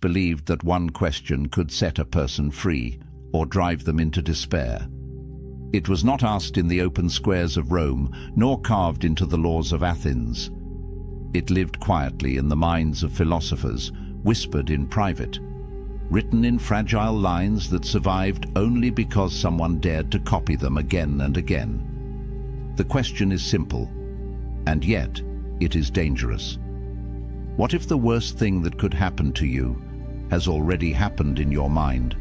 believed that one question could set a person free or drive them into despair. It was not asked in the open squares of Rome, nor carved into the laws of Athens. It lived quietly in the minds of philosophers, whispered in private, written in fragile lines that survived only because someone dared to copy them again and again. The question is simple, and yet it is dangerous. What if the worst thing that could happen to you has already happened in your mind?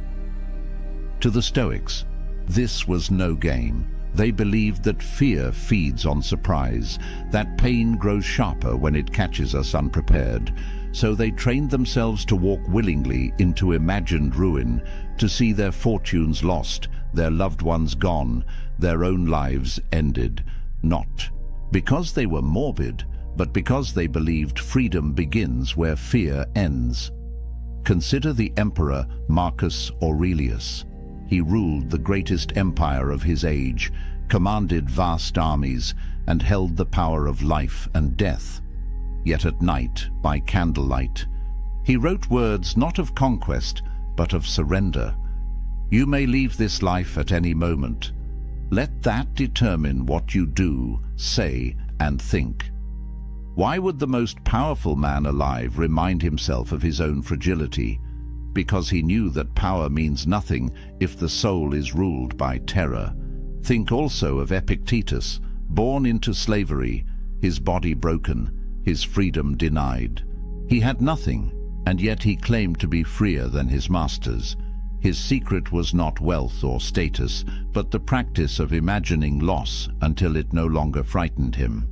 To the Stoics, this was no game. They believed that fear feeds on surprise, that pain grows sharper when it catches us unprepared. So they trained themselves to walk willingly into imagined ruin, to see their fortunes lost, their loved ones gone, their own lives ended. Not because they were morbid, but because they believed freedom begins where fear ends. Consider the emperor Marcus Aurelius. He ruled the greatest empire of his age, commanded vast armies, and held the power of life and death. Yet at night, by candlelight, he wrote words not of conquest, but of surrender. You may leave this life at any moment. Let that determine what you do, say, and think. Why would the most powerful man alive remind himself of his own fragility? Because he knew that power means nothing if the soul is ruled by terror. Think also of Epictetus, born into slavery, his body broken, his freedom denied. He had nothing, and yet he claimed to be freer than his masters. His secret was not wealth or status, but the practice of imagining loss until it no longer frightened him.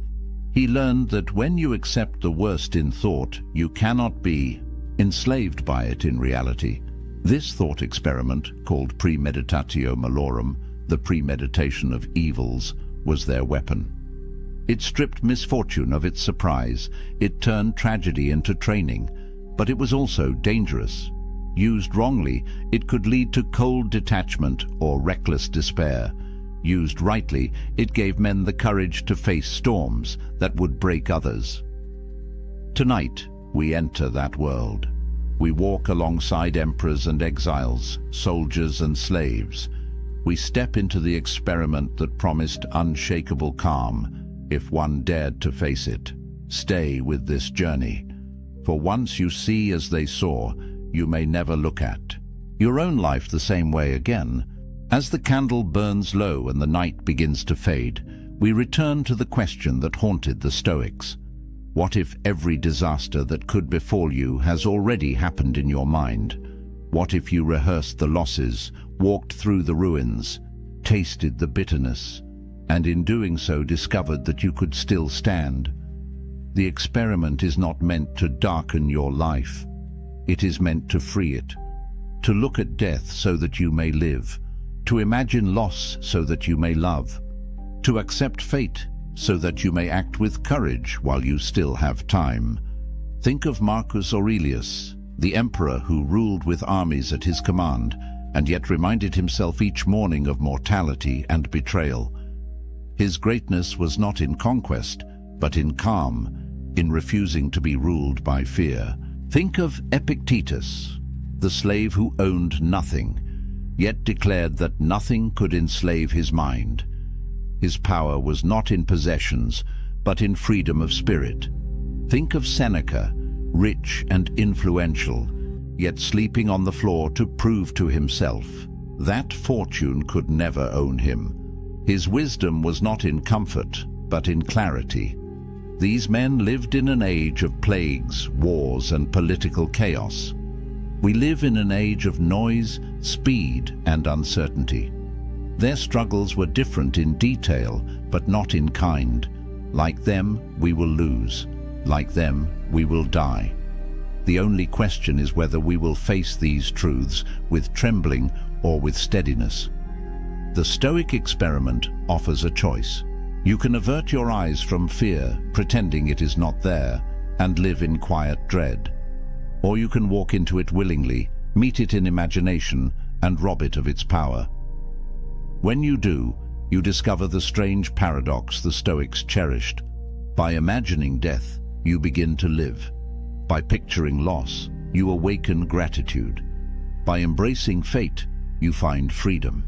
He learned that when you accept the worst in thought, you cannot be enslaved by it in reality. This thought experiment, called premeditatio malorum, the premeditation of evils, was their weapon. It stripped misfortune of its surprise. It turned tragedy into training, but it was also dangerous. Used wrongly, it could lead to cold detachment or reckless despair. Used rightly, it gave men the courage to face storms that would break others. Tonight, we enter that world. We walk alongside emperors and exiles, soldiers and slaves. We step into the experiment that promised unshakable calm, if one dared to face it. Stay with this journey, for once you see as they saw, you may never look at your own life the same way again. As the candle burns low and the night begins to fade, we return to the question that haunted the Stoics. What if every disaster that could befall you has already happened in your mind? What if you rehearsed the losses, walked through the ruins, tasted the bitterness, and in doing so discovered that you could still stand? The experiment is not meant to darken your life. It is meant to free it, to look at death so that you may live, to imagine loss so that you may love, to accept fate so that you may act with courage while you still have time. Think of Marcus Aurelius, the emperor who ruled with armies at his command, and yet reminded himself each morning of mortality and betrayal. His greatness was not in conquest, but in calm, in refusing to be ruled by fear. Think of Epictetus, the slave who owned nothing, yet declared that nothing could enslave his mind. His power was not in possessions, but in freedom of spirit. Think of Seneca, rich and influential, yet sleeping on the floor to prove to himself that fortune could never own him. His wisdom was not in comfort, but in clarity. These men lived in an age of plagues, wars, and political chaos. We live in an age of noise, speed, and uncertainty. Their struggles were different in detail, but not in kind. Like them, we will lose. Like them, we will die. The only question is whether we will face these truths with trembling or with steadiness. The Stoic experiment offers a choice. You can avert your eyes from fear, pretending it is not there, and live in quiet dread. Or you can walk into it willingly, meet it in imagination, and rob it of its power. When you do, you discover the strange paradox the Stoics cherished. By imagining death, you begin to live. By picturing loss, you awaken gratitude. By embracing fate, you find freedom.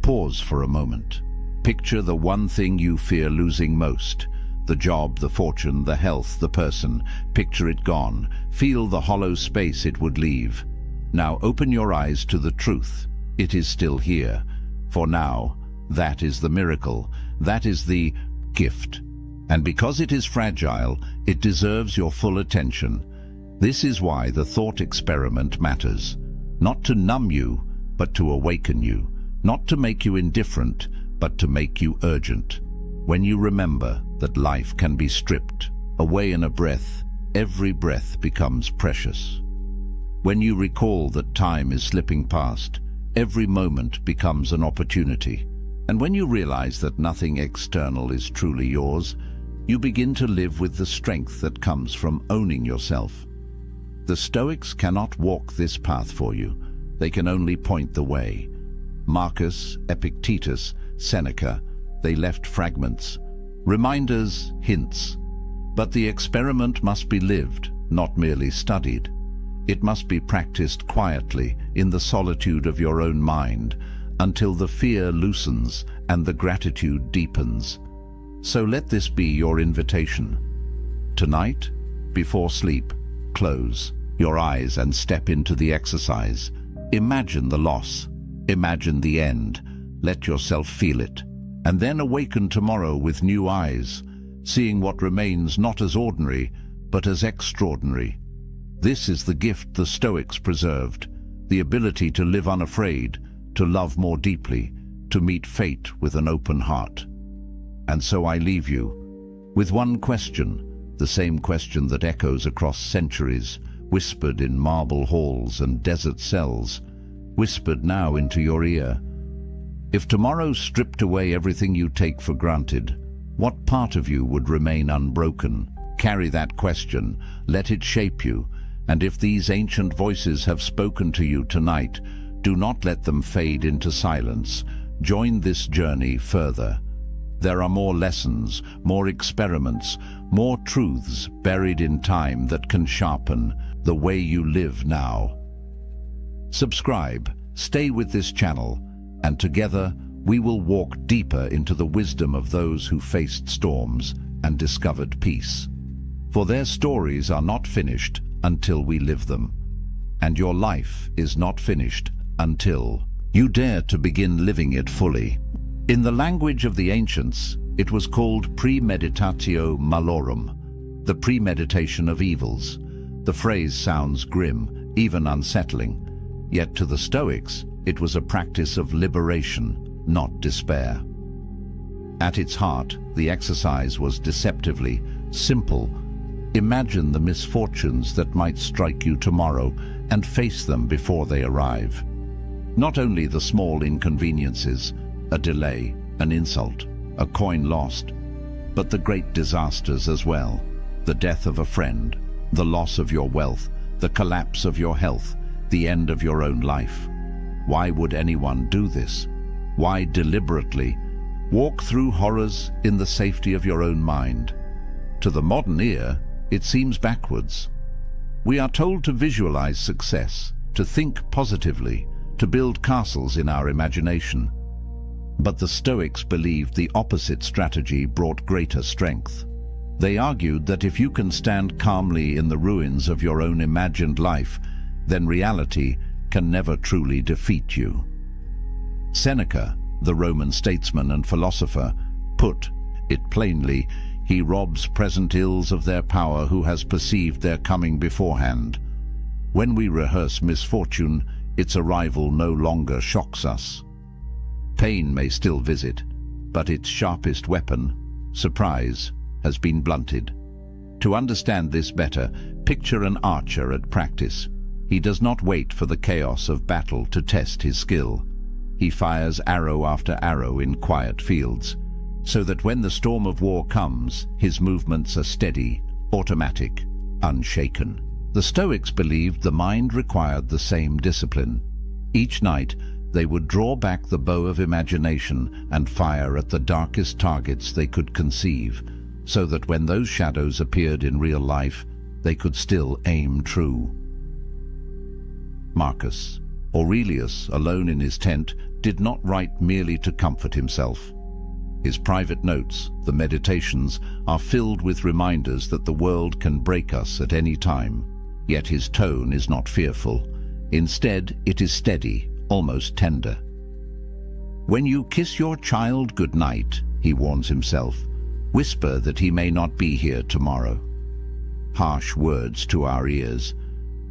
Pause for a moment. Picture the one thing you fear losing most. The job, the fortune, the health, the person. Picture it gone. Feel the hollow space it would leave. Now open your eyes to the truth. It is still here. For now, that is the miracle. That is the gift. And because it is fragile, it deserves your full attention. This is why the thought experiment matters. Not to numb you, but to awaken you. Not to make you indifferent, but to make you urgent. When you remember that life can be stripped away in a breath, every breath becomes precious. When you recall that time is slipping past, every moment becomes an opportunity. And when you realize that nothing external is truly yours, you begin to live with the strength that comes from owning yourself. The Stoics cannot walk this path for you. They can only point the way. Marcus, Epictetus, Seneca, they left fragments, reminders, hints. But the experiment must be lived, not merely studied. It must be practiced quietly in the solitude of your own mind until the fear loosens and the gratitude deepens. So let this be your invitation. Tonight, before sleep, close your eyes and step into the exercise. Imagine the loss. Imagine the end. Let yourself feel it. And then awaken tomorrow with new eyes, seeing what remains not as ordinary, but as extraordinary. This is the gift the Stoics preserved, the ability to live unafraid, to love more deeply, to meet fate with an open heart. And so I leave you with one question, the same question that echoes across centuries, whispered in marble halls and desert cells, whispered now into your ear. If tomorrow stripped away everything you take for granted, what part of you would remain unbroken? Carry that question, let it shape you, and if these ancient voices have spoken to you tonight, do not let them fade into silence. Join this journey further. There are more lessons, more experiments, more truths buried in time that can sharpen the way you live now. Subscribe, stay with this channel, and together we will walk deeper into the wisdom of those who faced storms and discovered peace. For their stories are not finished until we live them. And your life is not finished until you dare to begin living it fully. In the language of the ancients, it was called premeditatio malorum, the premeditation of evils. The phrase sounds grim, even unsettling. Yet to the Stoics, it was a practice of liberation, not despair. At its heart, the exercise was deceptively simple. Imagine the misfortunes that might strike you tomorrow and face them before they arrive. Not only the small inconveniences, a delay, an insult, a coin lost, but the great disasters as well. The death of a friend, the loss of your wealth, the collapse of your health, the end of your own life. Why would anyone do this? Why deliberately walk through horrors in the safety of your own mind? To the modern ear, it seems backwards. We are told to visualize success, to think positively, to build castles in our imagination. But the Stoics believed the opposite strategy brought greater strength. They argued that if you can stand calmly in the ruins of your own imagined life, then reality can never truly defeat you. Seneca, the Roman statesman and philosopher, put it plainly: he robs present ills of their power who has perceived their coming beforehand. When we rehearse misfortune, its arrival no longer shocks us. Pain may still visit, but its sharpest weapon, surprise, has been blunted. To understand this better, picture an archer at practice. He does not wait for the chaos of battle to test his skill. He fires arrow after arrow in quiet fields, so that when the storm of war comes, his movements are steady, automatic, unshaken. The Stoics believed the mind required the same discipline. Each night, they would draw back the bow of imagination and fire at the darkest targets they could conceive, so that when those shadows appeared in real life, they could still aim true. Marcus Aurelius, alone in his tent, did not write merely to comfort himself. His private notes, the Meditations, are filled with reminders that the world can break us at any time. Yet his tone is not fearful. Instead, it is steady, almost tender. "When you kiss your child good night," he warns himself, "whisper that he may not be here tomorrow." Harsh words to our ears.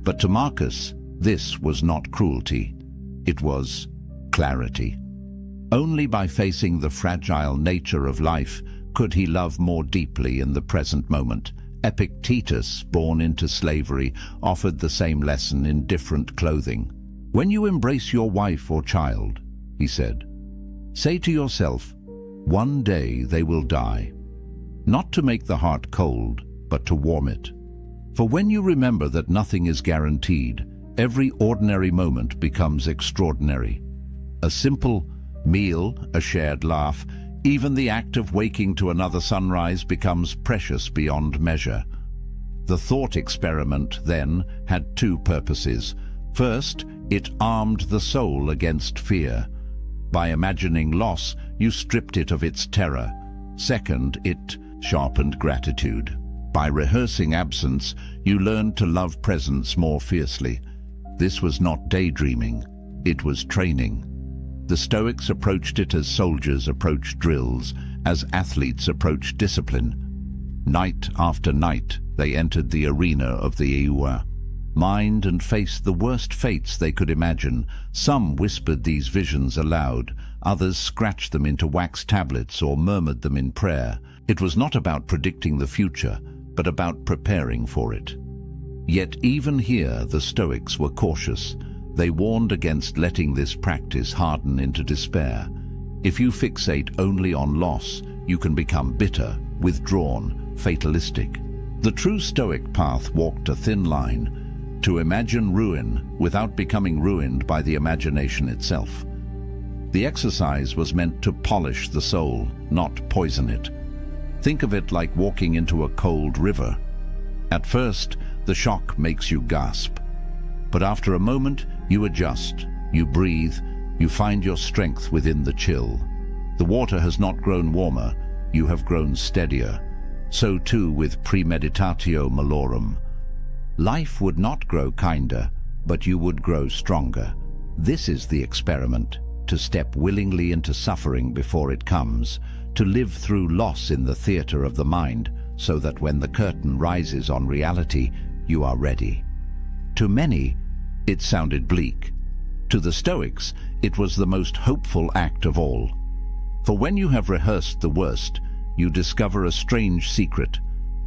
But to Marcus, this was not cruelty. It was clarity. Only by facing the fragile nature of life could he love more deeply in the present moment. Epictetus, born into slavery, offered the same lesson in different clothing. "When you embrace your wife or child," he said, "say to yourself, one day they will die. Not to make the heart cold, but to warm it. For when you remember that nothing is guaranteed, every ordinary moment becomes extraordinary. A simple meal, a shared laugh, even the act of waking to another sunrise becomes precious beyond measure." The thought experiment, then, had two purposes. First, it armed the soul against fear. By imagining loss, you stripped it of its terror. Second, it sharpened gratitude. By rehearsing absence, you learned to love presence more fiercely. This was not daydreaming, it was training. The Stoics approached it as soldiers approach drills, as athletes approach discipline. Night after night, they entered the arena of the Eua, mined and faced the worst fates they could imagine. Some whispered these visions aloud, others scratched them into wax tablets or murmured them in prayer. It was not about predicting the future, but about preparing for it. Yet even here the Stoics were cautious. They warned against letting this practice harden into despair. If you fixate only on loss, you can become bitter, withdrawn, fatalistic. The true Stoic path walked a thin line: to imagine ruin without becoming ruined by the imagination itself. The exercise was meant to polish the soul, not poison it. Think of it like walking into a cold river. At first, the shock makes you gasp. But after a moment, you adjust, you breathe, you find your strength within the chill. The water has not grown warmer, you have grown steadier. So too with premeditatio malorum. Life would not grow kinder, but you would grow stronger. This is the experiment: to step willingly into suffering before it comes, to live through loss in the theater of the mind, so that when the curtain rises on reality, you are ready. To many, it sounded bleak. To the Stoics, it was the most hopeful act of all. For when you have rehearsed the worst, you discover a strange secret.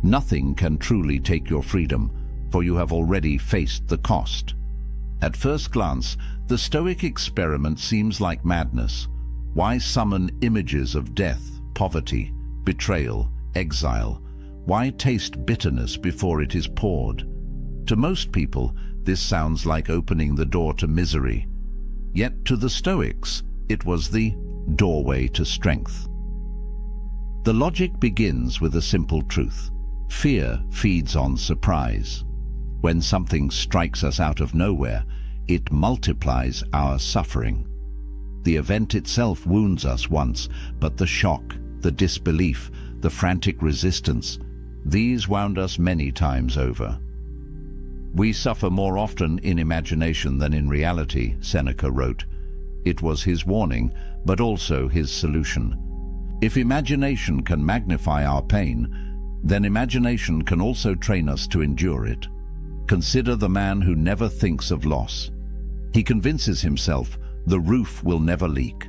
Nothing can truly take your freedom, for you have already faced the cost. At first glance, the Stoic experiment seems like madness. Why summon images of death, poverty, betrayal, exile? Why taste bitterness before it is poured? To most people, this sounds like opening the door to misery. Yet to the Stoics, it was the doorway to strength. The logic begins with a simple truth. Fear feeds on surprise. When something strikes us out of nowhere, it multiplies our suffering. The event itself wounds us once, but the shock, the disbelief, the frantic resistance, these wound us many times over. We suffer more often in imagination than in reality, Seneca wrote. It was his warning, but also his solution. If imagination can magnify our pain, then imagination can also train us to endure it. Consider the man who never thinks of loss. He convinces himself the roof will never leak,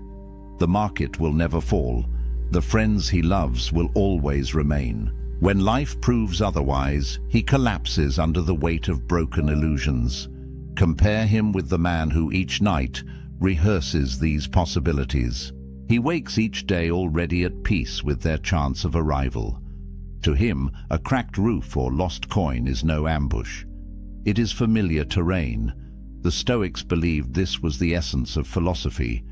the market will never fall, the friends he loves will always remain. When life proves otherwise, he collapses under the weight of broken illusions. Compare him with the man who each night rehearses these possibilities. He wakes each day already at peace with their chance of arrival. To him, a cracked roof or lost coin is no ambush. It is familiar terrain. The Stoics believed this was the essence of philosophy,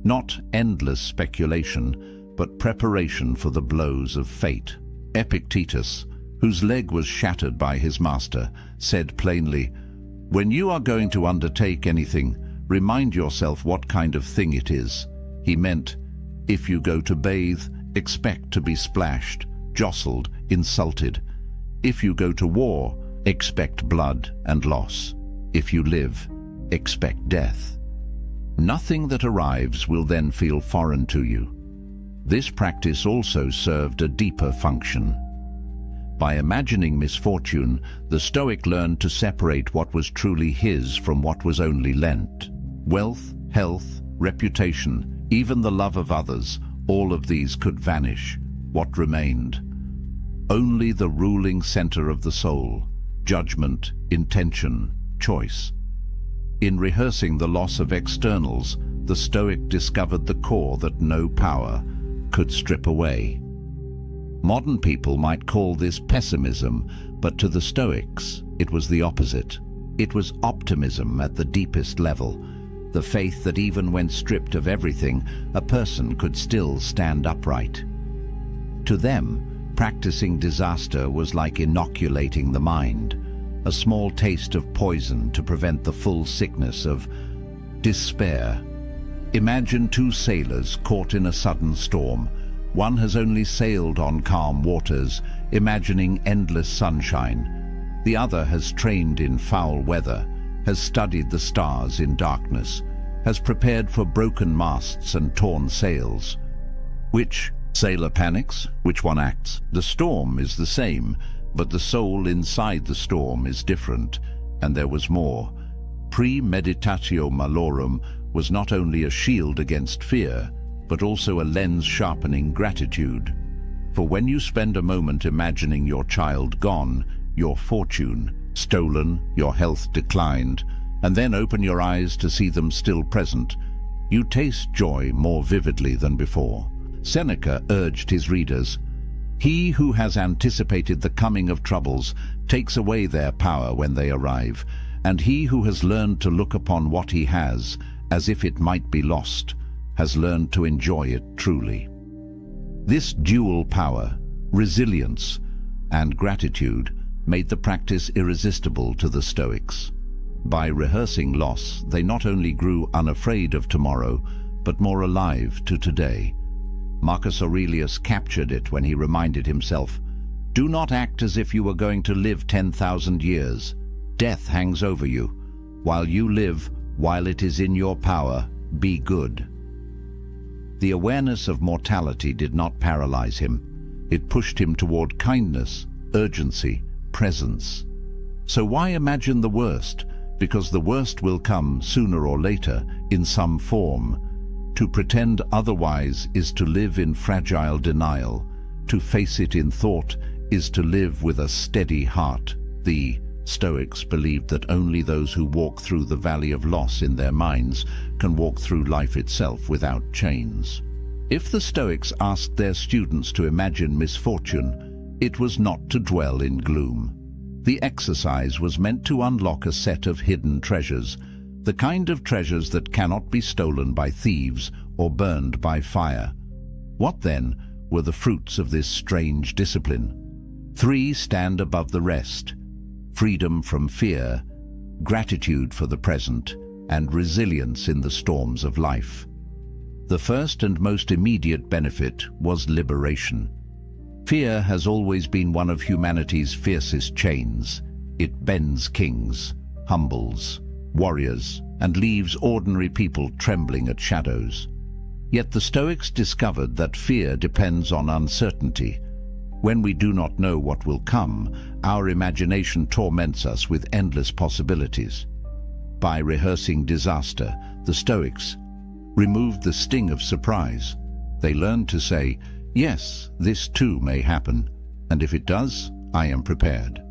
not endless speculation, but preparation for the blows of fate. Epictetus, whose leg was shattered by his master, said plainly, When you are going to undertake anything, remind yourself what kind of thing it is. He meant, if you go to bathe, expect to be splashed, jostled, insulted. If you go to war, expect blood and loss. If you live, expect death. Nothing that arrives will then feel foreign to you. This practice also served a deeper function. By imagining misfortune, the Stoic learned to separate what was truly his from what was only lent. Wealth, health, reputation, even the love of others, all of these could vanish. What remained? Only the ruling center of the soul, judgment, intention, choice. In rehearsing the loss of externals, the Stoic discovered the core that no power could strip away. Modern people might call this pessimism, but to the Stoics, it was the opposite. It was optimism at the deepest level, the faith that even when stripped of everything, a person could still stand upright. To them, practicing disaster was like inoculating the mind, a small taste of poison to prevent the full sickness of despair. Imagine two sailors caught in a sudden storm. One has only sailed on calm waters, imagining endless sunshine. The other has trained in foul weather, has studied the stars in darkness, has prepared for broken masts and torn sails. Which sailor panics? Which one acts? The storm is the same, but the soul inside the storm is different, and there was more. Premeditatio malorum was not only a shield against fear, but also a lens-sharpening gratitude. For when you spend a moment imagining your child gone, your fortune stolen, your health declined, and then open your eyes to see them still present, you taste joy more vividly than before. Seneca urged his readers, "He who has anticipated the coming of troubles takes away their power when they arrive, and he who has learned to look upon what he has as if it might be lost, has learned to enjoy it truly." This dual power, resilience and gratitude, made the practice irresistible to the Stoics. By rehearsing loss, they not only grew unafraid of tomorrow, but more alive to today. Marcus Aurelius captured it when he reminded himself, "Do not act as if you were going to live 10,000 years. Death hangs over you. While you live, while it is in your power, be good." The awareness of mortality did not paralyze him. It pushed him toward kindness, urgency, presence. So why imagine the worst? Because the worst will come sooner or later in some form. To pretend otherwise is to live in fragile denial. To face it in thought is to live with a steady heart. The Stoics believed that only those who walk through the valley of loss in their minds can walk through life itself without chains. If the Stoics asked their students to imagine misfortune, it was not to dwell in gloom. The exercise was meant to unlock a set of hidden treasures, the kind of treasures that cannot be stolen by thieves or burned by fire. What then were the fruits of this strange discipline? 3 stand above the rest: freedom from fear, gratitude for the present, and resilience in the storms of life. The first and most immediate benefit was liberation. Fear has always been one of humanity's fiercest chains. It bends kings, humbles warriors, and leaves ordinary people trembling at shadows. Yet the Stoics discovered that fear depends on uncertainty. When we do not know what will come, our imagination torments us with endless possibilities. By rehearsing disaster, the Stoics removed the sting of surprise. They learned to say, "Yes, this too may happen, and if it does, I am prepared."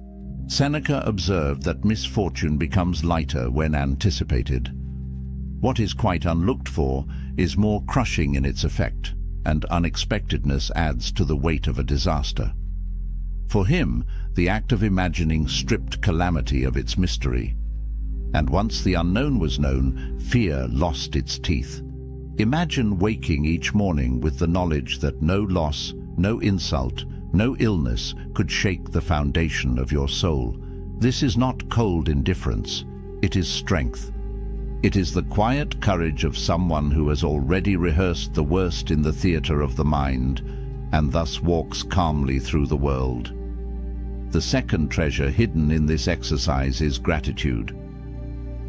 Seneca observed that misfortune becomes lighter when anticipated. What is quite unlooked for is more crushing in its effect, and unexpectedness adds to the weight of a disaster. For him, the act of imagining stripped calamity of its mystery. And once the unknown was known, fear lost its teeth. Imagine waking each morning with the knowledge that no loss, no insult, no illness could shake the foundation of your soul. This is not cold indifference. it is strength. It is the quiet courage of someone who has already rehearsed the worst in the theatre of the mind and thus walks calmly through the world. The second treasure hidden in this exercise is gratitude.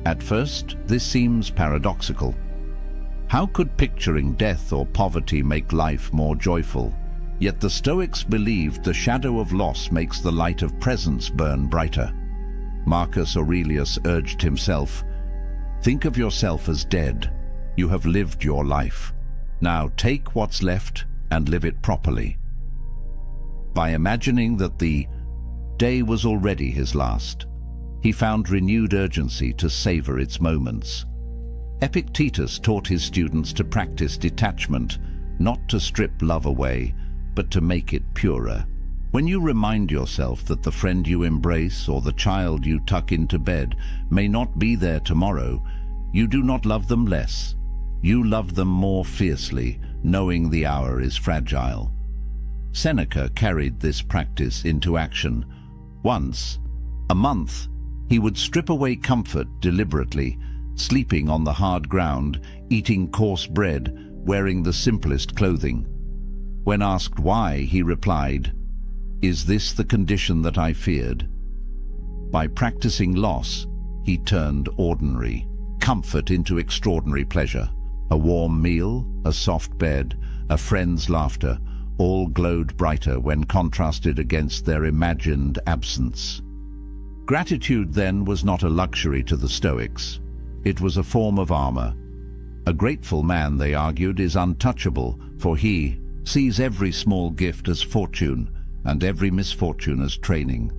At first, this seems paradoxical. How could picturing death or poverty make life more joyful? Yet the Stoics believed the shadow of loss makes the light of presence burn brighter. Marcus Aurelius urged himself, "Think of yourself as dead. You have lived your life. Now take what's left and live it properly." By imagining that the day was already his last, he found renewed urgency to savor its moments. Epictetus taught his students to practice detachment, not to strip love away, but to make it purer. When you remind yourself that the friend you embrace or the child you tuck into bed may not be there tomorrow, you do not love them less. You love them more fiercely, knowing the hour is fragile. Seneca carried this practice into action. Once a month, he would strip away comfort deliberately, sleeping on the hard ground, eating coarse bread, wearing the simplest clothing. When asked why, he replied, "Is this the condition that I feared?" By practicing loss, he turned ordinary comfort into extraordinary pleasure. A warm meal, a soft bed, a friend's laughter, all glowed brighter when contrasted against their imagined absence. Gratitude, then, was not a luxury to the Stoics. It was a form of armor. A grateful man, they argued, is untouchable, for he sees every small gift as fortune and every misfortune as training.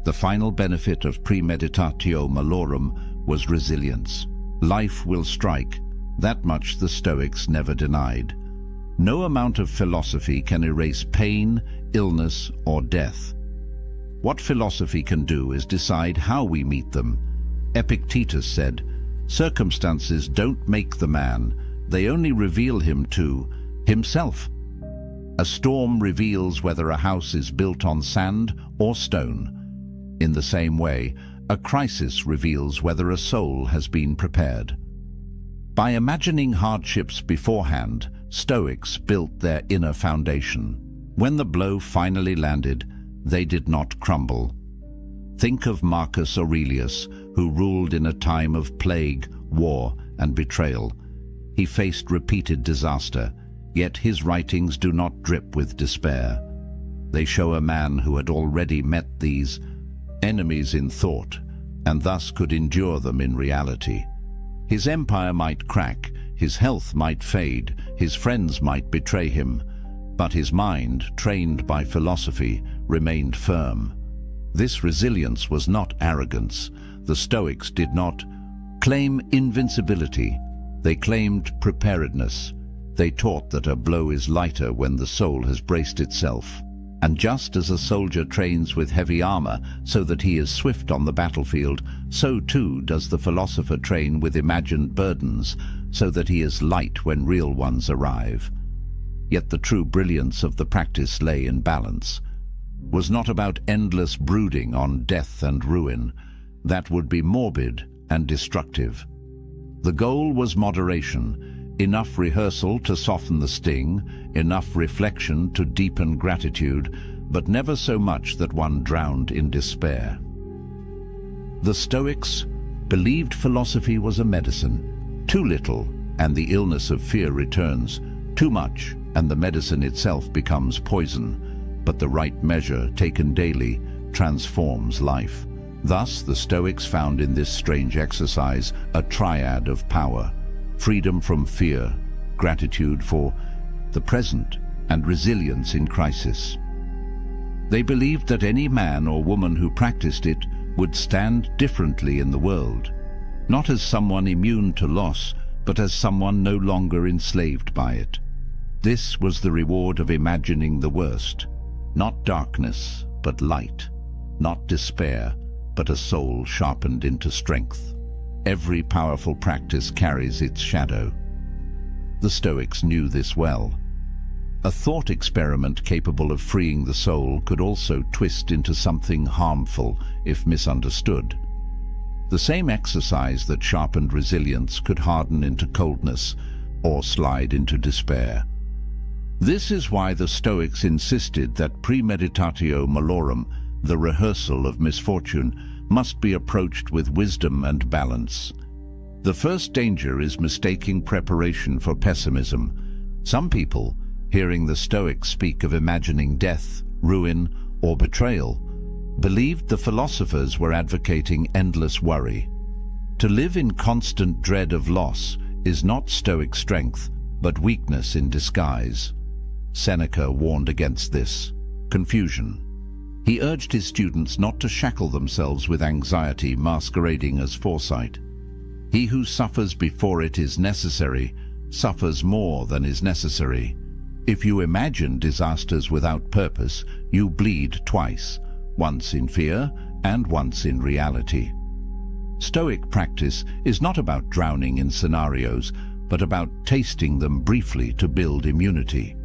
The final benefit of premeditatio malorum was resilience. Life will strike. That much the Stoics never denied. No amount of philosophy can erase pain, illness, or death. What philosophy can do is decide how we meet them. Epictetus said, "Circumstances don't make the man, they only reveal him to himself." A storm reveals whether a house is built on sand or stone. In the same way, a crisis reveals whether a soul has been prepared. By imagining hardships beforehand, Stoics built their inner foundation. When the blow finally landed, they did not crumble. Think of Marcus Aurelius, who ruled in a time of plague, war, and betrayal. He faced repeated disaster, yet his writings do not drip with despair. They show a man who had already met these enemies in thought, and thus could endure them in reality. His empire might crack, his health might fade, his friends might betray him, but his mind, trained by philosophy, remained firm. This resilience was not arrogance. The Stoics did not claim invincibility. They claimed preparedness. They taught that a blow is lighter when the soul has braced itself. And just as a soldier trains with heavy armor so that he is swift on the battlefield, so too does the philosopher train with imagined burdens so that he is light when real ones arrive. Yet the true brilliance of the practice lay in balance. Was not about endless brooding on death and ruin. That would be morbid and destructive. The goal was moderation, enough rehearsal to soften the sting, enough reflection to deepen gratitude, but never so much that one drowned in despair. The Stoics believed philosophy was a medicine. Too little, and the illness of fear returns. Too much, and the medicine itself becomes poison. But the right measure, taken daily, transforms life. Thus, the Stoics found in this strange exercise a triad of power: freedom from fear, gratitude for the present, and resilience in crisis. They believed that any man or woman who practiced it would stand differently in the world, not as someone immune to loss, but as someone no longer enslaved by it. This was the reward of imagining the worst. Not darkness, but light. Not despair, but a soul sharpened into strength. Every powerful practice carries its shadow. The Stoics knew this well. A thought experiment capable of freeing the soul could also twist into something harmful if misunderstood. The same exercise that sharpened resilience could harden into coldness or slide into despair. This is why the Stoics insisted that premeditatio malorum, the rehearsal of misfortune, must be approached with wisdom and balance. The first danger is mistaking preparation for pessimism. Some people, hearing the Stoics speak of imagining death, ruin, or betrayal, believed the philosophers were advocating endless worry. To live in constant dread of loss is not Stoic strength, but weakness in disguise. Seneca warned against this confusion. He urged his students not to shackle themselves with anxiety masquerading as foresight. He who suffers before it is necessary suffers more than is necessary. If you imagine disasters without purpose, you bleed twice, once in fear and once in reality. Stoic practice is not about drowning in scenarios, but about tasting them briefly to build immunity.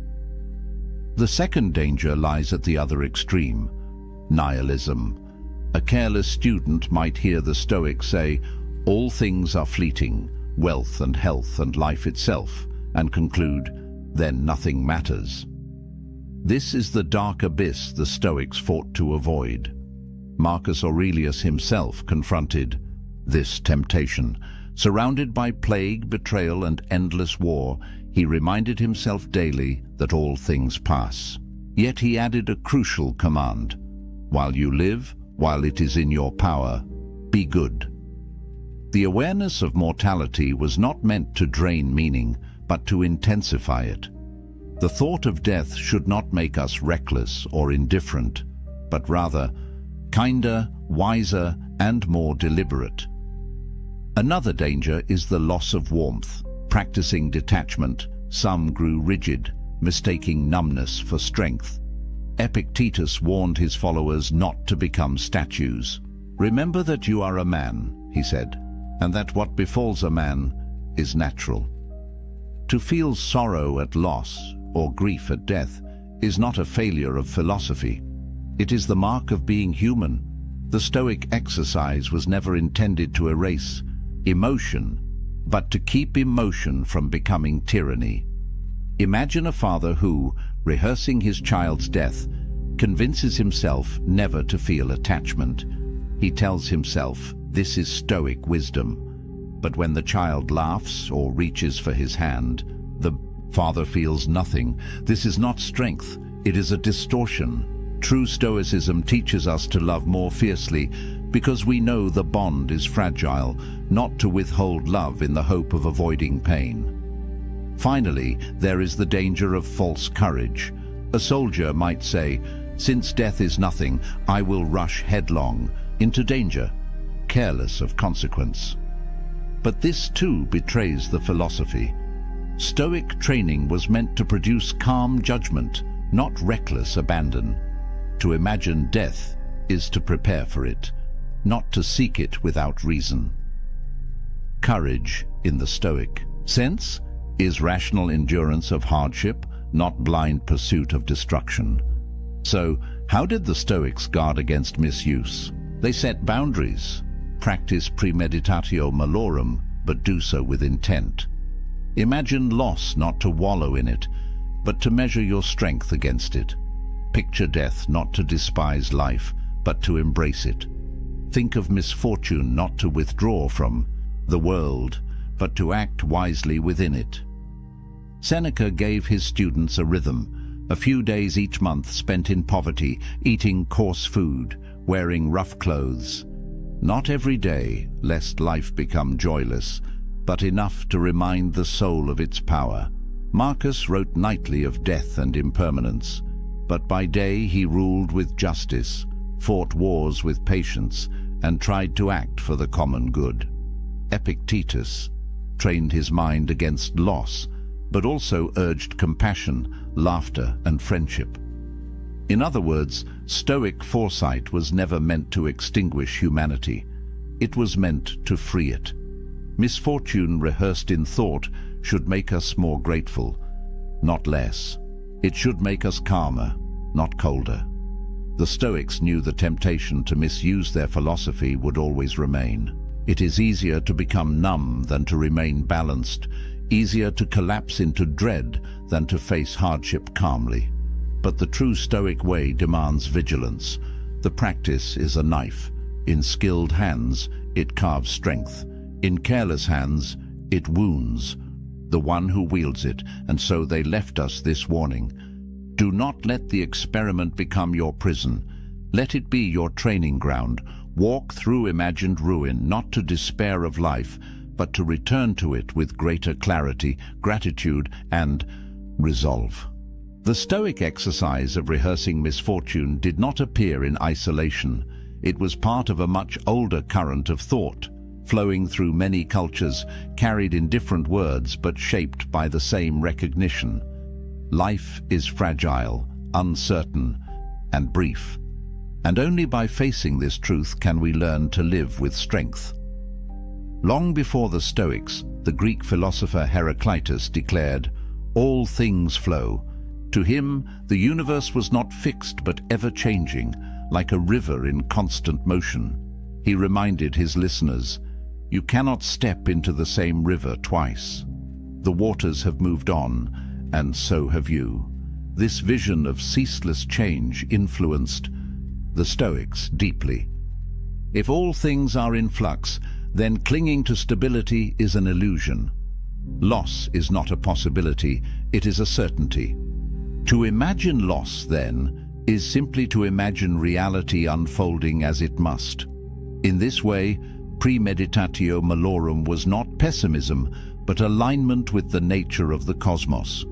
The second danger lies at the other extreme: nihilism. A careless student might hear the Stoics say, "All things are fleeting, wealth and health and life itself," and conclude, "Then nothing matters." This is the dark abyss the Stoics fought to avoid. Marcus Aurelius himself confronted this temptation. Surrounded by plague, betrayal, and endless war, he reminded himself daily that all things pass. Yet he added a crucial command: while you live, while it is in your power, be good. The awareness of mortality was not meant to drain meaning, but to intensify it. The thought of death should not make us reckless or indifferent, but rather kinder, wiser, and more deliberate. Another danger is the loss of warmth. Practicing detachment, some grew rigid, mistaking numbness for strength. Epictetus warned his followers not to become statues. "Remember that you are a man," he said, "and that what befalls a man is natural." To feel sorrow at loss or grief at death is not a failure of philosophy. It is the mark of being human. The Stoic exercise was never intended to erase emotion, but to keep emotion from becoming tyranny. Imagine a father who, rehearsing his child's death, convinces himself never to feel attachment. He tells himself, "This is Stoic wisdom." But when the child laughs or reaches for his hand, the father feels nothing. This is not strength, it is a distortion. True Stoicism teaches us to love more fiercely because we know the bond is fragile, not to withhold love in the hope of avoiding pain. Finally, there is the danger of false courage. A soldier might say, "Since death is nothing, I will rush headlong into danger," careless of consequence. But this too betrays the philosophy. Stoic training was meant to produce calm judgment, not reckless abandon. To imagine death is to prepare for it, not to seek it without reason. Courage, in the Stoic sense, is rational endurance of hardship, not blind pursuit of destruction. So, how did the Stoics guard against misuse? They set boundaries, practice premeditatio malorum, but do so with intent. Imagine loss not to wallow in it, but to measure your strength against it. Picture death not to despise life, but to embrace it. Think of misfortune not to withdraw from the world, but to act wisely within it. Seneca gave his students a rhythm, a few days each month spent in poverty, eating coarse food, wearing rough clothes. Not every day, lest life become joyless, but enough to remind the soul of its power. Marcus wrote nightly of death and impermanence, but by day he ruled with justice, fought wars with patience, and tried to act for the common good. Epictetus trained his mind against loss, but also urged compassion, laughter, and friendship. In other words, Stoic foresight was never meant to extinguish humanity. It was meant to free it. Misfortune rehearsed in thought should make us more grateful, not less. It should make us calmer, not colder. The Stoics knew the temptation to misuse their philosophy would always remain. It is easier to become numb than to remain balanced, easier to collapse into dread than to face hardship calmly. But the true Stoic way demands vigilance. The practice is a knife. In skilled hands, it carves strength. In careless hands, it wounds the one who wields it, and so they left us this warning. Do not let the experiment become your prison. Let it be your training ground. Walk through imagined ruin, not to despair of life, but to return to it with greater clarity, gratitude, and resolve. The Stoic exercise of rehearsing misfortune did not appear in isolation. It was part of a much older current of thought, flowing through many cultures, carried in different words but shaped by the same recognition. Life is fragile, uncertain, and brief. And only by facing this truth can we learn to live with strength. Long before the Stoics, the Greek philosopher Heraclitus declared, "All things flow." To him, the universe was not fixed but ever-changing, like a river in constant motion. He reminded his listeners, "You cannot step into the same river twice. The waters have moved on, and so have you." This vision of ceaseless change influenced the Stoics deeply. If all things are in flux, then clinging to stability is an illusion. Loss is not a possibility, it is a certainty. To imagine loss, then, is simply to imagine reality unfolding as it must. In this way, premeditatio malorum was not pessimism, but alignment with the nature of the cosmos.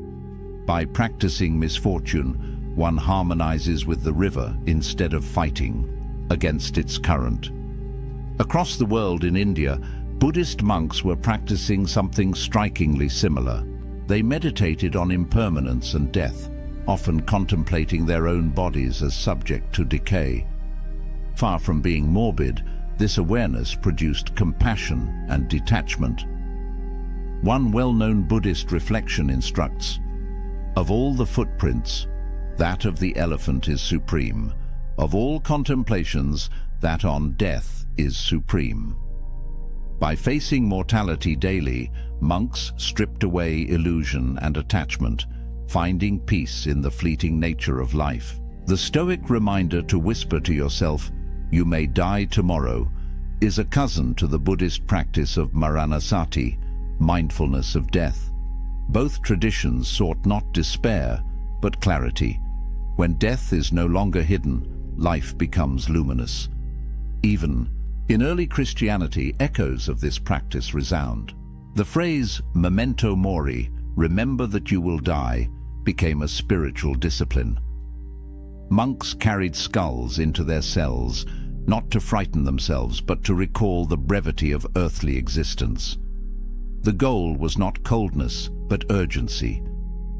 By practicing misfortune, one harmonizes with the river instead of fighting against its current. Across the world in India, Buddhist monks were practicing something strikingly similar. They meditated on impermanence and death, often contemplating their own bodies as subject to decay. Far from being morbid, this awareness produced compassion and detachment. One well-known Buddhist reflection instructs, "Of all the footprints, that of the elephant is supreme. Of all contemplations, that on death is supreme." By facing mortality daily, monks stripped away illusion and attachment, finding peace in the fleeting nature of life. The Stoic reminder to whisper to yourself, "You may die tomorrow," is a cousin to the Buddhist practice of maranasati, mindfulness of death. Both traditions sought not despair, but clarity. When death is no longer hidden, life becomes luminous. Even in early Christianity, echoes of this practice resound. The phrase memento mori, remember that you will die, became a spiritual discipline. Monks carried skulls into their cells, not to frighten themselves, but to recall the brevity of earthly existence. The goal was not coldness, but urgency,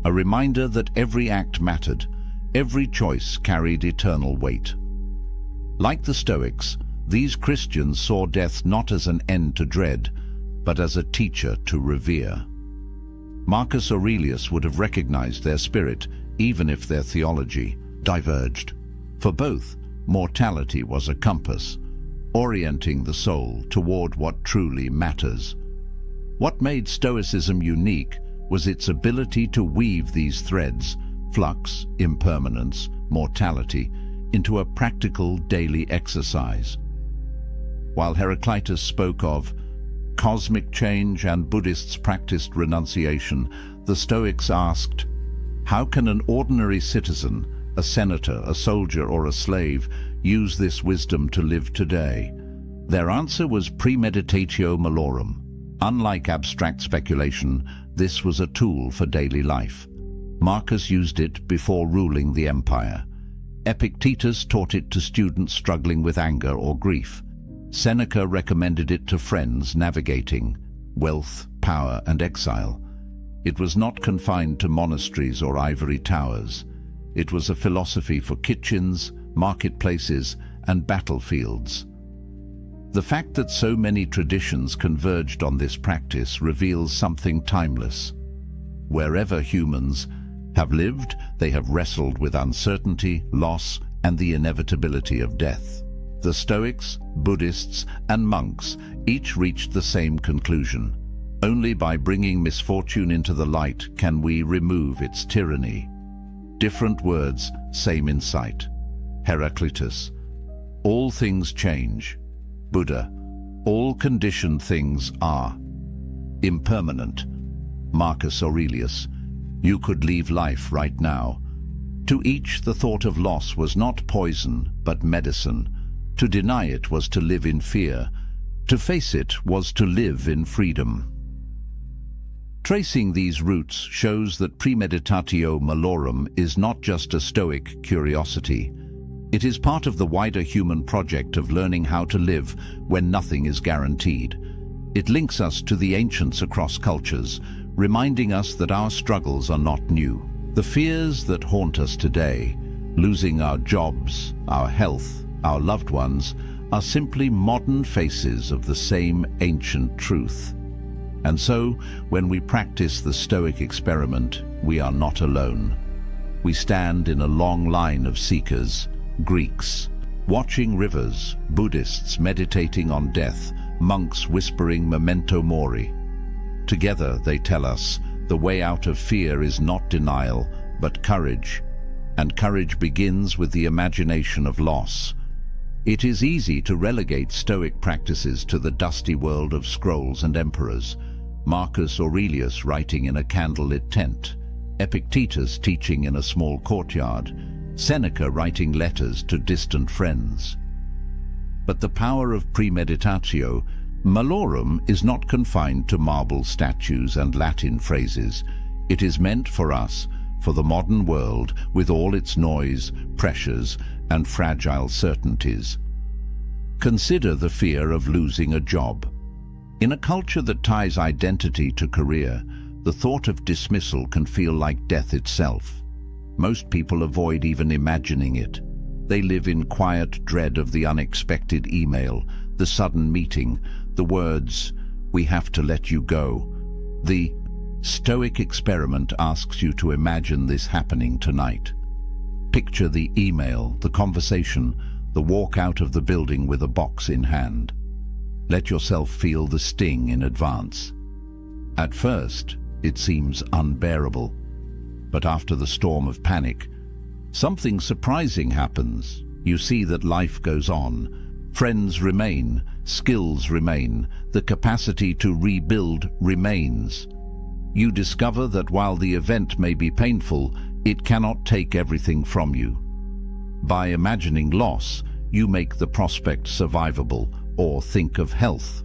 a reminder that every act mattered, every choice carried eternal weight. Like the Stoics, these Christians saw death not as an end to dread, but as a teacher to revere. Marcus Aurelius would have recognized their spirit, even if their theology diverged. For both, mortality was a compass, orienting the soul toward what truly matters. What made Stoicism unique was its ability to weave these threads, flux, impermanence, mortality, into a practical daily exercise. While Heraclitus spoke of cosmic change and Buddhists practiced renunciation, the Stoics asked, how can an ordinary citizen, a senator, a soldier, or a slave use this wisdom to live today? Their answer was premeditatio malorum. Unlike abstract speculation, this was a tool for daily life. Marcus used it before ruling the empire. Epictetus taught it to students struggling with anger or grief. Seneca recommended it to friends navigating wealth, power, and exile. It was not confined to monasteries or ivory towers. It was a philosophy for kitchens, marketplaces, and battlefields. The fact that so many traditions converged on this practice reveals something timeless. Wherever humans have lived, they have wrestled with uncertainty, loss, and the inevitability of death. The Stoics, Buddhists, and monks each reached the same conclusion. Only by bringing misfortune into the light can we remove its tyranny. Different words, same insight. Heraclitus, all things change. Buddha, all conditioned things are impermanent. Marcus Aurelius, you could leave life right now. To each the thought of loss was not poison, but medicine. To deny it was to live in fear. To face it was to live in freedom. Tracing these roots shows that premeditatio malorum is not just a Stoic curiosity. It is part of the wider human project of learning how to live when nothing is guaranteed. It links us to the ancients across cultures, reminding us that our struggles are not new. The fears that haunt us today, losing our jobs, our health, our loved ones, are simply modern faces of the same ancient truth. And so, when we practice the Stoic experiment, we are not alone. We stand in a long line of seekers, Greeks, watching rivers, Buddhists meditating on death, monks whispering memento mori. Together they tell us, the way out of fear is not denial, but courage. And courage begins with the imagination of loss. It is easy to relegate Stoic practices to the dusty world of scrolls and emperors. Marcus Aurelius writing in a candlelit tent, Epictetus teaching in a small courtyard, Seneca writing letters to distant friends. But the power of premeditatio malorum is not confined to marble statues and Latin phrases. It is meant for us, for the modern world, with all its noise, pressures, and fragile certainties. Consider the fear of losing a job. In a culture that ties identity to career, the thought of dismissal can feel like death itself. Most people avoid even imagining it. They live in quiet dread of the unexpected email, the sudden meeting, the words, "We have to let you go." The Stoic experiment asks you to imagine this happening tonight. Picture the email, the conversation, the walk out of the building with a box in hand. Let yourself feel the sting in advance. At first, it seems unbearable. But after the storm of panic, something surprising happens. You see that life goes on. Friends remain, skills remain, the capacity to rebuild remains. You discover that while the event may be painful, it cannot take everything from you. By imagining loss, you make the prospect survivable, or think of health.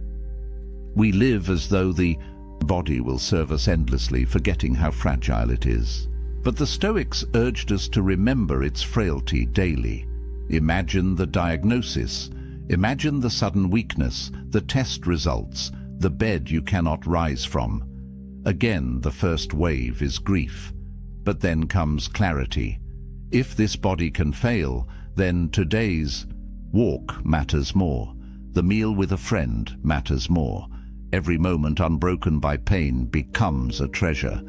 We live as though the body will serve us endlessly, forgetting how fragile it is. But the Stoics urged us to remember its frailty daily. Imagine the diagnosis. Imagine the sudden weakness, the test results, the bed you cannot rise from. Again, the first wave is grief. But then comes clarity. If this body can fail, then today's walk matters more. The meal with a friend matters more. Every moment unbroken by pain becomes a treasure.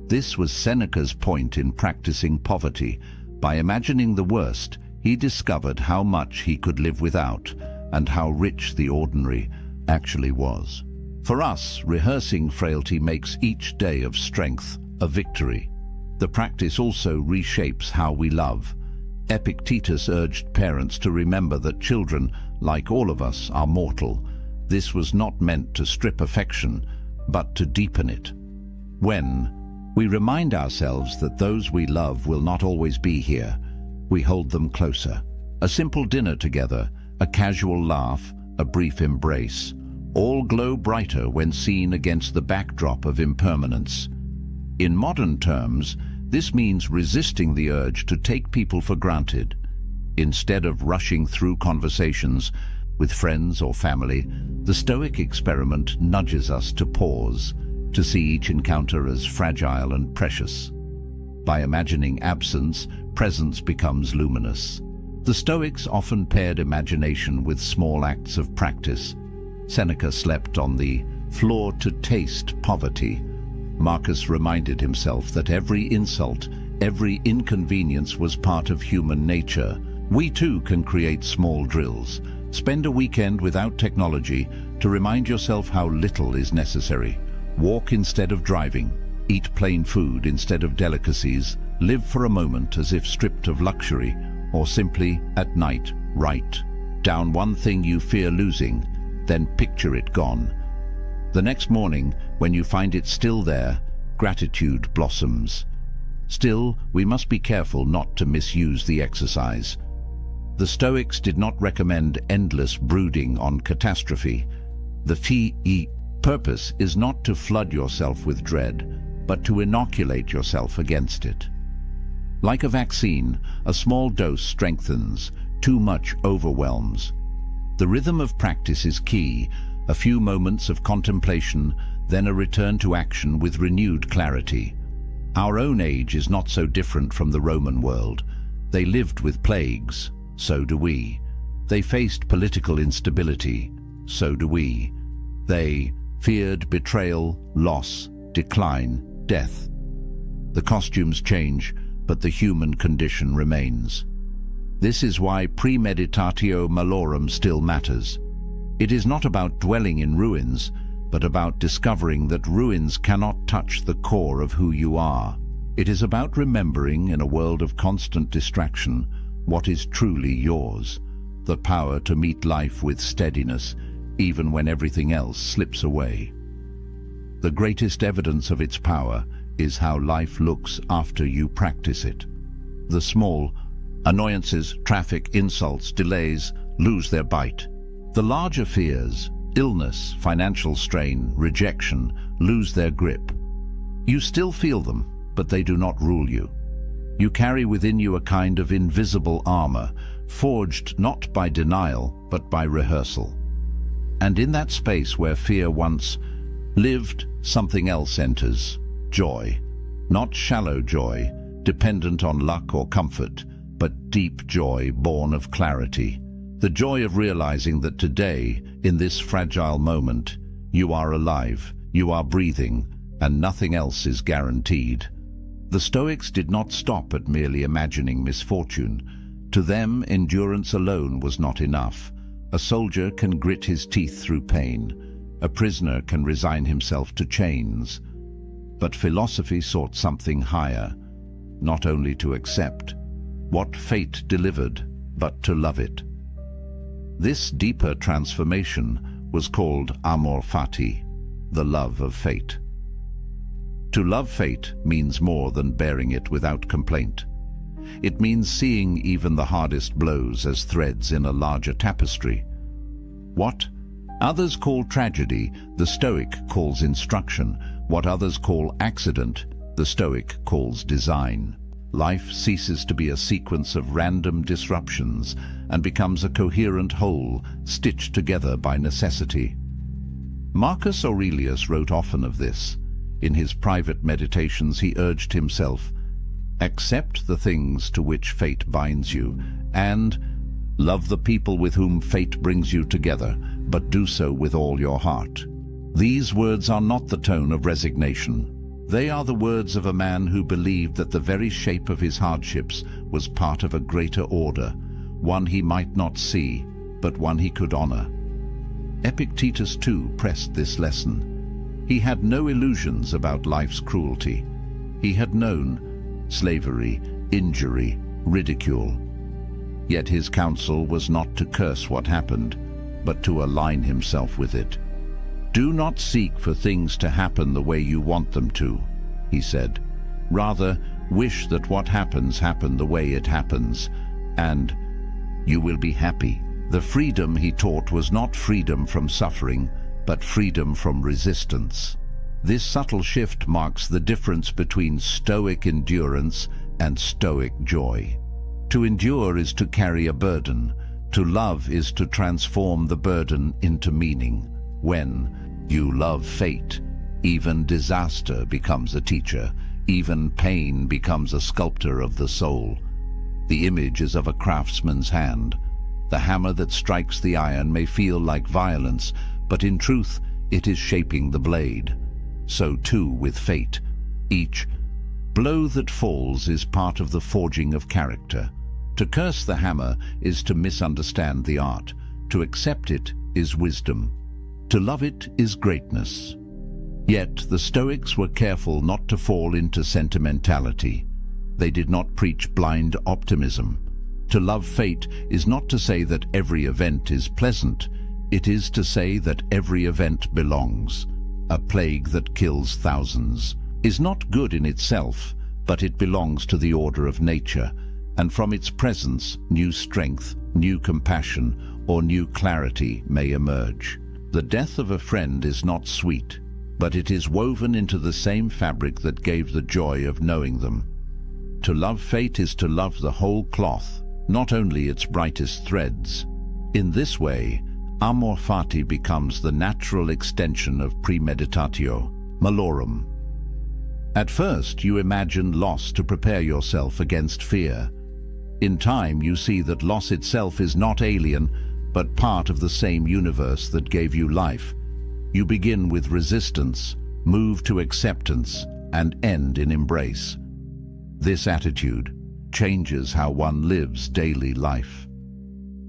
This was Seneca's point in practicing poverty. By imagining the worst, he discovered how much he could live without and how rich the ordinary actually was. For us, rehearsing frailty makes each day of strength a victory. The practice also reshapes how we love. Epictetus urged parents to remember that children, like all of us, are mortal. This was not meant to strip affection, but to deepen it. When we remind ourselves that those we love will not always be here, we hold them closer. A simple dinner together, a casual laugh, a brief embrace, all glow brighter when seen against the backdrop of impermanence. In modern terms, this means resisting the urge to take people for granted. Instead of rushing through conversations with friends or family, the Stoic experiment nudges us to pause, to see each encounter as fragile and precious. By imagining absence, presence becomes luminous. The Stoics often paired imagination with small acts of practice. Seneca slept on the floor to taste poverty. Marcus reminded himself that every insult, every inconvenience was part of human nature. We too can create small drills. Spend a weekend without technology to remind yourself how little is necessary. Walk instead of driving. Eat plain food instead of delicacies. Live for a moment as if stripped of luxury, or simply, at night, write down one thing you fear losing, then picture it gone. The next morning, when you find it still there, gratitude blossoms. Still, we must be careful not to misuse the exercise. The Stoics did not recommend endless brooding on catastrophe. The purpose is not to flood yourself with dread, but to inoculate yourself against it. Like a vaccine, a small dose strengthens, too much overwhelms. The rhythm of practice is key, a few moments of contemplation, then a return to action with renewed clarity. Our own age is not so different from the Roman world. They lived with plagues, so do we. They faced political instability, so do we. They feared betrayal, loss, decline, death. The costumes change, but the human condition remains. This is why premeditatio malorum still matters. It is not about dwelling in ruins, but about discovering that ruins cannot touch the core of who you are. It is about remembering, in a world of constant distraction, what is truly yours, the power to meet life with steadiness, even when everything else slips away. The greatest evidence of its power is how life looks after you practice it. The small annoyances, traffic, insults, delays, lose their bite. The larger fears, illness, financial strain, rejection, lose their grip. You still feel them, but they do not rule you. You carry within you a kind of invisible armor, forged not by denial, but by rehearsal. And in that space where fear once lived, something else enters. Joy. Not shallow joy, dependent on luck or comfort, but deep joy born of clarity. The joy of realizing that today, in this fragile moment, you are alive, you are breathing, and nothing else is guaranteed. The Stoics did not stop at merely imagining misfortune. To them, endurance alone was not enough. A soldier can grit his teeth through pain. A prisoner can resign himself to chains. But philosophy sought something higher, not only to accept what fate delivered, but to love it. This deeper transformation was called amor fati, the love of fate. To love fate means more than bearing it without complaint. It means seeing even the hardest blows as threads in a larger tapestry. What others call tragedy, the Stoic calls instruction. What others call accident, the Stoic calls design. Life ceases to be a sequence of random disruptions and becomes a coherent whole, stitched together by necessity. Marcus Aurelius wrote often of this. In his private meditations he urged himself, "Accept the things to which fate binds you, and love the people with whom fate brings you together, but do so with all your heart." These words are not the tone of resignation. They are the words of a man who believed that the very shape of his hardships was part of a greater order, one he might not see, but one he could honor. Epictetus too pressed this lesson. He had no illusions about life's cruelty. He had known slavery, injury, ridicule. Yet his counsel was not to curse what happened, but to align himself with it. "Do not seek for things to happen the way you want them to," he said. "Rather, wish that what happens happen the way it happens, and you will be happy." The freedom he taught was not freedom from suffering, but freedom from resistance. This subtle shift marks the difference between Stoic endurance and Stoic joy. To endure is to carry a burden. To love is to transform the burden into meaning. When you love fate, even disaster becomes a teacher, even pain becomes a sculptor of the soul. The image is of a craftsman's hand. The hammer that strikes the iron may feel like violence, but in truth it is shaping the blade. So too with fate. Each blow that falls is part of the forging of character. To curse the hammer is to misunderstand the art. To accept it is wisdom. To love it is greatness. Yet the Stoics were careful not to fall into sentimentality. They did not preach blind optimism. To love fate is not to say that every event is pleasant. It is to say that every event belongs. A plague that kills thousands is not good in itself, but it belongs to the order of nature, and from its presence, new strength, new compassion, or new clarity may emerge. The death of a friend is not sweet, but it is woven into the same fabric that gave the joy of knowing them. To love fate is to love the whole cloth, not only its brightest threads. In this way, amor fati becomes the natural extension of premeditatio malorum. At first, you imagine loss to prepare yourself against fear. In time, you see that loss itself is not alien, but part of the same universe that gave you life. You begin with resistance, move to acceptance, and end in embrace. This attitude changes how one lives daily life.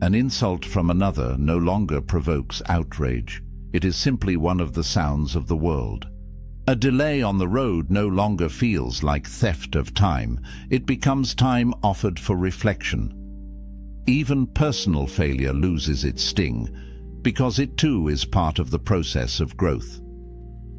An insult from another no longer provokes outrage. It is simply one of the sounds of the world. A delay on the road no longer feels like theft of time. It becomes time offered for reflection. Even personal failure loses its sting, because it too is part of the process of growth.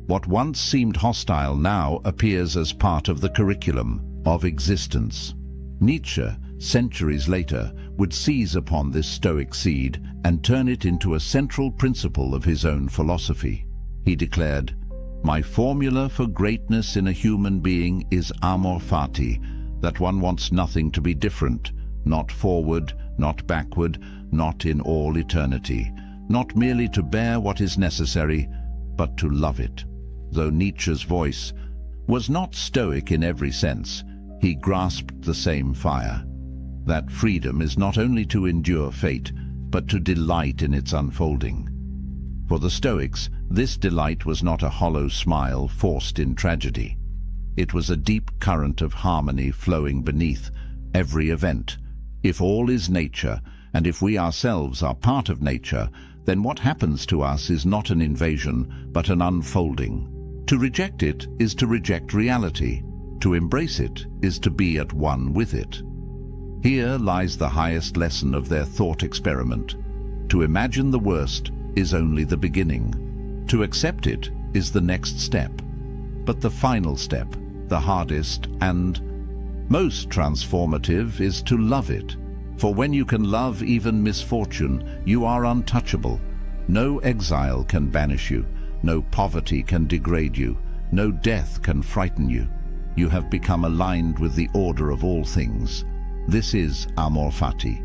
What once seemed hostile now appears as part of the curriculum of existence. Nietzsche, centuries later, would seize upon this Stoic seed and turn it into a central principle of his own philosophy. He declared, "My formula for greatness in a human being is amor fati, that one wants nothing to be different, not forward, not backward, not in all eternity, not merely to bear what is necessary, but to love it." Though Nietzsche's voice was not Stoic in every sense, he grasped the same fire. That freedom is not only to endure fate, but to delight in its unfolding. For the Stoics, this delight was not a hollow smile forced in tragedy. It was a deep current of harmony flowing beneath every event. If all is nature, and if we ourselves are part of nature, then what happens to us is not an invasion, but an unfolding. To reject it is to reject reality. To embrace it is to be at one with it. Here lies the highest lesson of their thought experiment. To imagine the worst is only the beginning. To accept it is the next step. But the final step, the hardest and most transformative, is to love it. For when you can love even misfortune, you are untouchable. No exile can banish you. No poverty can degrade you. No death can frighten you. You have become aligned with the order of all things. This is amor fati.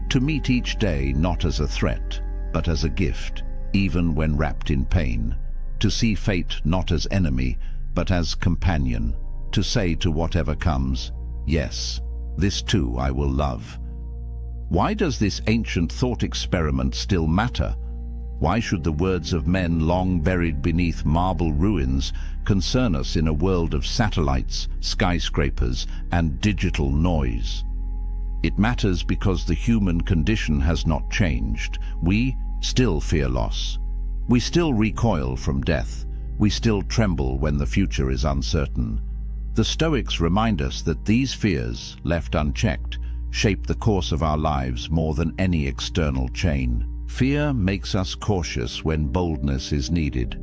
To meet each day not as a threat, but as a gift, even when wrapped in pain. To see fate not as enemy, but as companion. To say to whatever comes, yes, this too I will love. Why does this ancient thought experiment still matter? Why should the words of men long buried beneath marble ruins concern us in a world of satellites, skyscrapers, and digital noise? It matters because the human condition has not changed. We still fear loss. We still recoil from death. We still tremble when the future is uncertain. The Stoics remind us that these fears, left unchecked, shape the course of our lives more than any external chain. Fear makes us cautious when boldness is needed.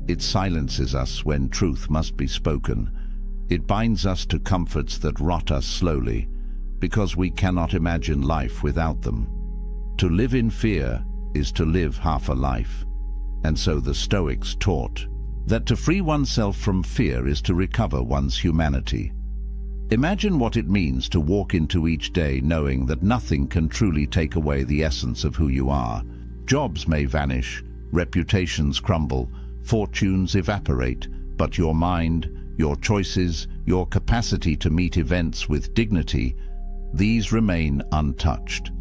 It silences us when truth must be spoken. It binds us to comforts that rot us slowly, because we cannot imagine life without them. To live in fear is to live half a life. And so the Stoics taught that to free oneself from fear is to recover one's humanity. Imagine what it means to walk into each day knowing that nothing can truly take away the essence of who you are. Jobs may vanish, reputations crumble, fortunes evaporate, but your mind, your choices, your capacity to meet events with dignity, these remain untouched.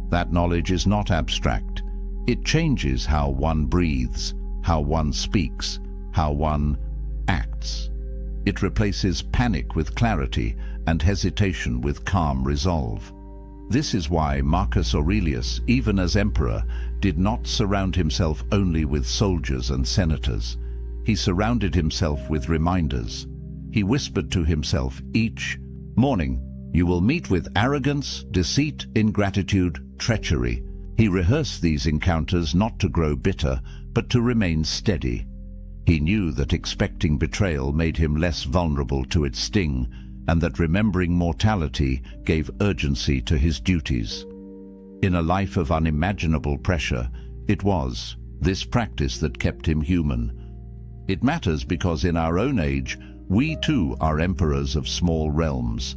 That knowledge is not abstract. It changes how one breathes, how one speaks, how one acts. It replaces panic with clarity and hesitation with calm resolve. This is why Marcus Aurelius, even as emperor, did not surround himself only with soldiers and senators. He surrounded himself with reminders. He whispered to himself each morning, "You will meet with arrogance, deceit, ingratitude, treachery." He rehearsed these encounters not to grow bitter, but to remain steady. He knew that expecting betrayal made him less vulnerable to its sting, and that remembering mortality gave urgency to his duties. In a life of unimaginable pressure, it was this practice that kept him human. It matters because in our own age, we too are emperors of small realms.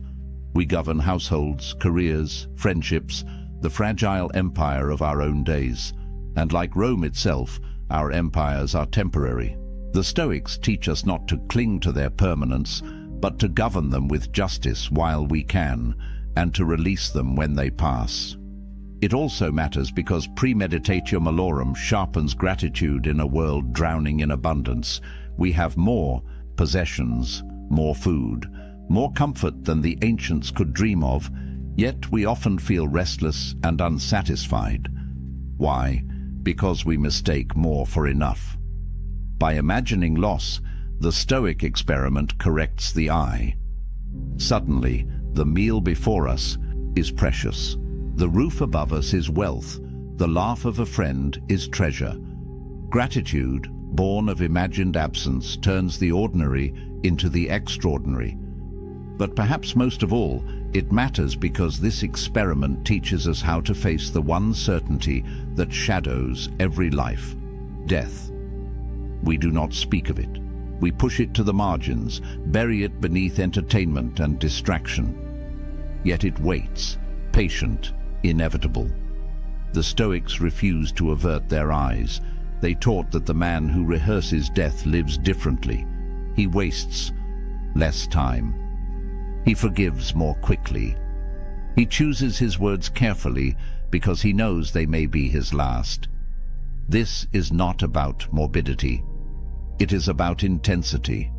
We govern households, careers, friendships, the fragile empire of our own days. And like Rome itself, our empires are temporary. The Stoics teach us not to cling to their permanence, but to govern them with justice while we can, and to release them when they pass. It also matters because premeditatio malorum sharpens gratitude in a world drowning in abundance. We have more possessions, more food, more comfort than the ancients could dream of, yet we often feel restless and unsatisfied. Why? Because we mistake more for enough. By imagining loss, the Stoic experiment corrects the eye. Suddenly, the meal before us is precious. The roof above us is wealth. The laugh of a friend is treasure. Gratitude, born of imagined absence, turns the ordinary into the extraordinary. But perhaps most of all, it matters because this experiment teaches us how to face the one certainty that shadows every life: death. We do not speak of it. We push it to the margins, bury it beneath entertainment and distraction. Yet it waits, patient, inevitable. The Stoics refused to avert their eyes. They taught that the man who rehearses death lives differently. He wastes less time. He forgives more quickly. He chooses his words carefully because he knows they may be his last. This is not about morbidity. It is about intensity.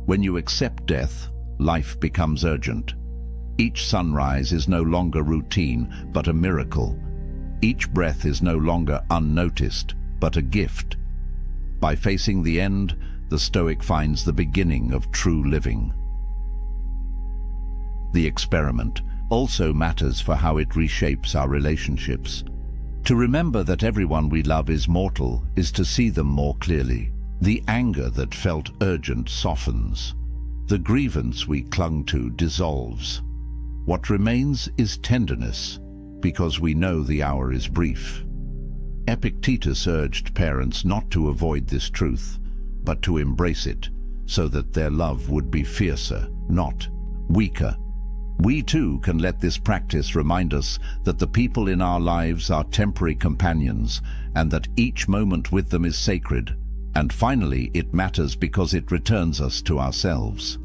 When you accept death, life becomes urgent. Each sunrise is no longer routine, but a miracle. Each breath is no longer unnoticed, but a gift. By facing the end, the Stoic finds the beginning of true living. The experiment also matters for how it reshapes our relationships. To remember that everyone we love is mortal is to see them more clearly. The anger that felt urgent softens. The grievance we clung to dissolves. What remains is tenderness, because we know the hour is brief. Epictetus urged parents not to avoid this truth, but to embrace it, so that their love would be fiercer, not weaker. We too can let this practice remind us that the people in our lives are temporary companions, and that each moment with them is sacred. And finally, it matters because it returns us to ourselves.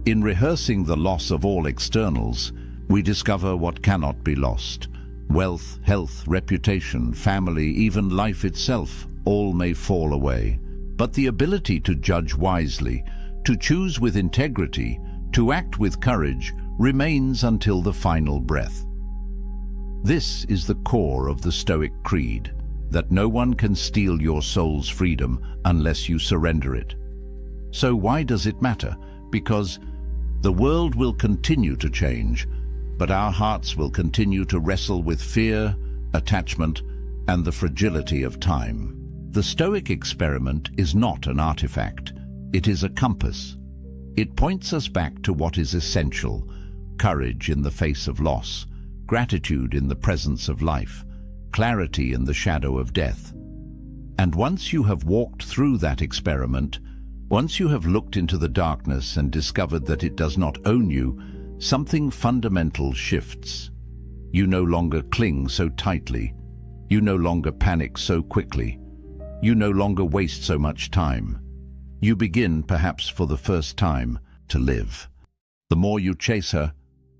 In rehearsing the loss of all externals, we discover what cannot be lost. Wealth, health, reputation, family, even life itself, all may fall away. But the ability to judge wisely, to choose with integrity, to act with courage, remains until the final breath. This is the core of the Stoic creed, that no one can steal your soul's freedom unless you surrender it. So why does it matter? Because the world will continue to change, but our hearts will continue to wrestle with fear, attachment, and the fragility of time. The Stoic experiment is not an artifact. It is a compass. It points us back to what is essential: courage in the face of loss, gratitude in the presence of life, clarity in the shadow of death. And once you have walked through that experiment, once you have looked into the darkness and discovered that it does not own you, something fundamental shifts. You no longer cling so tightly. You no longer panic so quickly. You no longer waste so much time. You begin, perhaps for the first time, to live. The more you chase her,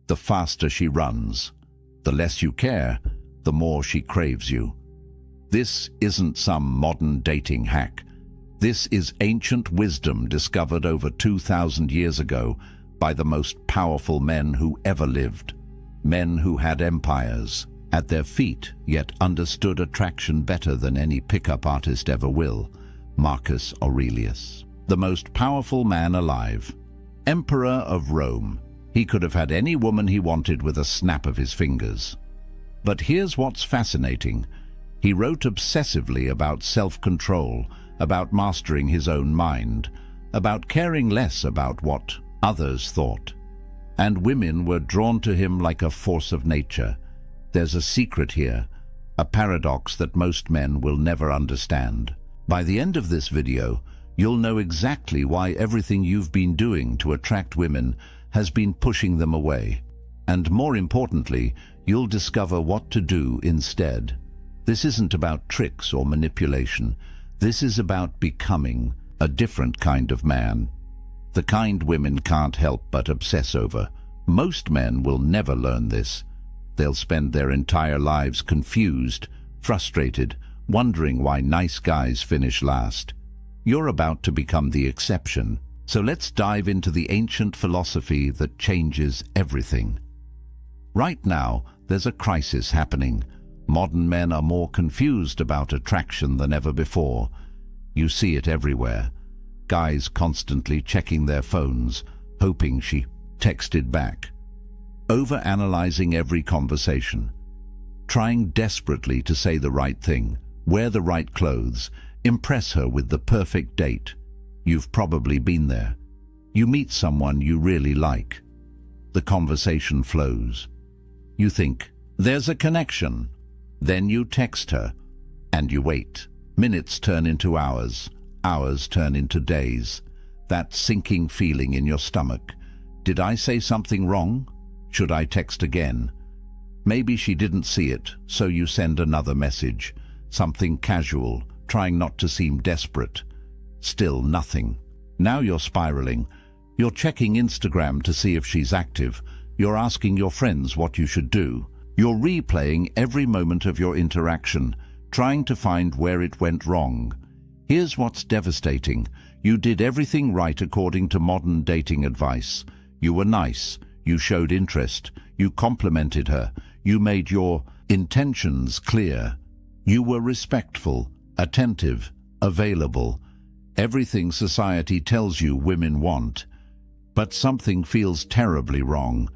the faster she runs. The less you care, the more she craves you. This isn't some modern dating hack. This is ancient wisdom discovered over 2,000 years ago by the most powerful men who ever lived. men who had empires at their feet, yet understood attraction better than any pickup artist ever will. Marcus Aurelius, the most powerful man alive, Emperor of Rome. He could have had any woman he wanted with a snap of his fingers. But here's what's fascinating. He wrote obsessively about self-control, about mastering his own mind, about caring less about what others thought. And women were drawn to him like a force of nature. There's a secret here, a paradox that most men will never understand. By the end of this video, you'll know exactly why everything you've been doing to attract women has been pushing them away. And more importantly, you'll discover what to do instead. This isn't about tricks or manipulation. This is about becoming a different kind of man. The kind women can't help but obsess over. Most men will never learn this. They'll spend their entire lives confused, frustrated, wondering why nice guys finish last. You're about to become the exception. So let's dive into the ancient philosophy that changes everything. Right now, there's a crisis happening. Modern men are more confused about attraction than ever before. You see it everywhere. Guys constantly checking their phones, hoping she texted back. Overanalyzing every conversation. Trying desperately to say the right thing, wear the right clothes, impress her with the perfect date. You've probably been there. You meet someone you really like. The conversation flows. You think, there's a connection. Then you text her, and you wait. Minutes turn into hours. Hours turn into days. That sinking feeling in your stomach. Did I say something wrong? Should I text again? Maybe she didn't see it, so you send another message. Something casual, trying not to seem desperate. Still nothing. Now you're spiraling. You're checking Instagram to see if she's active. You're asking your friends what you should do. You're replaying every moment of your interaction, trying to find where it went wrong. Here's what's devastating. You did everything right according to modern dating advice. You were nice. You showed interest. You complimented her. You made your intentions clear. You were respectful, attentive, available. Everything society tells you women want. But something feels terribly wrong,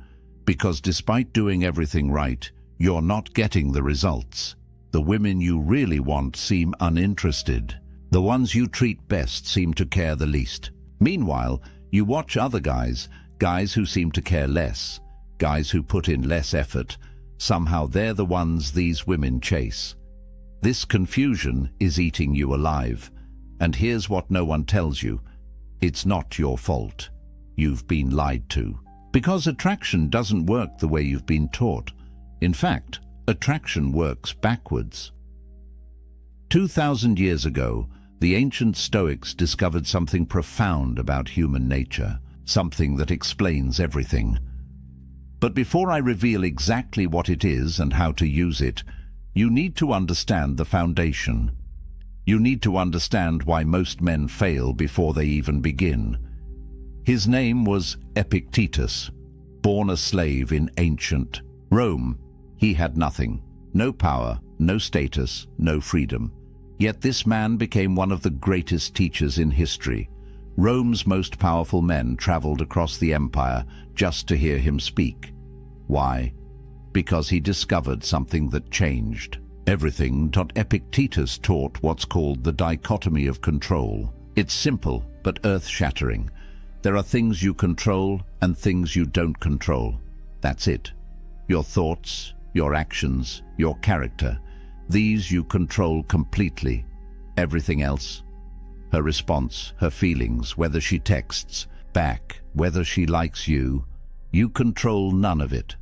because despite doing everything right, you're not getting the results. The women you really want seem uninterested. The ones you treat best seem to care the least. Meanwhile, you watch other guys who seem to care less, guys who put in less effort. Somehow they're the ones these women chase. This confusion is eating you alive. And here's what no one tells you. It's not your fault. You've been lied to. Because attraction doesn't work the way you've been taught. In fact, attraction works backwards. 2,000 years ago, the ancient Stoics discovered something profound about human nature. Something that explains everything. But before I reveal exactly what it is and how to use it, you need to understand the foundation. You need to understand why most men fail before they even begin. His name was Epictetus, born a slave in ancient Rome. He had nothing, no power, no status, no freedom. Yet this man became one of the greatest teachers in history. Rome's most powerful men traveled across the empire just to hear him speak. Why? Because he discovered something that changed everything. Epictetus taught what's called the dichotomy of control. It's simple, but earth-shattering. There are things you control and things you don't control. That's it. Your thoughts, your actions, your character. These you control completely. Everything else, her response, her feelings, whether she texts back, whether she likes you control none of it.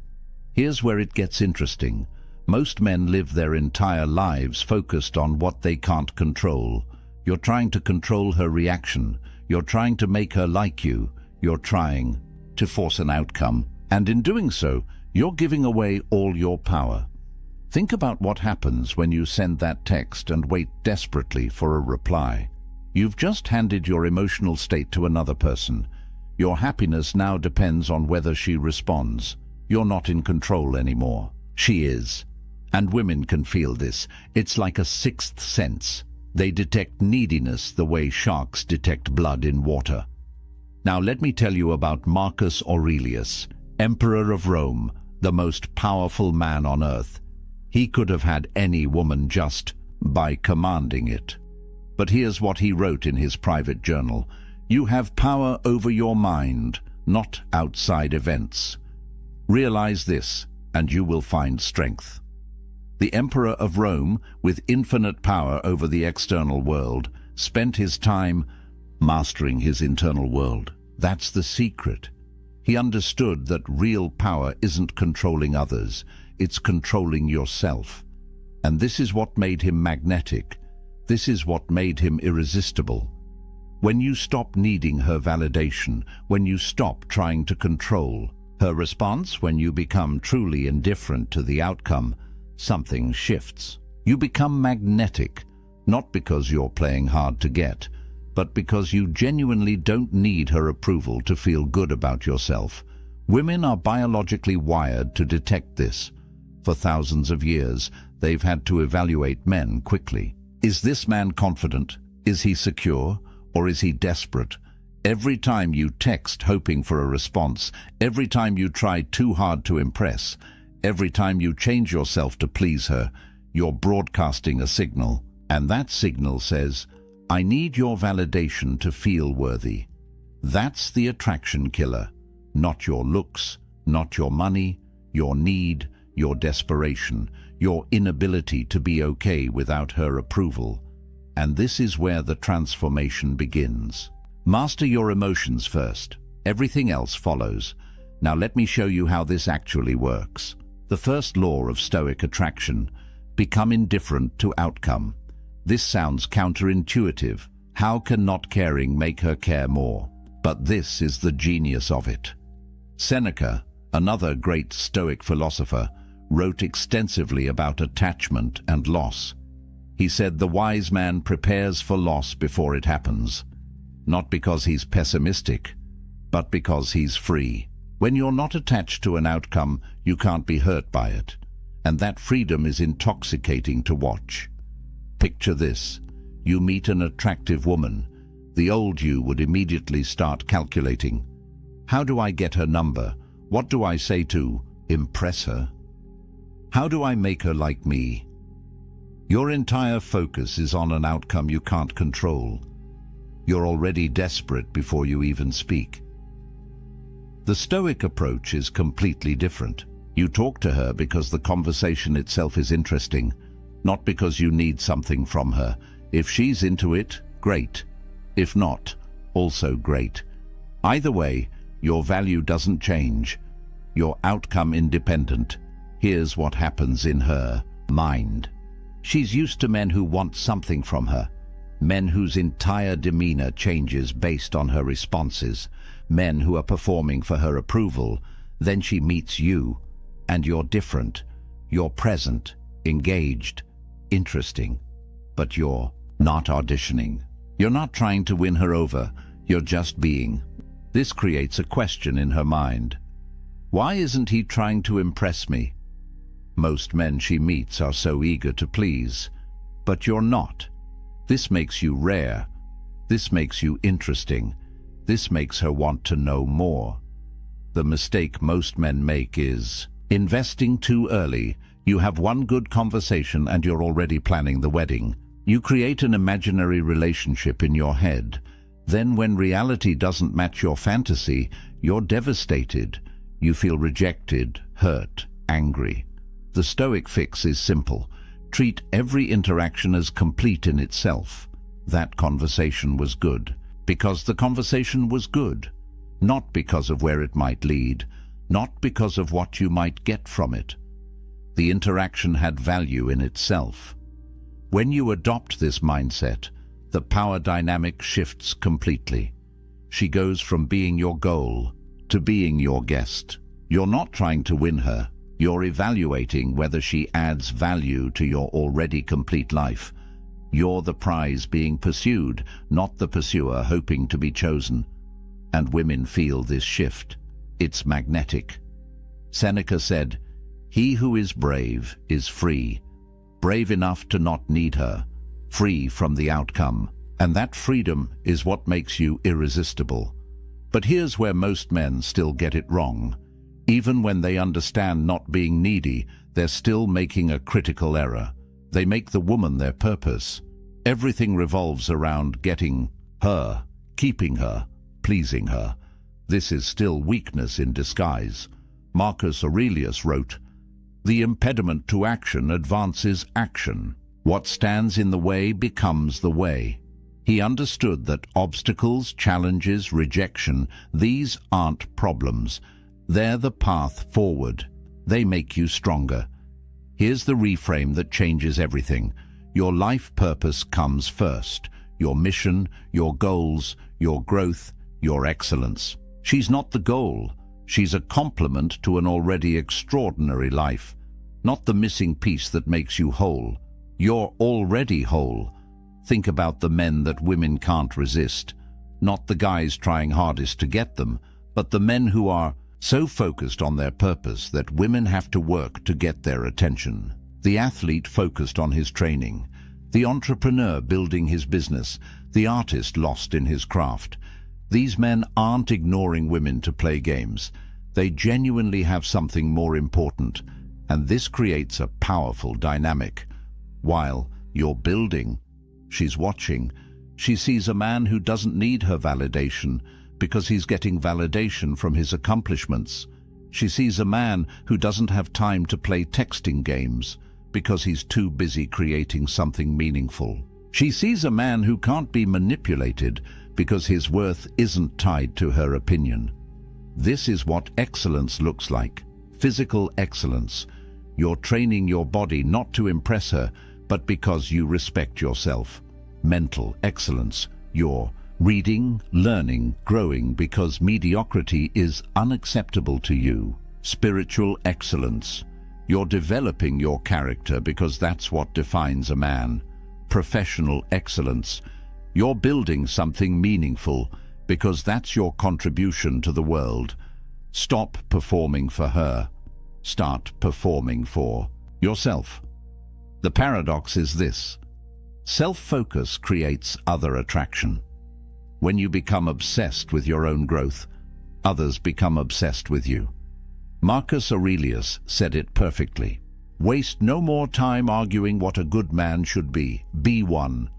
Here's where it gets interesting. Most men live their entire lives focused on what they can't control. You're trying to control her reaction. You're trying to make her like you. You're trying to force an outcome. And in doing so, you're giving away all your power. Think about what happens when you send that text and wait desperately for a reply. You've just handed your emotional state to another person. Your happiness now depends on whether she responds. You're not in control anymore. She is. And women can feel this. It's like a sixth sense. They detect neediness the way sharks detect blood in water. Now let me tell you about Marcus Aurelius, Emperor of Rome, the most powerful man on earth. He could have had any woman just by commanding it. But here's what he wrote in his private journal. You have power over your mind, not outside events. Realize this, and you will find strength. The Emperor of Rome, with infinite power over the external world, spent his time mastering his internal world. That's the secret. He understood that real power isn't controlling others, it's controlling yourself. And this is what made him magnetic. This is what made him irresistible. When you stop needing her validation, when you stop trying to control her response, when you become truly indifferent to the outcome, something shifts. You become magnetic, not because you're playing hard to get, but because you genuinely don't need her approval to feel good about yourself. Women are biologically wired to detect this. For thousands of years, they've had to evaluate men quickly. Is this man confident? Is he secure? Or is he desperate? Every time you text hoping for a response, every time you try too hard to impress, every time you change yourself to please her, you're broadcasting a signal. And that signal says, I need your validation to feel worthy. That's the attraction killer. Not your looks, not your money, your need, your desperation, your inability to be okay without her approval. And this is where the transformation begins. Master your emotions first. Everything else follows. Now let me show you how this actually works. The first law of Stoic attraction: become indifferent to outcome. This sounds counterintuitive. How can not caring make her care more? But this is the genius of it. Seneca, another great Stoic philosopher, wrote extensively about attachment and loss. He said the wise man prepares for loss before it happens, not because he's pessimistic, but because he's free. When you're not attached to an outcome, you can't be hurt by it, and that freedom is intoxicating to watch. Picture this. You meet an attractive woman. The old you would immediately start calculating. How do I get her number? What do I say to impress her? How do I make her like me? Your entire focus is on an outcome you can't control. You're already desperate before you even speak. The Stoic approach is completely different. You talk to her because the conversation itself is interesting, not because you need something from her. If she's into it, great. If not, also great. Either way, your value doesn't change. Your outcome independent. Here's what happens in her mind. She's used to men who want something from her. Men whose entire demeanor changes based on her responses. Men who are performing for her approval. Then she meets you, and you're different. You're present, engaged, interesting. But you're not auditioning. You're not trying to win her over. You're just being. This creates a question in her mind. Why isn't he trying to impress me? Most men she meets are so eager to please. But you're not. This makes you rare. This makes you interesting. This makes her want to know more. The mistake most men make is investing too early. You have one good conversation and you're already planning the wedding. You create an imaginary relationship in your head. Then when reality doesn't match your fantasy, you're devastated. You feel rejected, hurt, angry. The Stoic fix is simple. Treat every interaction as complete in itself. That conversation was good, because the conversation was good. Not because of where it might lead, not because of what you might get from it. The interaction had value in itself. When you adopt this mindset, the power dynamic shifts completely. She goes from being your goal to being your guest. You're not trying to win her. You're evaluating whether she adds value to your already complete life. You're the prize being pursued, not the pursuer hoping to be chosen. And women feel this shift. It's magnetic. Seneca said, "He who is brave is free, brave enough to not need her, free from the outcome." And that freedom is what makes you irresistible. But here's where most men still get it wrong. Even when they understand not being needy, they're still making a critical error. They make the woman their purpose. Everything revolves around getting her, keeping her, pleasing her. This is still weakness in disguise. Marcus Aurelius wrote, "The impediment to action advances action. What stands in the way becomes the way." He understood that obstacles, challenges, rejection, these aren't problems. They're the path forward. They make you stronger. Here's the reframe that changes everything. Your life purpose comes first. Your mission, your goals, your growth, your excellence. She's not the goal. She's a complement to an already extraordinary life. Not the missing piece that makes you whole. You're already whole. Think about the men that women can't resist. Not the guys trying hardest to get them, but the men who are so focused on their purpose that women have to work to get their attention. The athlete focused on his training. The entrepreneur building his business. The artist lost in his craft. These men aren't ignoring women to play games. They genuinely have something more important, and this creates a powerful dynamic. While you're building, she's watching. She sees a man who doesn't need her validation because he's getting validation from his accomplishments. She sees a man who doesn't have time to play texting games because he's too busy creating something meaningful. She sees a man who can't be manipulated because his worth isn't tied to her opinion. This is what excellence looks like. Physical excellence. You're training your body not to impress her, but because you respect yourself. Mental excellence. You're reading, learning, growing because mediocrity is unacceptable to you. Spiritual excellence. You're developing your character because that's what defines a man. Professional excellence. You're building something meaningful because that's your contribution to the world. Stop performing for her. Start performing for yourself. The paradox is this. Self-focus creates other attraction. When you become obsessed with your own growth, others become obsessed with you. Marcus Aurelius said it perfectly. Waste no more time arguing what a good man should be. Be one.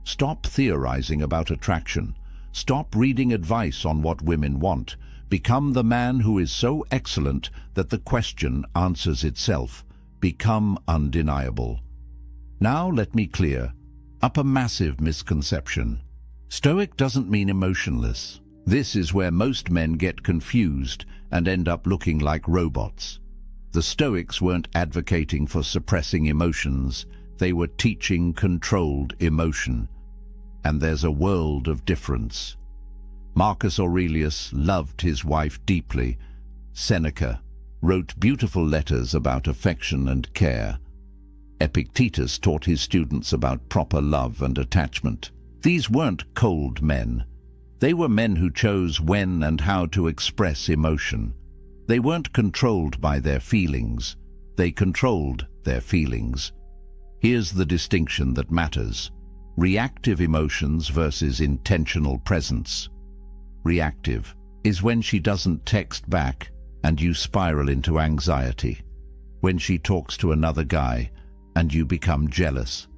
Stop theorizing about attraction. Stop reading advice on what women want. Become the man who is so excellent that the question answers itself. Become undeniable. Now let me clear up a massive misconception. Stoic doesn't mean emotionless. This is where most men get confused and end up looking like robots. The Stoics weren't advocating for suppressing emotions. They were teaching controlled emotion. And there's a world of difference. Marcus Aurelius loved his wife deeply. Seneca wrote beautiful letters about affection and care. Epictetus taught his students about proper love and attachment. These weren't cold men. They were men who chose when and how to express emotion. They weren't controlled by their feelings. They controlled their feelings. Here's the distinction that matters. Reactive emotions versus intentional presence. Reactive is when she doesn't text back and you spiral into anxiety. When she talks to another guy and you become jealous.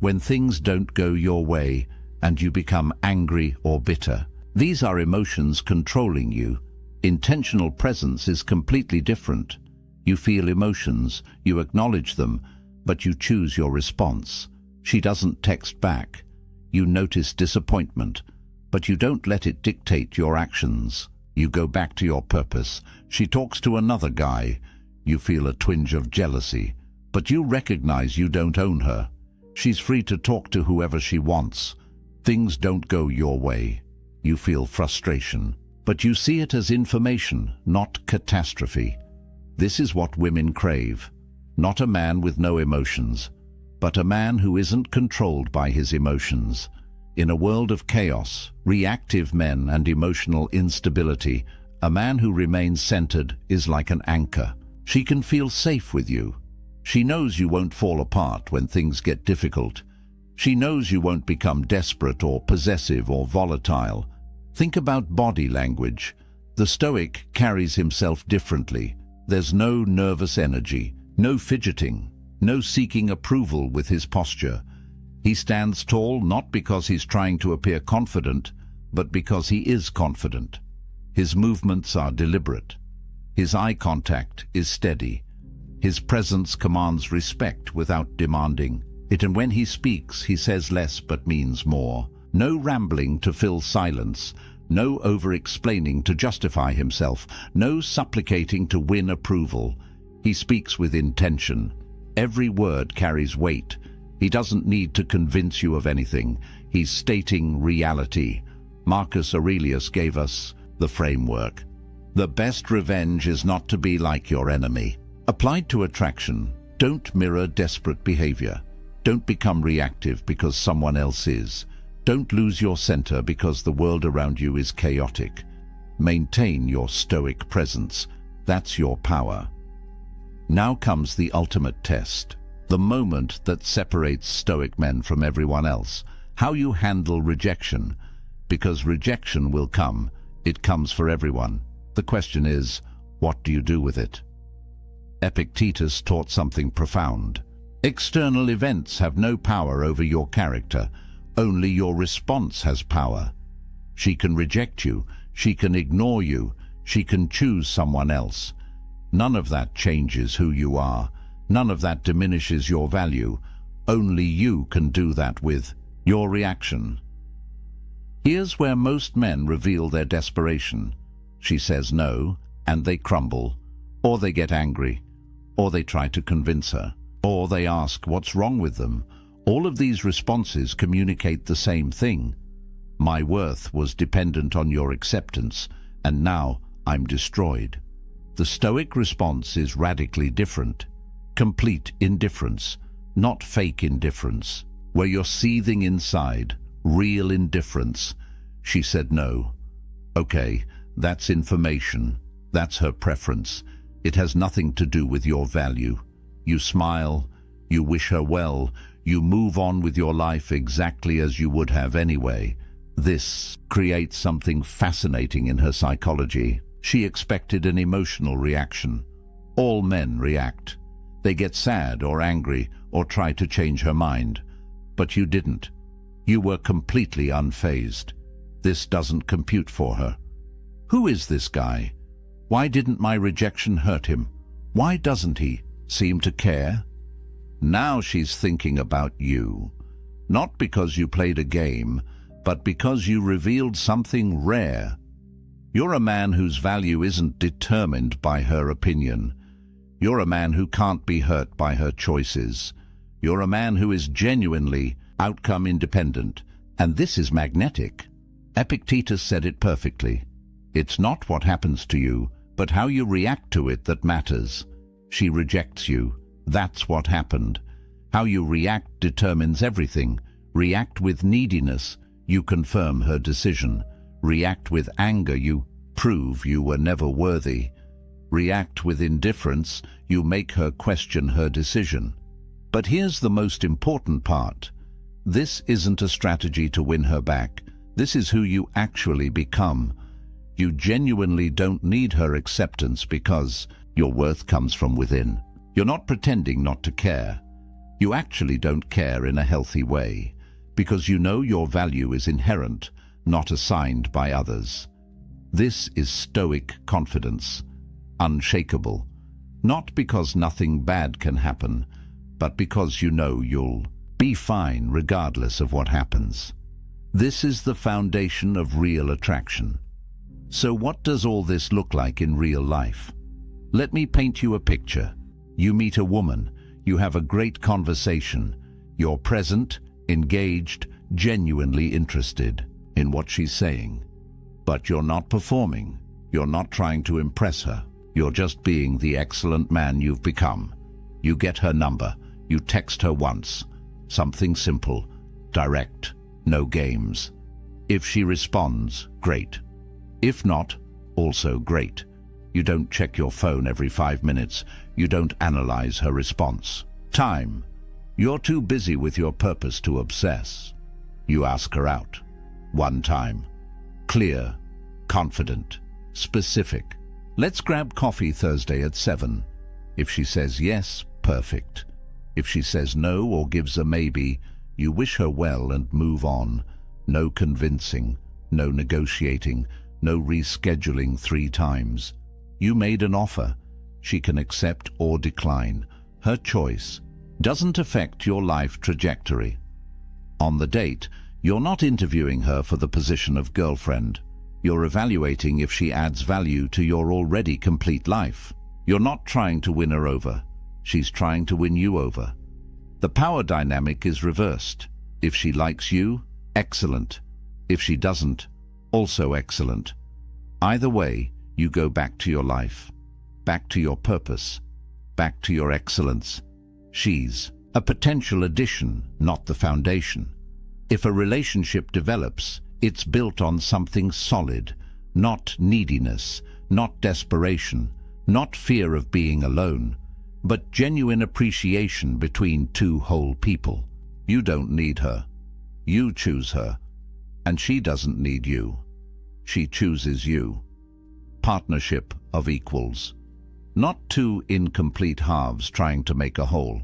When things don't go your way and you become angry or bitter. These are emotions controlling you. Intentional presence is completely different. You feel emotions, you acknowledge them, but you choose your response. She doesn't text back. You notice disappointment, but you don't let it dictate your actions. You go back to your purpose. She talks to another guy. You feel a twinge of jealousy, but you recognize you don't own her. She's free to talk to whoever she wants. Things don't go your way. You feel frustration, but you see it as information, not catastrophe. This is what women crave. Not a man with no emotions, but a man who isn't controlled by his emotions. In a world of chaos, reactive men and emotional instability, A man who remains centered is like an anchor. She can feel safe with you. She knows you won't fall apart when things get difficult. She knows you won't become desperate or possessive or volatile. Think about body language. The Stoic carries himself differently. There's no nervous energy, no fidgeting, no seeking approval with his posture. He stands tall not because he's trying to appear confident, but because he is confident. His movements are deliberate. His eye contact is steady. His presence commands respect without demanding it, and when he speaks, he says less but means more. No rambling to fill silence, no over-explaining to justify himself, no supplicating to win approval. He speaks with intention. Every word carries weight. He doesn't need to convince you of anything. He's stating reality. Marcus Aurelius gave us the framework. The best revenge is not to be like your enemy. Applied to attraction, don't mirror desperate behavior. Don't become reactive because someone else is. Don't lose your center because the world around you is chaotic. Maintain your stoic presence. That's your power. Now comes the ultimate test, the moment that separates stoic men from everyone else. How you handle rejection. Because rejection will come. It comes for everyone. The question is, what do you do with it? Epictetus taught something profound. External events have no power over your character. Only your response has power. She can reject you. She can ignore you. She can choose someone else. None of that changes who you are. None of that diminishes your value. Only you can do that with your reaction. Here's where most men reveal their desperation. She says no, and they crumble, or they get angry, or they try to convince her, or they ask what's wrong with them. All of these responses communicate the same thing. My worth was dependent on your acceptance, and now I'm destroyed. The Stoic response is radically different. Complete indifference, not fake indifference, where you're seething inside, real indifference. She said no. Okay, that's information. That's her preference. It has nothing to do with your value. You smile, you wish her well, you move on with your life exactly as you would have anyway. This creates something fascinating in her psychology. She expected an emotional reaction. All men react. They get sad or angry or try to change her mind. But you didn't. You were completely unfazed. This doesn't compute for her. Who is this guy? Why didn't my rejection hurt him? Why doesn't he seem to care? Now she's thinking about you. Not because you played a game, but because you revealed something rare. You're a man whose value isn't determined by her opinion. You're a man who can't be hurt by her choices. You're a man who is genuinely outcome independent, and this is magnetic. Epictetus said it perfectly. It's not what happens to you, but how you react to it that matters. She rejects you. That's what happened. How you react determines everything. React with neediness, you confirm her decision. React with anger, you prove you were never worthy. React with indifference, you make her question her decision. But here's the most important part. This isn't a strategy to win her back. This is who you actually become. You genuinely don't need her acceptance because your worth comes from within. You're not pretending not to care. You actually don't care in a healthy way, because you know your value is inherent, not assigned by others. This is Stoic confidence, unshakable, not because nothing bad can happen, but because you know you'll be fine regardless of what happens. This is the foundation of real attraction. So what does all this look like in real life? Let me paint you a picture. You meet a woman, you have a great conversation. You're present, engaged, genuinely interested in what she's saying. But you're not performing. You're not trying to impress her. You're just being the excellent man you've become. You get her number. You text her once. Something simple, direct, no games. If she responds, great. If not, also great. You don't check your phone every 5 minutes. You don't analyze her response. Time. You're too busy with your purpose to obsess. You ask her out. One time. Clear, confident, specific. Let's grab coffee Thursday at 7. If she says yes, perfect. If she says no or gives a maybe, you wish her well and move on. No convincing, no negotiating, no rescheduling 3 times. You made an offer. She can accept or decline. Her choice doesn't affect your life trajectory. On the date, you're not interviewing her for the position of girlfriend. You're evaluating if she adds value to your already complete life. You're not trying to win her over. She's trying to win you over. The power dynamic is reversed. If she likes you, excellent. If she doesn't, also excellent. Either way, you go back to your life, back to your purpose, back to your excellence. She's a potential addition, not the foundation. If a relationship develops, it's built on something solid, not neediness, not desperation, not fear of being alone, but genuine appreciation between 2 whole people. You don't need her. You choose her. And she doesn't need you. She chooses you. Partnership of equals. Not 2 incomplete halves trying to make a whole.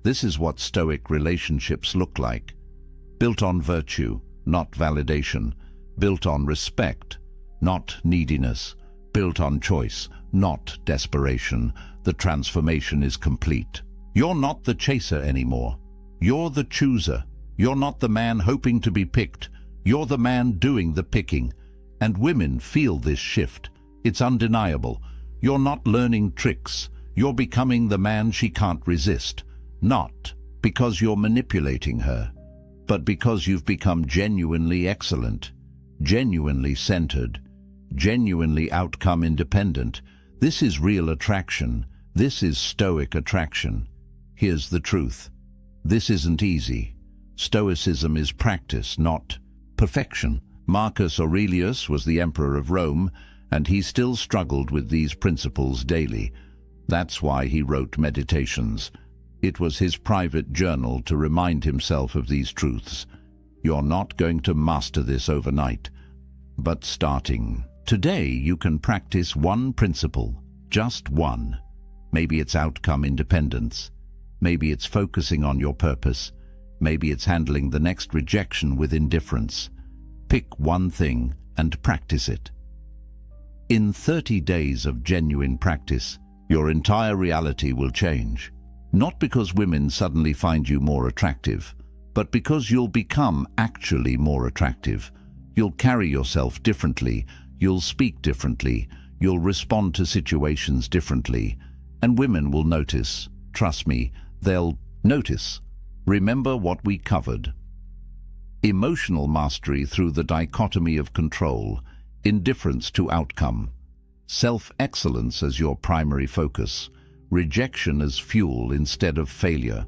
This is what Stoic relationships look like. Built on virtue, not validation. Built on respect, not neediness. Built on choice, not desperation. The transformation is complete. You're not the chaser anymore. You're the chooser. You're not the man hoping to be picked. You're the man doing the picking. And women feel this shift. It's undeniable. You're not learning tricks. You're becoming the man she can't resist. Not because you're manipulating her, but because you've become genuinely excellent, genuinely centered, genuinely outcome independent. This is real attraction. This is Stoic attraction. Here's the truth. This isn't easy. Stoicism is practice, not perfection. Marcus Aurelius was the emperor of Rome, and he still struggled with these principles daily. That's why he wrote Meditations. It was his private journal to remind himself of these truths. You're not going to master this overnight, but starting today you can practice one principle, just one. Maybe it's outcome independence. Maybe it's focusing on your purpose. Maybe it's handling the next rejection with indifference. Pick one thing and practice it. In 30 days of genuine practice, your entire reality will change. Not because women suddenly find you more attractive, but because you'll become actually more attractive. You'll carry yourself differently, you'll speak differently, you'll respond to situations differently, and women will notice. Trust me, they'll notice. Remember what we covered. Emotional mastery through the dichotomy of control, indifference to outcome, self-excellence as your primary focus, rejection as fuel instead of failure.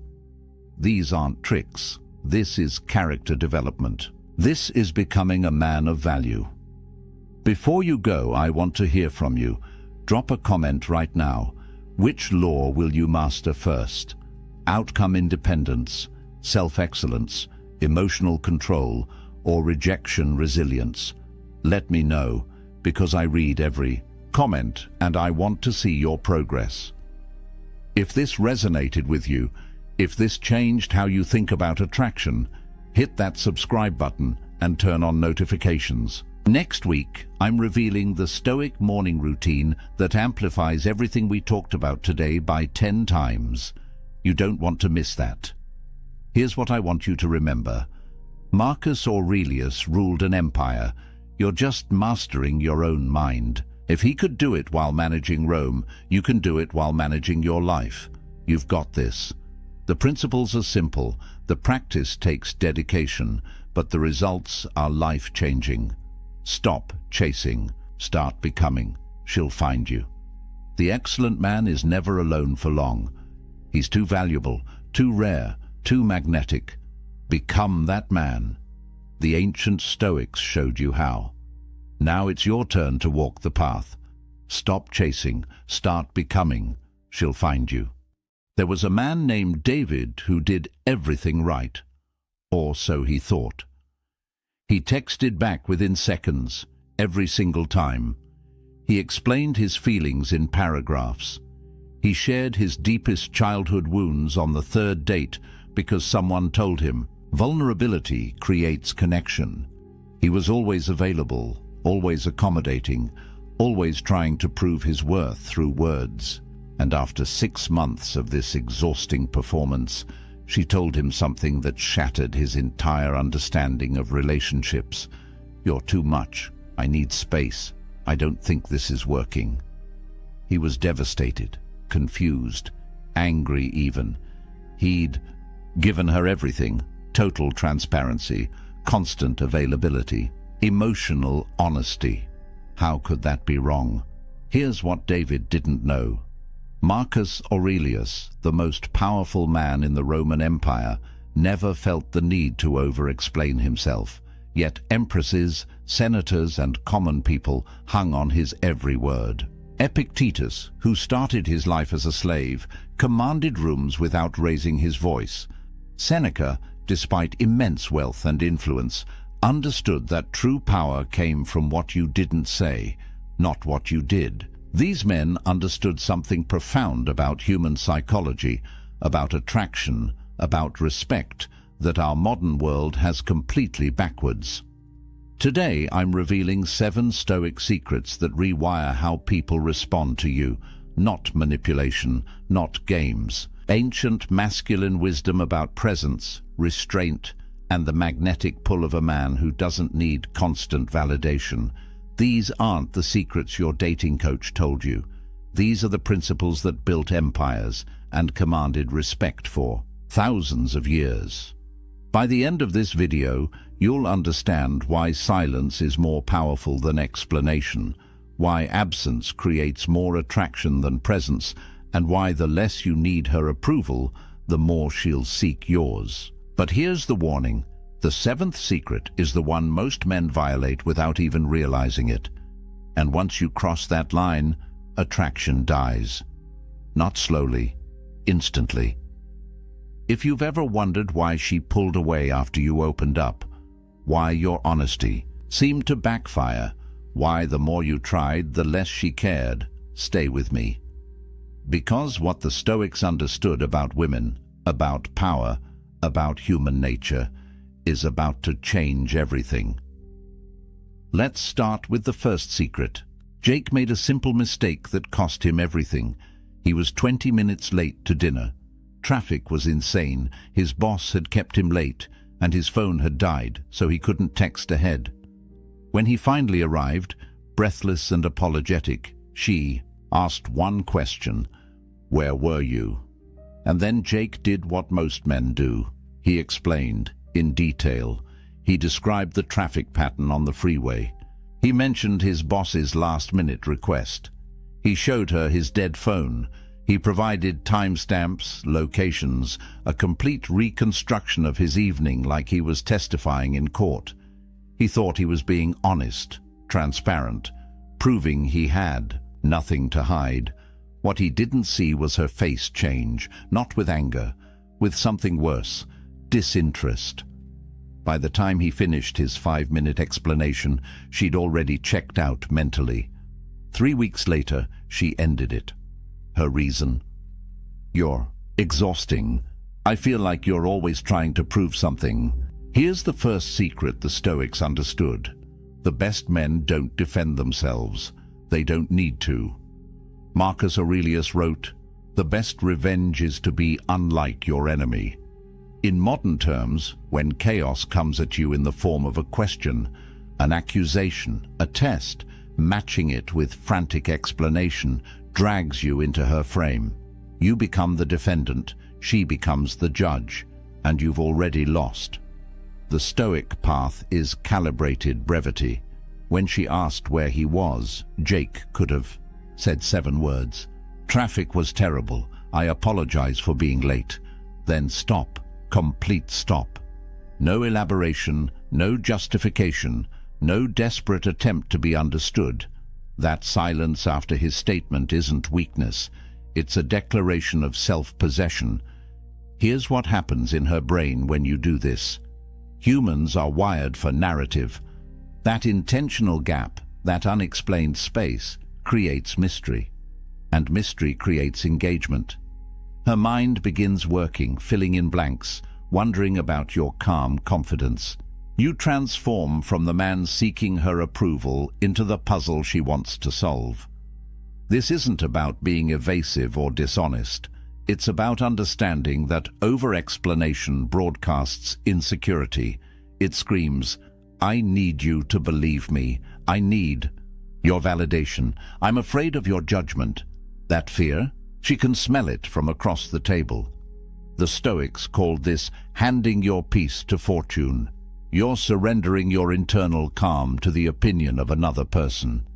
These aren't tricks. This is character development. This is becoming a man of value. Before you go, I want to hear from you. Drop a comment right now. Which law will you master first? Outcome independence, self-excellence, emotional control, or rejection resilience? Let me know, because I read every comment and I want to see your progress. If this resonated with you, if this changed how you think about attraction, hit that subscribe button and turn on notifications. Next week, I'm revealing the Stoic morning routine that amplifies everything we talked about today by 10 times. You don't want to miss that. Here's what I want you to remember. Marcus Aurelius ruled an empire. You're just mastering your own mind. If he could do it while managing Rome, you can do it while managing your life. You've got this. The principles are simple. The practice takes dedication, but the results are life-changing. Stop chasing. Start becoming. She'll find you. The excellent man is never alone for long. He's too valuable, too rare, too magnetic. Become that man. The ancient Stoics showed you how. Now it's your turn to walk the path. Stop chasing, start becoming. She'll find you. There was a man named David who did everything right. Or so he thought. He texted back within seconds, every single time. He explained his feelings in paragraphs. He shared his deepest childhood wounds on the third date because someone told him, vulnerability creates connection. He was always available, always accommodating, always trying to prove his worth through words. And after 6 months of this exhausting performance, she told him something that shattered his entire understanding of relationships. You're too much. I need space. I don't think this is working. He was devastated, confused, angry even. He'd given her everything, total transparency, constant availability, emotional honesty. How could that be wrong? Here's what David didn't know. Marcus Aurelius, the most powerful man in the Roman Empire, never felt the need to over-explain himself. Yet empresses, senators, and common people hung on his every word. Epictetus, who started his life as a slave, commanded rooms without raising his voice. Seneca, despite immense wealth and influence, understood that true power came from what you didn't say, not what you did. These men understood something profound about human psychology, about attraction, about respect, that our modern world has completely backwards. Today, I'm revealing 7 Stoic secrets that rewire how people respond to you, not manipulation, not games. Ancient masculine wisdom about presence, restraint, and the magnetic pull of a man who doesn't need constant validation. These aren't the secrets your dating coach told you. These are the principles that built empires and commanded respect for thousands of years. By the end of this video, you'll understand why silence is more powerful than explanation, why absence creates more attraction than presence, and why the less you need her approval, the more she'll seek yours. But here's the warning. The 7th secret is the one most men violate without even realizing it. And once you cross that line, attraction dies. Not slowly, instantly. If you've ever wondered why she pulled away after you opened up, why your honesty seemed to backfire, why the more you tried, the less she cared, stay with me. Because what the Stoics understood about women, about power, about human nature, is about to change everything. Let's start with the first secret. Jake made a simple mistake that cost him everything. He was 20 minutes late to dinner. Traffic was insane, his boss had kept him late, and his phone had died, so he couldn't text ahead. When he finally arrived, breathless and apologetic, she asked one question: "Where were you?" And then Jake did what most men do. He explained in detail. He described the traffic pattern on the freeway. He mentioned his boss's last-minute request. He showed her his dead phone. He provided timestamps, locations, a complete reconstruction of his evening like he was testifying in court. He thought he was being honest, transparent, proving he had nothing to hide. What he didn't see was her face change, not with anger, with something worse, disinterest. By the time he finished his 5-minute explanation, she'd already checked out mentally. 3 weeks later, she ended it. Her reason? "You're exhausting. I feel like you're always trying to prove something." Here's the first secret the Stoics understood. The best men don't defend themselves. They don't need to. Marcus Aurelius wrote, "The best revenge is to be unlike your enemy." In modern terms, when chaos comes at you in the form of a question, an accusation, a test, matching it with frantic explanation drags you into her frame. You become the defendant, she becomes the judge, and you've already lost. The Stoic path is calibrated brevity. When she asked where he was, Jake could have said 7 words. "Traffic was terrible. I apologize for being late." Then stop. Complete stop. No elaboration, no justification, No desperate attempt to be understood. That silence after his statement isn't weakness. It's a declaration of self-possession. Here's what happens in her brain when you do this. Humans are wired for narrative. That intentional gap, that unexplained space, creates mystery. And mystery creates engagement. Her mind begins working, filling in blanks, wondering about your calm confidence. You transform from the man seeking her approval into the puzzle she wants to solve. This isn't about being evasive or dishonest. It's about understanding that over-explanation broadcasts insecurity. It screams, "I need you to believe me. I need your validation. I'm afraid of your judgment." That fear, she can smell it from across the table. The Stoics called this handing your peace to fortune. You're surrendering your internal calm to the opinion of another person.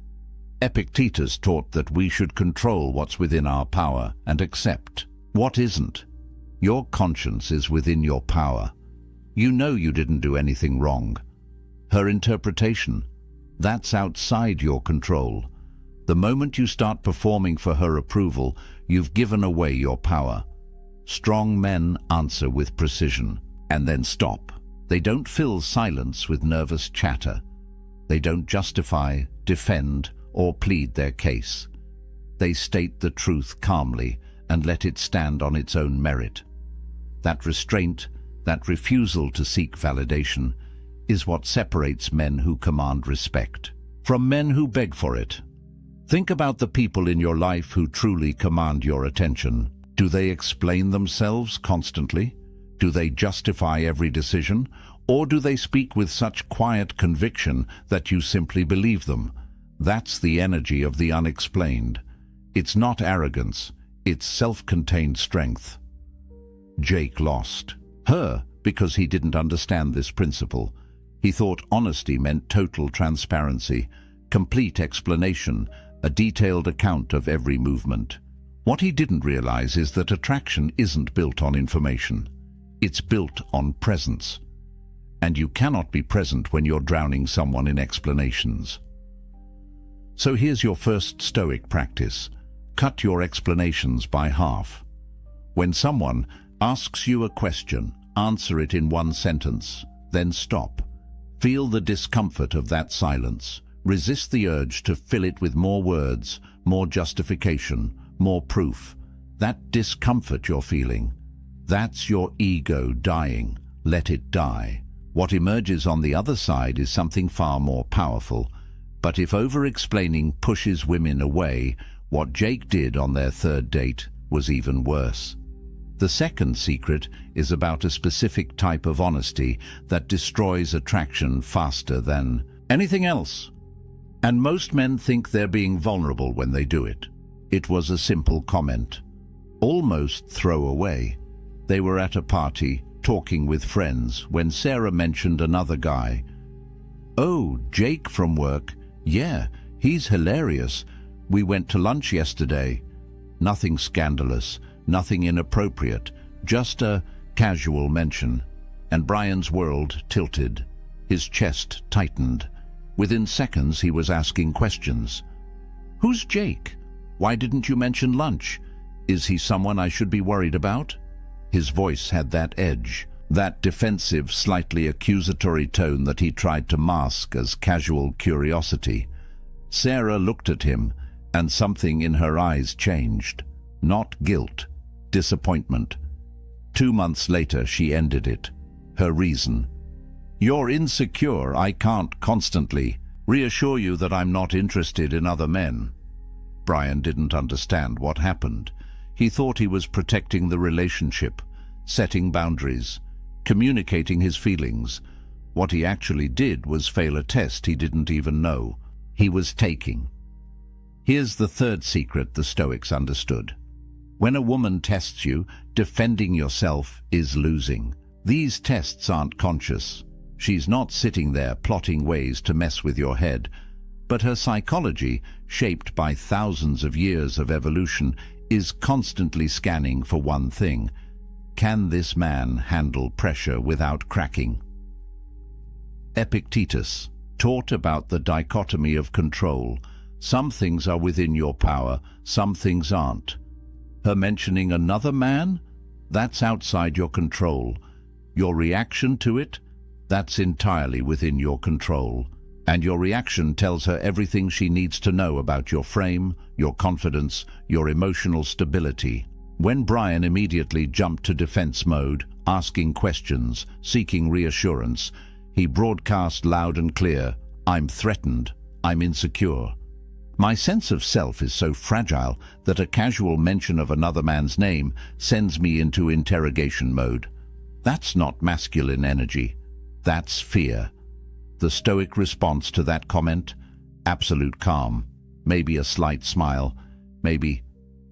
Epictetus taught that we should control what's within our power and accept what isn't. Your conscience is within your power. You know you didn't do anything wrong. Her interpretation, that's outside your control. The moment you start performing for her approval, you've given away your power. Strong men answer with precision, and then stop. They don't fill silence with nervous chatter. They don't justify, defend, or plead their case. They state the truth calmly and let it stand on its own merit. That restraint, that refusal to seek validation, is what separates men who command respect from men who beg for it. Think about the people in your life who truly command your attention. Do they explain themselves constantly? Do they justify every decision? Or do they speak with such quiet conviction that you simply believe them? That's the energy of the unexplained. It's not arrogance, it's self-contained strength. Jake lost. Her because he didn't understand this principle. He thought honesty meant total transparency, complete explanation, a detailed account of every movement. What he didn't realize is that attraction isn't built on information. It's built on presence. And you cannot be present when you're drowning someone in explanations. So here's your first Stoic practice. Cut your explanations by half. When someone asks you a question, answer it in one sentence, then stop. Feel the discomfort of that silence. Resist the urge to fill it with more words, more justification, more proof. That discomfort you're feeling, that's your ego dying. Let it die. What emerges on the other side is something far more powerful. But if over-explaining pushes women away, what Jake did on their third date was even worse. The second secret is about a specific type of honesty that destroys attraction faster than anything else. And most men think they're being vulnerable when they do it. It was a simple comment, almost throwaway. They were at a party, talking with friends, when Sarah mentioned another guy. "Oh, Jake from work. Yeah, he's hilarious. We went to lunch yesterday." Nothing scandalous, nothing inappropriate, just a casual mention. And Brian's world tilted. His chest tightened. Within seconds, he was asking questions. "Who's Jake? Why didn't you mention lunch? Is he someone I should be worried about?" His voice had that edge, that defensive, slightly accusatory tone that he tried to mask as casual curiosity. Sarah looked at him, and something in her eyes changed. Not guilt, disappointment. 2 months later, she ended it. Her reason: "You're insecure. I can't constantly reassure you that I'm not interested in other men." Brian didn't understand what happened. He thought he was protecting the relationship, setting boundaries, communicating his feelings. What he actually did was fail a test he didn't even know he was taking. Here's the third secret the Stoics understood. When a woman tests you, defending yourself is losing. These tests aren't conscious. She's not sitting there plotting ways to mess with your head, but her psychology, shaped by thousands of years of evolution, is constantly scanning for one thing: can this man handle pressure without cracking? Epictetus, taught about the dichotomy of control. Some things are within your power, some things aren't. Her mentioning another man? That's outside your control. Your reaction to it? That's entirely within your control. And your reaction tells her everything she needs to know about your frame, your confidence, your emotional stability. When Brian immediately jumped to defense mode, asking questions, seeking reassurance, he broadcast loud and clear, "I'm threatened, I'm insecure. My sense of self is so fragile that a casual mention of another man's name sends me into interrogation mode." That's not masculine energy. That's fear. The Stoic response to that comment? Absolute calm. Maybe a slight smile. Maybe,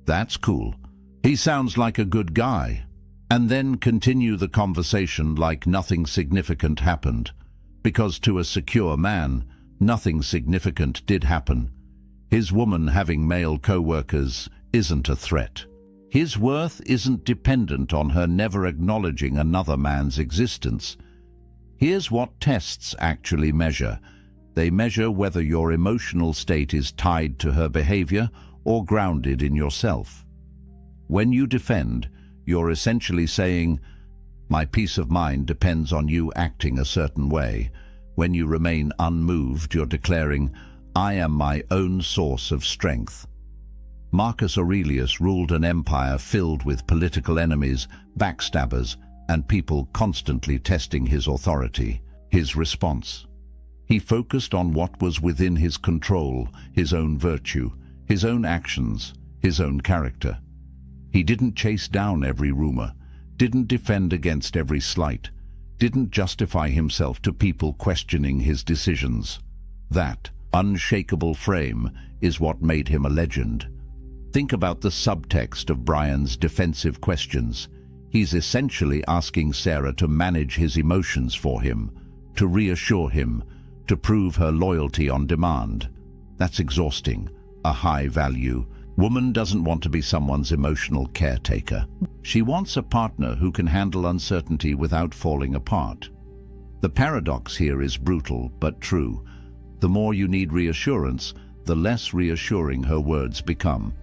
"That's cool. He sounds like a good guy." And then continue the conversation like nothing significant happened. Because to a secure man, nothing significant did happen. His woman having male co-workers isn't a threat. His worth isn't dependent on her never acknowledging another man's existence. Here's what tests actually measure. They measure whether your emotional state is tied to her behavior or grounded in yourself. When you defend, you're essentially saying, "My peace of mind depends on you acting a certain way." When you remain unmoved, you're declaring, "I am my own source of strength." Marcus Aurelius ruled an empire filled with political enemies, backstabbers, and people constantly testing his authority. His response? He focused on what was within his control, his own virtue, his own actions, his own character. He didn't chase down every rumor, didn't defend against every slight, didn't justify himself to people questioning his decisions. That unshakable frame is what made him a legend. Think about the subtext of Brian's defensive questions. He's essentially asking Sarah to manage his emotions for him, to reassure him, to prove her loyalty on demand. That's exhausting, a high value. Woman doesn't want to be someone's emotional caretaker. She wants a partner who can handle uncertainty without falling apart. The paradox here is brutal but true. The more you need reassurance, the less reassuring her words become.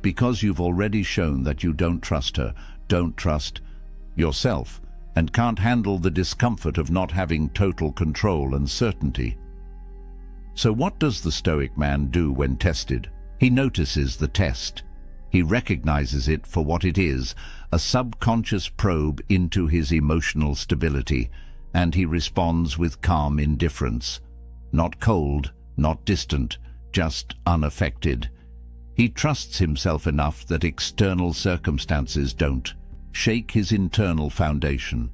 Because you've already shown that you don't trust her, don't trust yourself, and can't handle the discomfort of not having total control and certainty. So what does the Stoic man do when tested? He notices the test. He recognizes it for what it is, a subconscious probe into his emotional stability, and he responds with calm indifference. Not cold, not distant, just unaffected. He trusts himself enough that external circumstances don't shake his internal foundation.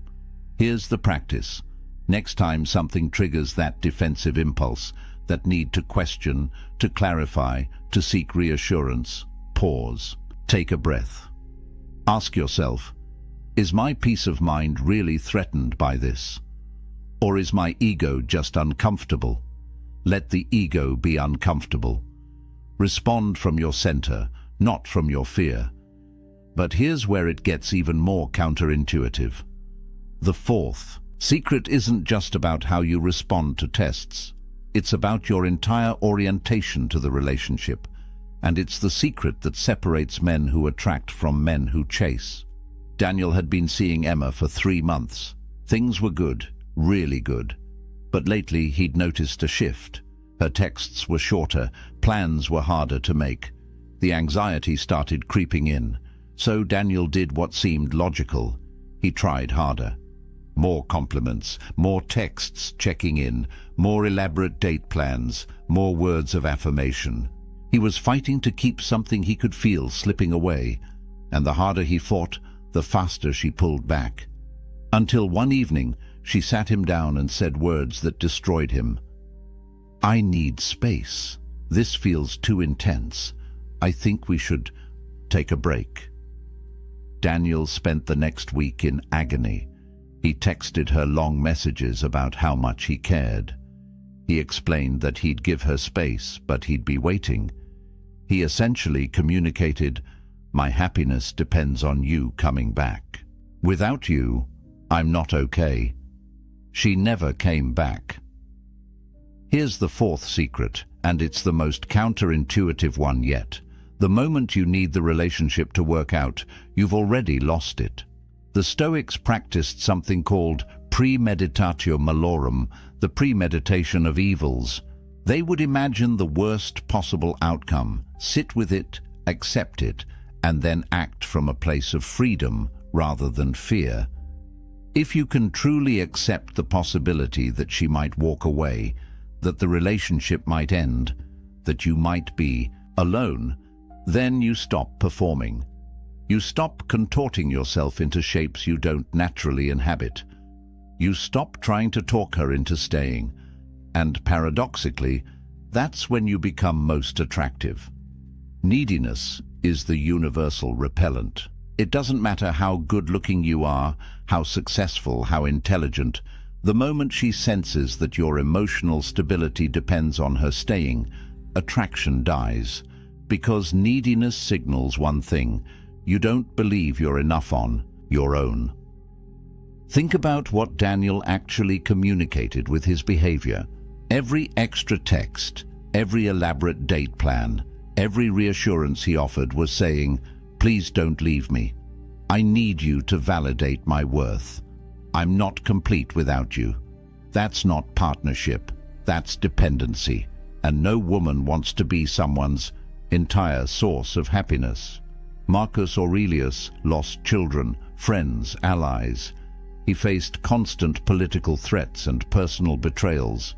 Here's the practice. Next time something triggers that defensive impulse, that need to question, to clarify, to seek reassurance, pause. Take a breath. Ask yourself, is my peace of mind really threatened by this? Or is my ego just uncomfortable? Let the ego be uncomfortable. Respond from your center, not from your fear. But here's where it gets even more counterintuitive. The fourth secret isn't just about how you respond to tests. It's about your entire orientation to the relationship, and it's the secret that separates men who attract from men who chase. Daniel had been seeing Emma for 3 months. Things were good, really good. But lately he'd noticed a shift. Her texts were shorter, plans were harder to make. The anxiety started creeping in. So Daniel did what seemed logical. He tried harder. More compliments, more texts checking in, more elaborate date plans, more words of affirmation. He was fighting to keep something he could feel slipping away, and the harder he fought, the faster she pulled back. Until one evening, she sat him down and said words that destroyed him. "I need space. This feels too intense. I think we should take a break." Daniel spent the next week in agony. He texted her long messages about how much he cared. He explained that he'd give her space, but he'd be waiting. He essentially communicated, "My happiness depends on you coming back. Without you, I'm not okay." She never came back. Here's the fourth secret, and it's the most counterintuitive one yet. The moment you need the relationship to work out, you've already lost it. The Stoics practiced something called premeditatio malorum, the premeditation of evils. They would imagine the worst possible outcome, sit with it, accept it, and then act from a place of freedom rather than fear. If you can truly accept the possibility that she might walk away, that the relationship might end, that you might be alone, then you stop performing. You stop contorting yourself into shapes you don't naturally inhabit. You stop trying to talk her into staying. And paradoxically, that's when you become most attractive. Neediness is the universal repellent. It doesn't matter how good-looking you are, how successful, how intelligent. The moment she senses that your emotional stability depends on her staying, attraction dies. Because neediness signals one thing: you don't believe you're enough on your own. Think about what Daniel actually communicated with his behavior. Every extra text, every elaborate date plan, every reassurance he offered was saying, "Please don't leave me. I need you to validate my worth. I'm not complete without you." That's not partnership, that's dependency. And no woman wants to be someone's entire source of happiness. Marcus Aurelius lost children, friends, allies. He faced constant political threats and personal betrayals.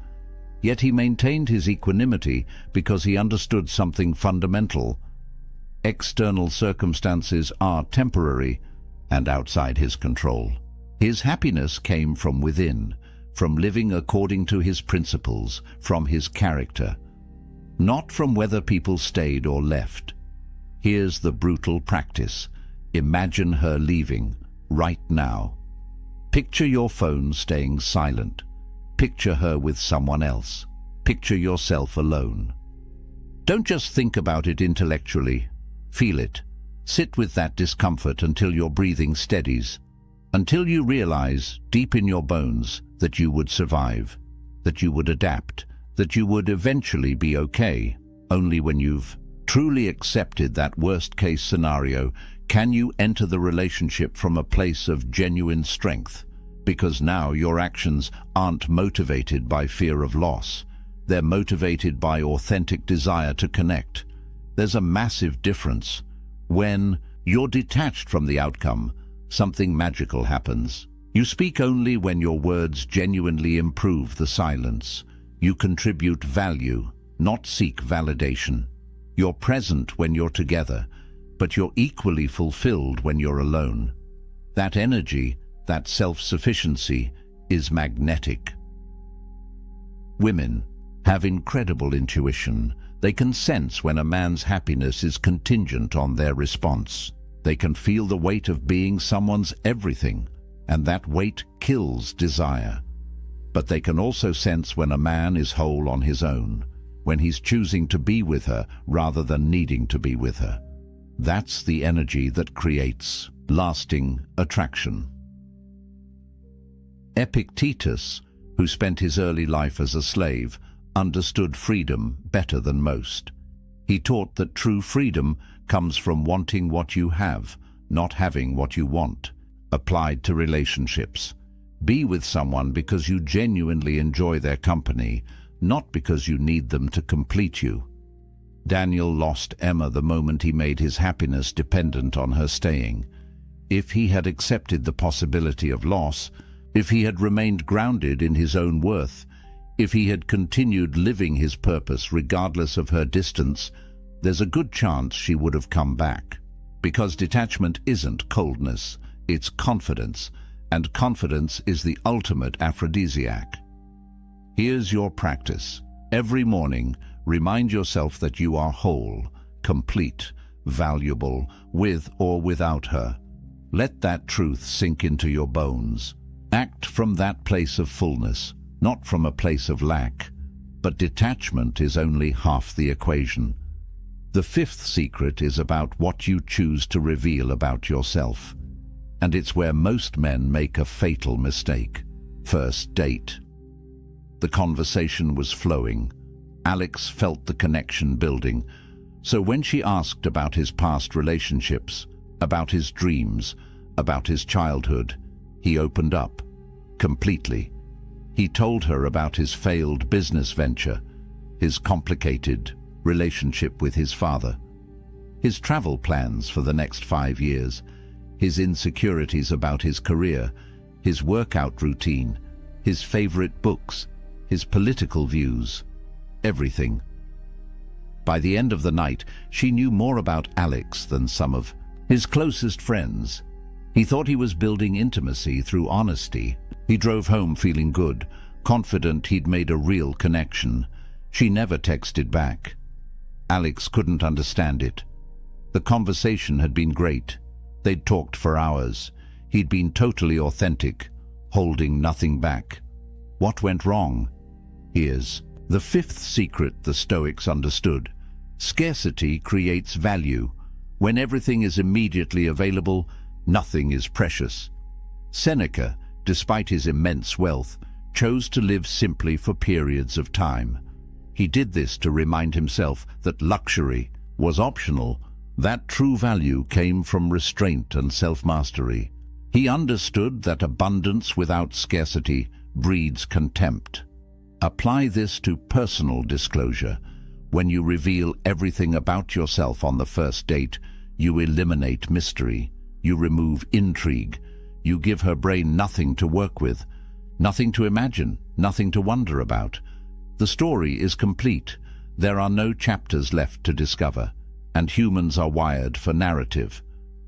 Yet he maintained his equanimity because he understood something fundamental. External circumstances are temporary and outside his control. His happiness came from within, from living according to his principles, from his character, not from whether people stayed or left. Here's the brutal practice. Imagine her leaving right now. Picture your phone staying silent. Picture her with someone else. Picture yourself alone. Don't just think about it intellectually. Feel it. Sit with that discomfort until your breathing steadies, until you realize deep in your bones that you would survive, that you would adapt, that you would eventually be okay. Only when you've truly accepted that worst-case scenario can you enter the relationship from a place of genuine strength, because now your actions aren't motivated by fear of loss. They're motivated by authentic desire to connect. There's a massive difference. When you're detached from the outcome, something magical happens. You speak only when your words genuinely improve the silence. You contribute value, not seek validation. You're present when you're together, but you're equally fulfilled when you're alone. That energy, that self-sufficiency, is magnetic. Women have incredible intuition. They can sense when a man's happiness is contingent on their response. They can feel the weight of being someone's everything, and that weight kills desire. But they can also sense when a man is whole on his own, when he's choosing to be with her rather than needing to be with her. That's the energy that creates lasting attraction. Epictetus, who spent his early life as a slave, understood freedom better than most. He taught that true freedom comes from wanting what you have, not having what you want. Applied to relationships. Be with someone because you genuinely enjoy their company, not because you need them to complete you. Daniel lost Emma the moment he made his happiness dependent on her staying. If he had accepted the possibility of loss, if he had remained grounded in his own worth, if he had continued living his purpose regardless of her distance, there's a good chance she would have come back. Because detachment isn't coldness, it's confidence, and confidence is the ultimate aphrodisiac. Here's your practice. Every morning, remind yourself that you are whole, complete, valuable, with or without her. Let that truth sink into your bones. Act from that place of fullness, not from a place of lack. But detachment is only half the equation. The fifth secret is about what you choose to reveal about yourself. And it's where most men make a fatal mistake. First date. The conversation was flowing. Alex felt the connection building. So when she asked about his past relationships, about his dreams, about his childhood, he opened up, completely. He told her about his failed business venture, his complicated relationship with his father, his travel plans for the next 5 years, his insecurities about his career, his workout routine, his favorite books, his political views, everything. By the end of the night, she knew more about Alex than some of his closest friends. He thought he was building intimacy through honesty. He drove home feeling good, confident he'd made a real connection. She never texted back. Alex couldn't understand it. The conversation had been great. They'd talked for hours. He'd been totally authentic, holding nothing back. What went wrong? Here's the fifth secret the Stoics understood. Scarcity creates value. When everything is immediately available, nothing is precious. Seneca, despite his immense wealth, chose to live simply for periods of time. He did this to remind himself that luxury was optional, that true value came from restraint and self-mastery. He understood that abundance without scarcity breeds contempt. Apply this to personal disclosure. When you reveal everything about yourself on the first date, you eliminate mystery. You remove intrigue. You give her brain nothing to work with, nothing to imagine, nothing to wonder about. The story is complete. There are no chapters left to discover, and humans are wired for narrative.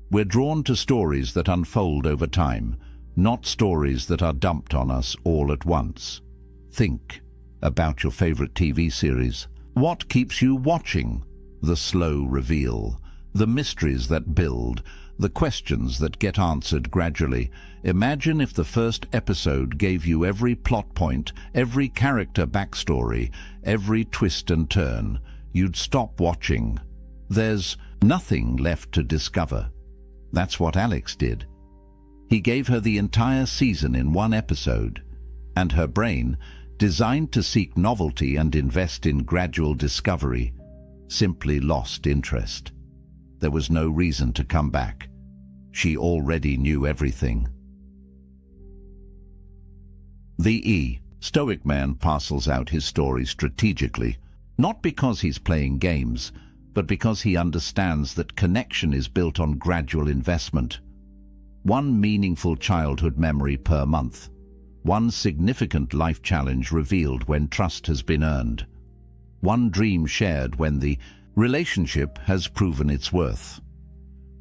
We're drawn to stories that unfold over time, not stories that are dumped on us all at once. Think about your favorite TV series. What keeps you watching? The slow reveal, the mysteries that build, the questions that get answered gradually. Imagine if the first episode gave you every plot point, every character backstory, every twist and turn. You'd stop watching. There's nothing left to discover. That's what Alex did. He gave her the entire season in one episode, and her brain, designed to seek novelty and invest in gradual discovery, simply lost interest. There was no reason to come back. She already knew everything. The Stoic man parcels out his story strategically, not because he's playing games, but because he understands that connection is built on gradual investment. One meaningful childhood memory per month. One significant life challenge revealed when trust has been earned. One dream shared when the relationship has proven its worth.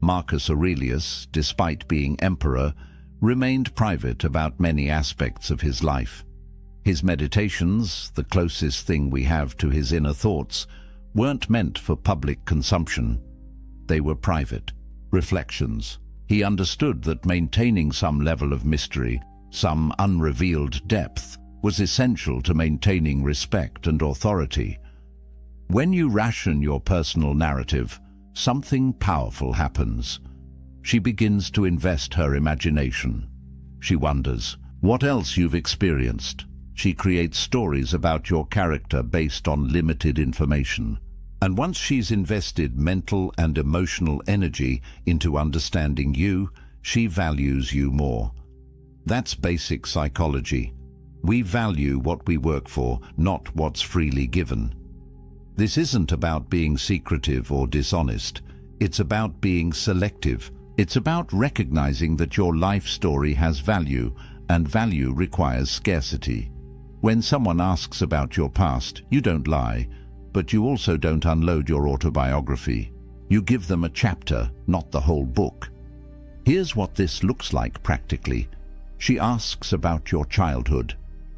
Marcus Aurelius, despite being emperor, remained private about many aspects of his life. His meditations, the closest thing we have to his inner thoughts, weren't meant for public consumption. They were private reflections. He understood that maintaining some level of mystery, some unrevealed depth, was essential to maintaining respect and authority. When you ration your personal narrative, something powerful happens. She begins to invest her imagination. She wonders what else you've experienced. She creates stories about your character based on limited information. And once she's invested mental and emotional energy into understanding you, she values you more. That's basic psychology. We value what we work for, not what's freely given. This isn't about being secretive or dishonest. It's about being selective. It's about recognizing that your life story has value, and value requires scarcity. When someone asks about your past, you don't lie, but you also don't unload your autobiography. You give them a chapter, not the whole book. Here's what this looks like practically. She asks about your childhood.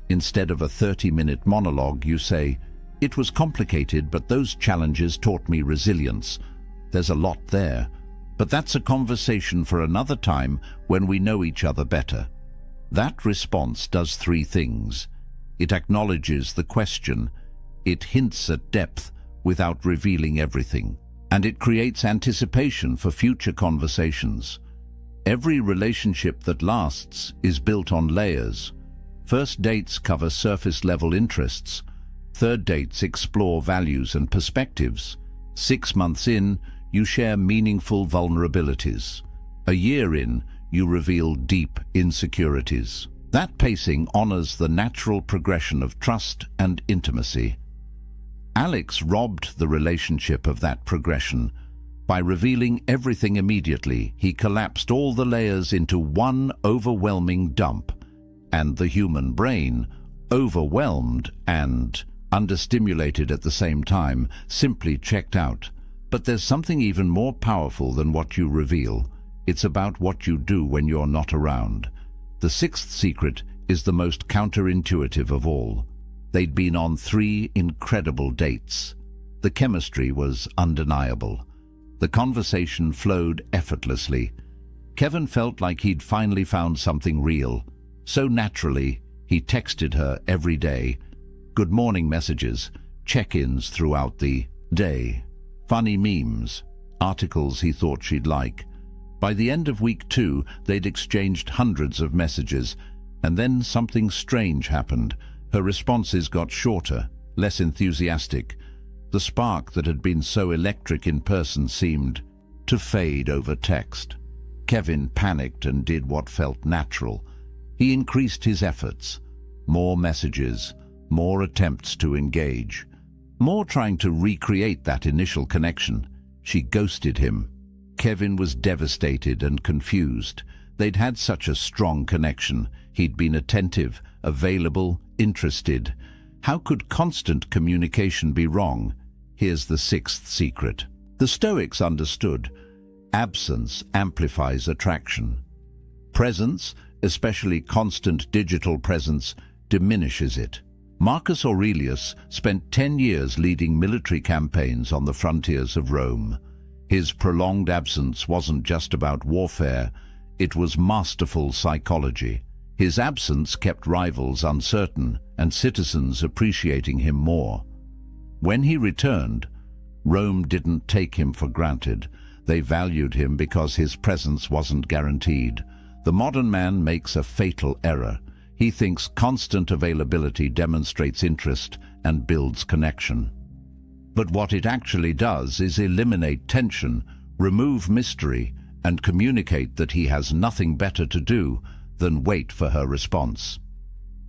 Instead of a 30-minute monologue, you say, "It was complicated, but those challenges taught me resilience." There's a lot there, but that's a conversation for another time when we know each other better. That response does 3 things. It acknowledges the question, it hints at depth without revealing everything, and it creates anticipation for future conversations. Every relationship that lasts is built on layers. First dates cover surface-level interests. Third dates explore values and perspectives. 6 months in, you share meaningful vulnerabilities. A year in, you reveal deep insecurities. That pacing honors the natural progression of trust and intimacy. Alex robbed the relationship of that progression. By revealing everything immediately, he collapsed all the layers into one overwhelming dump. And the human brain, overwhelmed and understimulated at the same time, simply checked out. But there's something even more powerful than what you reveal. It's about what you do when you're not around. The sixth secret is the most counterintuitive of all. They'd been on 3 incredible dates. The chemistry was undeniable. The conversation flowed effortlessly. Kevin felt like he'd finally found something real. So naturally, he texted her every day. Good morning messages, check-ins throughout the day, funny memes, articles he thought she'd like. By the end of week 2, they'd exchanged hundreds of messages, and then something strange happened. Her responses got shorter, less enthusiastic. The spark that had been so electric in person seemed to fade over text. Kevin panicked and did what felt natural. He increased his efforts. More messages, more attempts to engage, more trying to recreate that initial connection. She ghosted him. Kevin was devastated and confused. They'd had such a strong connection. He'd been attentive, available, interested. How could constant communication be wrong? Here's the sixth secret. The Stoics understood. Absence amplifies attraction. Presence, especially constant digital presence, diminishes it. Marcus Aurelius spent 10 years leading military campaigns on the frontiers of Rome. His prolonged absence wasn't just about warfare, it was masterful psychology. His absence kept rivals uncertain and citizens appreciating him more. When he returned, Rome didn't take him for granted. They valued him because his presence wasn't guaranteed. The modern man makes a fatal error. He thinks constant availability demonstrates interest and builds connection. But what it actually does is eliminate tension, remove mystery, and communicate that he has nothing better to do than wait for her response.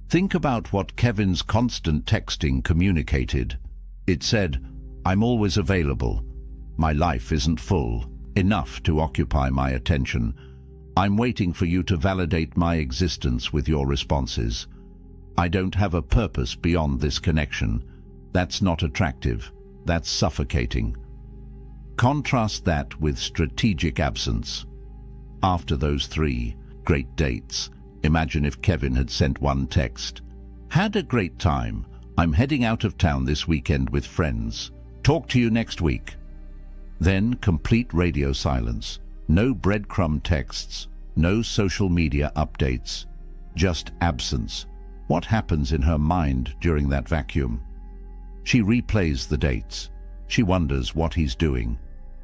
Think about what Kevin's constant texting communicated. It said, "I'm always available. My life isn't full enough to occupy my attention. I'm waiting for you to validate my existence with your responses. I don't have a purpose beyond this connection. That's not attractive. That's suffocating." Contrast that with strategic absence. After those 3 great dates, imagine if Kevin had sent one text. "Had a great time. I'm heading out of town this weekend with friends. Talk to you next week." Then complete radio silence. No breadcrumb texts, no social media updates, just absence. What happens in her mind during that vacuum? She replays the dates. She wonders what he's doing.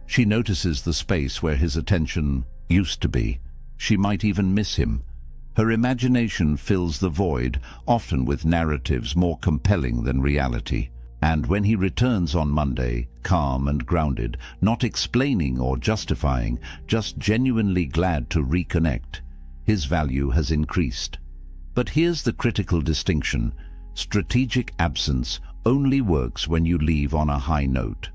She notices the space where his attention used to be. She might even miss him. Her imagination fills the void, often with narratives more compelling than reality. And when he returns on Monday, calm and grounded, not explaining or justifying, just genuinely glad to reconnect, his value has increased. But here's the critical distinction. Strategic absence only works when you leave on a high note.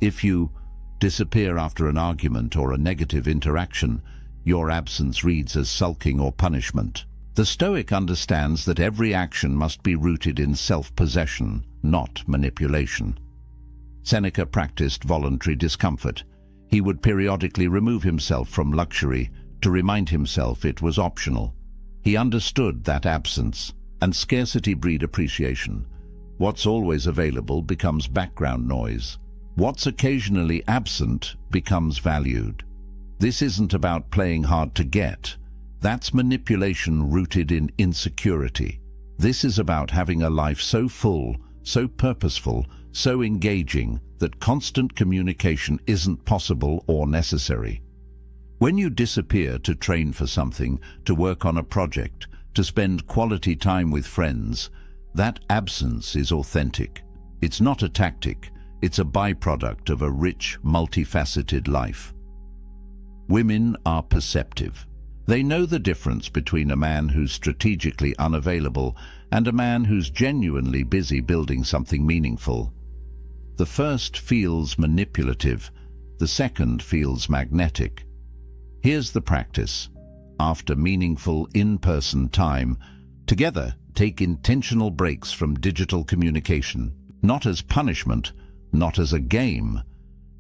If you disappear after an argument or a negative interaction, your absence reads as sulking or punishment. The Stoic understands that every action must be rooted in self-possession, not manipulation. Seneca practiced voluntary discomfort. He would periodically remove himself from luxury to remind himself it was optional. He understood that absence, and scarcity breed appreciation. What's always available becomes background noise. What's occasionally absent becomes valued. This isn't about playing hard to get. That's manipulation rooted in insecurity. This is about having a life so full, so purposeful, so engaging that constant communication isn't possible or necessary. When you disappear to train for something, to work on a project, to spend quality time with friends, that absence is authentic. It's not a tactic, it's a byproduct of a rich, multifaceted life. Women are perceptive. They know the difference between a man who's strategically unavailable and a man who's genuinely busy building something meaningful. The first feels manipulative, the second feels magnetic. Here's the practice. After meaningful in-person time, together take intentional breaks from digital communication, not as punishment, not as a game,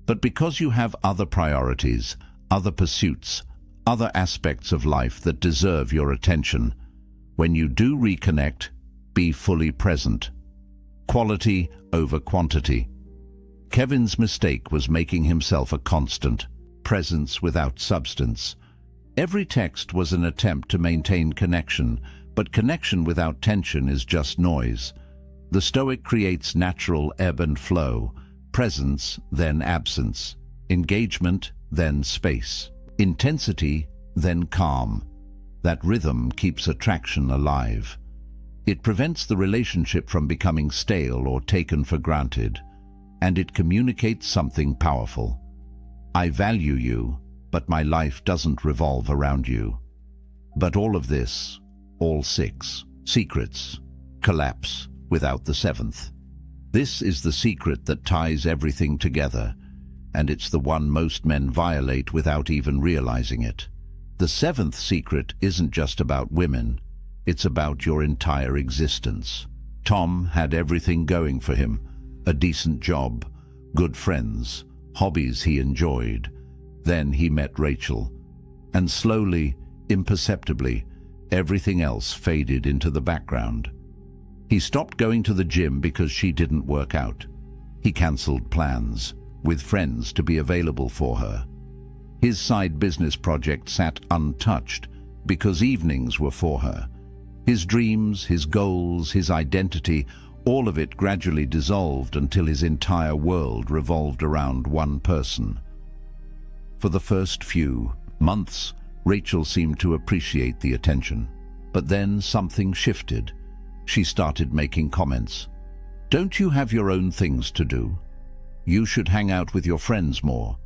but because you have other priorities, other pursuits, other aspects of life that deserve your attention. When you do reconnect, be fully present. Quality over quantity. Kevin's mistake was making himself a constant, presence without substance. Every text was an attempt to maintain connection, but connection without tension is just noise. The Stoic creates natural ebb and flow, presence, then absence, engagement, then space, intensity, then calm. That rhythm keeps attraction alive. It prevents the relationship from becoming stale or taken for granted, and it communicates something powerful. I value you, but my life doesn't revolve around you. But all of this, all six secrets, collapse without the seventh. This is the secret that ties everything together, and it's the one most men violate without even realizing it. The seventh secret isn't just about women, it's about your entire existence. Tom had everything going for him: a decent job, good friends, hobbies he enjoyed. Then he met Rachel, and slowly, imperceptibly, everything else faded into the background. He stopped going to the gym because she didn't work out. He cancelled plans, with friends to be available for her. His side business project sat untouched because evenings were for her. His dreams, his goals, his identity, all of it gradually dissolved until his entire world revolved around one person. For the first few months, Rachel seemed to appreciate the attention. But then something shifted. She started making comments. "Don't you have your own things to do? You should hang out with your friends more.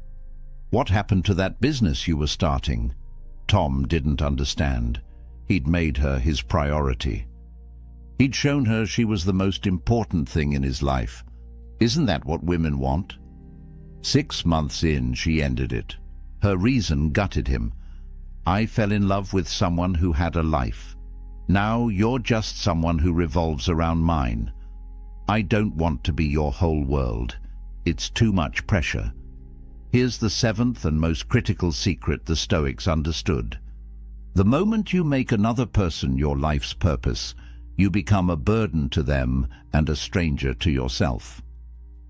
What happened to that business you were starting?" Tom didn't understand. He'd made her his priority. He'd shown her she was the most important thing in his life. Isn't that what women want? 6 months in, she ended it. Her reason gutted him. "I fell in love with someone who had a life. Now you're just someone who revolves around mine. I don't want to be your whole world. It's too much pressure." Here's the seventh and most critical secret the Stoics understood. The moment you make another person your life's purpose, you become a burden to them and a stranger to yourself.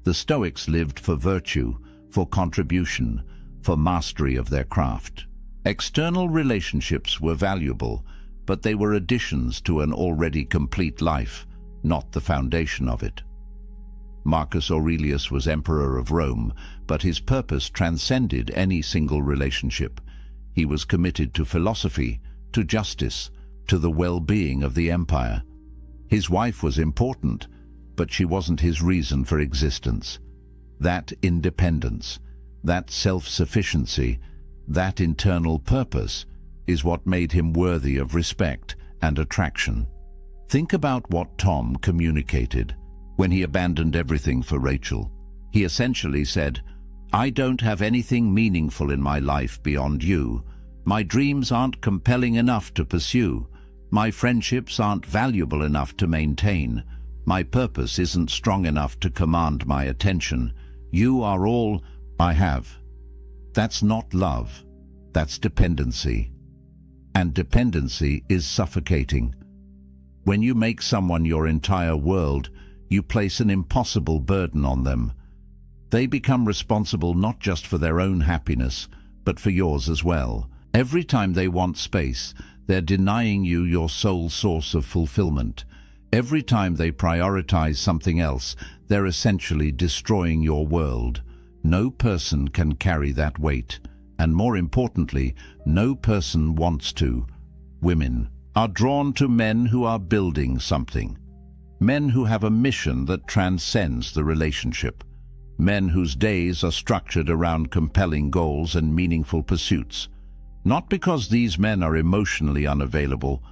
The Stoics lived for virtue, for contribution, for mastery of their craft. External relationships were valuable, but they were additions to an already complete life, not the foundation of it. Marcus Aurelius was emperor of Rome, but his purpose transcended any single relationship. He was committed to philosophy, to justice, to the well-being of the empire. His wife was important, but she wasn't his reason for existence. That independence, that self-sufficiency, that internal purpose is what made him worthy of respect and attraction. Think about what Tom communicated when he abandoned everything for Rachel. He essentially said, "I don't have anything meaningful in my life beyond you. My dreams aren't compelling enough to pursue. My friendships aren't valuable enough to maintain. My purpose isn't strong enough to command my attention. You are all I have." That's not love. That's dependency. And dependency is suffocating. When you make someone your entire world, you place an impossible burden on them. They become responsible not just for their own happiness, but for yours as well. Every time they want space, they're denying you your sole source of fulfillment. Every time they prioritize something else, they're essentially destroying your world. No person can carry that weight, and more importantly, no person wants to. Women, are drawn to men who are building something. Men who have a mission that transcends the relationship. Men whose days are structured around compelling goals and meaningful pursuits. Not because these men are emotionally unavailable,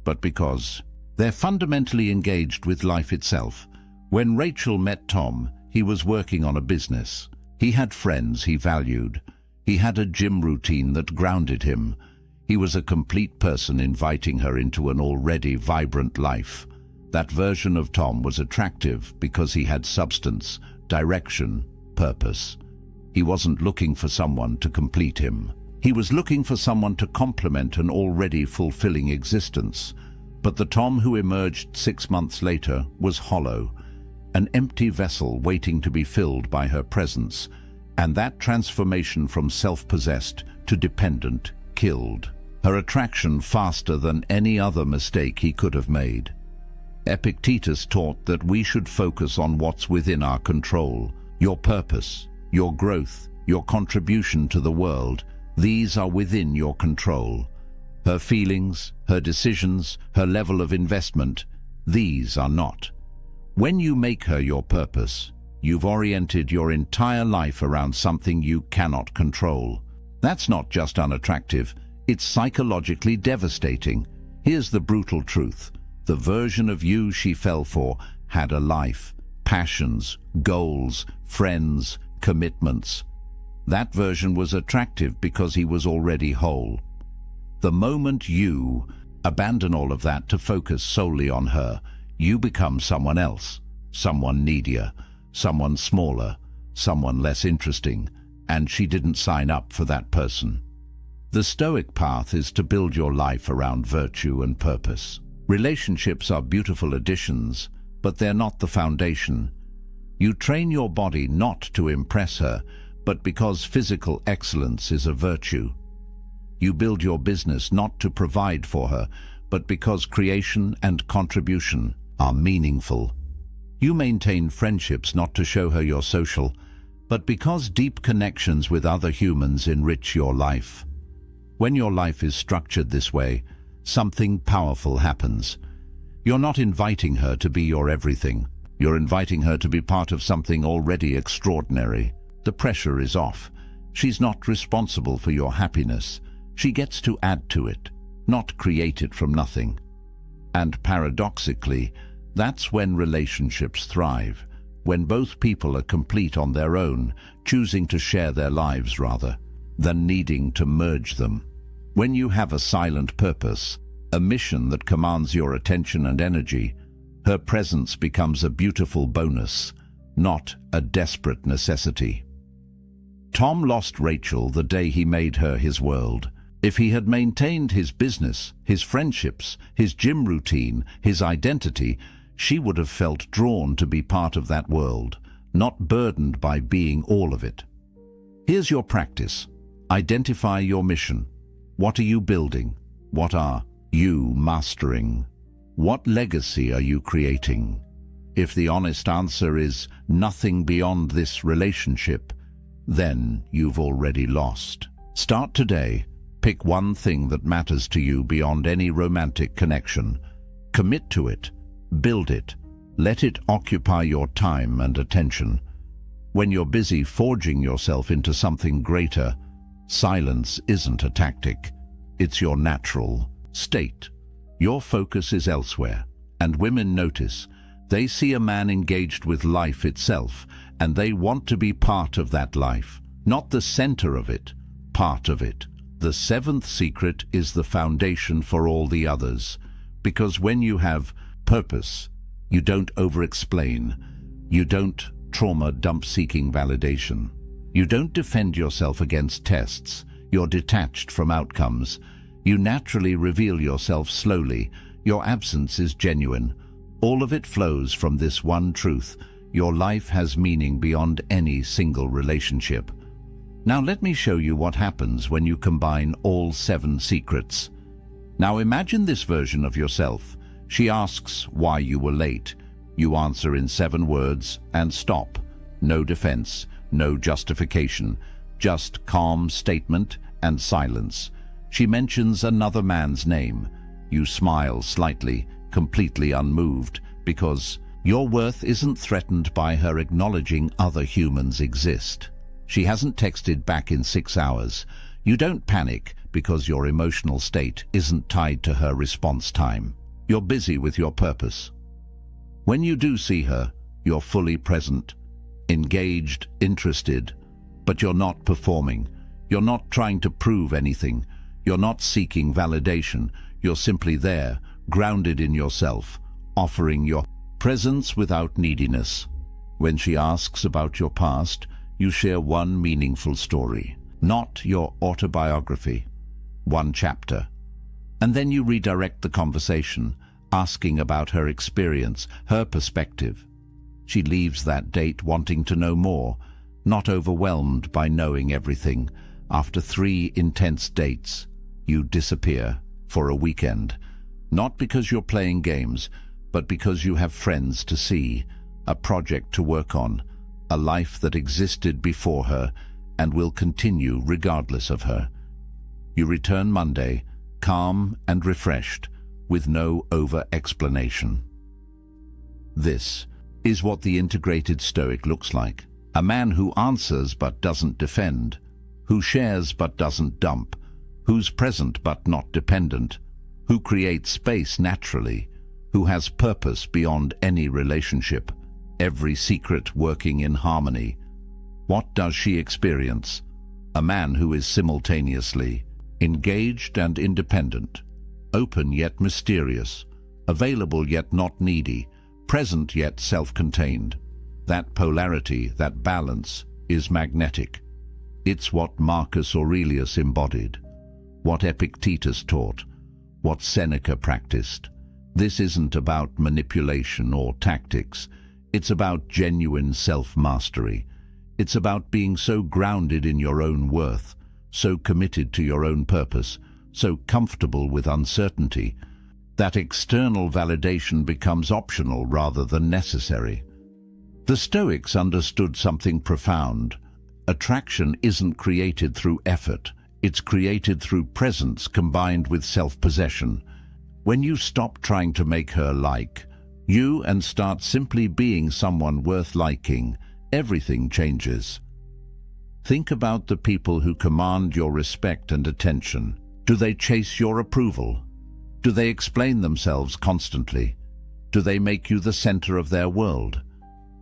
but because they're fundamentally engaged with life itself. When Rachel met Tom, he was working on a business. He had friends he valued. He had a gym routine that grounded him. He was a complete person inviting her into an already vibrant life. That version of Tom was attractive because he had substance, direction, purpose. He wasn't looking for someone to complete him. He was looking for someone to complement an already fulfilling existence. But the Tom who emerged 6 months later was hollow, an empty vessel waiting to be filled by her presence, and that transformation from self-possessed to dependent killed her attraction faster than any other mistake he could have made. Epictetus taught that we should focus on what's within our control. Your purpose, your growth, your contribution to the world, these are within your control. Her feelings, her decisions, her level of investment, these are not. When you make her your purpose, you've oriented your entire life around something you cannot control. That's not just unattractive, it's psychologically devastating. Here's the brutal truth. The version of you she fell for had a life, passions, goals, friends, commitments. That version was attractive because he was already whole. The moment you abandon all of that to focus solely on her, you become someone else, someone needier, someone smaller, someone less interesting, and she didn't sign up for that person. The Stoic path is to build your life around virtue and purpose. Relationships are beautiful additions, but they're not the foundation. You train your body not to impress her, but because physical excellence is a virtue. You build your business not to provide for her, but because creation and contribution are meaningful. You maintain friendships not to show her you're social, but because deep connections with other humans enrich your life. When your life is structured this way, something powerful happens. You're not inviting her to be your everything. You're inviting her to be part of something already extraordinary. The pressure is off. She's not responsible for your happiness. She gets to add to it, not create it from nothing. And paradoxically, that's when relationships thrive, when both people are complete on their own, choosing to share their lives rather than needing to merge them. When you have a silent purpose, a mission that commands your attention and energy, her presence becomes a beautiful bonus, not a desperate necessity. Tom lost Rachel the day he made her his world. If he had maintained his business, his friendships, his gym routine, his identity, she would have felt drawn to be part of that world, not burdened by being all of it. Here's your practice. Identify your mission. What are you building? What are you mastering? What legacy are you creating? If the honest answer is nothing beyond this relationship, then you've already lost. Start today. Pick one thing that matters to you beyond any romantic connection. Commit to it. Build it. Let it occupy your time and attention. When you're busy forging yourself into something greater, silence isn't a tactic. It's your natural state. Your focus is elsewhere, and women notice. They see a man engaged with life itself, and they want to be part of that life. Not the center of it, part of it. The seventh secret is the foundation for all the others, because when you have purpose, you don't over-explain. You don't trauma dump seeking validation. You don't defend yourself against tests. You're detached from outcomes. You naturally reveal yourself slowly. Your absence is genuine. All of it flows from this one truth. Your life has meaning beyond any single relationship. Now let me show you what happens when you combine all 7 secrets. Now imagine this version of yourself. She asks why you were late. You answer in 7 words and stop. No defense, no justification, just calm statement and silence. She mentions another man's name. You smile slightly, completely unmoved, because your worth isn't threatened by her acknowledging other humans exist. She hasn't texted back in 6 hours. You don't panic because your emotional state isn't tied to her response time. You're busy with your purpose. When you do see her, you're fully present, engaged, interested, but you're not performing. You're not trying to prove anything. You're not seeking validation. You're simply there, grounded in yourself, offering your presence without neediness. When she asks about your past, you share one meaningful story, not your autobiography, one chapter. And then you redirect the conversation, asking about her experience, her perspective. She leaves that date wanting to know more, not overwhelmed by knowing everything. After 3 intense dates, you disappear for a weekend, not because you're playing games, but because you have friends to see, a project to work on, a life that existed before her and will continue regardless of her. You return Monday, calm and refreshed, with no over-explanation. This is what the integrated Stoic looks like. A man who answers but doesn't defend, who shares but doesn't dump, who's present but not dependent, who creates space naturally, who has purpose beyond any relationship, every secret working in harmony. What does she experience? A man who is simultaneously engaged and independent, open yet mysterious, available yet not needy, present yet self-contained. That polarity, that balance, is magnetic. It's what Marcus Aurelius embodied, what Epictetus taught, what Seneca practiced. This isn't about manipulation or tactics. It's about genuine self-mastery. It's about being so grounded in your own worth, so committed to your own purpose, so comfortable with uncertainty, that external validation becomes optional rather than necessary. The Stoics understood something profound. Attraction isn't created through effort. It's created through presence combined with self-possession. When you stop trying to make her like you and start simply being someone worth liking, everything changes. Think about the people who command your respect and attention. Do they chase your approval? Do they explain themselves constantly? Do they make you the center of their world?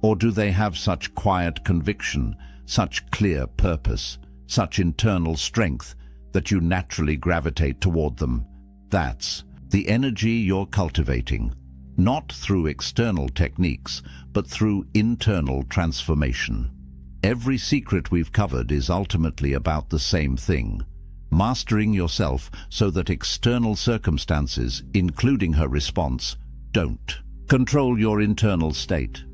Or do they have such quiet conviction, such clear purpose, such internal strength that you naturally gravitate toward them? That's the energy you're cultivating, not through external techniques, but through internal transformation. Every secret we've covered is ultimately about the same thing: mastering yourself so that external circumstances, including her response, don't control your internal state.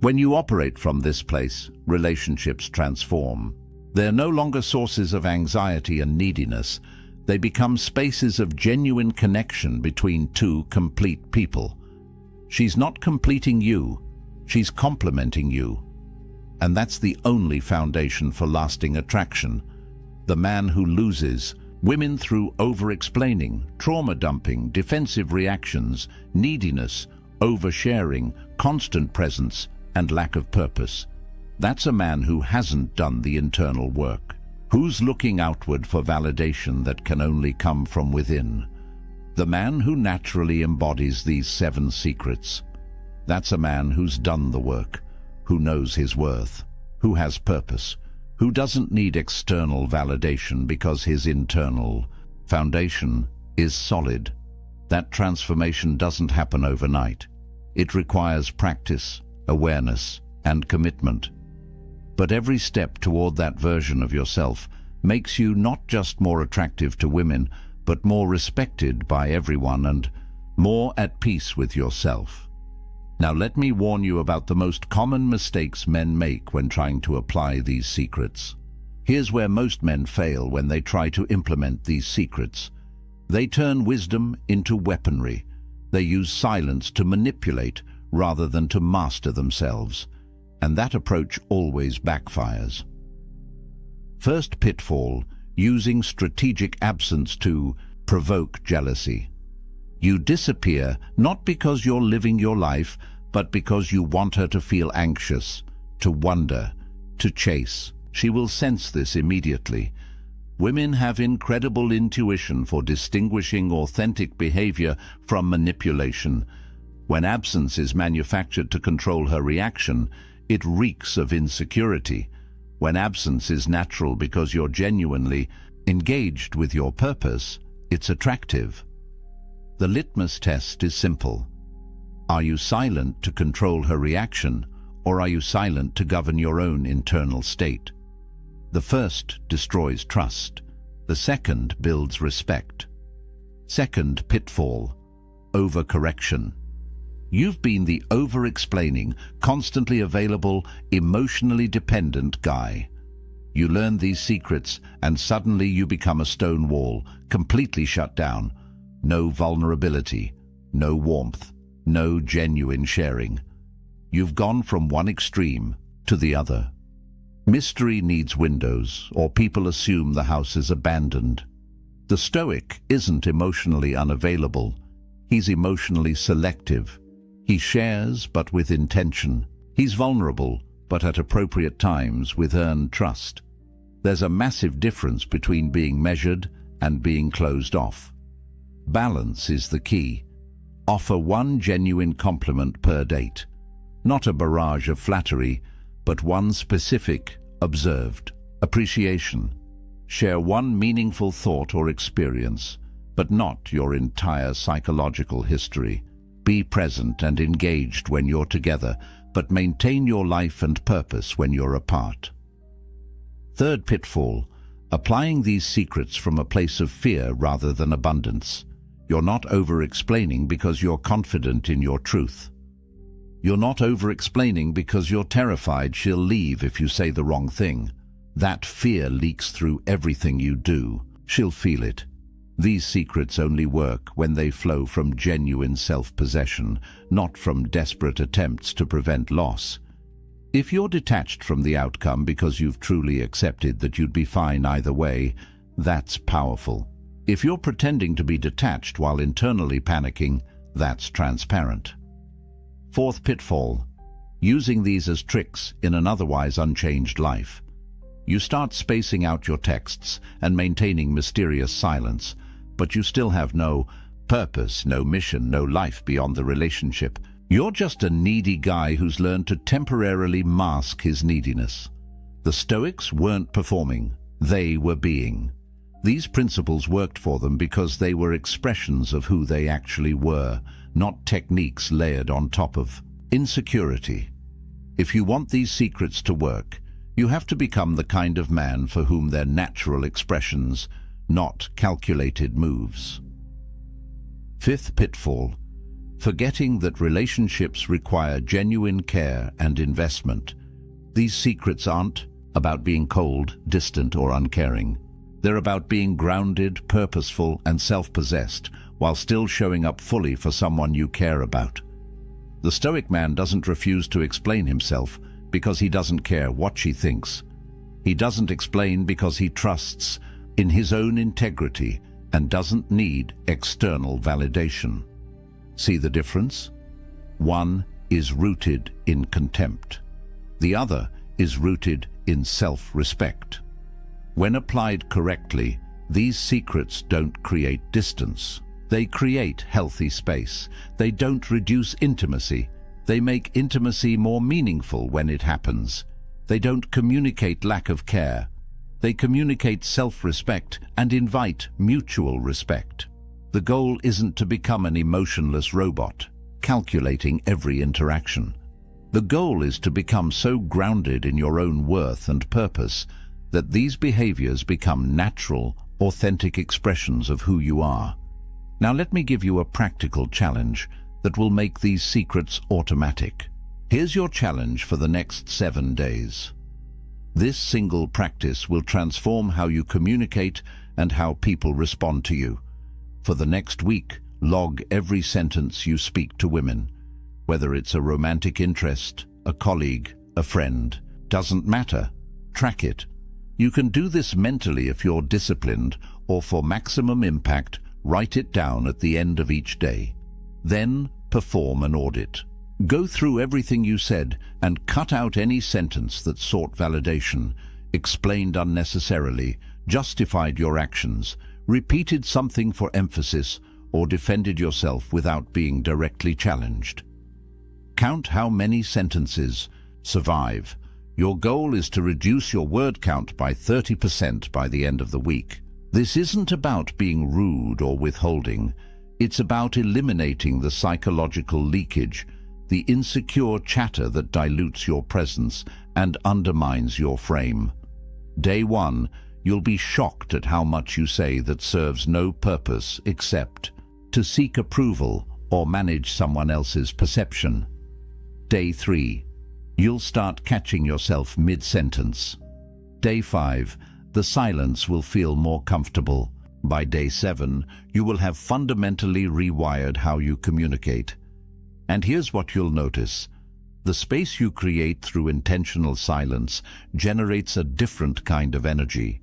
When you operate from this place, relationships transform. They're no longer sources of anxiety and neediness. They become spaces of genuine connection between two complete people. She's not completing you, she's complementing you. And that's the only foundation for lasting attraction. The man who loses women through over-explaining, trauma-dumping, defensive reactions, neediness, oversharing, constant presence, and lack of purpose. That's a man who hasn't done the internal work, who's looking outward for validation that can only come from within. The man who naturally embodies these 7 secrets. That's a man who's done the work, who knows his worth, who has purpose, who doesn't need external validation because his internal foundation is solid. That transformation doesn't happen overnight. It requires practice, awareness, and commitment. But every step toward that version of yourself makes you not just more attractive to women, but more respected by everyone and more at peace with yourself. Now let me warn you about the most common mistakes men make when trying to apply these secrets. Here's where most men fail when they try to implement these secrets. They turn wisdom into weaponry. They use silence to manipulate rather than to master themselves. And that approach always backfires. First pitfall: using strategic absence to provoke jealousy. You disappear not because you're living your life, but because you want her to feel anxious, to wonder, to chase. She will sense this immediately. Women have incredible intuition for distinguishing authentic behavior from manipulation. When absence is manufactured to control her reaction, it reeks of insecurity. When absence is natural because you're genuinely engaged with your purpose, it's attractive. The litmus test is simple. Are you silent to control her reaction, or are you silent to govern your own internal state? The first destroys trust. The second builds respect. Second pitfall: overcorrection. You've been the over-explaining, constantly available, emotionally dependent guy. You learn these secrets and suddenly you become a stone wall, completely shut down. No vulnerability, no warmth, no genuine sharing. You've gone from one extreme to the other. Mystery needs windows, or people assume the house is abandoned. The Stoic isn't emotionally unavailable. He's emotionally selective. He shares, but with intention. He's vulnerable, but at appropriate times with earned trust. There's a massive difference between being measured and being closed off. Balance is the key. Offer one genuine compliment per date. Not a barrage of flattery, but one specific, observed appreciation. Share one meaningful thought or experience, but not your entire psychological history. Be present and engaged when you're together, but maintain your life and purpose when you're apart. Third pitfall: applying these secrets from a place of fear rather than abundance. You're not over-explaining because you're confident in your truth. You're not over-explaining because you're terrified she'll leave if you say the wrong thing. That fear leaks through everything you do. She'll feel it. These secrets only work when they flow from genuine self-possession, not from desperate attempts to prevent loss. If you're detached from the outcome because you've truly accepted that you'd be fine either way, that's powerful. If you're pretending to be detached while internally panicking, that's transparent. Fourth pitfall: using these as tricks in an otherwise unchanged life. You start spacing out your texts and maintaining mysterious silence, but you still have no purpose, no mission, no life beyond the relationship. You're just a needy guy who's learned to temporarily mask his neediness. The Stoics weren't performing, they were being. These principles worked for them because they were expressions of who they actually were, not techniques layered on top of insecurity. If you want these secrets to work, you have to become the kind of man for whom they're natural expressions, not calculated moves. Fifth pitfall: forgetting that relationships require genuine care and investment. These secrets aren't about being cold, distant, or uncaring. They're about being grounded, purposeful, and self-possessed, while still showing up fully for someone you care about. The Stoic man doesn't refuse to explain himself because he doesn't care what she thinks. He doesn't explain because he trusts in his own integrity and doesn't need external validation. See the difference? One is rooted in contempt. The other is rooted in self-respect. When applied correctly, these secrets don't create distance. They create healthy space. They don't reduce intimacy. They make intimacy more meaningful when it happens. They don't communicate lack of care. They communicate self-respect and invite mutual respect. The goal isn't to become an emotionless robot, calculating every interaction. The goal is to become so grounded in your own worth and purpose that these behaviors become natural, authentic expressions of who you are. Now let me give you a practical challenge that will make these secrets automatic. Here's your challenge for the next 7 days. This single practice will transform how you communicate and how people respond to you. For the next week, log every sentence you speak to women. Whether it's a romantic interest, a colleague, a friend, doesn't matter. Track it. You can do this mentally if you're disciplined, or for maximum impact, Write it down at the end of each day. Then perform an audit. Go through everything you said and cut out any sentence that sought validation, explained unnecessarily, justified your actions, repeated something for emphasis, or defended yourself without being directly challenged. Count how many sentences survive. Your goal is to reduce your word count by 30% by the end of the week. This isn't about being rude or withholding. It's about eliminating the psychological leakage, the insecure chatter that dilutes your presence and undermines your frame. Day 1, you'll be shocked at how much you say that serves no purpose except to seek approval or manage someone else's perception. Day 3, you'll start catching yourself mid-sentence. Day 5, the silence will feel more comfortable. By day 7, you will have fundamentally rewired how you communicate. And here's what you'll notice. The space you create through intentional silence generates a different kind of energy.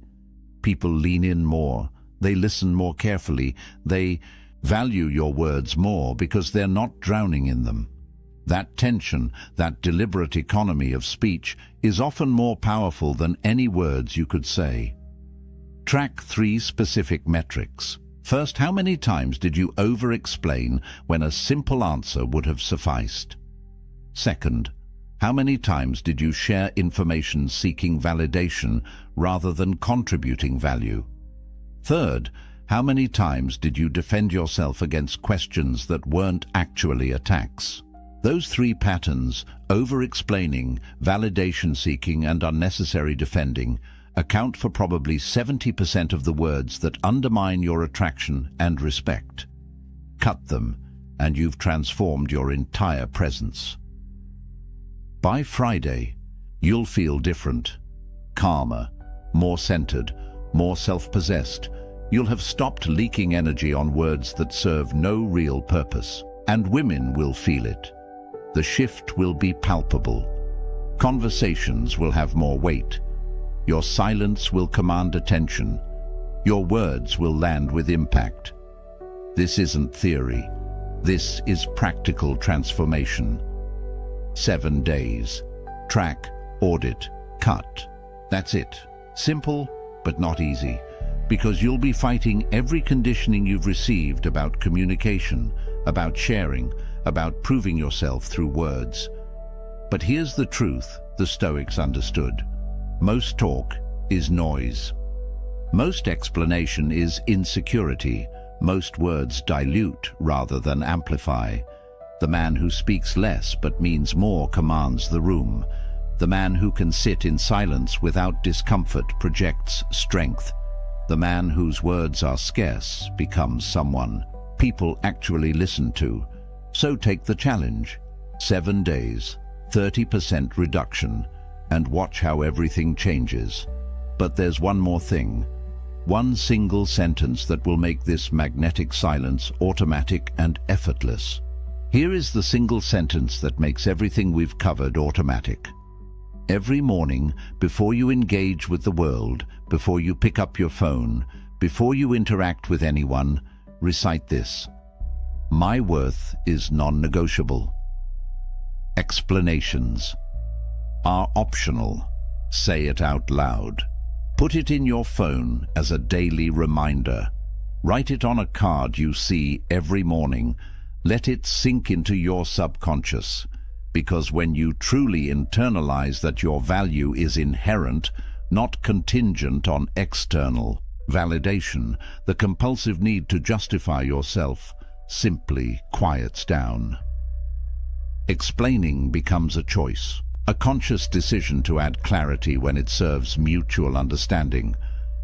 People lean in more, they listen more carefully, they value your words more because they're not drowning in them. That tension, that deliberate economy of speech, is often more powerful than any words you could say. Track 3 specific metrics. First, how many times did you over-explain when a simple answer would have sufficed? Second, how many times did you share information seeking validation rather than contributing value? Third, how many times did you defend yourself against questions that weren't actually attacks? Those 3 patterns, over-explaining, validation-seeking, and unnecessary defending, account for probably 70% of the words that undermine your attraction and respect. Cut them, and you've transformed your entire presence. By Friday, you'll feel different, calmer, more centered, more self-possessed. You'll have stopped leaking energy on words that serve no real purpose, and women will feel it. The shift will be palpable. Conversations will have more weight. Your silence will command attention. Your words will land with impact. This isn't theory. This is practical transformation. 7 days. Track, audit, cut. That's it. Simple, but not easy. Because you'll be fighting every conditioning you've received about communication, about sharing, about proving yourself through words. But here's the truth the Stoics understood. Most talk is noise. Most explanation is insecurity. Most words dilute rather than amplify. The man who speaks less but means more commands the room. The man who can sit in silence without discomfort projects strength. The man whose words are scarce becomes someone people actually listen to. So take the challenge. 7 days, 30% reduction, and watch how everything changes. But there's one more thing. One single sentence that will make this magnetic silence automatic and effortless. Here is the single sentence that makes everything we've covered automatic. Every morning, before you engage with the world, before you pick up your phone, before you interact with anyone, recite this. My worth is non-negotiable. Explanations are optional. Say it out loud. Put it in your phone as a daily reminder. Write it on a card you see every morning. Let it sink into your subconscious. Because when you truly internalize that your value is inherent, not contingent on external validation, the compulsive need to justify yourself simply quiets down. Explaining becomes a choice. A conscious decision to add clarity when it serves mutual understanding,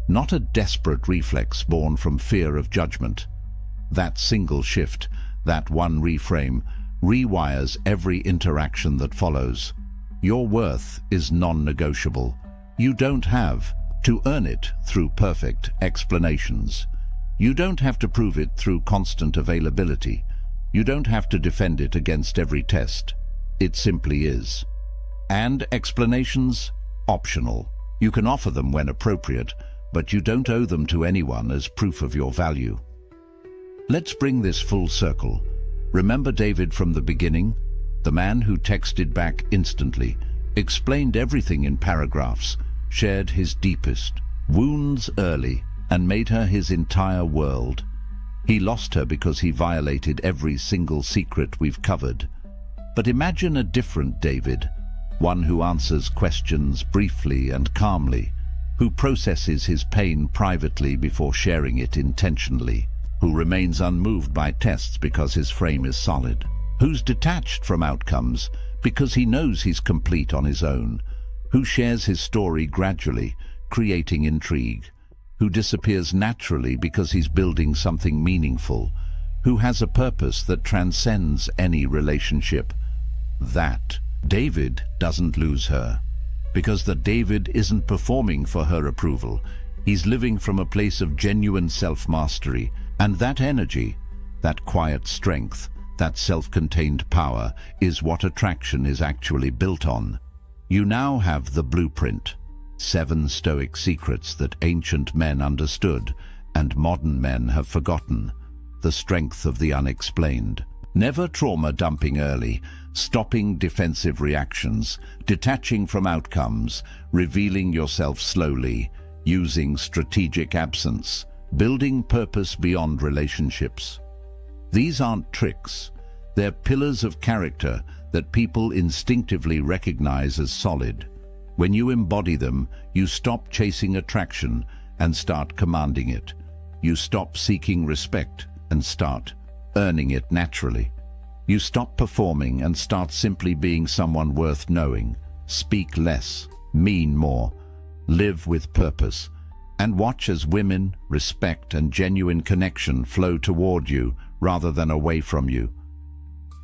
not a desperate reflex born from fear of judgment. That single shift, that one reframe, rewires every interaction that follows. Your worth is non-negotiable. You don't have to earn it through perfect explanations. You don't have to prove it through constant availability. You don't have to defend it against every test. It simply is. And explanations? Optional. You can offer them when appropriate, but you don't owe them to anyone as proof of your value. Let's bring this full circle. Remember David from the beginning? The man who texted back instantly, explained everything in paragraphs, shared his deepest wounds early, and made her his entire world. He lost her because he violated every single secret we've covered. But imagine a different David, one who answers questions briefly and calmly, who processes his pain privately before sharing it intentionally, who remains unmoved by tests because his frame is solid, who's detached from outcomes because he knows he's complete on his own, who shares his story gradually, creating intrigue, who disappears naturally because he's building something meaningful, who has a purpose that transcends any relationship. That David doesn't lose her, because the David isn't performing for her approval. He's living from a place of genuine self-mastery, and that energy, that quiet strength, that self-contained power is what attraction is actually built on. You now have the blueprint, 7 Stoic secrets that ancient men understood and modern men have forgotten, the strength of the unexplained. Never trauma dumping early, stopping defensive reactions, detaching from outcomes, revealing yourself slowly, using strategic absence, building purpose beyond relationships. These aren't tricks. They're pillars of character that people instinctively recognize as solid. When you embody them, you stop chasing attraction and start commanding it. You stop seeking respect and start earning it naturally. You stop performing and start simply being someone worth knowing. Speak less, mean more, live with purpose, and watch as women, respect, and genuine connection flow toward you rather than away from you.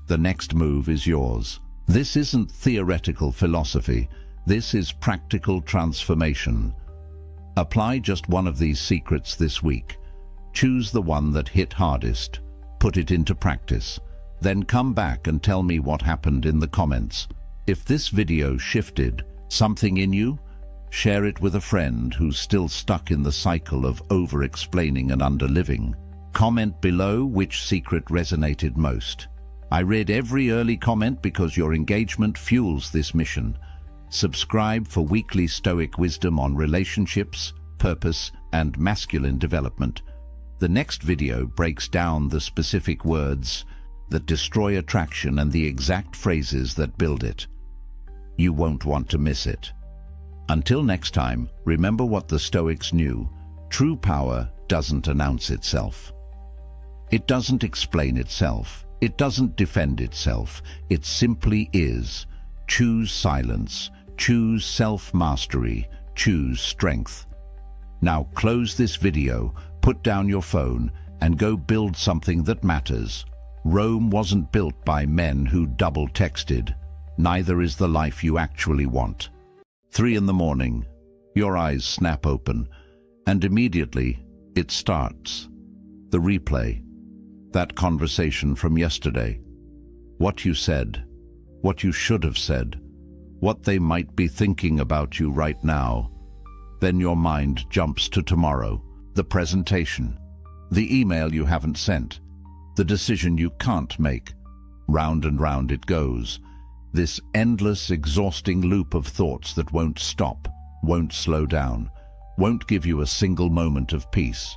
The next move is yours. This isn't theoretical philosophy. This is practical transformation. Apply just one of these secrets this week. Choose the one that hit hardest. Put it into practice. Then come back and tell me what happened in the comments. If this video shifted something in you, share it with a friend who's still stuck in the cycle of over-explaining and under-living. Comment below which secret resonated most. I read every early comment because your engagement fuels this mission. Subscribe for weekly Stoic wisdom on relationships, purpose, and masculine development. The next video breaks down the specific words that destroy attraction and the exact phrases that build it. You won't want to miss it. Until next time, remember what the Stoics knew. True power doesn't announce itself. It doesn't explain itself. It doesn't defend itself. It simply is. Choose silence. Choose self-mastery. Choose strength. Now close this video, put down your phone, and go build something that matters. Rome wasn't built by men who double-texted. Neither is the life you actually want. 3 in the morning, your eyes snap open, and immediately it starts. The replay. That conversation from yesterday. What you said. What you should have said. What they might be thinking about you right now. Then your mind jumps to tomorrow. The presentation. The email you haven't sent. The decision you can't make. Round and round it goes. This endless, exhausting loop of thoughts that won't stop, won't slow down, won't give you a single moment of peace.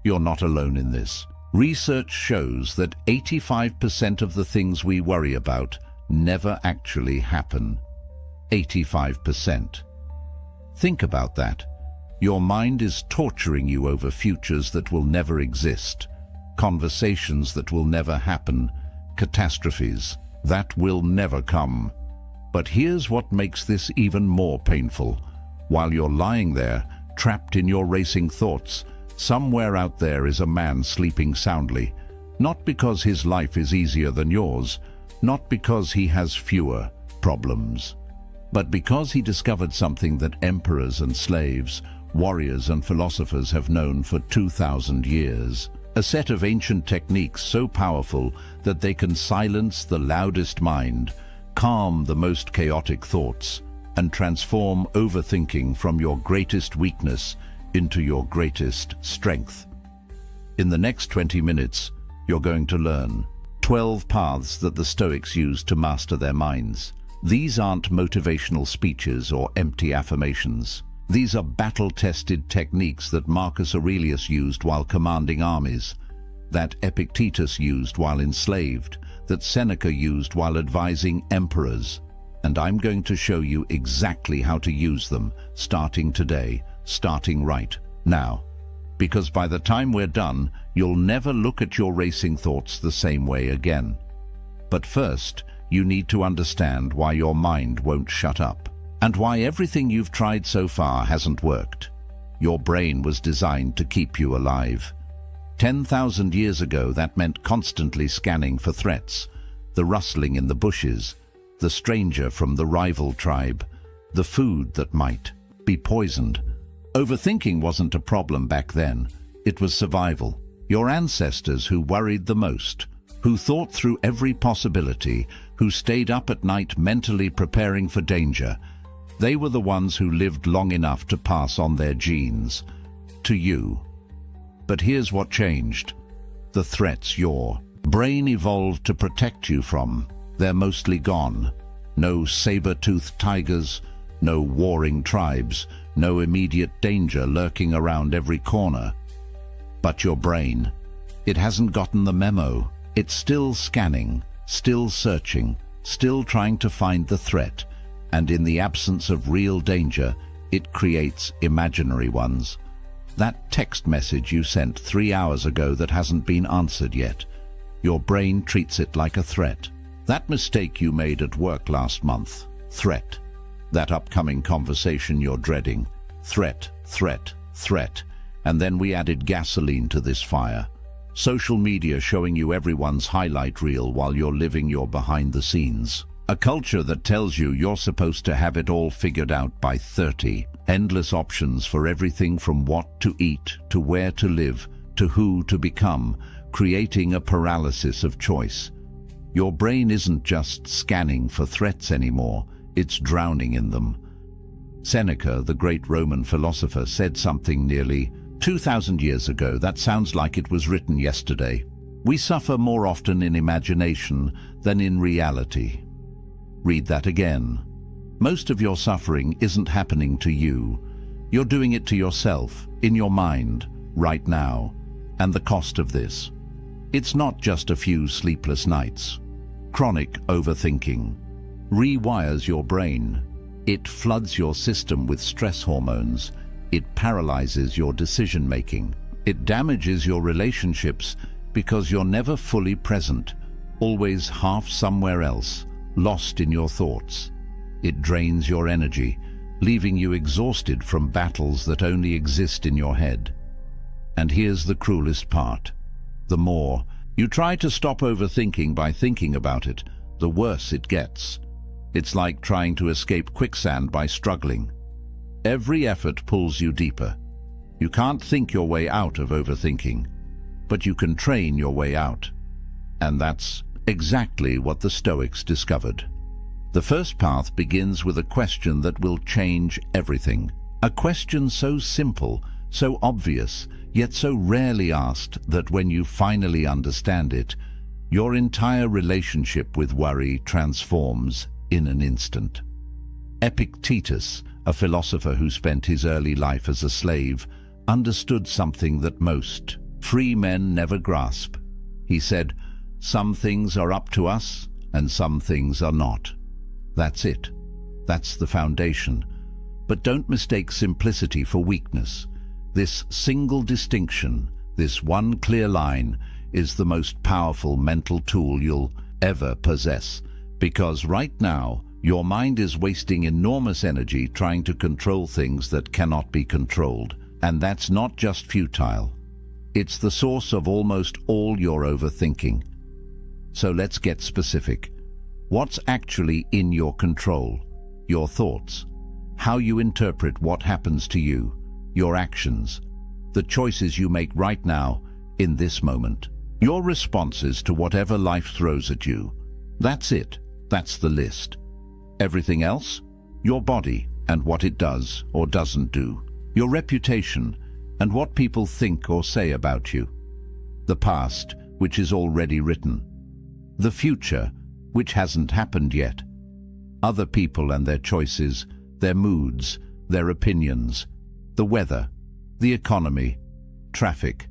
You're not alone in this. Research shows that 85% of the things we worry about never actually happen. 85%. Think about that. Your mind is torturing you over futures that will never exist, conversations that will never happen, catastrophes that will never come. But here's what makes this even more painful. While you're lying there, trapped in your racing thoughts, somewhere out there is a man sleeping soundly, not because his life is easier than yours, not because he has fewer problems, but because he discovered something that emperors and slaves, warriors and philosophers have known for 2,000 years. A set of ancient techniques so powerful that they can silence the loudest mind, calm the most chaotic thoughts, and transform overthinking from your greatest weakness into your greatest strength. In the next 20 minutes, you're going to learn 12 paths that the Stoics used to master their minds. These aren't motivational speeches or empty affirmations. These are battle-tested techniques that Marcus Aurelius used while commanding armies, that Epictetus used while enslaved, that Seneca used while advising emperors. And I'm going to show you exactly how to use them, starting today, starting right now. Because by the time we're done, you'll never look at your racing thoughts the same way again. But first, you need to understand why your mind won't shut up, and why everything you've tried so far hasn't worked. Your brain was designed to keep you alive. 10,000 years ago, that meant constantly scanning for threats, the rustling in the bushes, the stranger from the rival tribe, the food that might be poisoned. Overthinking wasn't a problem back then. It was survival. Your ancestors who worried the most, who thought through every possibility, who stayed up at night mentally preparing for danger, they were the ones who lived long enough to pass on their genes to you. But here's what changed. The threats your brain evolved to protect you from, they're mostly gone. No saber-toothed tigers, no warring tribes, no immediate danger lurking around every corner. But your brain, it hasn't gotten the memo. It's still scanning, still searching, still trying to find the threat, and in the absence of real danger, it creates imaginary ones. That text message you sent 3 hours ago that hasn't been answered yet, your brain treats it like a threat. That mistake you made at work last month, threat. That upcoming conversation you're dreading, threat, threat, threat. And then we added gasoline to this fire. Social media showing you everyone's highlight reel while you're living your behind the scenes. A culture that tells you you're supposed to have it all figured out by 30. Endless options for everything from what to eat, to where to live, to who to become, creating a paralysis of choice. Your brain isn't just scanning for threats anymore, it's drowning in them. Seneca, the great Roman philosopher, said something nearly 2,000 years ago that sounds like it was written yesterday. We suffer more often in imagination than in reality. Read that again. Most of your suffering isn't happening to you. You're doing it to yourself, in your mind, right now. And the cost of this? It's not just a few sleepless nights. Chronic overthinking rewires your brain. It floods your system with stress hormones. It paralyzes your decision-making. It damages your relationships because you're never fully present, always half somewhere else, lost in your thoughts. It drains your energy, leaving you exhausted from battles that only exist in your head. And here's the cruelest part. The more you try to stop overthinking by thinking about it, the worse it gets. It's like trying to escape quicksand by struggling. Every effort pulls you deeper. You can't think your way out of overthinking, but you can train your way out. And that's exactly what the Stoics discovered. The first path begins with a question that will change everything. A question so simple, so obvious, yet so rarely asked that when you finally understand it, your entire relationship with worry transforms in an instant. Epictetus, a philosopher who spent his early life as a slave, understood something that most free men never grasp. He said, "Some things are up to us, and some things are not." That's it. That's the foundation. But don't mistake simplicity for weakness. This single distinction, this one clear line, is the most powerful mental tool you'll ever possess. Because right now, your mind is wasting enormous energy trying to control things that cannot be controlled. And that's not just futile. It's the source of almost all your overthinking. So let's get specific. What's actually in your control? Your thoughts. How you interpret what happens to you. Your actions. The choices you make right now, in this moment. Your responses to whatever life throws at you. That's it. That's the list. Everything else? Your body and what it does or doesn't do. Your reputation and what people think or say about you. The past, which is already written. The future, which hasn't happened yet. Other people and their choices, their moods, their opinions, the weather, the economy, traffic.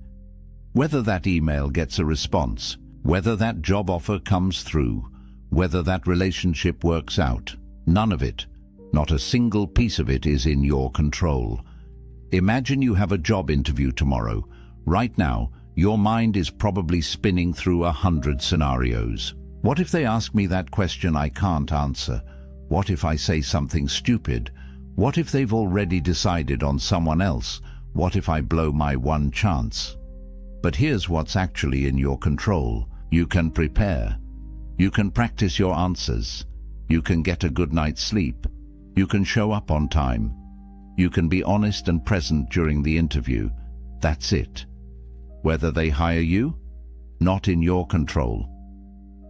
Whether that email gets a response, whether that job offer comes through, whether that relationship works out, none of it, not a single piece of it is in your control. Imagine you have a job interview tomorrow. Right now, your mind is probably spinning through 100 scenarios. What if they ask me that question I can't answer? What if I say something stupid? What if they've already decided on someone else? What if I blow my one chance? But here's what's actually in your control. You can prepare. You can practice your answers. You can get a good night's sleep. You can show up on time. You can be honest and present during the interview. That's it. Whether they hire you, not in your control.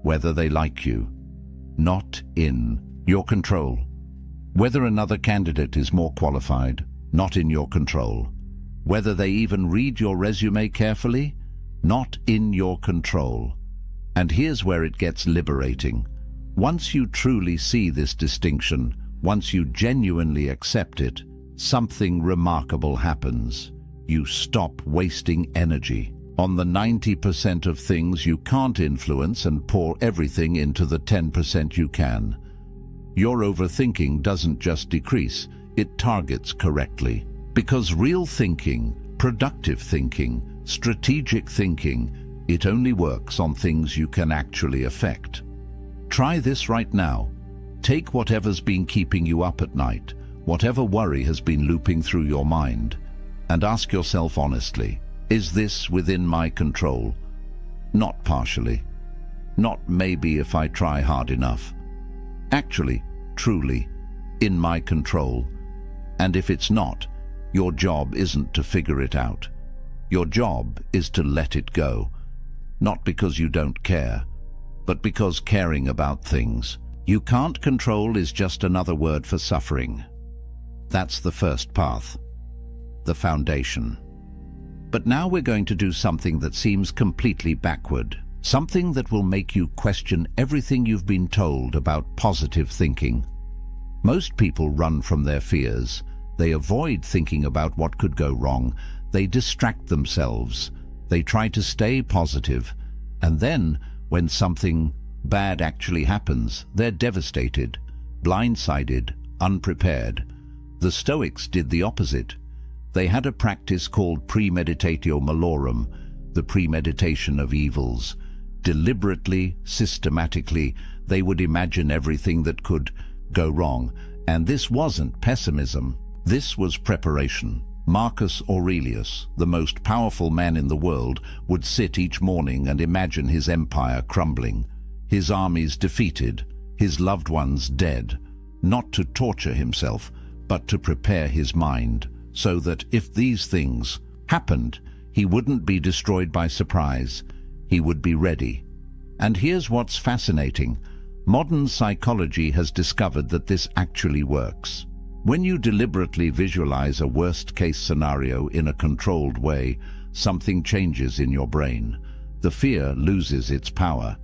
Whether they like you, not in your control. Whether another candidate is more qualified, not in your control. Whether they even read your resume carefully, not in your control. And here's where it gets liberating. Once you truly see this distinction, once you genuinely accept it, something remarkable happens. You stop wasting energy on the 90% of things you can't influence and pour everything into the 10% you can. Your overthinking doesn't just decrease, it targets correctly. Because real thinking, productive thinking, strategic thinking, it only works on things you can actually affect. Try this right now. Take whatever's been keeping you up at night, whatever worry has been looping through your mind, and ask yourself honestly, is this within my control? Not partially. Not maybe if I try hard enough. Actually, truly, in my control. And if it's not, your job isn't to figure it out. Your job is to let it go. Not because you don't care, but because caring about things you can't control is just another word for suffering. That's the first path, the foundation. But now we're going to do something that seems completely backward, something that will make you question everything you've been told about positive thinking. Most people run from their fears. They avoid thinking about what could go wrong. They distract themselves. They try to stay positive. And then, when something bad actually happens, they're devastated, blindsided, unprepared. The Stoics did the opposite. They had a practice called premeditatio malorum, the premeditation of evils. Deliberately, systematically, they would imagine everything that could go wrong. And this wasn't pessimism. This was preparation. Marcus Aurelius, the most powerful man in the world, would sit each morning and imagine his empire crumbling, his armies defeated, his loved ones dead, not to torture himself, but to prepare his mind, so that if these things happened, he wouldn't be destroyed by surprise. He would be ready. And here's what's fascinating. Modern psychology has discovered that this actually works. When you deliberately visualize a worst-case scenario in a controlled way, something changes in your brain. The fear loses its power,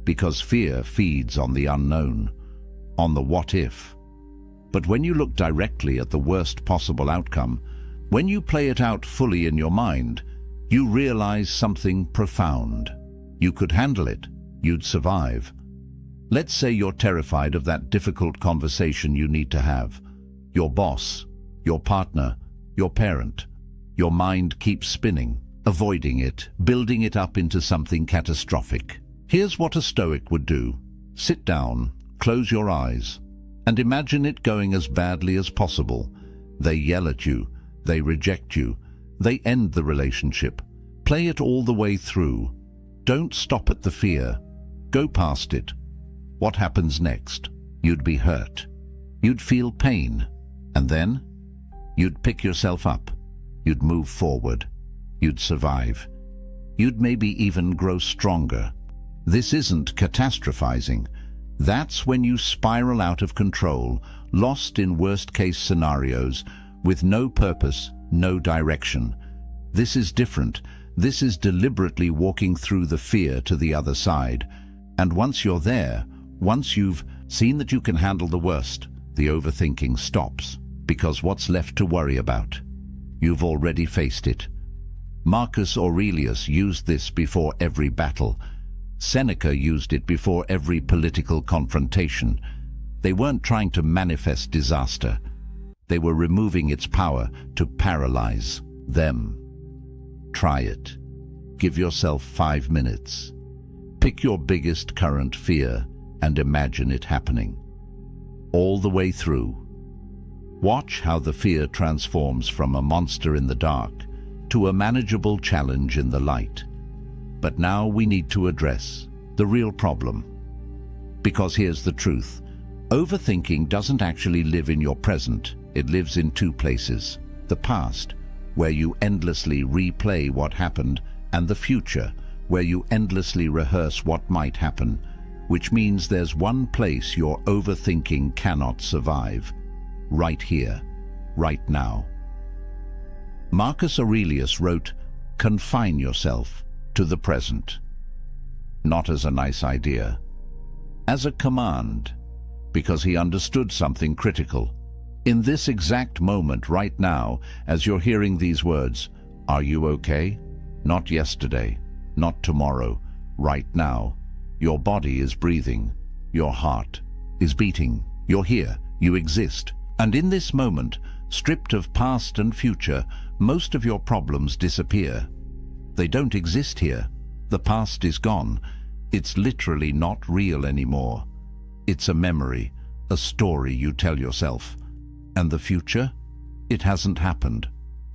because fear feeds on the unknown, on the what-if. But when you look directly at the worst possible outcome, when you play it out fully in your mind, you realize something profound. You could handle it. You'd survive. Let's say you're terrified of that difficult conversation you need to have. Your boss, your partner, your parent. Your mind keeps spinning, avoiding it, building it up into something catastrophic. Here's what a Stoic would do. Sit down, close your eyes, and imagine it going as badly as possible. They yell at you, they reject you, they end the relationship. Play it all the way through. Don't stop at the fear. Go past it. What happens next? You'd be hurt. You'd feel pain. And then, you'd pick yourself up. You'd move forward. You'd survive. You'd maybe even grow stronger. This isn't catastrophizing. That's when you spiral out of control, lost in worst-case scenarios, with no purpose, no direction. This is different. This is deliberately walking through the fear to the other side. And once you're there, once you've seen that you can handle the worst, the overthinking stops, because what's left to worry about? You've already faced it. Marcus Aurelius used this before every battle. Seneca used it before every political confrontation. They weren't trying to manifest disaster. They were removing its power to paralyze them. Try it. Give yourself 5 minutes. Pick your biggest current fear and imagine it happening. All the way through. Watch how the fear transforms from a monster in the dark to a manageable challenge in the light. But now we need to address the real problem. Because here's the truth. Overthinking doesn't actually live in your present. It lives in 2 places. The past, where you endlessly replay what happened, and the future, where you endlessly rehearse what might happen, which means there's one place your overthinking cannot survive. Right here, right now. Marcus Aurelius wrote, "Confine yourself to the present." Not as a nice idea, as a command, because he understood something critical. In this exact moment right now, as you're hearing these words, are you okay? Not yesterday, not tomorrow, right now. Your body is breathing, your heart is beating, you're here, you exist. And in this moment, stripped of past and future, most of your problems disappear. They don't exist here. The past is gone. It's literally not real anymore. It's a memory, a story you tell yourself. And the future? It hasn't happened.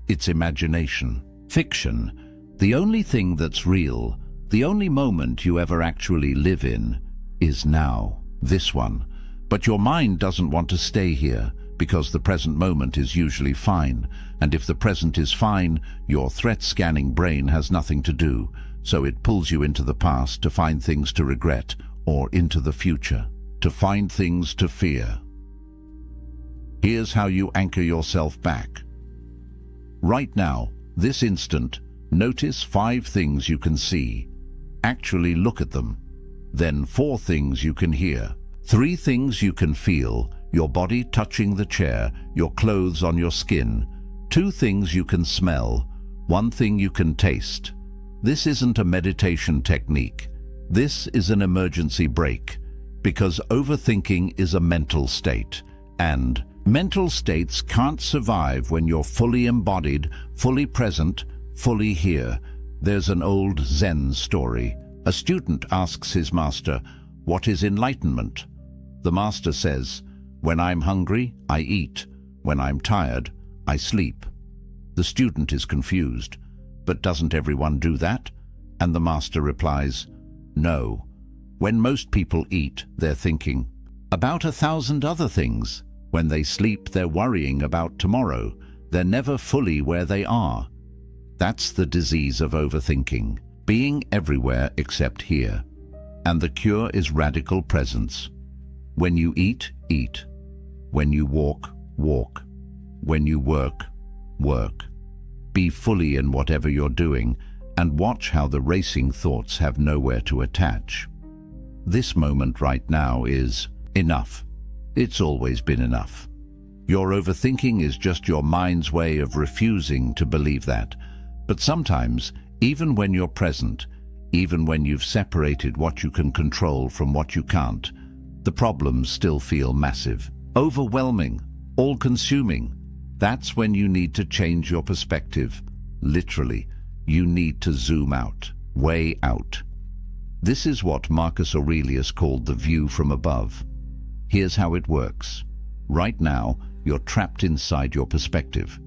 It's imagination, fiction. The only thing that's real, the only moment you ever actually live in, is now, this one. But your mind doesn't want to stay here, because the present moment is usually fine. And if the present is fine, your threat-scanning brain has nothing to do, so it pulls you into the past to find things to regret, or into the future, to find things to fear. Here's how you anchor yourself back. Right now, this instant, notice 5 things you can see. Actually look at them. Then 4 things you can hear. 3 things you can feel, your body touching the chair, your clothes on your skin. 2 things you can smell, 1 thing you can taste. This isn't a meditation technique. This is an emergency brake, because overthinking is a mental state, and mental states can't survive when you're fully embodied, fully present, fully here. There's an old Zen story. A student asks his master, "What is enlightenment?" The master says, "When I'm hungry, I eat. When I'm tired, I sleep." The student is confused. "But doesn't everyone do that?" And the master replies, "No. When most people eat, they're thinking about 1,000 other things. When they sleep, they're worrying about tomorrow. They're never fully where they are." That's the disease of overthinking, being everywhere except here. And the cure is radical presence. When you eat, eat. When you walk, walk. When you work, work. Be fully in whatever you're doing, and watch how the racing thoughts have nowhere to attach. This moment right now is enough. It's always been enough. Your overthinking is just your mind's way of refusing to believe that. But sometimes, even when you're present, even when you've separated what you can control from what you can't, the problems still feel massive, overwhelming, all-consuming. That's when you need to change your perspective. Literally, you need to zoom out, way out. This is what Marcus Aurelius called the view from above. Here's how it works. Right now, you're trapped inside your perspective.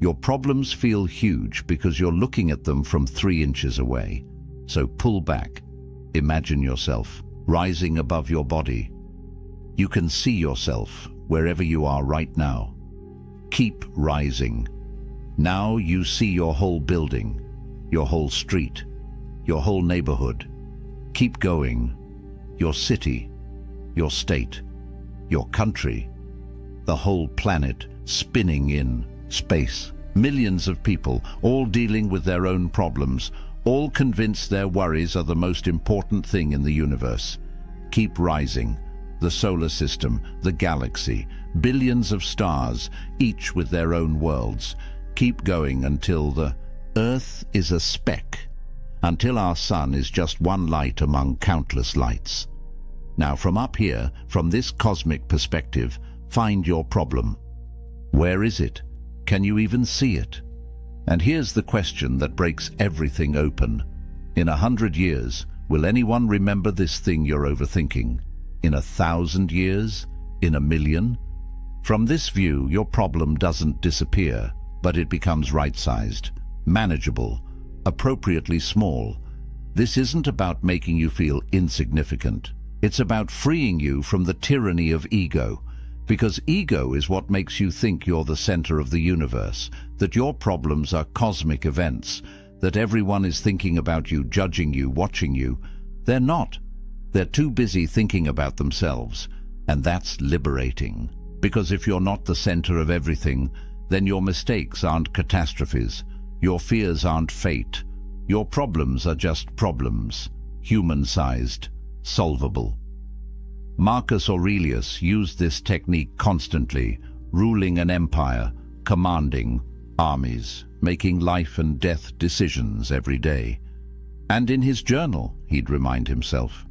Your problems feel huge because you're looking at them from 3 inches away. So pull back. Imagine yourself rising above your body. You can see yourself wherever you are right now. Keep rising. Now you see your whole building, your whole street, your whole neighborhood. Keep going. Your city, your state, your country, the whole planet spinning in space. Millions of people, all dealing with their own problems, all convinced their worries are the most important thing in the universe. Keep rising. The solar system, the galaxy, billions of stars, each with their own worlds. Keep going until the Earth is a speck, until our sun is just one light among countless lights. Now from up here, from this cosmic perspective, find your problem. Where is it? Can you even see it? And here's the question that breaks everything open. In 100 years, will anyone remember this thing you're overthinking? In 1,000 years? In 1,000,000? From this view, your problem doesn't disappear, but it becomes right-sized, manageable, appropriately small. This isn't about making you feel insignificant. It's about freeing you from the tyranny of ego, because ego is what makes you think you're the center of the universe, that your problems are cosmic events, that everyone is thinking about you, judging you, watching you. They're not. They're too busy thinking about themselves, and that's liberating. Because if you're not the center of everything, then your mistakes aren't catastrophes, your fears aren't fate, your problems are just problems, human-sized, solvable. Marcus Aurelius used this technique constantly, ruling an empire, commanding armies, making life and death decisions every day. And in his journal, he'd remind himself.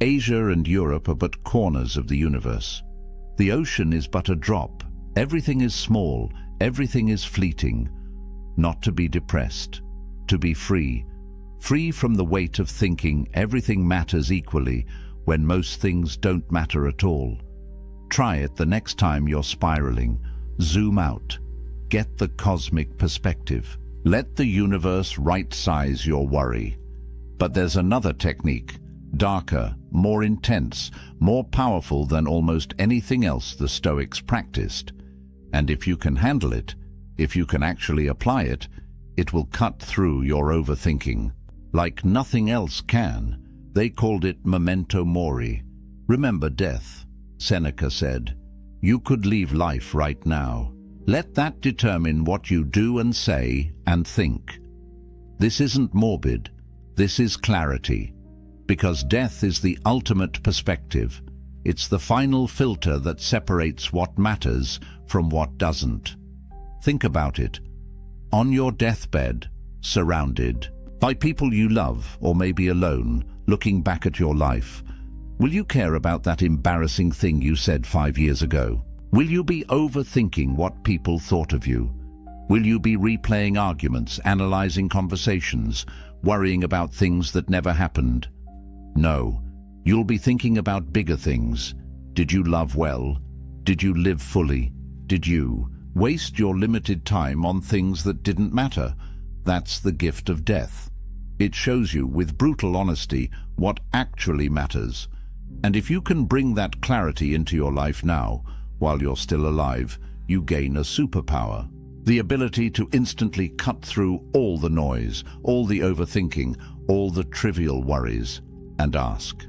Asia and Europe are but corners of the universe. The ocean is but a drop. Everything is small, everything is fleeting. Not to be depressed, to be free. Free from the weight of thinking everything matters equally when most things don't matter at all. Try it the next time you're spiraling. Zoom out. Get the cosmic perspective. Let the universe right-size your worry. But there's another technique, darker, more intense, more powerful than almost anything else the Stoics practiced. And if you can handle it, if you can actually apply it, it will cut through your overthinking. Like nothing else can. They called it memento mori. Remember death. Seneca said, "You could leave life right now. Let that determine what you do and say and think." This isn't morbid. This is clarity. Because death is the ultimate perspective. It's the final filter that separates what matters from what doesn't. Think about it. On your deathbed, surrounded by people you love, or maybe alone, looking back at your life, will you care about that embarrassing thing you said 5 years ago? Will you be overthinking what people thought of you? Will you be replaying arguments, analyzing conversations, worrying about things that never happened? No, you'll be thinking about bigger things. Did you love well? Did you live fully? Did you waste your limited time on things that didn't matter? That's the gift of death. It shows you with brutal honesty what actually matters. And if you can bring that clarity into your life now, while you're still alive, you gain a superpower. The ability to instantly cut through all the noise, all the overthinking, all the trivial worries, and ask,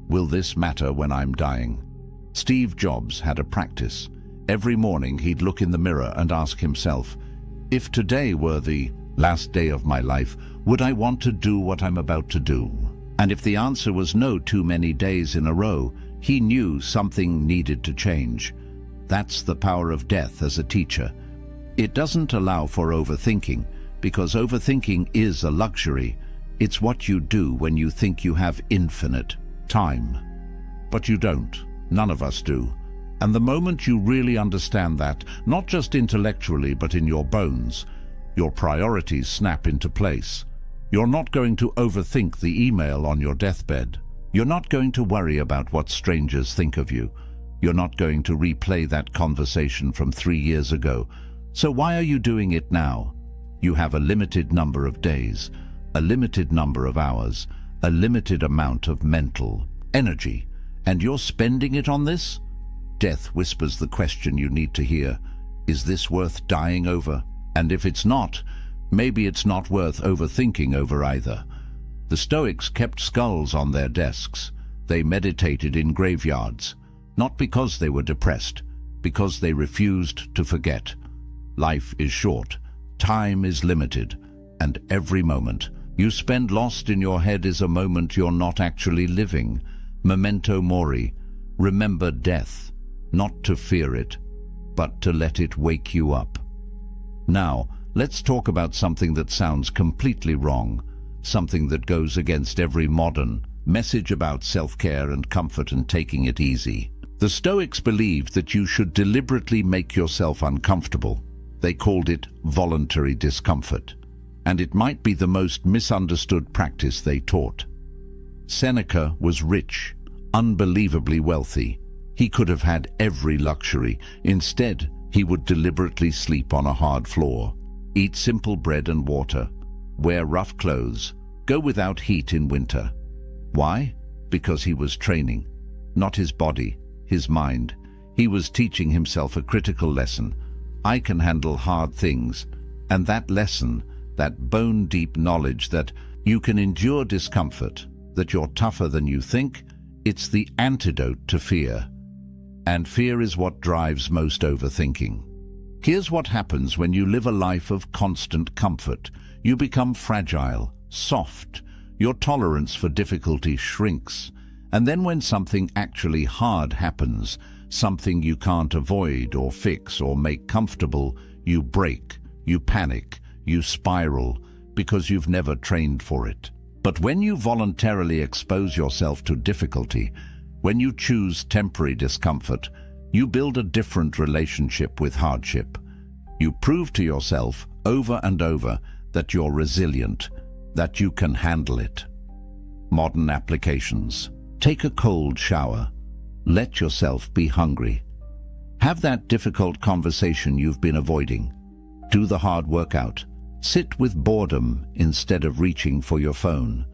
will this matter when I'm dying? Steve Jobs had a practice. Every morning he'd look in the mirror and ask himself, if today were the last day of my life, would I want to do what I'm about to do? And if the answer was no too many days in a row, he knew something needed to change. That's the power of death as a teacher. It doesn't allow for overthinking, because overthinking is a luxury. It's what you do when you think you have infinite time. But you don't. None of us do. And the moment you really understand that, not just intellectually but in your bones, your priorities snap into place. You're not going to overthink the email on your deathbed. You're not going to worry about what strangers think of you. You're not going to replay that conversation from 3 years ago. So why are you doing it now? You have a limited number of days, a limited number of hours, a limited amount of mental energy, and you're spending it on this? Death whispers the question you need to hear. Is this worth dying over? And if it's not, maybe it's not worth overthinking over either. The Stoics kept skulls on their desks. They meditated in graveyards, not because they were depressed, because they refused to forget. Life is short, time is limited, and every moment you spend lost in your head is a moment you're not actually living. Memento mori, remember death, not to fear it, but to let it wake you up. Now, let's talk about something that sounds completely wrong, something that goes against every modern message about self-care and comfort and taking it easy. The Stoics believed that you should deliberately make yourself uncomfortable. They called it voluntary discomfort, and it might be the most misunderstood practice they taught. Seneca was rich, unbelievably wealthy. He could have had every luxury. Instead, he would deliberately sleep on a hard floor, eat simple bread and water, wear rough clothes, go without heat in winter. Why? Because he was training, not his body, his mind. He was teaching himself a critical lesson. I can handle hard things. And that lesson, that bone-deep knowledge that you can endure discomfort, that you're tougher than you think, it's the antidote to fear. And fear is what drives most overthinking. Here's what happens when you live a life of constant comfort. You become fragile, soft. Your tolerance for difficulty shrinks. And then when something actually hard happens, something you can't avoid or fix or make comfortable, you break, you panic, you spiral, because you've never trained for it. But when you voluntarily expose yourself to difficulty, when you choose temporary discomfort, you build a different relationship with hardship. You prove to yourself over and over that you're resilient, that you can handle it. Modern applications. Take a cold shower. Let yourself be hungry. Have that difficult conversation you've been avoiding. Do the hard workout. Sit with boredom instead of reaching for your phone.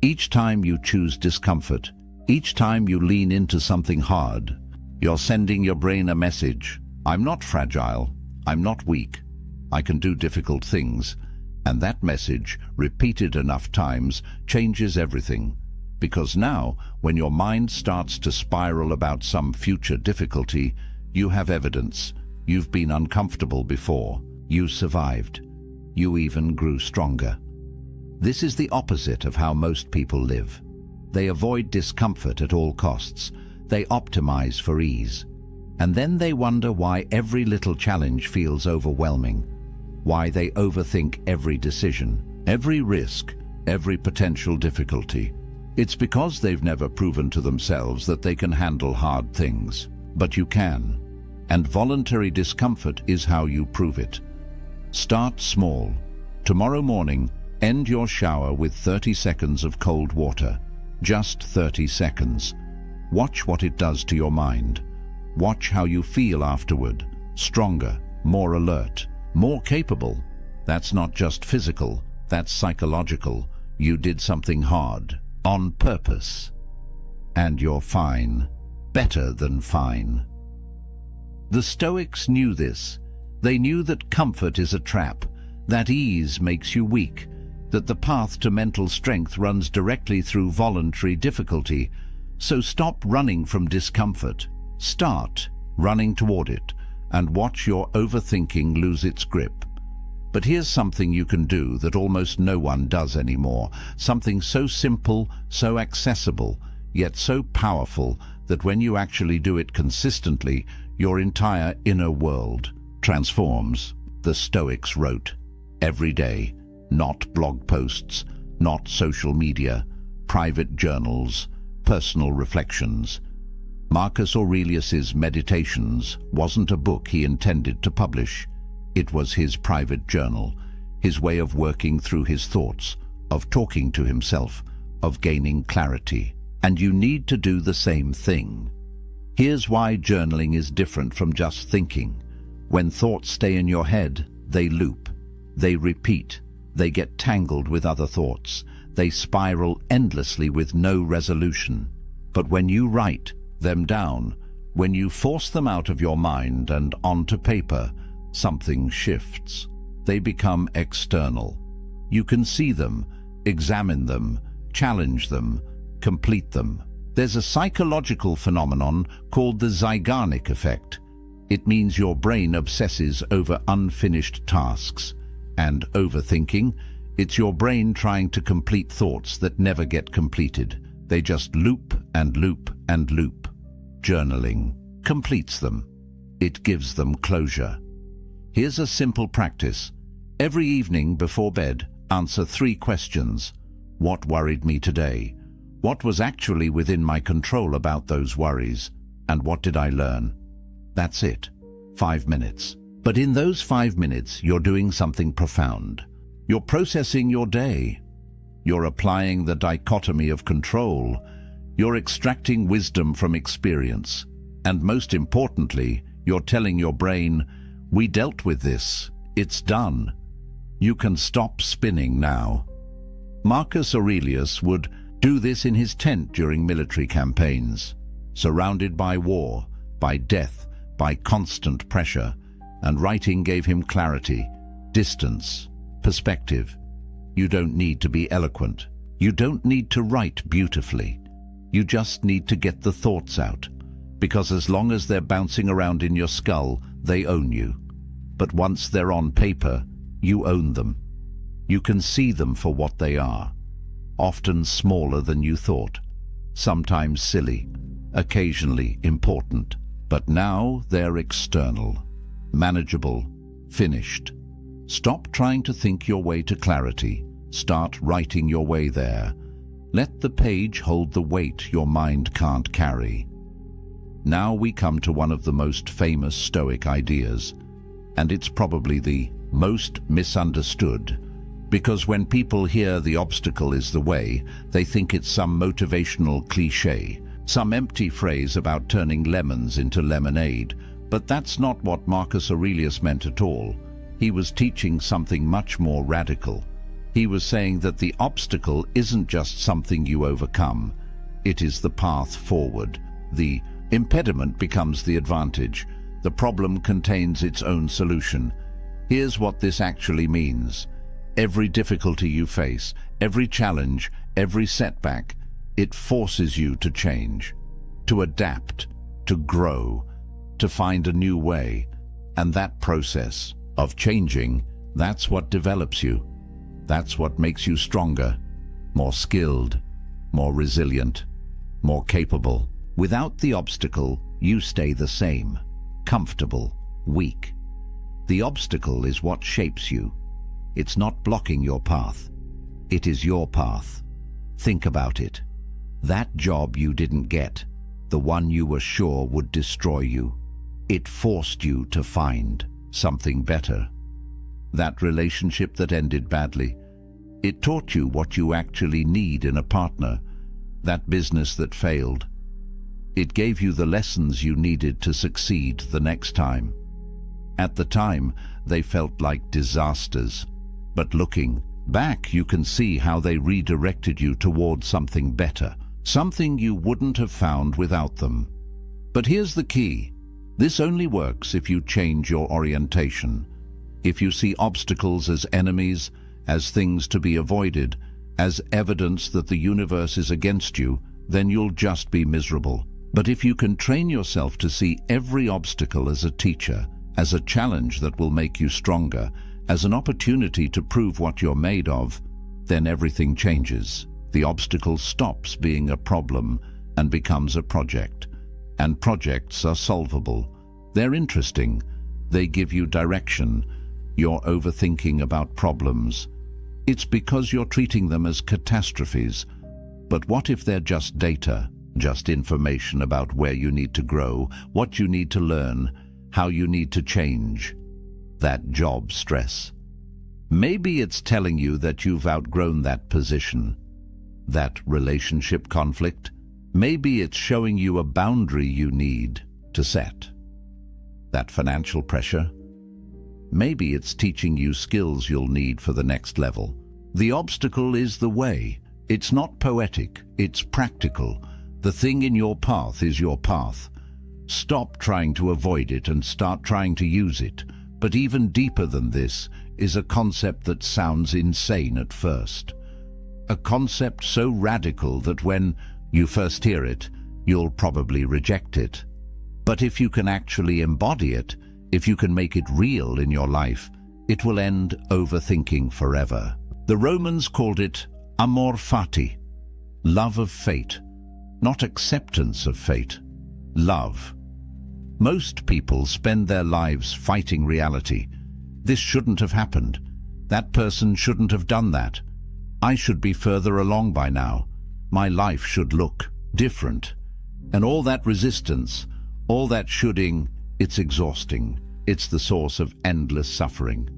Each time you choose discomfort, each time you lean into something hard, you're sending your brain a message. I'm not fragile. I'm not weak. I can do difficult things. And that message, repeated enough times, changes everything. Because now, when your mind starts to spiral about some future difficulty, you have evidence. You've been uncomfortable before. You survived. You even grew stronger. This is the opposite of how most people live. They avoid discomfort at all costs. They optimize for ease. And then they wonder why every little challenge feels overwhelming, why they overthink every decision, every risk, every potential difficulty. It's because they've never proven to themselves that they can handle hard things. But you can. And voluntary discomfort is how you prove it. Start small. Tomorrow morning, end your shower with 30 seconds of cold water. Just 30 seconds. Watch what it does to your mind. Watch how you feel afterward. Stronger, more alert, more capable. That's not just physical, that's psychological. You did something hard, on purpose. And you're fine. Better than fine. The Stoics knew this. They knew that comfort is a trap, that ease makes you weak, that the path to mental strength runs directly through voluntary difficulty. So stop running from discomfort. Start running toward it, and watch your overthinking lose its grip. But here's something you can do that almost no one does anymore. Something so simple, so accessible, yet so powerful that when you actually do it consistently, your entire inner world transforms. The Stoics wrote every day, not blog posts, not social media, private journals, personal reflections. Marcus Aurelius's Meditations wasn't a book he intended to publish. It was his private journal, his way of working through his thoughts, of talking to himself, of gaining clarity. And you need to do the same thing. Here's why journaling is different from just thinking. When thoughts stay in your head, they loop, they repeat, they get tangled with other thoughts, they spiral endlessly with no resolution. But when you write them down, when you force them out of your mind and onto paper, something shifts. They become external. You can see them, examine them, challenge them, complete them. There's a psychological phenomenon called the Zeigarnik effect. It means your brain obsesses over unfinished tasks. And overthinking, it's your brain trying to complete thoughts that never get completed. They just loop and loop and loop. Journaling completes them. It gives them closure. Here's a simple practice. Every evening before bed, answer 3 questions. What worried me today? What was actually within my control about those worries? And what did I learn? That's it. 5 minutes. But in those 5 minutes, you're doing something profound. You're processing your day. You're applying the dichotomy of control. You're extracting wisdom from experience. And most importantly, you're telling your brain, we dealt with this. It's done. You can stop spinning now. Marcus Aurelius would do this in his tent during military campaigns, surrounded by war, by death, by constant pressure, and writing gave him clarity, distance, perspective. You don't need to be eloquent. You don't need to write beautifully. You just need to get the thoughts out, because as long as they're bouncing around in your skull, they own you. But once they're on paper, you own them. You can see them for what they are, often smaller than you thought, sometimes silly, occasionally important. But now they're external, manageable, finished. Stop trying to think your way to clarity. Start writing your way there. Let the page hold the weight your mind can't carry. Now we come to one of the most famous Stoic ideas, and it's probably the most misunderstood, because when people hear the obstacle is the way, they think it's some motivational cliché, some empty phrase about turning lemons into lemonade. But that's not what Marcus Aurelius meant at all. He was teaching something much more radical. He was saying that the obstacle isn't just something you overcome. It is the path forward. The impediment becomes the advantage. The problem contains its own solution. Here's what this actually means. Every difficulty you face, every challenge, every setback, it forces you to change, to adapt, to grow, to find a new way. And that process of changing, that's what develops you. That's what makes you stronger, more skilled, more resilient, more capable. Without the obstacle, you stay the same, comfortable, weak. The obstacle is what shapes you. It's not blocking your path. It is your path. Think about it. That job you didn't get, the one you were sure would destroy you, it forced you to find something better. That relationship that ended badly, it taught you what you actually need in a partner. That business that failed, it gave you the lessons you needed to succeed the next time. At the time, they felt like disasters. But looking back, you can see how they redirected you toward something better, something you wouldn't have found without them. But here's the key. This only works if you change your orientation. If you see obstacles as enemies, as things to be avoided, as evidence that the universe is against you, then you'll just be miserable. But if you can train yourself to see every obstacle as a teacher, as a challenge that will make you stronger, as an opportunity to prove what you're made of, then everything changes. The obstacle stops being a problem and becomes a project. And projects are solvable. They're interesting. They give you direction. You're overthinking about problems. It's because you're treating them as catastrophes. But what if they're just data, just information about where you need to grow, what you need to learn, how you need to change? That job stress. Maybe it's telling you that you've outgrown that position, that relationship conflict. Maybe it's showing you a boundary you need to set. That financial pressure. Maybe it's teaching you skills you'll need for the next level. The obstacle is the way. It's not poetic, it's practical. The thing in your path is your path. Stop trying to avoid it and start trying to use it. But even deeper than this is a concept that sounds insane at first. A concept so radical that when you first hear it, you'll probably reject it. But if you can actually embody it, if you can make it real in your life, it will end overthinking forever. The Romans called it amor fati, love of fate, not acceptance of fate, love. Most people spend their lives fighting reality. This shouldn't have happened. That person shouldn't have done that. I should be further along by now. My life should look different. And all that resistance, all that shoulding, it's exhausting. It's the source of endless suffering.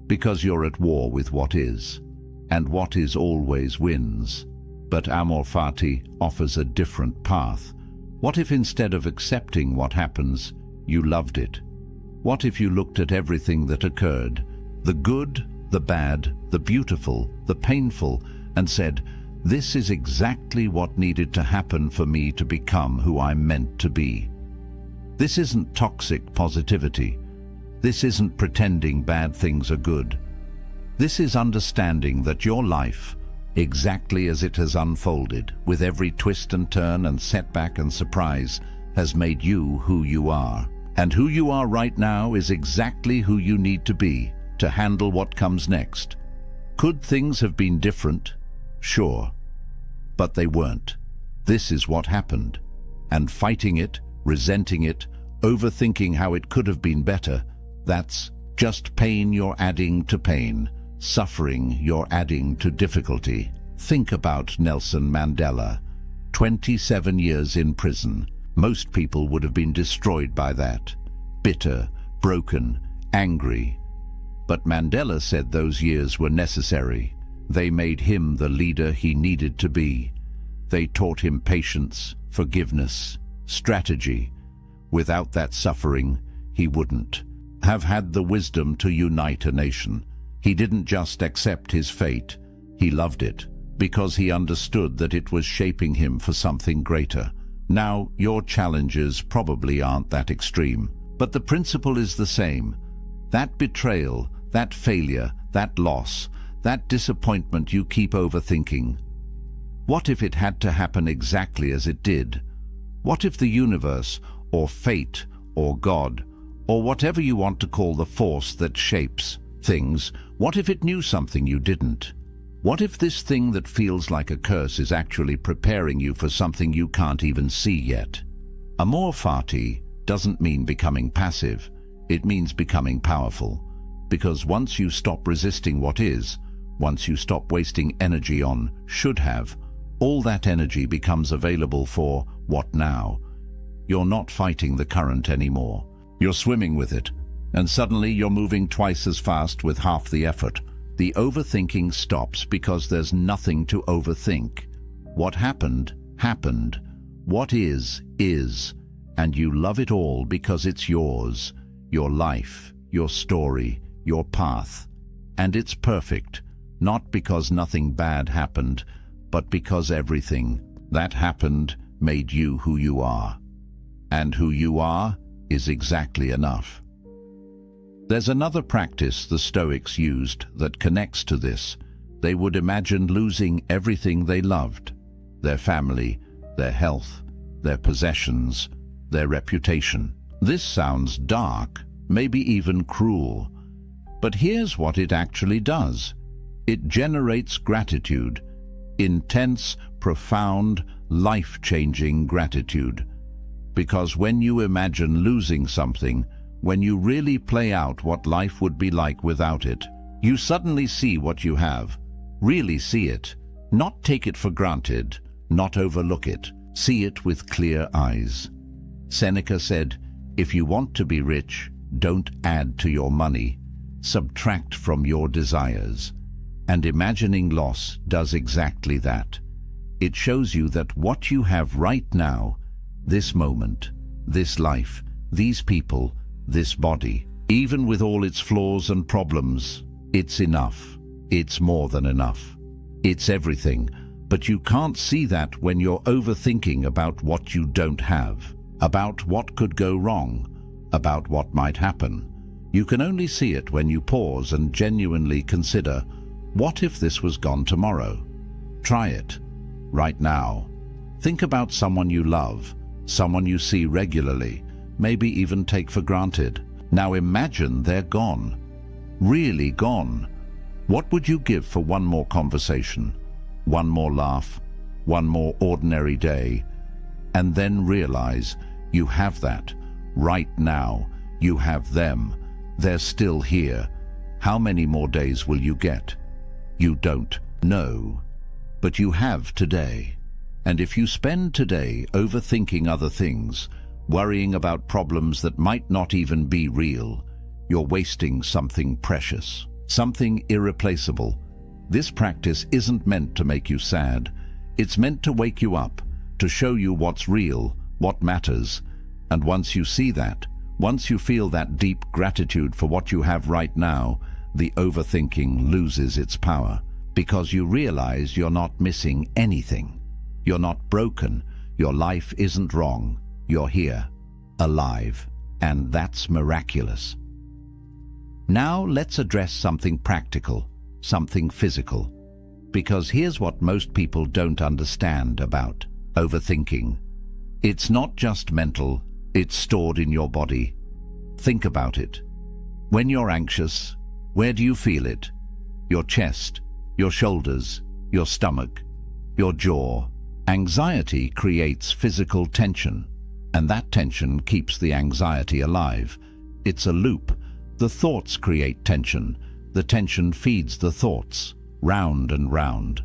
Because you're at war with what is. And what is always wins. But amor fati offers a different path. What if instead of accepting what happens, you loved it? What if you looked at everything that occurred, the good, the bad, the beautiful, the painful, and said, this is exactly what needed to happen for me to become who I'm meant to be. This isn't toxic positivity. This isn't pretending bad things are good. This is understanding that your life, exactly as it has unfolded, with every twist and turn and setback and surprise, has made you who you are. And who you are right now is exactly who you need to be to handle what comes next. Could things have been different? Sure. But they weren't. This is what happened. And fighting it, resenting it, overthinking how it could have been better, that's just pain you're adding to pain. Suffering you're adding to difficulty. Think about Nelson Mandela. 27 years in prison. Most people would have been destroyed by that. Bitter, broken, angry. But Mandela said those years were necessary. They made him the leader he needed to be. They taught him patience, forgiveness, strategy. Without that suffering, he wouldn't have had the wisdom to unite a nation. He didn't just accept his fate, he loved it, because he understood that it was shaping him for something greater. Now, your challenges probably aren't that extreme, but the principle is the same. That betrayal, that failure, that loss, that disappointment you keep overthinking. What if it had to happen exactly as it did? What if the universe, or fate, or God, or whatever you want to call the force that shapes things, what if it knew something you didn't? What if this thing that feels like a curse is actually preparing you for something you can't even see yet? Amor fati doesn't mean becoming passive. It means becoming powerful. Because once you stop resisting what is, once you stop wasting energy on should have, all that energy becomes available for what now? You're not fighting the current anymore. You're swimming with it. And suddenly you're moving twice as fast with half the effort. The overthinking stops because there's nothing to overthink. What happened, happened. What is, and you love it all because it's yours, your life, your story, your path. And it's perfect, not because nothing bad happened, but because everything that happened made you who you are. And who you are is exactly enough. There's another practice the Stoics used that connects to this. They would imagine losing everything they loved, their family, their health, their possessions, their reputation. This sounds dark, maybe even cruel. But here's what it actually does. It generates gratitude, intense, profound, life-changing gratitude. Because when you imagine losing something, when you really play out what life would be like without it, you suddenly see what you have. Really see it. Not take it for granted, not overlook it. See it with clear eyes. Seneca said, if you want to be rich, don't add to your money. Subtract from your desires. And imagining loss does exactly that. It shows you that what you have right now, this moment, this life, these people, this body, even with all its flaws and problems, it's enough. It's more than enough. It's everything. But you can't see that when you're overthinking about what you don't have, about what could go wrong, about what might happen. You can only see it when you pause and genuinely consider, what if this was gone tomorrow? Try it. Right now. Think about someone you love, someone you see regularly, maybe even take for granted. Now imagine they're gone. Really gone. What would you give for one more conversation, one more laugh, one more ordinary day, and then realize you have that right now? You have them. They're still here. How many more days will you get? You don't know, but you have today. And if you spend today overthinking other things, worrying about problems that might not even be real, you're wasting something precious, something irreplaceable. This practice isn't meant to make you sad. It's meant to wake you up, to show you what's real, what matters. And once you see that, once you feel that deep gratitude for what you have right now, the overthinking loses its power, because you realize you're not missing anything. You're not broken. Your life isn't wrong. You're here, alive, and that's miraculous. Now let's address something practical, something physical, because here's what most people don't understand about overthinking. It's not just mental, it's stored in your body. Think about it. When you're anxious, where do you feel it? Your chest, your shoulders, your stomach, your jaw. Anxiety creates physical tension, and that tension keeps the anxiety alive. It's a loop. The thoughts create tension. The tension feeds the thoughts, round and round.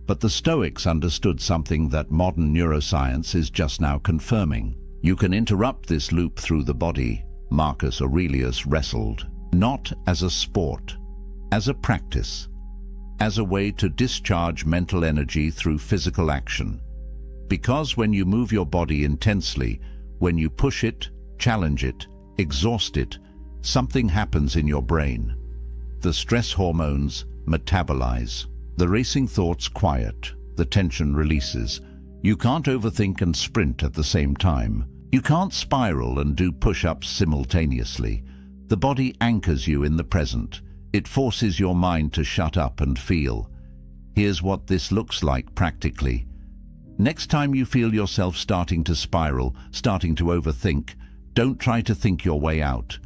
But the Stoics understood something that modern neuroscience is just now confirming. You can interrupt this loop through the body. Marcus Aurelius wrestled, not as a sport, as a practice, as a way to discharge mental energy through physical action. Because when you move your body intensely, when you push it, challenge it, exhaust it, something happens in your brain. The stress hormones metabolize. The racing thoughts quiet. The tension releases. You can't overthink and sprint at the same time. You can't spiral and do push-ups simultaneously. The body anchors you in the present. It forces your mind to shut up and feel. Here's what this looks like practically. Next time you feel yourself starting to spiral, starting to overthink, don't try to think your way out.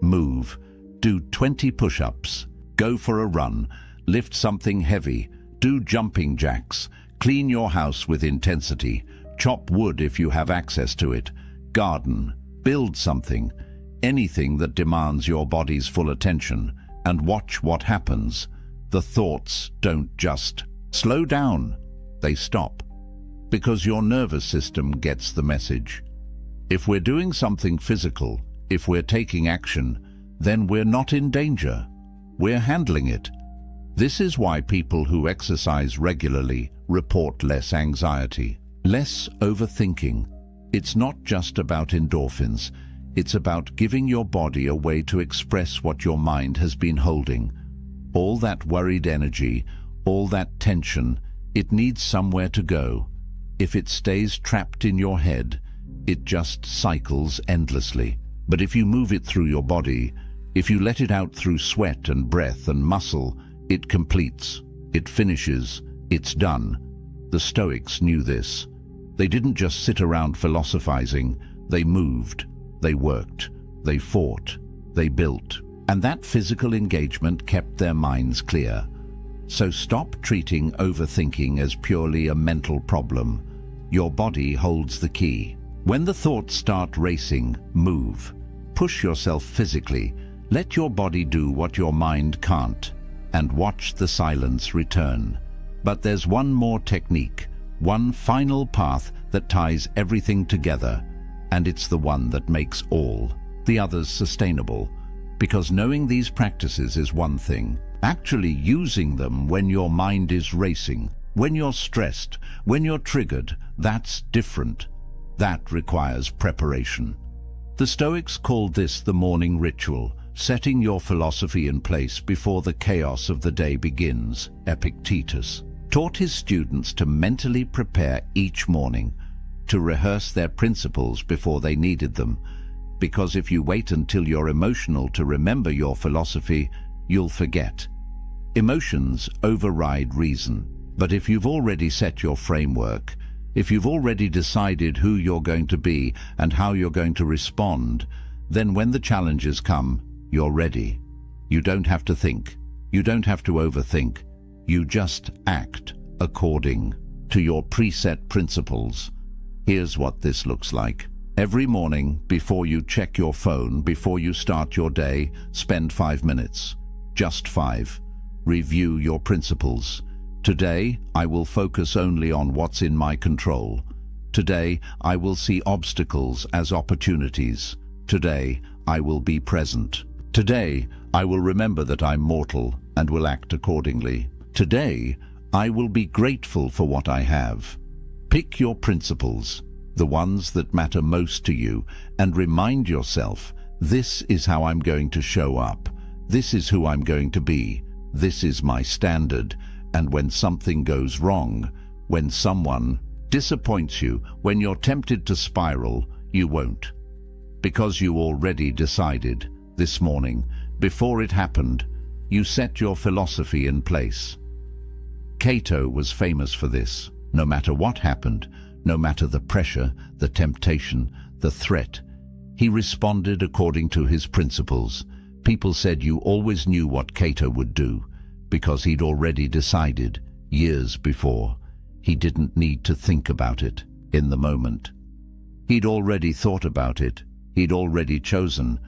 Move. Do 20 push-ups. Go for a run. Lift something heavy. Do jumping jacks. Clean your house with intensity. Chop wood if you have access to it. Garden. Build something. Anything that demands your body's full attention. And watch what happens. The thoughts don't just slow down. They stop. Because your nervous system gets the message. If we're doing something physical, if we're taking action, then we're not in danger. We're handling it. This is why people who exercise regularly report less anxiety, less overthinking. It's not just about endorphins. It's about giving your body a way to express what your mind has been holding. All that worried energy, all that tension, it needs somewhere to go. If it stays trapped in your head, it just cycles endlessly. But if you move it through your body, if you let it out through sweat and breath and muscle, it completes, it finishes, it's done. The Stoics knew this. They didn't just sit around philosophizing, they moved, they worked, they fought, they built. And that physical engagement kept their minds clear. So stop treating overthinking as purely a mental problem. Your body holds the key. When the thoughts start racing, move. Push yourself physically. Let your body do what your mind can't, and watch the silence return. But there's one more technique, one final path that ties everything together, and it's the one that makes all the others sustainable. Because knowing these practices is one thing. Actually using them when your mind is racing, when you're stressed, when you're triggered, that's different. That requires preparation. The Stoics called this the morning ritual, setting your philosophy in place before the chaos of the day begins. Epictetus taught his students to mentally prepare each morning, to rehearse their principles before they needed them, because if you wait until you're emotional to remember your philosophy, you'll forget. Emotions override reason, but if you've already set your framework, If you've already decided who you're going to be and how you're going to respond, then when the challenges come, you're ready. You don't have to think. You don't have to overthink. You just act according to your preset principles. Here's what this looks like. Every morning, before you check your phone, before you start your day, spend 5 minutes. Just 5. Review your principles. Today, I will focus only on what's in my control. Today, I will see obstacles as opportunities. Today, I will be present. Today, I will remember that I'm mortal and will act accordingly. Today, I will be grateful for what I have. Pick your principles, the ones that matter most to you, and remind yourself, this is how I'm going to show up. This is who I'm going to be. This is my standard. And when something goes wrong, when someone disappoints you, when you're tempted to spiral, you won't. Because you already decided this morning, before it happened, you set your philosophy in place. Cato was famous for this. No matter what happened, no matter the pressure, the temptation, the threat, he responded according to his principles. People said you always knew what Cato would do, because he'd already decided years before. He didn't need to think about it in the moment. He'd already thought about it. He'd already chosen.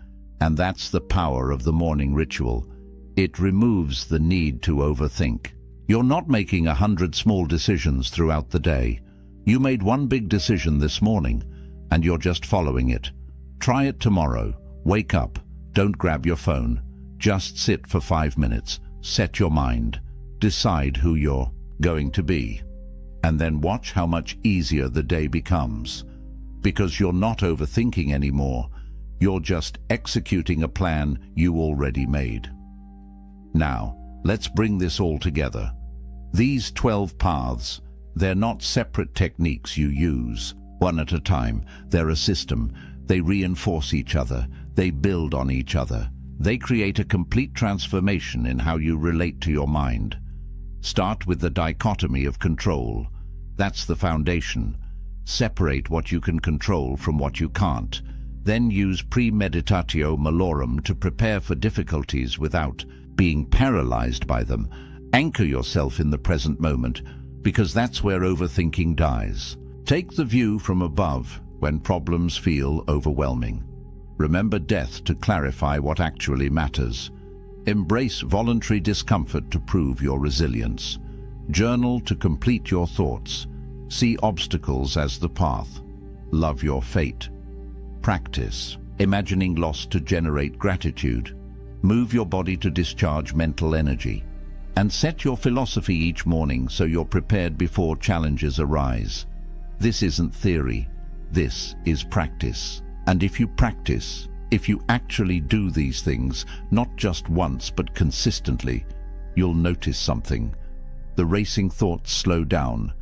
And that's the power of the morning ritual. It removes the need to overthink. You're not making 100 small decisions throughout the day. You made one big decision this morning, and you're just following it. Try it tomorrow. Wake up. Don't grab your phone. Just sit for 5 minutes. Set your mind. Decide who you're going to be. And then watch how much easier the day becomes. Because you're not overthinking anymore. You're just executing a plan you already made. Now, let's bring this all together. These 12 paths, they're not separate techniques you use, one at a time. They're a system. They reinforce each other. They build on each other. They create a complete transformation in how you relate to your mind. Start with the dichotomy of control. That's the foundation. Separate what you can control from what you can't. Then use premeditatio malorum to prepare for difficulties without being paralyzed by them. Anchor yourself in the present moment, because that's where overthinking dies. Take the view from above when problems feel overwhelming. Remember death to clarify what actually matters. Embrace voluntary discomfort to prove your resilience. Journal to complete your thoughts. See obstacles as the path. Love your fate. Practice imagining loss to generate gratitude. Move your body to discharge mental energy. And set your philosophy each morning so you're prepared before challenges arise. This isn't theory. This is practice. And if you practice, if you actually do these things, not just once but consistently, you'll notice something. The racing thoughts slow down.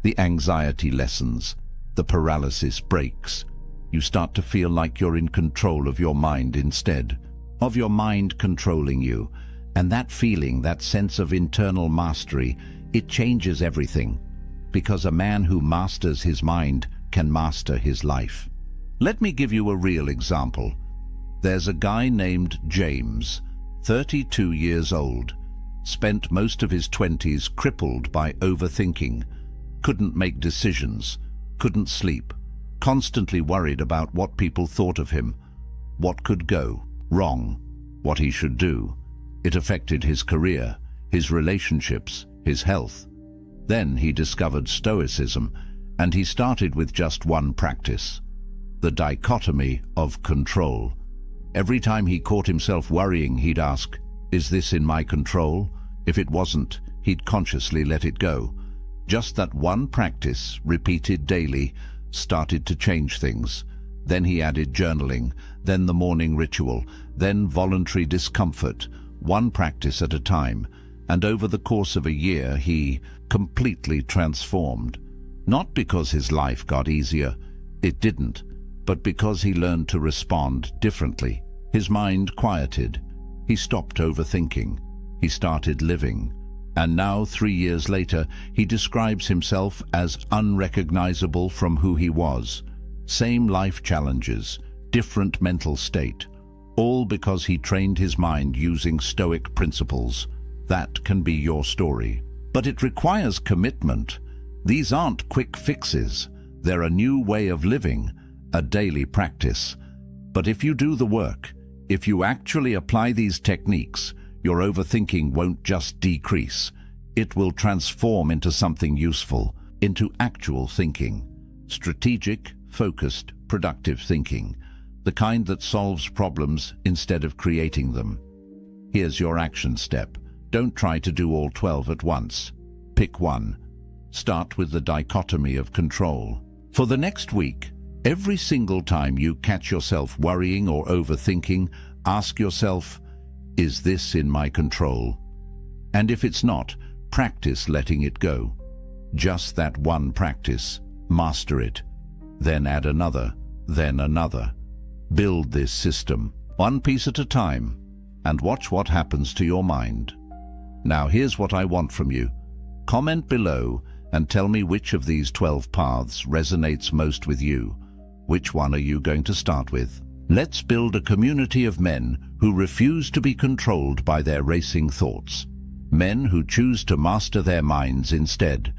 The anxiety lessens. The paralysis breaks. You start to feel like you're in control of your mind instead of your mind controlling you. And that feeling, that sense of internal mastery, it changes everything. Because a man who masters his mind can master his life. Let me give you a real example. There's a guy named James, 32 years old, spent most of his 20s crippled by overthinking, couldn't make decisions, couldn't sleep, constantly worried about what people thought of him, what could go wrong, what he should do. It affected his career, his relationships, his health. Then he discovered Stoicism, and he started with just one practice: the dichotomy of control. Every time he caught himself worrying, he'd ask, "Is this in my control?" If it wasn't, he'd consciously let it go. Just that one practice, repeated daily, started to change things. Then he added journaling, then the morning ritual, then voluntary discomfort, one practice at a time. And over the course of a year, he completely transformed. Not because his life got easier, it didn't, but because he learned to respond differently. His mind quieted. He stopped overthinking. He started living. And now, 3 years later, he describes himself as unrecognizable from who he was. Same life challenges, different mental state, all because he trained his mind using Stoic principles. That can be your story. But it requires commitment. These aren't quick fixes. They're a new way of living, a daily practice. But if you do the work, if you actually apply these techniques, your overthinking won't just decrease. It will transform into something useful, into actual thinking. Strategic, focused, productive thinking. The kind that solves problems instead of creating them. Here's your action step. Don't try to do all 12 at once. Pick one. Start with the dichotomy of control. For the next week, every single time you catch yourself worrying or overthinking, ask yourself, is this in my control? And if it's not, practice letting it go. Just that one practice. Master it. Then add another, then another. Build this system, one piece at a time, and watch what happens to your mind. Now here's what I want from you. Comment below and tell me which of these 12 paths resonates most with you. Which one are you going to start with? Let's build a community of men who refuse to be controlled by their racing thoughts. Men who choose to master their minds instead.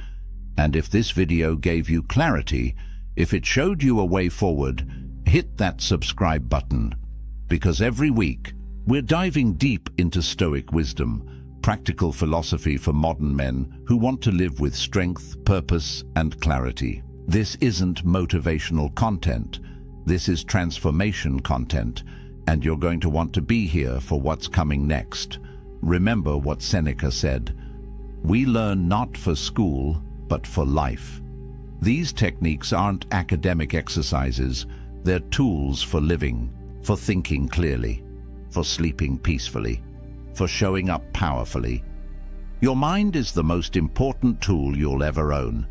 And if this video gave you clarity, if it showed you a way forward, hit that subscribe button. Because every week, we're diving deep into Stoic wisdom, practical philosophy for modern men who want to live with strength, purpose, and clarity. This isn't motivational content. This is transformation content, and you're going to want to be here for what's coming next. Remember what Seneca said, "We learn not for school, but for life." These techniques aren't academic exercises, they're tools for living, for thinking clearly, for sleeping peacefully, for showing up powerfully. Your mind is the most important tool you'll ever own.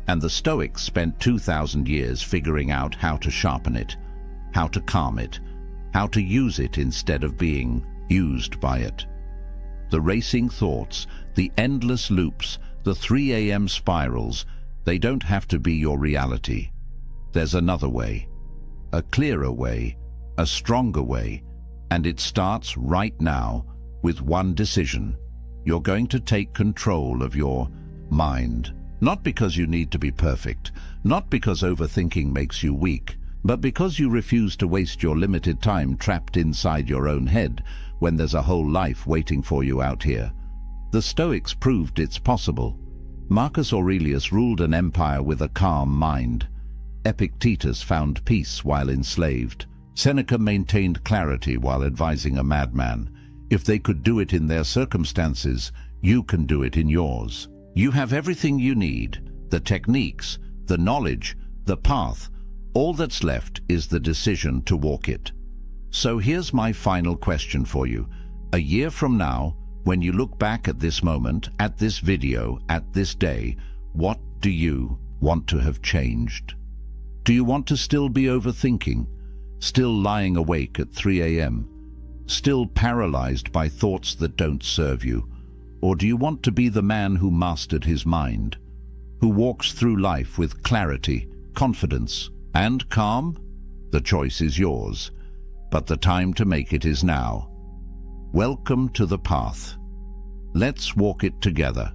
And the Stoics spent 2,000 years figuring out how to sharpen it, how to calm it, how to use it instead of being used by it. The racing thoughts, the endless loops, the 3 a.m. spirals, they don't have to be your reality. There's another way, a clearer way, a stronger way, and it starts right now with one decision. You're going to take control of your mind. Not because you need to be perfect, not because overthinking makes you weak, but because you refuse to waste your limited time trapped inside your own head when there's a whole life waiting for you out here. The Stoics proved it's possible. Marcus Aurelius ruled an empire with a calm mind. Epictetus found peace while enslaved. Seneca maintained clarity while advising a madman. If they could do it in their circumstances, you can do it in yours. You have everything you need, the techniques, the knowledge, the path. All that's left is the decision to walk it. So here's my final question for you. A year from now, when you look back at this moment, at this video, at this day, what do you want to have changed? Do you want to still be overthinking, still lying awake at 3 a.m., still paralyzed by thoughts that don't serve you? Or do you want to be the man who mastered his mind, who walks through life with clarity, confidence, and calm? The choice is yours, but the time to make it is now. Welcome to the path. Let's walk it together.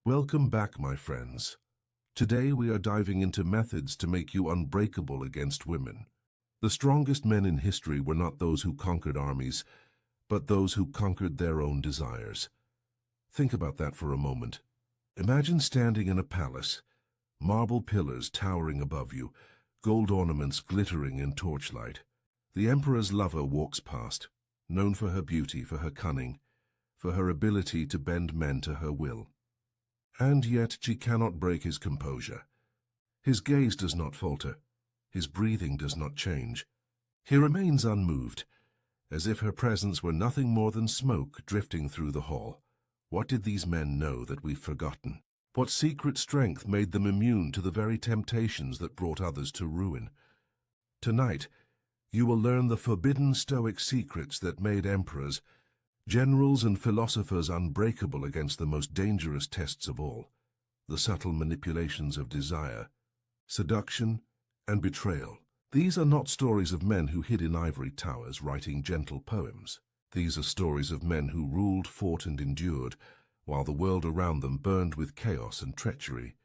Welcome back, my friends. Today we are diving into methods to make you unbreakable against women. The strongest men in history were not those who conquered armies, but those who conquered their own desires. Think about that for a moment. Imagine standing in a palace, marble pillars towering above you, gold ornaments glittering in torchlight. The emperor's lover walks past, known for her beauty, for her cunning, for her ability to bend men to her will. And yet she cannot break his composure. His gaze does not falter. His breathing does not change. He remains unmoved, as if her presence were nothing more than smoke drifting through the hall. What did these men know that we've forgotten? What secret strength made them immune to the very temptations that brought others to ruin? Tonight, you will learn the forbidden Stoic secrets that made emperors, Generals and philosophers unbreakable against the most dangerous tests of all, the subtle manipulations of desire, seduction, and betrayal. These are not stories of men who hid in ivory towers writing gentle poems. These are stories of men who ruled, fought, and endured, while the world around them burned with chaos and treachery.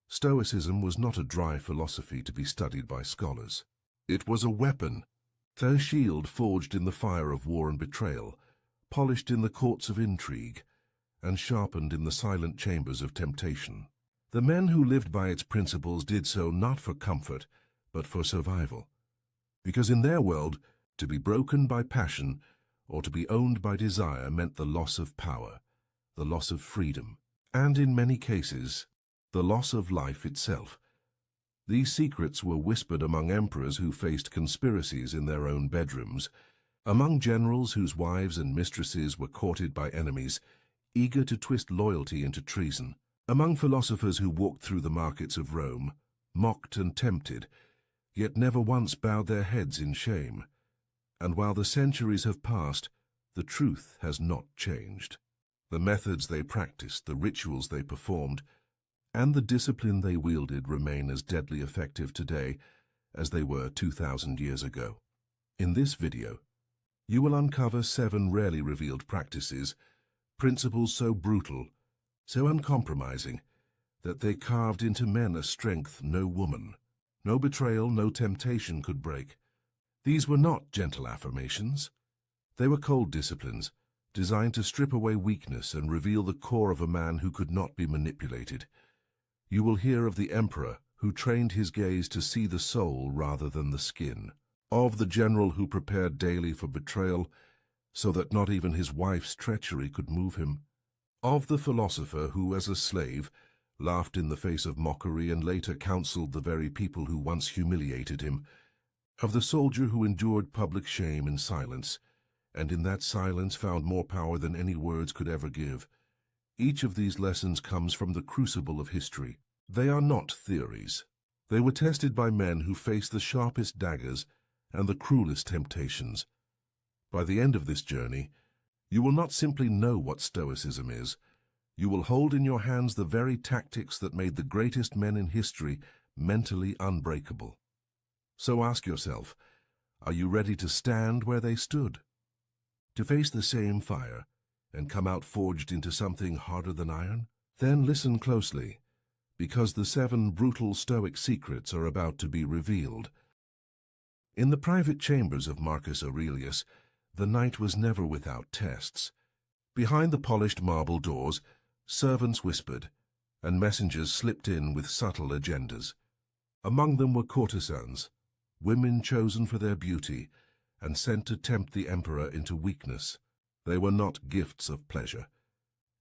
Stoicism was not a dry philosophy to be studied by scholars. It was a weapon, a shield forged in the fire of war and betrayal, polished in the courts of intrigue, and sharpened in the silent chambers of temptation. The men who lived by its principles did so not for comfort, but for survival. Because in their world, to be broken by passion or to be owned by desire meant the loss of power, the loss of freedom, and in many cases, the loss of life itself. These secrets were whispered among emperors who faced conspiracies in their own bedrooms, among generals whose wives and mistresses were courted by enemies, eager to twist loyalty into treason, among philosophers who walked through the markets of Rome, mocked and tempted, yet never once bowed their heads in shame. And while the centuries have passed, the truth has not changed. The methods they practiced, the rituals they performed, and the discipline they wielded remain as deadly effective today as they were 2,000 years ago. In this video, you will uncover 7 rarely revealed practices, principles so brutal, so uncompromising, that they carved into men a strength no woman, no betrayal, no temptation could break. These were not gentle affirmations. They were cold disciplines, designed to strip away weakness and reveal the core of a man who could not be manipulated. You will hear of the emperor who trained his gaze to see the soul rather than the skin, of the general who prepared daily for betrayal so that not even his wife's treachery could move him, of the philosopher who, as a slave, laughed in the face of mockery and later counseled the very people who once humiliated him, of the soldier who endured public shame in silence, and in that silence found more power than any words could ever give. Each of these lessons comes from the crucible of history. They are not theories. They were tested by men who faced the sharpest daggers and the cruelest temptations. By the end of this journey, you will not simply know what Stoicism is. You will hold in your hands the very tactics that made the greatest men in history mentally unbreakable. So ask yourself, are you ready to stand where they stood? To face the same fire and come out forged into something harder than iron? Then listen closely, because the 7 brutal Stoic secrets are about to be revealed. In the private chambers of Marcus Aurelius, the night was never without tests. Behind the polished marble doors, servants whispered, and messengers slipped in with subtle agendas. Among them were courtesans, women chosen for their beauty and sent to tempt the emperor into weakness. They were not gifts of pleasure.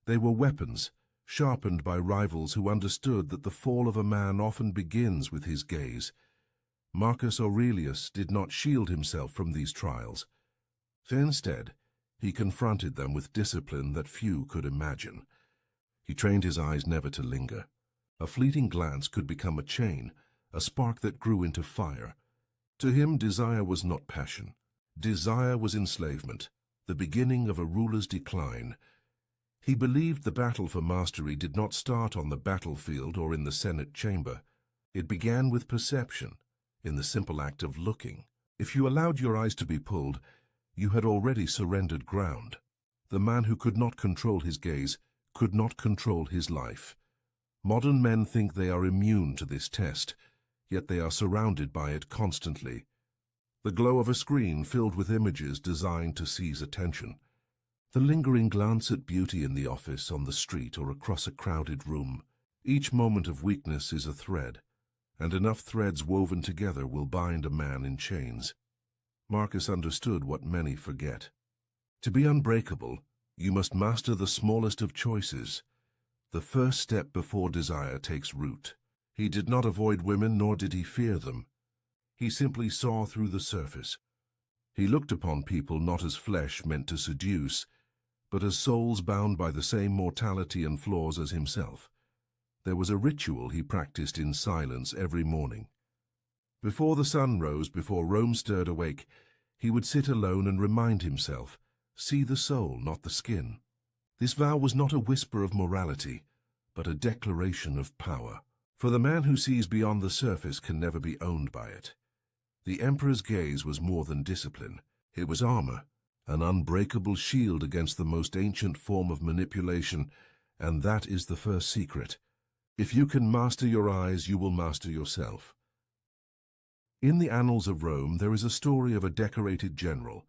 They were weapons, sharpened by rivals who understood that the fall of a man often begins with his gaze. Marcus Aurelius did not shield himself from these trials. Instead, he confronted them with discipline that few could imagine. He trained his eyes never to linger. A fleeting glance could become a chain, a spark that grew into fire. To him, desire was not passion. Desire was enslavement, the beginning of a ruler's decline. He believed the battle for mastery did not start on the battlefield or in the Senate chamber. It began with perception, in the simple act of looking. If you allowed your eyes to be pulled, you had already surrendered ground. The man who could not control his gaze could not control his life. Modern men think they are immune to this test, yet they are surrounded by it constantly. The glow of a screen filled with images designed to seize attention. The lingering glance at beauty in the office, on the street, or across a crowded room. Each moment of weakness is a thread, and enough threads woven together will bind a man in chains. Marcus understood what many forget. To be unbreakable, you must master the smallest of choices, the first step before desire takes root. He did not avoid women, nor did he fear them. He simply saw through the surface. He looked upon people not as flesh meant to seduce, but as souls bound by the same mortality and flaws as himself. There was a ritual he practiced in silence every morning. Before the sun rose, before Rome stirred awake, he would sit alone and remind himself, see the soul, not the skin. This vow was not a whisper of morality, but a declaration of power. For the man who sees beyond the surface can never be owned by it. The emperor's gaze was more than discipline. It was armor, an unbreakable shield against the most ancient form of manipulation, and that is the first secret. If you can master your eyes, you will master yourself. In the annals of Rome, there is a story of a decorated general,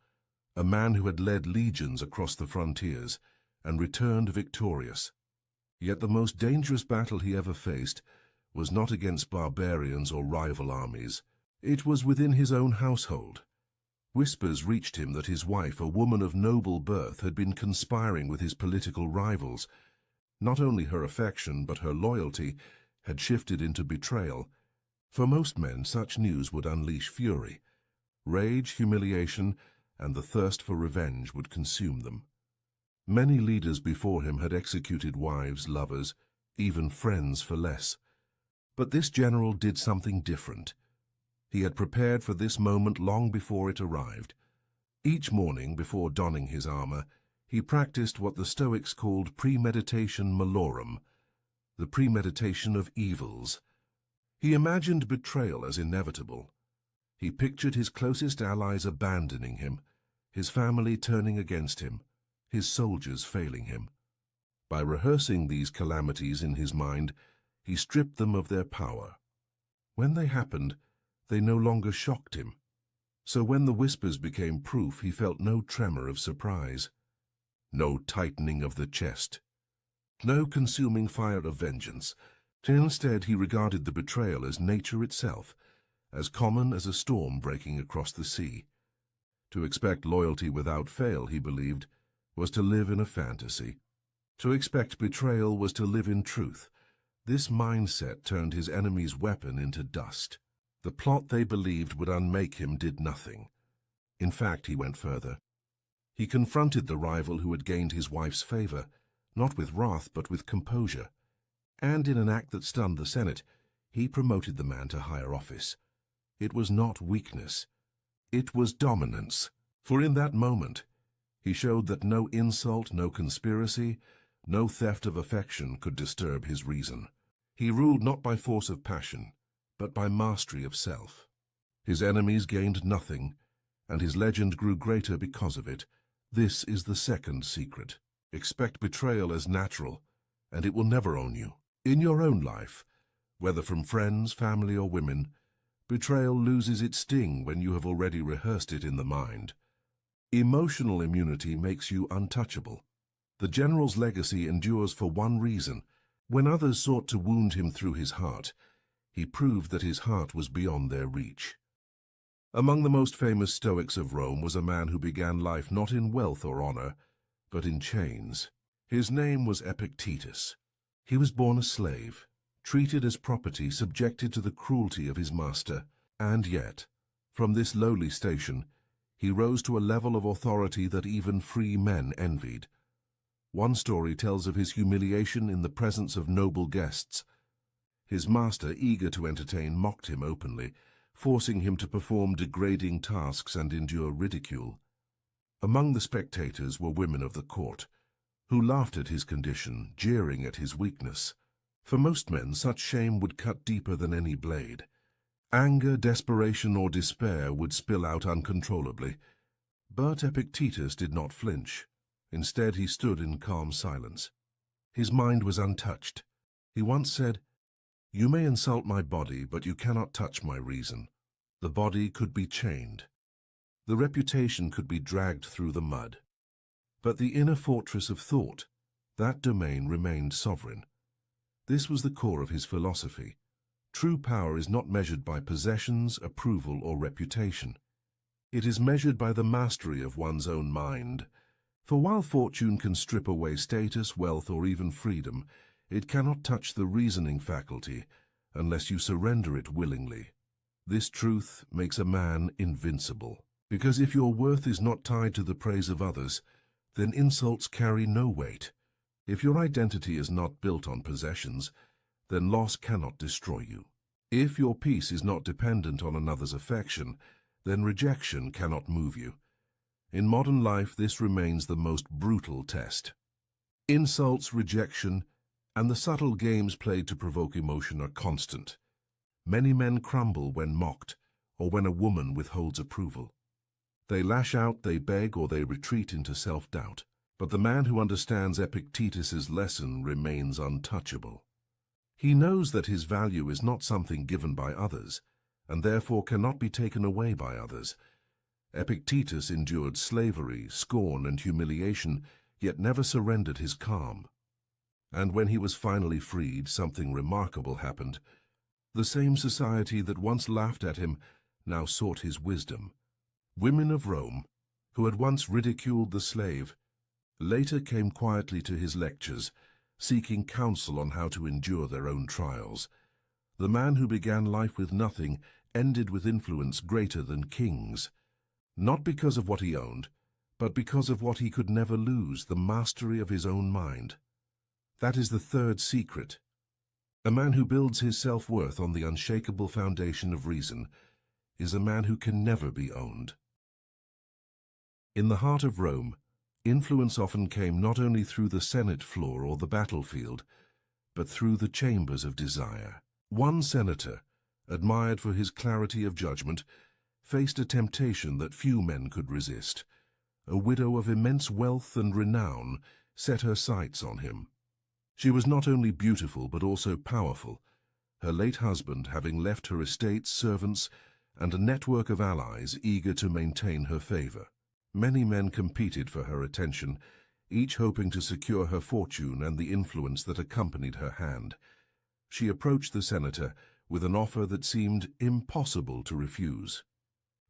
a man who had led legions across the frontiers and returned victorious. Yet the most dangerous battle he ever faced was not against barbarians or rival armies. It was within his own household. Whispers reached him that his wife, a woman of noble birth, had been conspiring with his political rivals. Not only her affection, but her loyalty had shifted into betrayal. For most men, such news would unleash fury. Rage, humiliation, and the thirst for revenge would consume them. Many leaders before him had executed wives, lovers, even friends for less. But this general did something different. He had prepared for this moment long before it arrived. Each morning, before donning his armor, he practiced what the Stoics called premeditation malorum, the premeditation of evils. He imagined betrayal as inevitable. He pictured his closest allies abandoning him, his family turning against him, his soldiers failing him. By rehearsing these calamities in his mind, he stripped them of their power. When they happened, they no longer shocked him. So when the whispers became proof, he felt no tremor of surprise, no tightening of the chest, no consuming fire of vengeance. Instead, he regarded the betrayal as nature itself, as common as a storm breaking across the sea. To expect loyalty without fail, he believed, was to live in a fantasy. To expect betrayal was to live in truth. This mindset turned his enemy's weapon into dust. The plot they believed would unmake him did nothing. In fact, he went further. He confronted the rival who had gained his wife's favor, not with wrath but with composure. And in an act that stunned the Senate, he promoted the man to higher office. It was not weakness. It was dominance. For in that moment, he showed that no insult, no conspiracy, no theft of affection could disturb his reason. He ruled not by force of passion, but by mastery of self. His enemies gained nothing, and his legend grew greater because of it. This is the second secret. Expect betrayal as natural, and it will never own you. In your own life, whether from friends, family, or women, betrayal loses its sting when you have already rehearsed it in the mind. Emotional immunity makes you untouchable. The general's legacy endures for one reason. When others sought to wound him through his heart, he proved that his heart was beyond their reach. Among the most famous Stoics of Rome was a man who began life not in wealth or honor, but in chains. His name was Epictetus. He was born a slave, treated as property, subjected to the cruelty of his master, and yet, from this lowly station, he rose to a level of authority that even free men envied. One story tells of his humiliation in the presence of noble guests. His master, eager to entertain, mocked him openly, forcing him to perform degrading tasks and endure ridicule. Among the spectators were women of the court, who laughed at his condition, jeering at his weakness. For most men, such shame would cut deeper than any blade. Anger, desperation, or despair would spill out uncontrollably. But Epictetus did not flinch. Instead, he stood in calm silence. His mind was untouched. He once said, "You may insult my body, but you cannot touch my reason." The body could be chained. The reputation could be dragged through the mud. But the inner fortress of thought, that domain remained sovereign. This was the core of his philosophy. True power is not measured by possessions, approval, or reputation. It is measured by the mastery of one's own mind. For while fortune can strip away status, wealth, or even freedom, it cannot touch the reasoning faculty unless you surrender it willingly. This truth makes a man invincible. Because if your worth is not tied to the praise of others, then insults carry no weight. If your identity is not built on possessions, then loss cannot destroy you. If your peace is not dependent on another's affection, then rejection cannot move you. In modern life, this remains the most brutal test. Insults, rejection, and the subtle games played to provoke emotion are constant. Many men crumble when mocked, or when a woman withholds approval. They lash out, they beg, or they retreat into self-doubt. But the man who understands Epictetus's lesson remains untouchable. He knows that his value is not something given by others, and therefore cannot be taken away by others. Epictetus endured slavery, scorn, and humiliation, yet never surrendered his calm. And when he was finally freed, something remarkable happened. The same society that once laughed at him now sought his wisdom. Women of Rome, who had once ridiculed the slave, later came quietly to his lectures, seeking counsel on how to endure their own trials. The man who began life with nothing ended with influence greater than kings, not because of what he owned, but because of what he could never lose, the mastery of his own mind. That is the third secret. A man who builds his self-worth on the unshakable foundation of reason is a man who can never be owned. In the heart of Rome, influence often came not only through the Senate floor or the battlefield, but through the chambers of desire. One senator, admired for his clarity of judgment, faced a temptation that few men could resist. A widow of immense wealth and renown set her sights on him. She was not only beautiful but also powerful, her late husband having left her estates, servants, and a network of allies eager to maintain her favor. Many men competed for her attention, each hoping to secure her fortune and the influence that accompanied her hand. She approached the senator with an offer that seemed impossible to refuse.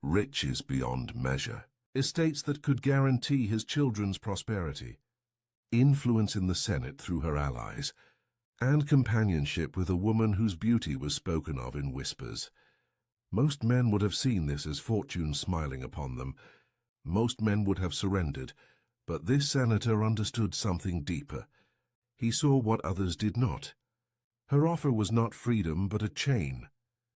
Riches beyond measure, estates that could guarantee his children's prosperity, influence in the Senate through her allies, and companionship with a woman whose beauty was spoken of in whispers. Most men would have seen this as fortune smiling upon them. Most men would have surrendered, but this senator understood something deeper. He saw what others did not. Her offer was not freedom, but a chain.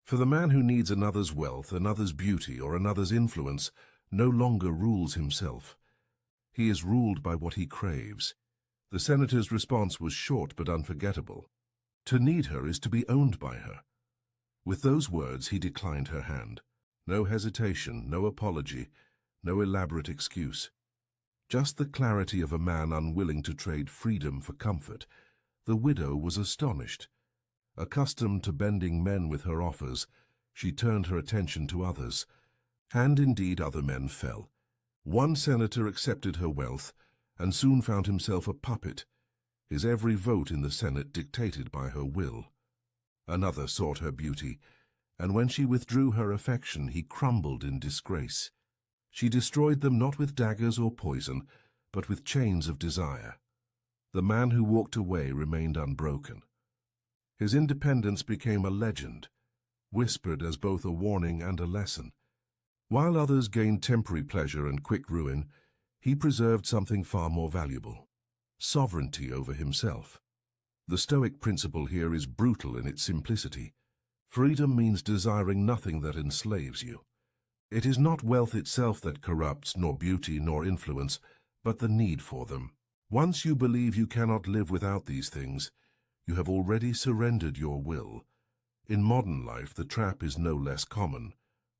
For the man who needs another's wealth, another's beauty, or another's influence no longer rules himself. He is ruled by what he craves. The senator's response was short but unforgettable. To need her is to be owned by her. With those words, he declined her hand. No hesitation, no apology, no elaborate excuse. Just the clarity of a man unwilling to trade freedom for comfort. The widow was astonished. Accustomed to bending men with her offers, she turned her attention to others. And indeed other men fell. One senator accepted her wealth, and soon found himself a puppet, his every vote in the Senate dictated by her will. Another sought her beauty, and when she withdrew her affection, he crumbled in disgrace. She destroyed them not with daggers or poison, but with chains of desire. The man who walked away remained unbroken. His independence became a legend, whispered as both a warning and a lesson. While others gained temporary pleasure and quick ruin, he preserved something far more valuable: sovereignty over himself. The Stoic principle here is brutal in its simplicity. Freedom means desiring nothing that enslaves you. It is not wealth itself that corrupts, nor beauty, nor influence, but the need for them. Once you believe you cannot live without these things, you have already surrendered your will. In modern life, the trap is no less common.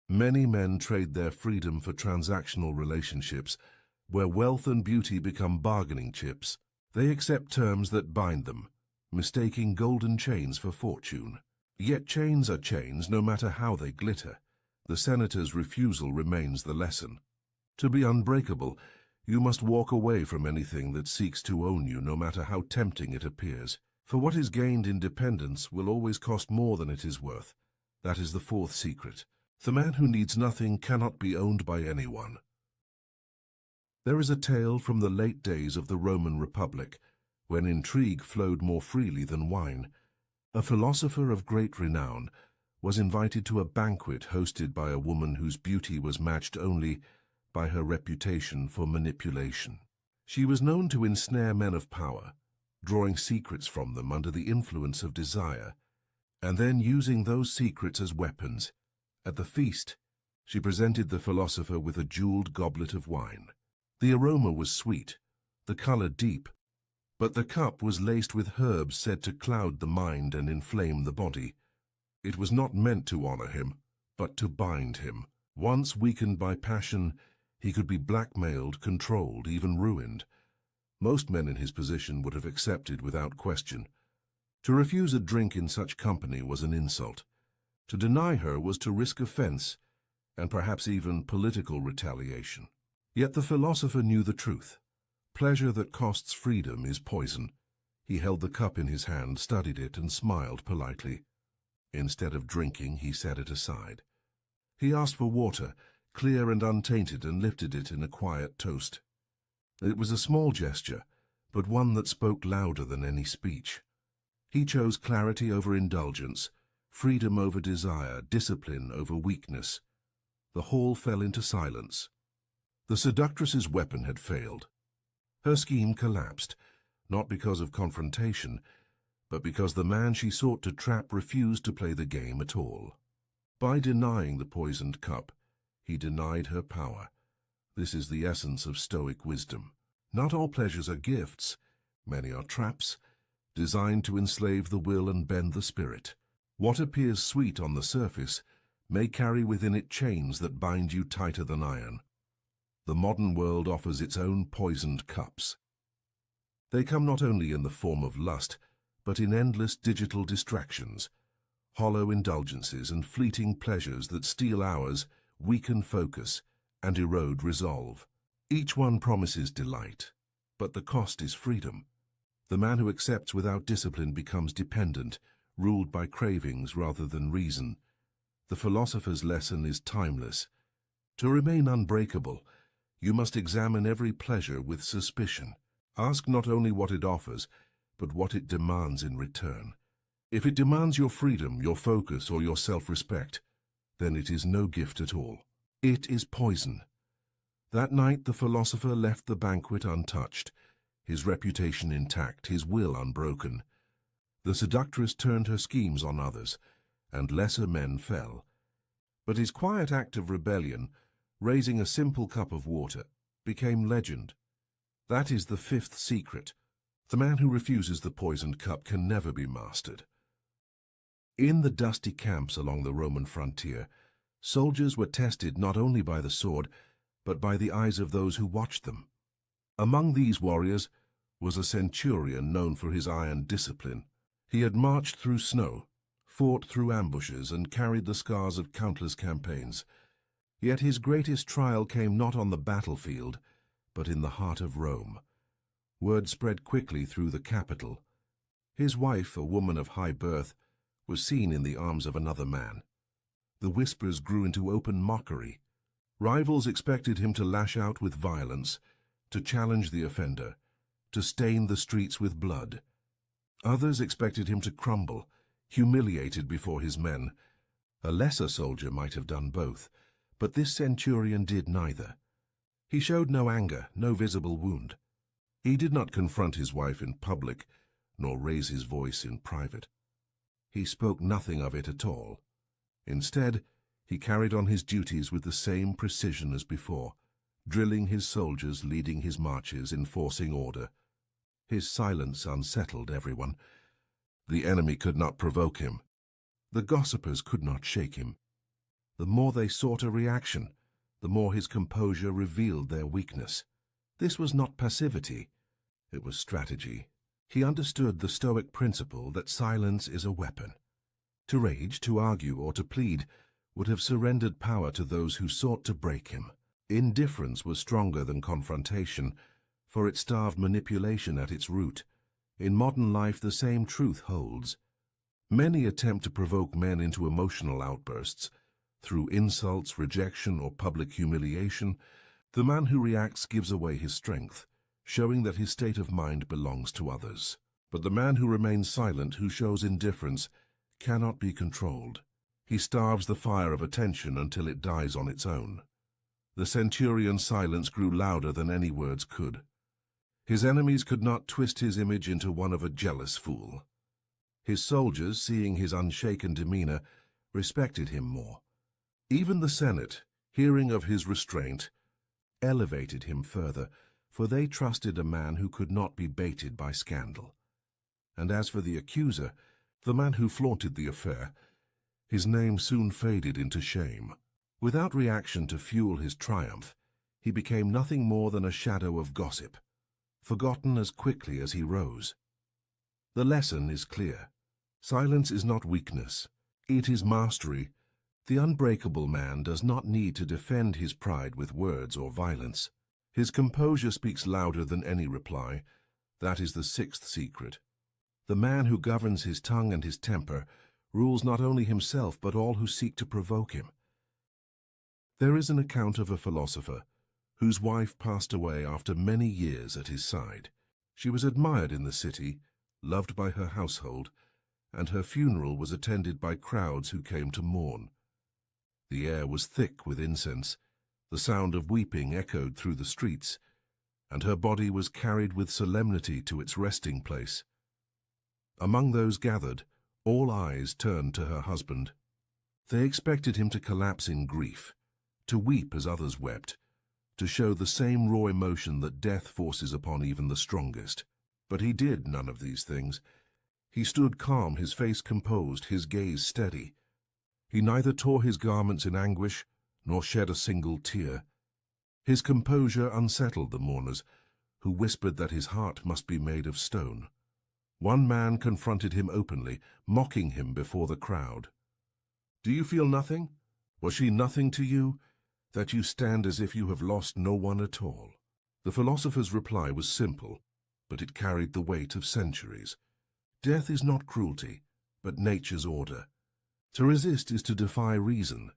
Many men trade their freedom for transactional relationships, where wealth and beauty become bargaining chips. They accept terms that bind them, mistaking golden chains for fortune. Yet chains are chains, no matter how they glitter. The senator's refusal remains the lesson. To be unbreakable, you must walk away from anything that seeks to own you, no matter how tempting it appears. For what is gained in dependence will always cost more than it is worth. That is the fourth secret. The man who needs nothing cannot be owned by anyone. There is a tale from the late days of the Roman Republic, when intrigue flowed more freely than wine. A philosopher of great renown was invited to a banquet hosted by a woman whose beauty was matched only by her reputation for manipulation. She was known to ensnare men of power, drawing secrets from them under the influence of desire, and then using those secrets as weapons. At the feast, She presented the philosopher with a jeweled goblet of wine. The aroma was sweet, the color deep, but the cup was laced with herbs said to cloud the mind and inflame the body. It was not meant to honor him, but to bind him. Once weakened by passion, he could be blackmailed, controlled, even ruined. Most men in his position would have accepted without question. To refuse a drink in such company was an insult. To deny her was to risk offense, and perhaps even political retaliation. Yet the philosopher knew the truth. Pleasure that costs freedom is poison. He held the cup in his hand, studied it, and smiled politely. Instead of drinking, he set it aside. He asked for water, clear and untainted, and lifted it in a quiet toast. It was a small gesture, but one that spoke louder than any speech. He chose clarity over indulgence, freedom over desire, discipline over weakness. The hall fell into silence. The seductress's weapon had failed. Her scheme collapsed, not because of confrontation, but because the man she sought to trap refused to play the game at all. By denying the poisoned cup, he denied her power. This is the essence of Stoic wisdom. Not all pleasures are gifts. Many are traps, designed to enslave the will and bend the spirit. What appears sweet on the surface may carry within it chains that bind you tighter than iron. The modern world offers its own poisoned cups. They come not only in the form of lust, but in endless digital distractions, hollow indulgences and fleeting pleasures that steal hours, weaken focus, and erode resolve. Each one promises delight, but the cost is freedom. The man who accepts without discipline becomes dependent, ruled by cravings rather than reason. The philosopher's lesson is timeless. To remain unbreakable, you must examine every pleasure with suspicion. Ask not only what it offers, but what it demands in return. If it demands your freedom, your focus, or your self-respect, then it is no gift at all. It is poison. That night the philosopher left the banquet untouched, his reputation intact, his will unbroken. The seductress turned her schemes on others, and lesser men fell. But his quiet act of rebellion, raising a simple cup of water, became legend. That is the fifth secret. The man who refuses the poisoned cup can never be mastered. In the dusty camps along the Roman frontier, soldiers were tested not only by the sword, but by the eyes of those who watched them. Among these warriors was a centurion known for his iron discipline. He had marched through snow, fought through ambushes, and carried the scars of countless campaigns. Yet his greatest trial came not on the battlefield, but in the heart of Rome. Word spread quickly through the capital. His wife, a woman of high birth, was seen in the arms of another man. The whispers grew into open mockery. Rivals expected him to lash out with violence, to challenge the offender, to stain the streets with blood. Others expected him to crumble, humiliated before his men. A lesser soldier might have done both, but this centurion did neither. He showed no anger, no visible wound. He did not confront his wife in public, nor raise his voice in private. He spoke nothing of it at all. Instead, he carried on his duties with the same precision as before, drilling his soldiers, leading his marches, enforcing order. His silence unsettled everyone. The enemy could not provoke him. The gossipers could not shake him. The more they sought a reaction, the more his composure revealed their weakness. This was not passivity, it was strategy. He understood the Stoic principle that silence is a weapon. To rage, to argue, or to plead would have surrendered power to those who sought to break him. Indifference was stronger than confrontation, for it starved manipulation at its root. In modern life, the same truth holds. Many attempt to provoke men into emotional outbursts. Through insults, rejection, or public humiliation, the man who reacts gives away his strength, showing that his state of mind belongs to others. But the man who remains silent, who shows indifference, cannot be controlled. He starves the fire of attention until it dies on its own. The centurion's silence grew louder than any words could. His enemies could not twist his image into one of a jealous fool. His soldiers, seeing his unshaken demeanor, respected him more. Even the Senate, hearing of his restraint, elevated him further, for they trusted a man who could not be baited by scandal. And as for the accuser, the man who flaunted the affair, his name soon faded into shame. Without reaction to fuel his triumph, he became nothing more than a shadow of gossip, forgotten as quickly as he rose. The lesson is clear. Silence is not weakness, it is mastery. The unbreakable man does not need to defend his pride with words or violence. His composure speaks louder than any reply. That is the sixth secret. The man who governs his tongue and his temper rules not only himself but all who seek to provoke him. There is an account of a philosopher whose wife passed away after many years at his side. She was admired in the city, loved by her household, and her funeral was attended by crowds who came to mourn. The air was thick with incense, the sound of weeping echoed through the streets, and her body was carried with solemnity to its resting place. Among those gathered, all eyes turned to her husband. They expected him to collapse in grief, to weep as others wept, to show the same raw emotion that death forces upon even the strongest. But he did none of these things. He stood calm, his face composed, his gaze steady. He neither tore his garments in anguish, nor shed a single tear. His composure unsettled the mourners, who whispered that his heart must be made of stone. One man confronted him openly, mocking him before the crowd. "Do you feel nothing? Was she nothing to you, that you stand as if you have lost no one at all?" The philosopher's reply was simple, but it carried the weight of centuries. Death is not cruelty, but nature's order. To resist is to defy reason.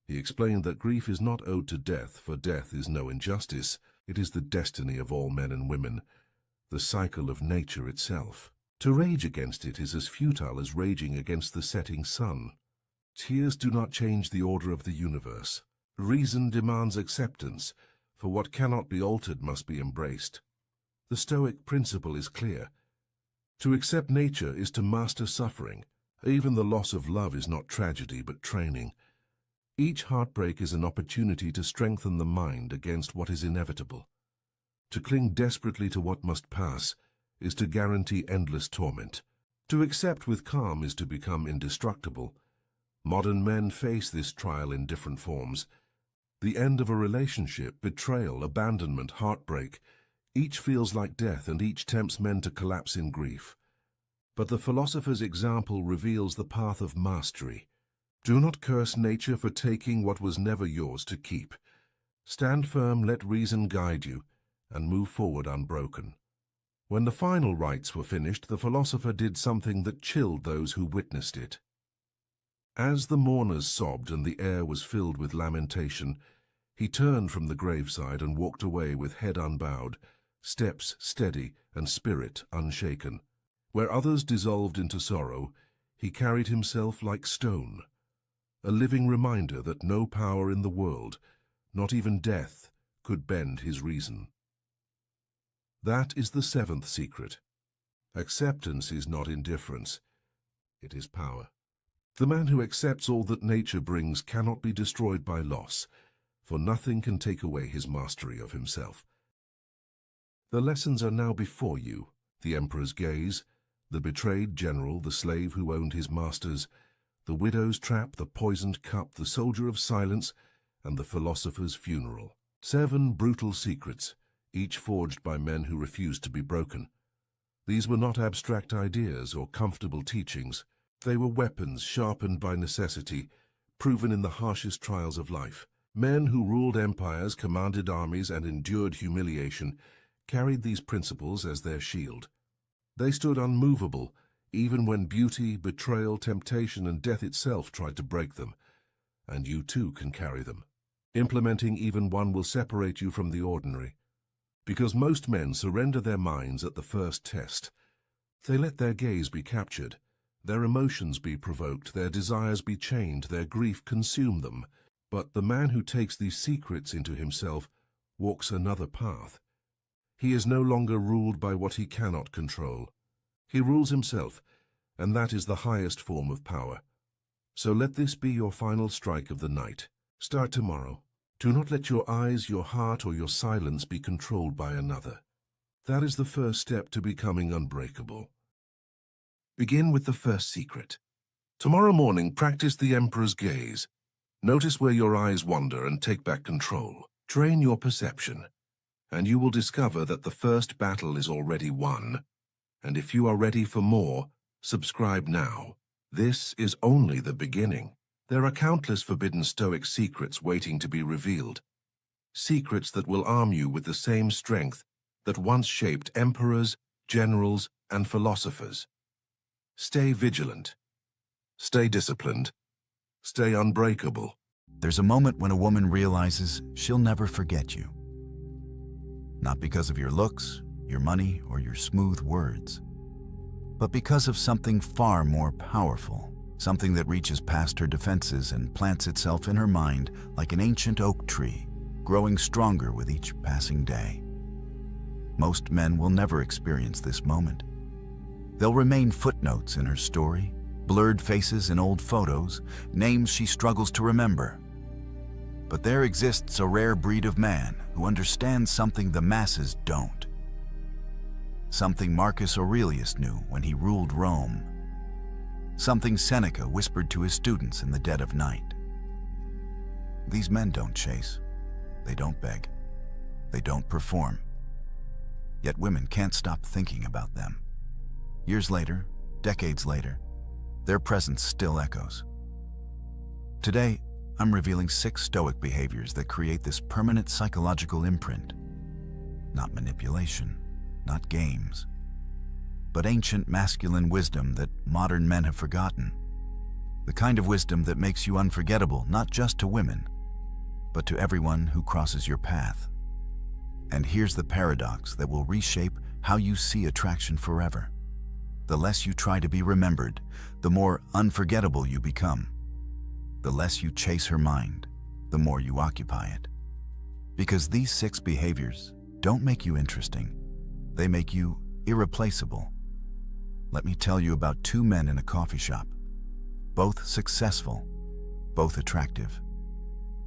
He explained that grief is not owed to death, for death is no injustice. It is the destiny of all men and women, the cycle of nature itself. To rage against it is as futile as raging against the setting sun. Tears do not change the order of the universe. Reason demands acceptance, for what cannot be altered must be embraced. The Stoic principle is clear. To accept nature is to master suffering. Even the loss of love is not tragedy but training. Each heartbreak is an opportunity to strengthen the mind against what is inevitable. To cling desperately to what must pass is to guarantee endless torment. To accept with calm is to become indestructible. Modern men face this trial in different forms. The end of a relationship, betrayal, abandonment, heartbreak. Each feels like death and each tempts men to collapse in grief. But the philosopher's example reveals the path of mastery. Do not curse nature for taking what was never yours to keep. Stand firm, let reason guide you, and move forward unbroken. When the final rites were finished, the philosopher did something that chilled those who witnessed it. As the mourners sobbed and the air was filled with lamentation, he turned from the graveside and walked away with head unbowed, steps steady and spirit unshaken. Where others dissolved into sorrow, he carried himself like stone, a living reminder that no power in the world, not even death, could bend his reason. That is the seventh secret. Acceptance is not indifference, it is power. The man who accepts all that nature brings cannot be destroyed by loss, for nothing can take away his mastery of himself. The lessons are now before you: the emperor's gaze, the betrayed general, the slave who owned his masters, the widow's trap, the poisoned cup, the soldier of silence, and the philosopher's funeral. 7 brutal secrets, each forged by men who refused to be broken. These were not abstract ideas or comfortable teachings. They were weapons sharpened by necessity, proven in the harshest trials of life. Men who ruled empires, commanded armies, and endured humiliation carried these principles as their shield. They stood unmovable, even when beauty, betrayal, temptation, and death itself tried to break them. And you too can carry them. Implementing even one will separate you from the ordinary. Because most men surrender their minds at the first test. They let their gaze be captured, their emotions be provoked, their desires be chained, their grief consume them. But the man who takes these secrets into himself walks another path. He is no longer ruled by what he cannot control. He rules himself, and that is the highest form of power. So let this be your final strike of the night. Start tomorrow. Do not let your eyes, your heart, or your silence be controlled by another. That is the first step to becoming unbreakable. Begin with the first secret. Tomorrow morning, practice the emperor's gaze. Notice where your eyes wander and take back control. Train your perception, and you will discover that the first battle is already won. And if you are ready for more, subscribe now. This is only the beginning. There are countless forbidden Stoic secrets waiting to be revealed. Secrets that will arm you with the same strength that once shaped emperors, generals, and philosophers. Stay vigilant. Stay disciplined. Stay unbreakable. There's a moment when a woman realizes she'll never forget you. Not because of your looks, your money, or your smooth words, but because of something far more powerful, something that reaches past her defenses and plants itself in her mind like an ancient oak tree, growing stronger with each passing day. Most men will never experience this moment. They'll remain footnotes in her story, blurred faces in old photos, names she struggles to remember. But there exists a rare breed of man who understands something the masses don't. Something Marcus Aurelius knew when he ruled Rome. Something Seneca whispered to his students in the dead of night. These men don't chase. They don't beg. They don't perform. Yet women can't stop thinking about them. Years later, decades later, their presence still echoes. Today, I'm revealing 6 Stoic behaviors that create this permanent psychological imprint. Not manipulation, not games, but ancient masculine wisdom that modern men have forgotten. The kind of wisdom that makes you unforgettable not just to women, but to everyone who crosses your path. And here's the paradox that will reshape how you see attraction forever. The less you try to be remembered, the more unforgettable you become. The less you chase her mind, the more you occupy it. Because these 6 behaviors don't make you interesting, they make you irreplaceable. Let me tell you about 2 men in a coffee shop. Both successful, both attractive,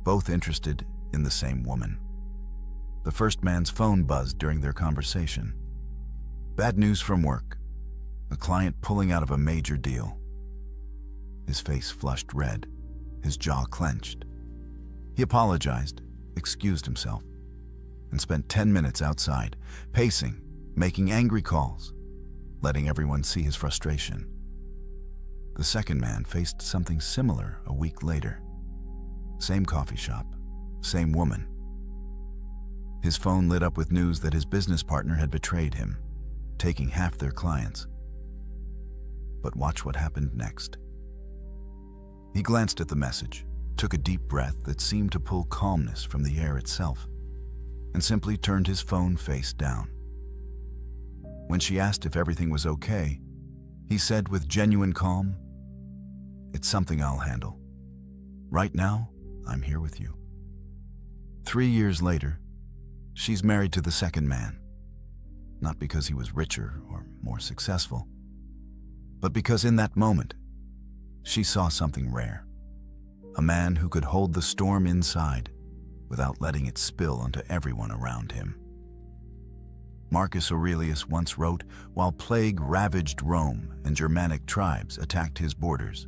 both interested in the same woman. The first man's phone buzzed during their conversation. Bad news from work. A client pulling out of a major deal. His face flushed red, his jaw clenched. He apologized, excused himself, and spent 10 minutes outside, pacing, making angry calls, letting everyone see his frustration. The second man faced something similar a week later. Same coffee shop, same woman. His phone lit up with news that his business partner had betrayed him, taking half their clients. But watch what happened next. He glanced at the message, took a deep breath that seemed to pull calmness from the air itself, and simply turned his phone face down. When she asked if everything was okay, he said with genuine calm, "It's something I'll handle. Right now, I'm here with you." 3 years later, she's married to the second man, not because he was richer or more successful, but because in that moment, she saw something rare. A man who could hold the storm inside without letting it spill onto everyone around him. Marcus Aurelius once wrote, while plague ravaged Rome and Germanic tribes attacked his borders,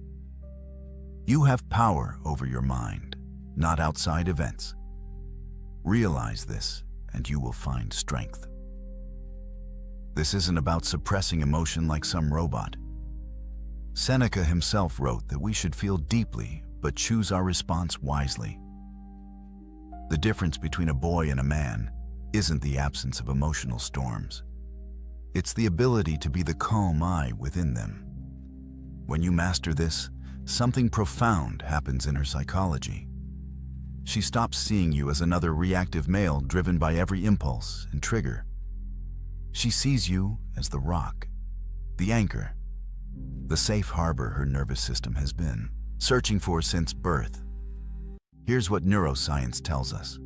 "You have power over your mind, not outside events. Realize this, and you will find strength." This isn't about suppressing emotion like some robot. Seneca himself wrote that we should feel deeply but choose our response wisely. The difference between a boy and a man isn't the absence of emotional storms. It's the ability to be the calm eye within them. When you master this, something profound happens in her psychology. She stops seeing you as another reactive male driven by every impulse and trigger. She sees you as the rock, the anchor, the safe harbor her nervous system has been searching for since birth. Here's what neuroscience tells us.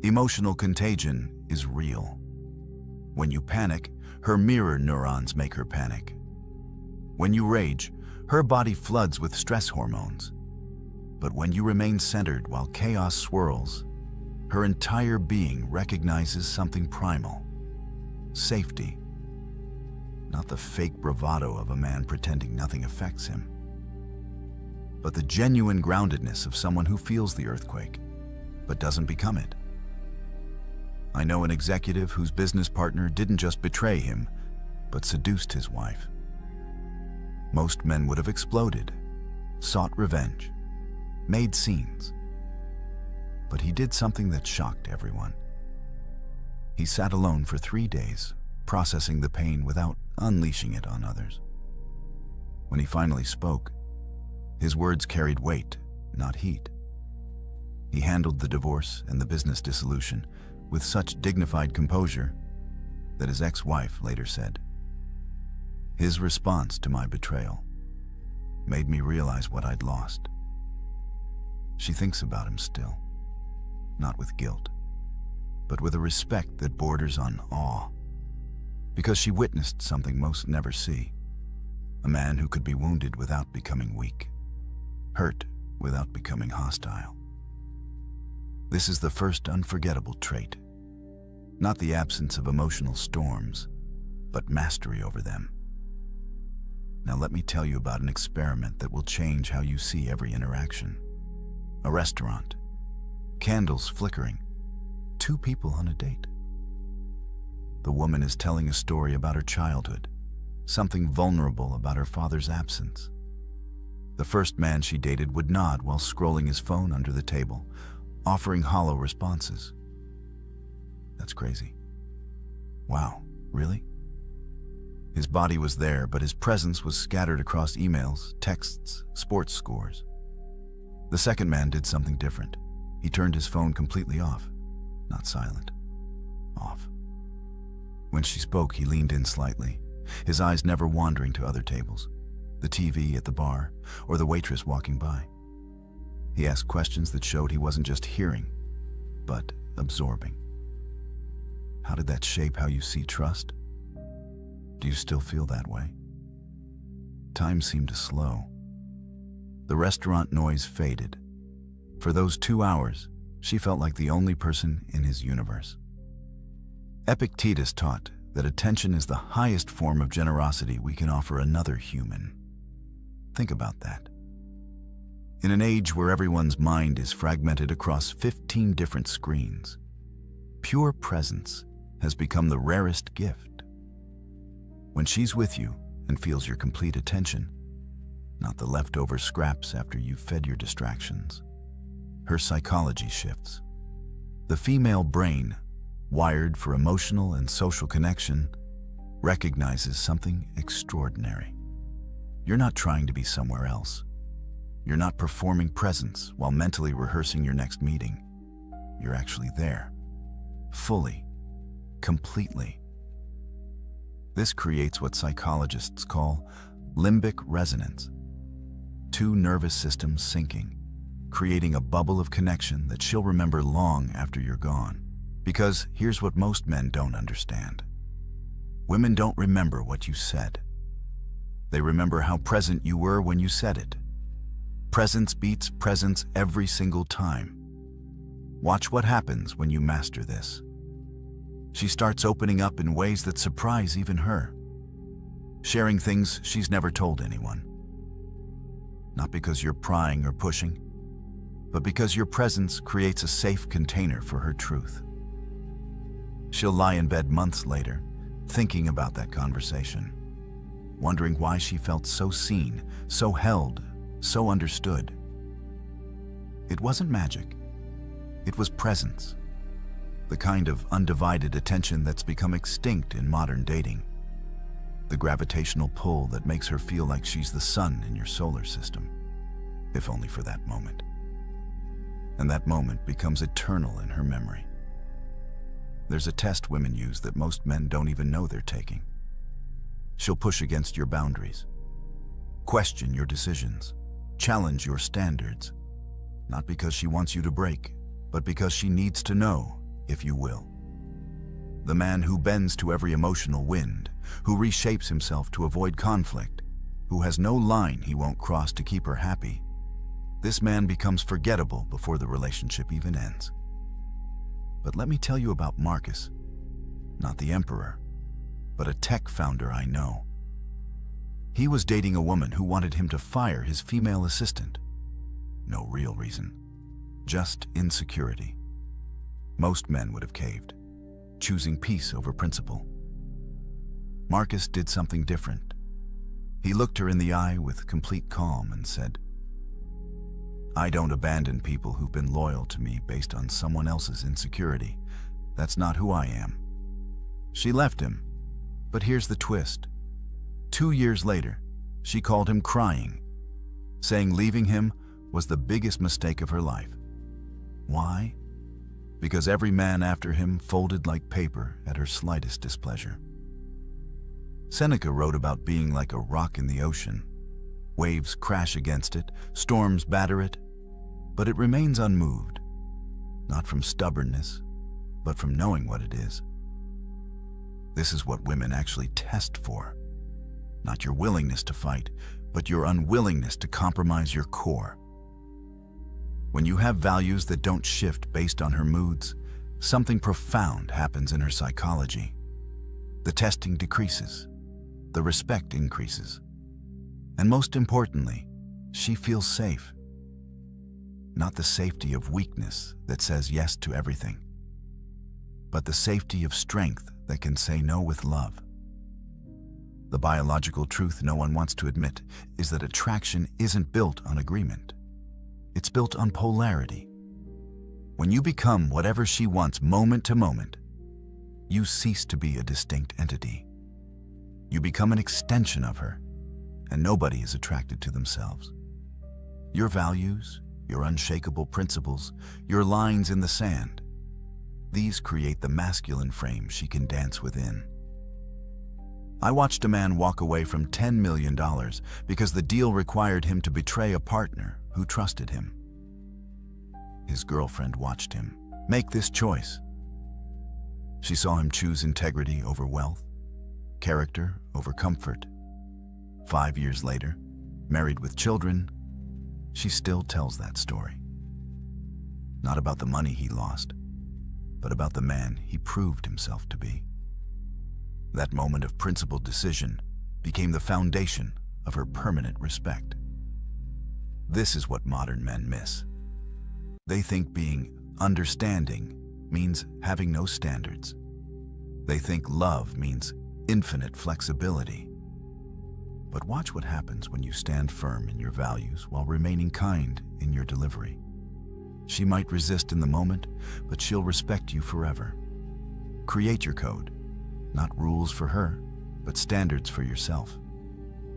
Emotional contagion is real. When you panic, her mirror neurons make her panic. When you rage, her body floods with stress hormones. But when you remain centered while chaos swirls, her entire being recognizes something primal: safety. Not the fake bravado of a man pretending nothing affects him, but the genuine groundedness of someone who feels the earthquake, but doesn't become it. I know an executive whose business partner didn't just betray him, but seduced his wife. Most men would have exploded, sought revenge, made scenes. But he did something that shocked everyone. He sat alone for 3 days, processing the pain without unleashing it on others. When he finally spoke, his words carried weight, not heat. He handled the divorce and the business dissolution with such dignified composure that his ex-wife later said, "His response to my betrayal made me realize what I'd lost." She thinks about him still, not with guilt, but with a respect that borders on awe, because she witnessed something most never see: a man who could be wounded without becoming weak, hurt without becoming hostile. This is the first unforgettable trait, not the absence of emotional storms, but mastery over them. Now let me tell you about an experiment that will change how you see every interaction. A restaurant, candles flickering, 2 people on a date. The woman is telling a story about her childhood, something vulnerable about her father's absence. The first man she dated would nod while scrolling his phone under the table, offering hollow responses. That's crazy. Wow, really? His body was there, but his presence was scattered across emails, texts, sports scores. The second man did something different. He turned his phone completely off. Not silent. Off. When she spoke, he leaned in slightly, his eyes never wandering to other tables, the TV at the bar, or the waitress walking by. He asked questions that showed he wasn't just hearing, but absorbing. How did that shape how you see trust? Do you still feel that way? Time seemed to slow. The restaurant noise faded. For those 2 hours, she felt like the only person in his universe. Epictetus taught that attention is the highest form of generosity we can offer another human. Think about that. In an age where everyone's mind is fragmented across 15 different screens, pure presence has become the rarest gift. When she's with you and feels your complete attention, not the leftover scraps after you've fed your distractions, her psychology shifts. The female brain, wired for emotional and social connection, recognizes something extraordinary. You're not trying to be somewhere else. You're not performing presence while mentally rehearsing your next meeting. You're actually there, fully, completely. This creates what psychologists call limbic resonance. 2 nervous systems syncing, creating a bubble of connection that she'll remember long after you're gone. Because here's what most men don't understand. Women don't remember what you said. They remember how present you were when you said it. Presence beats presence every single time. Watch what happens when you master this. She starts opening up in ways that surprise even her, sharing things she's never told anyone. Not because you're prying or pushing, but because your presence creates a safe container for her truth. She'll lie in bed months later, thinking about that conversation, wondering why she felt so seen, so held, so understood. It wasn't magic. It was presence. The kind of undivided attention that's become extinct in modern dating. The gravitational pull that makes her feel like she's the sun in your solar system, if only for that moment. And that moment becomes eternal in her memory. There's a test women use that most men don't even know they're taking. She'll push against your boundaries, question your decisions, challenge your standards, not because she wants you to break, but because she needs to know if you will. The man who bends to every emotional wind, who reshapes himself to avoid conflict, who has no line he won't cross to keep her happy, This man becomes forgettable before the relationship even ends. But let me tell you about Marcus, not the emperor, but a tech founder I know. He was dating a woman who wanted him to fire his female assistant. No real reason, just insecurity. Most men would have caved, choosing peace over principle. Marcus did something different. He looked her in the eye with complete calm and said, "I don't abandon people who've been loyal to me based on someone else's insecurity. That's not who I am." She left him, but here's the twist. 2 years later, she called him crying, saying leaving him was the biggest mistake of her life. Why? Because every man after him folded like paper at her slightest displeasure. Seneca wrote about being like a rock in the ocean. Waves crash against it, storms batter it, but it remains unmoved, not from stubbornness, but from knowing what it is. This is what women actually test for. Not your willingness to fight, but your unwillingness to compromise your core. When you have values that don't shift based on her moods, something profound happens in her psychology. The testing decreases, the respect increases, and most importantly, she feels safe. Not the safety of weakness that says yes to everything, but the safety of strength that can say no with love. The biological truth no one wants to admit is that attraction isn't built on agreement. It's built on polarity. When you become whatever she wants moment to moment, you cease to be a distinct entity. You become an extension of her, and nobody is attracted to themselves. Your values, your unshakable principles, your lines in the sand, these create the masculine frame she can dance within. I watched a man walk away from $10 million because the deal required him to betray a partner who trusted him. His girlfriend watched him make this choice. She saw him choose integrity over wealth, character over comfort. 5 years later, married with children, she still tells that story. Not about the money he lost, but about the man he proved himself to be. That moment of principled decision became the foundation of her permanent respect. This is what modern men miss. They think being understanding means having no standards. They think love means infinite flexibility. But watch what happens when you stand firm in your values while remaining kind in your delivery. She might resist in the moment, but she'll respect you forever. Create your code, not rules for her, but standards for yourself.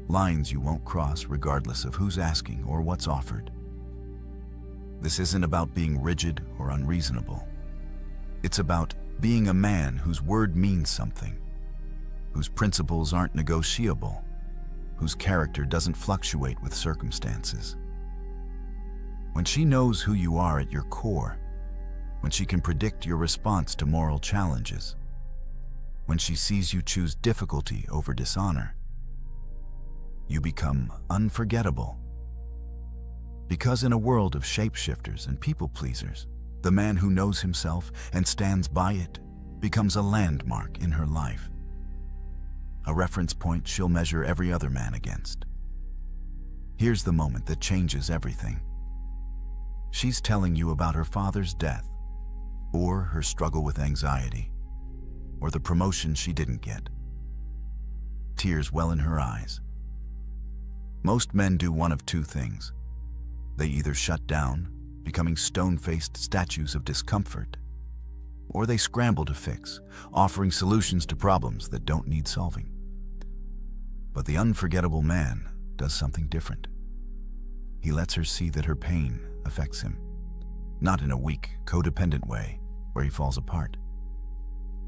Lines you won't cross regardless of who's asking or what's offered. This isn't about being rigid or unreasonable. It's about being a man whose word means something, whose principles aren't negotiable, whose character doesn't fluctuate with circumstances. When she knows who you are at your core, when she can predict your response to moral challenges, when she sees you choose difficulty over dishonor, you become unforgettable. Because in a world of shapeshifters and people-pleasers, the man who knows himself and stands by it becomes a landmark in her life. A reference point she'll measure every other man against. Here's the moment that changes everything. She's telling you about her father's death, or her struggle with anxiety, or the promotion she didn't get. Tears well in her eyes. Most men do one of two things. They either shut down, becoming stone-faced statues of discomfort, or they scramble to fix, offering solutions to problems that don't need solving. But the unforgettable man does something different. He lets her see that her pain affects him, not in a weak, codependent way where he falls apart,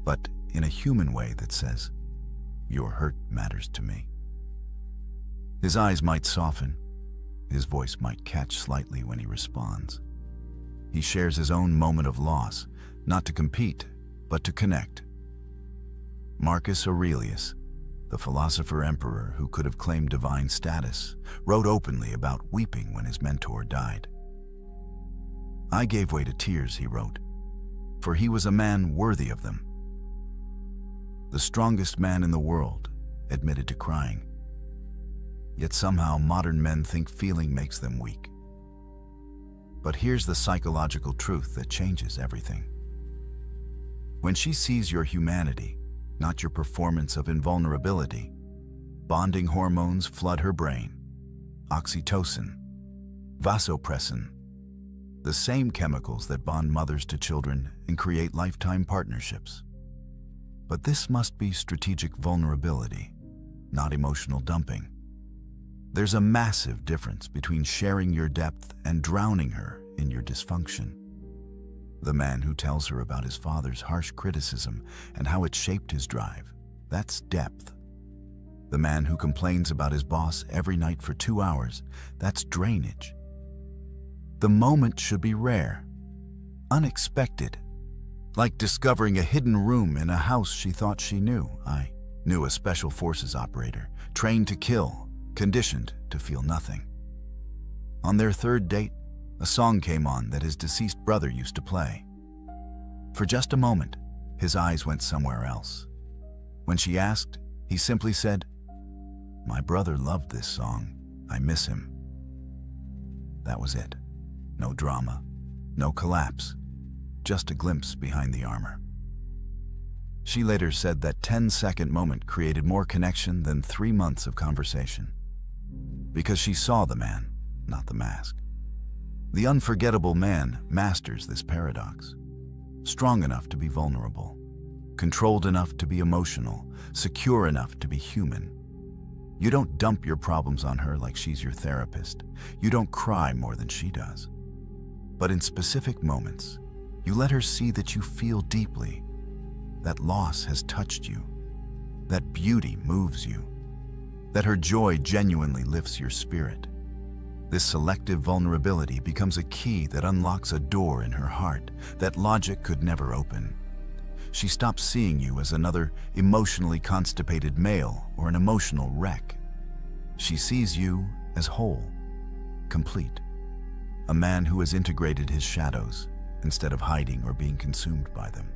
but in a human way that says, "Your hurt matters to me." His eyes might soften, his voice might catch slightly when he responds. He shares his own moment of loss, not to compete, but to connect. Marcus Aurelius, the philosopher emperor who could have claimed divine status, wrote openly about weeping when his mentor died. "I gave way to tears," he wrote, "for he was a man worthy of them." The strongest man in the world admitted to crying. Yet somehow modern men think feeling makes them weak. But here's the psychological truth that changes everything. When she sees your humanity, not your performance of invulnerability, bonding hormones flood her brain. Oxytocin, vasopressin, the same chemicals that bond mothers to children and create lifetime partnerships. But this must be strategic vulnerability, not emotional dumping. There's a massive difference between sharing your depth and drowning her in your dysfunction. The man who tells her about his father's harsh criticism and how it shaped his drive, that's depth. The man who complains about his boss every night for 2 hours, that's drainage. The moment should be rare, unexpected, like discovering a hidden room in a house she thought she knew. I knew a special forces operator, trained to kill, conditioned to feel nothing. On their third date, a song came on that his deceased brother used to play. For just a moment, his eyes went somewhere else. When she asked, he simply said, "My brother loved this song. I miss him." That was it. No drama, no collapse, just a glimpse behind the armor. She later said that 10-second moment created more connection than 3 months of conversation. Because she saw the man, not the mask. The unforgettable man masters this paradox. Strong enough to be vulnerable, controlled enough to be emotional, secure enough to be human. You don't dump your problems on her like she's your therapist. You don't cry more than she does. But in specific moments, you let her see that you feel deeply, that loss has touched you, that beauty moves you, that her joy genuinely lifts your spirit. This selective vulnerability becomes a key that unlocks a door in her heart that logic could never open. She stops seeing you as another emotionally constipated male or an emotional wreck. She sees you as whole, complete, a man who has integrated his shadows instead of hiding or being consumed by them.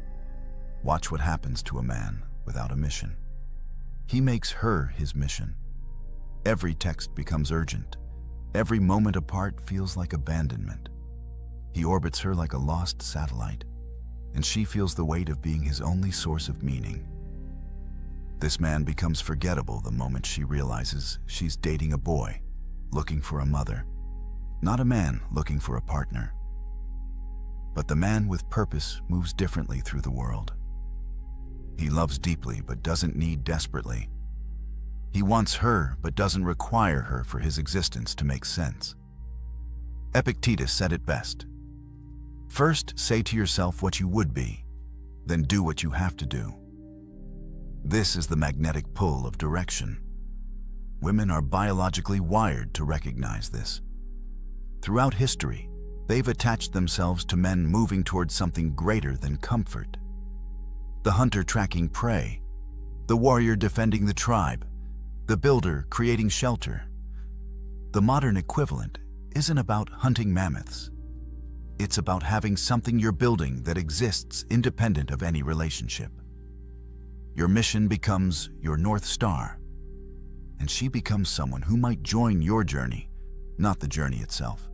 Watch what happens to a man without a mission. He makes her his mission. Every text becomes urgent. Every moment apart feels like abandonment. He orbits her like a lost satellite, and she feels the weight of being his only source of meaning. This man becomes forgettable the moment she realizes she's dating a boy, looking for a mother, not a man looking for a partner. But the man with purpose moves differently through the world. He loves deeply but doesn't need desperately. He wants her but doesn't require her for his existence to make sense. Epictetus said it best. First, say to yourself what you would be, then do what you have to do. This is the magnetic pull of direction. Women are biologically wired to recognize this. Throughout history, they've attached themselves to men moving towards something greater than comfort. The hunter tracking prey, the warrior defending the tribe, the builder creating shelter. The modern equivalent isn't about hunting mammoths. It's about having something you're building that exists independent of any relationship. Your mission becomes your North Star, and she becomes someone who might join your journey, not the journey itself.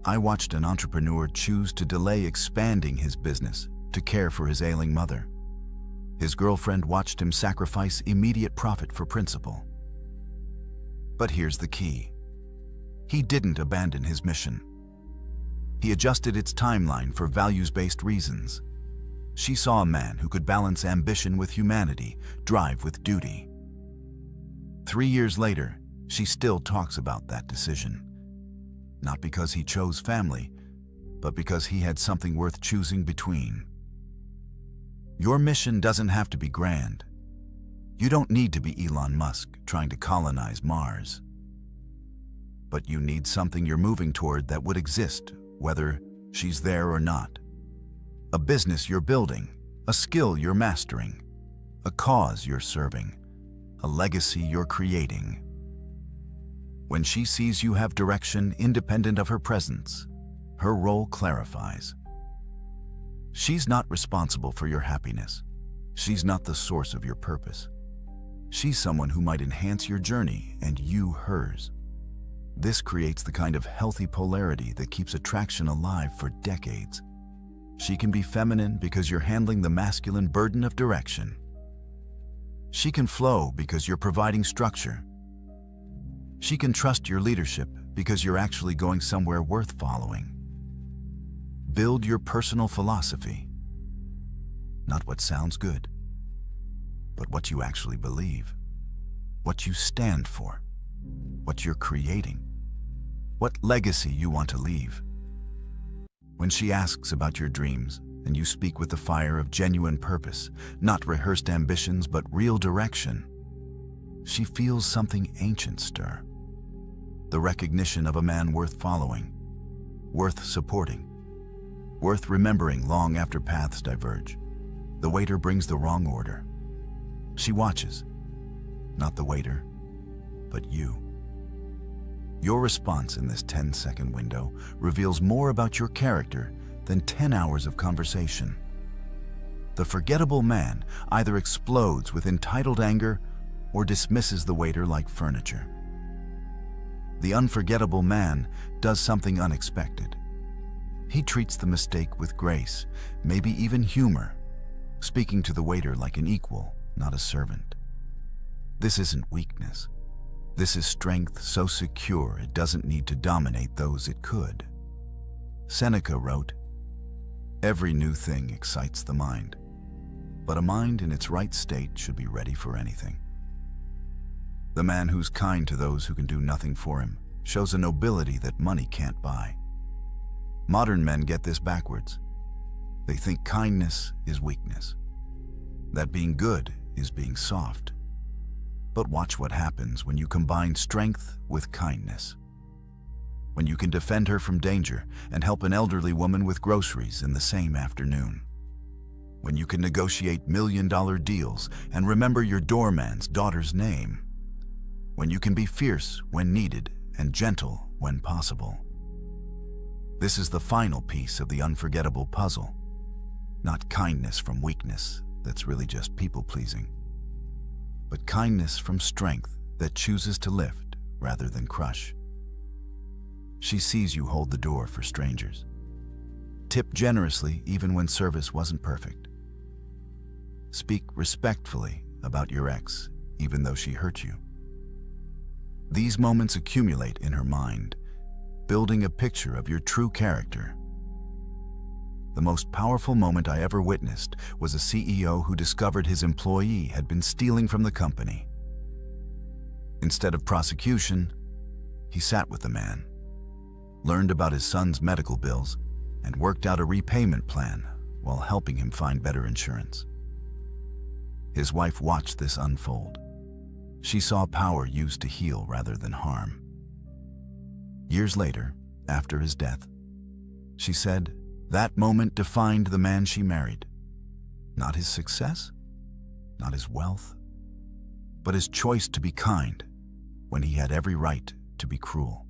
I watched an entrepreneur choose to delay expanding his business to care for his ailing mother. His girlfriend watched him sacrifice immediate profit for principle. But here's the key. He didn't abandon his mission. He adjusted its timeline for values-based reasons. She saw a man who could balance ambition with humanity, drive with duty. 3 years later, she still talks about that decision. Not because he chose family, but because he had something worth choosing between. Your mission doesn't have to be grand. You don't need to be Elon Musk trying to colonize Mars. But you need something you're moving toward that would exist, whether she's there or not. A business you're building, a skill you're mastering, a cause you're serving, a legacy you're creating. When she sees you have direction independent of her presence, her role clarifies. She's not responsible for your happiness. She's not the source of your purpose. She's someone who might enhance your journey and you hers. This creates the kind of healthy polarity that keeps attraction alive for decades. She can be feminine because you're handling the masculine burden of direction. She can flow because you're providing structure. She can trust your leadership because you're actually going somewhere worth following. Build your personal philosophy. Not what sounds good, but what you actually believe, what you stand for, what you're creating, what legacy you want to leave. When she asks about your dreams, and you speak with the fire of genuine purpose, not rehearsed ambitions, but real direction, she feels something ancient stir. The recognition of a man worth following, worth supporting, worth remembering long after paths diverge. The waiter brings the wrong order. She watches, not the waiter, but you. Your response in this 10-second window reveals more about your character than 10 hours of conversation. The forgettable man either explodes with entitled anger or dismisses the waiter like furniture. The unforgettable man does something unexpected. He treats the mistake with grace, maybe even humor, speaking to the waiter like an equal, not a servant. This isn't weakness. This is strength so secure it doesn't need to dominate those it could. Seneca wrote, "Every new thing excites the mind, but a mind in its right state should be ready for anything." The man who's kind to those who can do nothing for him shows a nobility that money can't buy. Modern men get this backwards. They think kindness is weakness, that being good is being soft. But watch what happens when you combine strength with kindness. When you can defend her from danger and help an elderly woman with groceries in the same afternoon. When you can negotiate million-dollar deals and remember your doorman's daughter's name. When you can be fierce when needed and gentle when possible. This is the final piece of the unforgettable puzzle. Not kindness from weakness that's really just people-pleasing, but kindness from strength that chooses to lift rather than crush. She sees you hold the door for strangers. Tip generously even when service wasn't perfect. Speak respectfully about your ex even though she hurt you. These moments accumulate in her mind, building a picture of your true character. The most powerful moment I ever witnessed was a CEO who discovered his employee had been stealing from the company. Instead of prosecution, he sat with the man, learned about his son's medical bills, and worked out a repayment plan while helping him find better insurance. His wife watched this unfold. She saw power used to heal rather than harm. Years later, after his death, she said, that moment defined the man she married. Not his success, not his wealth, but his choice to be kind when he had every right to be cruel.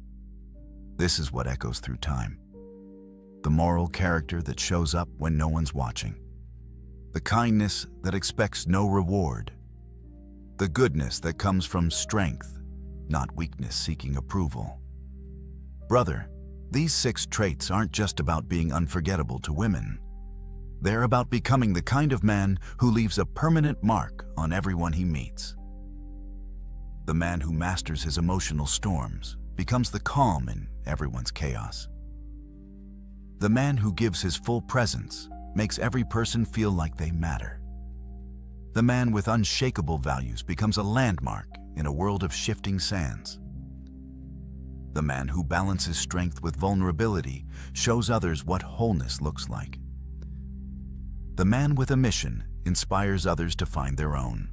This is what echoes through time. The moral character that shows up when no one's watching. The kindness that expects no reward. The goodness that comes from strength, not weakness seeking approval. Brother, these 6 traits aren't just about being unforgettable to women. They're about becoming the kind of man who leaves a permanent mark on everyone he meets. The man who masters his emotional storms becomes the calm in everyone's chaos. The man who gives his full presence makes every person feel like they matter. The man with unshakable values becomes a landmark in a world of shifting sands. The man who balances strength with vulnerability shows others what wholeness looks like. The man with a mission inspires others to find their own.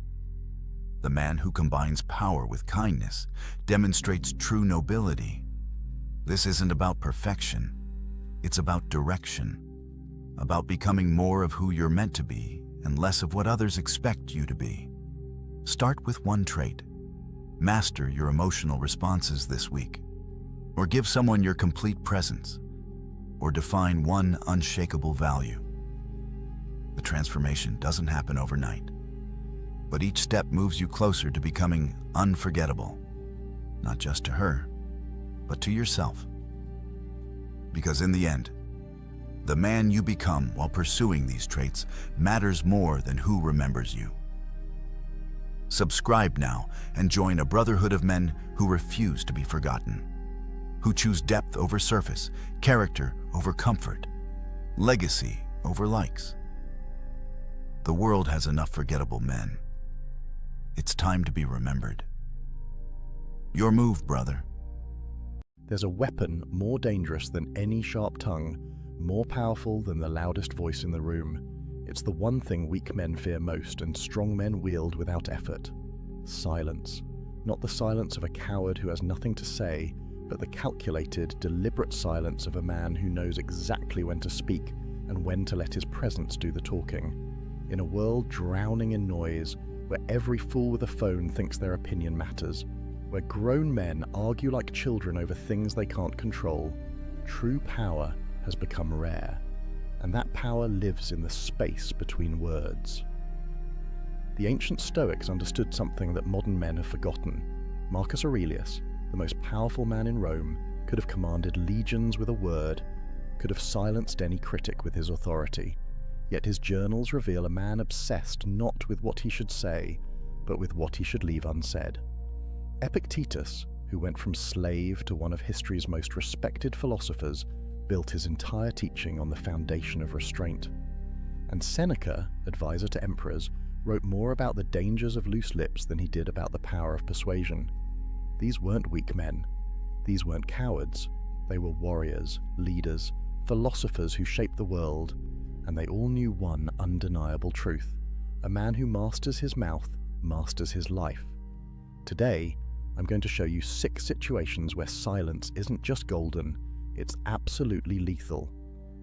The man who combines power with kindness demonstrates true nobility. This isn't about perfection. It's about direction, about becoming more of who you're meant to be and less of what others expect you to be. Start with one trait. Master your emotional responses this week. Or give someone your complete presence. Or define one unshakable value. The transformation doesn't happen overnight, but each step moves you closer to becoming unforgettable, not just to her, but to yourself. Because in the end, the man you become while pursuing these traits matters more than who remembers you. Subscribe now and join a brotherhood of men who refuse to be forgotten, who choose depth over surface, character over comfort, legacy over likes. The world has enough forgettable men. It's time to be remembered. Your move, brother. There's a weapon more dangerous than any sharp tongue, more powerful than the loudest voice in the room. It's the one thing weak men fear most and strong men wield without effort. Silence. Not the silence of a coward who has nothing to say, but the calculated, deliberate silence of a man who knows exactly when to speak and when to let his presence do the talking. In a world drowning in noise, where every fool with a phone thinks their opinion matters, where grown men argue like children over things they can't control, true power has become rare, and that power lives in the space between words. The ancient Stoics understood something that modern men have forgotten. Marcus Aurelius, the most powerful man in Rome, could have commanded legions with a word, could have silenced any critic with his authority. Yet his journals reveal a man obsessed not with what he should say, but with what he should leave unsaid. Epictetus, who went from slave to one of history's most respected philosophers, built his entire teaching on the foundation of restraint. And Seneca, advisor to emperors, wrote more about the dangers of loose lips than he did about the power of persuasion. These weren't weak men. These weren't cowards. They were warriors, leaders, philosophers who shaped the world, and they all knew one undeniable truth. A man who masters his mouth masters his life. Today, I'm going to show you 6 situations where silence isn't just golden, it's absolutely lethal.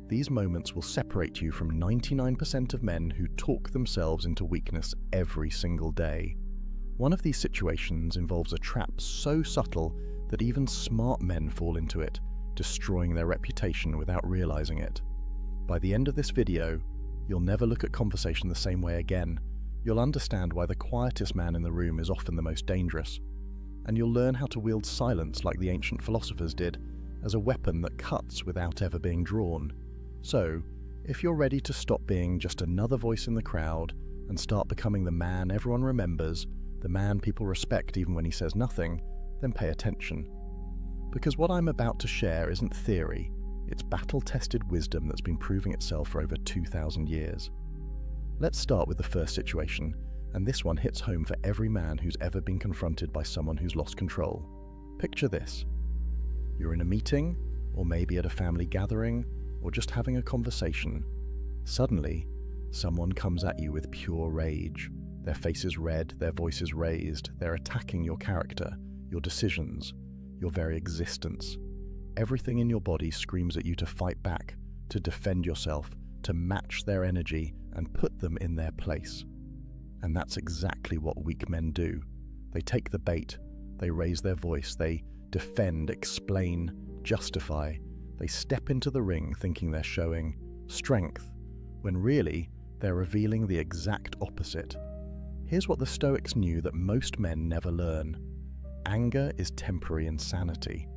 These moments will separate you from 99% of men who talk themselves into weakness every single day. One of these situations involves a trap so subtle that even smart men fall into it, destroying their reputation without realizing it. By the end of this video, you'll never look at conversation the same way again. You'll understand why the quietest man in the room is often the most dangerous. And you'll learn how to wield silence like the ancient philosophers did, as a weapon that cuts without ever being drawn. So, if you're ready to stop being just another voice in the crowd and start becoming the man everyone remembers, the man people respect even when he says nothing, then pay attention. Because what I'm about to share isn't theory, it's battle-tested wisdom that's been proving itself for over 2,000 years. Let's start with the first situation, and this one hits home for every man who's ever been confronted by someone who's lost control. Picture this. You're in a meeting, or maybe at a family gathering, or just having a conversation. Suddenly, someone comes at you with pure rage. Their face is red, their voice is raised, they're attacking your character, your decisions, your very existence. Everything in your body screams at you to fight back, to defend yourself, to match their energy and put them in their place. And that's exactly what weak men do. They take the bait, they raise their voice, they defend, explain, justify. They step into the ring thinking they're showing strength, when really they're revealing the exact opposite. Here's what the Stoics knew that most men never learn. Anger is temporary insanity.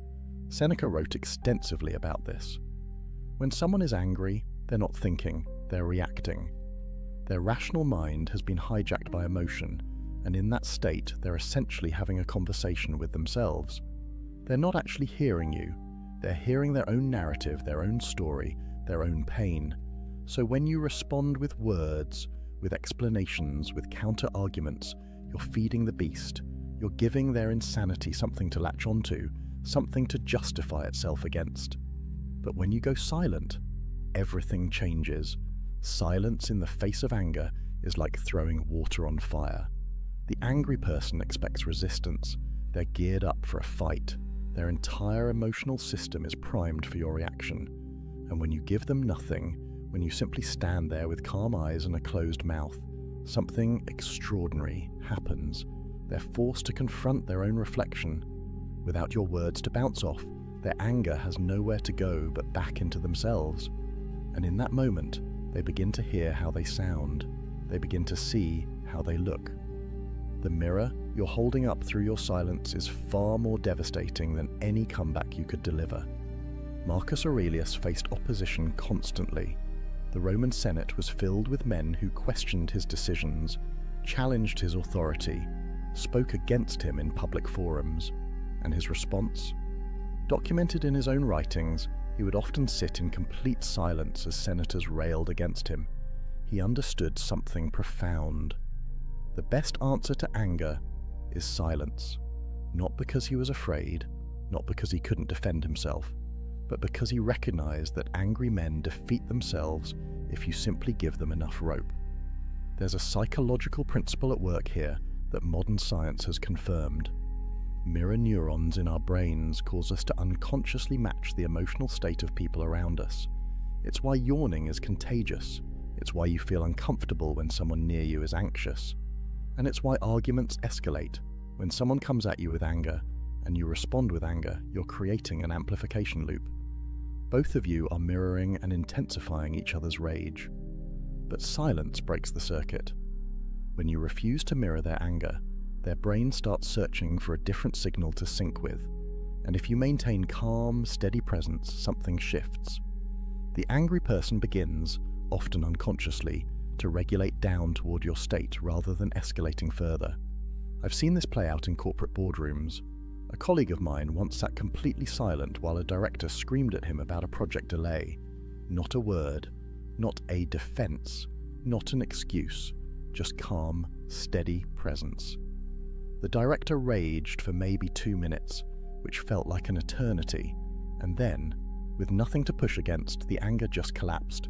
Seneca wrote extensively about this. When someone is angry, they're not thinking, they're reacting. Their rational mind has been hijacked by emotion, and in that state, they're essentially having a conversation with themselves. They're not actually hearing you. They're hearing their own narrative, their own story, their own pain. So when you respond with words, with explanations, with counter-arguments, you're feeding the beast. You're giving their insanity something to latch onto, something to justify itself against. But when you go silent, everything changes. Silence in the face of anger is like throwing water on fire. The angry person expects resistance. They're geared up for a fight. Their entire emotional system is primed for your reaction. And when you give them nothing, when you simply stand there with calm eyes and a closed mouth, something extraordinary happens. They're forced to confront their own reflection. Without your words to bounce off, their anger has nowhere to go but back into themselves. And in that moment, they begin to hear how they sound. They begin to see how they look. The mirror you're holding up through your silence is far more devastating than any comeback you could deliver. Marcus Aurelius faced opposition constantly. The Roman Senate was filled with men who questioned his decisions, challenged his authority, spoke against him in public forums. And his response? Documented in his own writings, he would often sit in complete silence as senators railed against him. He understood something profound. The best answer to anger is silence, not because he was afraid, not because he couldn't defend himself, but because he recognized that angry men defeat themselves if you simply give them enough rope. There's a psychological principle at work here that modern science has confirmed. Mirror neurons in our brains cause us to unconsciously match the emotional state of people around us. It's why yawning is contagious. It's why you feel uncomfortable when someone near you is anxious. And it's why arguments escalate. When someone comes at you with anger, and you respond with anger, you're creating an amplification loop. Both of you are mirroring and intensifying each other's rage. But silence breaks the circuit. When you refuse to mirror their anger, their brain starts searching for a different signal to sync with. And if you maintain calm, steady presence, something shifts. The angry person begins, often unconsciously, to regulate down toward your state rather than escalating further. I've seen this play out in corporate boardrooms. A colleague of mine once sat completely silent while a director screamed at him about a project delay. Not a word, not a defense, not an excuse, just calm, steady presence. The director raged for maybe 2 minutes, which felt like an eternity, and then, with nothing to push against, the anger just collapsed.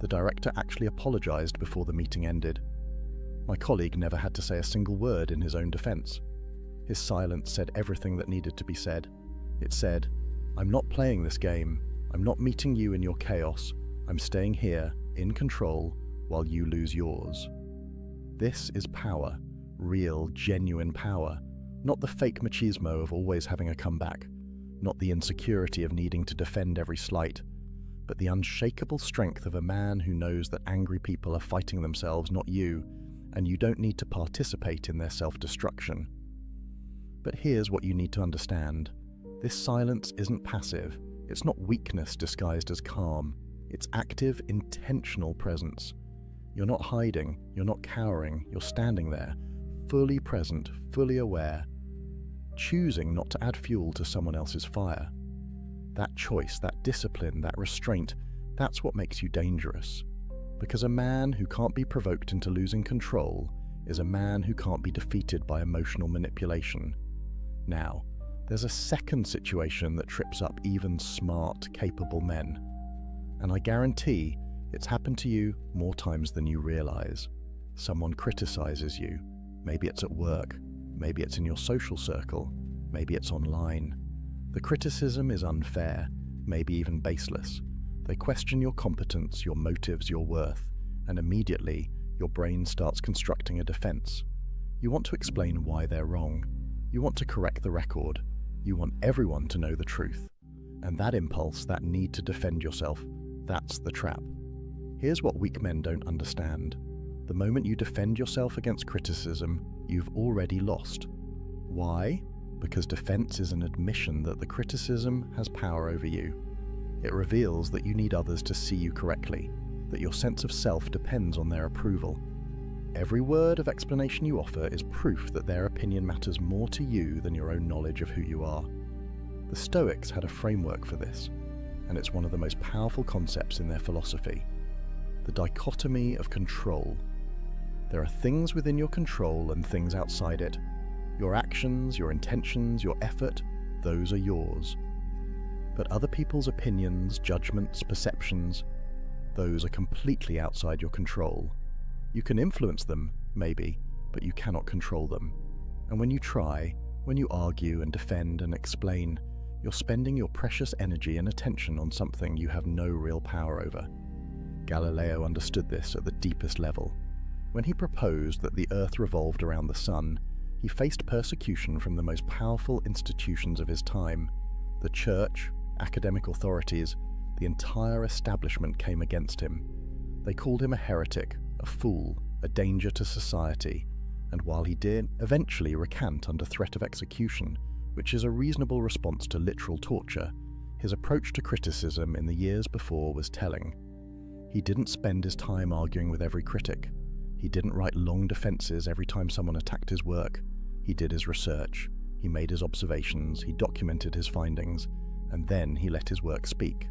The director actually apologized before the meeting ended. My colleague never had to say a single word in his own defense. His silence said everything that needed to be said. It said, "I'm not playing this game. I'm not meeting you in your chaos. I'm staying here, in control, while you lose yours." This is power, real, genuine power, not the fake machismo of always having a comeback, not the insecurity of needing to defend every slight, but the unshakable strength of a man who knows that angry people are fighting themselves, not you, and you don't need to participate in their self-destruction. But here's what you need to understand. This silence isn't passive. It's not weakness disguised as calm. It's active, intentional presence. You're not hiding, you're not cowering, you're standing there, fully present, fully aware, choosing not to add fuel to someone else's fire. That choice, that discipline, that restraint, that's what makes you dangerous. Because a man who can't be provoked into losing control is a man who can't be defeated by emotional manipulation. Now, there's a second situation that trips up even smart, capable men. And I guarantee it's happened to you more times than you realize. Someone criticizes you. Maybe it's at work, maybe it's in your social circle, maybe it's online. The criticism is unfair, maybe even baseless. They question your competence, your motives, your worth, and immediately your brain starts constructing a defense. You want to explain why they're wrong. You want to correct the record. You want everyone to know the truth. And that impulse, that need to defend yourself, that's the trap. Here's what weak men don't understand. The moment you defend yourself against criticism, you've already lost. Why? Because defense is an admission that the criticism has power over you. It reveals that you need others to see you correctly, that your sense of self depends on their approval. Every word of explanation you offer is proof that their opinion matters more to you than your own knowledge of who you are. The Stoics had a framework for this, and it's one of the most powerful concepts in their philosophy. The dichotomy of control. There are things within your control and things outside it. Your actions, your intentions, your effort, those are yours. But other people's opinions, judgments, perceptions, those are completely outside your control. You can influence them, maybe, but you cannot control them. And when you try, when you argue and defend and explain, you're spending your precious energy and attention on something you have no real power over. Galileo understood this at the deepest level. When he proposed that the earth revolved around the sun, he faced persecution from the most powerful institutions of his time. The church, academic authorities, the entire establishment came against him. They called him a heretic, a fool, a danger to society, and while he did eventually recant under threat of execution, which is a reasonable response to literal torture, his approach to criticism in the years before was telling. He didn't spend his time arguing with every critic. He didn't write long defenses every time someone attacked his work. He did his research, he made his observations, he documented his findings, and then he let his work speak.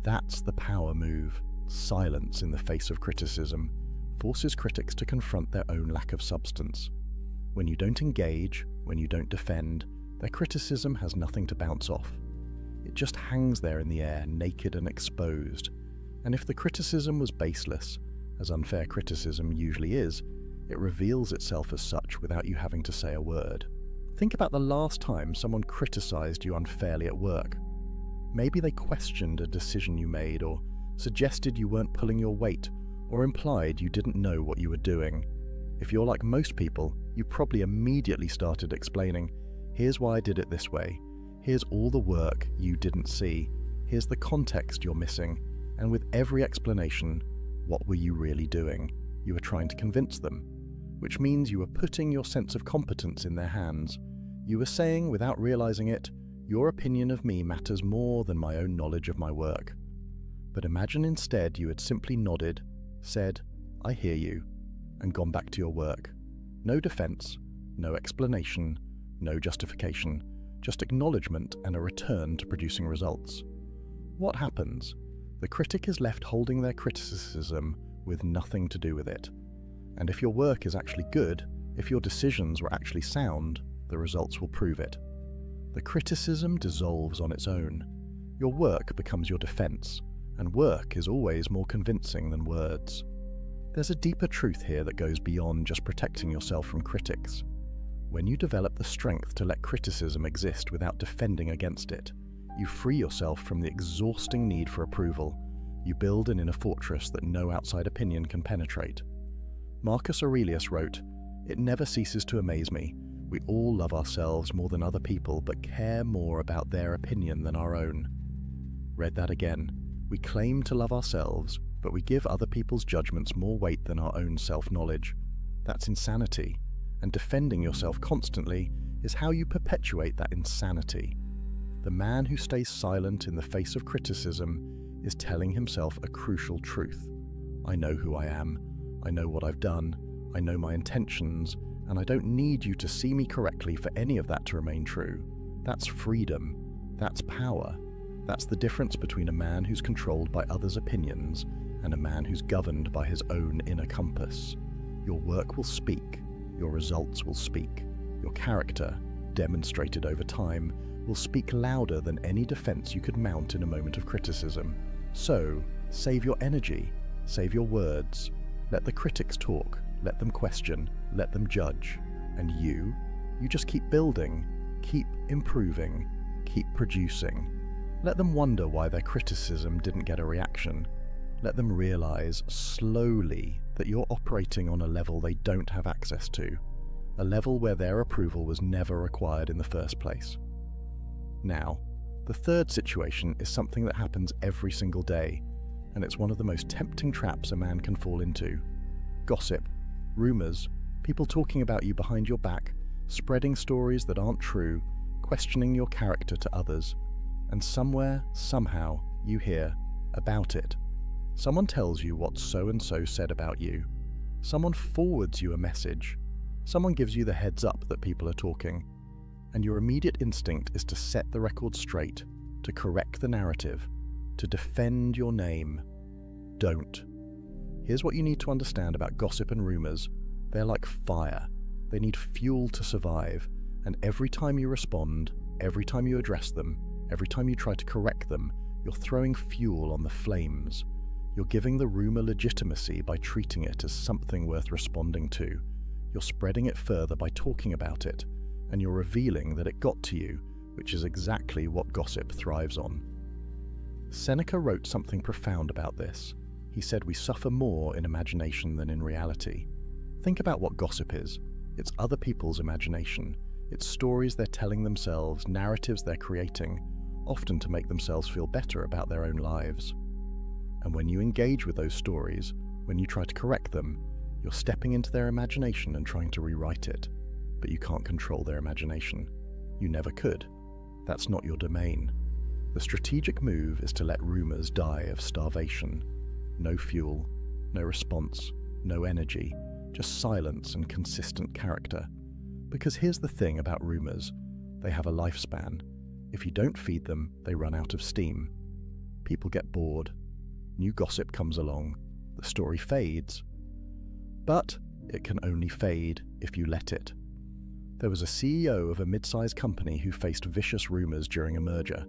That's the power move. Silence in the face of criticism forces critics to confront their own lack of substance. When you don't engage, when you don't defend, their criticism has nothing to bounce off. It just hangs there in the air, naked and exposed. And if the criticism was baseless, as unfair criticism usually is, it reveals itself as such without you having to say a word. Think about the last time someone criticized you unfairly at work. Maybe they questioned a decision you made, or suggested you weren't pulling your weight, or implied you didn't know what you were doing. If you're like most people, you probably immediately started explaining, here's why I did it this way, here's all the work you didn't see, here's the context you're missing, and with every explanation, what were you really doing? You were trying to convince them, which means you were putting your sense of competence in their hands. You were saying, without realizing it, your opinion of me matters more than my own knowledge of my work. But imagine instead you had simply nodded, said, I hear you, and gone back to your work. No defense, no explanation, no justification, just acknowledgement and a return to producing results. What happens? The critic is left holding their criticism with nothing to do with it. And if your work is actually good, if your decisions were actually sound, the results will prove it. The criticism dissolves on its own. Your work becomes your defense, and work is always more convincing than words. There's a deeper truth here that goes beyond just protecting yourself from critics. When you develop the strength to let criticism exist without defending against it, you free yourself from the exhausting need for approval. You build an inner fortress that no outside opinion can penetrate. Marcus Aurelius wrote, "It never ceases to amaze me. We all love ourselves more than other people, but care more about their opinion than our own." Read that again. We claim to love ourselves, but we give other people's judgments more weight than our own self-knowledge. That's insanity, and defending yourself constantly is how you perpetuate that insanity. The man who stays silent in the face of criticism is telling himself a crucial truth. I know who I am, I know what I've done, I know my intentions, and I don't need you to see me correctly for any of that to remain true. That's freedom, that's power. That's the difference between a man who's controlled by others' opinions and a man who's governed by his own inner compass. Your work will speak, your results will speak, your character, demonstrated over time, will speak louder than any defense you could mount in a moment of criticism. So, save your energy, save your words, let the critics talk, let them question, let them judge. And you just keep building, keep improving, keep producing. Let them wonder why their criticism didn't get a reaction. Let them realize slowly that you're operating on a level they don't have access to, a level where their approval was never required in the first place. Now, the third situation is something that happens every single day, and it's one of the most tempting traps a man can fall into. Gossip, rumors, people talking about you behind your back, spreading stories that aren't true, questioning your character to others. And somewhere, somehow, you hear about it. Someone tells you what so-and-so said about you. Someone forwards you a message. Someone gives you the heads up that people are talking. And your immediate instinct is to set the record straight, to correct the narrative, to defend your name. Don't. Here's what you need to understand about gossip and rumors. They're like fire. They need fuel to survive. And every time you respond, every time you address them, every time you try to correct them, you're throwing fuel on the flames. You're giving the rumor legitimacy by treating it as something worth responding to. You're spreading it further by talking about it, and you're revealing that it got to you, which is exactly what gossip thrives on. Seneca wrote something profound about this. He said we suffer more in imagination than in reality. Think about what gossip is. It's other people's imagination. It's stories they're telling themselves, narratives they're creating, often to make themselves feel better about their own lives. And when you engage with those stories, when you try to correct them, you're stepping into their imagination and trying to rewrite it. But you can't control their imagination. You never could. That's not your domain. The strategic move is to let rumors die of starvation. No fuel, no response, no energy, just silence and consistent character. Because here's the thing about rumors. They have a lifespan. If you don't feed them, they run out of steam. People get bored. New gossip comes along. The story fades. But it can only fade if you let it. There was a CEO of a mid-sized company who faced vicious rumors during a merger.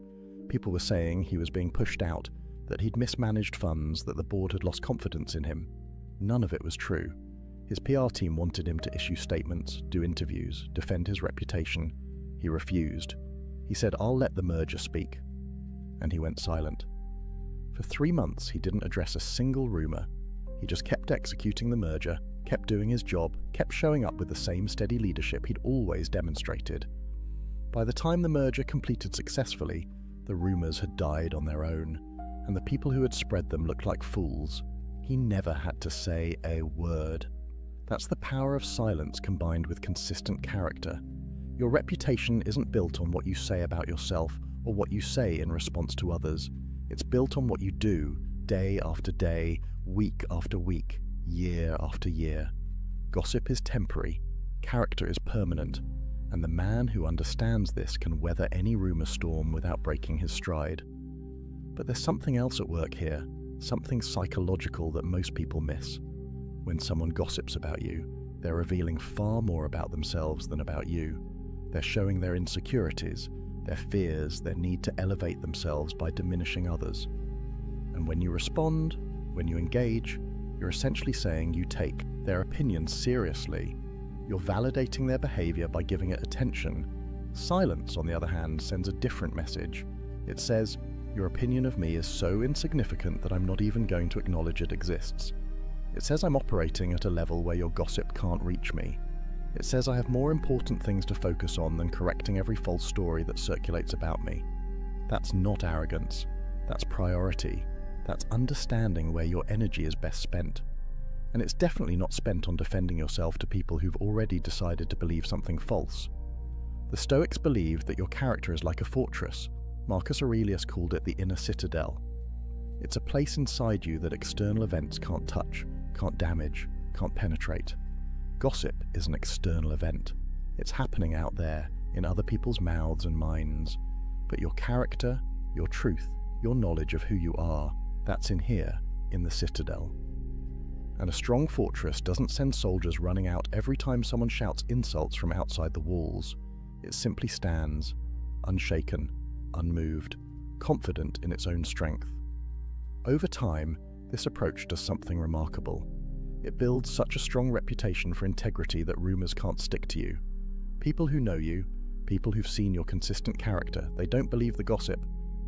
People were saying he was being pushed out, that he'd mismanaged funds, that the board had lost confidence in him. None of it was true. His PR team wanted him to issue statements, do interviews, defend his reputation. He refused. He said, "I'll let the merger speak." And he went silent. For 3 months, he didn't address a single rumor. He just kept executing the merger, kept doing his job, kept showing up with the same steady leadership he'd always demonstrated. By the time the merger completed successfully, the rumors had died on their own, and the people who had spread them looked like fools. He never had to say a word. That's the power of silence combined with consistent character. Your reputation isn't built on what you say about yourself or what you say in response to others. It's built on what you do, day after day, week after week, year after year. Gossip is temporary, character is permanent, and the man who understands this can weather any rumor storm without breaking his stride. But there's something else at work here, something psychological that most people miss. When someone gossips about you, they're revealing far more about themselves than about you. They're showing their insecurities, their fears, their need to elevate themselves by diminishing others. And when you respond, when you engage, you're essentially saying you take their opinions seriously. You're validating their behavior by giving it attention. Silence, on the other hand, sends a different message. It says, your opinion of me is so insignificant that I'm not even going to acknowledge it exists. It says I'm operating at a level where your gossip can't reach me. It says I have more important things to focus on than correcting every false story that circulates about me. That's not arrogance. That's priority. That's understanding where your energy is best spent. And it's definitely not spent on defending yourself to people who've already decided to believe something false. The Stoics believed that your character is like a fortress. Marcus Aurelius called it the inner citadel. It's a place inside you that external events can't touch, can't damage, can't penetrate. Gossip is an external event. It's happening out there, in other people's mouths and minds. But your character, your truth, your knowledge of who you are, that's in here, in the citadel. And a strong fortress doesn't send soldiers running out every time someone shouts insults from outside the walls. It simply stands, unshaken, unmoved, confident in its own strength. Over time, this approach does something remarkable. It builds such a strong reputation for integrity that rumors can't stick to you. People who know you, people who've seen your consistent character, they don't believe the gossip,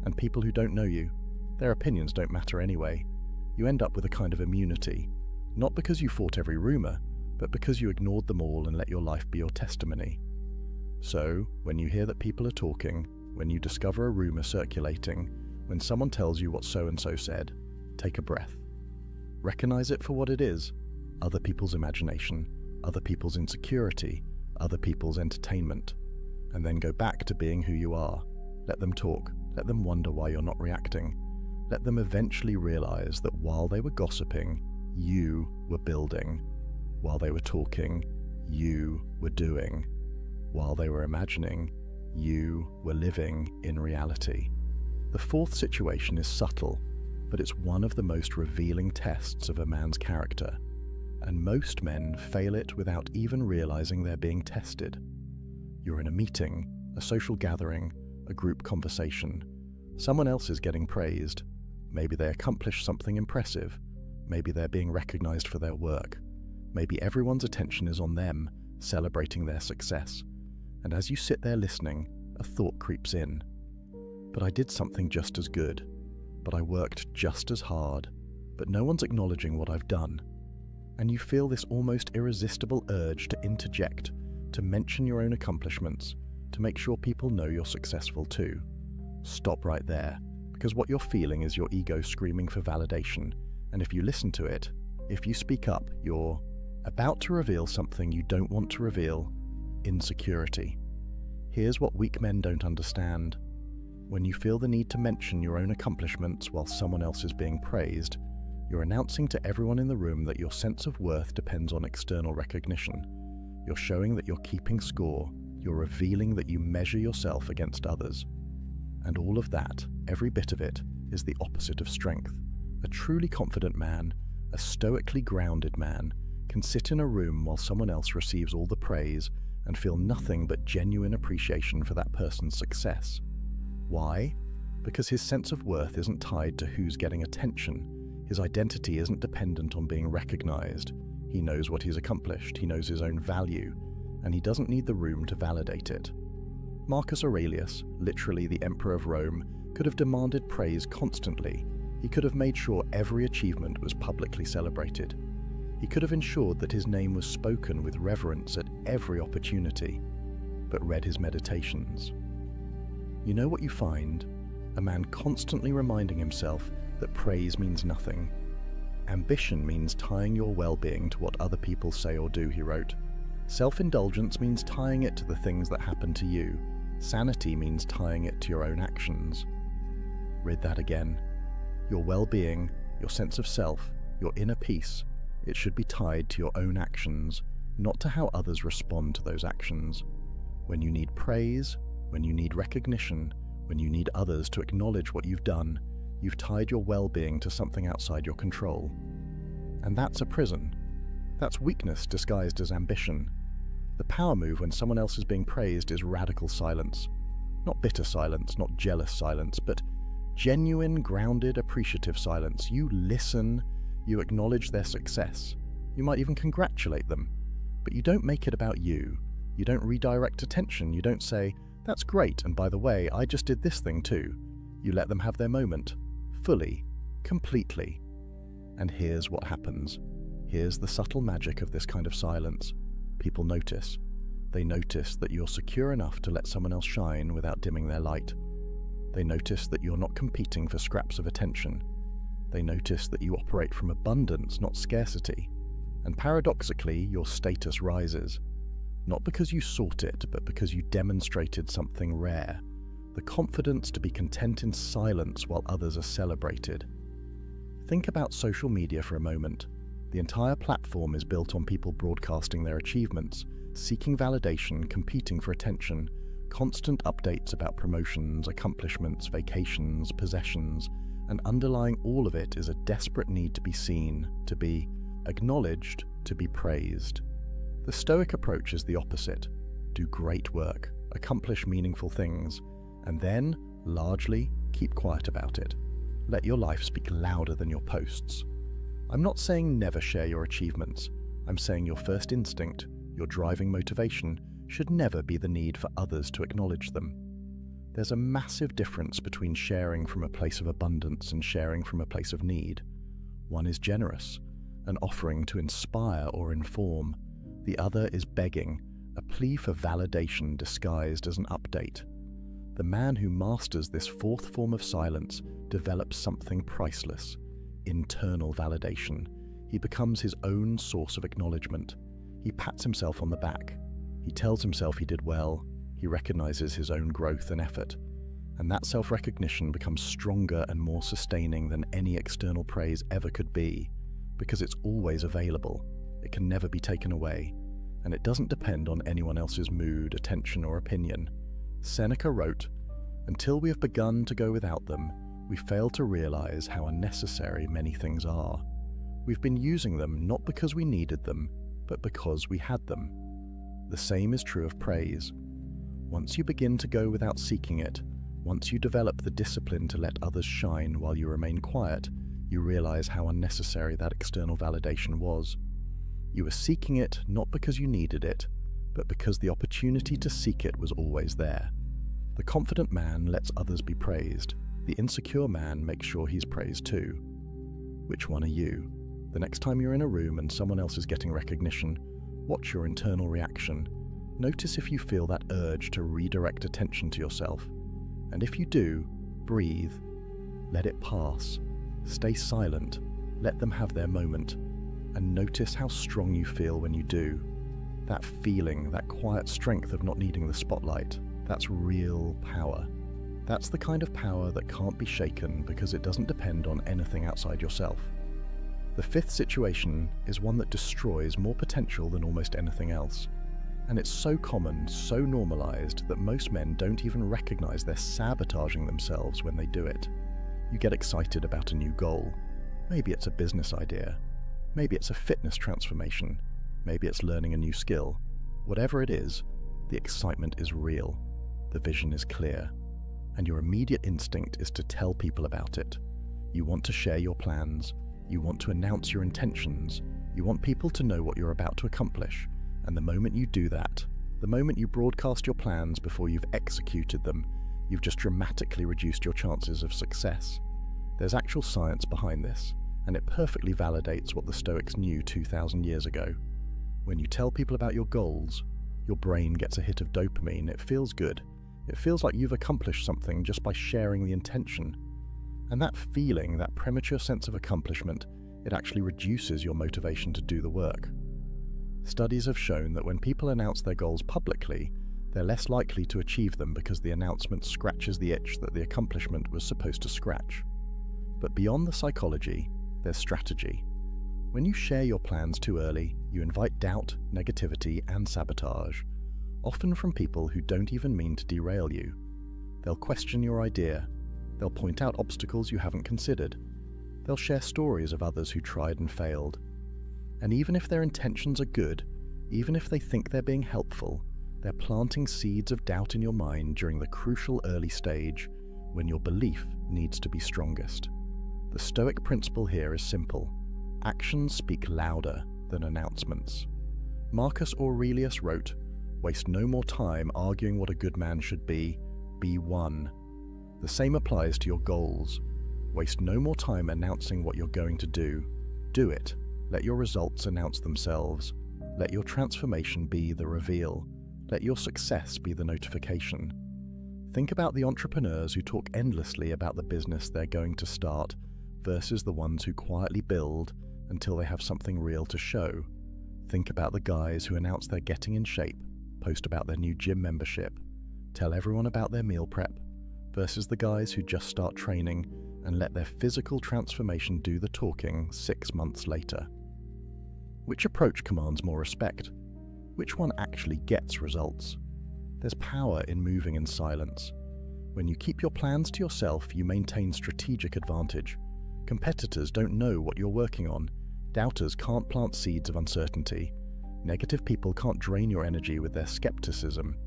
and people who don't know you, their opinions don't matter anyway. You end up with a kind of immunity, not because you fought every rumor, but because you ignored them all and let your life be your testimony. So, when you hear that people are talking, when you discover a rumor circulating, when someone tells you what so-and-so said, take a breath. Recognize it for what it is. Other people's imagination, other people's insecurity, other people's entertainment, and then go back to being who you are. Let them talk, let them wonder why you're not reacting. Let them eventually realize that while they were gossiping, you were building. While they were talking, you were doing. While they were imagining, you were living in reality. The fourth situation is subtle, but it's one of the most revealing tests of a man's character. And most men fail it without even realizing they're being tested. You're in a meeting, a social gathering, a group conversation. Someone else is getting praised. Maybe they accomplished something impressive. Maybe they're being recognized for their work. Maybe everyone's attention is on them, celebrating their success. And as you sit there listening, a thought creeps in. But I did something just as good. But I worked just as hard. But no one's acknowledging what I've done. and you feel this almost irresistible urge to interject, to mention your own accomplishments, to make sure people know you're successful too. Stop right there, because what you're feeling is your ego screaming for validation, and if you listen to it, if you speak up, you're about to reveal something you don't want to reveal: insecurity. Here's what weak men don't understand. When you feel the need to mention your own accomplishments while someone else is being praised, you're announcing to everyone in the room that your sense of worth depends on external recognition. You're showing that you're keeping score. You're revealing that you measure yourself against others. And all of that, every bit of it, is the opposite of strength. A truly confident man, a stoically grounded man, can sit in a room while someone else receives all the praise and feel nothing but genuine appreciation for that person's success. Why? Because his sense of worth isn't tied to who's getting attention. His identity isn't dependent on being recognized. He knows what he's accomplished, he knows his own value, and he doesn't need the room to validate it. Marcus Aurelius, literally the Emperor of Rome, could have demanded praise constantly. He could have made sure every achievement was publicly celebrated. He could have ensured that his name was spoken with reverence at every opportunity, but read his meditations. You know what you find? A man constantly reminding himself that praise means nothing. Ambition means tying your well-being to what other people say or do, he wrote. Self-indulgence means tying it to the things that happen to you. Sanity means tying it to your own actions. Read that again. Your well-being, your sense of self, your inner peace, it should be tied to your own actions, not to how others respond to those actions. When you need praise, when you need recognition, when you need others to acknowledge what you've done, you've tied your well-being to something outside your control. And that's a prison. That's weakness disguised as ambition. The power move when someone else is being praised is radical silence. Not bitter silence, not jealous silence, but genuine, grounded, appreciative silence. You listen, you acknowledge their success. You might even congratulate them, but you don't make it about you. You don't redirect attention. You don't say, "That's great, and by the way, I just did this thing too." You let them have their moment, fully, completely. And here's what happens. Here's the subtle magic of this kind of silence. People notice. They notice that you're secure enough to let someone else shine without dimming their light. They notice that you're not competing for scraps of attention. They notice that you operate from abundance, not scarcity. And paradoxically, your status rises. Not because you sought it, but because you demonstrated something rare. The confidence to be content in silence while others are celebrated. Think about social media for a moment. The entire platform is built on people broadcasting their achievements, seeking validation, competing for attention, constant updates about promotions, accomplishments, vacations, possessions, and underlying all of it is a desperate need to be seen, to be acknowledged, to be praised. The Stoic approach is the opposite. Do great work, accomplish meaningful things, and then, largely, keep quiet about it. Let your life speak louder than your posts. I'm not saying never share your achievements. I'm saying your first instinct, your driving motivation, should never be the need for others to acknowledge them. There's a massive difference between sharing from a place of abundance and sharing from a place of need. One is generous, an offering to inspire or inform. The other is begging, a plea for validation disguised as an update. The man who masters this fourth form of silence develops something priceless: internal validation. He becomes his own source of acknowledgement. He pats himself on the back. He tells himself he did well. He recognizes his own growth and effort. And that self-recognition becomes stronger and more sustaining than any external praise ever could be, because it's always available. It can never be taken away, and it doesn't depend on anyone else's mood, attention, or opinion. Seneca wrote, "Until we have begun to go without them, we fail to realize how unnecessary many things are. We've been using them not because we needed them, but because we had them." The same is true of praise. Once you begin to go without seeking it, once you develop the discipline to let others shine while you remain quiet, you realize how unnecessary that external validation was. You were seeking it not because you needed it, but because the opportunity to seek it was always there. The confident man lets others be praised. The insecure man makes sure he's praised too. Which one are you? The next time you're in a room and someone else is getting recognition, watch your internal reaction. Notice if you feel that urge to redirect attention to yourself. And if you do, breathe. Let it pass. Stay silent. Let them have their moment. And notice how strong you feel when you do. That feeling, that quiet strength of not needing the spotlight, that's real power. That's the kind of power that can't be shaken because it doesn't depend on anything outside yourself. The fifth situation is one that destroys more potential than almost anything else. And it's so common, so normalized, that most men don't even recognize they're sabotaging themselves when they do it. You get excited about a new goal. Maybe it's a business idea. Maybe it's a fitness transformation. Maybe it's learning a new skill. Whatever it is, the excitement is real. The vision is clear. And your immediate instinct is to tell people about it. You want to share your plans. You want to announce your intentions. You want people to know what you're about to accomplish. And the moment you do that, the moment you broadcast your plans before you've executed them, you've just dramatically reduced your chances of success. There's actual science behind this, and it perfectly validates what the Stoics knew 2,000 years ago. When you tell people about your goals, your brain gets a hit of dopamine. It feels good. It feels like you've accomplished something just by sharing the intention. And that feeling, that premature sense of accomplishment, it actually reduces your motivation to do the work. Studies have shown that when people announce their goals publicly, they're less likely to achieve them because the announcement scratches the itch that the accomplishment was supposed to scratch. But beyond the psychology, there's strategy. When you share your plans too early, you invite doubt, negativity, and sabotage, often from people who don't even mean to derail you. They'll question your idea. They'll point out obstacles you haven't considered. They'll share stories of others who tried and failed. And even if their intentions are good, even if they think they're being helpful, they're planting seeds of doubt in your mind during the crucial early stage when your belief needs to be strongest. The Stoic principle here is simple. Actions speak louder than announcements. Marcus Aurelius wrote, "Waste no more time arguing what a good man should be one." The same applies to your goals. Waste no more time announcing what you're going to do it. Let your results announce themselves. Let your transformation be the reveal. Let your success be the notification. Think about the entrepreneurs who talk endlessly about the business they're going to start versus the ones who quietly build until they have something real to show. Think about the guys who announce they're getting in shape, post about their new gym membership, tell everyone about their meal prep, versus the guys who just start training and let their physical transformation do the talking 6 months later. Which approach commands more respect? Which one actually gets results? There's power in moving in silence. When you keep your plans to yourself, you maintain strategic advantage. Competitors don't know what you're working on. Doubters can't plant seeds of uncertainty. Negative people can't drain your energy with their skepticism.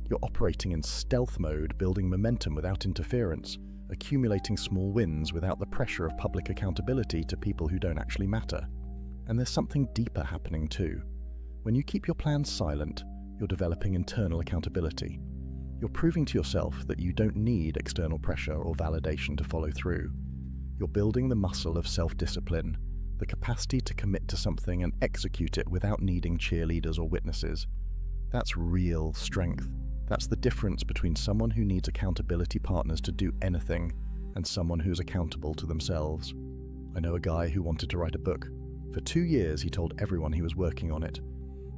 You're operating in stealth mode, building momentum without interference, accumulating small wins without the pressure of public accountability to people who don't actually matter. And there's something deeper happening too. When you keep your plans silent, you're developing internal accountability. You're proving to yourself that you don't need external pressure or validation to follow through. You're building the muscle of self-discipline, the capacity to commit to something and execute it without needing cheerleaders or witnesses. That's real strength. That's the difference between someone who needs accountability partners to do anything and someone who's accountable to themselves. I know a guy who wanted to write a book. For 2 years, he told everyone he was working on it.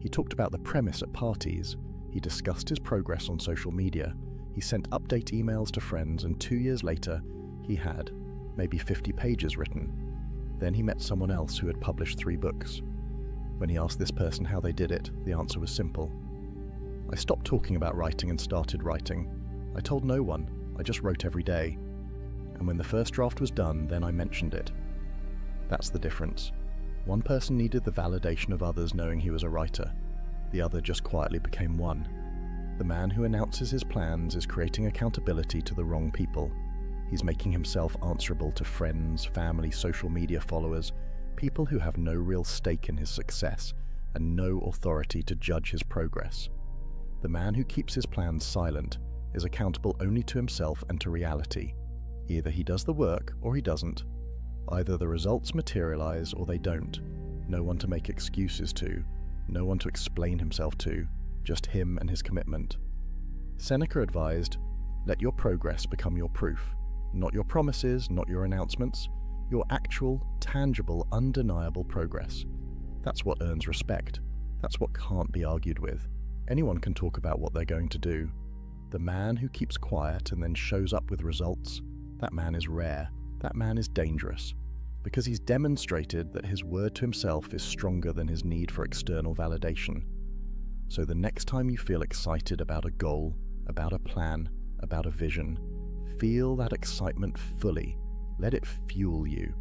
He talked about the premise at parties. He discussed his progress on social media. He sent update emails to friends, and 2 years later, he had maybe 50 pages written. Then he met someone else who had published 3 books. When he asked this person how they did it, the answer was simple. I stopped talking about writing and started writing. I told no one. I just wrote every day. And when the first draft was done, then I mentioned it. That's the difference. One person needed the validation of others knowing he was a writer. The other just quietly became one. The man who announces his plans is creating accountability to the wrong people. He's making himself answerable to friends, family, social media followers, people who have no real stake in his success and no authority to judge his progress. The man who keeps his plans silent is accountable only to himself and to reality. Either he does the work or he doesn't. Either the results materialize or they don't. No one to make excuses to, no one to explain himself to, just him and his commitment. Seneca advised, let your progress become your proof, not your promises, not your announcements, your actual, tangible, undeniable progress. That's what earns respect. That's what can't be argued with. Anyone can talk about what they're going to do. The man who keeps quiet and then shows up with results, that man is rare. That man is dangerous, because he's demonstrated that his word to himself is stronger than his need for external validation. So the next time you feel excited about a goal, about a plan, about a vision, feel that excitement fully. Let it fuel you,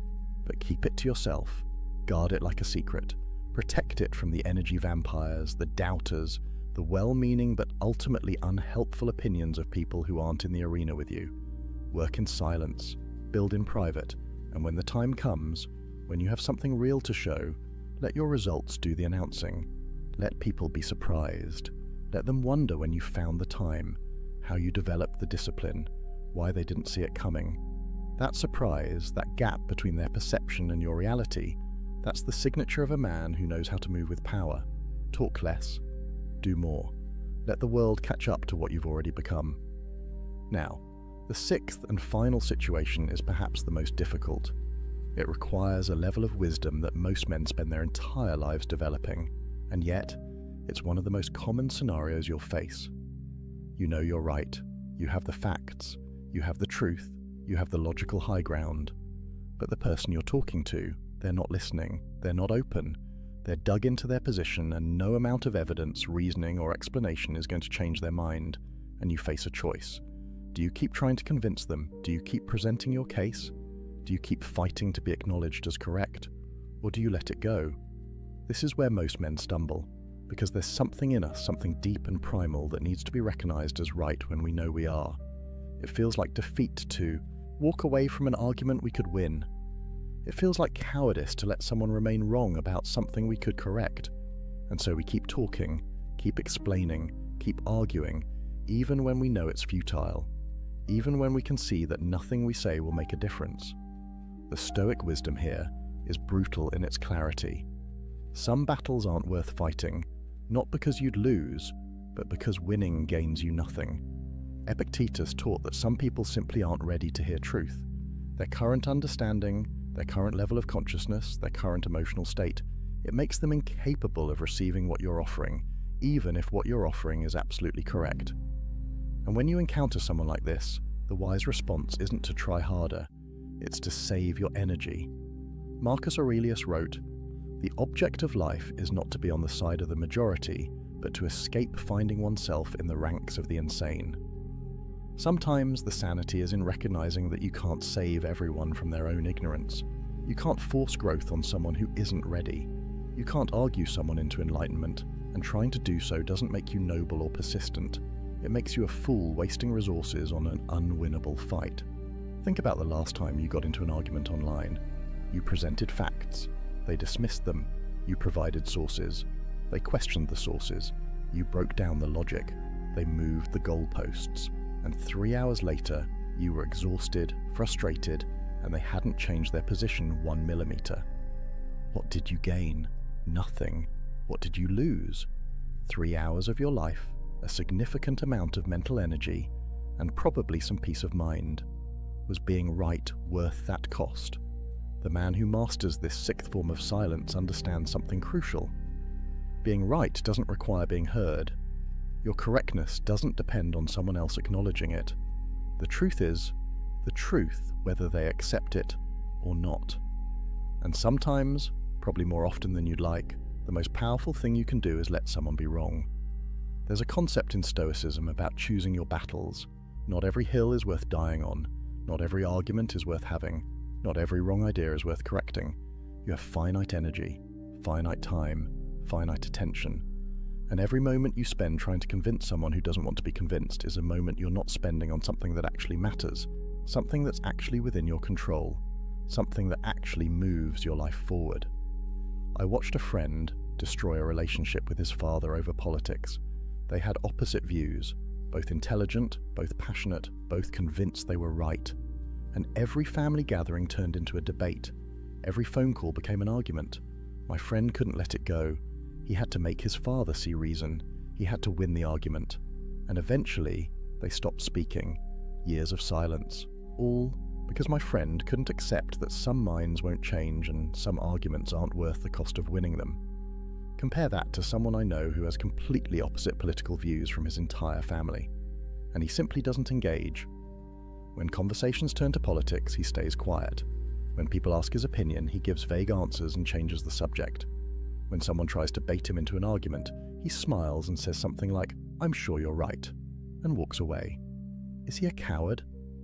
but keep it to yourself. Guard it like a secret. Protect it from the energy vampires, the doubters, the well-meaning but ultimately unhelpful opinions of people who aren't in the arena with you. Work in silence, build in private, and when the time comes, when you have something real to show, let your results do the announcing. Let people be surprised. Let them wonder when you found the time, how you developed the discipline, why they didn't see it coming. That surprise, that gap between their perception and your reality, that's the signature of a man who knows how to move with power. Talk less, do more. Let the world catch up to what you've already become. Now, the sixth and final situation is perhaps the most difficult. It requires a level of wisdom that most men spend their entire lives developing, and yet, it's one of the most common scenarios you'll face. You know you're right, you have the facts, you have the truth, you have the logical high ground, but the person you're talking to, they're not listening, they're not open, they're dug into their position, and no amount of evidence, reasoning, or explanation is going to change their mind, and you face a choice. Do you keep trying to convince them? Do you keep presenting your case? Do you keep fighting to be acknowledged as correct? Or do you let it go? This is where most men stumble, because there's something in us, something deep and primal that needs to be recognized as right when we know we are. It feels like defeat to walk away from an argument we could win. It feels like cowardice to let someone remain wrong about something we could correct. And so we keep talking, keep explaining, keep arguing, even when we know it's futile, even when we can see that nothing we say will make a difference. The Stoic wisdom here is brutal in its clarity. Some battles aren't worth fighting, not because you'd lose, but because winning gains you nothing. Epictetus taught that some people simply aren't ready to hear truth. Their current understanding, their current level of consciousness, their current emotional state, it makes them incapable of receiving what you're offering, even if what you're offering is absolutely correct. And when you encounter someone like this, the wise response isn't to try harder, it's to save your energy. Marcus Aurelius wrote, "The object of life is not to be on the side of the majority, but to escape finding oneself in the ranks of the insane." Sometimes the sanity is in recognizing that you can't save everyone from their own ignorance. You can't force growth on someone who isn't ready. You can't argue someone into enlightenment, and trying to do so doesn't make you noble or persistent. It makes you a fool wasting resources on an unwinnable fight. Think about the last time you got into an argument online. You presented facts. They dismissed them. You provided sources. They questioned the sources. You broke down the logic. They moved the goalposts. And 3 hours later, you were exhausted, frustrated, and they hadn't changed their position 1 millimeter. What did you gain? Nothing. What did you lose? 3 hours of your life, a significant amount of mental energy, and probably some peace of mind. Was being right worth that cost? The man who masters this sixth form of silence understands something crucial. Being right doesn't require being heard. Your correctness doesn't depend on someone else acknowledging it. The truth is the truth, whether they accept it or not. And sometimes, probably more often than you'd like, the most powerful thing you can do is let someone be wrong. There's a concept in Stoicism about choosing your battles. Not every hill is worth dying on. Not every argument is worth having. Not every wrong idea is worth correcting. You have finite energy, finite time, finite attention. And every moment you spend trying to convince someone who doesn't want to be convinced is a moment you're not spending on something that actually matters, something that's actually within your control, something that actually moves your life forward. I watched a friend destroy a relationship with his father over politics. They had opposite views, both intelligent, both passionate, both convinced they were right. and every family gathering turned into a debate. Every phone call became an argument. My friend couldn't let it go. He had to make his father see reason. He had to win the argument. And eventually, they stopped speaking. Years of silence. All because my friend couldn't accept that some minds won't change and some arguments aren't worth the cost of winning them. Compare that to someone I know who has completely opposite political views from his entire family, and he simply doesn't engage. When conversations turn to politics, he stays quiet. When people ask his opinion, he gives vague answers and changes the subject. When someone tries to bait him into an argument, he smiles and says something like, "I'm sure you're right," and walks away. Is he a coward?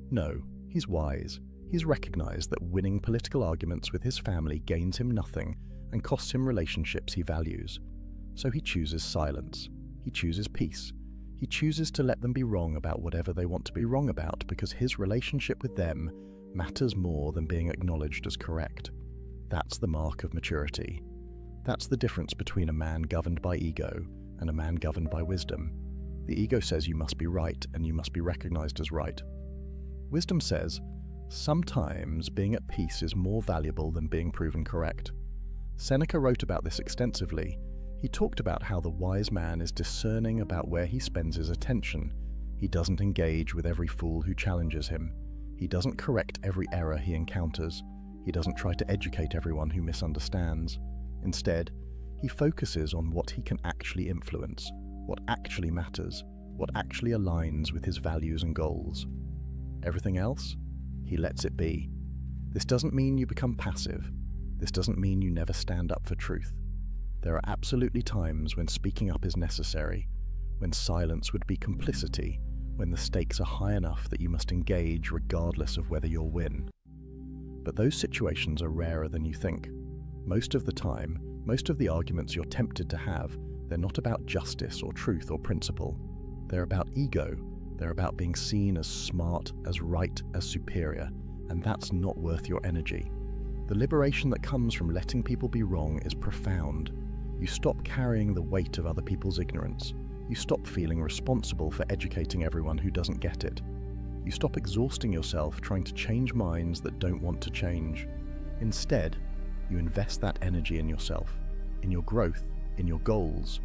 No. He's wise. He's recognized that winning political arguments with his family gains him nothing and costs him relationships he values. So he chooses silence. He chooses peace. He chooses to let them be wrong about whatever they want to be wrong about because his relationship with them matters more than being acknowledged as correct. That's the mark of maturity. That's the difference between a man governed by ego and a man governed by wisdom. The ego says you must be right and you must be recognized as right. Wisdom says, sometimes being at peace is more valuable than being proven correct. Seneca wrote about this extensively. He talked about how the wise man is discerning about where he spends his attention. He doesn't engage with every fool who challenges him. He doesn't correct every error he encounters. He doesn't try to educate everyone who misunderstands. Instead, he focuses on what he can actually influence, what actually matters, what actually aligns with his values and goals. Everything else, he lets it be. This doesn't mean you become passive. This doesn't mean you never stand up for truth. There are absolutely times when speaking up is necessary, when silence would be complicity, when the stakes are high enough that you must engage regardless of whether you'll win. But those situations are rarer than you think. Most of the time, most of the arguments you're tempted to have, they're not about justice or truth or principle. They're about ego. They're about being seen as smart, as right, as superior, and that's not worth your energy. The liberation that comes from letting people be wrong is profound. You stop carrying the weight of other people's ignorance. You stop feeling responsible for educating everyone who doesn't get it. You stop exhausting yourself trying to change minds that don't want to change. Instead, you invest that energy in yourself, in your growth, in your goals,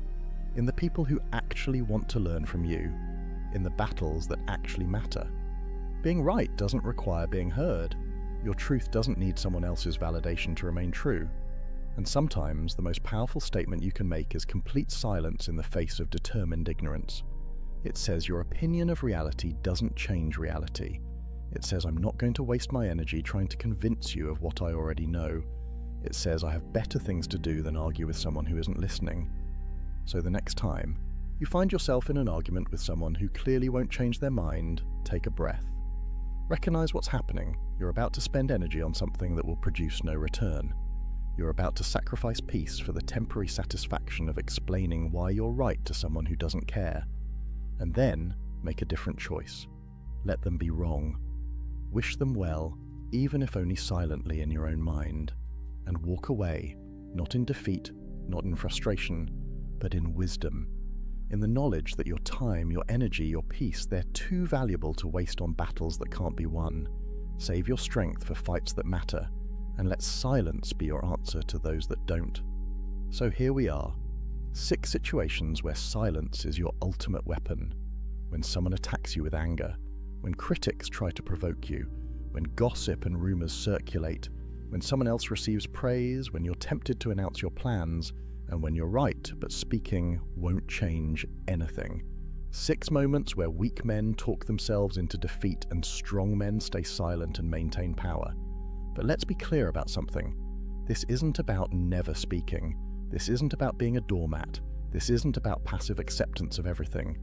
in the people who actually want to learn from you, in the battles that actually matter. Being right doesn't require being heard. Your truth doesn't need someone else's validation to remain true. And sometimes the most powerful statement you can make is complete silence in the face of determined ignorance. It says your opinion of reality doesn't change reality. It says I'm not going to waste my energy trying to convince you of what I already know. It says I have better things to do than argue with someone who isn't listening. So the next time you find yourself in an argument with someone who clearly won't change their mind, take a breath. Recognize what's happening. You're about to spend energy on something that will produce no return. You're about to sacrifice peace for the temporary satisfaction of explaining why you're right to someone who doesn't care. And then make a different choice. Let them be wrong. Wish them well, even if only silently in your own mind. And walk away, not in defeat, not in frustration, but in wisdom. In the knowledge that your time, your energy, your peace, they're too valuable to waste on battles that can't be won. Save your strength for fights that matter, and let silence be your answer to those that don't. So here we are, 6 situations where silence is your ultimate weapon. When someone attacks you with anger, when critics try to provoke you, when gossip and rumors circulate, when someone else receives praise, when you're tempted to announce your plans, and when you're right, but speaking won't change anything. 6 moments where weak men talk themselves into defeat and strong men stay silent and maintain power. But let's be clear about something. This isn't about never speaking. This isn't about being a doormat. This isn't about passive acceptance of everything.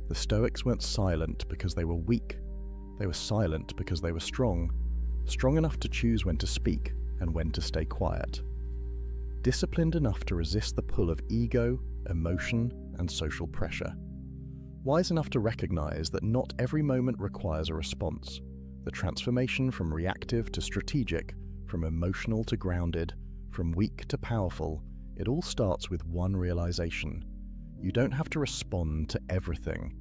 The Stoics weren't silent because they were weak. They were silent because they were strong. Strong enough to choose when to speak and when to stay quiet. Disciplined enough to resist the pull of ego, emotion, and social pressure. Wise enough to recognize that not every moment requires a response. The transformation from reactive to strategic, from emotional to grounded, from weak to powerful, it all starts with one realization. You don't have to respond to everything.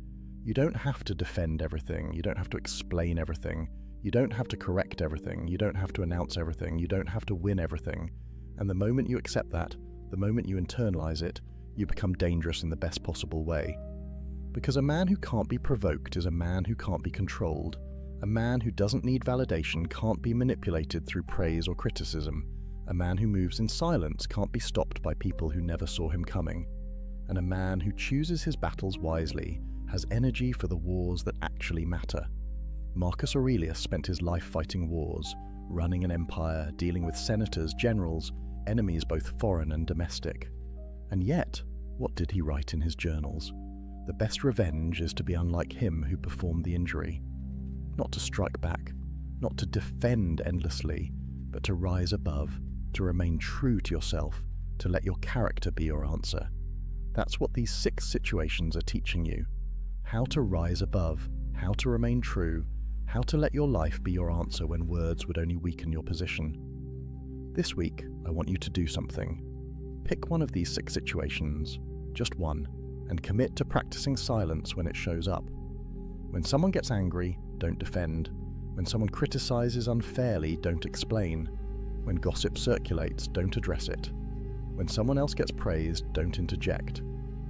You don't have to defend everything. You don't have to explain everything. You don't have to correct everything, you don't have to announce everything, you don't have to win everything. And the moment you accept that, the moment you internalize it, you become dangerous in the best possible way. Because a man who can't be provoked is a man who can't be controlled. A man who doesn't need validation can't be manipulated through praise or criticism. A man who moves in silence can't be stopped by people who never saw him coming. And a man who chooses his battles wisely has energy for the wars that actually matter. Marcus Aurelius spent his life fighting wars, running an empire, dealing with senators, generals, enemies both foreign and domestic. And yet, what did he write in his journals? The best revenge is to be unlike him who performed the injury. Not to strike back, not to defend endlessly, but to rise above, to remain true to yourself, to let your character be your answer. That's what these 6 situations are teaching you. How to rise above, how to remain true, how to let your life be your answer when words would only weaken your position. This week, I want you to do something. Pick one of these 6 situations, just one, and commit to practicing silence when it shows up. When someone gets angry, don't defend. When someone criticizes unfairly, don't explain. When gossip circulates, don't address it. When someone else gets praised, don't interject.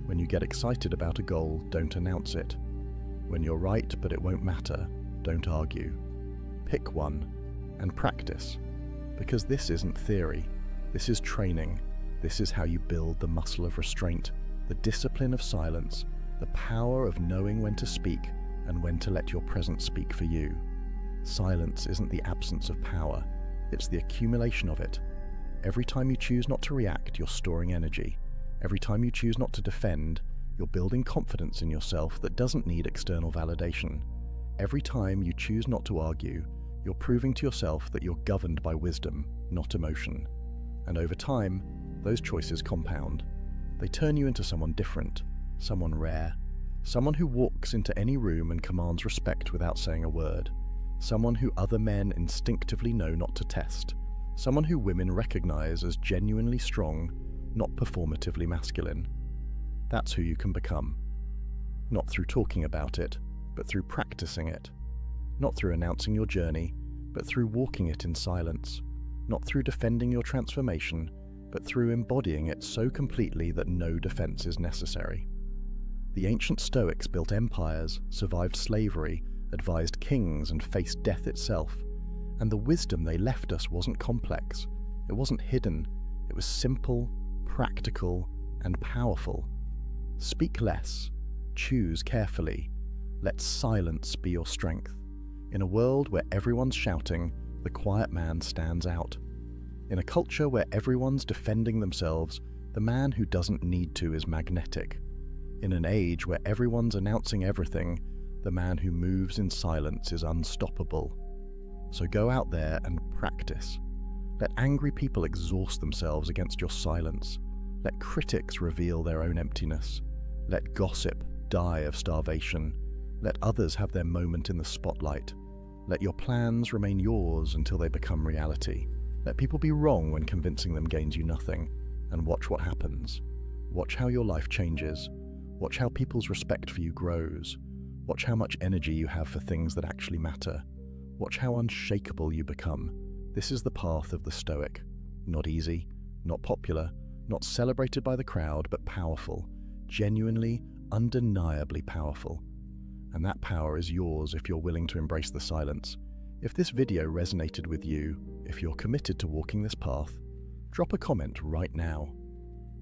When you get excited about a goal, don't announce it. When you're right but it won't matter, don't argue. Pick one and practice. Because this isn't theory. This is training. This is how you build the muscle of restraint, the discipline of silence, the power of knowing when to speak and when to let your presence speak for you. Silence isn't the absence of power, it's the accumulation of it. Every time you choose not to react, you're storing energy. Every time you choose not to defend, you're building confidence in yourself that doesn't need external validation. Every time you choose not to argue, you're proving to yourself that you're governed by wisdom, not emotion. And over time, those choices compound. They turn you into someone different, someone rare, someone who walks into any room and commands respect without saying a word, someone who other men instinctively know not to test, someone who women recognize as genuinely strong, not performatively masculine. That's who you can become. Not through talking about it, but through practicing it. Not through announcing your journey, but through walking it in silence. Not through defending your transformation, but through embodying it so completely that no defense is necessary. The ancient Stoics built empires, survived slavery, advised kings, and faced death itself. And the wisdom they left us wasn't complex. It wasn't hidden. It was simple, practical, and powerful. Speak less. Choose carefully. Let silence be your strength. In a world where everyone's shouting, the quiet man stands out. In a culture where everyone's defending themselves, the man who doesn't need to is magnetic. In an age where everyone's announcing everything, the man who moves in silence is unstoppable. So go out there and practice. Let angry people exhaust themselves against your silence. Let critics reveal their own emptiness. Let gossip die of starvation. Let others have their moment in the spotlight. Let your plans remain yours until they become reality. Let people be wrong when convincing them gains you nothing. And watch what happens. Watch how your life changes. Watch how people's respect for you grows. Watch how much energy you have for things that actually matter. Watch how unshakable you become. This is the path of the Stoic. Not easy, not popular, not celebrated by the crowd, but powerful. Genuinely, undeniably powerful. And that power is yours if you're willing to embrace the silence. If this video resonated with you, if you're committed to walking this path, drop a comment right now.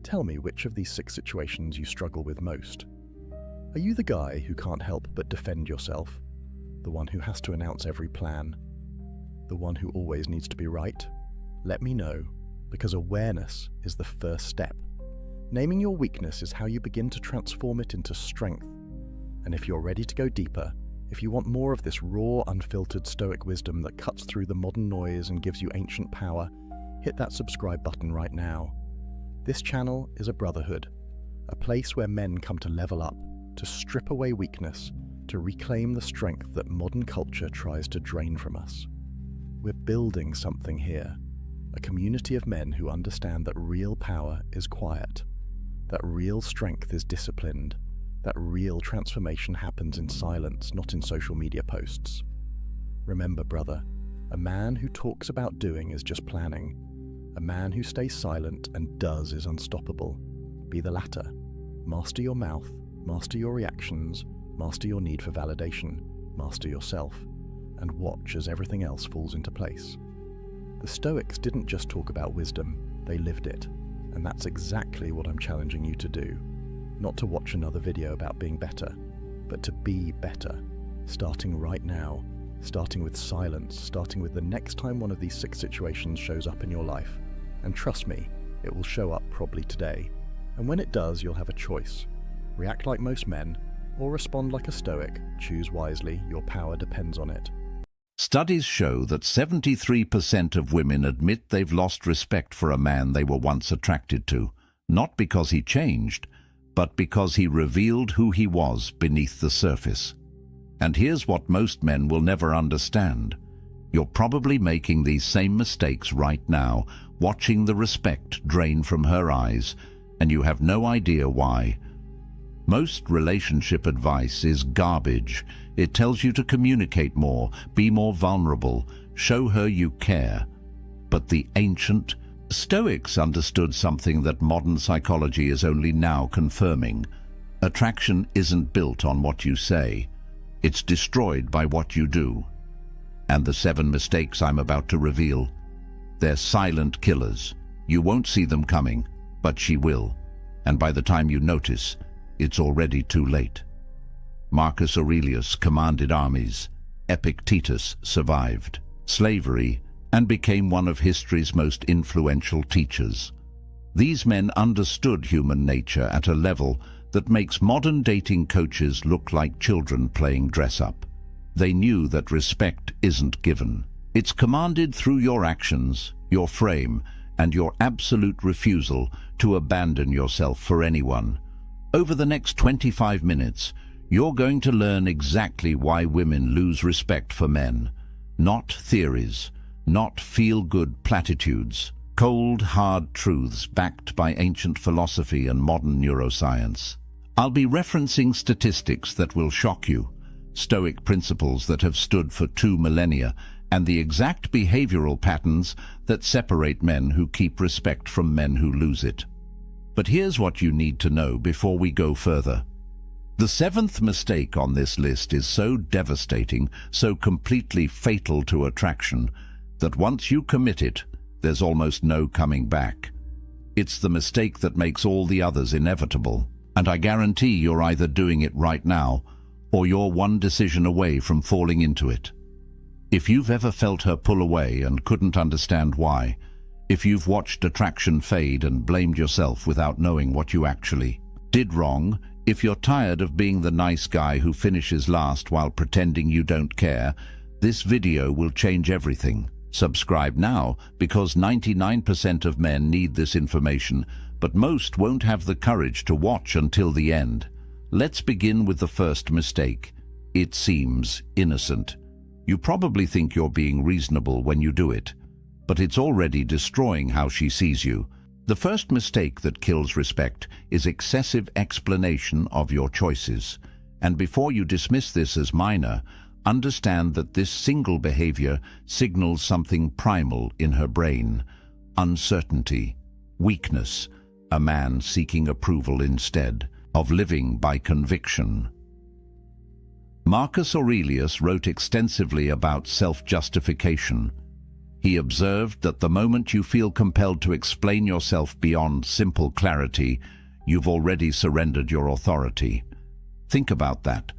Tell me which of these 6 situations you struggle with most. Are you the guy who can't help but defend yourself? The one who has to announce every plan? The one who always needs to be right? Let me know, because awareness is the first step. Naming your weakness is how you begin to transform it into strength. And if you're ready to go deeper, if you want more of this raw, unfiltered Stoic wisdom that cuts through the modern noise and gives you ancient power, hit that subscribe button right now. This channel is a brotherhood, a place where men come to level up, to strip away weakness, to reclaim the strength that modern culture tries to drain from us. We're building something here, a community of men who understand that real power is quiet, that real strength is disciplined, that real transformation happens in silence, not in social media posts. Remember, brother, a man who talks about doing is just planning. A man who stays silent and does is unstoppable. Be the latter. Master your mouth, master your reactions, master your need for validation, master yourself, and watch as everything else falls into place. The Stoics didn't just talk about wisdom, they lived it. And that's exactly what I'm challenging you to do. Not to watch another video about being better, but to be better, starting right now, starting with silence, starting with the next time one of these 6 situations shows up in your life. And trust me, it will show up probably today. And when it does, you'll have a choice. React like most men, or respond like a Stoic. Choose wisely, your power depends on it. Studies show that 73% of women admit they've lost respect for a man they were once attracted to, not because he changed, but because he revealed who he was beneath the surface. And here's what most men will never understand. You're probably making these same mistakes right now, watching the respect drain from her eyes, and you have no idea why. Most relationship advice is garbage. It tells you to communicate more, be more vulnerable, show her you care. But the ancient Stoics understood something that modern psychology is only now confirming. Attraction isn't built on what you say. It's destroyed by what you do. And the 7 mistakes I'm about to reveal, they're silent killers. You won't see them coming, but she will. And by the time you notice, it's already too late. Marcus Aurelius commanded armies. Epictetus survived slavery and became one of history's most influential teachers. These men understood human nature at a level that makes modern dating coaches look like children playing dress-up. They knew that respect isn't given. It's commanded through your actions, your frame, and your absolute refusal to abandon yourself for anyone. Over the next 25 minutes, you're going to learn exactly why women lose respect for men. Not theories, not feel-good platitudes. Cold, hard truths backed by ancient philosophy and modern neuroscience. I'll be referencing statistics that will shock you, Stoic principles that have stood for 2 millennia, and the exact behavioral patterns that separate men who keep respect from men who lose it. But here's what you need to know before we go further. The 7th mistake on this list is so devastating, so completely fatal to attraction, that once you commit it, there's almost no coming back. It's the mistake that makes all the others inevitable, and I guarantee you're either doing it right now, or you're one decision away from falling into it. If you've ever felt her pull away and couldn't understand why, if you've watched attraction fade and blamed yourself without knowing what you actually did wrong, if you're tired of being the nice guy who finishes last while pretending you don't care, this video will change everything. Subscribe now, because 99% of men need this information, but most won't have the courage to watch until the end. Let's begin with the first mistake. It seems innocent. You probably think you're being reasonable when you do it, but it's already destroying how she sees you. The first mistake that kills respect is excessive explanation of your choices. And before you dismiss this as minor, understand that this single behavior signals something primal in her brain: uncertainty, weakness, a man seeking approval instead of living by conviction. Marcus Aurelius wrote extensively about self-justification. He observed that the moment you feel compelled to explain yourself beyond simple clarity, you've already surrendered your authority. Think about that.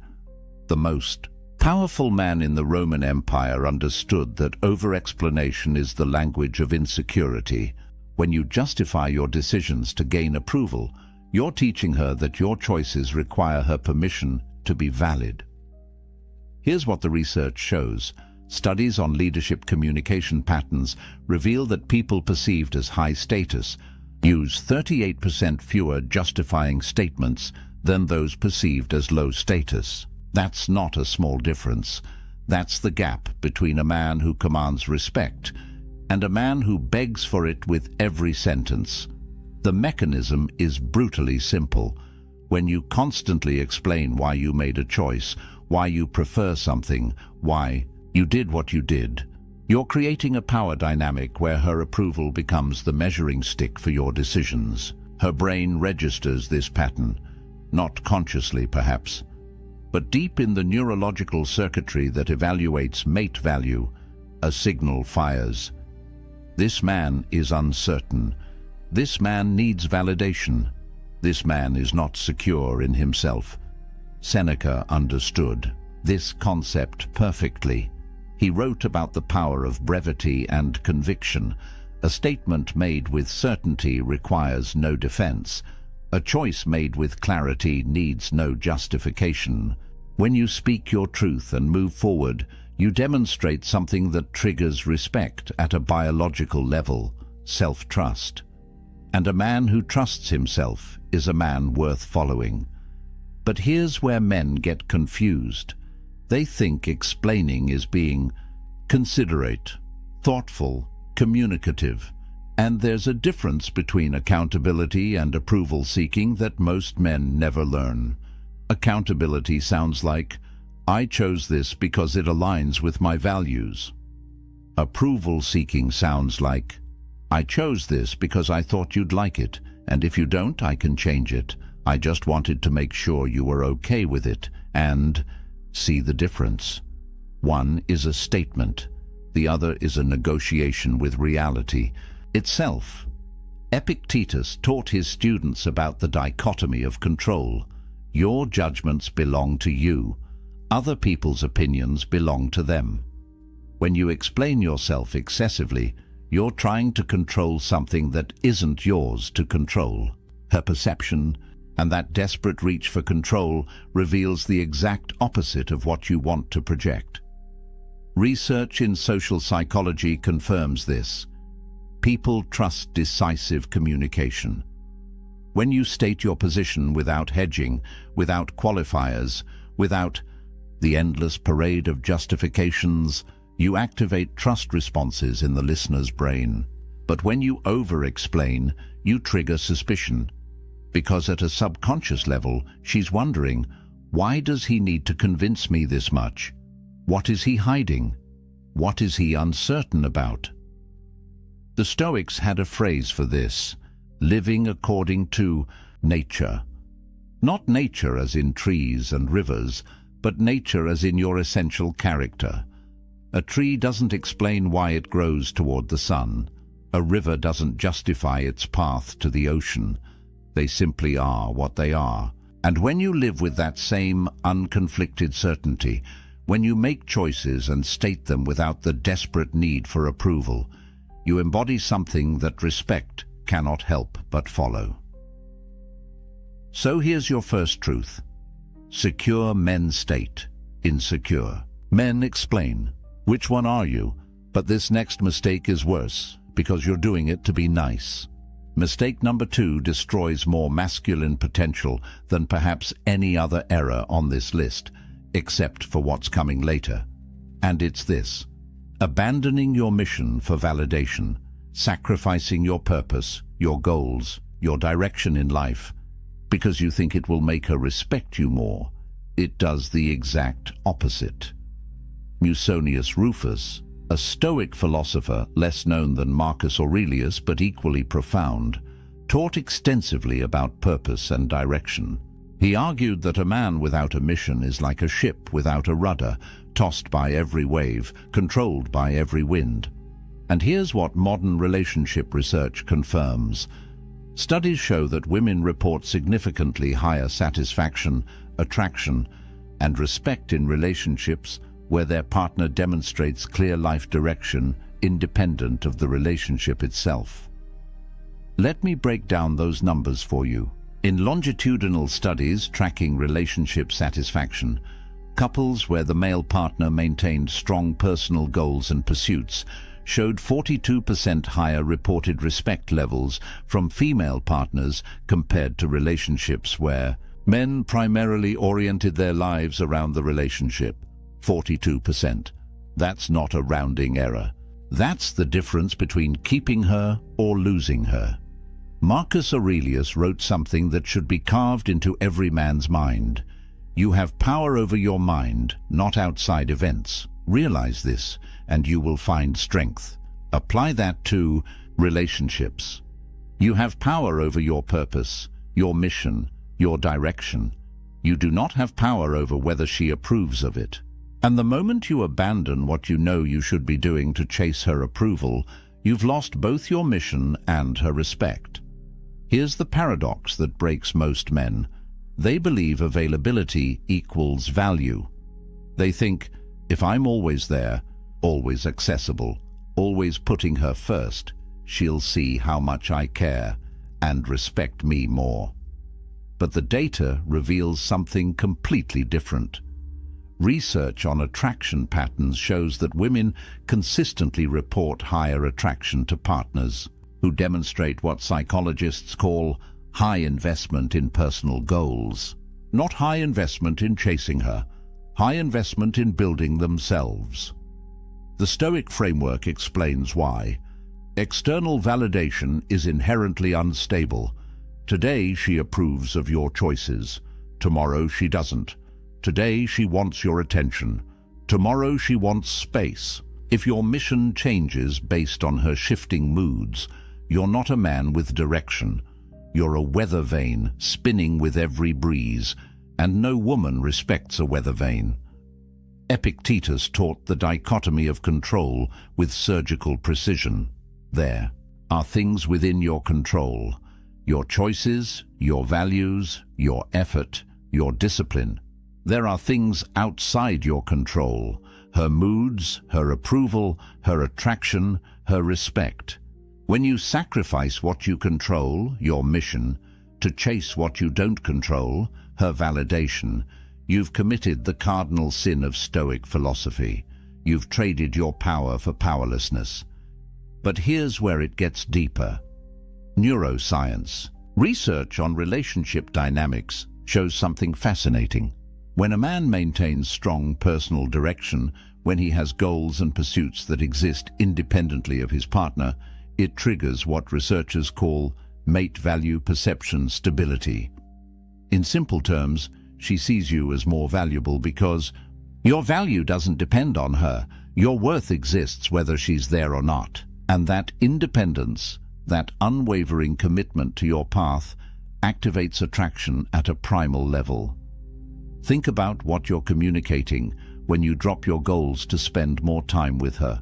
The most powerful man in the Roman Empire understood that over-explanation is the language of insecurity. When you justify your decisions to gain approval, you're teaching her that your choices require her permission to be valid. Here's what the research shows. Studies on leadership communication patterns reveal that people perceived as high status use 38% fewer justifying statements than those perceived as low status. That's not a small difference. That's the gap between a man who commands respect and a man who begs for it with every sentence. The mechanism is brutally simple. When you constantly explain why you made a choice, why you prefer something, why You did what you did. You're creating a power dynamic where her approval becomes the measuring stick for your decisions. Her brain registers this pattern, not consciously perhaps, but deep in the neurological circuitry that evaluates mate value, a signal fires. This man is uncertain. This man needs validation. This man is not secure in himself. Seneca understood this concept perfectly. He wrote about the power of brevity and conviction. A statement made with certainty requires no defense. A choice made with clarity needs no justification. When you speak your truth and move forward, you demonstrate something that triggers respect at a biological level, self-trust. And a man who trusts himself is a man worth following. But here's where men get confused. They think explaining is being considerate, thoughtful, communicative, and there's a difference between accountability and approval seeking that most men never learn. Accountability sounds like, I chose this because it aligns with my values. Approval seeking sounds like, I chose this because I thought you'd like it, and if you don't, I can change it. I just wanted to make sure you were okay with it. And see the difference. One is a statement. The other is a negotiation with reality itself. Epictetus taught his students about the dichotomy of control. Your judgments belong to you. Other people's opinions belong to them. When you explain yourself excessively, you're trying to control something that isn't yours to control. Her perception and that desperate reach for control reveals the exact opposite of what you want to project. Research in social psychology confirms this. People trust decisive communication. When you state your position without hedging, without qualifiers, without the endless parade of justifications, you activate trust responses in the listener's brain. But when you over-explain, you trigger suspicion. Because at a subconscious level, she's wondering, why does he need to convince me this much? What is he hiding? What is he uncertain about? The Stoics had a phrase for this, living according to nature. Not nature as in trees and rivers, but nature as in your essential character. A tree doesn't explain why it grows toward the sun. A river doesn't justify its path to the ocean. They simply are what they are. And when you live with that same unconflicted certainty, when you make choices and state them without the desperate need for approval, you embody something that respect cannot help but follow. So here's your first truth. Secure men state, insecure. Men explain. Which one are you? But this next mistake is worse, because you're doing it to be nice. Mistake number 2 destroys more masculine potential than perhaps any other error on this list, except for what's coming later. And it's this: abandoning your mission for validation, sacrificing your purpose, your goals, your direction in life, because you think it will make her respect you more. It does the exact opposite. Musonius Rufus, a Stoic philosopher less known than Marcus Aurelius but equally profound, taught extensively about purpose and direction. He argued that a man without a mission is like a ship without a rudder, tossed by every wave, controlled by every wind. And here's what modern relationship research confirms. Studies show that women report significantly higher satisfaction, attraction, and respect in relationships where their partner demonstrates clear life direction independent of the relationship itself. Let me break down those numbers for you. In longitudinal studies tracking relationship satisfaction, couples where the male partner maintained strong personal goals and pursuits showed 42% higher reported respect levels from female partners compared to relationships where men primarily oriented their lives around the relationship. 42%. That's not a rounding error. That's the difference between keeping her or losing her. Marcus Aurelius wrote something that should be carved into every man's mind. You have power over your mind, not outside events. Realize this, and you will find strength. Apply that to relationships. You have power over your purpose, your mission, your direction. You do not have power over whether she approves of it. And the moment you abandon what you know you should be doing to chase her approval, you've lost both your mission and her respect. Here's the paradox that breaks most men. They believe availability equals value. They think, if I'm always there, always accessible, always putting her first, she'll see how much I care and respect me more. But the data reveals something completely different. Research on attraction patterns shows that women consistently report higher attraction to partners who demonstrate what psychologists call high investment in personal goals. Not high investment in chasing her, high investment in building themselves. The Stoic framework explains why. External validation is inherently unstable. Today she approves of your choices. Tomorrow she doesn't. Today she wants your attention. Tomorrow she wants space. If your mission changes based on her shifting moods, you're not a man with direction. You're a weather vane spinning with every breeze, and no woman respects a weather vane. Epictetus taught the dichotomy of control with surgical precision. There are things within your control: your choices, your values, your effort, your discipline. There are things outside your control: her moods, her approval, her attraction, her respect. When you sacrifice what you control, your mission, to chase what you don't control, her validation, you've committed the cardinal sin of Stoic philosophy. You've traded your power for powerlessness. But here's where it gets deeper. Neuroscience. Research on relationship dynamics shows something fascinating. When a man maintains strong personal direction, when he has goals and pursuits that exist independently of his partner, it triggers what researchers call mate value perception stability. In simple terms, she sees you as more valuable because your value doesn't depend on her. Your worth exists whether she's there or not. And that independence, that unwavering commitment to your path, activates attraction at a primal level. Think about what you're communicating when you drop your goals to spend more time with her,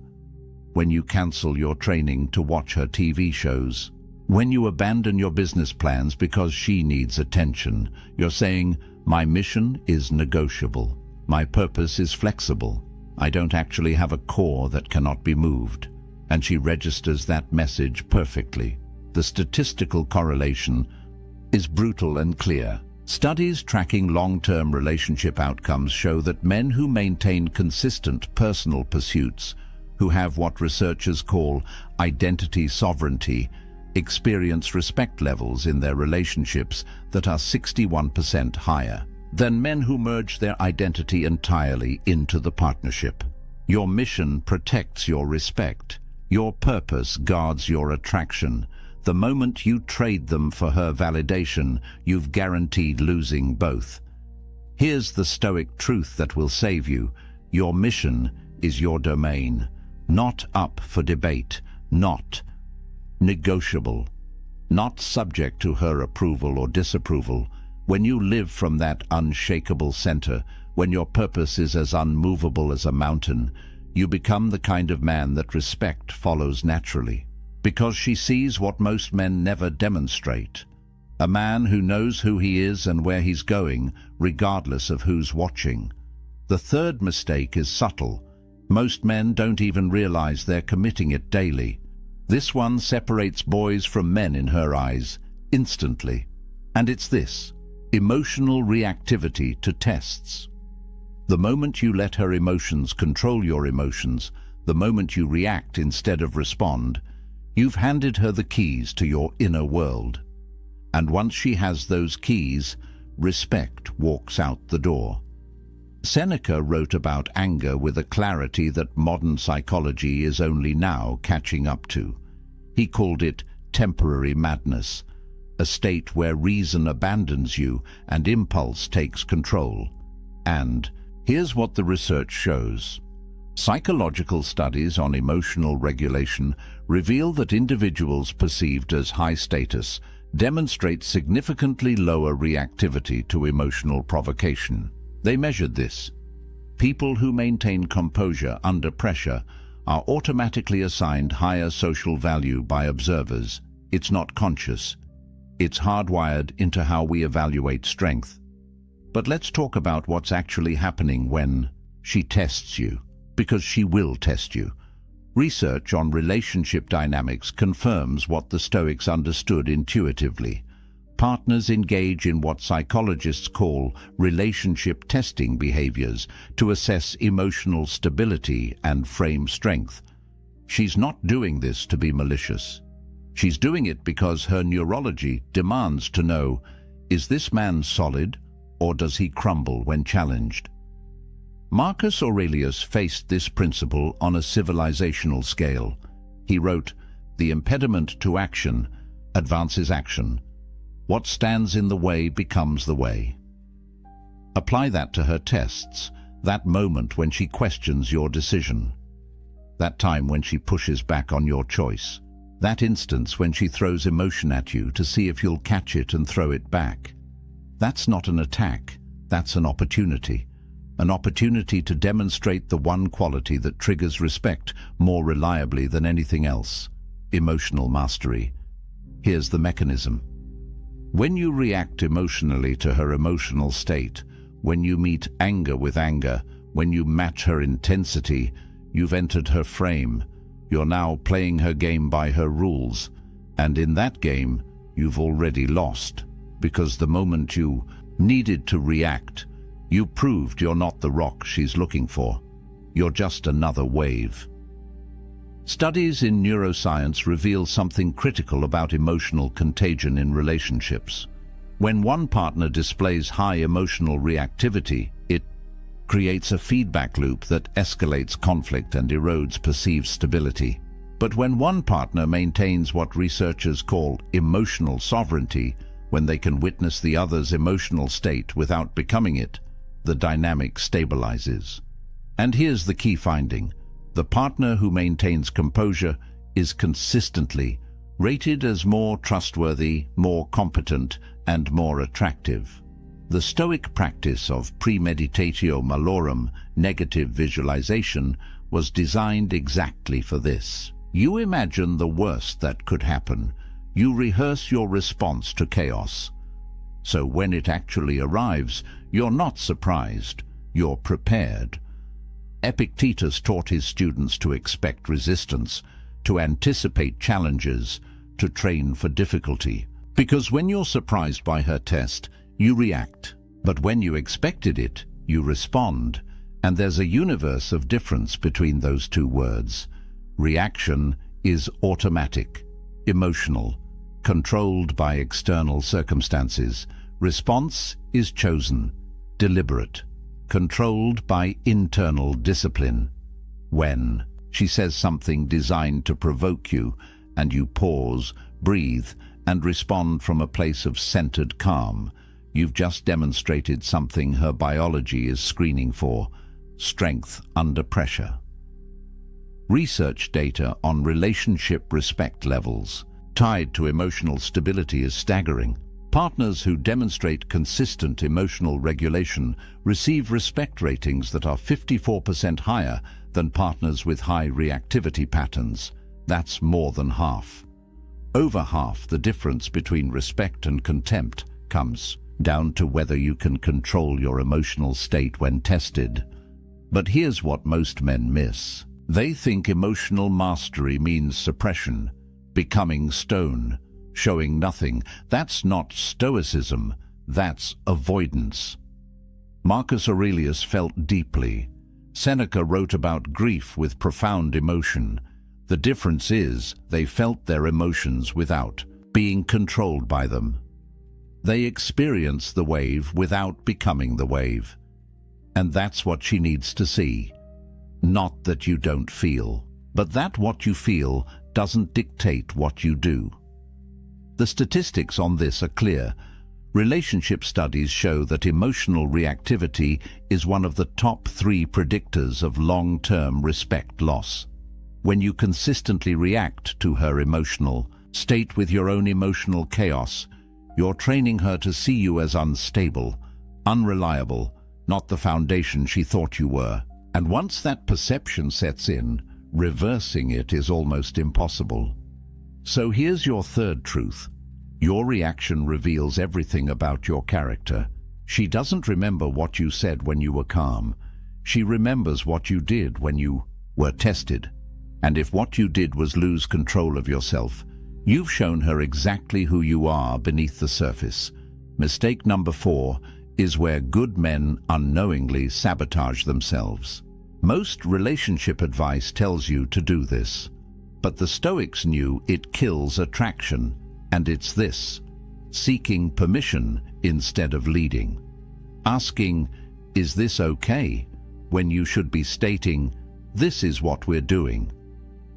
when you cancel your training to watch her TV shows, when you abandon your business plans because she needs attention. You're saying, my mission is negotiable. My purpose is flexible. I don't actually have a core that cannot be moved. And she registers that message perfectly. The statistical correlation is brutal and clear. Studies tracking long-term relationship outcomes show that men who maintain consistent personal pursuits, who have what researchers call identity sovereignty, experience respect levels in their relationships that are 61% higher than men who merge their identity entirely into the partnership. Your mission protects your respect. Your purpose guards your attraction. The moment you trade them for her validation, you've guaranteed losing both. Here's the Stoic truth that will save you. Your mission is your domain, not up for debate, not negotiable, not subject to her approval or disapproval. When you live from that unshakable center, when your purpose is as unmovable as a mountain, you become the kind of man that respect follows naturally, because she sees what most men never demonstrate. A man who knows who he is and where he's going, regardless of who's watching. The third mistake is subtle. Most men don't even realize they're committing it daily. This one separates boys from men in her eyes, instantly. And it's this: emotional reactivity to tests. The moment you let her emotions control your emotions, the moment you react instead of respond, you've handed her the keys to your inner world. And once she has those keys, respect walks out the door. Seneca wrote about anger with a clarity that modern psychology is only now catching up to. He called it temporary madness, a state where reason abandons you and impulse takes control. And here's what the research shows. Psychological studies on emotional regulation reveal that individuals perceived as high status demonstrate significantly lower reactivity to emotional provocation. They measured this. People who maintain composure under pressure are automatically assigned higher social value by observers. It's not conscious. It's hardwired into how we evaluate strength. But let's talk about what's actually happening when she tests you, because she will test you. Research on relationship dynamics confirms what the Stoics understood intuitively. Partners engage in what psychologists call relationship testing behaviors to assess emotional stability and frame strength. She's not doing this to be malicious. She's doing it because her neurology demands to know, is this man solid or does he crumble when challenged? Marcus Aurelius faced this principle on a civilizational scale. He wrote, "The impediment to action advances action. What stands in the way becomes the way." Apply that to her tests, that moment when she questions your decision, that time when she pushes back on your choice, that instance when she throws emotion at you to see if you'll catch it and throw it back. That's not an attack, that's an opportunity. An opportunity to demonstrate the one quality that triggers respect more reliably than anything else: emotional mastery. Here's the mechanism. When you react emotionally to her emotional state, when you meet anger with anger, when you match her intensity, you've entered her frame. You're now playing her game by her rules, and in that game, you've already lost, because the moment you needed to react, you proved you're not the rock she's looking for. You're just another wave. Studies in neuroscience reveal something critical about emotional contagion in relationships. When one partner displays high emotional reactivity, it creates a feedback loop that escalates conflict and erodes perceived stability. But when one partner maintains what researchers call emotional sovereignty, when they can witness the other's emotional state without becoming it, the dynamic stabilizes. And here's the key finding. The partner who maintains composure is consistently rated as more trustworthy, more competent, and more attractive. The Stoic practice of premeditatio malorum, negative visualization, was designed exactly for this. You imagine the worst that could happen. You rehearse your response to chaos. So when it actually arrives, you're not surprised, you're prepared. Epictetus taught his students to expect resistance, to anticipate challenges, to train for difficulty. Because when you're surprised by her test, you react. But when you expected it, you respond. And there's a universe of difference between those two words. Reaction is automatic, emotional, controlled by external circumstances. Response is chosen, deliberate, controlled by internal discipline. When she says something designed to provoke you, and you pause, breathe, and respond from a place of centered calm, you've just demonstrated something her biology is screening for: strength under pressure. Research data on relationship respect levels tied to emotional stability is staggering. Partners who demonstrate consistent emotional regulation receive respect ratings that are 54% higher than partners with high reactivity patterns. That's more than half. Over half the difference between respect and contempt comes down to whether you can control your emotional state when tested. But here's what most men miss. They think emotional mastery means suppression, becoming stone, showing nothing. That's not stoicism, that's avoidance. Marcus Aurelius felt deeply. Seneca wrote about grief with profound emotion. The difference is they felt their emotions without being controlled by them. They experience the wave without becoming the wave. And that's what she needs to see. Not that you don't feel, but that what you feel doesn't dictate what you do. The statistics on this are clear. Relationship studies show that emotional reactivity is one of the top 3 predictors of long-term respect loss. When you consistently react to her emotional state with your own emotional chaos, you're training her to see you as unstable, unreliable, not the foundation she thought you were. And once that perception sets in, reversing it is almost impossible. So here's your third truth. Your reaction reveals everything about your character. She doesn't remember what you said when you were calm. She remembers what you did when you were tested. And if what you did was lose control of yourself, you've shown her exactly who you are beneath the surface. Mistake number 4 is where good men unknowingly sabotage themselves. Most relationship advice tells you to do this, but the Stoics knew it kills attraction. And it's this: seeking permission instead of leading. Asking, "Is this okay?" when you should be stating, "This is what we're doing."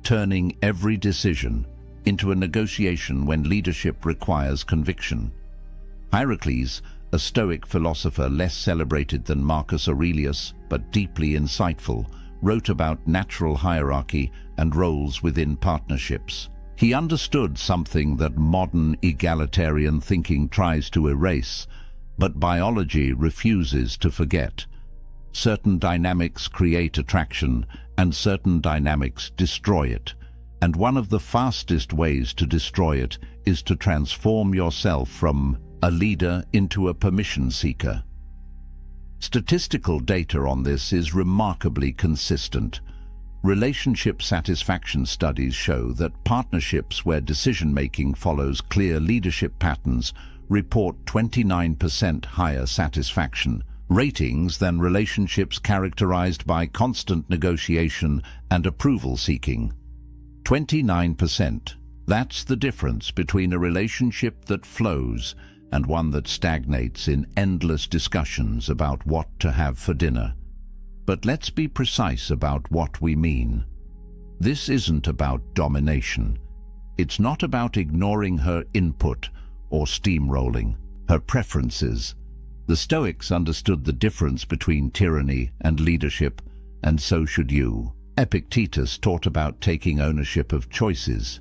Turning every decision into a negotiation when leadership requires conviction. Heracles, a Stoic philosopher less celebrated than Marcus Aurelius, but deeply insightful, wrote about natural hierarchy and roles within partnerships. He understood something that modern egalitarian thinking tries to erase, but biology refuses to forget. Certain dynamics create attraction, and certain dynamics destroy it. And one of the fastest ways to destroy it is to transform yourself from a leader into a permission seeker. Statistical data on this is remarkably consistent. Relationship satisfaction studies show that partnerships where decision-making follows clear leadership patterns report 29% higher satisfaction ratings than relationships characterized by constant negotiation and approval seeking. 29%. That's the difference between a relationship that flows and one that stagnates in endless discussions about what to have for dinner. But let's be precise about what we mean. This isn't about domination. It's not about ignoring her input or steamrolling her preferences. The Stoics understood the difference between tyranny and leadership, and so should you. Epictetus taught about taking ownership of choices,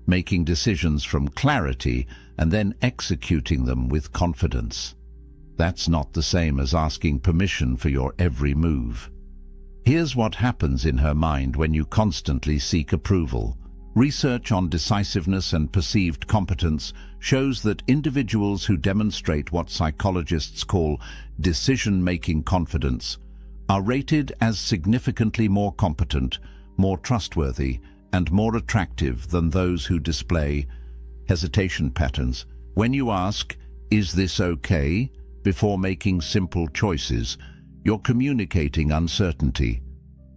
making decisions from clarity, and then executing them with confidence. That's not the same as asking permission for your every move. Here's what happens in her mind when you constantly seek approval. Research on decisiveness and perceived competence shows that individuals who demonstrate what psychologists call decision-making confidence are rated as significantly more competent, more trustworthy, and more attractive than those who display hesitation patterns. When you ask, "Is this okay?" before making simple choices, you're communicating uncertainty.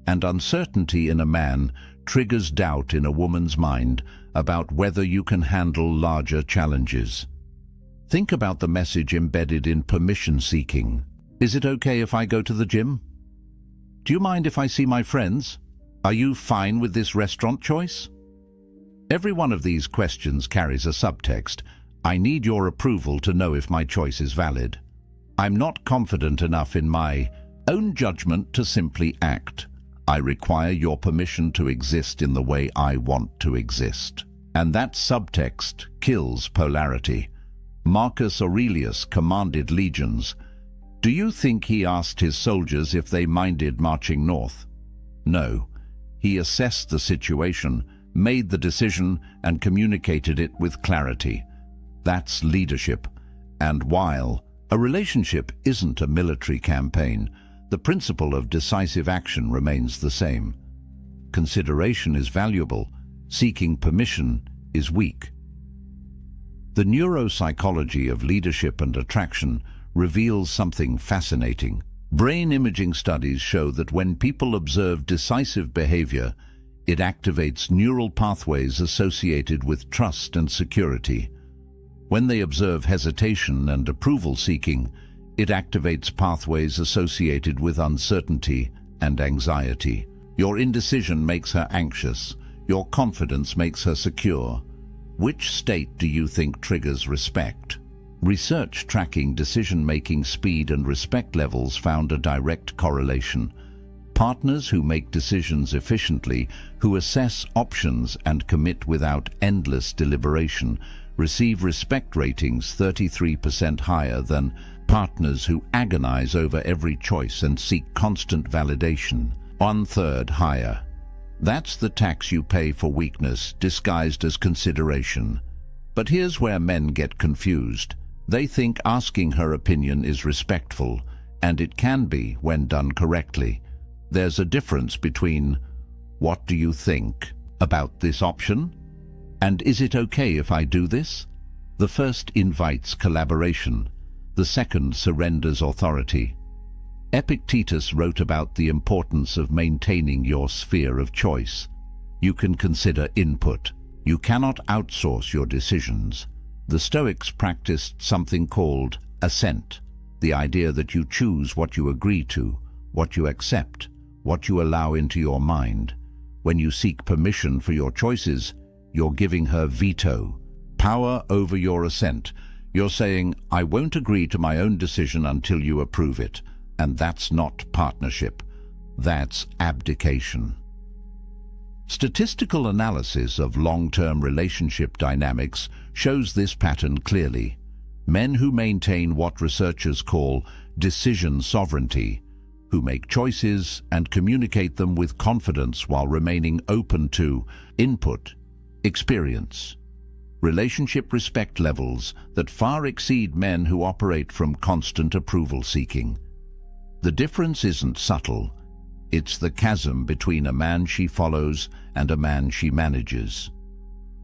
And uncertainty in a man triggers doubt in a woman's mind about whether you can handle larger challenges. Think about the message embedded in permission seeking. Is it okay if I go to the gym? Do you mind if I see my friends? Are you fine with this restaurant choice? Every one of these questions carries a subtext. I need your approval to know if my choice is valid. I'm not confident enough in my own judgment to simply act. I require your permission to exist in the way I want to exist. And that subtext kills polarity. Marcus Aurelius commanded legions. Do you think he asked his soldiers if they minded marching north? No. He assessed the situation, made the decision, and communicated it with clarity. That's leadership. And while a relationship isn't a military campaign, the principle of decisive action remains the same. Consideration is valuable. Seeking permission is weak. The neuropsychology of leadership and attraction reveals something fascinating. Brain imaging studies show that when people observe decisive behavior, it activates neural pathways associated with trust and security. When they observe hesitation and approval seeking, it activates pathways associated with uncertainty and anxiety. Your indecision makes her anxious. Your confidence makes her secure. Which state do you think triggers respect? Research tracking decision-making speed and respect levels found a direct correlation. Partners who make decisions efficiently, who assess options and commit without endless deliberation, receive respect ratings 33% higher than partners who agonize over every choice and seek constant validation, 1/3 higher. That's the tax you pay for weakness disguised as consideration. But here's where men get confused. They think asking her opinion is respectful, and it can be when done correctly. There's a difference between, "What do you think about this option?" and "Is it okay if I do this?" The first invites collaboration. The second surrenders authority. Epictetus wrote about the importance of maintaining your sphere of choice. You can consider input. You cannot outsource your decisions. The Stoics practiced something called assent, the idea that you choose what you agree to, what you accept, what you allow into your mind. When you seek permission for your choices, you're giving her veto, power over your assent. You're saying, "I won't agree to my own decision until you approve it." And that's not partnership. That's abdication. Statistical analysis of long-term relationship dynamics shows this pattern clearly. Men who maintain what researchers call decision sovereignty, who make choices and communicate them with confidence while remaining open to input, experience, relationship respect levels that far exceed men who operate from constant approval seeking. The difference isn't subtle. It's the chasm between a man she follows and a man she manages.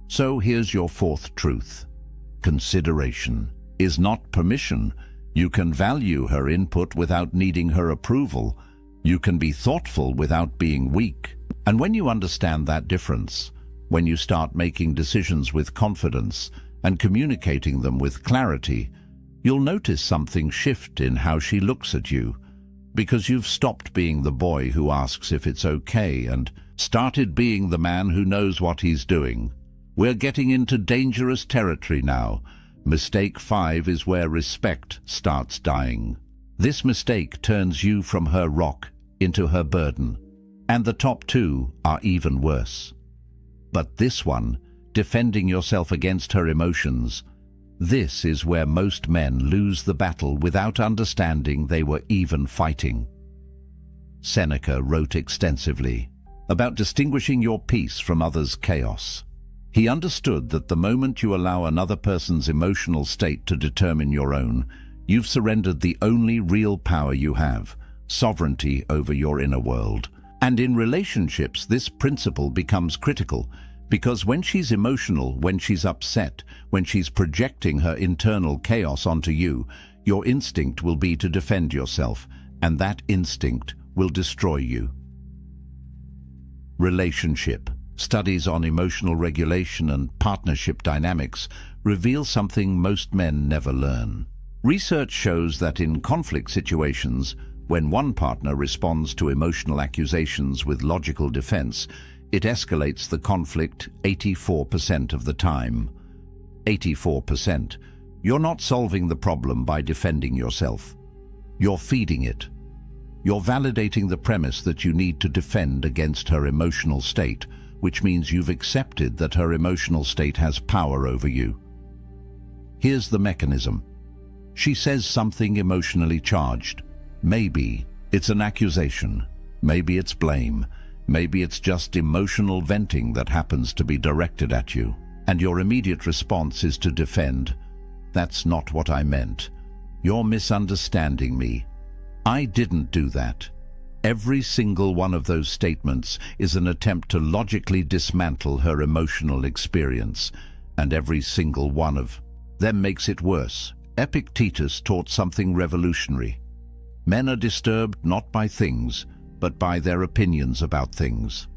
So here's your fourth truth. Consideration is not permission. You can value her input without needing her approval. You can be thoughtful without being weak. And when you understand that difference, when you start making decisions with confidence and communicating them with clarity, you'll notice something shift in how she looks at you, because you've stopped being the boy who asks if it's okay and started being the man who knows what he's doing. We're getting into dangerous territory now. Mistake 5 is where respect starts dying. This mistake turns you from her rock into her burden. And the top two are even worse. But this one, defending yourself against her emotions, this is where most men lose the battle without understanding they were even fighting. Seneca wrote extensively about distinguishing your peace from others' chaos. He understood that the moment you allow another person's emotional state to determine your own, you've surrendered the only real power you have, sovereignty over your inner world. And in relationships, this principle becomes critical, because when she's emotional, when she's upset, when she's projecting her internal chaos onto you, your instinct will be to defend yourself, and that instinct will destroy you. Relationship. Studies on emotional regulation and partnership dynamics reveal something most men never learn. Research shows that in conflict situations, when one partner responds to emotional accusations with logical defense, it escalates the conflict 84% of the time. 84%. You're not solving the problem by defending yourself. You're feeding it. You're validating the premise that you need to defend against her emotional state, which means you've accepted that her emotional state has power over you. Here's the mechanism. She says something emotionally charged. Maybe it's an accusation. Maybe it's blame. Maybe it's just emotional venting that happens to be directed at you. And your immediate response is to defend. That's not what I meant. You're misunderstanding me. I didn't do that. Every single one of those statements is an attempt to logically dismantle her emotional experience, and every single one of them makes it worse. Epictetus taught something revolutionary. Men are disturbed not by things, but by their opinions about things.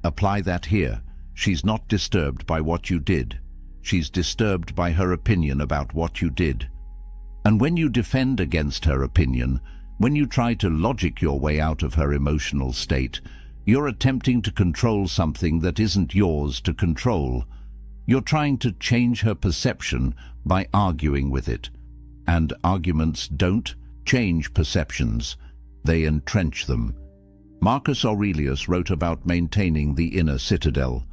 Apply that here. She's not disturbed by what you did. She's disturbed by her opinion about what you did. And when you defend against her opinion, when you try to logic your way out of her emotional state, you're attempting to control something that isn't yours to control. You're trying to change her perception by arguing with it. And arguments don't change perceptions, they entrench them. Marcus Aurelius wrote about maintaining the inner citadel,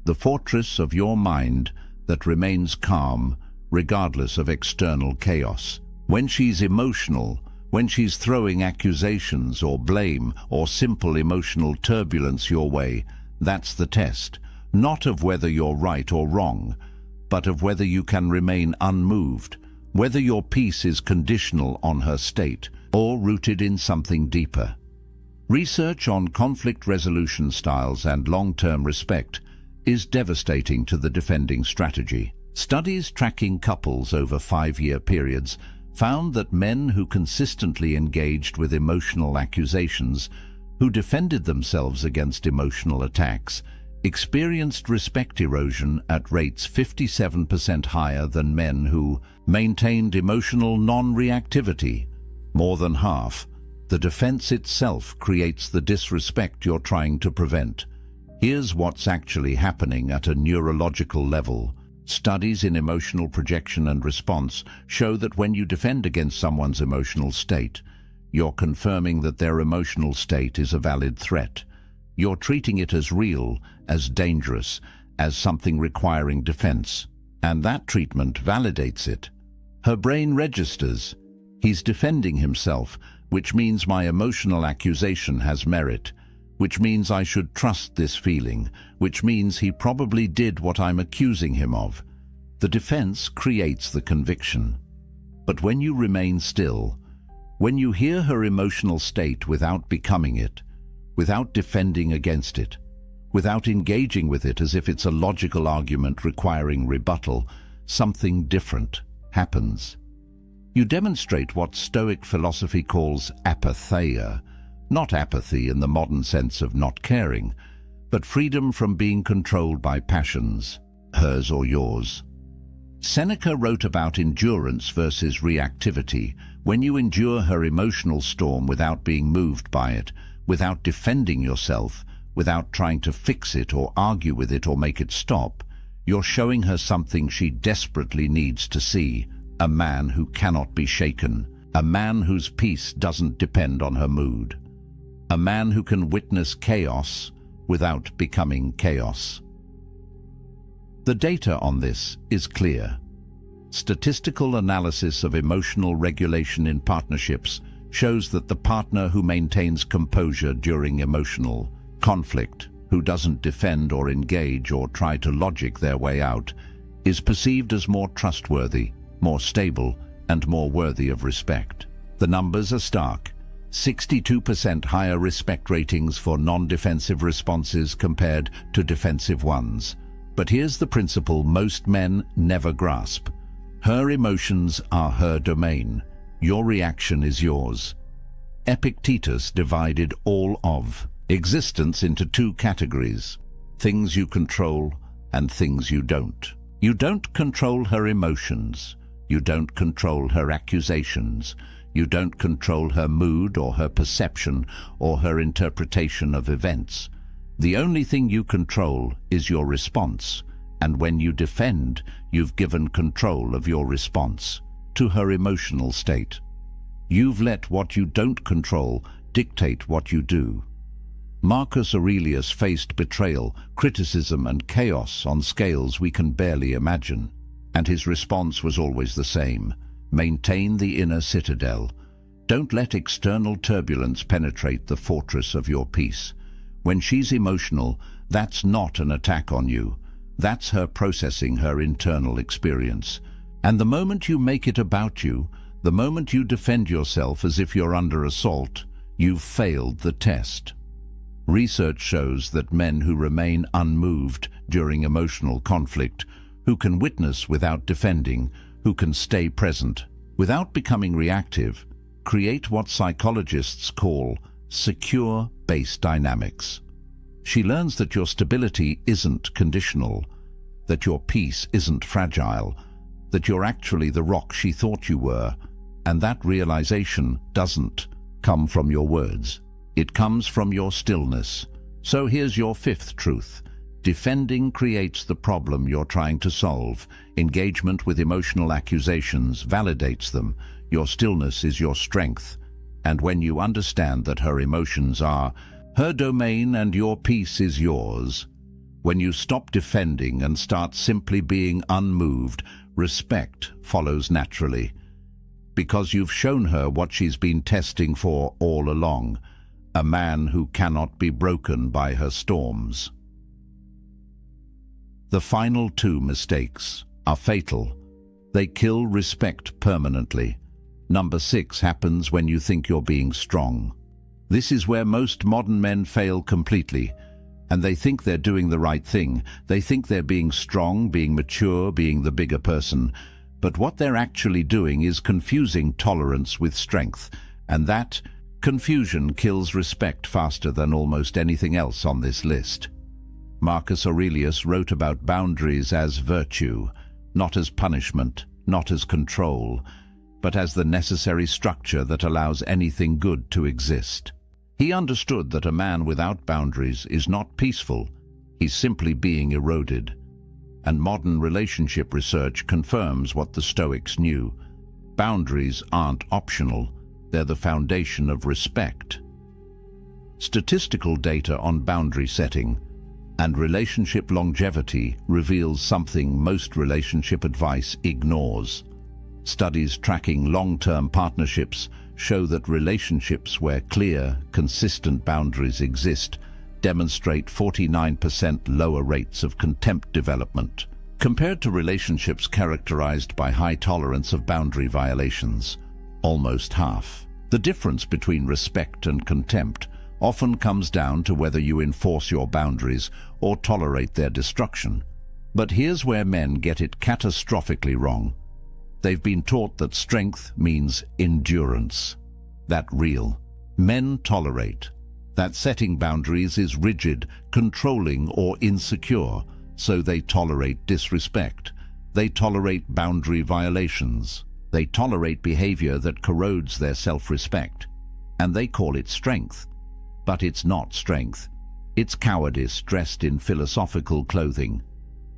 the fortress of your mind that remains calm regardless of external chaos. When she's emotional, when she's throwing accusations or blame or simple emotional turbulence your way, that's the test, not of whether you're right or wrong, but of whether you can remain unmoved, whether your peace is conditional on her state or rooted in something deeper. Research on conflict resolution styles and long-term respect is devastating to the defending strategy. Studies tracking couples over 5-year periods found that men who consistently engaged with emotional accusations, who defended themselves against emotional attacks, experienced respect erosion at rates 57% higher than men who maintained emotional non-reactivity. More than half. The defense itself creates the disrespect you're trying to prevent. Here's what's actually happening at a neurological level. Studies in emotional projection and response show that when you defend against someone's emotional state, you're confirming that their emotional state is a valid threat. You're treating it as real, as dangerous, as something requiring defense. And that treatment validates it. Her brain registers. He's defending himself, which means my emotional accusation has merit, which means I should trust this feeling, which means he probably did what I'm accusing him of. The defense creates the conviction. But when you remain still, when you hear her emotional state without becoming it, without defending against it, without engaging with it as if it's a logical argument requiring rebuttal, something different happens. You demonstrate what Stoic philosophy calls apatheia, not apathy in the modern sense of not caring, but freedom from being controlled by passions, hers or yours. Seneca wrote about endurance versus reactivity. When you endure her emotional storm without being moved by it, without defending yourself, without trying to fix it or argue with it or make it stop, you're showing her something she desperately needs to see, a man who cannot be shaken, a man whose peace doesn't depend on her mood, a man who can witness chaos without becoming chaos. The data on this is clear. Statistical analysis of emotional regulation in partnerships shows that the partner who maintains composure during emotional conflict, who doesn't defend or engage or try to logic their way out, is perceived as more trustworthy, more stable, and more worthy of respect. The numbers are stark. 62% higher respect ratings for non-defensive responses compared to defensive ones. But here's the principle most men never grasp. Her emotions are her domain. Your reaction is yours. Epictetus divided all of existence into 2 categories: things you control and things you don't. You don't control her emotions. You don't control her accusations. You don't control her mood or her perception or her interpretation of events. The only thing you control is your response, and when you defend, you've given control of your response to her emotional state. You've let what you don't control dictate what you do. Marcus Aurelius faced betrayal, criticism, and chaos on scales we can barely imagine. And his response was always the same: maintain the inner citadel. Don't let external turbulence penetrate the fortress of your peace. When she's emotional, that's not an attack on you. That's her processing her internal experience. And the moment you make it about you, the moment you defend yourself as if you're under assault, you've failed the test. Research shows that men who remain unmoved during emotional conflict, who can witness without defending, who can stay present without becoming reactive, create what psychologists call secure base dynamics. She learns that your stability isn't conditional, that your peace isn't fragile, that you're actually the rock she thought you were, and that realization doesn't come from your words. It comes from your stillness. So here's your 5th truth. Defending creates the problem you're trying to solve. Engagement with emotional accusations validates them. Your stillness is your strength. And when you understand that her emotions are her domain and your peace is yours, when you stop defending and start simply being unmoved, respect follows naturally. Because you've shown her what she's been testing for all along, a man who cannot be broken by her storms. The final two mistakes are fatal. They kill respect permanently. Number 6 happens when you think you're being strong. This is where most modern men fail completely, and they think they're doing the right thing. They think they're being strong, being mature, being the bigger person. But what they're actually doing is confusing tolerance with strength, and that confusion kills respect faster than almost anything else on this list. Marcus Aurelius wrote about boundaries as virtue, not as punishment, not as control, but as the necessary structure that allows anything good to exist. He understood that a man without boundaries is not peaceful, he's simply being eroded. And modern relationship research confirms what the Stoics knew. Boundaries aren't optional, they're the foundation of respect. Statistical data on boundary setting and relationship longevity reveals something most relationship advice ignores. Studies tracking long-term partnerships show that relationships where clear, consistent boundaries exist demonstrate 49% lower rates of contempt development, compared to relationships characterized by high tolerance of boundary violations, almost half. The difference between respect and contempt often comes down to whether you enforce your boundaries or tolerate their destruction. But here's where men get it catastrophically wrong. They've been taught that strength means endurance. That real. Men tolerate. That setting boundaries is rigid, controlling, or insecure, so they tolerate disrespect. They tolerate boundary violations. They tolerate behavior that corrodes their self-respect. And they call it strength. But it's not strength. It's cowardice dressed in philosophical clothing.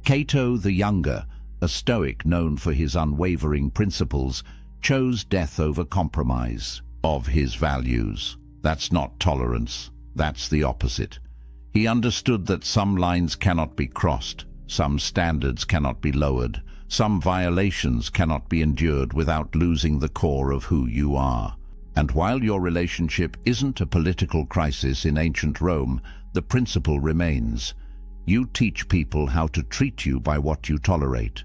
Cato the Younger, a Stoic known for his unwavering principles, chose death over compromise of his values. That's not tolerance, that's the opposite. He understood that some lines cannot be crossed, some standards cannot be lowered, some violations cannot be endured without losing the core of who you are. And while your relationship isn't a political crisis in ancient Rome, the principle remains. You teach people how to treat you by what you tolerate.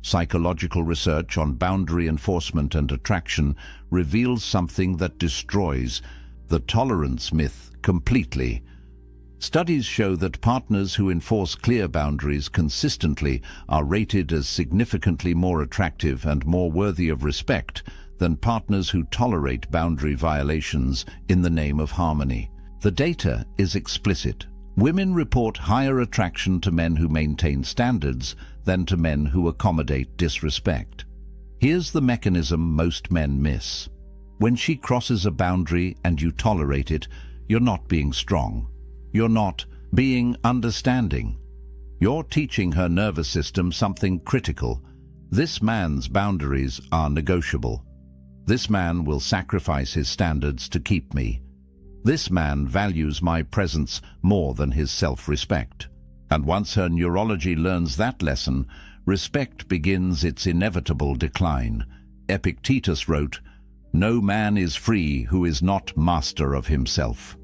Psychological research on boundary enforcement and attraction reveals something that destroys the tolerance myth completely. Studies show that partners who enforce clear boundaries consistently are rated as significantly more attractive and more worthy of respect than partners who tolerate boundary violations in the name of harmony. The data is explicit. Women report higher attraction to men who maintain standards than to men who accommodate disrespect. Here's the mechanism most men miss. When she crosses a boundary and you tolerate it, you're not being strong. You're not being understanding. You're teaching her nervous system something critical. This man's boundaries are negotiable. This man will sacrifice his standards to keep me. This man values my presence more than his self-respect. And once her neurology learns that lesson, respect begins its inevitable decline. Epictetus wrote, "No man is free who is not master of himself."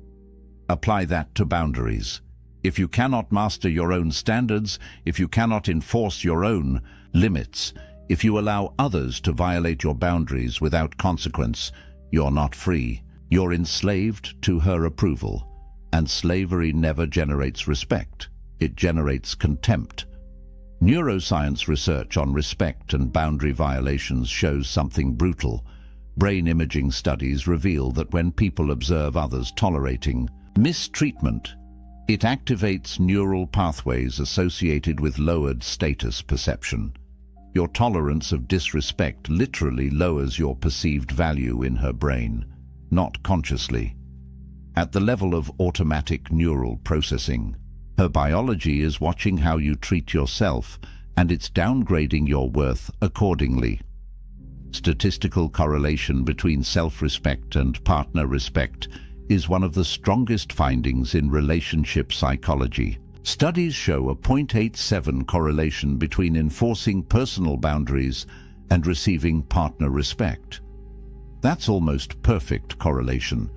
Apply that to boundaries. If you cannot master your own standards, if you cannot enforce your own limits, if you allow others to violate your boundaries without consequence, you're not free. You're enslaved to her approval. And slavery never generates respect. It generates contempt. Neuroscience research on respect and boundary violations shows something brutal. Brain imaging studies reveal that when people observe others tolerating mistreatment, it activates neural pathways associated with lowered status perception. Your tolerance of disrespect literally lowers your perceived value in her brain, not consciously. At the level of automatic neural processing, Her biology is watching how you treat yourself, and it's downgrading your worth accordingly. Statistical correlation between self-respect and partner respect is one of the strongest findings in relationship psychology. Studies show a 0.87 correlation between enforcing personal boundaries and receiving partner respect. That's almost perfect correlation.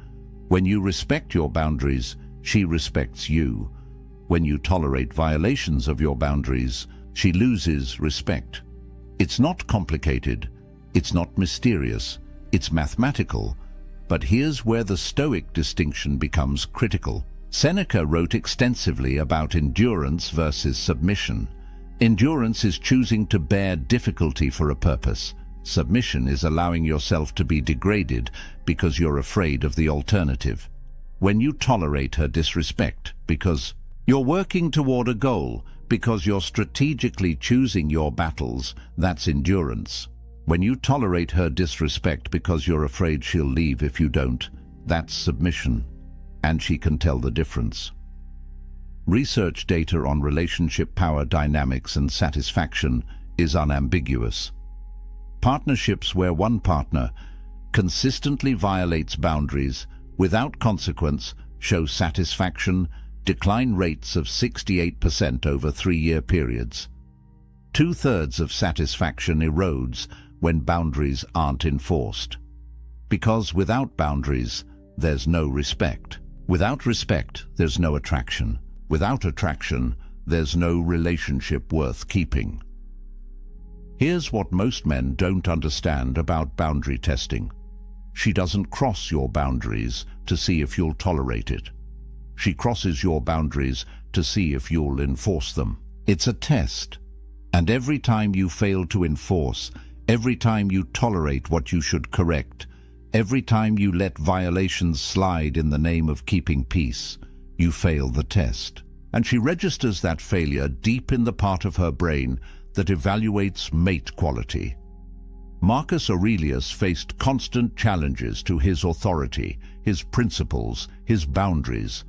When you respect your boundaries, she respects you. When you tolerate violations of your boundaries, she loses respect. It's not complicated. It's not mysterious, it's mathematical, but here's where the Stoic distinction becomes critical. Seneca wrote extensively about endurance versus submission. Endurance is choosing to bear difficulty for a purpose. Submission is allowing yourself to be degraded because you're afraid of the alternative. When you tolerate her disrespect because you're working toward a goal, because you're strategically choosing your battles, that's endurance. When you tolerate her disrespect because you're afraid she'll leave if you don't, that's submission, and she can tell the difference. Research data on relationship power dynamics and satisfaction is unambiguous. Partnerships where one partner consistently violates boundaries without consequence show satisfaction decline rates of 68% over 3-year periods. 2/3 of satisfaction erodes when boundaries aren't enforced. Because without boundaries, there's no respect. Without respect, there's no attraction. Without attraction, there's no relationship worth keeping. Here's what most men don't understand about boundary testing. She doesn't cross your boundaries to see if you'll tolerate it. She crosses your boundaries to see if you'll enforce them. It's a test, and every time you fail to enforce, every time you tolerate what you should correct, every time you let violations slide in the name of keeping peace, you fail the test. And she registers that failure deep in the part of her brain that evaluates mate quality. Marcus Aurelius faced constant challenges to his authority, his principles, his boundaries,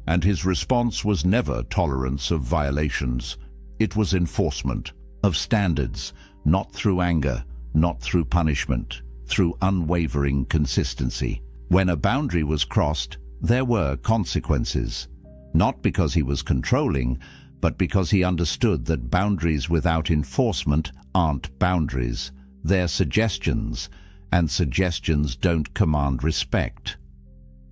and his response was never tolerance of violations. It was enforcement of standards, not through anger, not through punishment, through unwavering consistency. When a boundary was crossed, there were consequences, not because he was controlling, but because he understood that boundaries without enforcement aren't boundaries. They're suggestions, and suggestions don't command respect.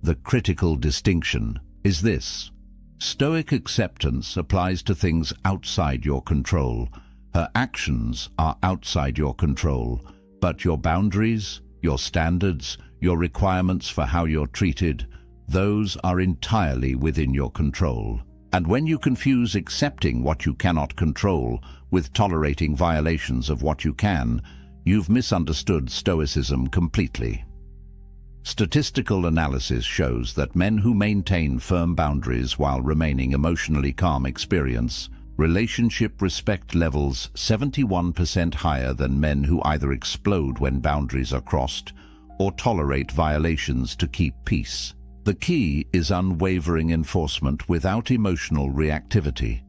The critical distinction is this. Stoic acceptance applies to things outside your control. Her actions are outside your control, but your boundaries, your standards, your requirements for how you're treated, those are entirely within your control. And when you confuse accepting what you cannot control with tolerating violations of what you can, you've misunderstood Stoicism completely. Statistical analysis shows that men who maintain firm boundaries while remaining emotionally calm experience relationship respect levels 71% higher than men who either explode when boundaries are crossed or tolerate violations to keep peace. The key is unwavering enforcement without emotional reactivity.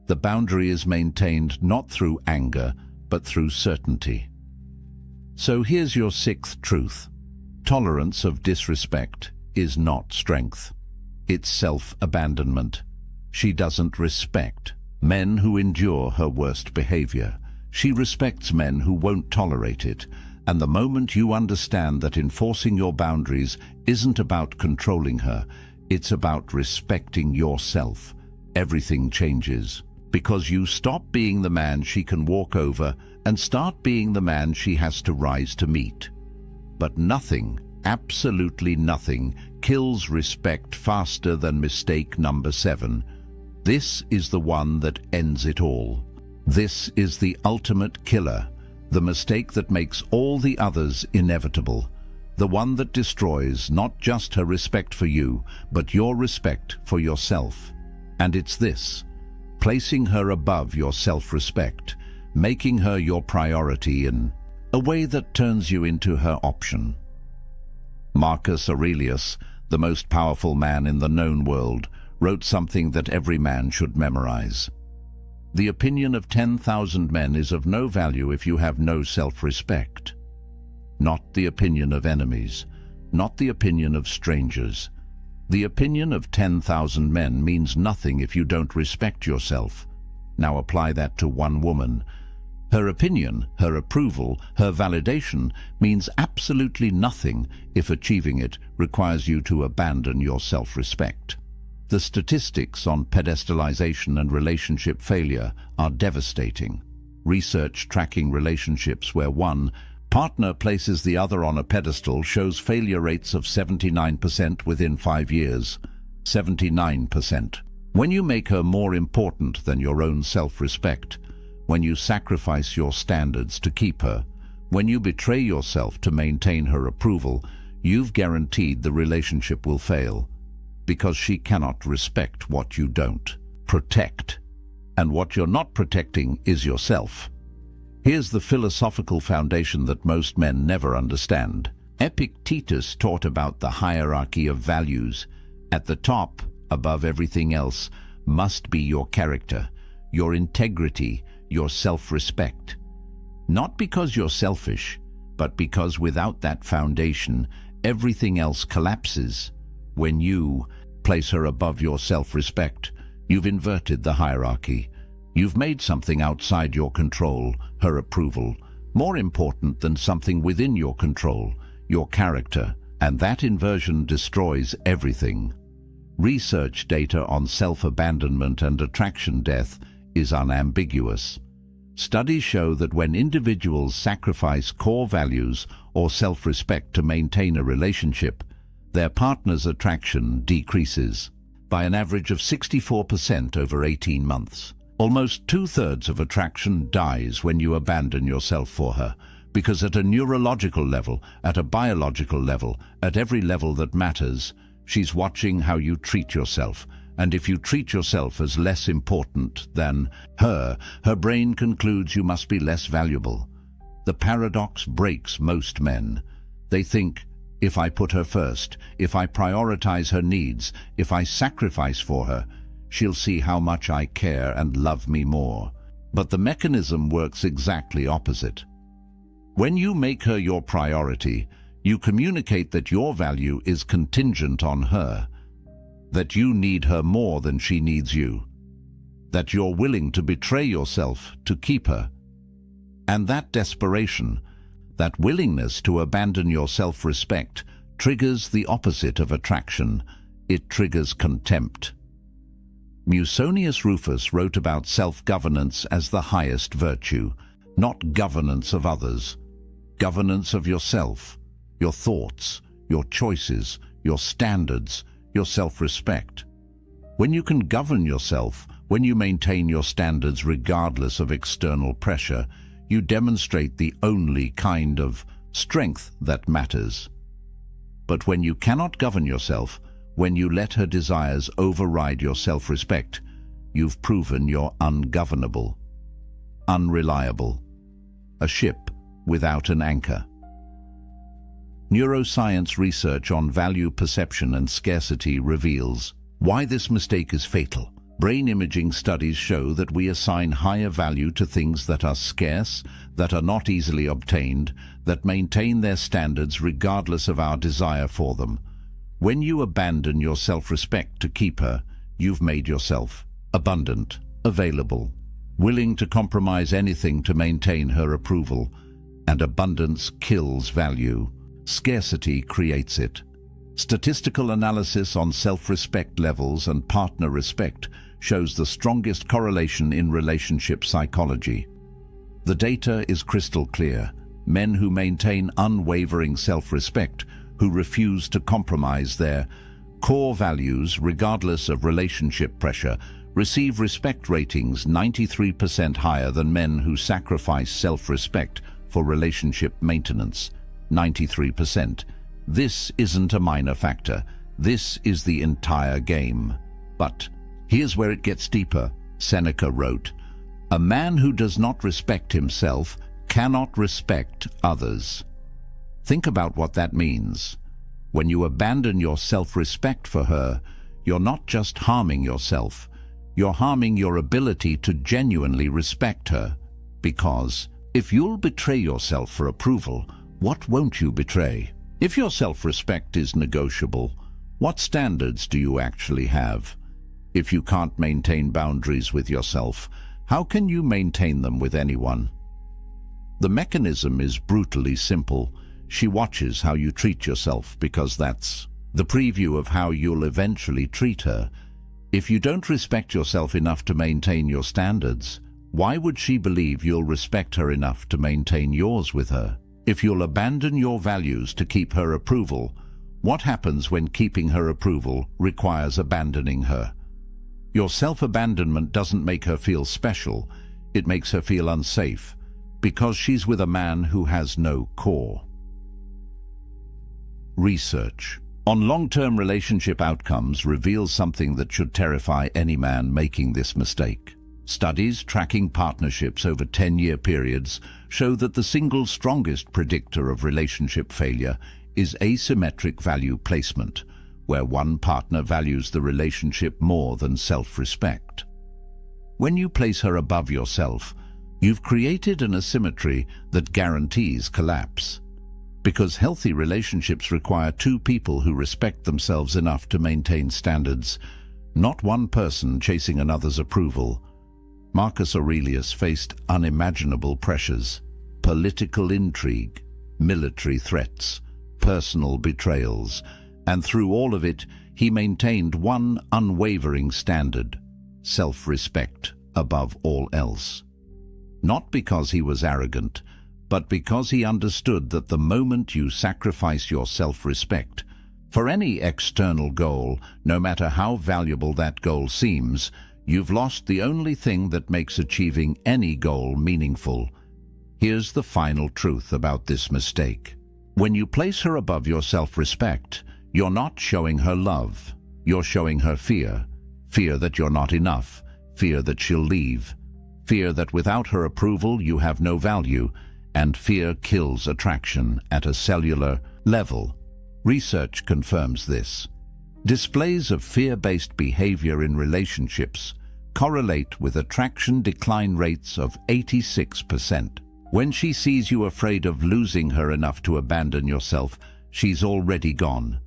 The boundary is maintained not through anger, but through certainty. So here's your sixth truth. Tolerance of disrespect is not strength. It's self-abandonment. She doesn't respect men who endure her worst behavior. She respects men who won't tolerate it. And the moment you understand that enforcing your boundaries isn't about controlling her, it's about respecting yourself, everything changes. Because you stop being the man she can walk over and start being the man she has to rise to meet. But nothing, absolutely nothing, kills respect faster than mistake number 7. This is the one that ends it all. This is the ultimate killer, the mistake that makes all the others inevitable, the one that destroys not just her respect for you, but your respect for yourself. And it's this: placing her above your self-respect, making her your priority in a way that turns you into her option. Marcus Aurelius, the most powerful man in the known world, wrote something that every man should memorize. The opinion of 10,000 men is of no value if you have no self-respect. Not the opinion of enemies, not the opinion of strangers. The opinion of 10,000 men means nothing if you don't respect yourself. Now apply that to one woman. Her opinion, her approval, her validation means absolutely nothing if achieving it requires you to abandon your self-respect. The statistics on pedestalization and relationship failure are devastating. Research tracking relationships where one partner places the other on a pedestal shows failure rates of 79% within 5 years. 79%. When you make her more important than your own self-respect, when you sacrifice your standards to keep her, when you betray yourself to maintain her approval, you've guaranteed the relationship will fail, because she cannot respect what you don't protect. And what you're not protecting is yourself. Here's the philosophical foundation that most men never understand. Epictetus taught about the hierarchy of values. At the top, above everything else, must be your character, your integrity, your self-respect. Not because you're selfish, but because without that foundation, everything else collapses. When you place her above your self-respect, you've inverted the hierarchy. You've made something outside your control, her approval, more important than something within your control, your character, and that inversion destroys everything. Research data on self-abandonment and attraction death is unambiguous. Studies show that when individuals sacrifice core values or self-respect to maintain a relationship, their partner's attraction decreases by an average of 64% over 18 months. Almost 2/3 of attraction dies when you abandon yourself for her, because at a neurological level, at a biological level, at every level that matters, she's watching how you treat yourself. And if you treat yourself as less important than her brain concludes you must be less valuable. The paradox breaks most men. They think, if I put her first, if I prioritize her needs, if I sacrifice for her, she'll see how much I care and love me more. But the mechanism works exactly opposite. When you make her your priority, you communicate that your value is contingent on her, that you need her more than she needs you, that you're willing to betray yourself to keep her. And that desperation, that willingness to abandon your self-respect, triggers the opposite of attraction. It triggers contempt. Musonius Rufus wrote about self-governance as the highest virtue, not governance of others, governance of yourself, your thoughts, your choices, your standards, your self-respect. When you can govern yourself, when you maintain your standards regardless of external pressure, you demonstrate the only kind of strength that matters. But when you cannot govern yourself, when you let her desires override your self-respect, you've proven you're ungovernable, unreliable, a ship without an anchor. Neuroscience research on value perception and scarcity reveals why this mistake is fatal. Brain imaging studies show that we assign higher value to things that are scarce, that are not easily obtained, that maintain their standards regardless of our desire for them. When you abandon your self-respect to keep her, you've made yourself abundant, available, willing to compromise anything to maintain her approval. And abundance kills value. Scarcity creates it. Statistical analysis on self-respect levels and partner respect shows the strongest correlation in relationship psychology. The data is crystal clear. Men who maintain unwavering self-respect, who refuse to compromise their core values regardless of relationship pressure, receive respect ratings 93% higher than men who sacrifice self-respect for relationship maintenance. 93%. This isn't a minor factor. This is the entire game. But here's where it gets deeper. Seneca wrote, "A man who does not respect himself cannot respect others." Think about what that means. When you abandon your self-respect for her, you're not just harming yourself, you're harming your ability to genuinely respect her. Because if you'll betray yourself for approval, what won't you betray? If your self-respect is negotiable, what standards do you actually have? If you can't maintain boundaries with yourself, how can you maintain them with anyone? The mechanism is brutally simple. She watches how you treat yourself because that's the preview of how you'll eventually treat her. If you don't respect yourself enough to maintain your standards, why would she believe you'll respect her enough to maintain yours with her? If you'll abandon your values to keep her approval, what happens when keeping her approval requires abandoning her? Your self-abandonment doesn't make her feel special, it makes her feel unsafe, because she's with a man who has no core. Research on long-term relationship outcomes reveals something that should terrify any man making this mistake. Studies tracking partnerships over 10-year periods show that the single strongest predictor of relationship failure is asymmetric value placement, where one partner values the relationship more than self-respect. When you place her above yourself, you've created an asymmetry that guarantees collapse. Because healthy relationships require two people who respect themselves enough to maintain standards, not one person chasing another's approval. Marcus Aurelius faced unimaginable pressures: political intrigue, military threats, personal betrayals, and through all of it, he maintained one unwavering standard: self-respect above all else. Not because he was arrogant, but because he understood that the moment you sacrifice your self-respect for any external goal, no matter how valuable that goal seems, you've lost the only thing that makes achieving any goal meaningful. Here's the final truth about this mistake. When you place her above your self-respect, you're not showing her love. You're showing her fear. Fear that you're not enough. Fear that she'll leave. Fear that without her approval you have no value. And fear kills attraction at a cellular level. Research confirms this. Displays of fear-based behavior in relationships correlate with attraction decline rates of 86%. When she sees you afraid of losing her enough to abandon yourself, she's already gone.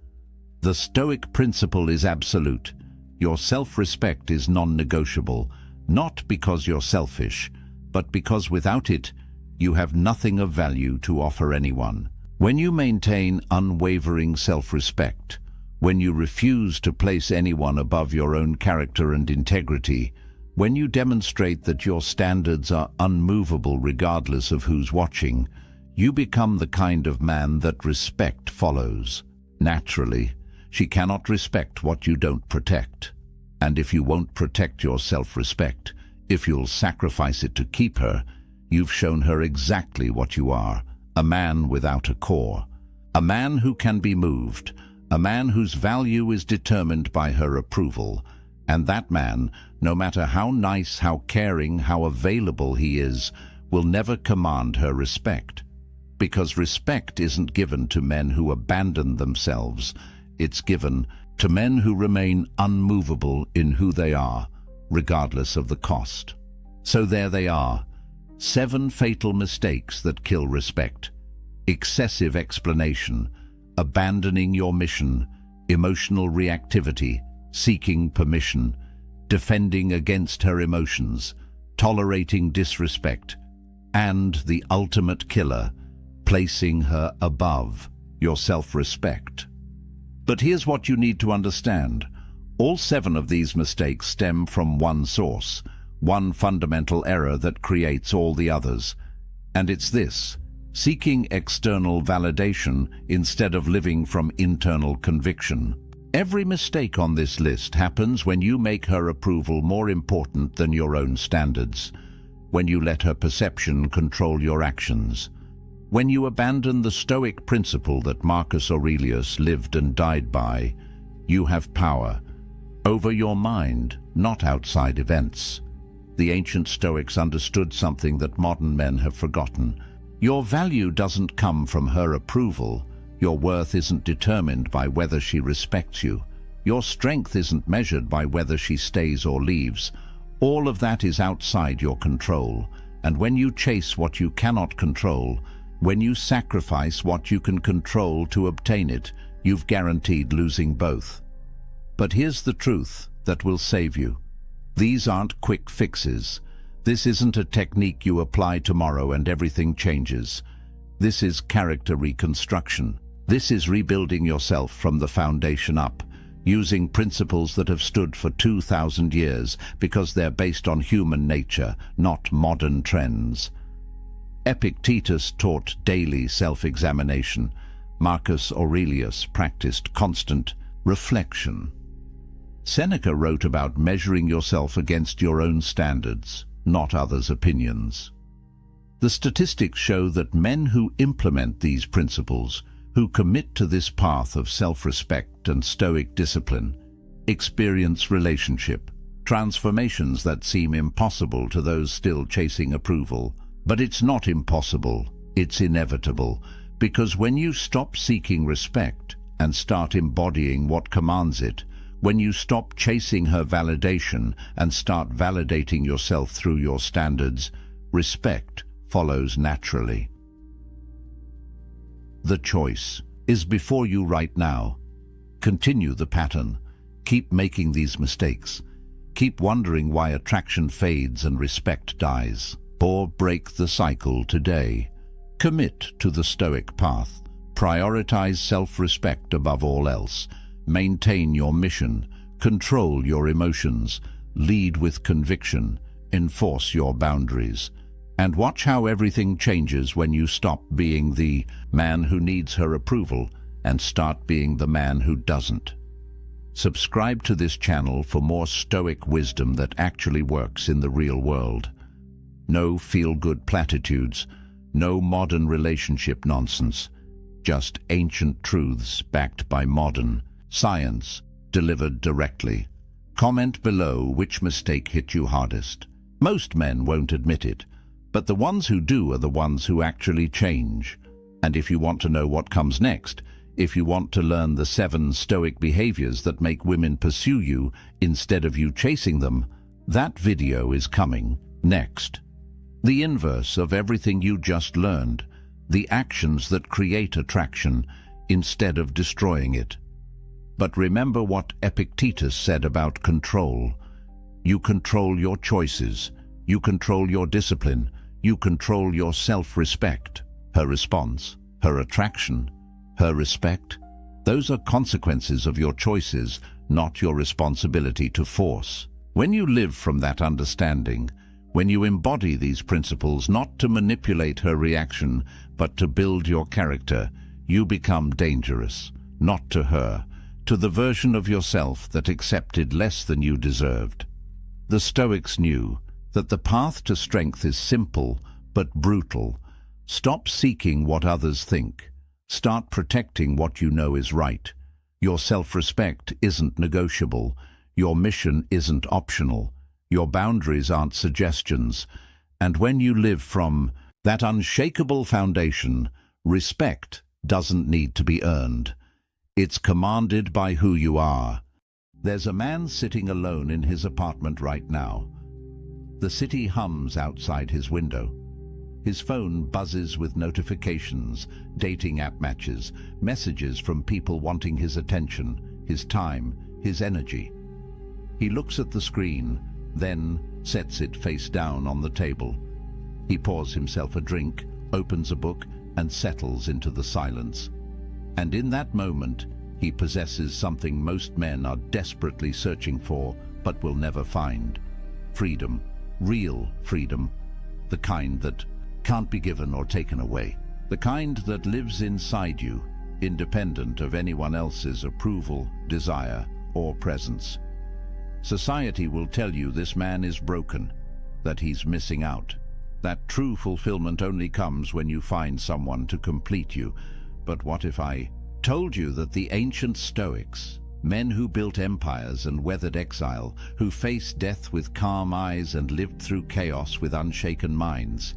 The Stoic principle is absolute. Your self-respect is non-negotiable, not because you're selfish, but because without it, you have nothing of value to offer anyone. When you maintain unwavering self-respect, when you refuse to place anyone above your own character and integrity, when you demonstrate that your standards are unmovable regardless of who's watching, you become the kind of man that respect follows. Naturally, she cannot respect what you don't protect. And if you won't protect your self-respect, if you'll sacrifice it to keep her, you've shown her exactly what you are: a man without a core, a man who can be moved, a man whose value is determined by her approval. And that man, no matter how nice, how caring, how available he is, will never command her respect. Because respect isn't given to men who abandon themselves, it's given to men who remain unmovable in who they are, regardless of the cost. So there they are, 7 fatal mistakes that kill respect: excessive explanation, abandoning your mission, emotional reactivity, seeking permission, defending against her emotions, tolerating disrespect, and the ultimate killer, placing her above your self-respect. But here's what you need to understand. All 7 of these mistakes stem from one source, one fundamental error that creates all the others. And it's this: seeking external validation instead of living from internal conviction. Every mistake on this list happens when you make her approval more important than your own standards, when you let her perception control your actions, when you abandon the Stoic principle that Marcus Aurelius lived and died by. You have power over your mind, not outside events. The ancient Stoics understood something that modern men have forgotten. Your value doesn't come from her approval. Your worth isn't determined by whether she respects you. Your strength isn't measured by whether she stays or leaves. All of that is outside your control. And when you chase what you cannot control, when you sacrifice what you can control to obtain it, you've guaranteed losing both. But here's the truth that will save you. These aren't quick fixes. This isn't a technique you apply tomorrow and everything changes. This is character reconstruction. This is rebuilding yourself from the foundation up, using principles that have stood for 2,000 years because they're based on human nature, not modern trends. Epictetus taught daily self-examination. Marcus Aurelius practiced constant reflection. Seneca wrote about measuring yourself against your own standards, not others' opinions. The statistics show that men who implement these principles, who commit to this path of self-respect and Stoic discipline, experience relationship transformations that seem impossible to those still chasing approval. But it's not impossible, it's inevitable, because when you stop seeking respect and start embodying what commands it, when you stop chasing her validation and start validating yourself through your standards, respect follows naturally. The choice is before you right now. Continue the pattern. Keep making these mistakes. Keep wondering why attraction fades and respect dies. Or break the cycle today. Commit to the Stoic path. Prioritize self-respect above all else. Maintain your mission. Control your emotions. Lead with conviction. Enforce your boundaries. And watch how everything changes when you stop being the man who needs her approval and start being the man who doesn't. Subscribe to this channel for more Stoic wisdom that actually works in the real world. No feel-good platitudes, no modern relationship nonsense, just ancient truths backed by modern science delivered directly. Comment below which mistake hit you hardest. Most men won't admit it, but the ones who do are the ones who actually change. And if you want to know what comes next, if you want to learn the 7 Stoic behaviors that make women pursue you instead of you chasing them, that video is coming next. The inverse of everything you just learned, the actions that create attraction instead of destroying it. But remember what Epictetus said about control. You control your choices, you control your discipline, you control your self-respect. Her response, her attraction, her respect, those are consequences of your choices, not your responsibility to force. When you live from that understanding, when you embody these principles not to manipulate her reaction, but to build your character, you become dangerous, not to her, to the version of yourself that accepted less than you deserved. The Stoics knew that the path to strength is simple but brutal. Stop seeking what others think. Start protecting what you know is right. Your self-respect isn't negotiable. Your mission isn't optional. Your boundaries aren't suggestions. And when you live from that unshakable foundation, respect doesn't need to be earned. It's commanded by who you are. There's a man sitting alone in his apartment right now. The city hums outside his window. His phone buzzes with notifications, dating app matches, messages from people wanting his attention, his time, his energy. He looks at the screen, then sets it face down on the table. He pours himself a drink, opens a book, and settles into the silence. And in that moment, he possesses something most men are desperately searching for, but will never find. Freedom. Real freedom. The kind that can't be given or taken away. The kind that lives inside you, independent of anyone else's approval, desire, or presence. Society will tell you this man is broken, that he's missing out. That true fulfillment only comes when you find someone to complete you. But what if I told you that the ancient Stoics, men who built empires and weathered exile, who faced death with calm eyes and lived through chaos with unshaken minds,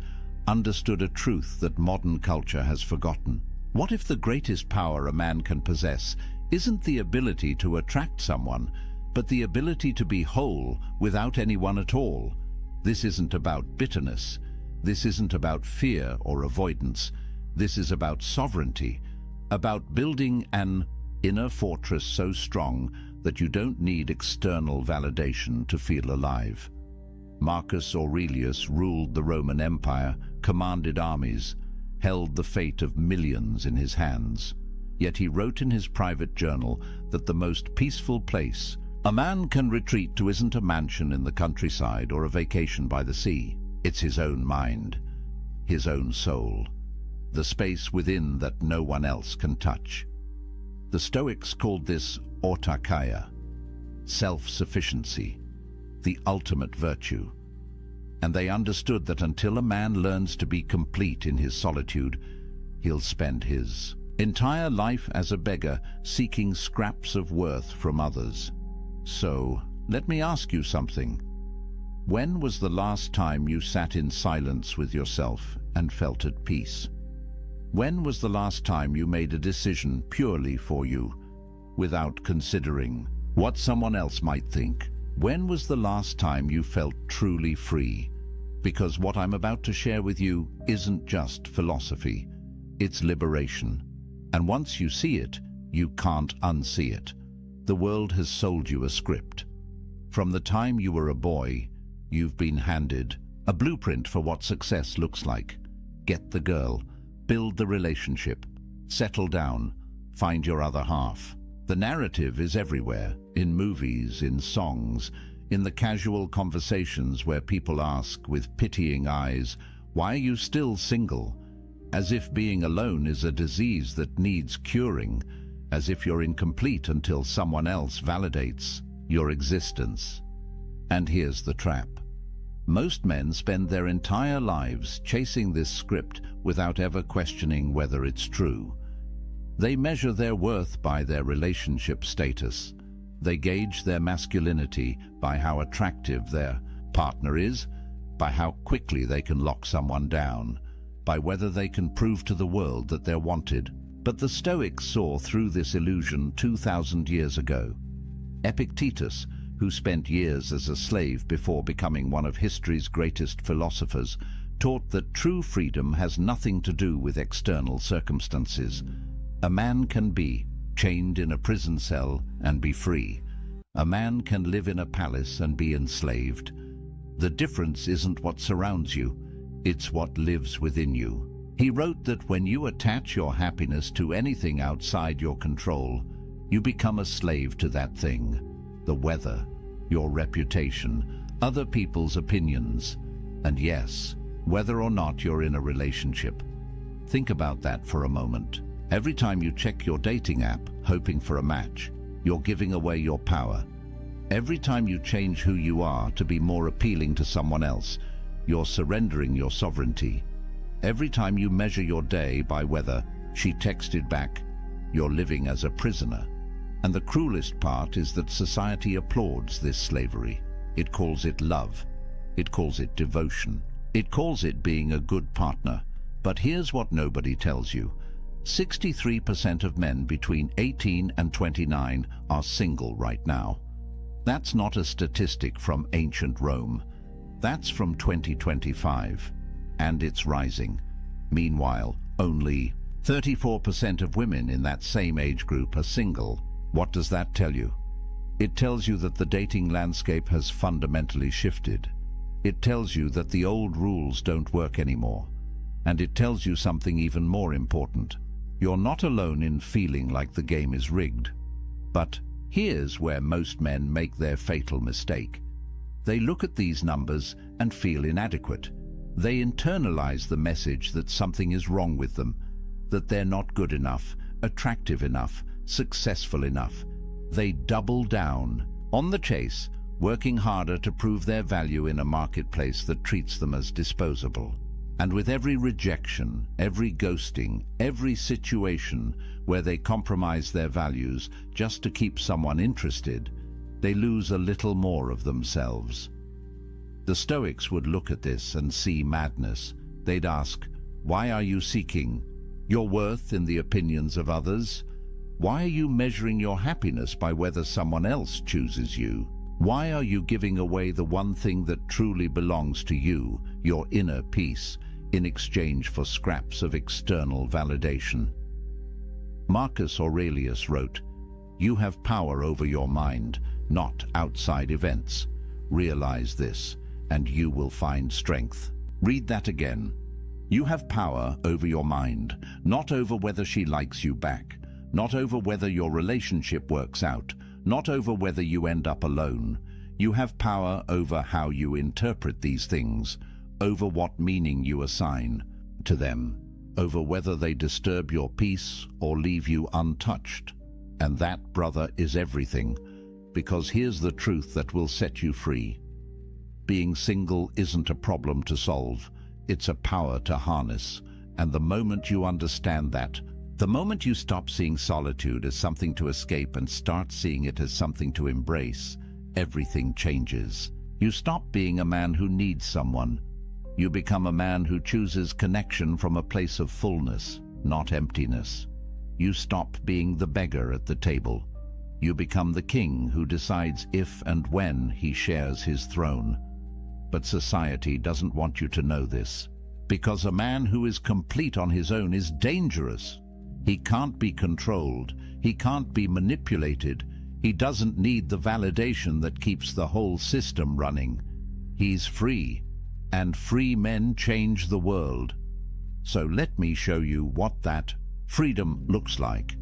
understood a truth that modern culture has forgotten? What if the greatest power a man can possess isn't the ability to attract someone, but the ability to be whole without anyone at all. This isn't about bitterness. This isn't about fear or avoidance. This is about sovereignty, about building an inner fortress so strong that you don't need external validation to feel alive. Marcus Aurelius ruled the Roman Empire, commanded armies, held the fate of millions in his hands. Yet he wrote in his private journal that the most peaceful place a man can retreat to isn't a mansion in the countryside or a vacation by the sea. It's his own mind, his own soul, the space within that no one else can touch. The Stoics called this autarkia, self-sufficiency, the ultimate virtue. And they understood that until a man learns to be complete in his solitude, he'll spend his entire life as a beggar, seeking scraps of worth from others. So, let me ask you something. When was the last time you sat in silence with yourself and felt at peace? When was the last time you made a decision purely for you, without considering what someone else might think? When was the last time you felt truly free? Because what I'm about to share with you isn't just philosophy, it's liberation. And once you see it, you can't unsee it. The world has sold you a script. From the time you were a boy, you've been handed a blueprint for what success looks like. Get the girl, build the relationship, settle down, find your other half. The narrative is everywhere, in movies, in songs, in the casual conversations where people ask with pitying eyes, "Why are you still single?" As if being alone is a disease that needs curing, as if you're incomplete until someone else validates your existence. And here's the trap. Most men spend their entire lives chasing this script without ever questioning whether it's true. They measure their worth by their relationship status. They gauge their masculinity by how attractive their partner is, by how quickly they can lock someone down, by whether they can prove to the world that they're wanted. But the Stoics saw through this illusion 2,000 years ago. Epictetus, who spent years as a slave before becoming one of history's greatest philosophers, taught that true freedom has nothing to do with external circumstances. A man can be chained in a prison cell and be free. A man can live in a palace and be enslaved. The difference isn't what surrounds you, it's what lives within you. He wrote that when you attach your happiness to anything outside your control, you become a slave to that thing. The weather, your reputation, other people's opinions, and yes, whether or not you're in a relationship. Think about that for a moment. Every time you check your dating app, hoping for a match, you're giving away your power. Every time you change who you are to be more appealing to someone else, you're surrendering your sovereignty. Every time you measure your day by whether she texted back, you're living as a prisoner. And the cruelest part is that society applauds this slavery. It calls it love. It calls it devotion. It calls it being a good partner. But here's what nobody tells you. 63% of men between 18 and 29 are single right now. That's not a statistic from ancient Rome. That's from 2025. And it's rising. Meanwhile, only 34% of women in that same age group are single. What does that tell you? It tells you that the dating landscape has fundamentally shifted. It tells you that the old rules don't work anymore. And it tells you something even more important. You're not alone in feeling like the game is rigged. But here's where most men make their fatal mistake. They look at these numbers and feel inadequate. They internalize the message that something is wrong with them, that they're not good enough, attractive enough, successful enough. They double down on the chase, working harder to prove their value in a marketplace that treats them as disposable. And with every rejection, every ghosting, every situation where they compromise their values just to keep someone interested, they lose a little more of themselves. The Stoics would look at this and see madness. They'd ask, why are you seeking your worth in the opinions of others? Why are you measuring your happiness by whether someone else chooses you? Why are you giving away the one thing that truly belongs to you, your inner peace, in exchange for scraps of external validation? Marcus Aurelius wrote, "You have power over your mind, not outside events. Realize this, and you will find strength." Read that again. You have power over your mind, not over whether she likes you back, not over whether your relationship works out, not over whether you end up alone. You have power over how you interpret these things, over what meaning you assign to them, over whether they disturb your peace or leave you untouched. And that, brother, is everything, because here's the truth that will set you free. Being single isn't a problem to solve, it's a power to harness. And the moment you understand that, the moment you stop seeing solitude as something to escape and start seeing it as something to embrace, everything changes. You stop being a man who needs someone. You become a man who chooses connection from a place of fullness, not emptiness. You stop being the beggar at the table. You become the king who decides if and when he shares his throne. But society doesn't want you to know this, because a man who is complete on his own is dangerous. He can't be controlled. He can't be manipulated. He doesn't need the validation that keeps the whole system running. He's free, and free men change the world. So let me show you what that freedom looks like.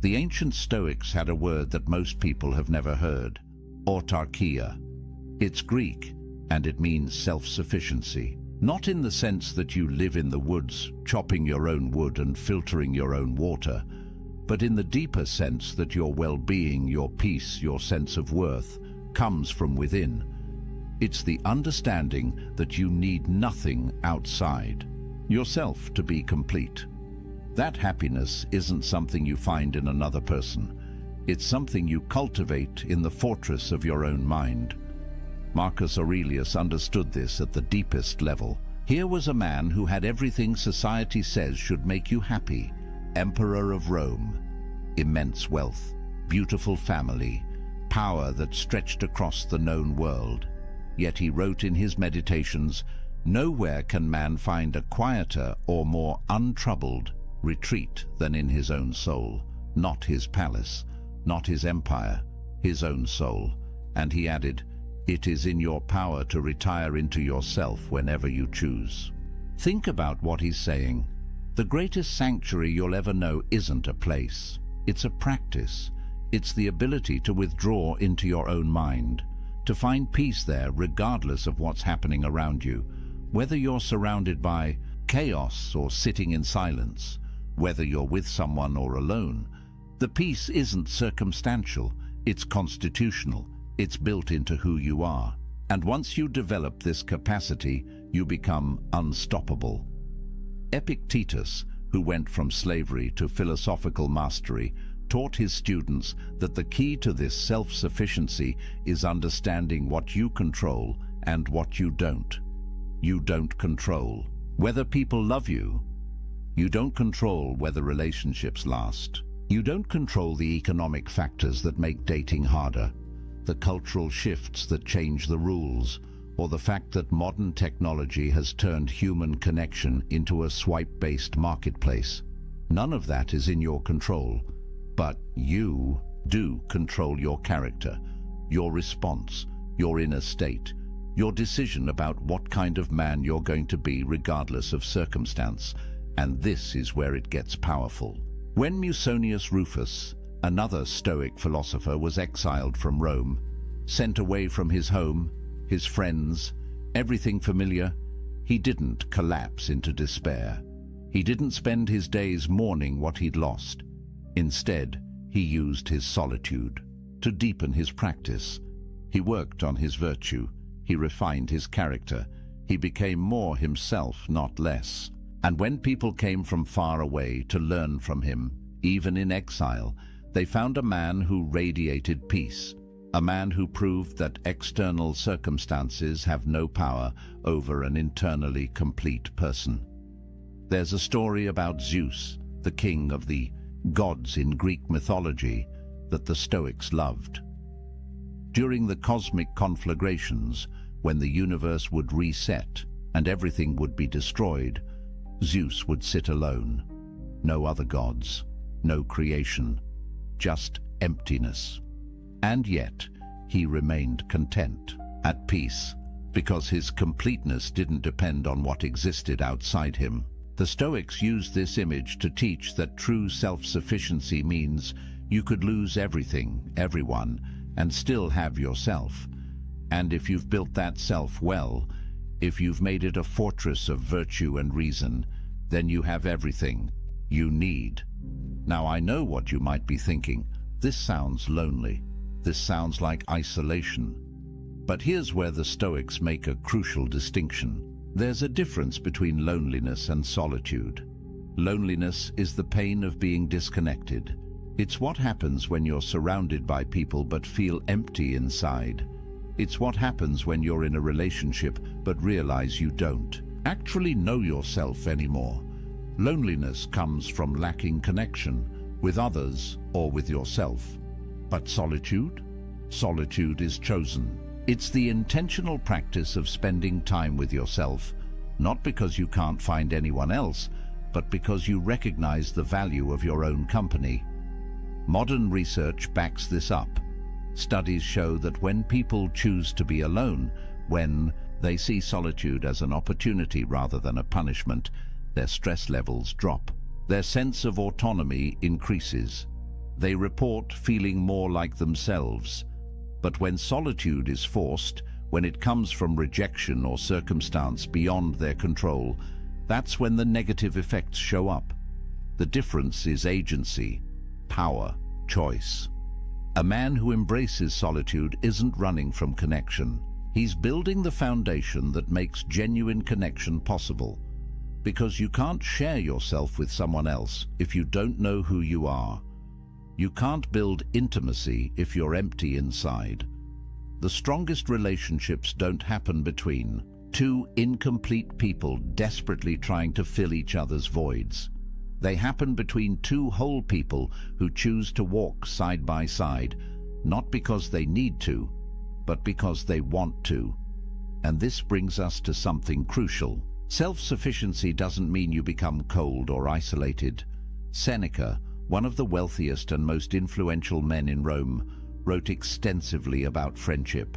The ancient Stoics had a word that most people have never heard: autarkia. It's Greek, and it means self-sufficiency. Not in the sense that you live in the woods, chopping your own wood and filtering your own water, but in the deeper sense that your well-being, your peace, your sense of worth comes from within. It's the understanding that you need nothing outside yourself to be complete. That happiness isn't something you find in another person. It's something you cultivate in the fortress of your own mind. Marcus Aurelius understood this at the deepest level. Here was a man who had everything society says should make you happy. Emperor of Rome, immense wealth, beautiful family, power that stretched across the known world. Yet he wrote in his meditations, "Nowhere can man find a quieter or more untroubled retreat than in his own soul, not his palace, not his empire, his own soul." And he added, "It is in your power to retire into yourself whenever you choose." Think about what he's saying. The greatest sanctuary you'll ever know isn't a place. It's a practice. It's the ability to withdraw into your own mind, to find peace there regardless of what's happening around you, whether you're surrounded by chaos or sitting in silence, whether you're with someone or alone. The peace isn't circumstantial, it's constitutional. It's built into who you are. And once you develop this capacity, you become unstoppable. Epictetus, who went from slavery to philosophical mastery, taught his students that the key to this self-sufficiency is understanding what you control and what you don't. You don't control whether people love you. You don't control whether relationships last. You don't control the economic factors that make dating harder, the cultural shifts that change the rules, or the fact that modern technology has turned human connection into a swipe-based marketplace. None of that is in your control, but you do control your character, your response, your inner state, your decision about what kind of man you're going to be regardless of circumstance. And this is where it gets powerful. When Musonius Rufus, another Stoic philosopher, was exiled from Rome, sent away from his home, his friends, everything familiar, he didn't collapse into despair. He didn't spend his days mourning what he'd lost. Instead, he used his solitude to deepen his practice. He worked on his virtue. He refined his character. He became more himself, not less. And when people came from far away to learn from him, even in exile, they found a man who radiated peace, a man who proved that external circumstances have no power over an internally complete person. There's a story about Zeus, the king of the gods in Greek mythology that the Stoics loved. During the cosmic conflagrations, when the universe would reset and everything would be destroyed, Zeus would sit alone. No other gods, no creation, just emptiness. And yet, he remained content, at peace, because his completeness didn't depend on what existed outside him. The Stoics used this image to teach that true self-sufficiency means you could lose everything, everyone, and still have yourself. And if you've built that self well, if you've made it a fortress of virtue and reason, then you have everything you need. Now, I know what you might be thinking. This sounds lonely. This sounds like isolation. But here's where the Stoics make a crucial distinction. There's a difference between loneliness and solitude. Loneliness is the pain of being disconnected. It's what happens when you're surrounded by people but feel empty inside. It's what happens when you're in a relationship but realize you don't actually know yourself anymore. Loneliness comes from lacking connection with others or with yourself. But solitude? Solitude is chosen. It's the intentional practice of spending time with yourself, not because you can't find anyone else, but because you recognize the value of your own company. Modern research backs this up. Studies show that when people choose to be alone, when they see solitude as an opportunity rather than a punishment, their stress levels drop. Their sense of autonomy increases. They report feeling more like themselves. But when solitude is forced, when it comes from rejection or circumstance beyond their control, that's when the negative effects show up. The difference is agency, power, choice. A man who embraces solitude isn't running from connection. He's building the foundation that makes genuine connection possible. Because you can't share yourself with someone else if you don't know who you are. You can't build intimacy if you're empty inside. The strongest relationships don't happen between two incomplete people desperately trying to fill each other's voids. They happen between two whole people who choose to walk side by side, not because they need to, but because they want to. And this brings us to something crucial. Self-sufficiency doesn't mean you become cold or isolated. Seneca, one of the wealthiest and most influential men in Rome, wrote extensively about friendship.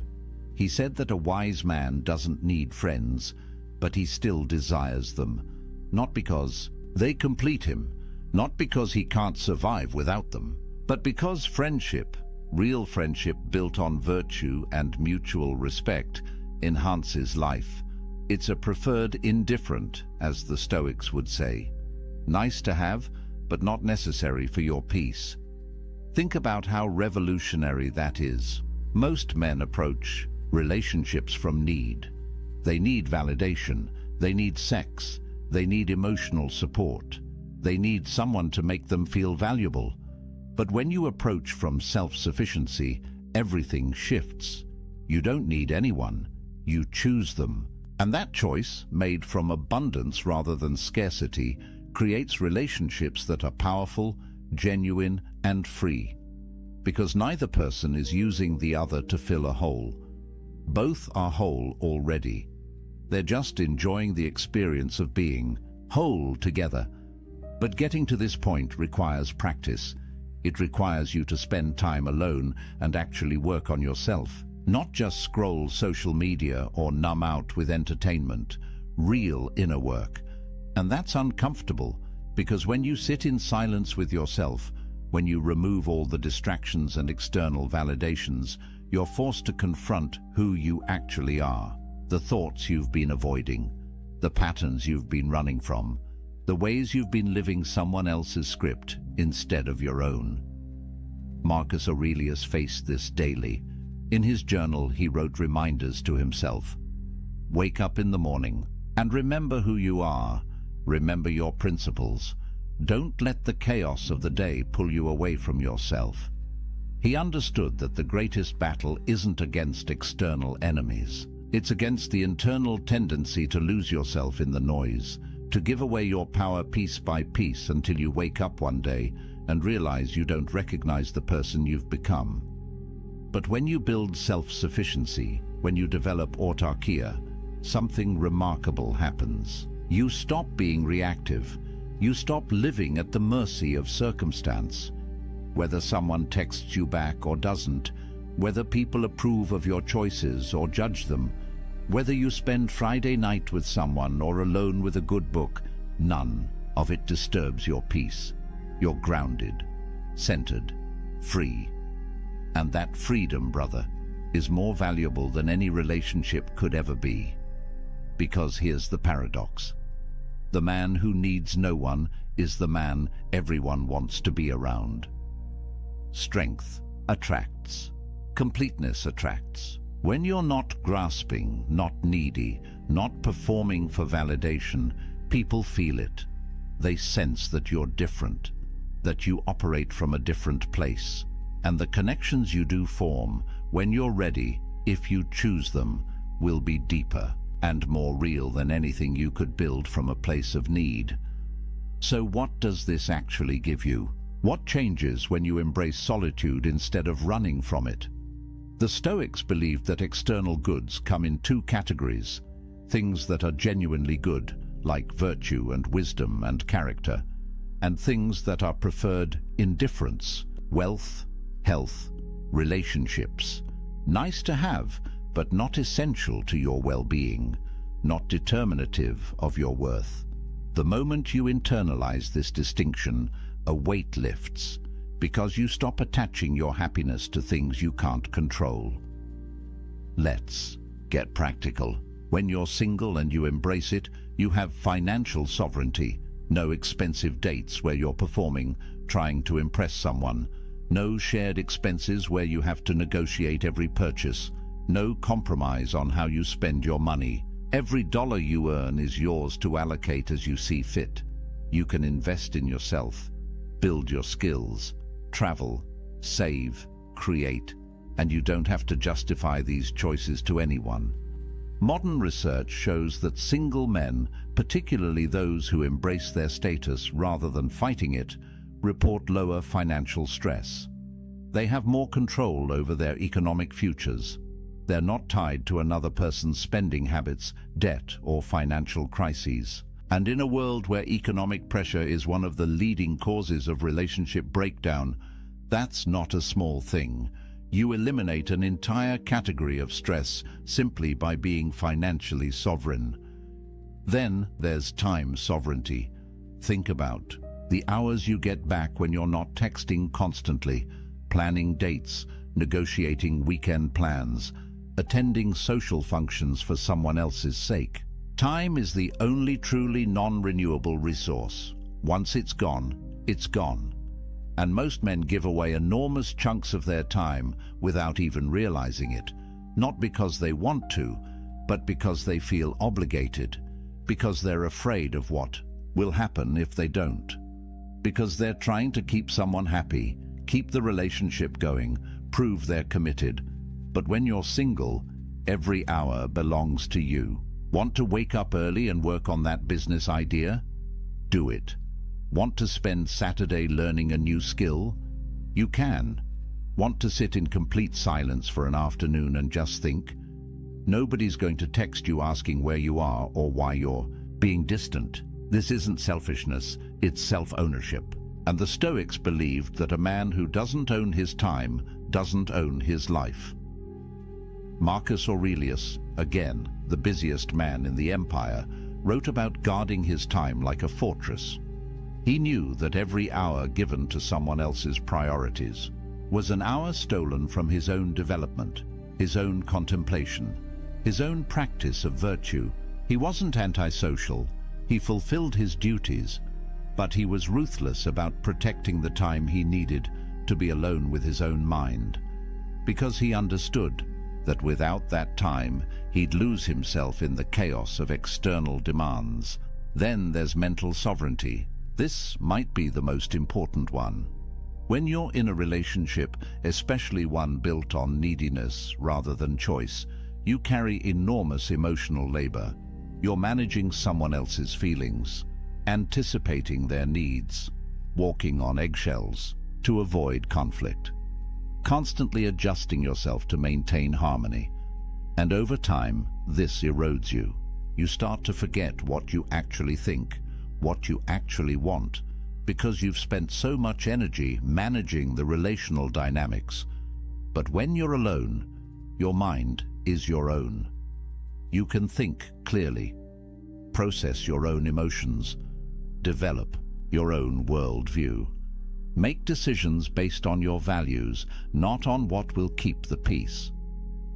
He said that a wise man doesn't need friends, but he still desires them, not because they complete him, not because he can't survive without them, but because friendship, real friendship built on virtue and mutual respect, enhances life. It's a preferred indifferent, as the Stoics would say. Nice to have, but not necessary for your peace. Think about how revolutionary that is. Most men approach relationships from need. They need validation, they need sex, they need emotional support, they need someone to make them feel valuable. But when you approach from self-sufficiency, everything shifts. You don't need anyone, you choose them. And that choice, made from abundance rather than scarcity, creates relationships that are powerful, genuine, and free. Because neither person is using the other to fill a hole. Both are whole already. They're just enjoying the experience of being whole together. But getting to this point requires practice. It requires you to spend time alone and actually work on yourself. Not just scroll social media or numb out with entertainment. Real inner work. And that's uncomfortable, because when you sit in silence with yourself, when you remove all the distractions and external validations, you're forced to confront who you actually are. The thoughts you've been avoiding, the patterns you've been running from, the ways you've been living someone else's script instead of your own. Marcus Aurelius faced this daily. In his journal, he wrote reminders to himself. Wake up in the morning and remember who you are. Remember your principles. Don't let the chaos of the day pull you away from yourself. He understood that the greatest battle isn't against external enemies. It's against the internal tendency to lose yourself in the noise, to give away your power piece by piece until you wake up one day and realize you don't recognize the person you've become. But when you build self-sufficiency, when you develop autarkia, something remarkable happens. You stop being reactive. You stop living at the mercy of circumstance. Whether someone texts you back or doesn't, whether people approve of your choices or judge them, whether you spend Friday night with someone or alone with a good book, none of it disturbs your peace. You're grounded, centered, free. And that freedom, brother, is more valuable than any relationship could ever be. Because here's the paradox. The man who needs no one is the man everyone wants to be around. Strength attracts. Completeness attracts. When you're not grasping, not needy, not performing for validation, people feel it. They sense that you're different, that you operate from a different place. And the connections you do form, when you're ready, if you choose them, will be deeper and more real than anything you could build from a place of need. So what does this actually give you? What changes when you embrace solitude instead of running from it? The Stoics believed that external goods come in two categories: things that are genuinely good, like virtue and wisdom and character, and things that are preferred indifference, wealth, health, relationships. Nice to have, but not essential to your well-being, not determinative of your worth. The moment you internalize this distinction, a weight lifts, because you stop attaching your happiness to things you can't control. Let's get practical. When you're single and you embrace it, you have financial sovereignty. No expensive dates where you're performing, trying to impress someone. No shared expenses where you have to negotiate every purchase. No compromise on how you spend your money. Every dollar you earn is yours to allocate as you see fit. You can invest in yourself, build your skills, travel, save, create, and you don't have to justify these choices to anyone. Modern research shows that single men, particularly those who embrace their status rather than fighting it, report lower financial stress. They have more control over their economic futures. They're not tied to another person's spending habits, debt, or financial crises. And in a world where economic pressure is one of the leading causes of relationship breakdown, that's not a small thing. You eliminate an entire category of stress simply by being financially sovereign. Then there's time sovereignty. Think about the hours you get back when you're not texting constantly, planning dates, negotiating weekend plans, attending social functions for someone else's sake. Time is the only truly non-renewable resource. Once it's gone, it's gone. And most men give away enormous chunks of their time without even realizing it, not because they want to, but because they feel obligated, because they're afraid of what will happen if they don't, because they're trying to keep someone happy, keep the relationship going, prove they're committed. But when you're single, every hour belongs to you. Want to wake up early and work on that business idea? Do it. Want to spend Saturday learning a new skill? You can. Want to sit in complete silence for an afternoon and just think? Nobody's going to text you asking where you are or why you're being distant. This isn't selfishness, it's self-ownership. And the Stoics believed that a man who doesn't own his time doesn't own his life. Marcus Aurelius, again, the busiest man in the empire, wrote about guarding his time like a fortress. He knew that every hour given to someone else's priorities was an hour stolen from his own development, his own contemplation, his own practice of virtue. He wasn't antisocial, he fulfilled his duties, but he was ruthless about protecting the time he needed to be alone with his own mind, because he understood that without that time, he'd lose himself in the chaos of external demands. Then there's mental sovereignty. This might be the most important one. When you're in a relationship, especially one built on neediness rather than choice, you carry enormous emotional labor. You're managing someone else's feelings, anticipating their needs, walking on eggshells, to avoid conflict, constantly adjusting yourself to maintain harmony. And over time, this erodes you. You start to forget what you actually think, what you actually want, because you've spent so much energy managing the relational dynamics. But when you're alone, your mind is your own. You can think clearly, process your own emotions, develop your own worldview. Make decisions based on your values, not on what will keep the peace.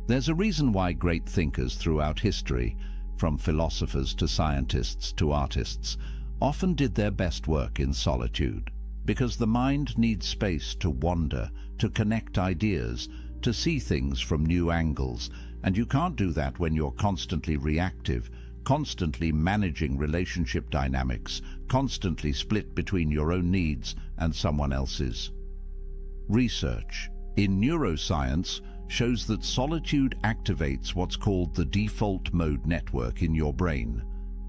There's a reason why great thinkers throughout history, from philosophers to scientists to artists, often did their best work in solitude. Because the mind needs space to wander, to connect ideas, to see things from new angles, and you can't do that when you're constantly reactive, constantly managing relationship dynamics, constantly split between your own needs and someone else's. Research in neuroscience shows that solitude activates what's called the default mode network in your brain.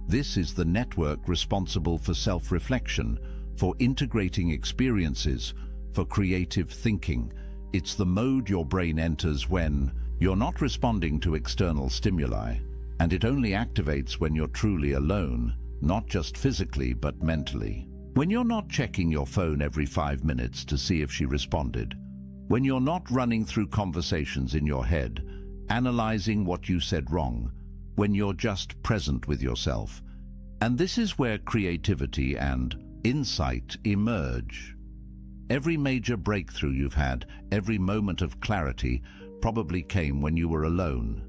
This is the network responsible for self-reflection, for integrating experiences, for creative thinking. It's the mode your brain enters when you're not responding to external stimuli, and it only activates when you're truly alone, not just physically but mentally. When you're not checking your phone every 5 minutes to see if she responded, when you're not running through conversations in your head, analyzing what you said wrong, when you're just present with yourself. And this is where creativity and insight emerge. Every major breakthrough you've had, every moment of clarity, probably came when you were alone.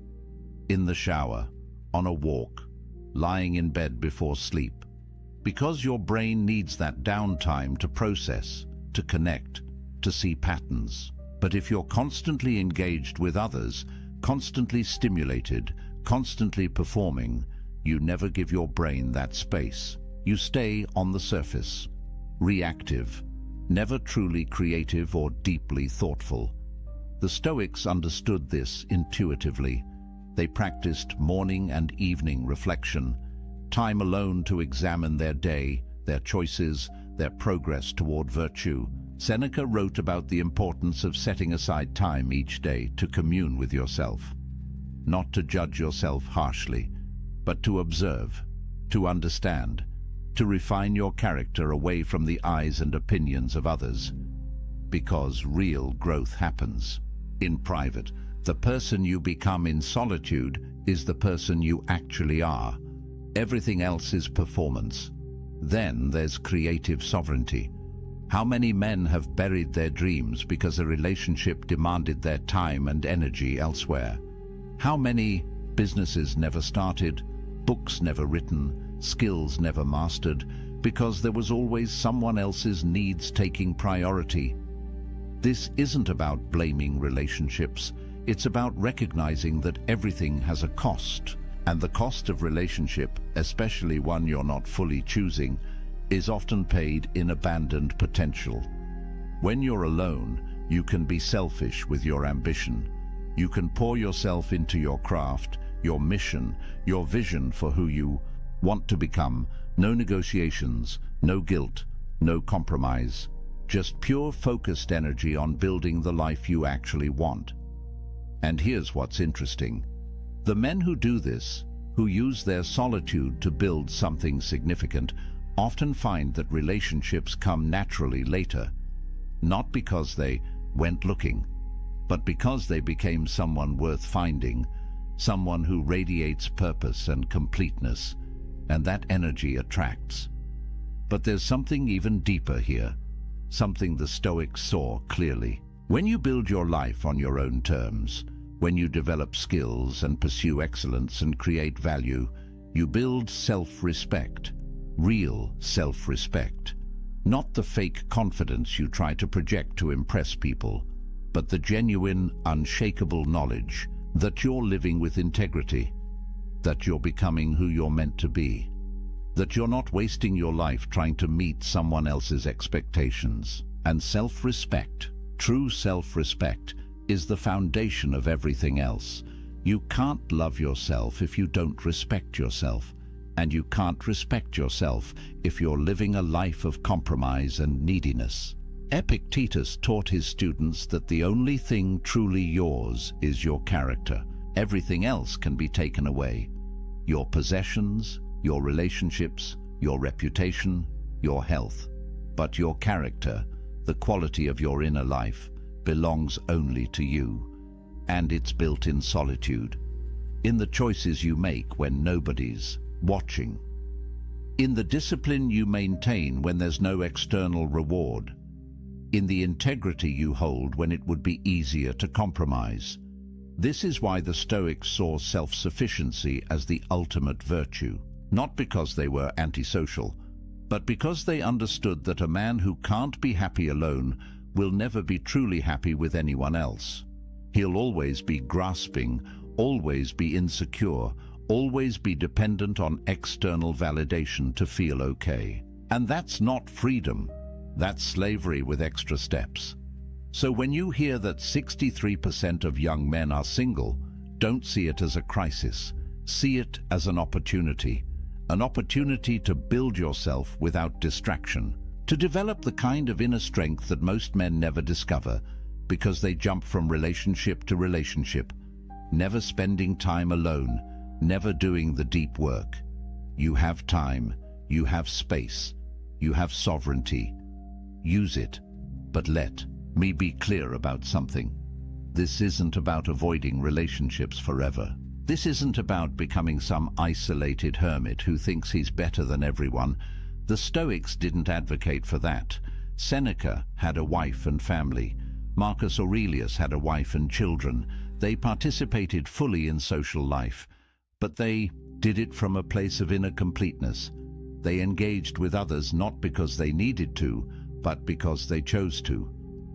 In the shower, on a walk, lying in bed before sleep. Because your brain needs that downtime to process, to connect, to see patterns. But if you're constantly engaged with others, constantly stimulated, constantly performing, you never give your brain that space. You stay on the surface, reactive, never truly creative or deeply thoughtful. The Stoics understood this intuitively. They practiced morning and evening reflection, time alone to examine their day, their choices, their progress toward virtue. Seneca wrote about the importance of setting aside time each day to commune with yourself, not to judge yourself harshly, but to observe, to understand, to refine your character away from the eyes and opinions of others. Because real growth happens in private. The person you become in solitude is the person you actually are. Everything else is performance. Then there's creative sovereignty. How many men have buried their dreams because a relationship demanded their time and energy elsewhere? How many businesses never started, books never written, skills never mastered, because there was always someone else's needs taking priority? This isn't about blaming relationships. It's about recognizing that everything has a cost, and the cost of relationship, especially one you're not fully choosing, is often paid in abandoned potential. When you're alone, you can be selfish with your ambition. You can pour yourself into your craft, your mission, your vision for who you want to become. No negotiations, no guilt, no compromise. Just pure focused energy on building the life you actually want. And here's what's interesting. The men who do this, who use their solitude to build something significant, often find that relationships come naturally later, not because they went looking, but because they became someone worth finding, someone who radiates purpose and completeness, and that energy attracts. But there's something even deeper here, something the Stoics saw clearly. When you build your life on your own terms, when you develop skills and pursue excellence and create value, you build self-respect. Real self-respect. Not the fake confidence you try to project to impress people, but the genuine, unshakable knowledge that you're living with integrity, that you're becoming who you're meant to be, that you're not wasting your life trying to meet someone else's expectations. And self-respect, true self-respect, is the foundation of everything else. You can't love yourself if you don't respect yourself. and you can't respect yourself if you're living a life of compromise and neediness. Epictetus taught his students that the only thing truly yours is your character. Everything else can be taken away. Your possessions, your relationships, your reputation, your health. But your character, the quality of your inner life, belongs only to you, and it's built in solitude, in the choices you make when nobody's watching, in the discipline you maintain when there's no external reward, in the integrity you hold when it would be easier to compromise. This is why the Stoics saw self-sufficiency as the ultimate virtue, not because they were antisocial, but because they understood that a man who can't be happy alone will never be truly happy with anyone else. He'll always be grasping, always be insecure, always be dependent on external validation to feel okay. And that's not freedom, that's slavery with extra steps. So when you hear that 63% of young men are single, don't see it as a crisis. See it as an opportunity to build yourself without distraction, to develop the kind of inner strength that most men never discover because they jump from relationship to relationship, never spending time alone, never doing the deep work. You have time, you have space, you have sovereignty. Use it, but let me be clear about something. This isn't about avoiding relationships forever. This isn't about becoming some isolated hermit who thinks he's better than everyone. The Stoics didn't advocate for that. Seneca had a wife and family. Marcus Aurelius had a wife and children. They participated fully in social life, but they did it from a place of inner completeness. They engaged with others not because they needed to, but because they chose to.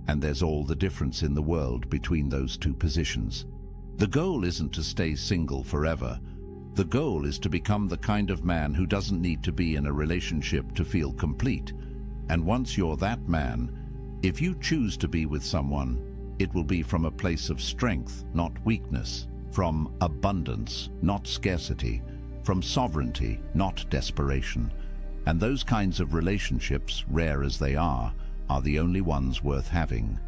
And there's all the difference in the world between those two positions. The goal isn't to stay single forever. The goal is to become the kind of man who doesn't need to be in a relationship to feel complete. And once you're that man, if you choose to be with someone, it will be from a place of strength, not weakness, from abundance, not scarcity, from sovereignty, not desperation. And those kinds of relationships, rare as they are the only ones worth having.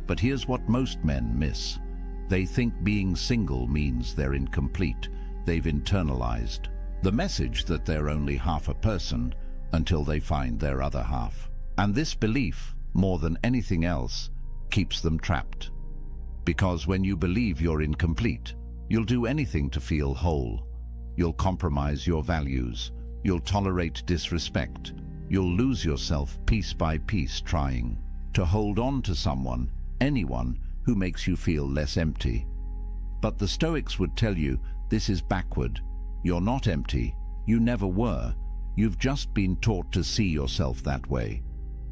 But here's what most men miss. They think being single means they're incomplete. They've internalized the message that they're only half a person until they find their other half. And this belief, more than anything else, keeps them trapped. Because when you believe you're incomplete, you'll do anything to feel whole. You'll compromise your values. You'll tolerate disrespect. You'll lose yourself piece by piece trying to hold on to someone, anyone, who makes you feel less empty. But the Stoics would tell you this is backward. You're not empty. You never were. You've just been taught to see yourself that way.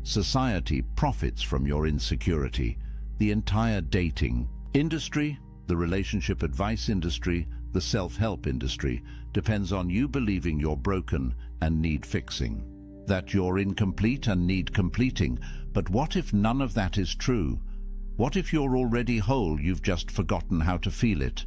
Society profits from your insecurity. The entire dating industry, the relationship advice industry, the self-help industry depends on you believing you're broken and need fixing, that you're incomplete and need completing. But what if none of that is true? What if you're already whole, you've just forgotten how to feel it?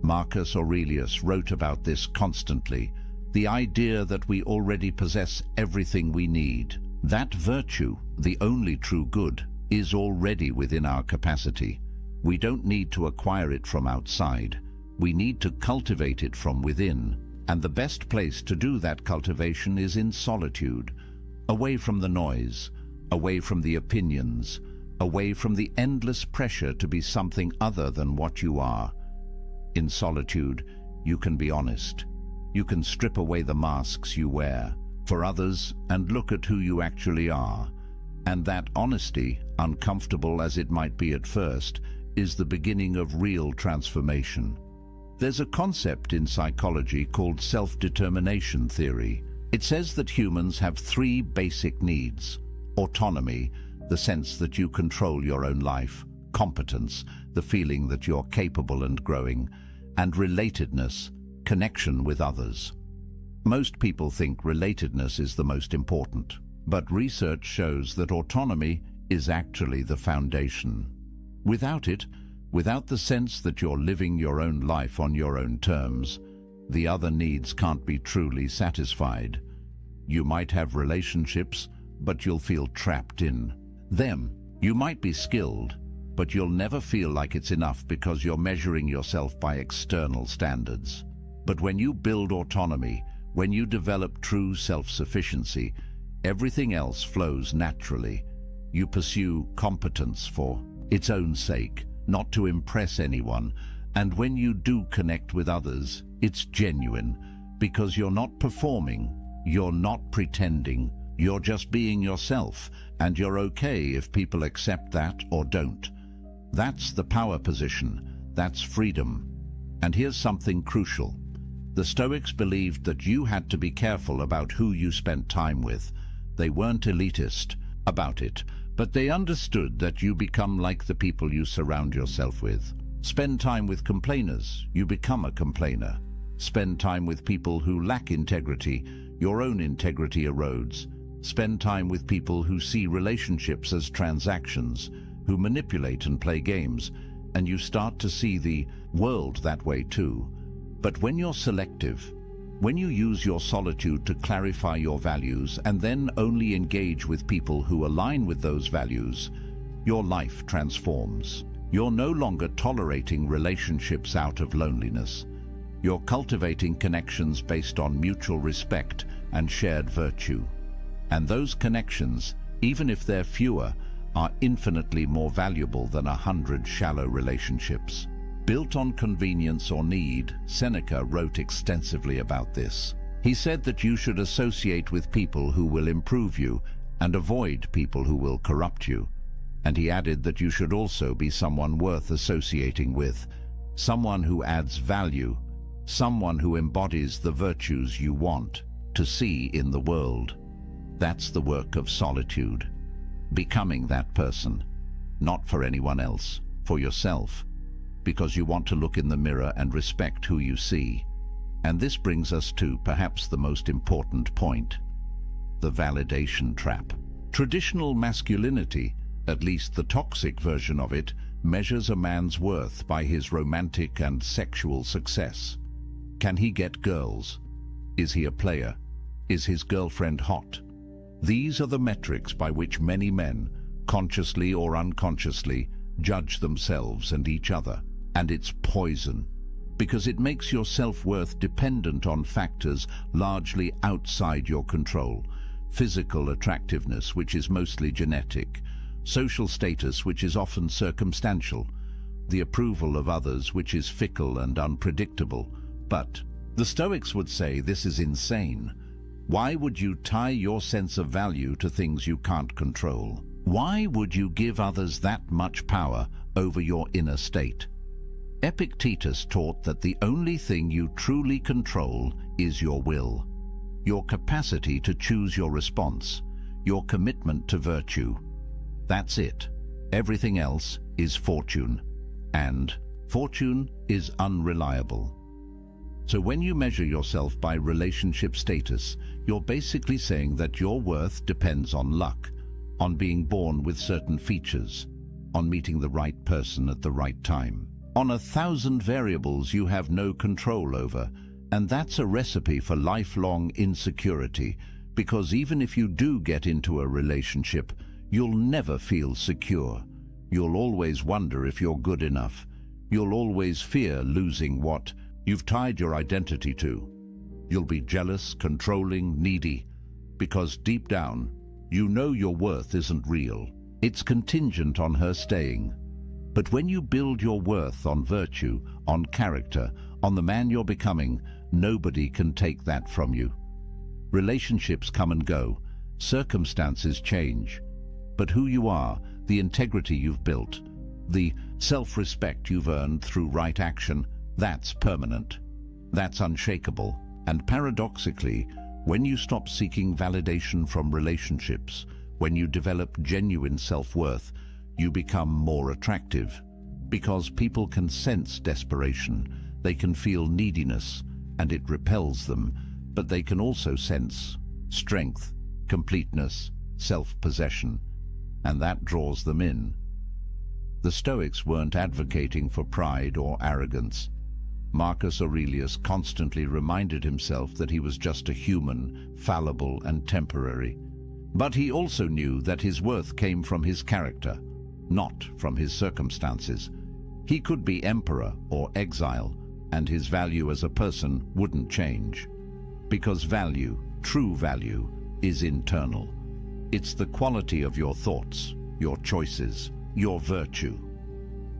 Marcus Aurelius wrote about this constantly, the idea that we already possess everything we need. That virtue, the only true good, is already within our capacity. We don't need to acquire it from outside. We need to cultivate it from within. And the best place to do that cultivation is in solitude, away from the noise, away from the opinions, away from the endless pressure to be something other than what you are. In solitude, you can be honest. You can strip away the masks you wear for others and look at who you actually are. And that honesty, uncomfortable as it might be at first, is the beginning of real transformation. There's a concept in psychology called self-determination theory. It says that humans have three basic needs: autonomy, the sense that you control your own life; competence, the feeling that you're capable and growing; and relatedness, connection with others. Most people think relatedness is the most important, but research shows that autonomy is actually the foundation. Without it, without the sense that you're living your own life on your own terms, The other needs can't be truly satisfied. You might have relationships, but you'll feel trapped in them. You might be skilled, but you'll never feel like it's enough because you're measuring yourself by external standards. But when you build autonomy, when you develop true self-sufficiency, everything else flows naturally. You pursue competence for its own sake, not to impress anyone. And when you do connect with others, it's genuine, because you're not performing, you're not pretending, you're just being yourself, and you're okay if people accept that or don't. That's the power position, that's freedom. And here's something crucial. The Stoics believed that you had to be careful about who you spent time with. They weren't elitist about it, but they understood that you become like the people you surround yourself with. Spend time with complainers, you become a complainer. Spend time with people who lack integrity, your own integrity erodes. Spend time with people who see relationships as transactions, who manipulate and play games, and you start to see the world that way too. But when you're selective, when you use your solitude to clarify your values and then only engage with people who align with those values, your life transforms. You're no longer tolerating relationships out of loneliness. You're cultivating connections based on mutual respect and shared virtue. And those connections, even if they're fewer, are infinitely more valuable than 100 shallow relationships. Built on convenience or need, Seneca wrote extensively about this. He said that you should associate with people who will improve you and avoid people who will corrupt you. And he added that you should also be someone worth associating with, someone who adds value, someone who embodies the virtues you want to see in the world. That's the work of solitude. Becoming that person, not for anyone else, for yourself, because you want to look in the mirror and respect who you see. And this brings us to perhaps the most important point, the validation trap. Traditional masculinity, at least the toxic version of it, measures a man's worth by his romantic and sexual success. Can he get girls? Is he a player? Is his girlfriend hot? These are the metrics by which many men, consciously or unconsciously, judge themselves and each other. And it's poison, because it makes your self-worth dependent on factors largely outside your control. Physical attractiveness, which is mostly genetic, social status, which is often circumstantial, the approval of others, which is fickle and unpredictable. But the Stoics would say this is insane. Why would you tie your sense of value to things you can't control? Why would you give others that much power over your inner state? Epictetus taught that the only thing you truly control is your will, your capacity to choose your response, your commitment to virtue. That's it. Everything else is fortune, and fortune is unreliable. So when you measure yourself by relationship status, you're basically saying that your worth depends on luck, on being born with certain features, on meeting the right person at the right time, on 1,000 variables you have no control over. And that's a recipe for lifelong insecurity, because even if you do get into a relationship, you'll never feel secure. You'll always wonder if you're good enough. You'll always fear losing what you've tied your identity to. You'll be jealous, controlling, needy, because deep down, you know your worth isn't real. It's contingent on her staying. But when you build your worth on virtue, on character, on the man you're becoming, nobody can take that from you. Relationships come and go, circumstances change, but who you are, the integrity you've built, the self-respect you've earned through right action, that's permanent. That's unshakable. And paradoxically, when you stop seeking validation from relationships, when you develop genuine self-worth, you become more attractive. Because people can sense desperation, they can feel neediness, and it repels them, but they can also sense strength, completeness, self-possession, and that draws them in. The Stoics weren't advocating for pride or arrogance. Marcus Aurelius constantly reminded himself that he was just a human, fallible and temporary. But he also knew that his worth came from his character, not from his circumstances. He could be emperor or exile, and his value as a person wouldn't change. Because value, true value, is internal. It's the quality of your thoughts, your choices, your virtue.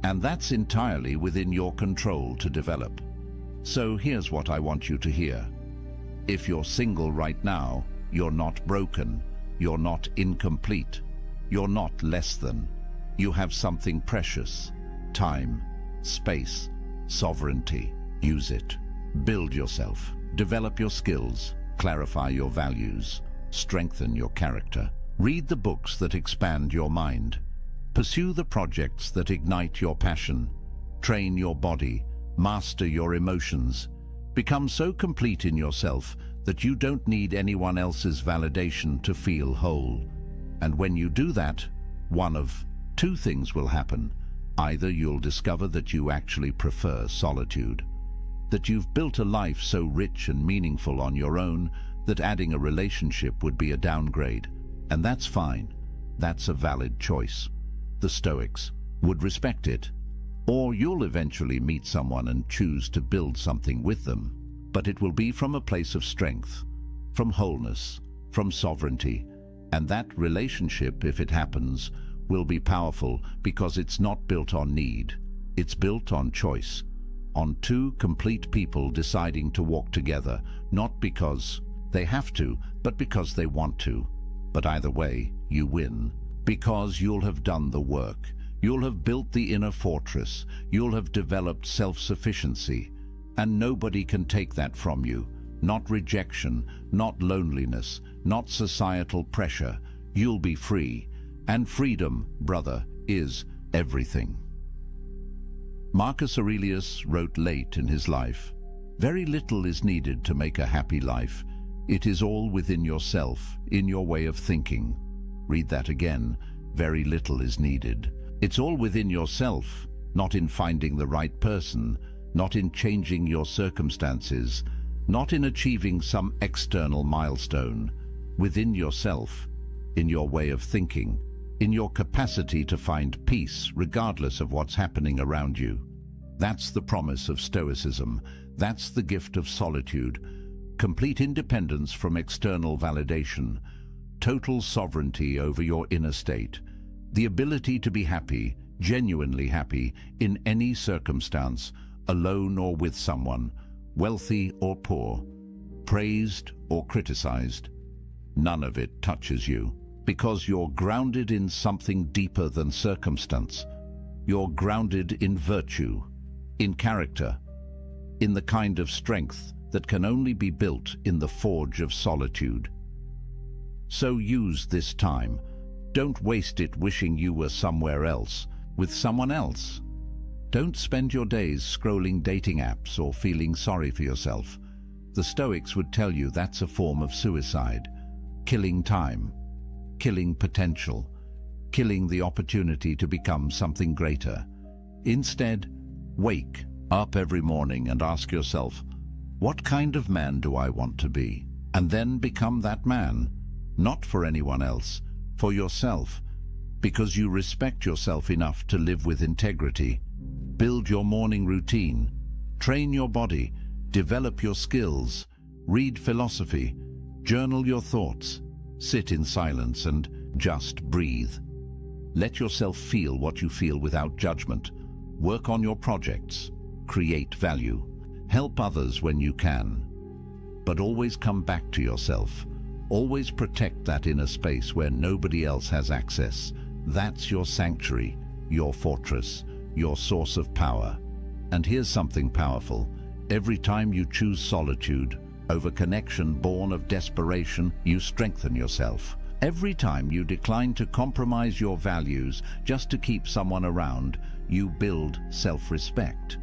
And that's entirely within your control to develop. So here's what I want you to hear. If you're single right now, you're not broken, you're not incomplete, you're not less than. You have something precious: time, space, sovereignty. Use it. Build yourself. Develop your skills. Clarify your values. Strengthen your character. Read the books that expand your mind. Pursue the projects that ignite your passion. Train your body. Master your emotions. Become so complete in yourself that you don't need anyone else's validation to feel whole. And when you do that, one of two things will happen. Either you'll discover that you actually prefer solitude, that you've built a life so rich and meaningful on your own that adding a relationship would be a downgrade. And that's fine. That's a valid choice. The Stoics would respect it. Or you'll eventually meet someone and choose to build something with them. But it will be from a place of strength, from wholeness, from sovereignty. And that relationship, if it happens, will be powerful because it's not built on need. It's built on choice, on two complete people deciding to walk together, not because they have to, but because they want to. But either way, you win, because you'll have done the work. You'll have built the inner fortress. You'll have developed self-sufficiency. And nobody can take that from you. Not rejection, not loneliness, not societal pressure. You'll be free. And freedom, brother, is everything. Marcus Aurelius wrote late in his life, "Very little is needed to make a happy life. It is all within yourself, in your way of thinking." Read that again. Very little is needed. It's all within yourself, not in finding the right person, not in changing your circumstances, not in achieving some external milestone. Within yourself, in your way of thinking, in your capacity to find peace regardless of what's happening around you. That's the promise of Stoicism. That's the gift of solitude. Complete independence from external validation. Total sovereignty over your inner state. The ability to be happy, genuinely happy, in any circumstance, alone or with someone, wealthy or poor, praised or criticized. None of it touches you, because you're grounded in something deeper than circumstance. You're grounded in virtue, in character, in the kind of strength that can only be built in the forge of solitude. So use this time. Don't waste it wishing you were somewhere else, with someone else. Don't spend your days scrolling dating apps or feeling sorry for yourself. The Stoics would tell you that's a form of suicide. Killing time, killing potential, killing the opportunity to become something greater. Instead, wake up every morning and ask yourself, what kind of man do I want to be? And then become that man, not for anyone else, for yourself, because you respect yourself enough to live with integrity. Build your morning routine, train your body, develop your skills, read philosophy, journal your thoughts, sit in silence and just breathe. Let yourself feel what you feel without judgment. Work on your projects, create value, help others when you can. But always come back to yourself. Always protect that inner space where nobody else has access. That's your sanctuary, your fortress, your source of power. And here's something powerful. Every time you choose solitude over connection born of desperation, you strengthen yourself. Every time you decline to compromise your values just to keep someone around, you build self-respect.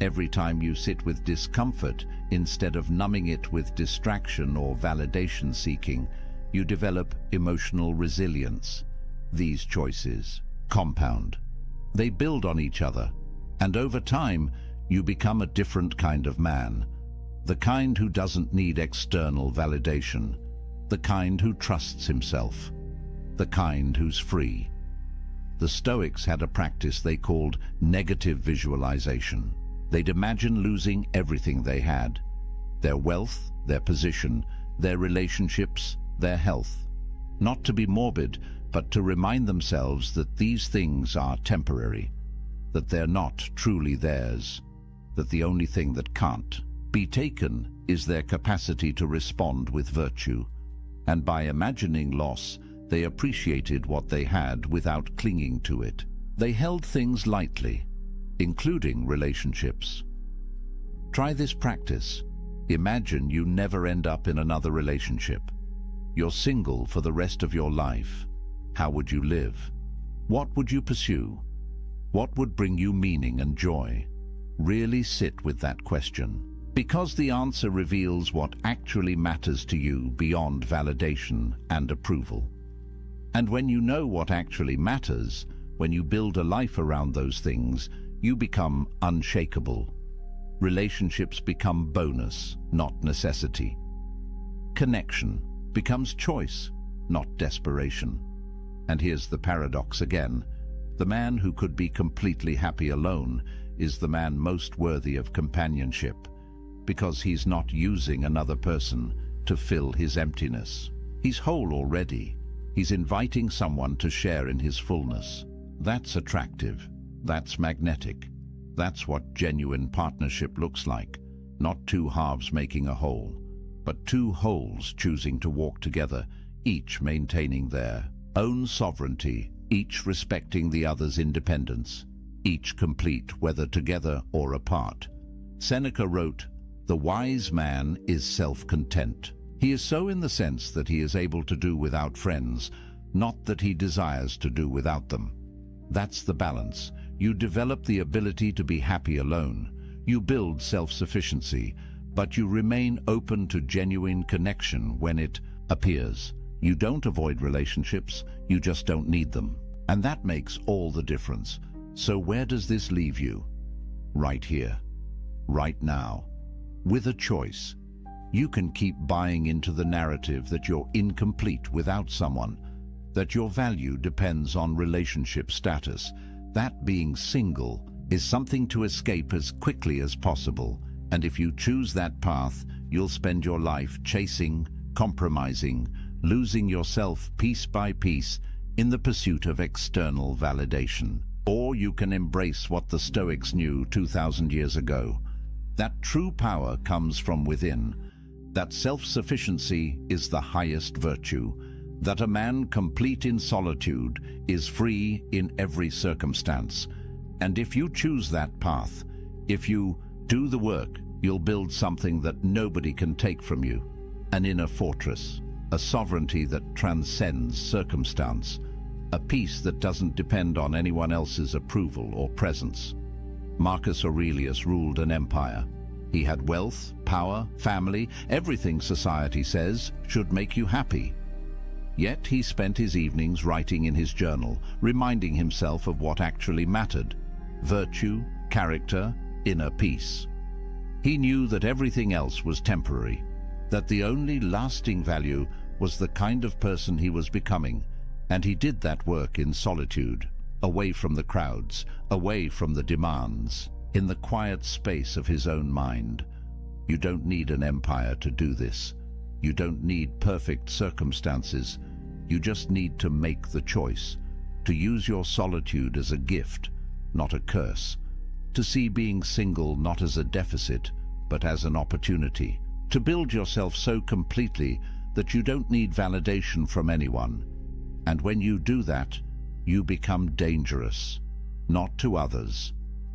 Every time you sit with discomfort instead of numbing it with distraction or validation seeking, you develop emotional resilience. These choices compound. They build on each other, and over time, You become a different kind of man, the kind who doesn't need external validation, the kind who trusts himself, the kind who's free. The Stoics had a practice they called negative visualization. They'd imagine losing everything they had: their wealth, their position, their relationships, their health. Not to be morbid, but to remind themselves that these things are temporary, that they're not truly theirs, that the only thing that can't be taken is their capacity to respond with virtue. And by imagining loss, they appreciated what they had without clinging to it. They held things lightly, including relationships. Try this practice. Imagine you never end up in another relationship. You're single for the rest of your life. How would you live? What would you pursue? What would bring you meaning and joy? Really sit with that question, because the answer reveals what actually matters to you beyond validation and approval. And when you know what actually matters, when you build a life around those things, you become unshakable. Relationships become bonus, not necessity. Connection becomes choice, not desperation. And here's the paradox again. The man who could be completely happy alone is the man most worthy of companionship, because he's not using another person to fill his emptiness. He's whole already. He's inviting someone to share in his fullness. That's attractive. That's magnetic. That's what genuine partnership looks like. Not two halves making a whole, but two wholes choosing to walk together, each maintaining their own sovereignty, each respecting the other's independence, each complete whether together or apart. Seneca wrote, "The wise man is self-content. He is so in the sense that he is able to do without friends, not that he desires to do without them." That's the balance. You develop the ability to be happy alone. You build self-sufficiency, but you remain open to genuine connection when it appears. You don't avoid relationships, you just don't need them. And that makes all the difference. So where does this leave you? Right here, right now, with a choice. You can keep buying into the narrative that you're incomplete without someone, that your value depends on relationship status, that being single is something to escape as quickly as possible. And if you choose that path, you'll spend your life chasing, compromising, losing yourself piece by piece in the pursuit of external validation. Or you can embrace what the Stoics knew 2,000 years ago, that true power comes from within, that self-sufficiency is the highest virtue, that a man complete in solitude is free in every circumstance. And if you choose that path, if you do the work, you'll build something that nobody can take from you, an inner fortress, a sovereignty that transcends circumstance, a peace that doesn't depend on anyone else's approval or presence. Marcus Aurelius ruled an empire. He had wealth, power, family, everything society says should make you happy. Yet he spent his evenings writing in his journal, reminding himself of what actually mattered: virtue, character, inner peace. He knew that everything else was temporary, that the only lasting value was the kind of person he was becoming, and he did that work in solitude, away from the crowds, away from the demands, in the quiet space of his own mind. You don't need an empire to do this. You don't need perfect circumstances. You just need to make the choice, to use your solitude as a gift, not a curse, to see being single not as a deficit, but as an opportunity, to build yourself so completely that you don't need validation from anyone. And when you do that, you become dangerous, not to others,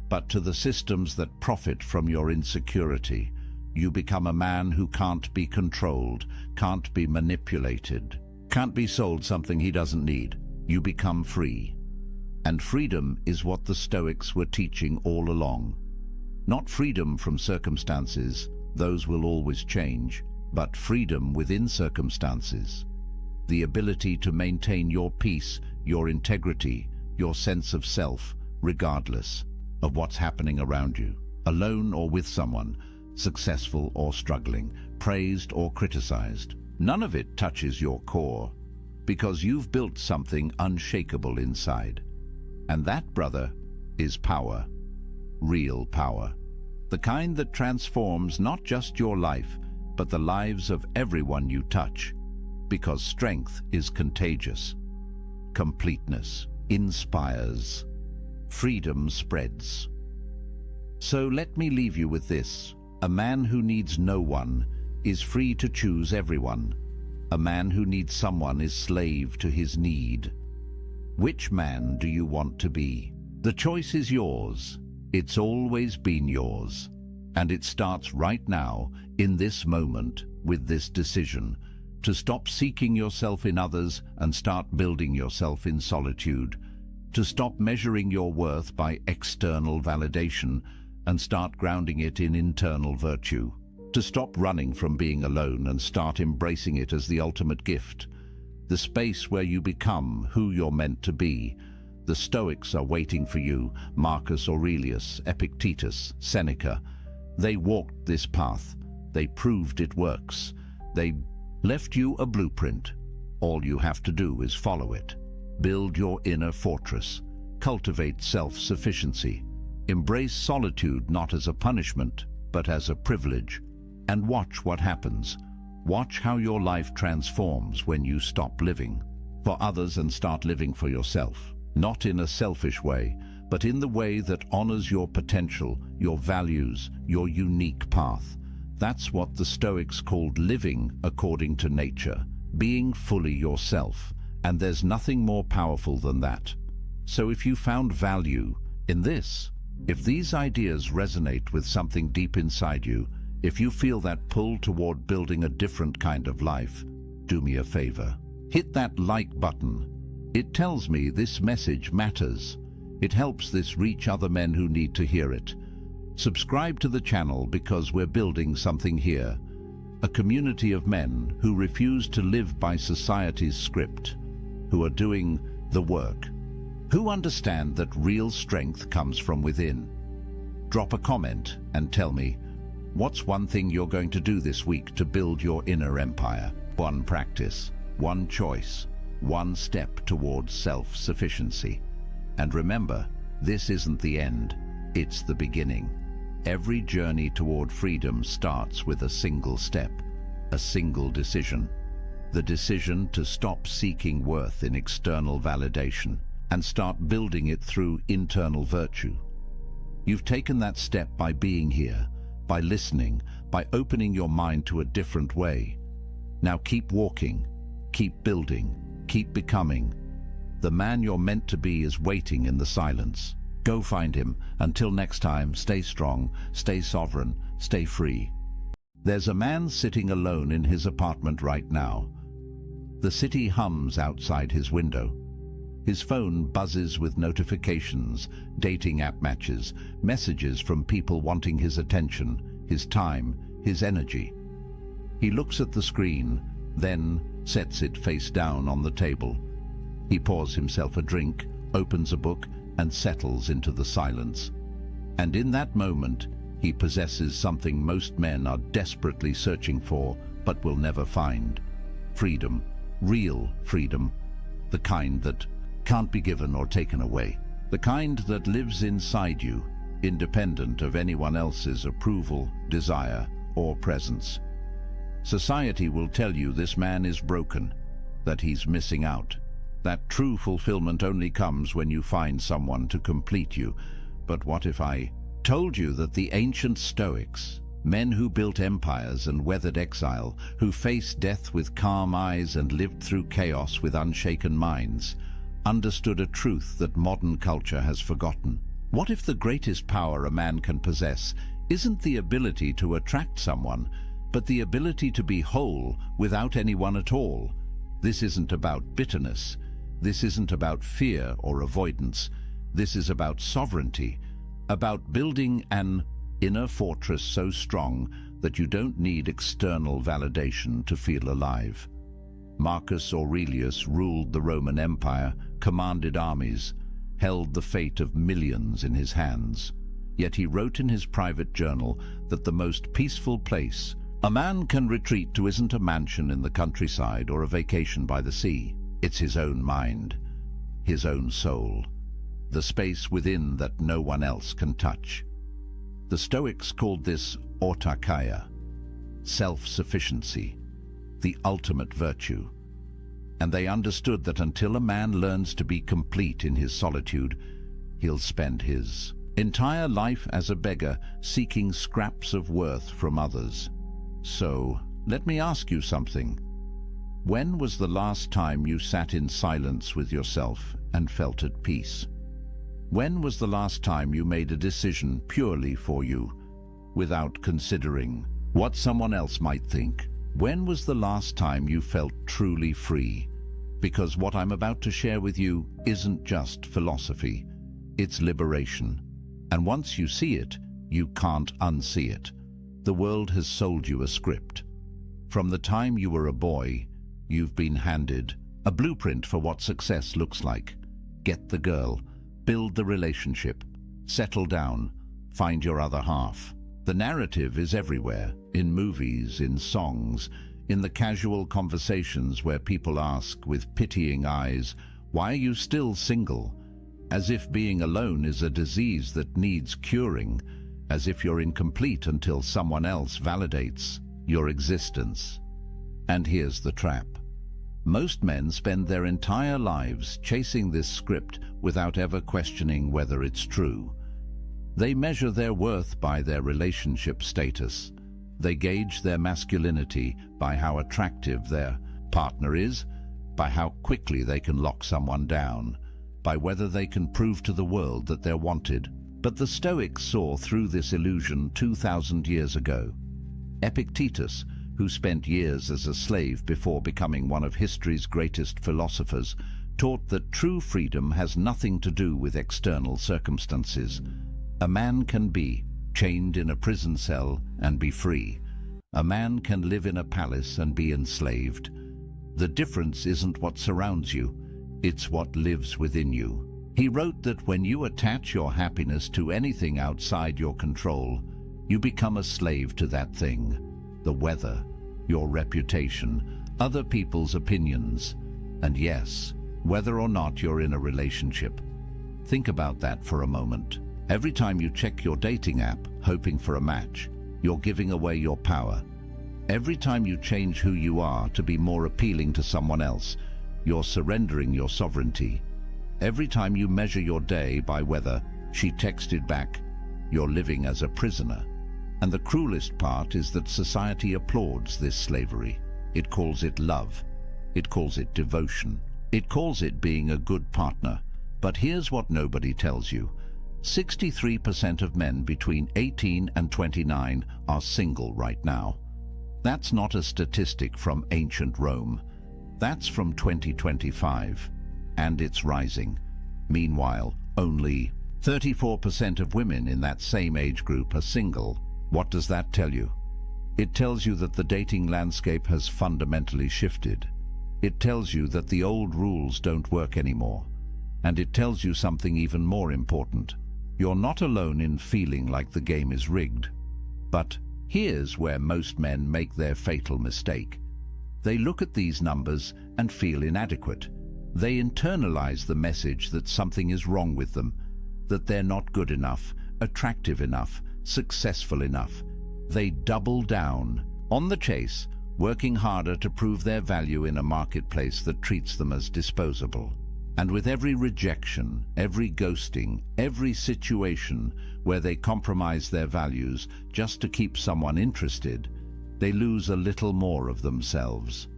but to the systems that profit from your insecurity. You become a man who can't be controlled, can't be manipulated, can't be sold something he doesn't need. You become free. And freedom is what the Stoics were teaching all along. Not freedom from circumstances, those will always change, but freedom within circumstances. The ability to maintain your peace, your integrity, your sense of self, regardless of what's happening around you. alone or with someone, successful or struggling, praised or criticized. None of it touches your core, because you've built something unshakable inside. And that, brother, is power. Real power. The kind that transforms not just your life, but the lives of everyone you touch. Because strength is contagious. Completeness inspires. Freedom spreads. So let me leave you with this. A man who needs no one is free to choose everyone. A man who needs someone is slave to his need. Which man do you want to be? The choice is yours. It's always been yours. And it starts right now, in this moment, with this decision, to stop seeking yourself in others and start building yourself in solitude, to stop measuring your worth by external validation and start grounding it in internal virtue, to stop running from being alone and start embracing it as the ultimate gift, the space where you become who you're meant to be. The Stoics are waiting for you, Marcus Aurelius, Epictetus, Seneca. They walked this path. They proved it works. They left you a blueprint. All you have to do is follow it. Build your inner fortress. Cultivate self-sufficiency. Embrace solitude not as a punishment, but as a privilege. And watch what happens. Watch how your life transforms when you stop living for others and start living for yourself. Not in a selfish way, but in the way that honors your potential, your values, your unique path. That's what the Stoics called living according to nature, being fully yourself. And there's nothing more powerful than that. So if you found value in this, if these ideas resonate with something deep inside you, if you feel that pull toward building a different kind of life, do me a favor. Hit that like button. It tells me this message matters. It helps this reach other men who need to hear it. Subscribe to the channel because we're building something here. A community of men who refuse to live by society's script, who are doing the work, who understand that real strength comes from within. Drop a comment and tell me, what's one thing you're going to do this week to build your inner empire? One practice, one choice, one step towards self-sufficiency. And remember, this isn't the end, it's the beginning. Every journey toward freedom starts with a single step, a single decision. The decision to stop seeking worth in external validation and start building it through internal virtue. You've taken that step by being here, by listening, by opening your mind to a different way. Now keep walking, keep building, keep becoming. The man you're meant to be is waiting in the silence. Go find him. Until next time, stay strong, stay sovereign, stay free. There's a man sitting alone in his apartment right now. The city hums outside his window. His phone buzzes with notifications, dating app matches, messages from people wanting his attention, his time, his energy. He looks at the screen, then sets it face down on the table. He pours himself a drink, opens a book, and settles into the silence. And in that moment, he possesses something most men are desperately searching for, but will never find. Freedom. Real freedom. The kind that can't be given or taken away. The kind that lives inside you, independent of anyone else's approval, desire, or presence. Society will tell you this man is broken, that he's missing out. That true fulfillment only comes when you find someone to complete you. But what if I told you that the ancient Stoics, men who built empires and weathered exile, who faced death with calm eyes and lived through chaos with unshaken minds, understood a truth that modern culture has forgotten? What if the greatest power a man can possess isn't the ability to attract someone, but the ability to be whole without anyone at all? This isn't about bitterness. This isn't about fear or avoidance. This is about sovereignty, about building an inner fortress so strong that you don't need external validation to feel alive. Marcus Aurelius ruled the Roman Empire, commanded armies, held the fate of millions in his hands. Yet he wrote in his private journal that the most peaceful place a man can retreat to isn't a mansion in the countryside or a vacation by the sea. It's his own mind, his own soul, the space within that no one else can touch. The Stoics called this autarkia, self-sufficiency, the ultimate virtue. And they understood that until a man learns to be complete in his solitude, he'll spend his entire life as a beggar seeking scraps of worth from others. So, let me ask you something. When was the last time you sat in silence with yourself and felt at peace? When was the last time you made a decision purely for you, without considering what someone else might think? When was the last time you felt truly free? Because what I'm about to share with you isn't just philosophy, it's liberation. And once you see it, you can't unsee it. The world has sold you a script. From the time you were a boy, you've been handed a blueprint for what success looks like. Get the girl, build the relationship, settle down, find your other half. The narrative is everywhere, in movies, in songs, in the casual conversations where people ask with pitying eyes, "Why are you still single?" As if being alone is a disease that needs curing, as if you're incomplete until someone else validates your existence. And here's the trap. Most men spend their entire lives chasing this script without ever questioning whether it's true. They measure their worth by their relationship status. They gauge their masculinity by how attractive their partner is, by how quickly they can lock someone down, by whether they can prove to the world that they're wanted. But the Stoics saw through this illusion 2,000 years ago. Epictetus, who spent years as a slave before becoming one of history's greatest philosophers, taught that true freedom has nothing to do with external circumstances. A man can be chained in a prison cell and be free. A man can live in a palace and be enslaved. The difference isn't what surrounds you, it's what lives within you. He wrote that when you attach your happiness to anything outside your control, you become a slave to that thing. The weather, your reputation, other people's opinions, and yes, whether or not you're in a relationship. Think about that for a moment. Every time you check your dating app, hoping for a match, you're giving away your power. Every time you change who you are to be more appealing to someone else, you're surrendering your sovereignty. Every time you measure your day by whether she texted back, you're living as a prisoner. And the cruelest part is that society applauds this slavery. It calls it love. It calls it devotion. It calls it being a good partner. But here's what nobody tells you. 63% of men between 18 and 29 are single right now. That's not a statistic from ancient Rome. That's from 2025. And it's rising. Meanwhile, only 34% of women in that same age group are single. What does that tell you? It tells you that the dating landscape has fundamentally shifted. It tells you that the old rules don't work anymore. And it tells you something even more important. You're not alone in feeling like the game is rigged. But here's where most men make their fatal mistake. They look at these numbers and feel inadequate. They internalize the message that something is wrong with them, that they're not good enough, attractive enough, successful enough. They double down on the chase, working harder to prove their value in a marketplace that treats them as disposable. And with every rejection, every ghosting, every situation where they compromise their values just to keep someone interested, they lose a little more of themselves.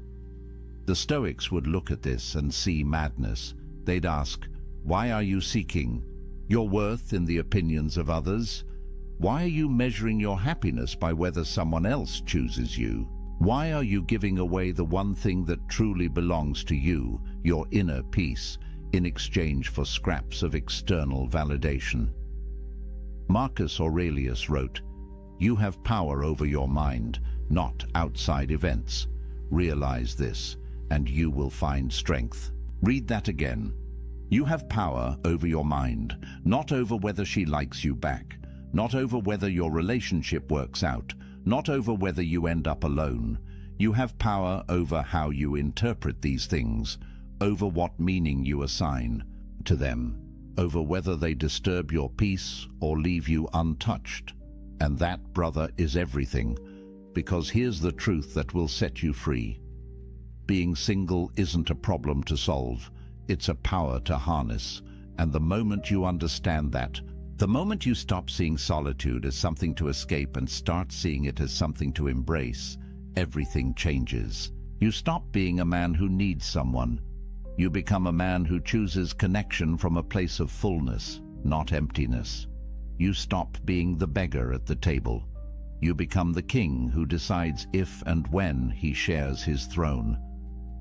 The Stoics would look at this and see madness. They'd ask, why are you seeking your worth in the opinions of others? Why are you measuring your happiness by whether someone else chooses you? Why are you giving away the one thing that truly belongs to you, your inner peace, in exchange for scraps of external validation? Marcus Aurelius wrote, "You have power over your mind, not outside events. Realize this, and you will find strength." Read that again. You have power over your mind, not over whether she likes you back, not over whether your relationship works out, not over whether you end up alone. You have power over how you interpret these things, over what meaning you assign to them, over whether they disturb your peace or leave you untouched. And that, brother, is everything, because here's the truth that will set you free. Being single isn't a problem to solve, it's a power to harness. And the moment you understand that, the moment you stop seeing solitude as something to escape and start seeing it as something to embrace, everything changes. You stop being a man who needs someone. You become a man who chooses connection from a place of fullness, not emptiness. You stop being the beggar at the table. You become the king who decides if and when he shares his throne.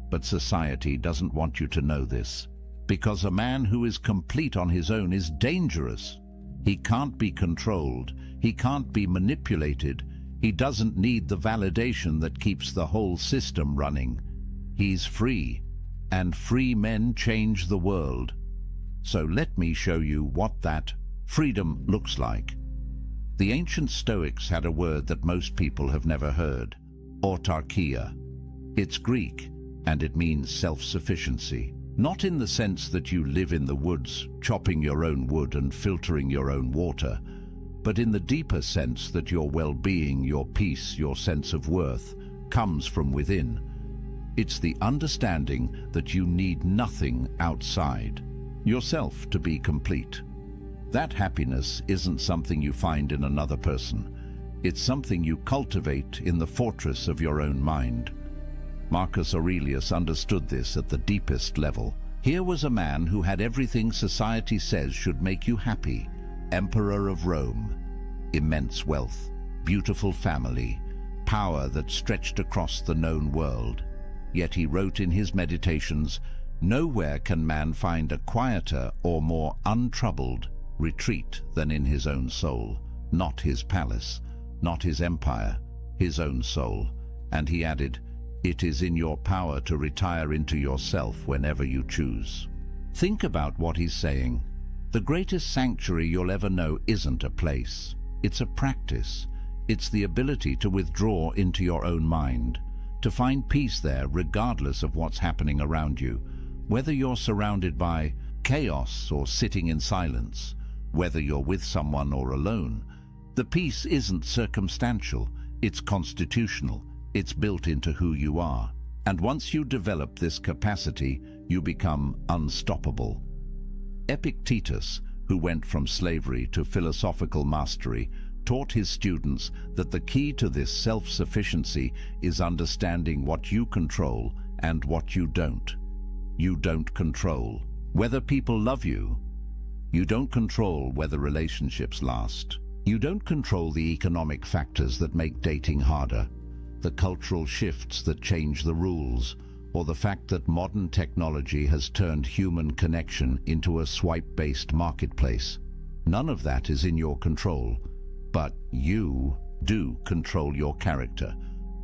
But society doesn't want you to know this, because a man who is complete on his own is dangerous. He can't be controlled. He can't be manipulated. He doesn't need the validation that keeps the whole system running. He's free, and free men change the world. So let me show you what that freedom looks like. The ancient Stoics had a word that most people have never heard: autarkia. It's Greek, and it means self-sufficiency. Not in the sense that you live in the woods, chopping your own wood and filtering your own water, but in the deeper sense that your well-being, your peace, your sense of worth comes from within. It's the understanding that you need nothing outside yourself to be complete. That happiness isn't something you find in another person. It's something you cultivate in the fortress of your own mind. Marcus Aurelius understood this at the deepest level. Here was a man who had everything society says should make you happy. Emperor of Rome, immense wealth, beautiful family, power that stretched across the known world. Yet he wrote in his meditations, "Nowhere can man find a quieter or more untroubled retreat than in his own soul, not his palace, not his empire, his own soul." And he added, "It is in your power to retire into yourself whenever you choose." Think about what he's saying. The greatest sanctuary you'll ever know isn't a place. It's a practice. It's the ability to withdraw into your own mind, to find peace there regardless of what's happening around you, whether you're surrounded by chaos or sitting in silence, whether you're with someone or alone. The peace isn't circumstantial, it's constitutional. It's built into who you are. And once you develop this capacity, you become unstoppable. Epictetus, who went from slavery to philosophical mastery, taught his students that the key to this self-sufficiency is understanding what you control and what you don't. You don't control whether people love you. You don't control whether relationships last. You don't control the economic factors that make dating harder, the cultural shifts that change the rules, or the fact that modern technology has turned human connection into a swipe-based marketplace. None of that is in your control, but you do control your character,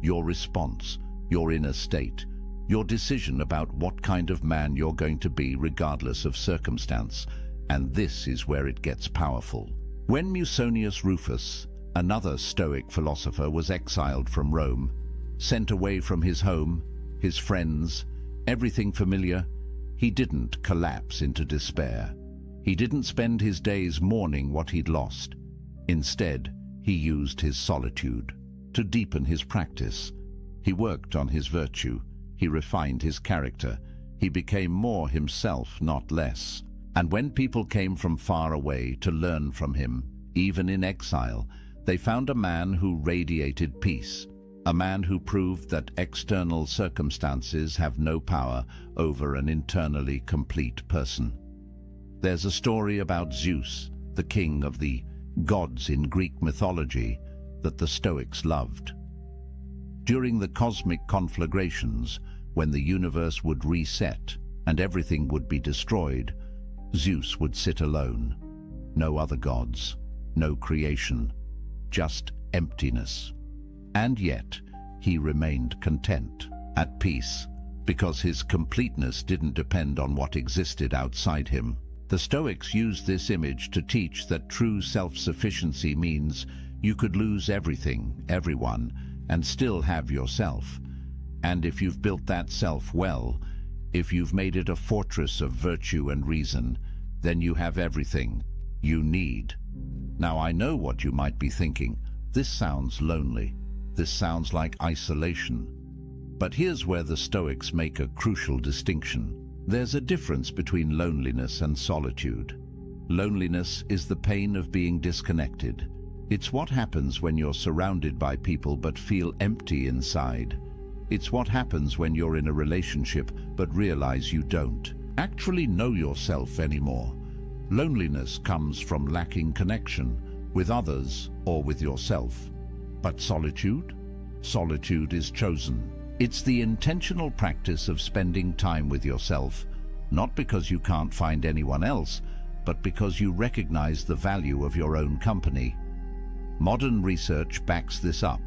your response, your inner state, your decision about what kind of man you're going to be regardless of circumstance. And this is where it gets powerful. When Musonius Rufus, another Stoic philosopher, was exiled from Rome, sent away from his home, his friends, everything familiar, he didn't collapse into despair. He didn't spend his days mourning what he'd lost. Instead, he used his solitude to deepen his practice. He worked on his virtue. He refined his character. He became more himself, not less. And when people came from far away to learn from him, even in exile, they found a man who radiated peace, a man who proved that external circumstances have no power over an internally complete person. There's a story about Zeus, the king of the gods in Greek mythology, that the Stoics loved. During the cosmic conflagrations, when the universe would reset and everything would be destroyed, Zeus would sit alone. No other gods, no creation, just emptiness. And yet, he remained content, at peace, because his completeness didn't depend on what existed outside him. The Stoics used this image to teach that true self-sufficiency means you could lose everything, everyone, and still have yourself. And if you've built that self well, if you've made it a fortress of virtue and reason, then you have everything you need. Now, I know what you might be thinking. This sounds lonely. This sounds like isolation. But here's where the Stoics make a crucial distinction. There's a difference between loneliness and solitude. Loneliness is the pain of being disconnected. It's what happens when you're surrounded by people but feel empty inside. It's what happens when you're in a relationship but realize you don't actually know yourself anymore. Loneliness comes from lacking connection with others or with yourself. But solitude? Solitude is chosen. It's the intentional practice of spending time with yourself, not because you can't find anyone else, but because you recognize the value of your own company. Modern research backs this up.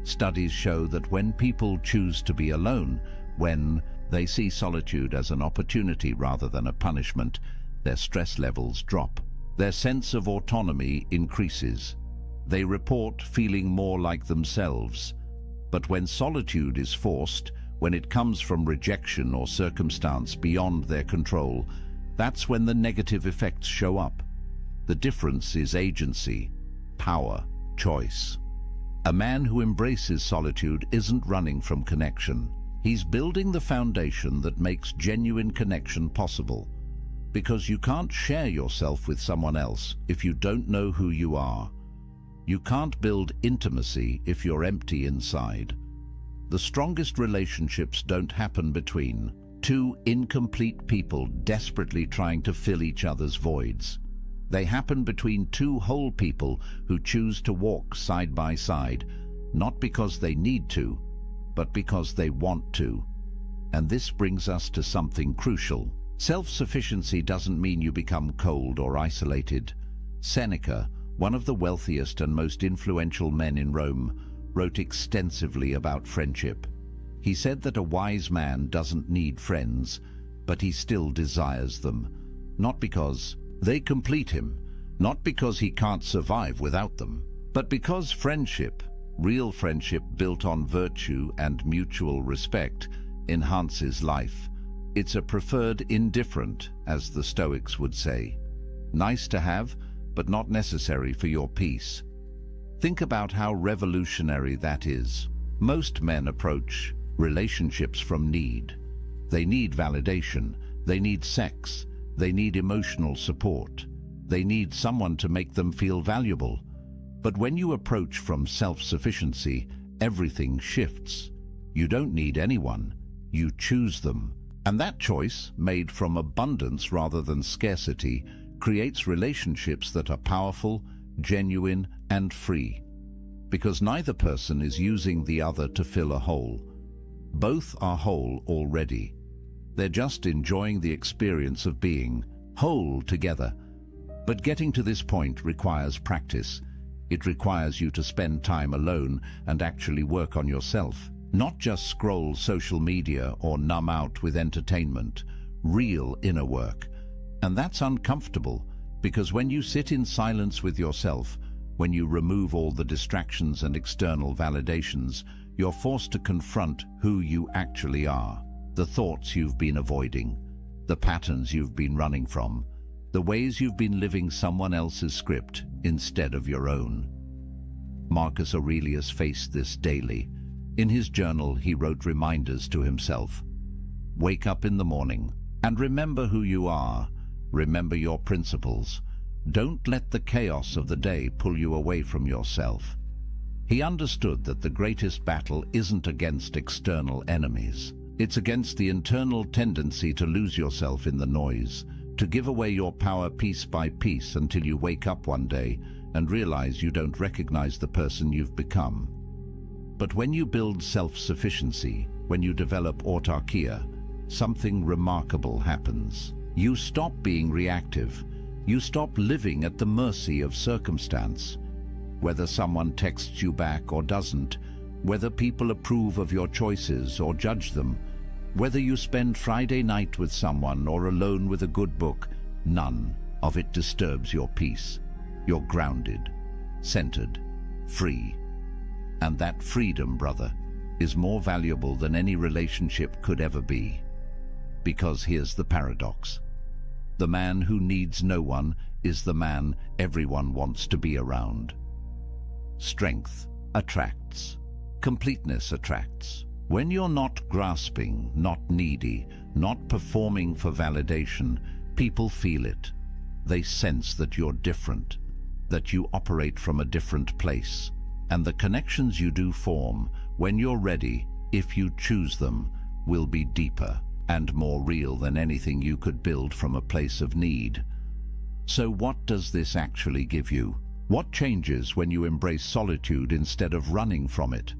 Studies show that when people choose to be alone, when they see solitude as an opportunity rather than a punishment, their stress levels drop. Their sense of autonomy increases. They report feeling more like themselves. But when solitude is forced, when it comes from rejection or circumstance beyond their control, that's when the negative effects show up. The difference is agency, power, choice. A man who embraces solitude isn't running from connection. He's building the foundation that makes genuine connection possible. Because you can't share yourself with someone else if you don't know who you are. You can't build intimacy if you're empty inside. The strongest relationships don't happen between two incomplete people desperately trying to fill each other's voids. They happen between two whole people who choose to walk side by side, not because they need to, but because they want to. And this brings us to something crucial. Self-sufficiency doesn't mean you become cold or isolated. Seneca, one of the wealthiest and most influential men in Rome, wrote extensively about friendship. He said that a wise man doesn't need friends, but he still desires them, not because they complete him, not because he can't survive without them, but because friendship, real friendship built on virtue and mutual respect, enhances life. It's a preferred indifferent, as the Stoics would say. Nice to have, but not necessary for your peace. Think about how revolutionary that is. Most men approach relationships from need. They need validation, they need sex, they need emotional support, they need someone to make them feel valuable. But when you approach from self-sufficiency, everything shifts. You don't need anyone, you choose them. And that choice, made from abundance rather than scarcity, creates relationships that are powerful, genuine, and free. Because neither person is using the other to fill a hole. Both are whole already. They're just enjoying the experience of being whole together. But getting to this point requires practice. It requires you to spend time alone and actually work on yourself. Not just scroll social media or numb out with entertainment. Real inner work. And that's uncomfortable, because when you sit in silence with yourself, when you remove all the distractions and external validations, you're forced to confront who you actually are, the thoughts you've been avoiding, the patterns you've been running from, the ways you've been living someone else's script instead of your own. Marcus Aurelius faced this daily. In his journal, he wrote reminders to himself. Wake up in the morning and remember who you are. Remember your principles. Don't let the chaos of the day pull you away from yourself. He understood that the greatest battle isn't against external enemies. It's against the internal tendency to lose yourself in the noise, to give away your power piece by piece until you wake up one day and realize you don't recognize the person you've become. But when you build self-sufficiency, when you develop autarkia, something remarkable happens. You stop being reactive. You stop living at the mercy of circumstance. Whether someone texts you back or doesn't, whether people approve of your choices or judge them, whether you spend Friday night with someone or alone with a good book, None of it disturbs your peace. You're grounded, centered, free. And that freedom, brother, is more valuable than any relationship could ever be. Because here's the paradox. The man who needs no one is the man everyone wants to be around. Strength attracts. Completeness attracts. When you're not grasping, not needy, not performing for validation, people feel it. They sense that you're different, that you operate from a different place. And the connections you do form, when you're ready, if you choose them, will be deeper and more real than anything you could build from a place of need. So what does this actually give you? What changes when you embrace solitude instead of running from it?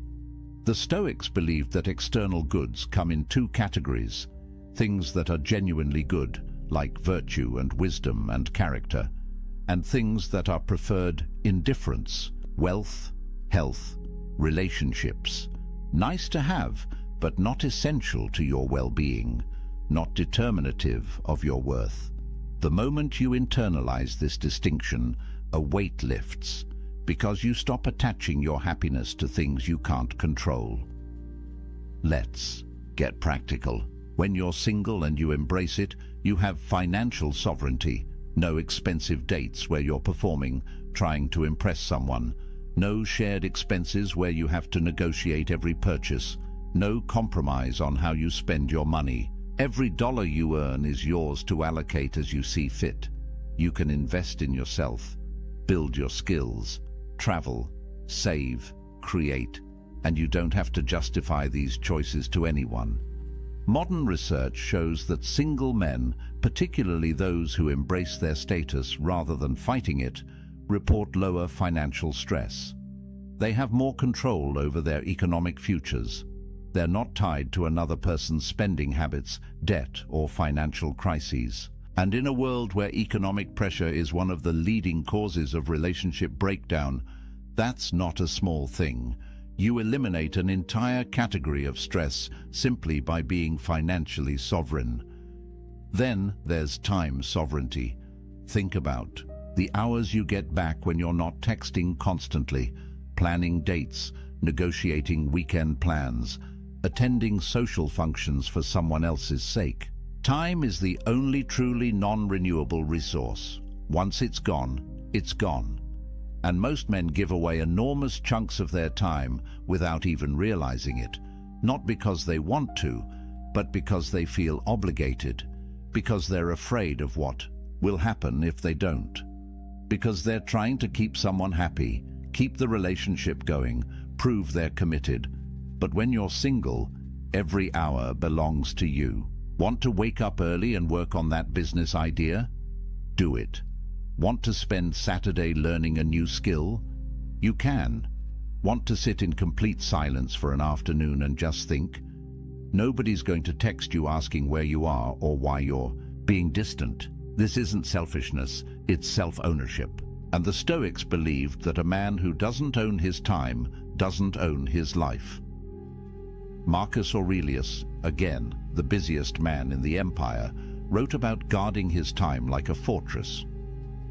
The Stoics believed that external goods come in two categories: things that are genuinely good, like virtue and wisdom and character, and things that are preferred indifference, wealth, health, relationships. Nice to have, but not essential to your well-being, not determinative of your worth. The moment you internalize this distinction, a weight lifts, because you stop attaching your happiness to things you can't control. Let's get practical. When you're single and you embrace it, you have financial sovereignty. No expensive dates where you're performing, trying to impress someone. No shared expenses where you have to negotiate every purchase. No compromise on how you spend your money. Every dollar you earn is yours to allocate as you see fit. You can invest in yourself, build your skills, travel, save, create, and you don't have to justify these choices to anyone. Modern research shows that single men, particularly those who embrace their status rather than fighting it, report lower financial stress. They have more control over their economic futures. They're not tied to another person's spending habits, debt, or financial crises. And in a world where economic pressure is one of the leading causes of relationship breakdown, that's not a small thing. You eliminate an entire category of stress simply by being financially sovereign. Then there's time sovereignty. Think about the hours you get back when you're not texting constantly, planning dates, negotiating weekend plans, attending social functions for someone else's sake. Time is the only truly non-renewable resource. Once it's gone, it's gone. And most men give away enormous chunks of their time without even realizing it, not because they want to, but because they feel obligated, because they're afraid of what will happen if they don't, because they're trying to keep someone happy, keep the relationship going, prove they're committed. But when you're single, every hour belongs to you. Want to wake up early and work on that business idea? Do it. Want to spend Saturday learning a new skill? You can. Want to sit in complete silence for an afternoon and just think? Nobody's going to text you asking where you are or why you're being distant. This isn't selfishness, it's self-ownership. And the Stoics believed that a man who doesn't own his time doesn't own his life. Marcus Aurelius, again, the busiest man in the empire, wrote about guarding his time like a fortress.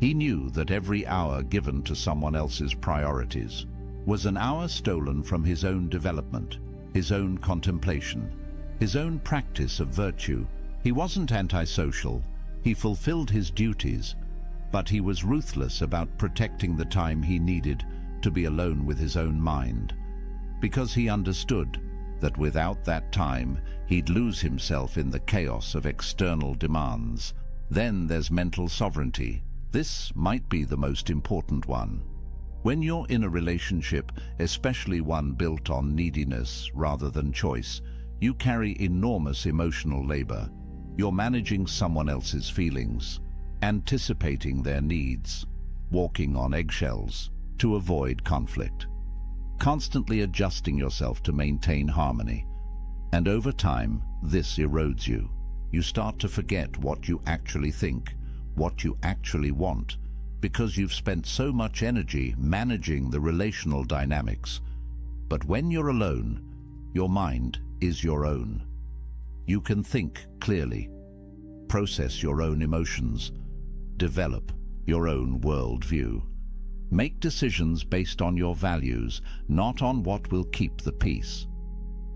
He knew that every hour given to someone else's priorities was an hour stolen from his own development, his own contemplation, his own practice of virtue. He wasn't antisocial, he fulfilled his duties, but he was ruthless about protecting the time he needed to be alone with his own mind, because he understood that without that time, he'd lose himself in the chaos of external demands. Then there's mental sovereignty. This might be the most important one. When you're in a relationship, especially one built on neediness rather than choice, you carry enormous emotional labor. You're managing someone else's feelings, anticipating their needs, walking on eggshells to avoid conflict, constantly adjusting yourself to maintain harmony. And over time, this erodes you. You start to forget what you actually think, what you actually want, because you've spent so much energy managing the relational dynamics. But when you're alone, your mind is your own. You can think clearly, process your own emotions, Develop your own worldview. Make decisions based on your values, not on what will keep the peace.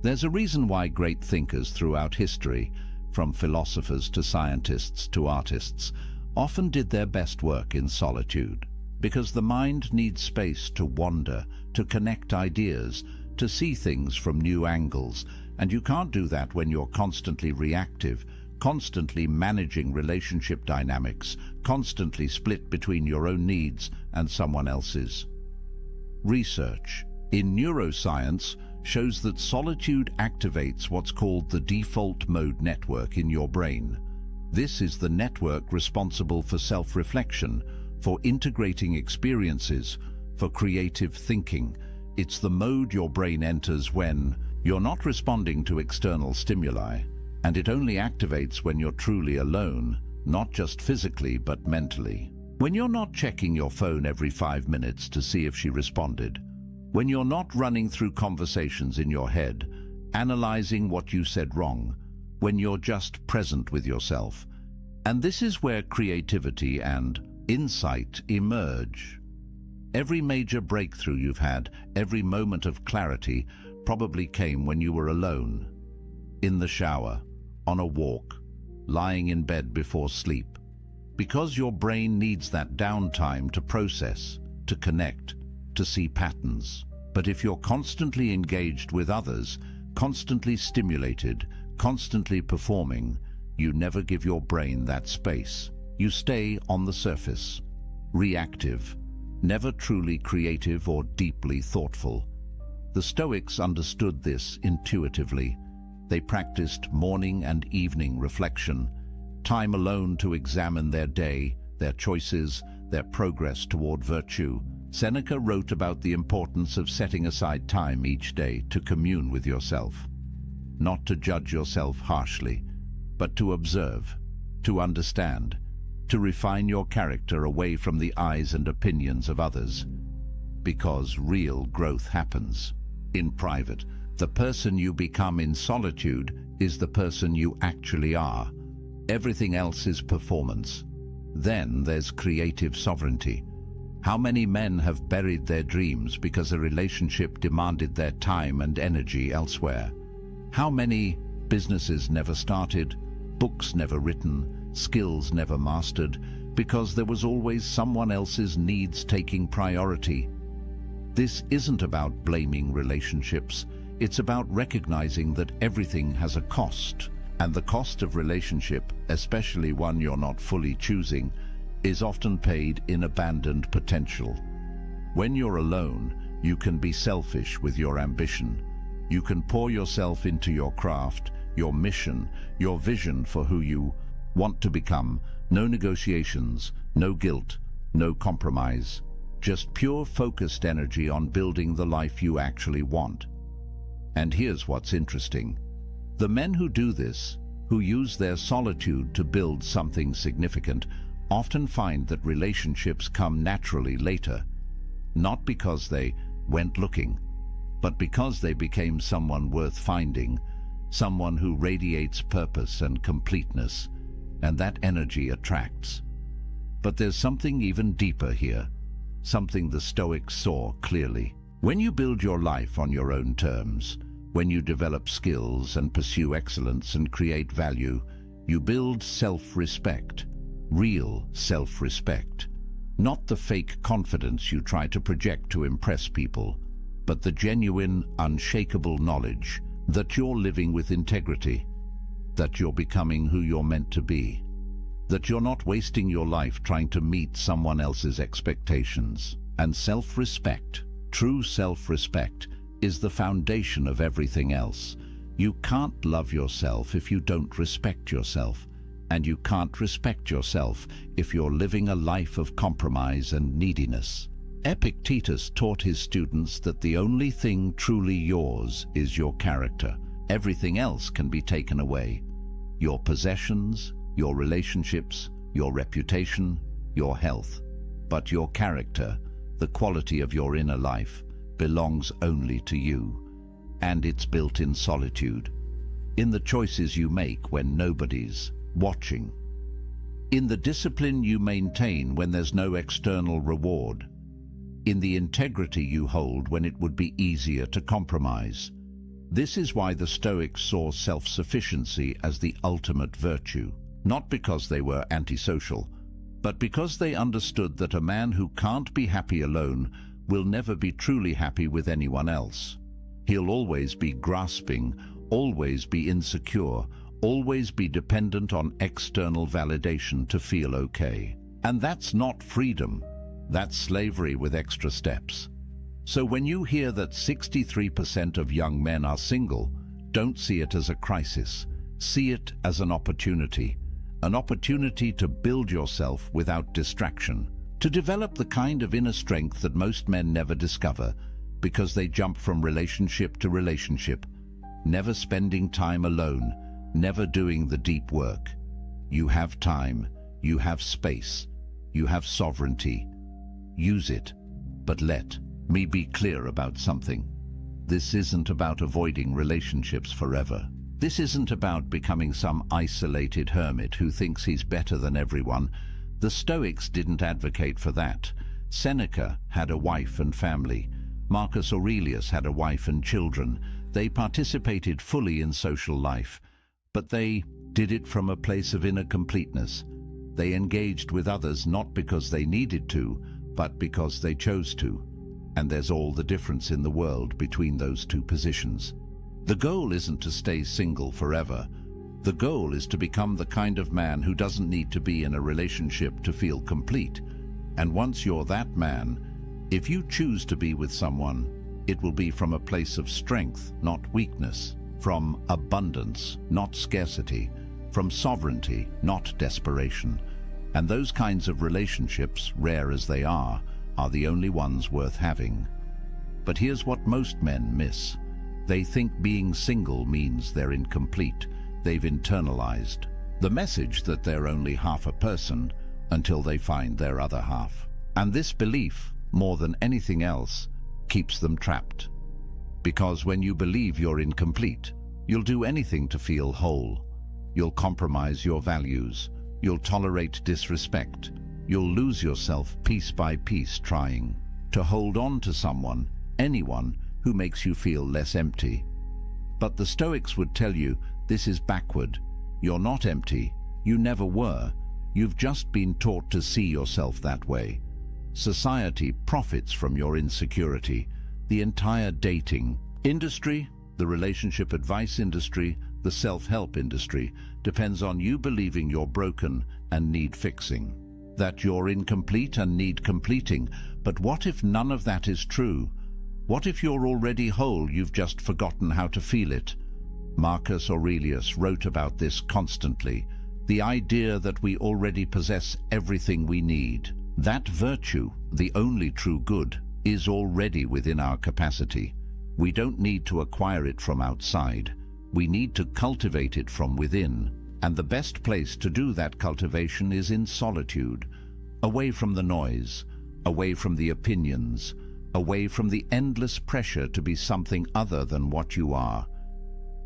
There's a reason why great thinkers throughout history, from philosophers to scientists to artists, often did their best work in solitude. Because the mind needs space to wander, to connect ideas, to see things from new angles, and you can't do that when you're constantly reactive, constantly managing relationship dynamics, constantly split between your own needs and someone else's. Research in neuroscience shows that solitude activates what's called the default mode network in your brain. This is the network responsible for self-reflection, for integrating experiences, for creative thinking. It's the mode your brain enters when you're not responding to external stimuli, and it only activates when you're truly alone, not just physically but mentally. When you're not checking your phone every 5 minutes to see if she responded, when you're not running through conversations in your head, analyzing what you said wrong, when you're just present with yourself. And this is where creativity and insight emerge. Every major breakthrough you've had, every moment of clarity, probably came when you were alone. In the shower, on a walk, lying in bed before sleep. Because your brain needs that downtime to process, to connect, to see patterns. But if you're constantly engaged with others, constantly stimulated, constantly performing, you never give your brain that space. You stay on the surface, reactive, never truly creative or deeply thoughtful. The Stoics understood this intuitively. They practiced morning and evening reflection, time alone to examine their day, their choices, their progress toward virtue. Seneca wrote about the importance of setting aside time each day to commune with yourself. Not to judge yourself harshly, but to observe, to understand, to refine your character away from the eyes and opinions of others. Because real growth happens in private. The person you become in solitude is the person you actually are. Everything else is performance. Then there's creative sovereignty. How many men have buried their dreams because a relationship demanded their time and energy elsewhere? How many businesses never started, books never written, skills never mastered, because there was always someone else's needs taking priority? This isn't about blaming relationships. It's about recognizing that everything has a cost, and the cost of relationship, especially one you're not fully choosing, is often paid in abandoned potential. When you're alone, you can be selfish with your ambition. You can pour yourself into your craft, your mission, your vision for who you want to become. No negotiations, no guilt, no compromise. Just pure focused energy on building the life you actually want. And here's what's interesting. The men who do this, who use their solitude to build something significant, often find that relationships come naturally later, not because they went looking, but because they became someone worth finding, someone who radiates purpose and completeness, and that energy attracts. But there's something even deeper here, something the Stoics saw clearly. When you build your life on your own terms, when you develop skills and pursue excellence and create value, you build self-respect, real self-respect. Not the fake confidence you try to project to impress people, but the genuine, unshakable knowledge that you're living with integrity, that you're becoming who you're meant to be, that you're not wasting your life trying to meet someone else's expectations. And self-respect, true self-respect, is the foundation of everything else. You can't love yourself if you don't respect yourself, and you can't respect yourself if you're living a life of compromise and neediness. Epictetus taught his students that the only thing truly yours is your character. Everything else can be taken away. Your possessions, your relationships, your reputation, your health. But your character, the quality of your inner life, belongs only to you. And it's built in solitude, in the choices you make when nobody's watching. in the discipline you maintain when there's no external reward, in the integrity you hold when it would be easier to compromise. This is why the Stoics saw self-sufficiency as the ultimate virtue, not because they were antisocial, but because they understood that a man who can't be happy alone will never be truly happy with anyone else. He'll always be grasping, always be insecure, always be dependent on external validation to feel okay. And that's not freedom. That's slavery with extra steps. So when you hear that 63% of young men are single, don't see it as a crisis. See it as an opportunity to build yourself without distraction, to develop the kind of inner strength that most men never discover because they jump from relationship to relationship, never spending time alone, never doing the deep work. You have time, you have space, you have sovereignty. Use it, but let me be clear about something. This isn't about avoiding relationships forever. This isn't about becoming some isolated hermit who thinks he's better than everyone. The Stoics didn't advocate for that. Seneca had a wife and family. Marcus Aurelius had a wife and children. They participated fully in social life, but they did it from a place of inner completeness. They engaged with others not because they needed to, but because they chose to. And there's all the difference in the world between those two positions. The goal isn't to stay single forever. The goal is to become the kind of man who doesn't need to be in a relationship to feel complete. And once you're that man, if you choose to be with someone, it will be from a place of strength, not weakness, from abundance, not scarcity, from sovereignty, not desperation. And those kinds of relationships, rare as they are the only ones worth having. But here's what most men miss. They think being single means they're incomplete. They've internalized the message that they're only half a person until they find their other half. And this belief, more than anything else, keeps them trapped. Because when you believe you're incomplete, you'll do anything to feel whole. You'll compromise your values. You'll tolerate disrespect. You'll lose yourself piece by piece trying to hold on to someone, anyone, who makes you feel less empty. But the Stoics would tell you this is backward. You're not empty. You never were. You've just been taught to see yourself that way. Society profits from your insecurity. The entire dating industry, the relationship advice industry, the self-help industry depends on you believing you're broken and need fixing, that you're incomplete and need completing. But what if none of that is true? What if you're already whole, you've just forgotten how to feel it? Marcus Aurelius wrote about this constantly, the idea that we already possess everything we need. That virtue, the only true good, is already within our capacity. We don't need to acquire it from outside. We need to cultivate it from within. And the best place to do that cultivation is in solitude, away from the noise, away from the opinions, away from the endless pressure to be something other than what you are.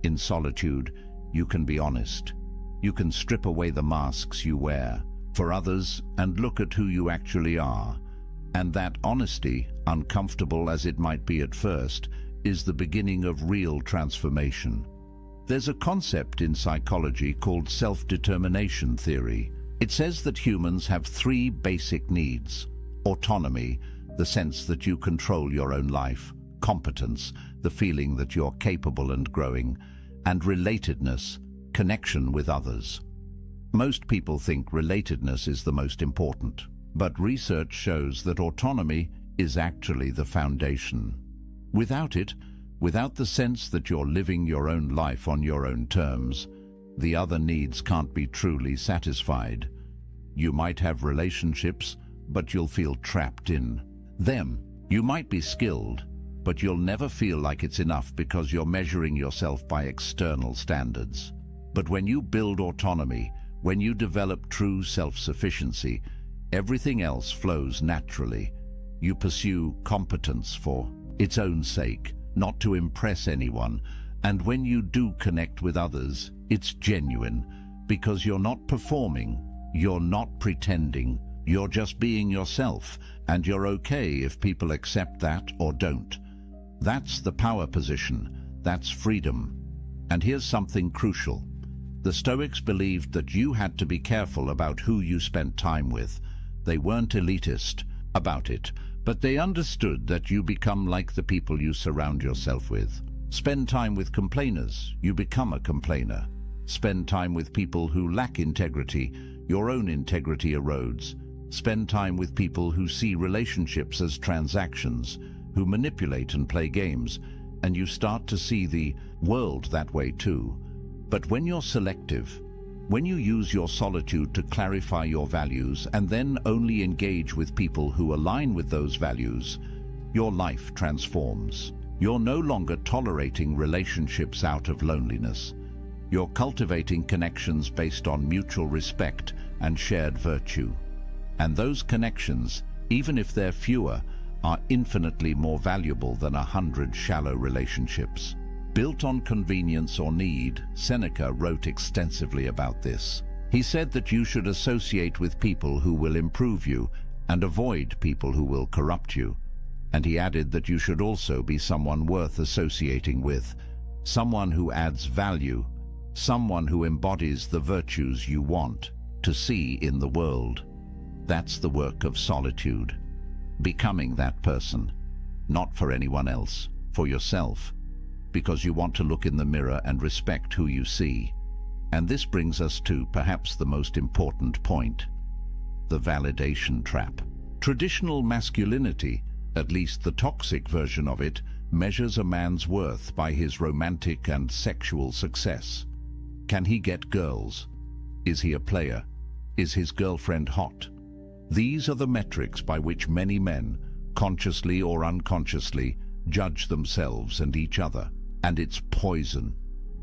In solitude, you can be honest. You can strip away the masks you wear for others and look at who you actually are. And that honesty, uncomfortable as it might be at first, is the beginning of real transformation. There's a concept in psychology called self-determination theory. It says that humans have three basic needs: autonomy, the sense that you control your own life; competence, the feeling that you're capable and growing; and relatedness, connection with others. Most people think relatedness is the most important, but research shows that autonomy is actually the foundation. Without it, without the sense that you're living your own life on your own terms, the other needs can't be truly satisfied. You might have relationships, but you'll feel trapped in them. You might be skilled, but you'll never feel like it's enough because you're measuring yourself by external standards. But when you build autonomy, when you develop true self-sufficiency, everything else flows naturally. You pursue competence for its own sake, not to impress anyone. And when you do connect with others, it's genuine, because you're not performing, You're not pretending. You're just being yourself, and you're okay if people accept that or don't. That's the power position. That's freedom. And here's something crucial. The Stoics believed that you had to be careful about who you spent time with. They weren't elitist about it, but they understood that you become like the people you surround yourself with. Spend time with complainers, you become a complainer. Spend time with people who lack integrity, your own integrity erodes. Spend time with people who see relationships as transactions, who manipulate and play games, and you start to see the world that way too. But when you're selective, when you use your solitude to clarify your values and then only engage with people who align with those values, your life transforms. You're no longer tolerating relationships out of loneliness. You're cultivating connections based on mutual respect and shared virtue. And those connections, even if they're fewer, are infinitely more valuable than 100 shallow relationships. Built on convenience or need, Seneca wrote extensively about this. He said that you should associate with people who will improve you and avoid people who will corrupt you. And he added that you should also be someone worth associating with, someone who adds value, someone who embodies the virtues you want to see in the world. That's the work of solitude. Becoming that person, not for anyone else, for yourself, because you want to look in the mirror and respect who you see. And this brings us to perhaps the most important point, the validation trap. Traditional masculinity, at least the toxic version of it, measures a man's worth by his romantic and sexual success. Can he get girls? Is he a player? Is his girlfriend hot? These are the metrics by which many men, consciously or unconsciously, judge themselves and each other. And it's poison,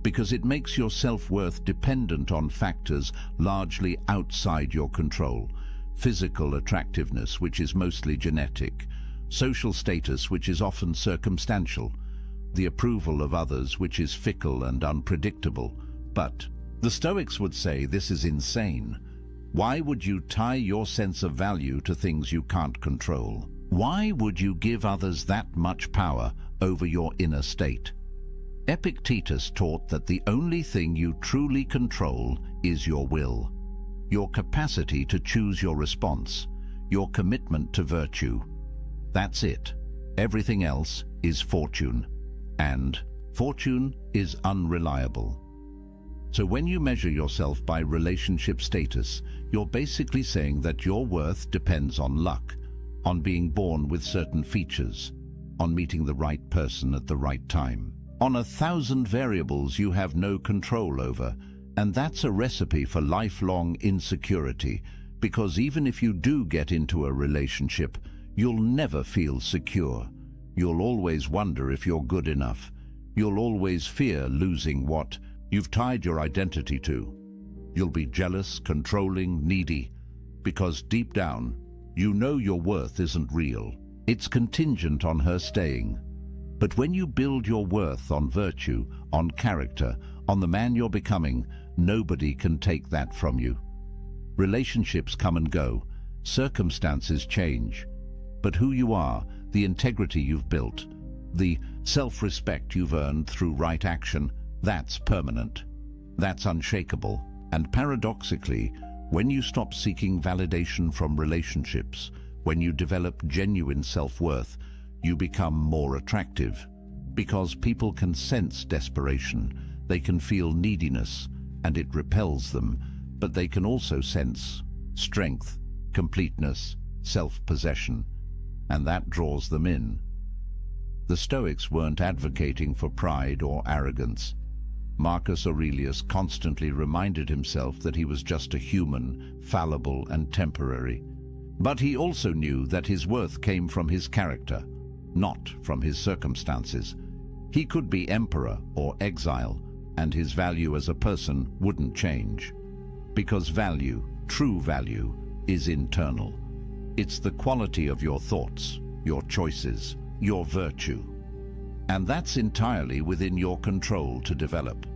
because it makes your self-worth dependent on factors largely outside your control. Physical attractiveness, which is mostly genetic, social status, which is often circumstantial, the approval of others, which is fickle and unpredictable. But the Stoics would say this is insane. Why would you tie your sense of value to things you can't control? Why would you give others that much power over your inner state? Epictetus taught that the only thing you truly control is your will, your capacity to choose your response, your commitment to virtue. That's it. Everything else is fortune, and fortune is unreliable. So when you measure yourself by relationship status, you're basically saying that your worth depends on luck, on being born with certain features, on meeting the right person at the right time, on 1,000 variables you have no control over. And that's a recipe for lifelong insecurity, because even if you do get into a relationship, you'll never feel secure. You'll always wonder if you're good enough. You'll always fear losing what you've tied your identity to. You'll be jealous, controlling, needy, because deep down, you know your worth isn't real. It's contingent on her staying. But when you build your worth on virtue, on character, on the man you're becoming, nobody can take that from you. Relationships come and go, circumstances change, but who you are, the integrity you've built, the self-respect you've earned through right action, that's permanent. That's unshakable. And paradoxically, when you stop seeking validation from relationships, when you develop genuine self-worth, you become more attractive, because people can sense desperation, they can feel neediness, and it repels them, but they can also sense strength, completeness, self-possession, and that draws them in. The Stoics weren't advocating for pride or arrogance. Marcus Aurelius constantly reminded himself that he was just a human, fallible and temporary. But he also knew that his worth came from his character, not from his circumstances. He could be emperor or exile, and his value as a person wouldn't change. Because value, true value, is internal. It's the quality of your thoughts, your choices, your virtue. And that's entirely within your control to develop.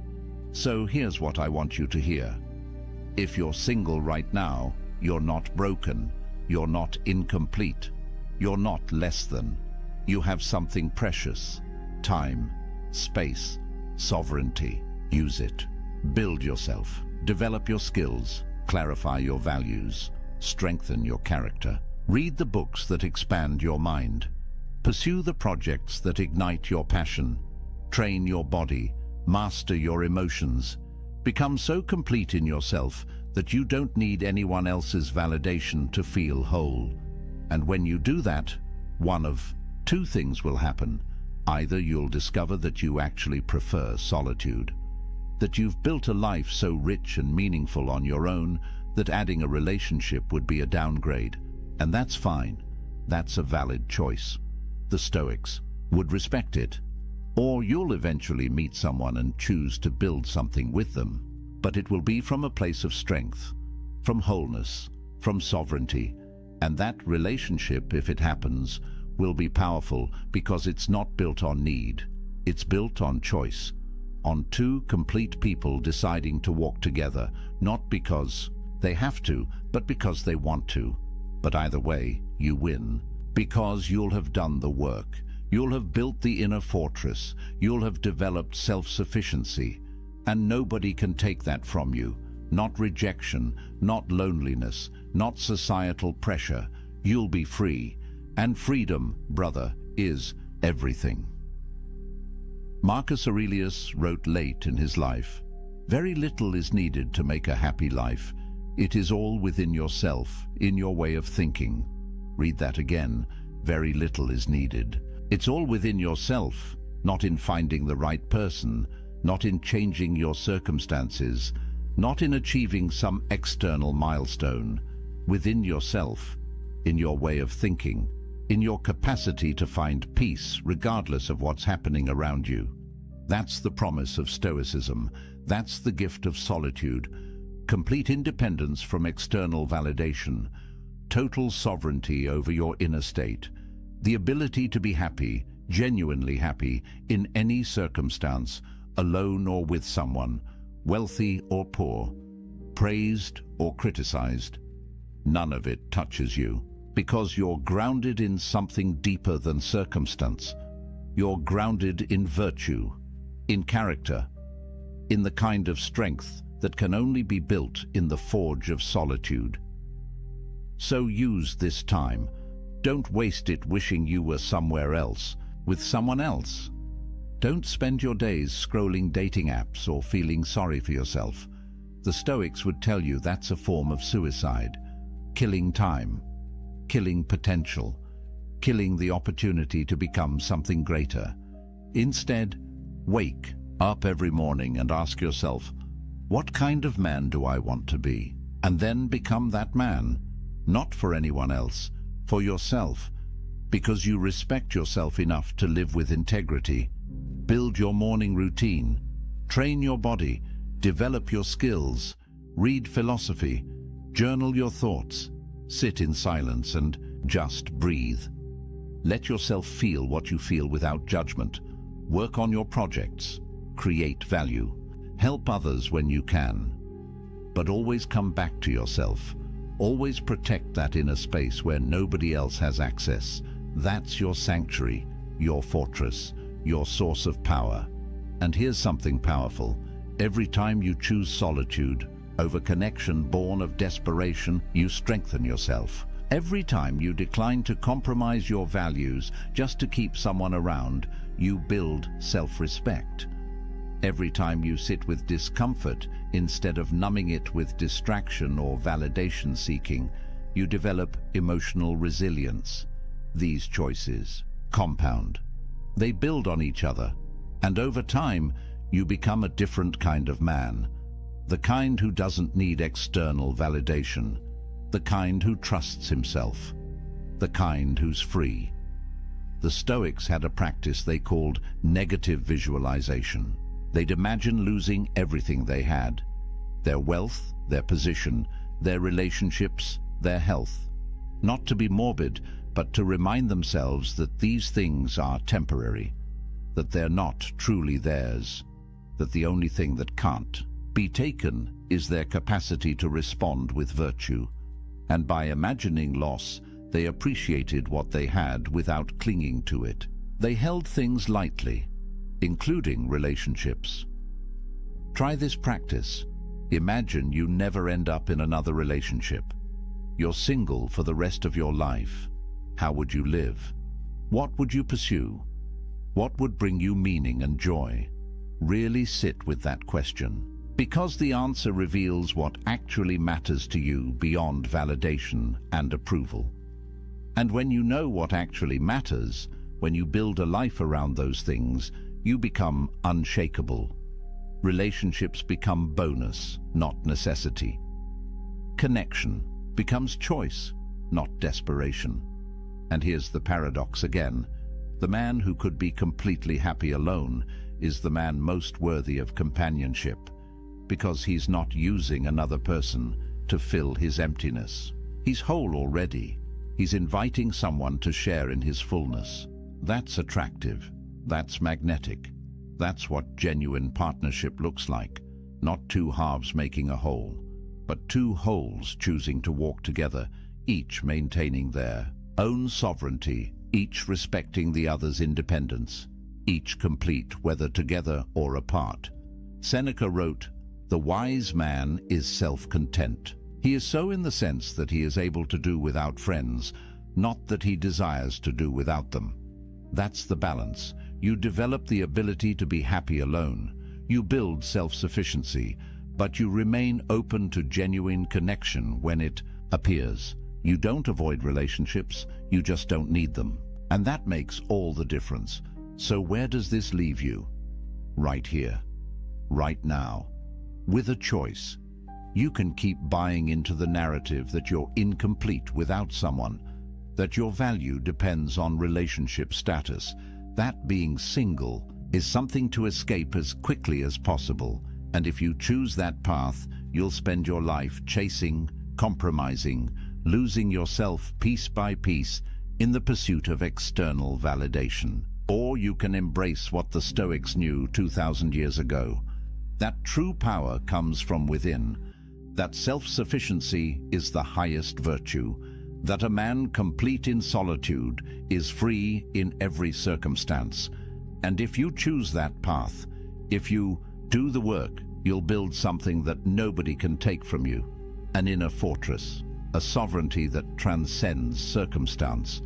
So here's what I want you to hear. If you're single right now, you're not broken, you're not incomplete, you're not less than. You have something precious: time, space, sovereignty. Use it. Build yourself. Develop your skills. Clarify your values. Strengthen your character. Read the books that expand your mind. Pursue the projects that ignite your passion. Train your body. Master your emotions. Become so complete in yourself that you don't need anyone else's validation to feel whole. And when you do that, one of two things will happen. Either you'll discover that you actually prefer solitude, that you've built a life so rich and meaningful on your own that adding a relationship would be a downgrade. And that's fine. That's a valid choice. The Stoics would respect it. Or you'll eventually meet someone and choose to build something with them. But it will be from a place of strength, from wholeness, from sovereignty. And that relationship, if it happens, will be powerful because it's not built on need. It's built on choice, on two complete people deciding to walk together, not because they have to, but because they want to. But either way, you win, because you'll have done the work. You'll have built the inner fortress. You'll have developed self-sufficiency. And nobody can take that from you. Not rejection, not loneliness, not societal pressure. You'll be free. And freedom, brother, is everything. Marcus Aurelius wrote late in his life, "Very little is needed to make a happy life. It is all within yourself, in your way of thinking." Read that again. Very little is needed. It's all within yourself, not in finding the right person, not in changing your circumstances, not in achieving some external milestone. Within yourself, in your way of thinking, in your capacity to find peace regardless of what's happening around you. That's the promise of Stoicism. That's the gift of solitude. Complete independence from external validation. Total sovereignty over your inner state. The ability to be happy, genuinely happy, in any circumstance, alone or with someone, wealthy or poor, praised or criticized. None of it touches you, because you're grounded in something deeper than circumstance. You're grounded in virtue, in character, in the kind of strength that can only be built in the forge of solitude. So use this time. Don't waste it wishing you were somewhere else, with someone else. Don't spend your days scrolling dating apps or feeling sorry for yourself. The Stoics would tell you that's a form of suicide. Killing time, killing potential, killing the opportunity to become something greater. Instead, wake up every morning and ask yourself, what kind of man do I want to be? And then become that man, not for anyone else, for yourself, because you respect yourself enough to live with integrity. Build your morning routine, train your body, develop your skills, read philosophy, journal your thoughts, sit in silence and just breathe. Let yourself feel what you feel without judgment. Work on your projects, create value, help others when you can. But always come back to yourself. Always protect that inner space where nobody else has access. That's your sanctuary, your fortress, your source of power. And here's something powerful. Every time you choose solitude over connection born of desperation, you strengthen yourself. Every time you decline to compromise your values just to keep someone around, you build self-respect. Every time you sit with discomfort instead of numbing it with distraction or validation seeking, you develop emotional resilience. These choices compound. They build on each other, and over time, you become a different kind of man. The kind who doesn't need external validation. The kind who trusts himself. The kind who's free. The Stoics had a practice they called negative visualization. They'd imagine losing everything they had. Their wealth, their position, their relationships, their health. Not to be morbid, but to remind themselves that these things are temporary, that they're not truly theirs, that the only thing that can't Be taken is their capacity to respond with virtue, and by imagining loss, they appreciated what they had without clinging to it. They held things lightly, including relationships. Try this practice. Imagine you never end up in another relationship. You're single for the rest of your life. How would you live? What would you pursue? What would bring you meaning and joy? Really sit with that question, because the answer reveals what actually matters to you beyond validation and approval. And when you know what actually matters, when you build a life around those things, you become unshakable. Relationships become bonus, not necessity. Connection becomes choice, not desperation. And here's the paradox again. The man who could be completely happy alone is the man most worthy of companionship, because he's not using another person to fill his emptiness. He's whole already. He's inviting someone to share in his fullness. That's attractive. That's magnetic. That's what genuine partnership looks like. Not two halves making a whole, but two wholes choosing to walk together, each maintaining their own sovereignty, each respecting the other's independence, each complete whether together or apart. Seneca wrote, "The wise man is self-content." He is so in the sense that he is able to do without friends, not that he desires to do without them. That's the balance. You develop the ability to be happy alone. You build self-sufficiency, but you remain open to genuine connection when it appears. You don't avoid relationships, you just don't need them. And that makes all the difference. So where does this leave you? Right here, right now, with a choice. You can keep buying into the narrative that you're incomplete without someone, that your value depends on relationship status. That being single is something to escape as quickly as possible, and if you choose that path, you'll spend your life chasing, compromising, losing yourself piece by piece in the pursuit of external validation. Or you can embrace what the Stoics knew 2,000 years ago, that true power comes from within, that self-sufficiency is the highest virtue, that a man complete in solitude is free in every circumstance. And if you choose that path, if you do the work, you'll build something that nobody can take from you, an inner fortress, a sovereignty that transcends circumstance,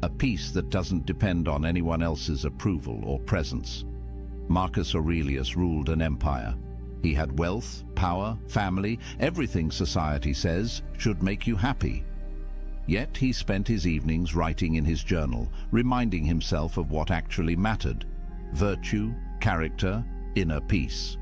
a peace that doesn't depend on anyone else's approval or presence. Marcus Aurelius ruled an empire. He had wealth, power, family, everything society says should make you happy. Yet he spent his evenings writing in his journal, reminding himself of what actually mattered: virtue, character, inner peace.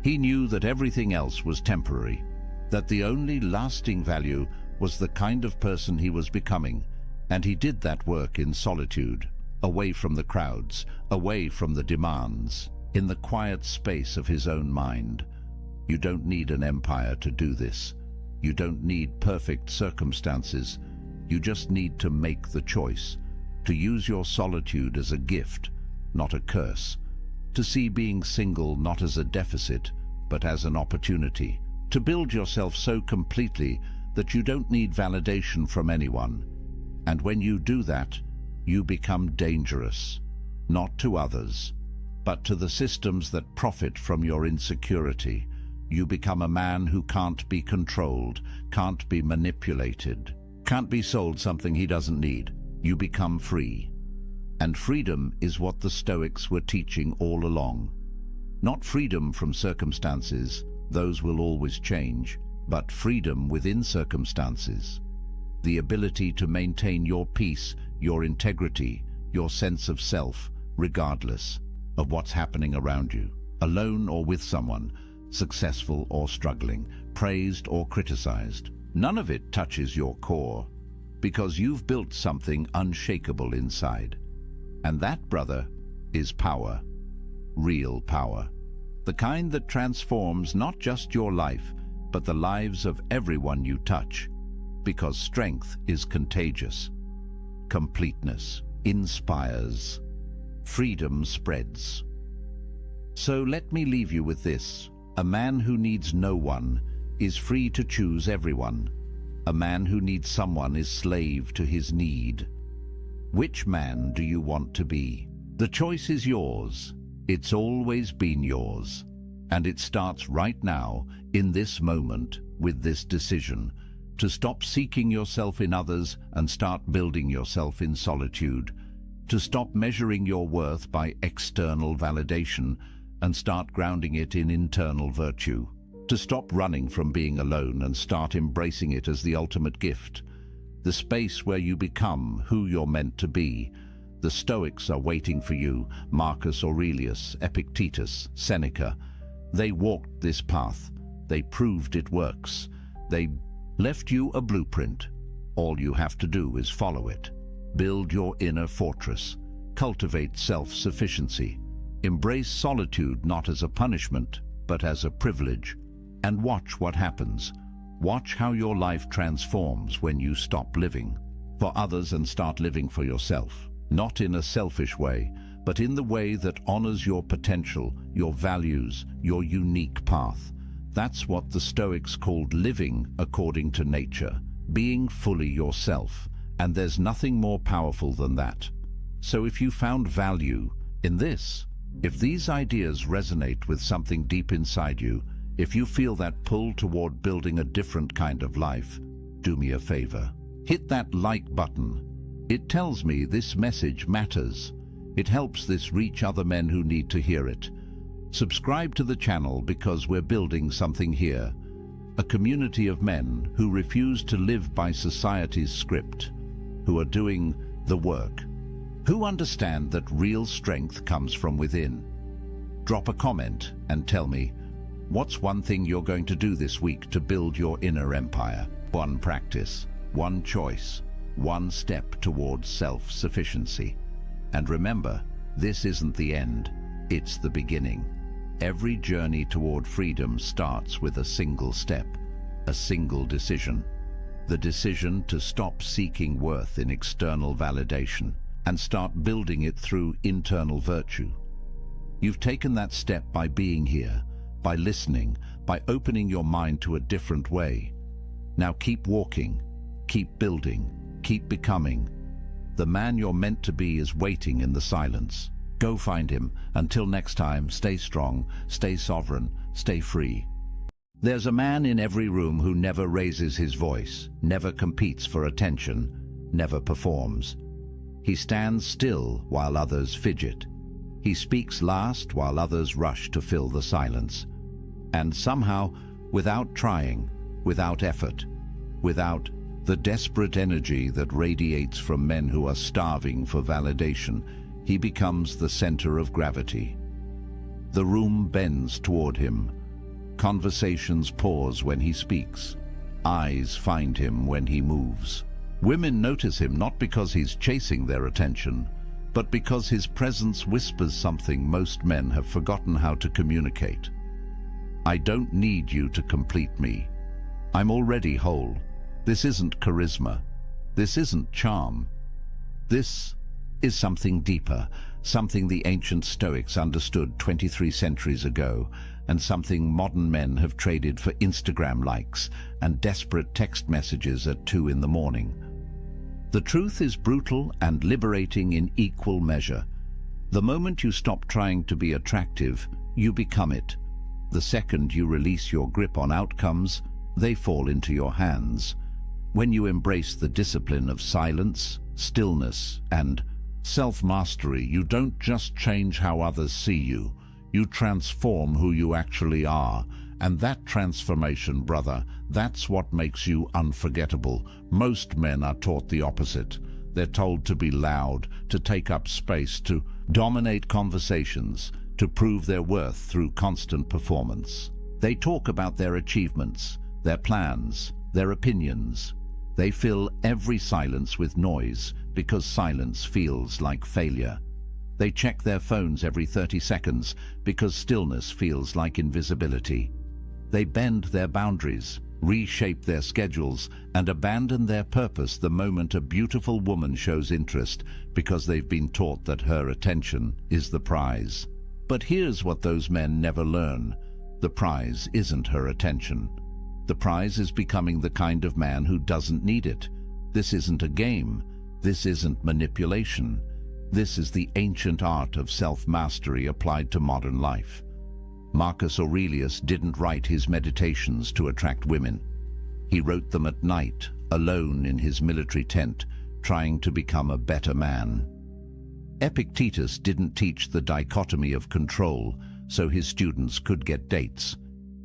He knew that everything else was temporary, that the only lasting value was the kind of person he was becoming, and he did that work in solitude, away from the crowds, away from the demands, in the quiet space of his own mind. You don't need an empire to do this. You don't need perfect circumstances. You just need to make the choice, to use your solitude as a gift, not a curse, to see being single not as a deficit, but as an opportunity, to build yourself so completely that you don't need validation from anyone. And when you do that, you become dangerous, not to others, but to the systems that profit from your insecurity. You become a man who can't be controlled, can't be manipulated, can't be sold something he doesn't need. You become free. And freedom is what the Stoics were teaching all along. Not freedom from circumstances, those will always change, but freedom within circumstances. The ability to maintain your peace, your integrity, your sense of self, regardless of what's happening around you, alone or with someone, successful or struggling, praised or criticized. None of it touches your core, because you've built something unshakable inside. And that, brother, is power. Real power. The kind that transforms not just your life, but the lives of everyone you touch. Because strength is contagious. Completeness inspires. Freedom spreads. So let me leave you with this. A man who needs no one is free to choose everyone. A man who needs someone is slave to his need. Which man do you want to be? The choice is yours. It's always been yours. And it starts right now, in this moment, with this decision, to stop seeking yourself in others and start building yourself in solitude, to stop measuring your worth by external validation and start grounding it in internal virtue, to stop running from being alone and start embracing it as the ultimate gift, the space where you become who you're meant to be. The Stoics are waiting for you, Marcus Aurelius, Epictetus, Seneca. They walked this path. They proved it works. They left you a blueprint. All you have to do is follow it. Build your inner fortress. Cultivate self-sufficiency. Embrace solitude not as a punishment, but as a privilege. And watch what happens. Watch how your life transforms when you stop living for others and start living for yourself. Not in a selfish way, but in the way that honors your potential, your values, your unique path. That's what the Stoics called living according to nature, being fully yourself, and there's nothing more powerful than that. So if you found value in this, if these ideas resonate with something deep inside you, if you feel that pull toward building a different kind of life, do me a favor. Hit that like button. It tells me this message matters. It helps this reach other men who need to hear it. Subscribe to the channel because we're building something here. A community of men who refuse to live by society's script, who are doing the work, who understand that real strength comes from within. Drop a comment and tell me, what's one thing you're going to do this week to build your inner empire? One practice, one choice, one step towards self-sufficiency. And remember, this isn't the end, it's the beginning. Every journey toward freedom starts with a single step, a single decision. The decision to stop seeking worth in external validation and start building it through internal virtue. You've taken that step by being here, by listening, by opening your mind to a different way. Now keep walking, keep building, keep becoming. The man you're meant to be is waiting in the silence. Go find him. Until next time, stay strong, stay sovereign, stay free. There's a man in every room who never raises his voice, never competes for attention, never performs. He stands still while others fidget. He speaks last while others rush to fill the silence. And somehow, without trying, without effort, without the desperate energy that radiates from men who are starving for validation, he becomes the center of gravity. The room bends toward him. Conversations pause when he speaks. Eyes find him when he moves. Women notice him not because he's chasing their attention, but because his presence whispers something most men have forgotten how to communicate. I don't need you to complete me. I'm already whole. This isn't charisma. This isn't charm. This is something deeper, something the ancient Stoics understood 23 centuries ago, and something modern men have traded for Instagram likes and desperate text messages at 2 in the morning. The truth is brutal and liberating in equal measure. The moment you stop trying to be attractive, you become it. The second you release your grip on outcomes, they fall into your hands. When you embrace the discipline of silence, stillness, and self-mastery, you don't just change how others see you, you transform who you actually are. And that transformation, brother, that's what makes you unforgettable. Most men are taught the opposite. They're told to be loud, to take up space, to dominate conversations, to prove their worth through constant performance. They talk about their achievements, their plans, their opinions. They fill every silence with noise because silence feels like failure. They check their phones every 30 seconds because stillness feels like invisibility. They bend their boundaries, reshape their schedules, and abandon their purpose the moment a beautiful woman shows interest because they've been taught that her attention is the prize. But here's what those men never learn. The prize isn't her attention. The prize is becoming the kind of man who doesn't need it. This isn't a game. This isn't manipulation. This is the ancient art of self-mastery applied to modern life. Marcus Aurelius didn't write his meditations to attract women. He wrote them at night, alone in his military tent, trying to become a better man. Epictetus didn't teach the dichotomy of control so his students could get dates.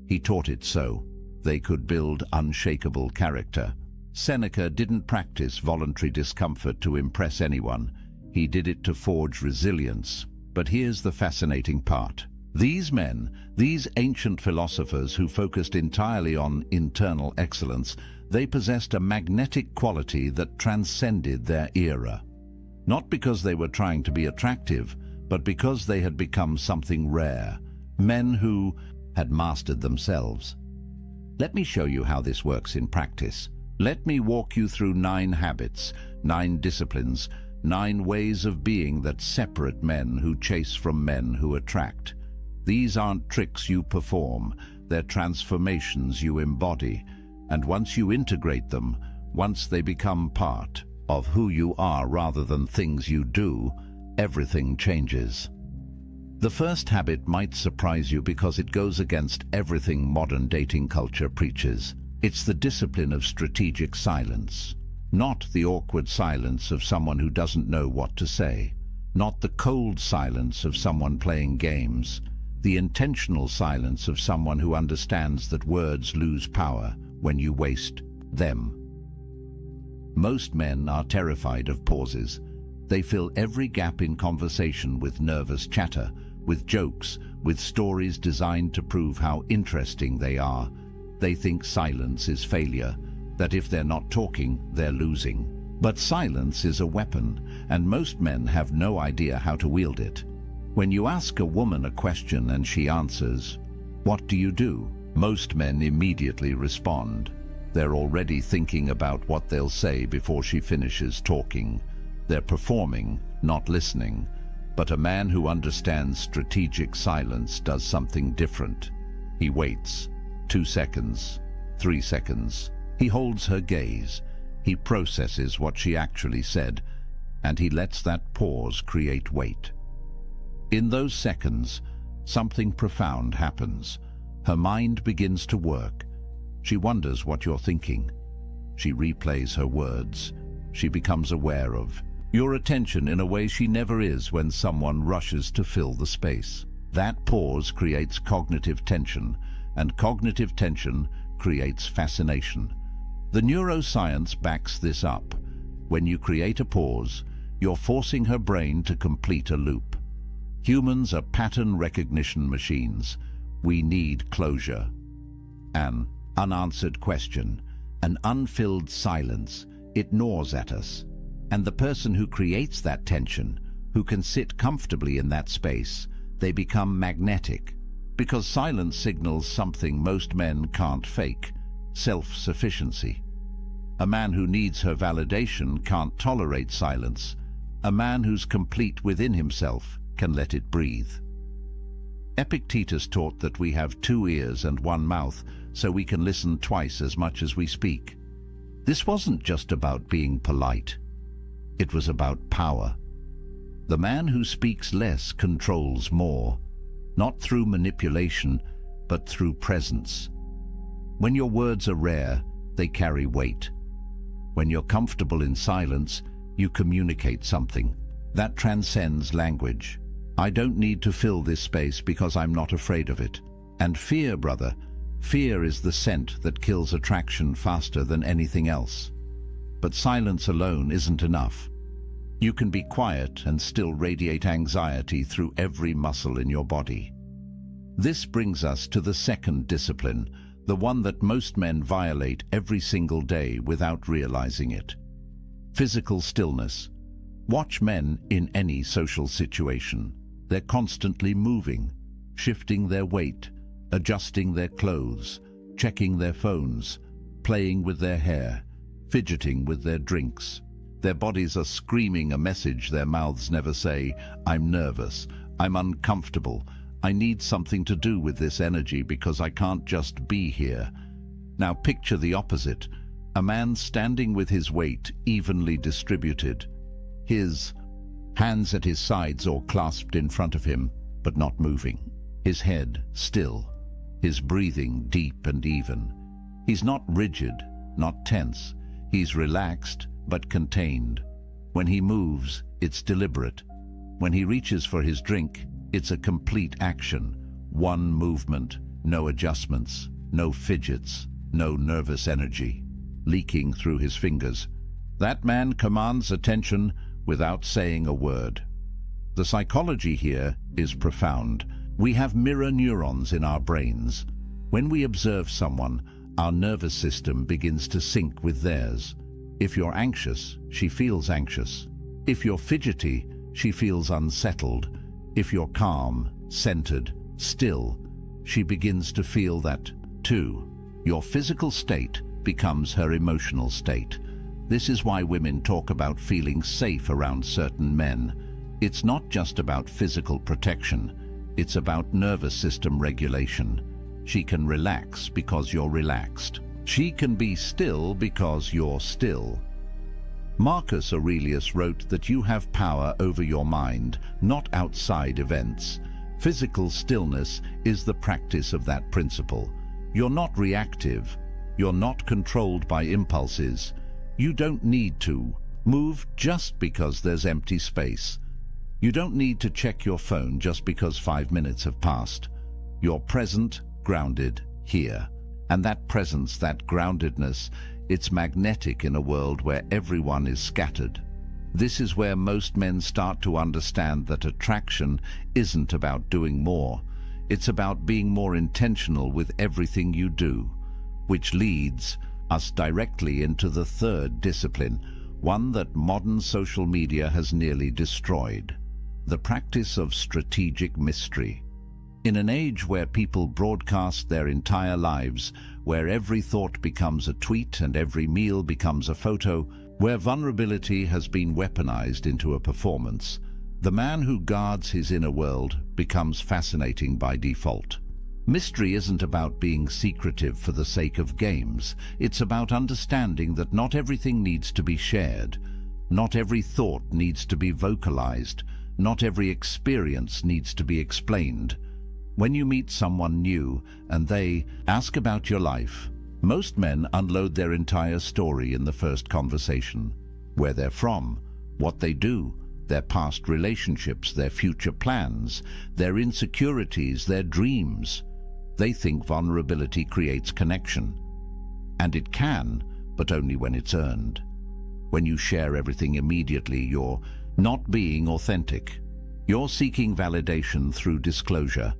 He taught it so they could build unshakable character. Seneca didn't practice voluntary discomfort to impress anyone. He did it to forge resilience. But here's the fascinating part. These men, these ancient philosophers who focused entirely on internal excellence, they possessed a magnetic quality that transcended their era. Not because they were trying to be attractive, but because they had become something rare. Men who had mastered themselves. Let me show you how this works in practice. Let me walk you through 9 habits, 9 disciplines, 9 ways of being that separate men who chase from men who attract. These aren't tricks you perform, they're transformations you embody. And once you integrate them, once they become part of who you are rather than things you do, everything changes. The first habit might surprise you because it goes against everything modern dating culture preaches. It's the discipline of strategic silence. Not the awkward silence of someone who doesn't know what to say. Not the cold silence of someone playing games. The intentional silence of someone who understands that words lose power when you waste them. Most men are terrified of pauses. They fill every gap in conversation with nervous chatter, with jokes, with stories designed to prove how interesting they are. They think silence is failure, that if they're not talking, they're losing. But silence is a weapon, and most men have no idea how to wield it. When you ask a woman a question and she answers, "What do you do?" most men immediately respond. They're already thinking about what they'll say before she finishes talking. They're performing, not listening. But a man who understands strategic silence does something different. He waits. 2 seconds, 3 seconds. He holds her gaze. He processes what she actually said, and he lets that pause create weight. In those seconds, something profound happens. Her mind begins to work. She wonders what you're thinking. She replays her words. She becomes aware of your attention in a way she never is when someone rushes to fill the space. That pause creates cognitive tension, and cognitive tension creates fascination. The neuroscience backs this up. When you create a pause, you're forcing her brain to complete a loop. Humans are pattern recognition machines. We need closure. An unanswered question, an unfilled silence, it gnaws at us. And the person who creates that tension, who can sit comfortably in that space, they become magnetic. Because silence signals something most men can't fake: self-sufficiency. A man who needs her validation can't tolerate silence. A man who's complete within himself can let it breathe. Epictetus taught that we have 2 ears and 1 mouth, so we can listen twice as much as we speak. This wasn't just about being polite. It was about power. The man who speaks less controls more, not through manipulation, but through presence. When your words are rare, they carry weight. When you're comfortable in silence, you communicate something that transcends language. I don't need to fill this space because I'm not afraid of it. And fear, brother, fear is the scent that kills attraction faster than anything else. But silence alone isn't enough. You can be quiet and still radiate anxiety through every muscle in your body. This brings us to the second discipline, the one that most men violate every single day without realizing it. Physical stillness. Watch men in any social situation. They're constantly moving, shifting their weight, adjusting their clothes, checking their phones, playing with their hair, fidgeting with their drinks. Their bodies are screaming a message their mouths never say: I'm nervous, I'm uncomfortable, I need something to do with this energy because I can't just be here. Now picture the opposite, a man standing with his weight evenly distributed, his hands at his sides or clasped in front of him, but not moving, his head still, his breathing deep and even. He's not rigid, not tense. He's relaxed but contained. When he moves, it's deliberate. When he reaches for his drink, it's a complete action. One movement, no adjustments, no fidgets, no nervous energy leaking through his fingers. That man commands attention without saying a word. The psychology here is profound. We have mirror neurons in our brains. When we observe someone, our nervous system begins to sync with theirs. If you're anxious, she feels anxious. If you're fidgety, she feels unsettled. If you're calm, centered, still, she begins to feel that too. Your physical state becomes her emotional state. This is why women talk about feeling safe around certain men. It's not just about physical protection. It's about nervous system regulation. She can relax because you're relaxed. She can be still because you're still. Marcus Aurelius wrote that you have power over your mind, not outside events. Physical stillness is the practice of that principle. You're not reactive. You're not controlled by impulses. You don't need to move just because there's empty space. You don't need to check your phone just because 5 minutes have passed. You're present, grounded, here. And that presence, that groundedness, it's magnetic in a world where everyone is scattered. This is where most men start to understand that attraction isn't about doing more. It's about being more intentional with everything you do, which leads us directly into the third discipline, one that modern social media has nearly destroyed: the practice of strategic mystery. In an age where people broadcast their entire lives, where every thought becomes a tweet and every meal becomes a photo, where vulnerability has been weaponized into a performance, the man who guards his inner world becomes fascinating by default. Mystery isn't about being secretive for the sake of games. It's about understanding that not everything needs to be shared. Not every thought needs to be vocalized. Not every experience needs to be explained. When you meet someone new and they ask about your life, most men unload their entire story in the first conversation. Where they're from, what they do, their past relationships, their future plans, their insecurities, their dreams. They think vulnerability creates connection. And it can, but only when it's earned. When you share everything immediately, you're not being authentic. You're seeking validation through disclosure.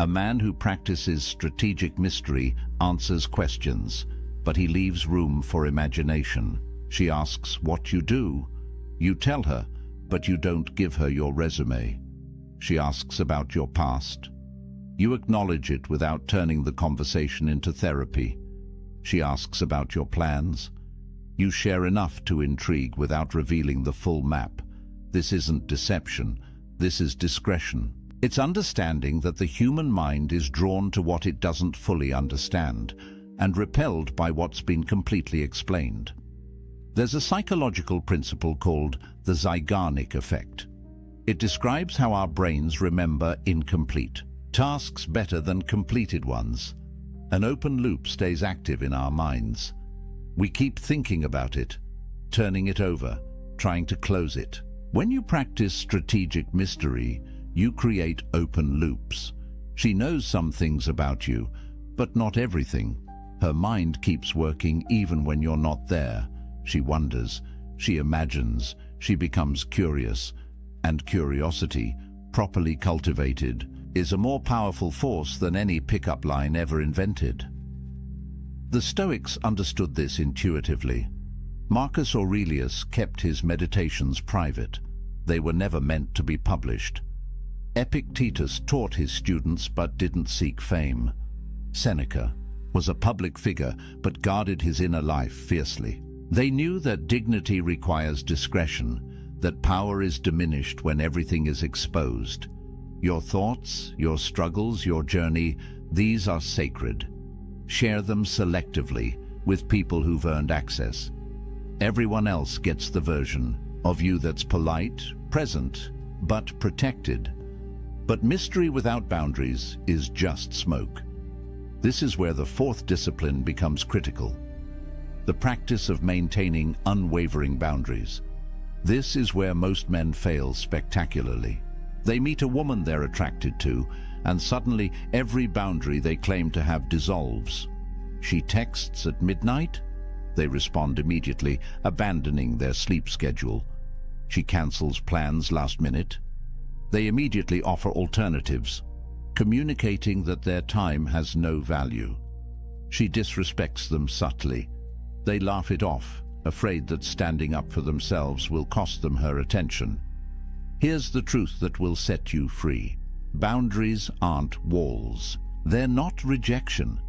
A man who practices strategic mystery answers questions, but he leaves room for imagination. She asks what you do. You tell her, but you don't give her your resume. She asks about your past. You acknowledge it without turning the conversation into therapy. She asks about your plans. You share enough to intrigue without revealing the full map. This isn't deception. This is discretion. It's understanding that the human mind is drawn to what it doesn't fully understand and repelled by what's been completely explained. There's a psychological principle called the Zeigarnik effect. It describes how our brains remember incomplete tasks better than completed ones. An open loop stays active in our minds. We keep thinking about it, turning it over, trying to close it. When you practice strategic mystery, you create open loops. She knows some things about you, but not everything. Her mind keeps working even when you're not there. She wonders, she imagines, she becomes curious. And curiosity, properly cultivated, is a more powerful force than any pickup line ever invented. The Stoics understood this intuitively. Marcus Aurelius kept his meditations private. They were never meant to be published. Epictetus taught his students but didn't seek fame. Seneca was a public figure but guarded his inner life fiercely. They knew that dignity requires discretion, that power is diminished when everything is exposed. Your thoughts, your struggles, your journey, these are sacred. Share them selectively with people who've earned access. Everyone else gets the version of you that's polite, present, but protected. But mystery without boundaries is just smoke. This is where the fourth discipline becomes critical: the practice of maintaining unwavering boundaries. This is where most men fail spectacularly. They meet a woman they're attracted to, and suddenly every boundary they claim to have dissolves. She texts at midnight? They respond immediately, abandoning their sleep schedule. She cancels plans last minute. They immediately offer alternatives, communicating that their time has no value. She disrespects them subtly. They laugh it off, afraid that standing up for themselves will cost them her attention. Here's the truth that will set you free. Boundaries aren't walls. They're not rejection.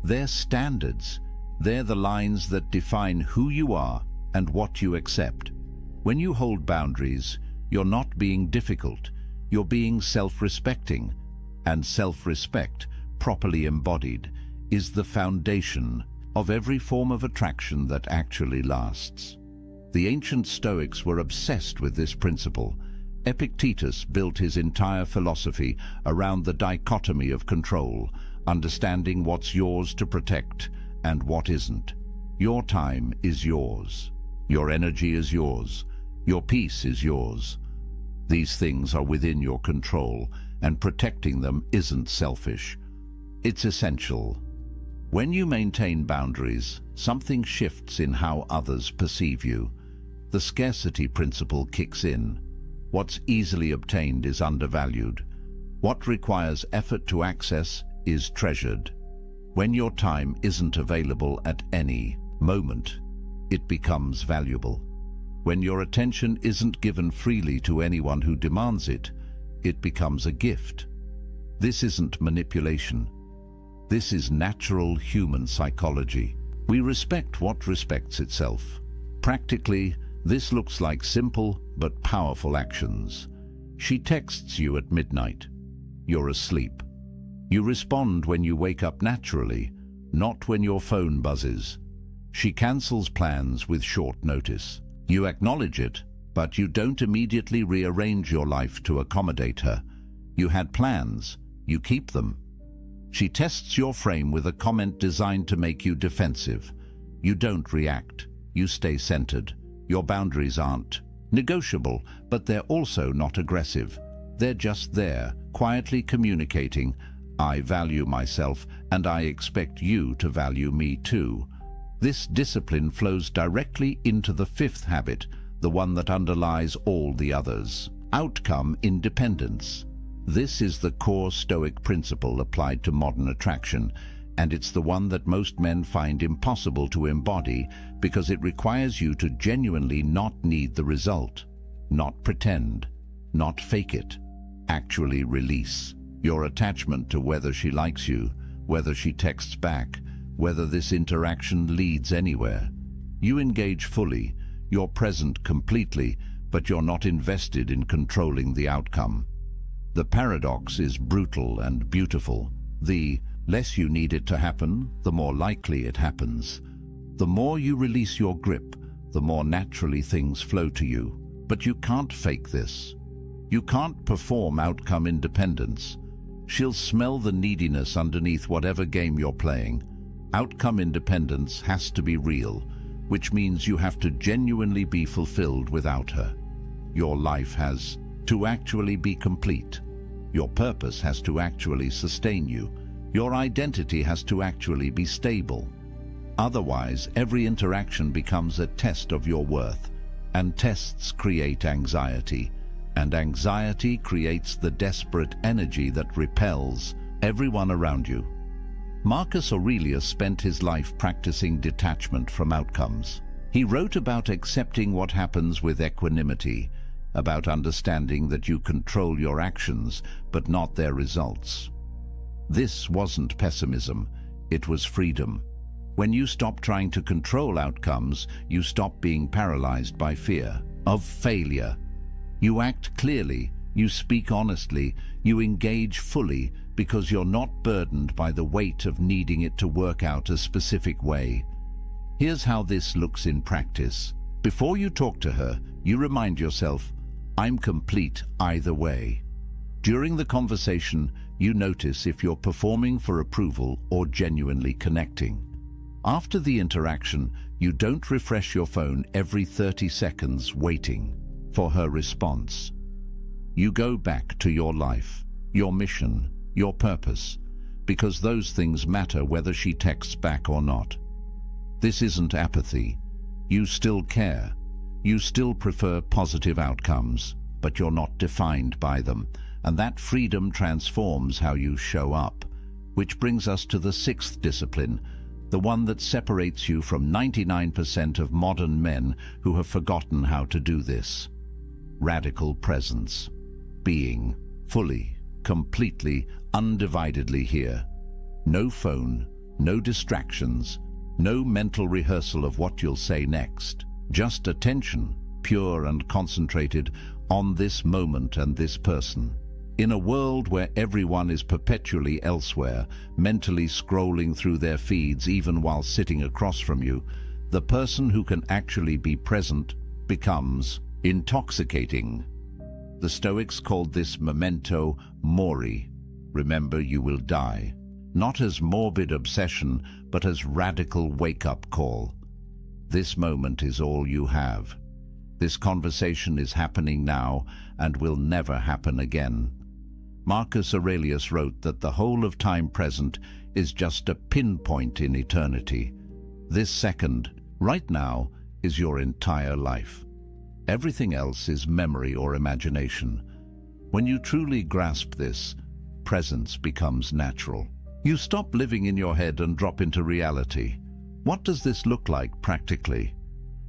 They're standards. They're the lines that define who you are and what you accept. When you hold boundaries, you're not being difficult. You're being self-respecting. And self-respect, properly embodied, is the foundation of every form of attraction that actually lasts. The ancient Stoics were obsessed with this principle. Epictetus built his entire philosophy around the dichotomy of control, understanding what's yours to protect and what isn't. Your time is yours. Your energy is yours. Your peace is yours. These things are within your control, and protecting them isn't selfish. It's essential. When you maintain boundaries, something shifts in how others perceive you. The scarcity principle kicks in. What's easily obtained is undervalued. What requires effort to access is treasured. When your time isn't available at any moment, it becomes valuable. When your attention isn't given freely to anyone who demands it, it becomes a gift. This isn't manipulation. This is natural human psychology. We respect what respects itself. Practically, this looks like simple but powerful actions. She texts you at midnight. You're asleep. You respond when you wake up naturally, not when your phone buzzes. She cancels plans with short notice. You acknowledge it, but you don't immediately rearrange your life to accommodate her. You had plans. You keep them. She tests your frame with a comment designed to make you defensive. You don't react. You stay centered. Your boundaries aren't negotiable, but they're also not aggressive. They're just there, quietly communicating, I value myself and I expect you to value me too. This discipline flows directly into the fifth habit, the one that underlies all the others: outcome independence. This is the core Stoic principle applied to modern attraction, and it's the one that most men find impossible to embody because it requires you to genuinely not need the result, not pretend, not fake it, actually release your attachment to whether she likes you, whether she texts back, whether this interaction leads anywhere. You engage fully, you're present completely, but you're not invested in controlling the outcome. The paradox is brutal and beautiful. The less you need it to happen, the more likely it happens. The more you release your grip, the more naturally things flow to you. But you can't fake this. You can't perform outcome independence. She'll smell the neediness underneath whatever game you're playing. Outcome independence has to be real, which means you have to genuinely be fulfilled without her. Your life has to actually be complete. Your purpose has to actually sustain you. Your identity has to actually be stable. Otherwise, every interaction becomes a test of your worth, and tests create anxiety, and anxiety creates the desperate energy that repels everyone around you. Marcus Aurelius spent his life practicing detachment from outcomes. He wrote about accepting what happens with equanimity, about understanding that you control your actions but not their results. This wasn't pessimism, it was freedom. When you stop trying to control outcomes, you stop being paralyzed by fear of failure. You act clearly, You speak honestly, you engage fully because you're not burdened by the weight of needing it to work out a specific way. Here's how this looks in practice. Before you talk to her, you remind yourself, I'm complete either way. During the conversation, you notice if you're performing for approval or genuinely connecting. After the interaction, you don't refresh your phone every 30 seconds waiting for her response. You go back to your life, your mission, your purpose, because those things matter whether she texts back or not. This isn't apathy. You still care. You still prefer positive outcomes, but you're not defined by them, and that freedom transforms how you show up. Which brings us to the sixth discipline, the one that separates you from 99% of modern men who have forgotten how to do this. Radical presence. Being fully, completely, undividedly here. No phone, no distractions, no mental rehearsal of what you'll say next. Just attention, pure and concentrated, on this moment and this person. In a world where everyone is perpetually elsewhere, mentally scrolling through their feeds even while sitting across from you, the person who can actually be present becomes intoxicating. The Stoics called this memento mori, remember you will die, not as morbid obsession, but as radical wake-up call. This moment is all you have. This conversation is happening now and will never happen again. Marcus Aurelius wrote that the whole of time present is just a pinpoint in eternity. This second, right now, is your entire life. Everything else is memory or imagination. When you truly grasp this, presence becomes natural. You stop living in your head and drop into reality. What does this look like practically?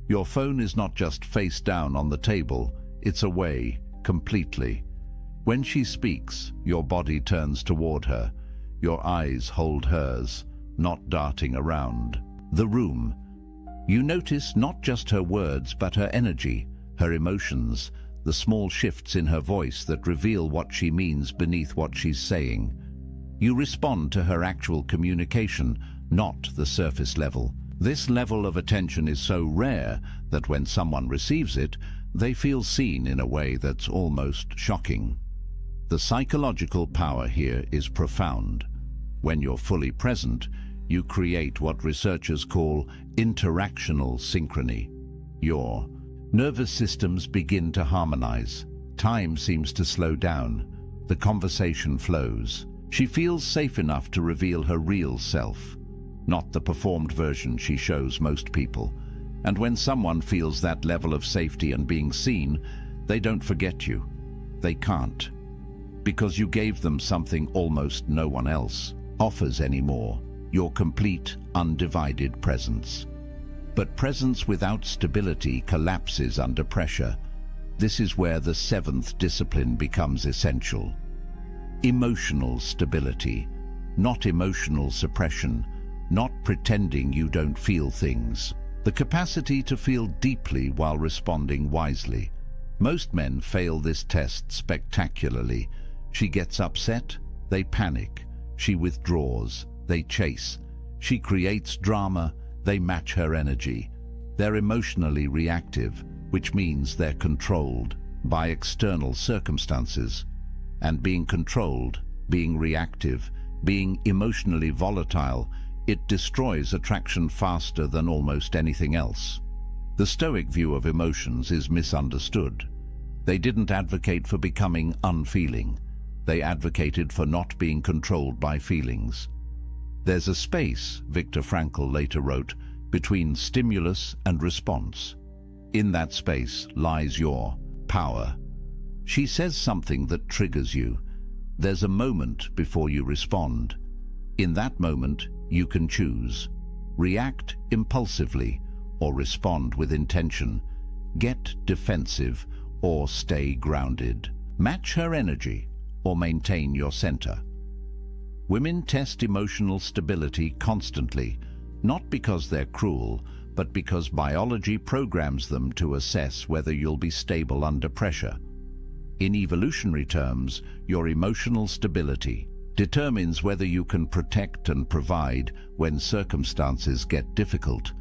Your phone is not just face down on the table, it's away, completely. When she speaks, your body turns toward her. Your eyes hold hers, not darting around. The room. You notice not just her words, but her energy, her emotions, the small shifts in her voice that reveal what she means beneath what she's saying. You respond to her actual communication, not the surface level. This level of attention is so rare that when someone receives it, they feel seen in a way that's almost shocking. The psychological power here is profound. When you're fully present, you create what researchers call interactional synchrony. Your nervous systems begin to harmonize. Time seems to slow down. The conversation flows. She feels safe enough to reveal her real self, not the performed version she shows most people. And when someone feels that level of safety and being seen, they don't forget you. They can't. Because you gave them something almost no one else offers anymore, your complete, undivided presence. But presence without stability collapses under pressure. This is where the seventh discipline becomes essential. Emotional stability, not emotional suppression, not pretending you don't feel things. The capacity to feel deeply while responding wisely. Most men fail this test spectacularly. She gets upset, they panic. She withdraws, they chase. She creates drama, they match her energy. They're emotionally reactive, which means they're controlled by external circumstances. And being controlled, being reactive, being emotionally volatile, it destroys attraction faster than almost anything else. The Stoic view of emotions is misunderstood. They didn't advocate for becoming unfeeling. They advocated for not being controlled by feelings. There's a space, Viktor Frankl later wrote, between stimulus and response. In that space lies your power. She says something that triggers you. There's a moment before you respond. In that moment, you can choose. React impulsively or respond with intention. Get defensive or stay grounded. Match her energy or maintain your center. Women test emotional stability constantly, not because they're cruel, but because biology programs them to assess whether you'll be stable under pressure. In evolutionary terms, your emotional stability determines whether you can protect and provide when circumstances get difficult.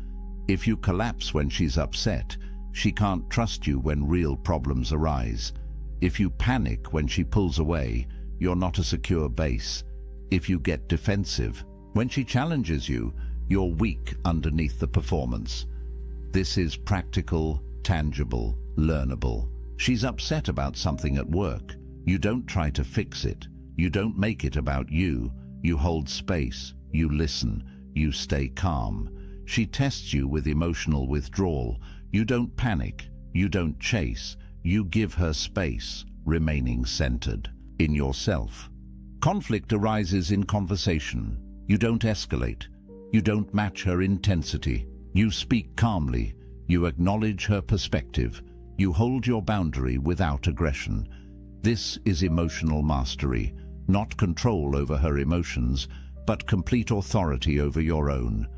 If you collapse when she's upset, she can't trust you when real problems arise. If you panic when she pulls away, you're not a secure base. If you get defensive when she challenges you, you're weak underneath the performance. This is practical, tangible, learnable. She's upset about something at work. You don't try to fix it. You don't make it about you. You hold space. You listen. You stay calm. She tests you with emotional withdrawal. You don't panic. You don't chase. You give her space, remaining centered in yourself. Conflict arises in conversation. You don't escalate. You don't match her intensity. You speak calmly. You acknowledge her perspective. You hold your boundary without aggression. This is emotional mastery, not control over her emotions, but complete authority over your own.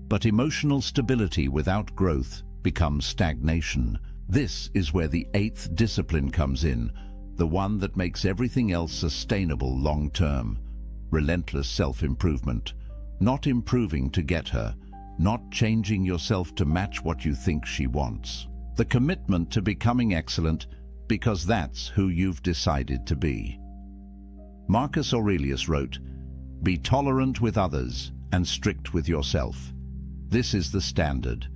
But emotional stability without growth becomes stagnation. This is where the eighth discipline comes in, the one that makes everything else sustainable long-term. Relentless self-improvement. Not improving to get her, not changing yourself to match what you think she wants. The commitment to becoming excellent because that's who you've decided to be. Marcus Aurelius wrote, "Be tolerant with others and strict with yourself. This is the standard.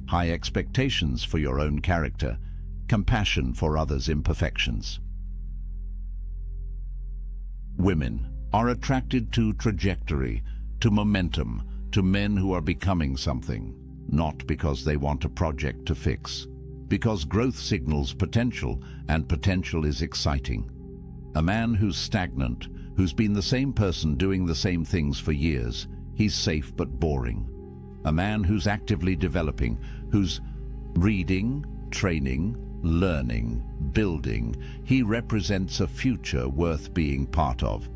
High expectations for your own character, compassion for others' imperfections." Women are attracted to trajectory, to momentum, to men who are becoming something, not because they want a project to fix, because growth signals potential, and potential is exciting. A man who's stagnant, who's been the same person doing the same things for years, he's safe but boring. A man who's actively developing, who's reading, training, learning, building, he represents a future worth being part of.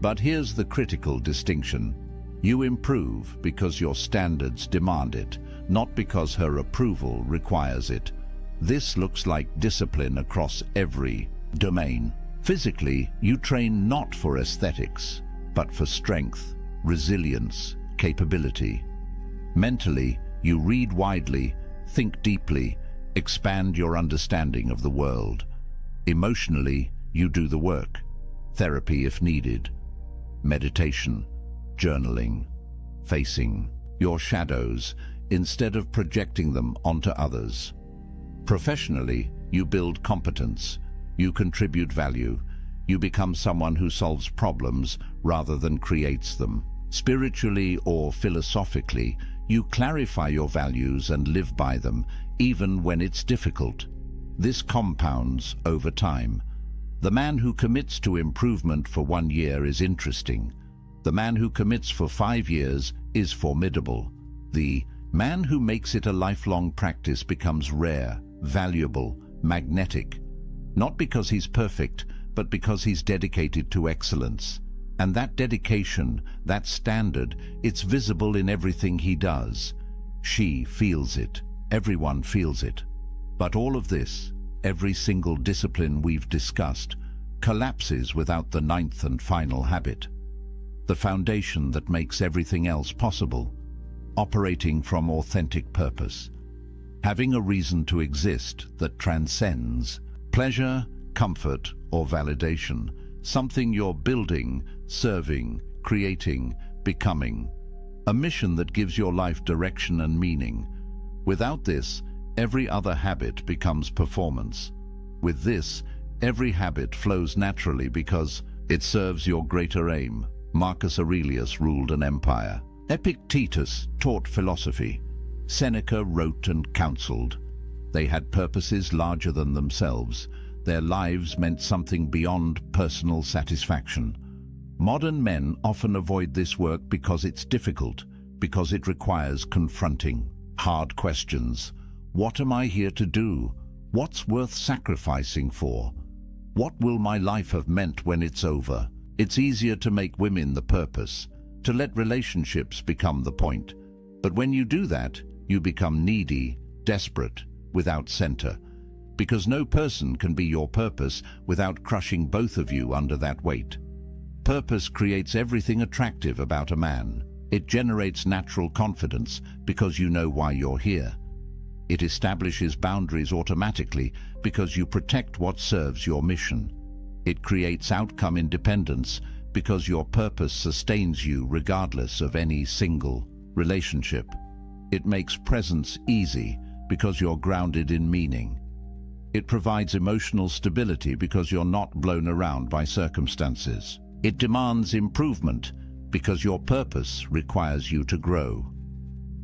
But here's the critical distinction. You improve because your standards demand it, not because her approval requires it. This looks like discipline across every domain. Physically, you train not for aesthetics, but for strength, resilience, capability. Mentally, you read widely, think deeply, expand your understanding of the world. Emotionally, you do the work, therapy if needed, meditation, journaling, facing your shadows instead of projecting them onto others. Professionally, you build competence, you contribute value, you become someone who solves problems rather than creates them. Spiritually or philosophically, you clarify your values and live by them, even when it's difficult. This compounds over time. The man who commits to improvement for 1 year is interesting. The man who commits for 5 years is formidable. The man who makes it a lifelong practice becomes rare, valuable, magnetic. Not because he's perfect, but because he's dedicated to excellence. And that dedication, that standard, it's visible in everything he does. She feels it. Everyone feels it. But all of this, every single discipline we've discussed, collapses without the ninth and final habit. The foundation that makes everything else possible, operating from authentic purpose, having a reason to exist that transcends pleasure, comfort, or validation, something you're building, serving, creating, becoming, a mission that gives your life direction and meaning. Without this, every other habit becomes performance. With this, every habit flows naturally because it serves your greater aim. Marcus Aurelius ruled an empire. Epictetus taught philosophy. Seneca wrote and counseled. They had purposes larger than themselves. Their lives meant something beyond personal satisfaction. Modern men often avoid this work because it's difficult, because it requires confronting hard questions. What am I here to do? What's worth sacrificing for? What will my life have meant when it's over? It's easier to make women the purpose, to let relationships become the point. But when you do that, you become needy, desperate, without center. because no person can be your purpose without crushing both of you under that weight. Purpose creates everything attractive about a man. It generates natural confidence because you know why you're here. It establishes boundaries automatically because you protect what serves your mission. It creates outcome independence because your purpose sustains you regardless of any single relationship. It makes presence easy because you're grounded in meaning. It provides emotional stability because you're not blown around by circumstances. It demands improvement because your purpose requires you to grow.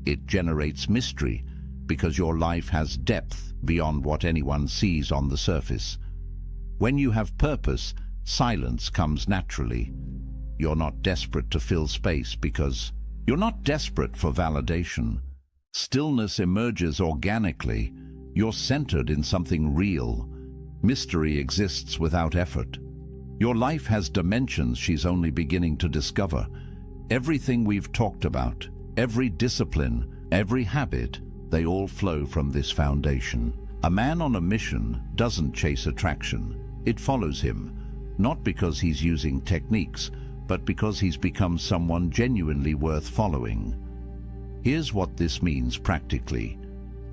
It generates mystery because your life has depth beyond what anyone sees on the surface. When you have purpose, silence comes naturally. You're not desperate to fill space because you're not desperate for validation. Stillness emerges organically. You're centered in something real. Mystery exists without effort. Your life has dimensions she's only beginning to discover. Everything we've talked about, every discipline, every habit, they all flow from this foundation. A man on a mission doesn't chase attraction. It follows him, not because he's using techniques, but because he's become someone genuinely worth following. Here's what this means practically.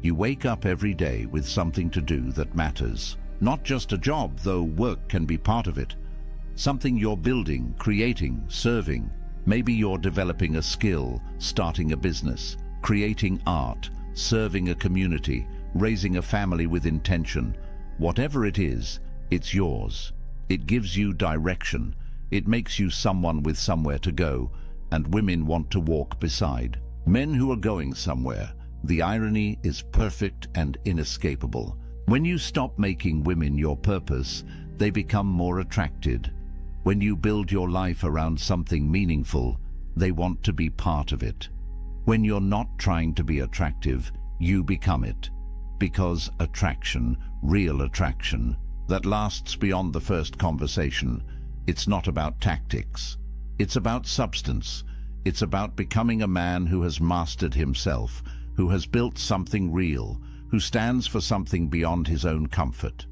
You wake up every day with something to do that matters. Not just a job, though work can be part of it. Something you're building, creating, serving. Maybe you're developing a skill, starting a business, creating art, serving a community, raising a family with intention. Whatever it is, it's yours. It gives you direction. It makes you someone with somewhere to go, and women want to walk beside. Men who are going somewhere. The irony is perfect and inescapable. When you stop making women your purpose, they become more attracted. When you build your life around something meaningful, they want to be part of it. When you're not trying to be attractive, you become it. Because attraction, real attraction, that lasts beyond the first conversation, it's not about tactics. It's about substance. It's about becoming a man who has mastered himself, who has built something real, who stands for something beyond his own comfort.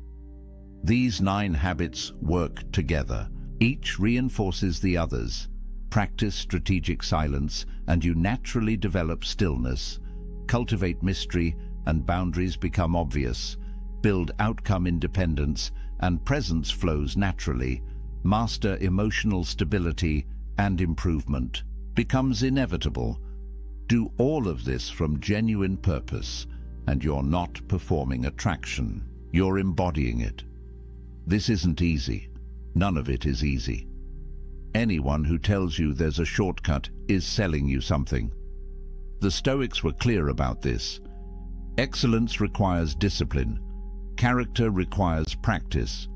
These 9 habits work together. Each reinforces the others. Practice strategic silence, and you naturally develop stillness. Cultivate mystery, and boundaries become obvious. Build outcome independence, and presence flows naturally. Master emotional stability, and improvement becomes inevitable. Do all of this from genuine purpose, and you're not performing attraction. You're embodying it. This isn't easy. None of it is easy. Anyone who tells you there's a shortcut is selling you something. The Stoics were clear about this. Excellence requires discipline. Character requires practice.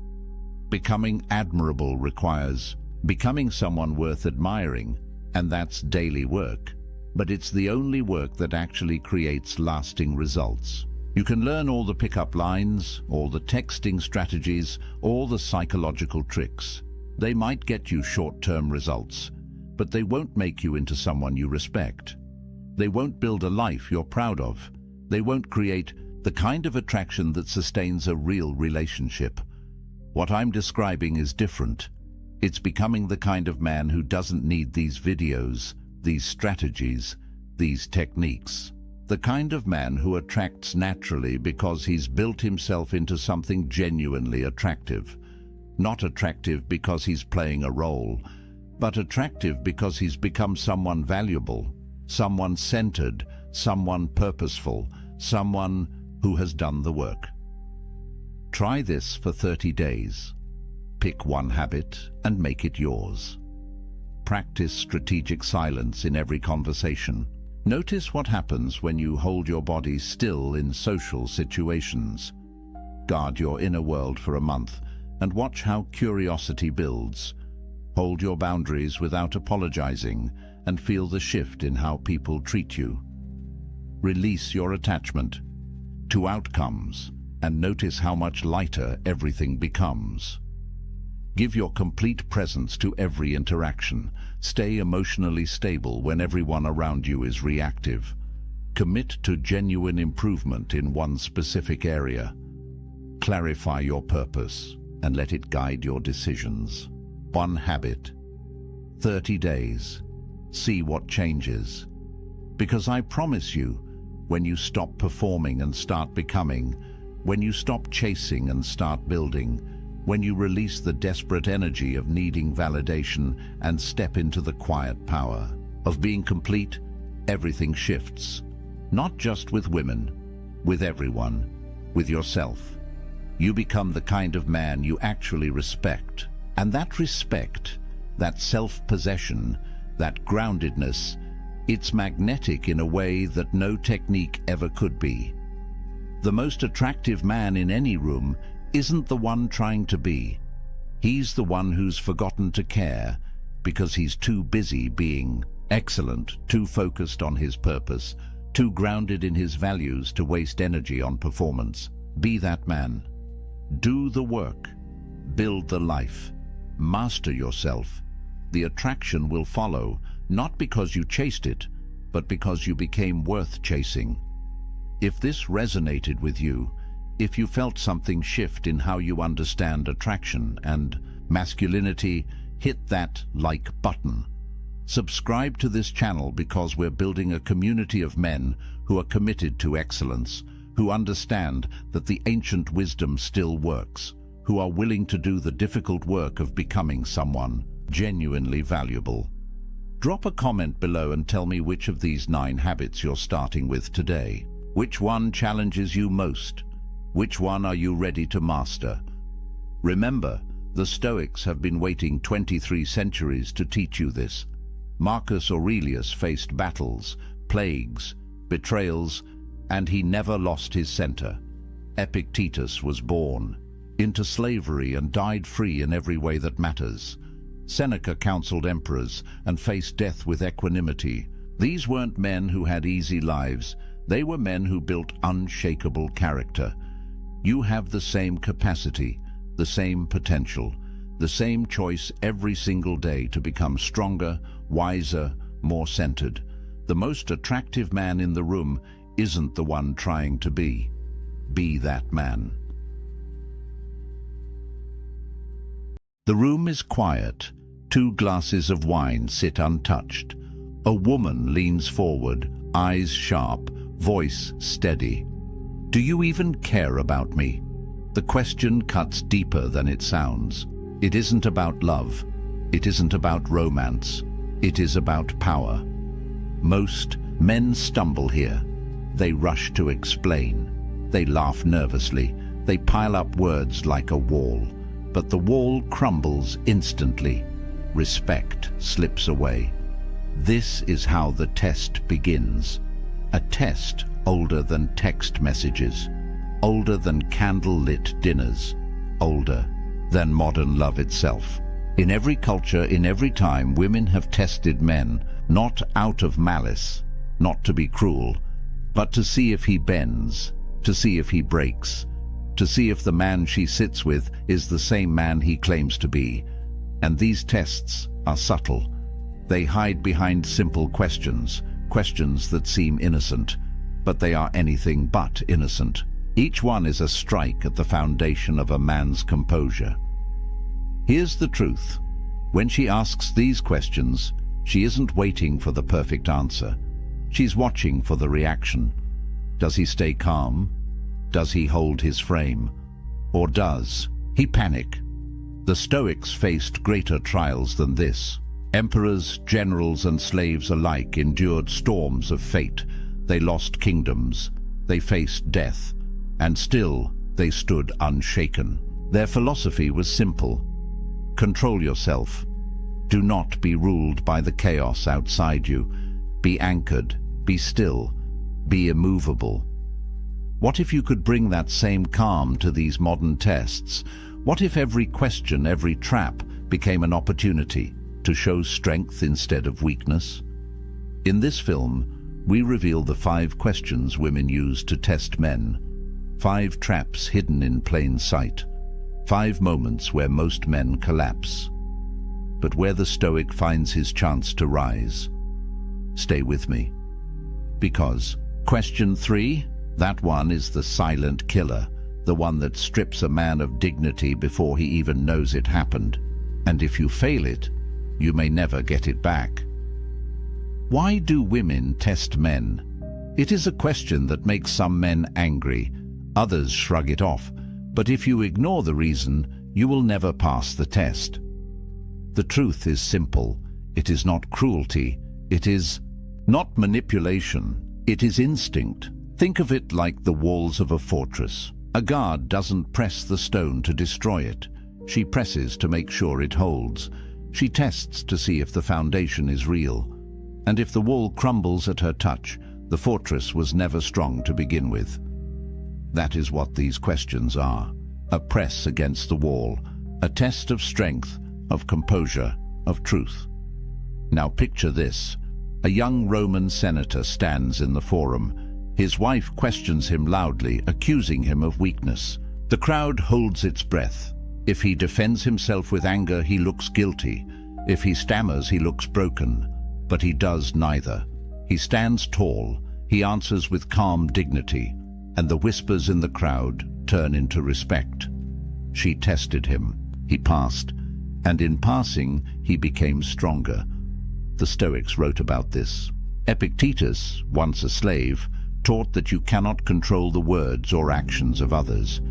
Becoming admirable requires becoming someone worth admiring, and that's daily work. But it's the only work that actually creates lasting results. You can learn all the pickup lines, all the texting strategies, all the psychological tricks. They might get you short-term results, but they won't make you into someone you respect. They won't build a life you're proud of. They won't create the kind of attraction that sustains a real relationship. What I'm describing is different. It's becoming the kind of man who doesn't need these videos, these strategies, these techniques. The kind of man who attracts naturally because he's built himself into something genuinely attractive. Not attractive because he's playing a role, but attractive because he's become someone valuable, someone centered, someone purposeful, someone who has done the work. Try this for 30 days. Pick one habit and make it yours. Practice strategic silence in every conversation. Notice what happens when you hold your body still in social situations. Guard your inner world for a month and watch how curiosity builds. Hold your boundaries without apologizing and feel the shift in how people treat you. Release your attachment to outcomes and notice how much lighter everything becomes. Give your complete presence to every interaction. Stay emotionally stable when everyone around you is reactive. Commit to genuine improvement in one specific area. clarify your purpose and let it guide your decisions. 1 habit. 30 days. See what changes. Because I promise you, when you stop performing and start becoming, when you stop chasing and start building, when you release the desperate energy of needing validation and step into the quiet power of being complete, everything shifts. Not just with women, with everyone, with yourself. You become the kind of man you actually respect. And that respect, that self-possession, that groundedness, it's magnetic in a way that no technique ever could be. The most attractive man in any room isn't the one trying to be. He's the one who's forgotten to care because he's too busy being excellent, too focused on his purpose, too grounded in his values to waste energy on performance. Be that man. Do the work. Build the life. Master yourself. The attraction will follow, not because you chased it, but because you became worth chasing. If this resonated with you, if you felt something shift in how you understand attraction and masculinity, hit that like button. Subscribe to this channel because we're building a community of men who are committed to excellence, who understand that the ancient wisdom still works, who are willing to do the difficult work of becoming someone genuinely valuable. Drop a comment below and tell me which of these 9 habits you're starting with today. Which one challenges you most? Which one are you ready to master? Remember, the Stoics have been waiting 23 centuries to teach you this. Marcus Aurelius faced battles, plagues, betrayals, and he never lost his center. Epictetus was born into slavery and died free in every way that matters. Seneca counseled emperors and faced death with equanimity. These weren't men who had easy lives. They were men who built unshakable character. You have the same capacity, the same potential, the same choice every single day to become stronger, wiser, more centered. The most attractive man in the room isn't the one trying to be. Be that man. The room is quiet. 2 glasses of wine sit untouched. A woman leans forward, eyes sharp, voice steady. Do you even care about me? The question cuts deeper than it sounds. It isn't about love. It isn't about romance. It is about power. Most men stumble here. They rush to explain. They laugh nervously. They pile up words like a wall. But the wall crumbles instantly. Respect slips away. This is how the test begins. A test older than text messages, older than candle-lit dinners, older than modern love itself. In every culture, in every time, women have tested men, not out of malice, not to be cruel, but to see if he bends, to see if he breaks, to see if the man she sits with is the same man he claims to be. And these tests are subtle. They hide behind simple questions, questions that seem innocent, but they are anything but innocent. Each one is a strike at the foundation of a man's composure. Here's the truth. When she asks these questions, she isn't waiting for the perfect answer. She's watching for the reaction. Does he stay calm? Does he hold his frame? Or does he panic? The Stoics faced greater trials than this. Emperors, generals, and slaves alike endured storms of fate. They lost kingdoms. They faced death. And still, they stood unshaken. Their philosophy was simple. Control yourself. Do not be ruled by the chaos outside you. Be anchored. Be still. Be immovable. What if you could bring that same calm to these modern tests? What if every question, every trap, became an opportunity to show strength instead of weakness? In this film, we reveal the 5 questions women use to test men. 5 traps hidden in plain sight. 5 moments where most men collapse. But where the Stoic finds his chance to rise. Stay with me. Because question 3, that one is the silent killer. the one that strips a man of dignity before he even knows it happened. And if you fail it, you may never get it back. Why do women test men? It is a question that makes some men angry. Others shrug it off. But if you ignore the reason, you will never pass the test. The truth is simple. It is not cruelty. It is not manipulation. It is instinct. Think of it like the walls of a fortress. A guard doesn't press the stone to destroy it. She presses to make sure it holds. She tests to see if the foundation is real. And if the wall crumbles at her touch, the fortress was never strong to begin with. That is what these questions are. A press against the wall. A test of strength, of composure, of truth. Now picture this. A young Roman senator stands in the forum. His wife questions him loudly, accusing him of weakness. The crowd holds its breath. If he defends himself with anger, he looks guilty. If he stammers, he looks broken. But he does neither. He stands tall. He answers with calm dignity. And the whispers in the crowd turn into respect. She tested him. He passed. And in passing, he became stronger. The Stoics wrote about this. Epictetus, once a slave, taught that you cannot control the words or actions of others,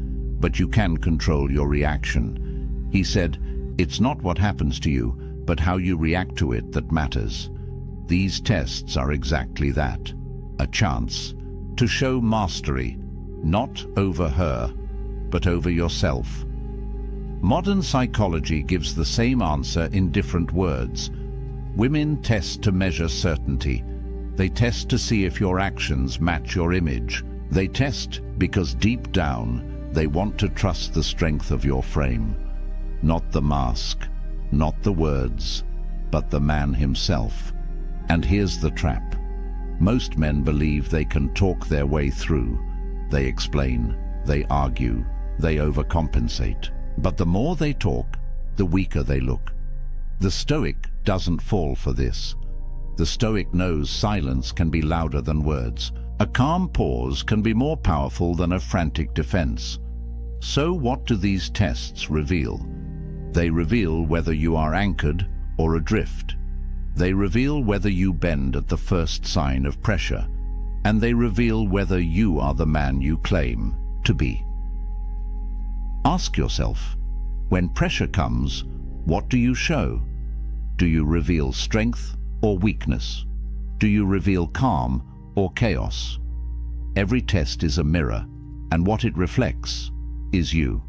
but you can control your reaction. He said, "It's not what happens to you, but how you react to it that matters." These tests are exactly that, a chance to show mastery, not over her, but over yourself. Modern psychology gives the same answer in different words. Women test to measure certainty. They test to see if your actions match your image. They test because deep down, they want to trust the strength of your frame. Not the mask, not the words, but the man himself. And here's the trap. Most men believe they can talk their way through. They explain, they argue, they overcompensate. But the more they talk, the weaker they look. The Stoic doesn't fall for this. The Stoic knows silence can be louder than words. A calm pause can be more powerful than a frantic defense. So what do these tests reveal? They reveal whether you are anchored or adrift. They reveal whether you bend at the first sign of pressure. And they reveal whether you are the man you claim to be. Ask yourself, when pressure comes, what do you show? Do you reveal strength or weakness? Do you reveal calm or chaos? Every test is a mirror, and what it reflects is you.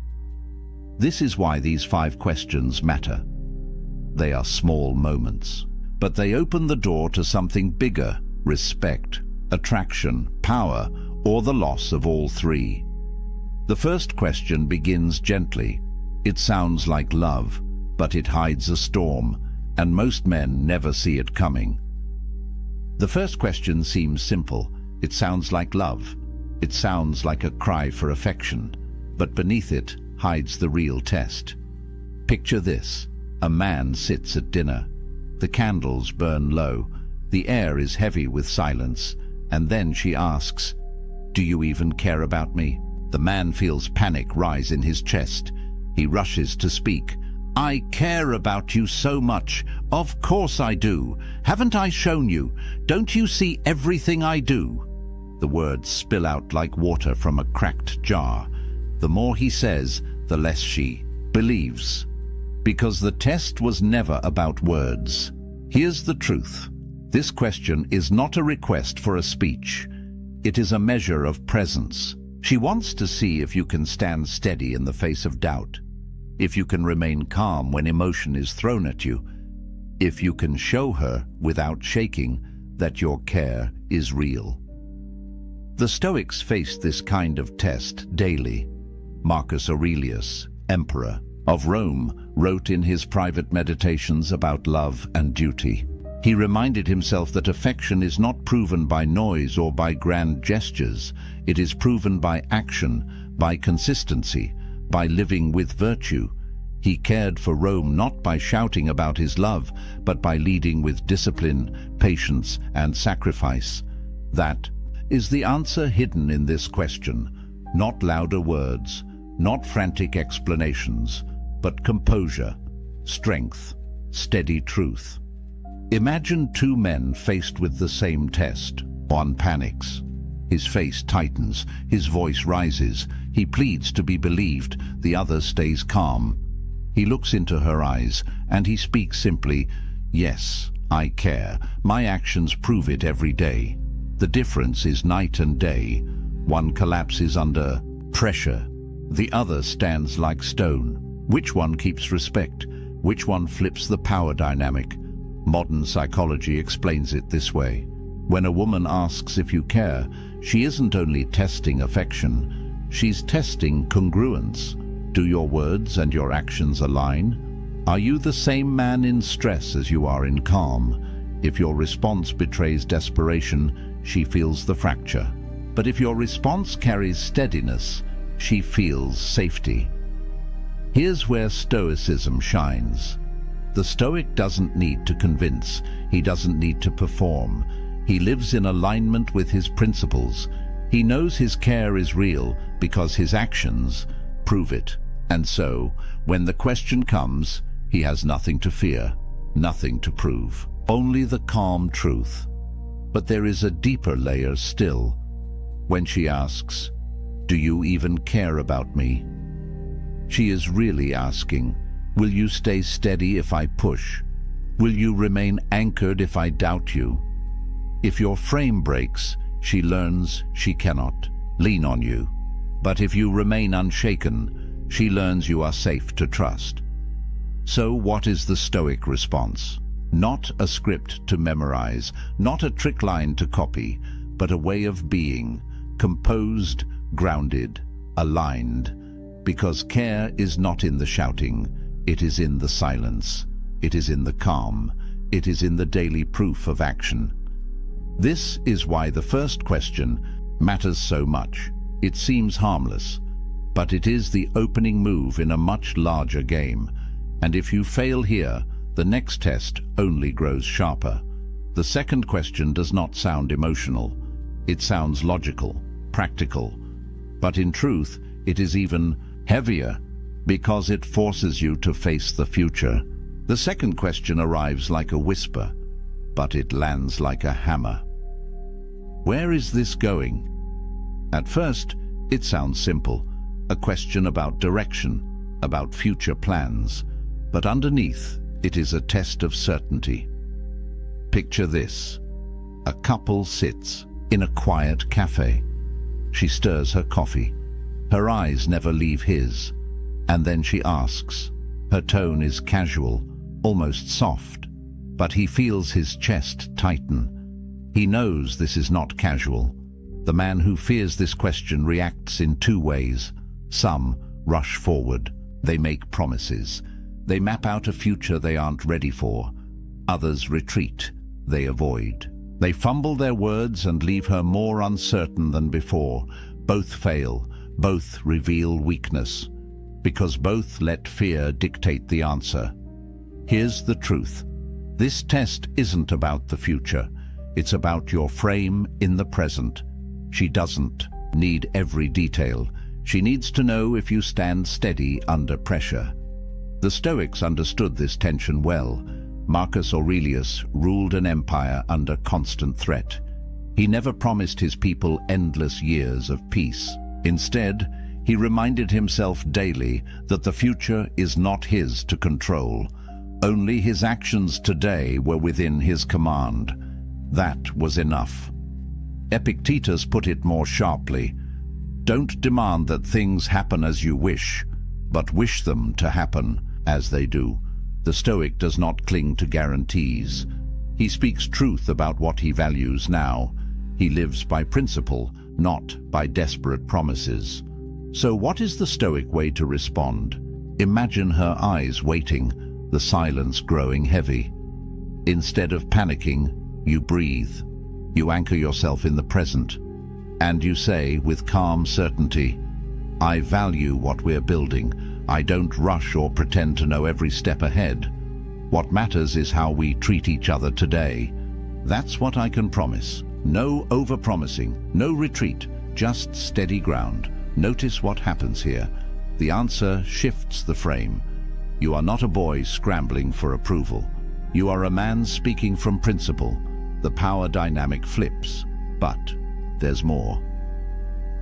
This is why these 5 questions matter. They are small moments, but they open the door to something bigger: respect, attraction, power, or the loss of all 3. The first question begins gently. It sounds like love, but it hides a storm, and most men never see it coming. The first question seems simple. It sounds like love. It sounds like a cry for affection, but beneath it hides the real test. Picture this. A man sits at dinner. The candles burn low. The air is heavy with silence, and then she asks, "Do you even care about me?" The man feels panic rise in his chest. He rushes to speak. "I care about you so much. Of course I do. Haven't I shown you? Don't you see everything I do?" The words spill out like water from a cracked jar. The more he says, the less she believes. Because the test was never about words. Here's the truth. This question is not a request for a speech. It is a measure of presence. She wants to see if you can stand steady in the face of doubt, if you can remain calm when emotion is thrown at you, if you can show her without shaking that your care is real. The Stoics faced this kind of test daily. Marcus Aurelius, emperor of Rome, wrote in his private meditations about love and duty. He reminded himself that affection is not proven by noise or by grand gestures. It is proven by action, by consistency, by living with virtue. He cared for Rome not by shouting about his love, but by leading with discipline, patience, and sacrifice. That is the answer hidden in this question. Not louder words, not frantic explanations, but composure, strength, steady truth. Imagine two men faced with the same test. One panics. His face tightens, his voice rises. He pleads to be believed. The other stays calm. He looks into her eyes, and he speaks simply, "Yes, I care. My actions prove it every day." The difference is night and day. One collapses under pressure. The other stands like stone. Which one keeps respect? Which one flips the power dynamic? Modern psychology explains it this way. When a woman asks if you care, she isn't only testing affection, she's testing congruence. Do your words and your actions align? Are you the same man in stress as you are in calm? If your response betrays desperation, she feels the fracture. But if your response carries steadiness, she feels safety. Here's where Stoicism shines. The Stoic doesn't need to convince, he doesn't need to perform. He lives in alignment with his principles. He knows his care is real because his actions prove it. And so, when the question comes, he has nothing to fear, nothing to prove, only the calm truth. But there is a deeper layer still. When she asks, "Do you even care about me?" she is really asking, "Will you stay steady if I push? Will you remain anchored if I doubt you?" If your frame breaks, she learns she cannot lean on you. But if you remain unshaken, she learns you are safe to trust. So what is the Stoic response? Not a script to memorize, not a trick line to copy, but a way of being, composed, grounded, aligned. Because care is not in the shouting, it is in the silence, it is in the calm, it is in the daily proof of action. This is why the first question matters so much. It seems harmless, but it is the opening move in a much larger game. And if you fail here, the next test only grows sharper. The second question does not sound emotional. It sounds logical, practical. But in truth, it is even heavier because it forces you to face the future. The second question arrives like a whisper, but it lands like a hammer. Where is this going? At first, it sounds simple, a question about direction, about future plans. But underneath, it is a test of certainty. Picture this. A couple sits in a quiet cafe. She stirs her coffee. Her eyes never leave his. And then she asks. Her tone is casual, almost soft. But he feels his chest tighten. He knows this is not casual. The man who fears this question reacts in two ways. Some rush forward. They make promises. They map out a future they aren't ready for. Others retreat. They avoid. They fumble their words and leave her more uncertain than before. Both fail. Both reveal weakness. Because both let fear dictate the answer. Here's the truth. This test isn't about the future. It's about your frame in the present. She doesn't need every detail. She needs to know if you stand steady under pressure. The Stoics understood this tension well. Marcus Aurelius ruled an empire under constant threat. He never promised his people endless years of peace. Instead, he reminded himself daily that the future is not his to control. Only his actions today were within his command. That was enough. Epictetus put it more sharply. Don't demand that things happen as you wish, but wish them to happen as they do. The Stoic does not cling to guarantees. He speaks truth about what he values now. He lives by principle, not by desperate promises. So what is the Stoic way to respond? Imagine her eyes waiting, the silence growing heavy. Instead of panicking, you breathe. You anchor yourself in the present. And you say with calm certainty, I value what we're building. I don't rush or pretend to know every step ahead. What matters is how we treat each other today. That's what I can promise. No over-promising, no retreat, just steady ground. Notice what happens here. The answer shifts the frame. You are not a boy scrambling for approval. You are a man speaking from principle. The power dynamic flips. But there's more.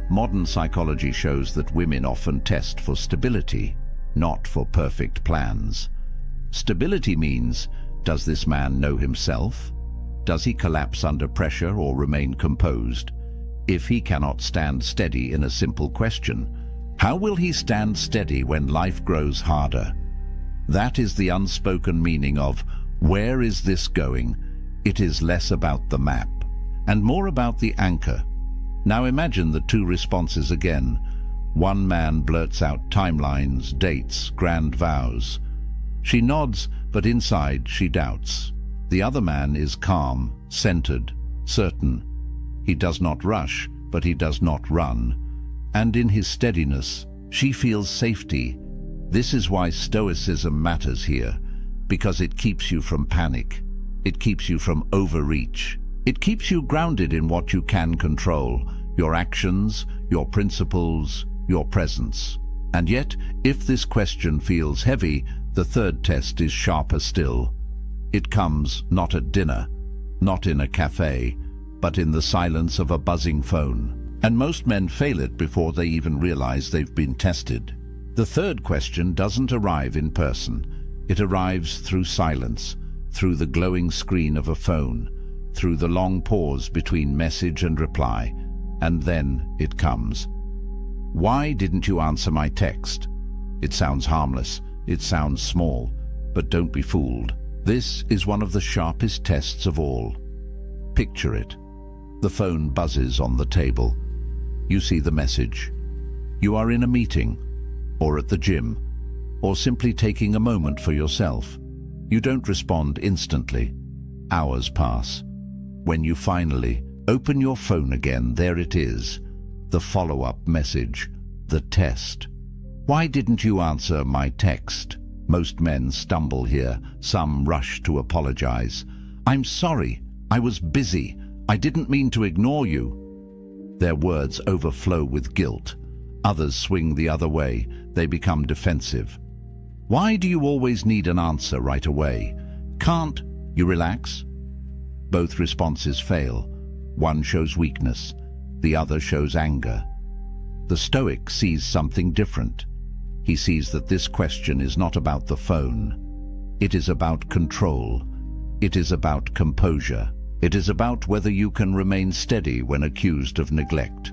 Modern psychology shows that women often test for stability, not for perfect plans. Stability means, does this man know himself? Does he collapse under pressure or remain composed? If he cannot stand steady in a simple question, how will he stand steady when life grows harder? That is the unspoken meaning of, where is this going? It is less about the map and more about the anchor. Now imagine the two responses again. One man blurts out timelines, dates, grand vows. She nods, but inside she doubts. The other man is calm, centered, certain. He does not rush, but he does not run. And in his steadiness, she feels safety. This is why Stoicism matters here, because it keeps you from panic. It keeps you from overreach. It keeps you grounded in what you can control, your actions, your principles, your presence. And yet, if this question feels heavy, the third test is sharper still. It comes not at dinner, not in a cafe, but in the silence of a buzzing phone. And most men fail it before they even realize they've been tested. The third question doesn't arrive in person. It arrives through silence, through the glowing screen of a phone, through the long pause between message and reply, and then it comes. Why didn't you answer my text? It sounds harmless, it sounds small, but don't be fooled. This is one of the sharpest tests of all. Picture it. The phone buzzes on the table. You see the message. You are in a meeting, or at the gym, or simply taking a moment for yourself. You don't respond instantly. Hours pass. When you finally open your phone again, there it is. The follow-up message. The test. Why didn't you answer my text? Most men stumble here. Some rush to apologize. I'm sorry. I was busy. I didn't mean to ignore you. Their words overflow with guilt. Others swing the other way. They become defensive. Why do you always need an answer right away? Can't you relax? Both responses fail. One shows weakness. The other shows anger. The Stoic sees something different. He sees that this question is not about the phone. It is about control. It is about composure. It is about whether you can remain steady when accused of neglect.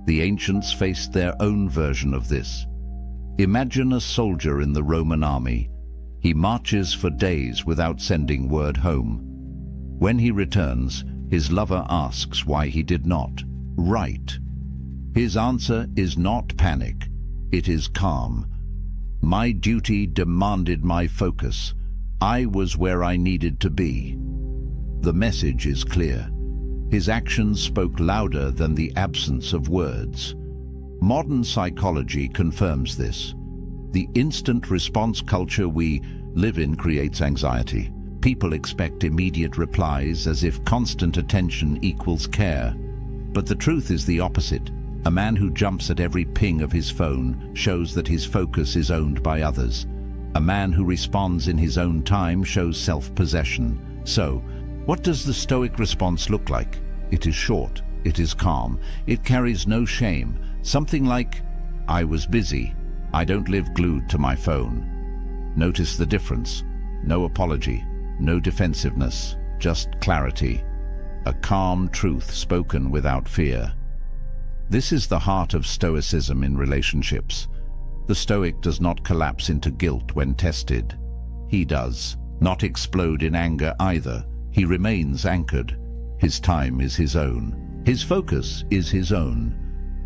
The ancients faced their own version of this. Imagine a soldier in the Roman army. He marches for days without sending word home. When he returns, his lover asks why he did not write. His answer is not panic. It is calm. My duty demanded my focus. I was where I needed to be. The message is clear. His actions spoke louder than the absence of words. Modern psychology confirms this. The instant response culture we live in creates anxiety. People expect immediate replies as if constant attention equals care. But the truth is the opposite. A man who jumps at every ping of his phone shows that his focus is owned by others. A man who responds in his own time shows self-possession. So, what does the Stoic response look like? It is short, it is calm, it carries no shame. Something like, I was busy, I don't live glued to my phone. Notice the difference. No apology, no defensiveness, just clarity. A calm truth spoken without fear. This is the heart of Stoicism in relationships. The Stoic does not collapse into guilt when tested. He does not explode in anger either. He remains anchored. His time is his own. His focus is his own.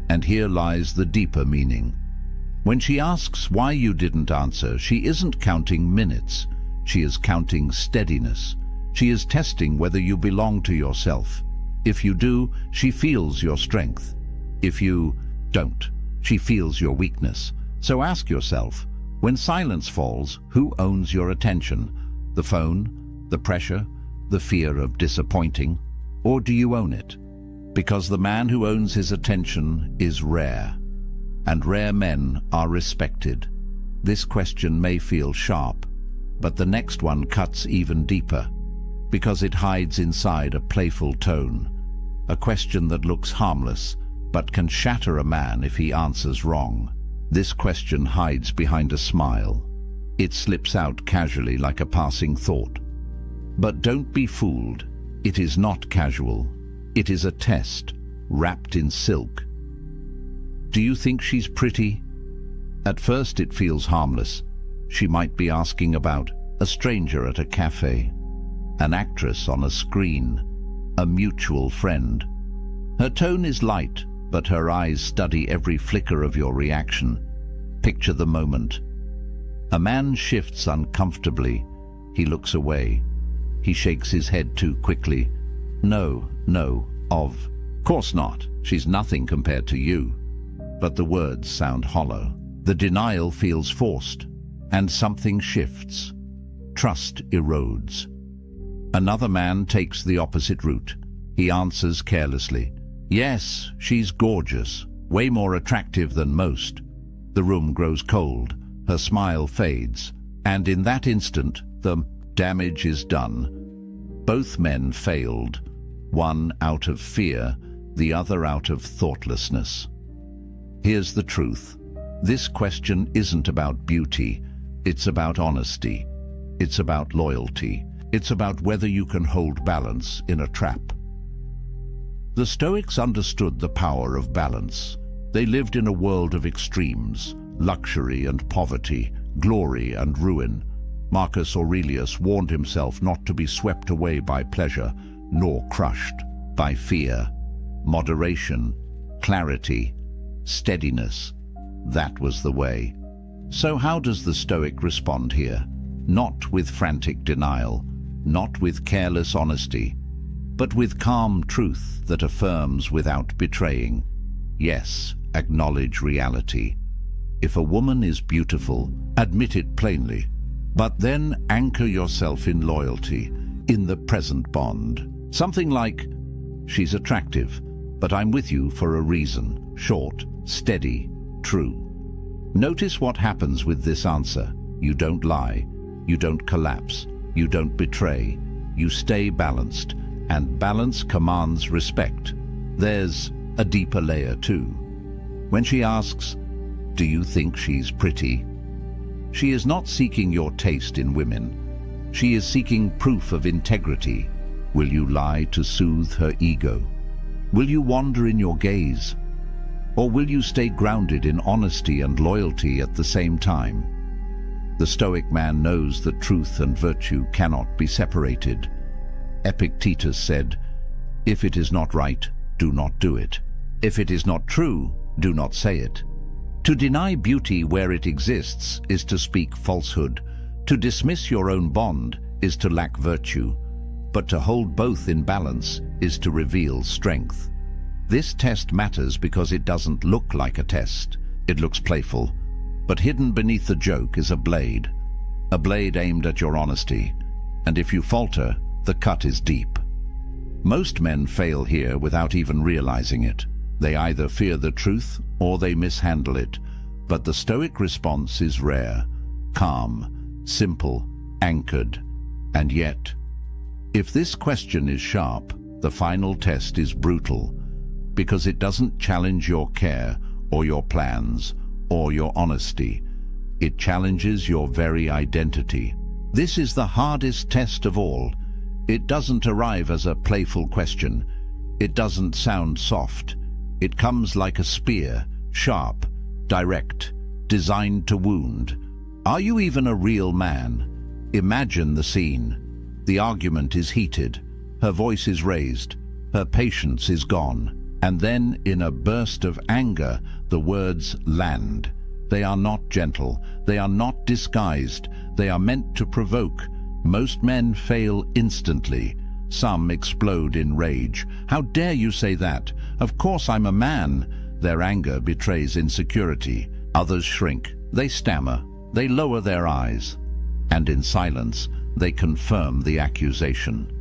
And here lies the deeper meaning. When she asks why you didn't answer, she isn't counting minutes. She is counting steadiness. She is testing whether you belong to yourself. If you do, she feels your strength. If you don't, she feels your weakness. So ask yourself, when silence falls, who owns your attention? The phone, the pressure, the fear of disappointing? Or do you own it? Because the man who owns his attention is rare. and rare men are respected. This question may feel sharp, but the next one cuts even deeper, because it hides inside a playful tone, a question that looks harmless, but can shatter a man if he answers wrong. This question hides behind a smile. It slips out casually like a passing thought. But don't be fooled. It is not casual. It is a test, wrapped in silk. Do you think she's pretty? At first it feels harmless. She might be asking about a stranger at a cafe, an actress on a screen, a mutual friend. Her tone is light, but her eyes study every flicker of your reaction. Picture the moment. A man shifts uncomfortably. He looks away. He shakes his head too quickly. No, of course not. She's nothing compared to you. But the words sound hollow. The denial feels forced, and something shifts. Trust erodes. Another man takes the opposite route. He answers carelessly. Yes, she's gorgeous, way more attractive than most. The room grows cold, her smile fades, and in that instant, the damage is done. Both men failed, one out of fear, the other out of thoughtlessness. Here's the truth. This question isn't about beauty, it's about honesty. It's about loyalty. It's about whether you can hold balance in a trap. The Stoics understood the power of balance. They lived in a world of extremes, luxury and poverty, glory and ruin. Marcus Aurelius warned himself not to be swept away by pleasure, nor crushed by fear. Moderation, clarity, steadiness, that was the way. So how does the Stoic respond here? Not with frantic denial, not with careless honesty, but with calm truth that affirms without betraying. Yes, acknowledge reality. If a woman is beautiful, admit it plainly, but then anchor yourself in loyalty, in the present bond. Something like, she's attractive, but I'm with you for a reason, short, steady, true. Notice what happens with this answer. You don't lie, you don't collapse, you don't betray, you stay balanced, and balance commands respect. There's a deeper layer too. When she asks, do you think she's pretty? She is not seeking your taste in women. She is seeking proof of integrity. Will you lie to soothe her ego? Will you wander in your gaze? Or will you stay grounded in honesty and loyalty at the same time? The Stoic man knows that truth and virtue cannot be separated. Epictetus said, if it is not right, do not do it. If it is not true, do not say it. To deny beauty where it exists is to speak falsehood. To dismiss your own bond is to lack virtue. But to hold both in balance is to reveal strength. This test matters because it doesn't look like a test. It looks playful, but hidden beneath the joke is a blade aimed at your honesty. And if you falter, the cut is deep. Most men fail here without even realizing it. They either fear the truth or they mishandle it. But the Stoic response is rare, calm, simple, anchored. And yet, if this question is sharp, the final test is brutal, because it doesn't challenge your care or your plans or your honesty. It challenges your very identity. This is the hardest test of all. It doesn't arrive as a playful question. It doesn't sound soft. It comes like a spear, sharp, direct, designed to wound. Are you even a real man? Imagine the scene. The argument is heated. Her voice is raised. Her patience is gone. And then, in a burst of anger, the words land. They are not gentle. They are not disguised. They are meant to provoke. Most men fail instantly. Some explode in rage. How dare you say that? Of course I'm a man. Their anger betrays insecurity. Others shrink. They stammer. They lower their eyes. And in silence, they confirm the accusation.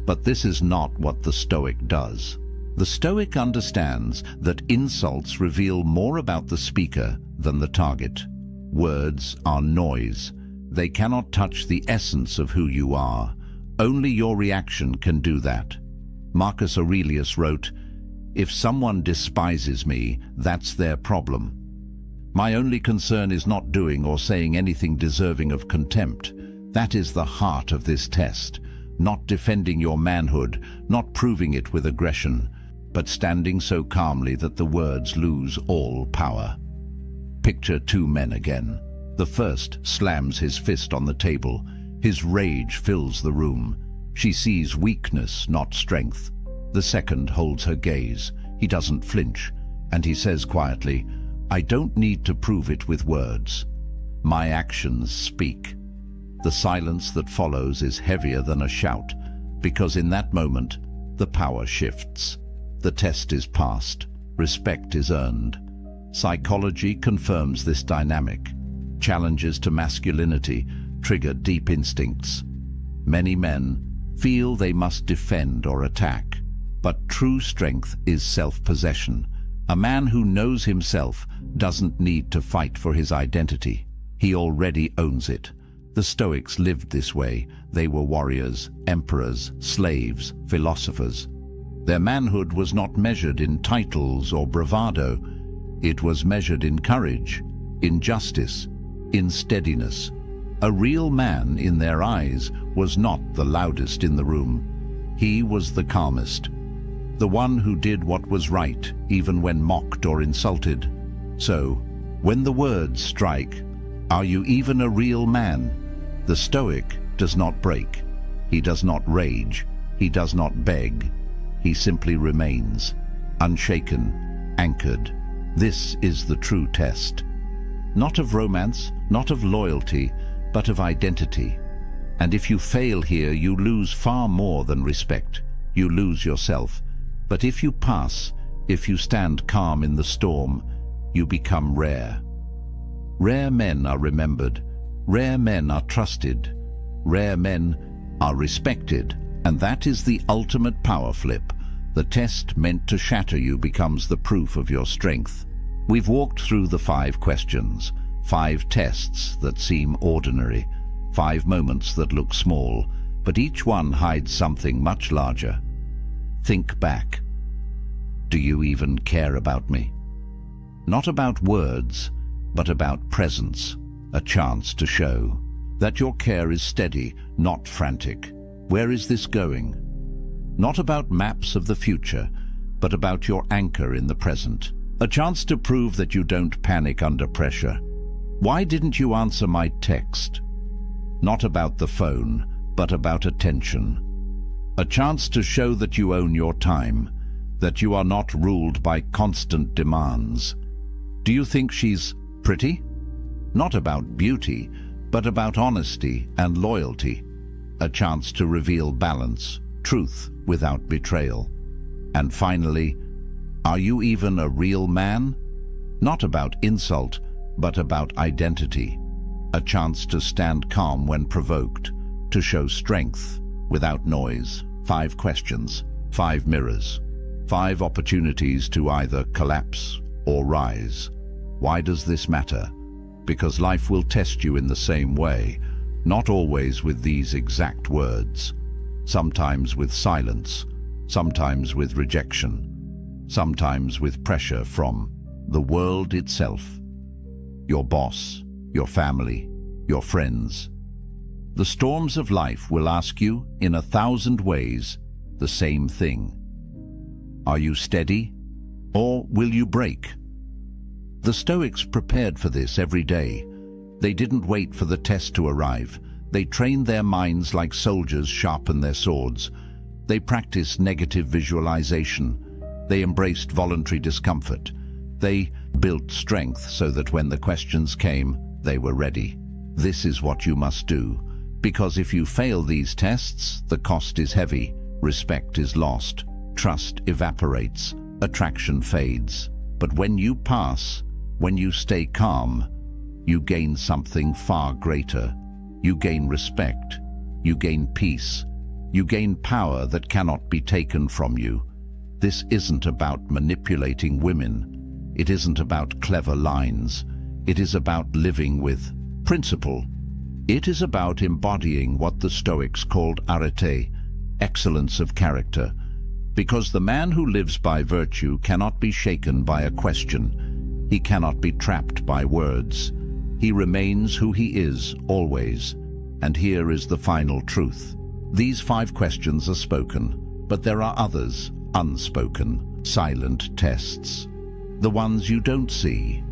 But this is not what the Stoic does. The Stoic understands that insults reveal more about the speaker than the target. Words are noise. They cannot touch the essence of who you are. Only your reaction can do that. Marcus Aurelius wrote, "If someone despises me, that's their problem. My only concern is not doing or saying anything deserving of contempt. That is the heart of this test. Not defending your manhood, not proving it with aggression, but standing so calmly that the words lose all power." Picture two men again. The first slams his fist on the table. His rage fills the room. She sees weakness, not strength. The second holds her gaze. He doesn't flinch, and he says quietly, "I don't need to prove it with words. My actions speak." The silence that follows is heavier than a shout, because in that moment, the power shifts. The test is passed. Respect is earned. Psychology confirms this dynamic. Challenges to masculinity trigger deep instincts. Many men feel they must defend or attack, but true strength is self-possession. A man who knows himself doesn't need to fight for his identity. He already owns it. The Stoics lived this way. They were warriors, emperors, slaves, philosophers. Their manhood was not measured in titles or bravado. It was measured in courage, in justice, in steadiness. A real man in their eyes was not the loudest in the room. He was the calmest, the one who did what was right, even when mocked or insulted. So, when the words strike, "Are you even a real man?" the Stoic does not break. He does not rage. He does not beg. He simply remains, unshaken, anchored. This is the true test. Not of romance, not of loyalty, but of identity. And if you fail here, you lose far more than respect. You lose yourself. But if you pass, if you stand calm in the storm, you become rare. Rare men are remembered. Rare men are trusted. Rare men are respected. And that is the ultimate power flip. The test meant to shatter you becomes the proof of your strength. We've walked through the 5 questions, 5 tests that seem ordinary, 5 moments that look small, but each one hides something much larger. Think back. Do you even care about me? Not about words, but about presence, a chance to show that your care is steady, not frantic. Where is this going? Not about maps of the future, but about your anchor in the present. A chance to prove that you don't panic under pressure. Why didn't you answer my text? Not about the phone, but about attention. A chance to show that you own your time, that you are not ruled by constant demands. Do you think she's pretty? Not about beauty, but about honesty and loyalty. A chance to reveal balance, truth without betrayal. And finally, are you even a real man? Not about insult, but about identity. A chance to stand calm when provoked, to show strength without noise. 5 questions, 5 mirrors, 5 opportunities to either collapse or rise. Why does this matter? Because life will test you in the same way, not always with these exact words. Sometimes with silence, sometimes with rejection, sometimes with pressure from the world itself. Your boss, your family, your friends. The storms of life will ask you, in 1,000 ways, the same thing. Are you steady, or will you break? The Stoics prepared for this every day. They didn't wait for the test to arrive. They trained their minds like soldiers sharpen their swords. They practiced negative visualization. They embraced voluntary discomfort. They built strength so that when the questions came, they were ready. This is what you must do, because if you fail these tests, the cost is heavy, respect is lost, trust evaporates, attraction fades. But when you pass, when you stay calm, you gain something far greater. You gain respect, you gain peace, you gain power that cannot be taken from you. this isn't about manipulating women. It isn't about clever lines. It is about living with principle. It is about embodying what the Stoics called arete, excellence of character, because the man who lives by virtue cannot be shaken by a question. He cannot be trapped by words. He remains who he is, always. And here is the final truth. These 5 questions are spoken, but there are others, unspoken, silent tests. The ones you don't see.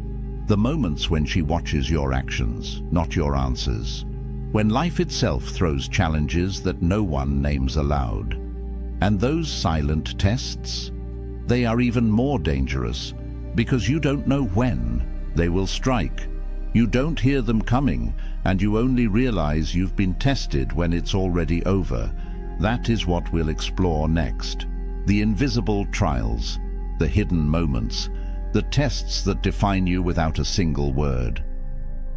The moments when she watches your actions, not your answers. When life itself throws challenges that no one names aloud. And those silent tests, they are even more dangerous because you don't know when they will strike. You don't hear them coming, and you only realize you've been tested when it's already over. That is what we'll explore next. The invisible trials, the hidden moments, the tests that define you without a single word.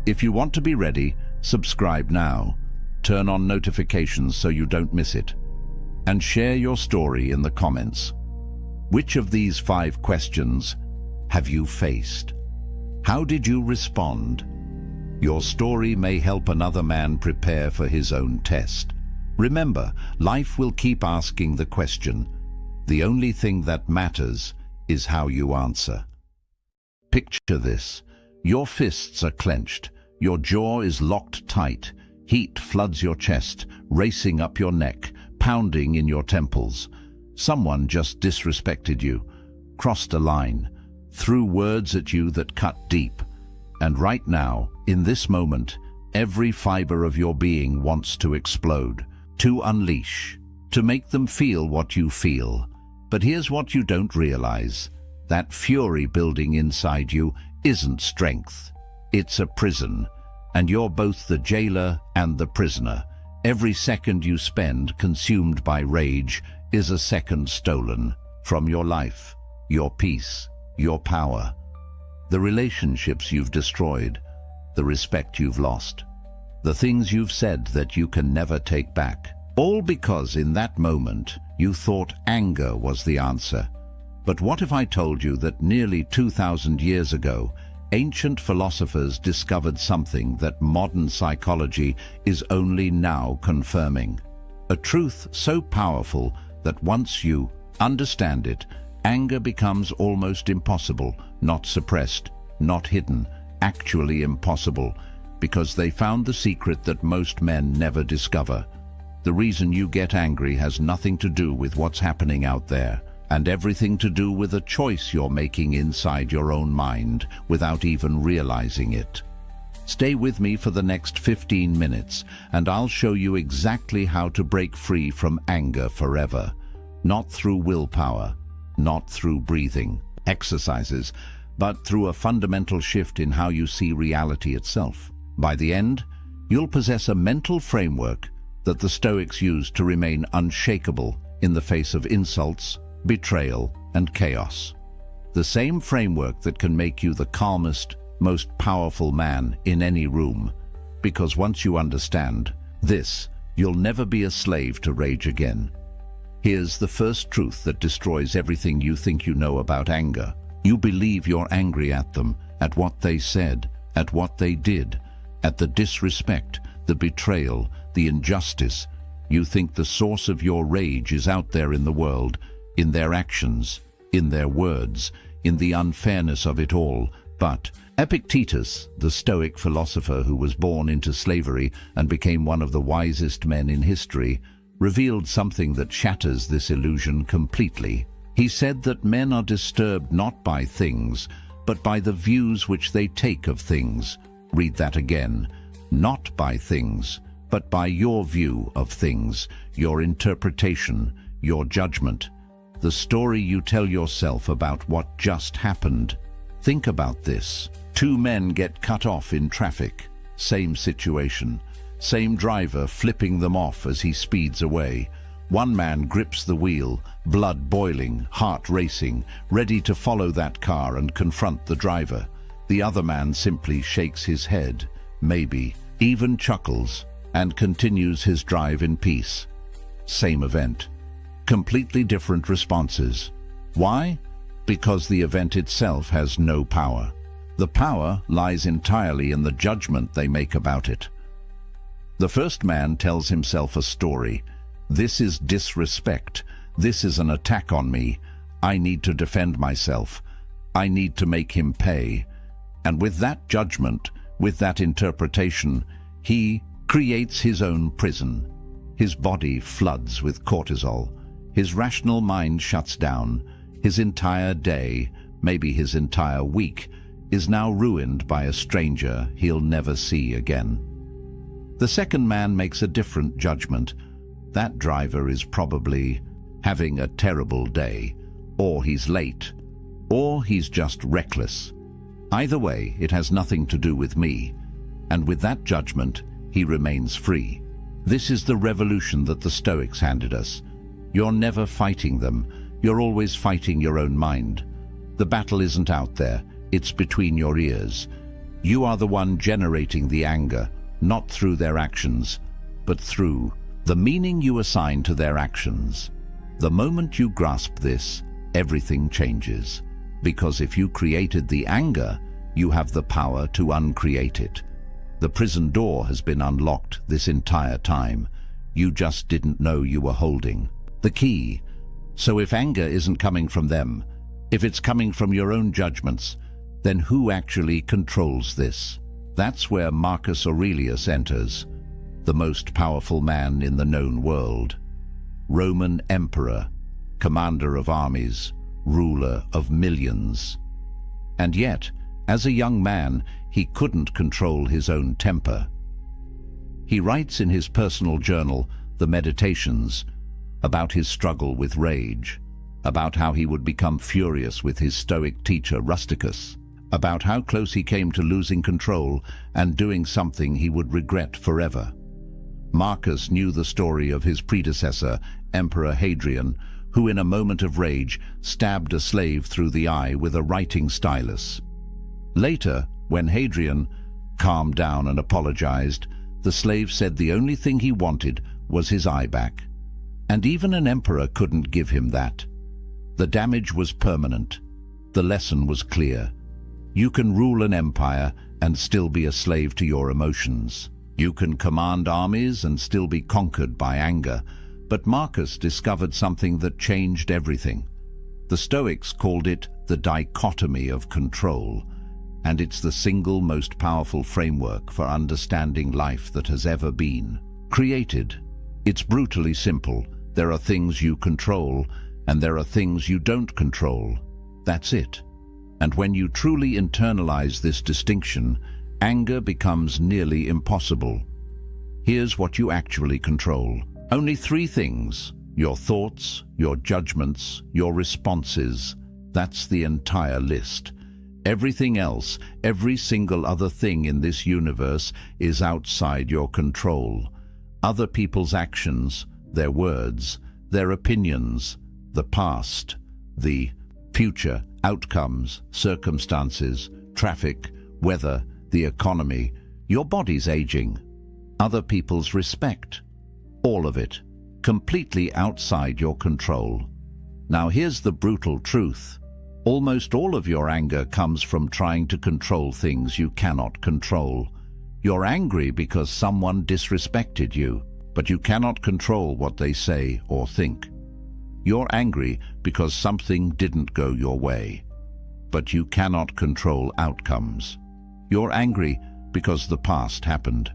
If you want to be ready, subscribe now. Turn on notifications so you don't miss it. And share your story in the comments. Which of these 5 questions have you faced? How did you respond? Your story may help another man prepare for his own test. Remember, life will keep asking the question. The only thing that matters is how you answer. Picture this. Your fists are clenched. Your jaw is locked tight. Heat floods your chest, racing up your neck, pounding in your temples. Someone just disrespected you, crossed a line, threw words at you that cut deep. And right now, in this moment, every fiber of your being wants to explode, to unleash, to make them feel what you feel. But here's what you don't realize. That fury building inside you isn't strength. It's a prison, and you're both the jailer and the prisoner. Every second you spend consumed by rage is a second stolen from your life, your peace, your power, the relationships you've destroyed, the respect you've lost, the things you've said that you can never take back. All because in that moment you thought anger was the answer. But what if I told you that nearly 2,000 years ago, ancient philosophers discovered something that modern psychology is only now confirming? A truth so powerful that once you understand it, anger becomes almost impossible, not suppressed, not hidden, actually impossible, because they found the secret that most men never discover. The reason you get angry has nothing to do with what's happening out there, and everything to do with a choice you're making inside your own mind without even realizing it. Stay with me for the next 15 minutes, and I'll show you exactly how to break free from anger forever. Not through willpower, not through breathing exercises, but through a fundamental shift in how you see reality itself. By the end, you'll possess a mental framework that the Stoics used to remain unshakable in the face of insults, betrayal, and chaos. The same framework that can make you the calmest, most powerful man in any room. Because once you understand this, you'll never be a slave to rage again. Here's the first truth that destroys everything you think you know about anger. You believe you're angry at them, at what they said, at what they did, at the disrespect, the betrayal, the injustice. You think the source of your rage is out there in the world, in their actions, in their words, in the unfairness of it all. But Epictetus, the Stoic philosopher who was born into slavery and became one of the wisest men in history, revealed something that shatters this illusion completely. He said that men are disturbed not by things, but by the views which they take of things. Read that again. Not by things, but by your view of things, your interpretation, your judgment, the story you tell yourself about what just happened. Think about this. 2 men get cut off in traffic. Same situation. Same driver flipping them off as he speeds away. One man grips the wheel, blood boiling, heart racing, ready to follow that car and confront the driver. The other man simply shakes his head, maybe even chuckles, and continues his drive in peace. Same event. Completely different responses. Why? Because the event itself has no power. The power lies entirely in the judgment they make about it. The first man tells himself a story. This is disrespect. This is an attack on me. I need to defend myself. I need to make him pay. And with that judgment, with that interpretation, he creates his own prison. His body floods with cortisol. His rational mind shuts down. His entire day, maybe his entire week, is now ruined by a stranger he'll never see again. The second man makes a different judgment. That driver is probably having a terrible day, or he's late, or he's just reckless. Either way, it has nothing to do with me, and with that judgment, he remains free. This is the revolution that the Stoics handed us. You're never fighting them, you're always fighting your own mind. The battle isn't out there, it's between your ears. You are the one generating the anger, not through their actions, but through the meaning you assign to their actions. The moment you grasp this, everything changes. Because if you created the anger, you have the power to uncreate it. The prison door has been unlocked this entire time. You just didn't know you were holding the key. So if anger isn't coming from them, if it's coming from your own judgments, then who actually controls this? That's where Marcus Aurelius enters, the most powerful man in the known world. Roman emperor, commander of armies, ruler of millions. And yet, as a young man, he couldn't control his own temper. He writes in his personal journal, The Meditations, about his struggle with rage, about how he would become furious with his Stoic teacher Rusticus, about how close he came to losing control and doing something he would regret forever. Marcus knew the story of his predecessor, Emperor Hadrian, who in a moment of rage stabbed a slave through the eye with a writing stylus. Later, when Hadrian calmed down and apologized, the slave said the only thing he wanted was his eye back. And even an emperor couldn't give him that. The damage was permanent. The lesson was clear. You can rule an empire and still be a slave to your emotions. You can command armies and still be conquered by anger. But Marcus discovered something that changed everything. The Stoics called it the dichotomy of control, and it's the single most powerful framework for understanding life that has ever been created. It's brutally simple. There are things you control, and there are things you don't control. That's it. And when you truly internalize this distinction, anger becomes nearly impossible. Here's what you actually control. Only 3 things: your thoughts, your judgments, your responses. That's the entire list. Everything else, every single other thing in this universe is outside your control. Other people's actions, their words, their opinions, the past, the future, outcomes, circumstances, traffic, weather, the economy, your body's aging, other people's respect. All of it, completely outside your control. Now here's the brutal truth. Almost all of your anger comes from trying to control things you cannot control. You're angry because someone disrespected you, but you cannot control what they say or think. You're angry because something didn't go your way, but you cannot control outcomes. You're angry because the past happened,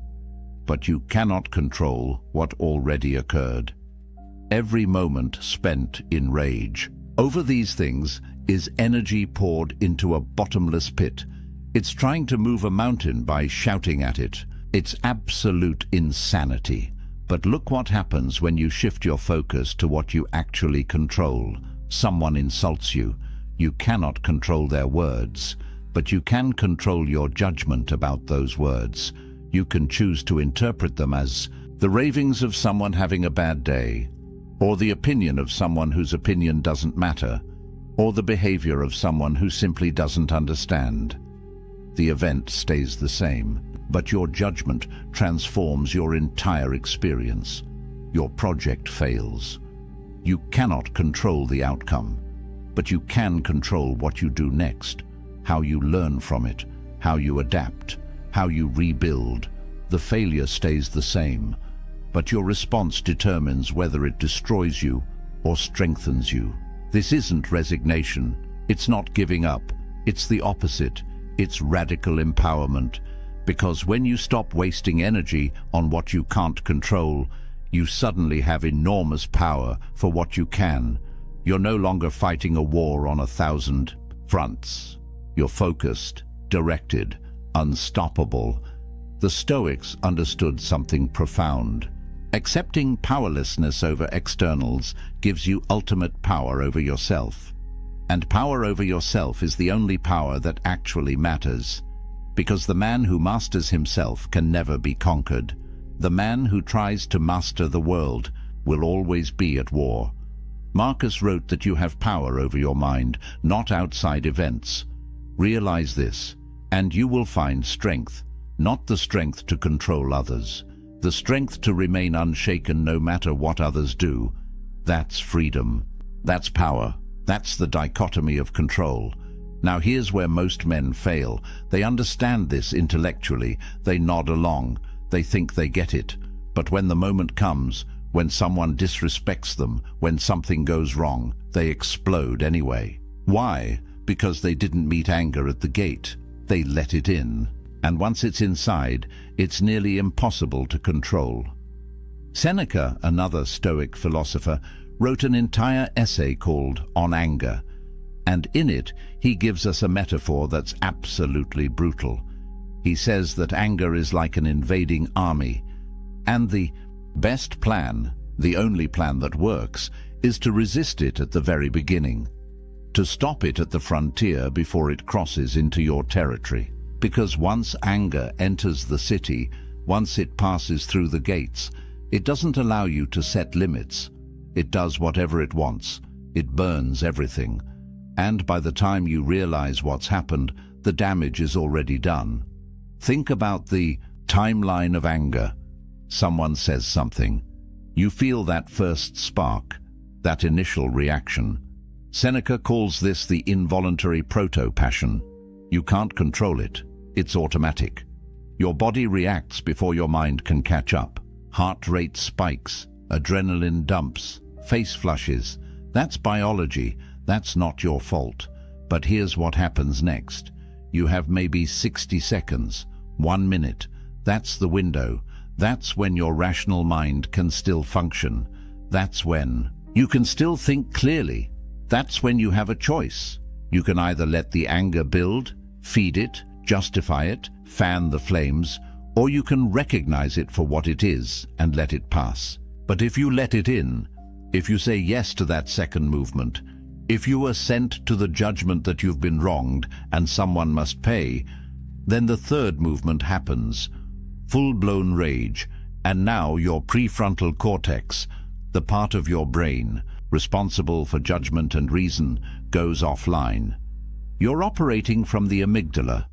but you cannot control what already occurred. Every moment spent in rage over these things is energy poured into a bottomless pit. It's trying to move a mountain by shouting at it. It's absolute insanity. But look what happens when you shift your focus to what you actually control. Someone insults you. You cannot control their words, but you can control your judgment about those words. You can choose to interpret them as the ravings of someone having a bad day, or the opinion of someone whose opinion doesn't matter, or the behavior of someone who simply doesn't understand. The event stays the same, but your judgment transforms your entire experience. Your project fails. You cannot control the outcome, but you can control what you do next, how you learn from it, how you adapt, how you rebuild. The failure stays the same, but your response determines whether it destroys you or strengthens you. This isn't resignation. It's not giving up. It's the opposite. It's radical empowerment. Because when you stop wasting energy on what you can't control, you suddenly have enormous power for what you can. You're no longer fighting a war on 1,000 fronts. You're focused, directed, unstoppable. The Stoics understood something profound. Accepting powerlessness over externals gives you ultimate power over yourself. And power over yourself is the only power that actually matters. Because the man who masters himself can never be conquered. The man who tries to master the world will always be at war. Marcus wrote that you have power over your mind, not outside events. Realize this, and you will find strength, not the strength to control others, the strength to remain unshaken no matter what others do. That's freedom. That's power. That's the dichotomy of control. Now here's where most men fail. They understand this intellectually. They nod along. They think they get it. But when the moment comes, when someone disrespects them, when something goes wrong, they explode anyway. Why? Because they didn't meet anger at the gate. They let it in. And once it's inside, it's nearly impossible to control. Seneca, another Stoic philosopher, wrote an entire essay called On Anger. And in it, he gives us a metaphor that's absolutely brutal. He says that anger is like an invading army, and the best plan, the only plan that works, is to resist it at the very beginning, to stop it at the frontier before it crosses into your territory. Because once anger enters the city, once it passes through the gates, it doesn't allow you to set limits. It does whatever it wants. It burns everything. And by the time you realize what's happened, the damage is already done. Think about the timeline of anger. Someone says something. You feel that first spark, that initial reaction. Seneca calls this the involuntary proto-passion. You can't control it. It's automatic. Your body reacts before your mind can catch up. Heart rate spikes, adrenaline dumps, face flushes. That's biology. That's not your fault. But here's what happens next. You have maybe 60 seconds, 1 minute. That's the window. That's when your rational mind can still function. That's when you can still think clearly. That's when you have a choice. You can either let the anger build, feed it, justify it, fan the flames, or you can recognize it for what it is and let it pass. But if you let it in, if you say yes to that second movement, if you assent to the judgment that you've been wronged and someone must pay, then the third movement happens. Full-blown rage, and now your prefrontal cortex, the part of your brain responsible for judgment and reason, goes offline. You're operating from the amygdala,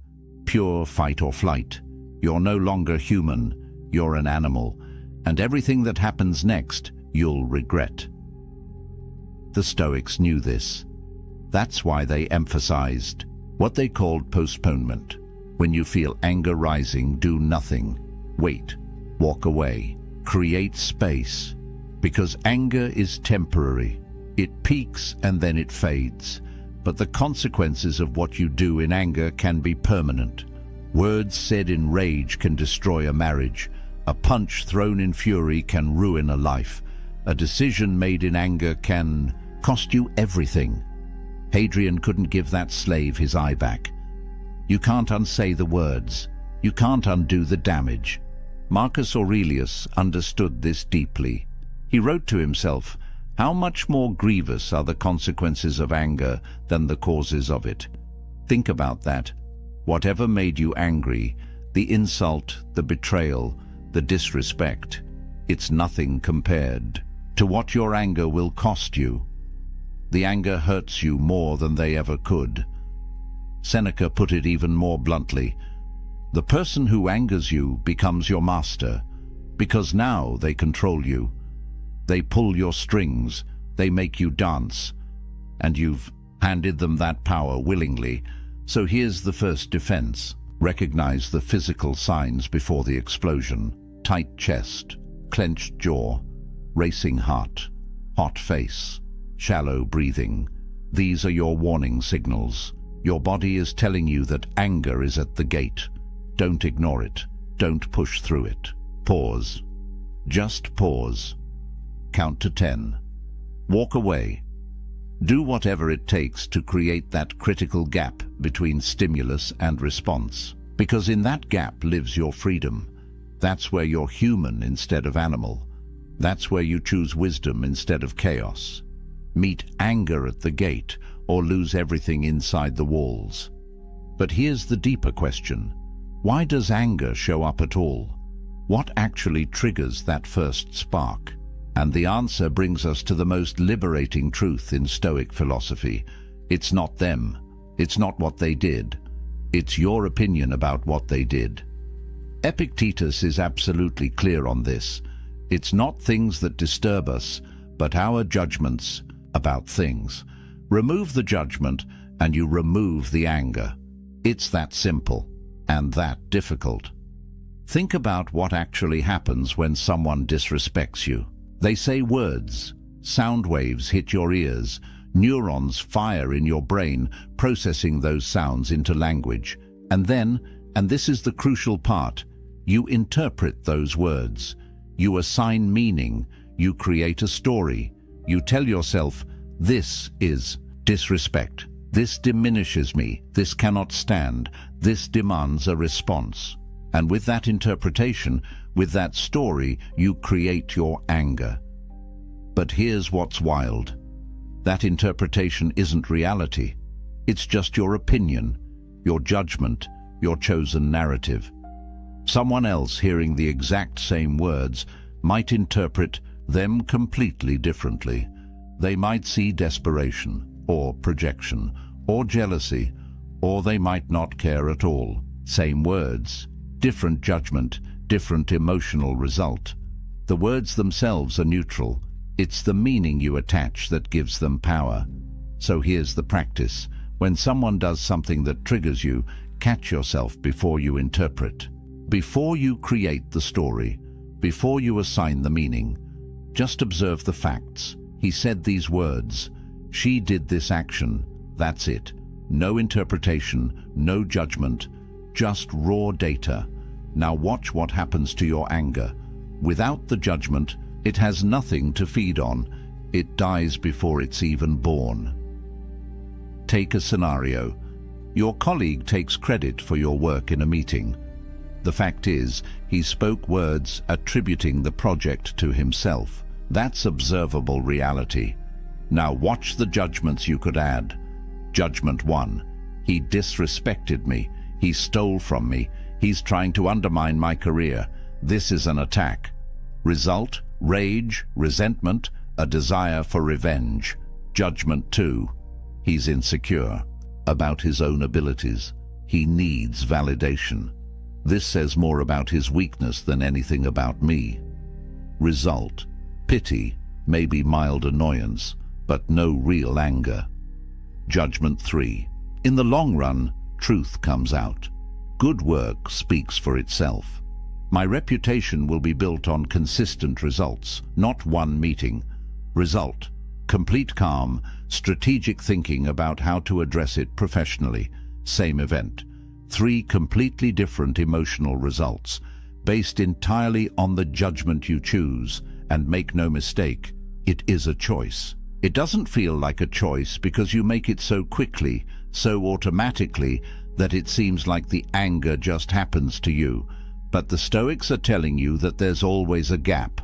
pure fight or flight. You're no longer human, you're an animal, and everything that happens next, you'll regret. The Stoics knew this. That's why they emphasized what they called postponement. When you feel anger rising, do nothing. Wait, walk away, create space. Because anger is temporary. It peaks and then it fades. But the consequences of what you do in anger can be permanent. Words said in rage can destroy a marriage. A punch thrown in fury can ruin a life. A decision made in anger can cost you everything. Hadrian couldn't give that slave his eye back. You can't unsay the words. You can't undo the damage. Marcus Aurelius understood this deeply. He wrote to himself, "How much more grievous are the consequences of anger than the causes of it?" Think about that. Whatever made you angry, the insult, the betrayal, the disrespect, it's nothing compared to what your anger will cost you. The anger hurts you more than they ever could. Seneca put it even more bluntly. The person who angers you becomes your master, because now they control you. They pull your strings, they make you dance, and you've handed them that power willingly. So here's the first defense. Recognize the physical signs before the explosion. Tight chest, clenched jaw, racing heart, hot face, shallow breathing. These are your warning signals. Your body is telling you that anger is at the gate. Don't ignore it. Don't push through it. Pause. Just pause. Count to 10. Walk away. Do whatever it takes to create that critical gap between stimulus and response. Because in that gap lives your freedom. That's where you're human instead of animal. That's where you choose wisdom instead of chaos. Meet anger at the gate or lose everything inside the walls. But here's the deeper question. Why does anger show up at all? What actually triggers that first spark? And the answer brings us to the most liberating truth in Stoic philosophy. It's not them. It's not what they did. It's your opinion about what they did. Epictetus is absolutely clear on this. It's not things that disturb us, but our judgments about things. Remove the judgment and you remove the anger. It's that simple and that difficult. Think about what actually happens when someone disrespects you. They say words, sound waves hit your ears, neurons fire in your brain, processing those sounds into language. And then, and this is the crucial part, you interpret those words. You assign meaning, you create a story. You tell yourself, this is disrespect. This diminishes me. This cannot stand. This demands a response. And with that interpretation, with that story, you create your anger. But here's what's wild. That interpretation isn't reality. It's just your opinion, your judgment, your chosen narrative. Someone else hearing the exact same words might interpret them completely differently. They might see desperation, or projection, or jealousy, or they might not care at all. Same words, different judgment, different emotional result. The words themselves are neutral. It's the meaning you attach that gives them power. So here's the practice. When someone does something that triggers you, catch yourself before you interpret. Before you create the story, before you assign the meaning, just observe the facts. He said these words. She did this action. That's it. No interpretation, no judgment, just raw data. Now watch what happens to your anger. Without the judgment, it has nothing to feed on. It dies before it's even born. Take a scenario. Your colleague takes credit for your work in a meeting. The fact is, he spoke words attributing the project to himself. That's observable reality. Now watch the judgments you could add. Judgment 1. He disrespected me. He stole from me. He's trying to undermine my career. This is an attack. Result: rage, resentment, a desire for revenge. Judgment 2. He's insecure about his own abilities. He needs validation. This says more about his weakness than anything about me. Result: pity, maybe mild annoyance, but no real anger. Judgment 3. In the long run, truth comes out. Good work speaks for itself. My reputation will be built on consistent results, not one meeting. Result: complete calm, strategic thinking about how to address it professionally. Same event. 3 completely different emotional results, based entirely on the judgment you choose. And make no mistake, it is a choice. It doesn't feel like a choice because you make it so quickly, so automatically, that it seems like the anger just happens to you. But the Stoics are telling you that there's always a gap,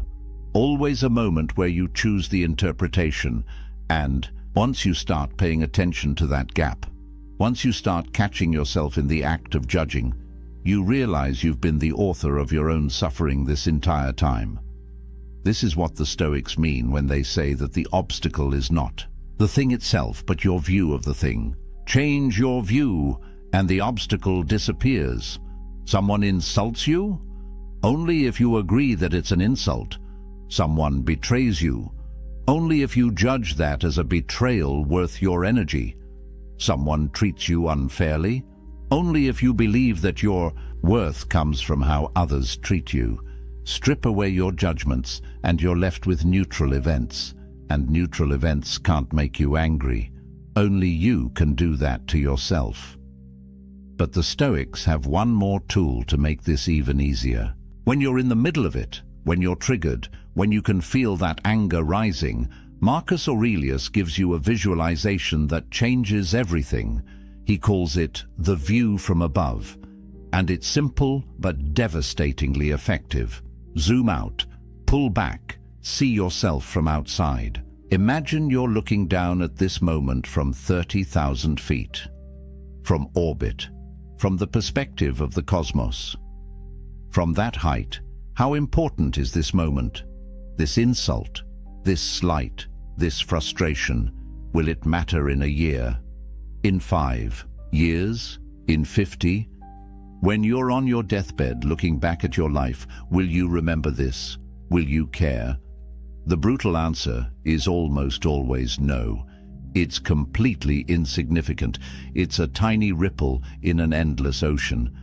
always a moment where you choose the interpretation. And once you start paying attention to that gap, once you start catching yourself in the act of judging, you realize you've been the author of your own suffering this entire time. This is what the Stoics mean when they say that the obstacle is not the thing itself, but your view of the thing. Change your view, and the obstacle disappears. Someone insults you? Only if you agree that it's an insult. Someone betrays you? Only if you judge that as a betrayal worth your energy. someone treats you unfairly, only if you believe that your worth comes from how others treat you. Strip away your judgments and you're left with neutral events, and neutral events can't make you angry. Only you can do that to yourself. But the Stoics have one more tool to make this even easier. When you're in the middle of it, when you're triggered, when you can feel that anger rising, Marcus Aurelius gives you a visualization that changes everything. He calls it the view from above, and it's simple but devastatingly effective. Zoom out, pull back, see yourself from outside. Imagine you're looking down at this moment from 30,000 feet, from orbit, from the perspective of the cosmos. From that height, how important is this moment? This insult, this slight, this frustration, will it matter in a year? In 5 years? In 50? When you're on your deathbed looking back at your life, will you remember this? Will you care? The brutal answer is almost always no. It's completely insignificant. It's a tiny ripple in an endless ocean.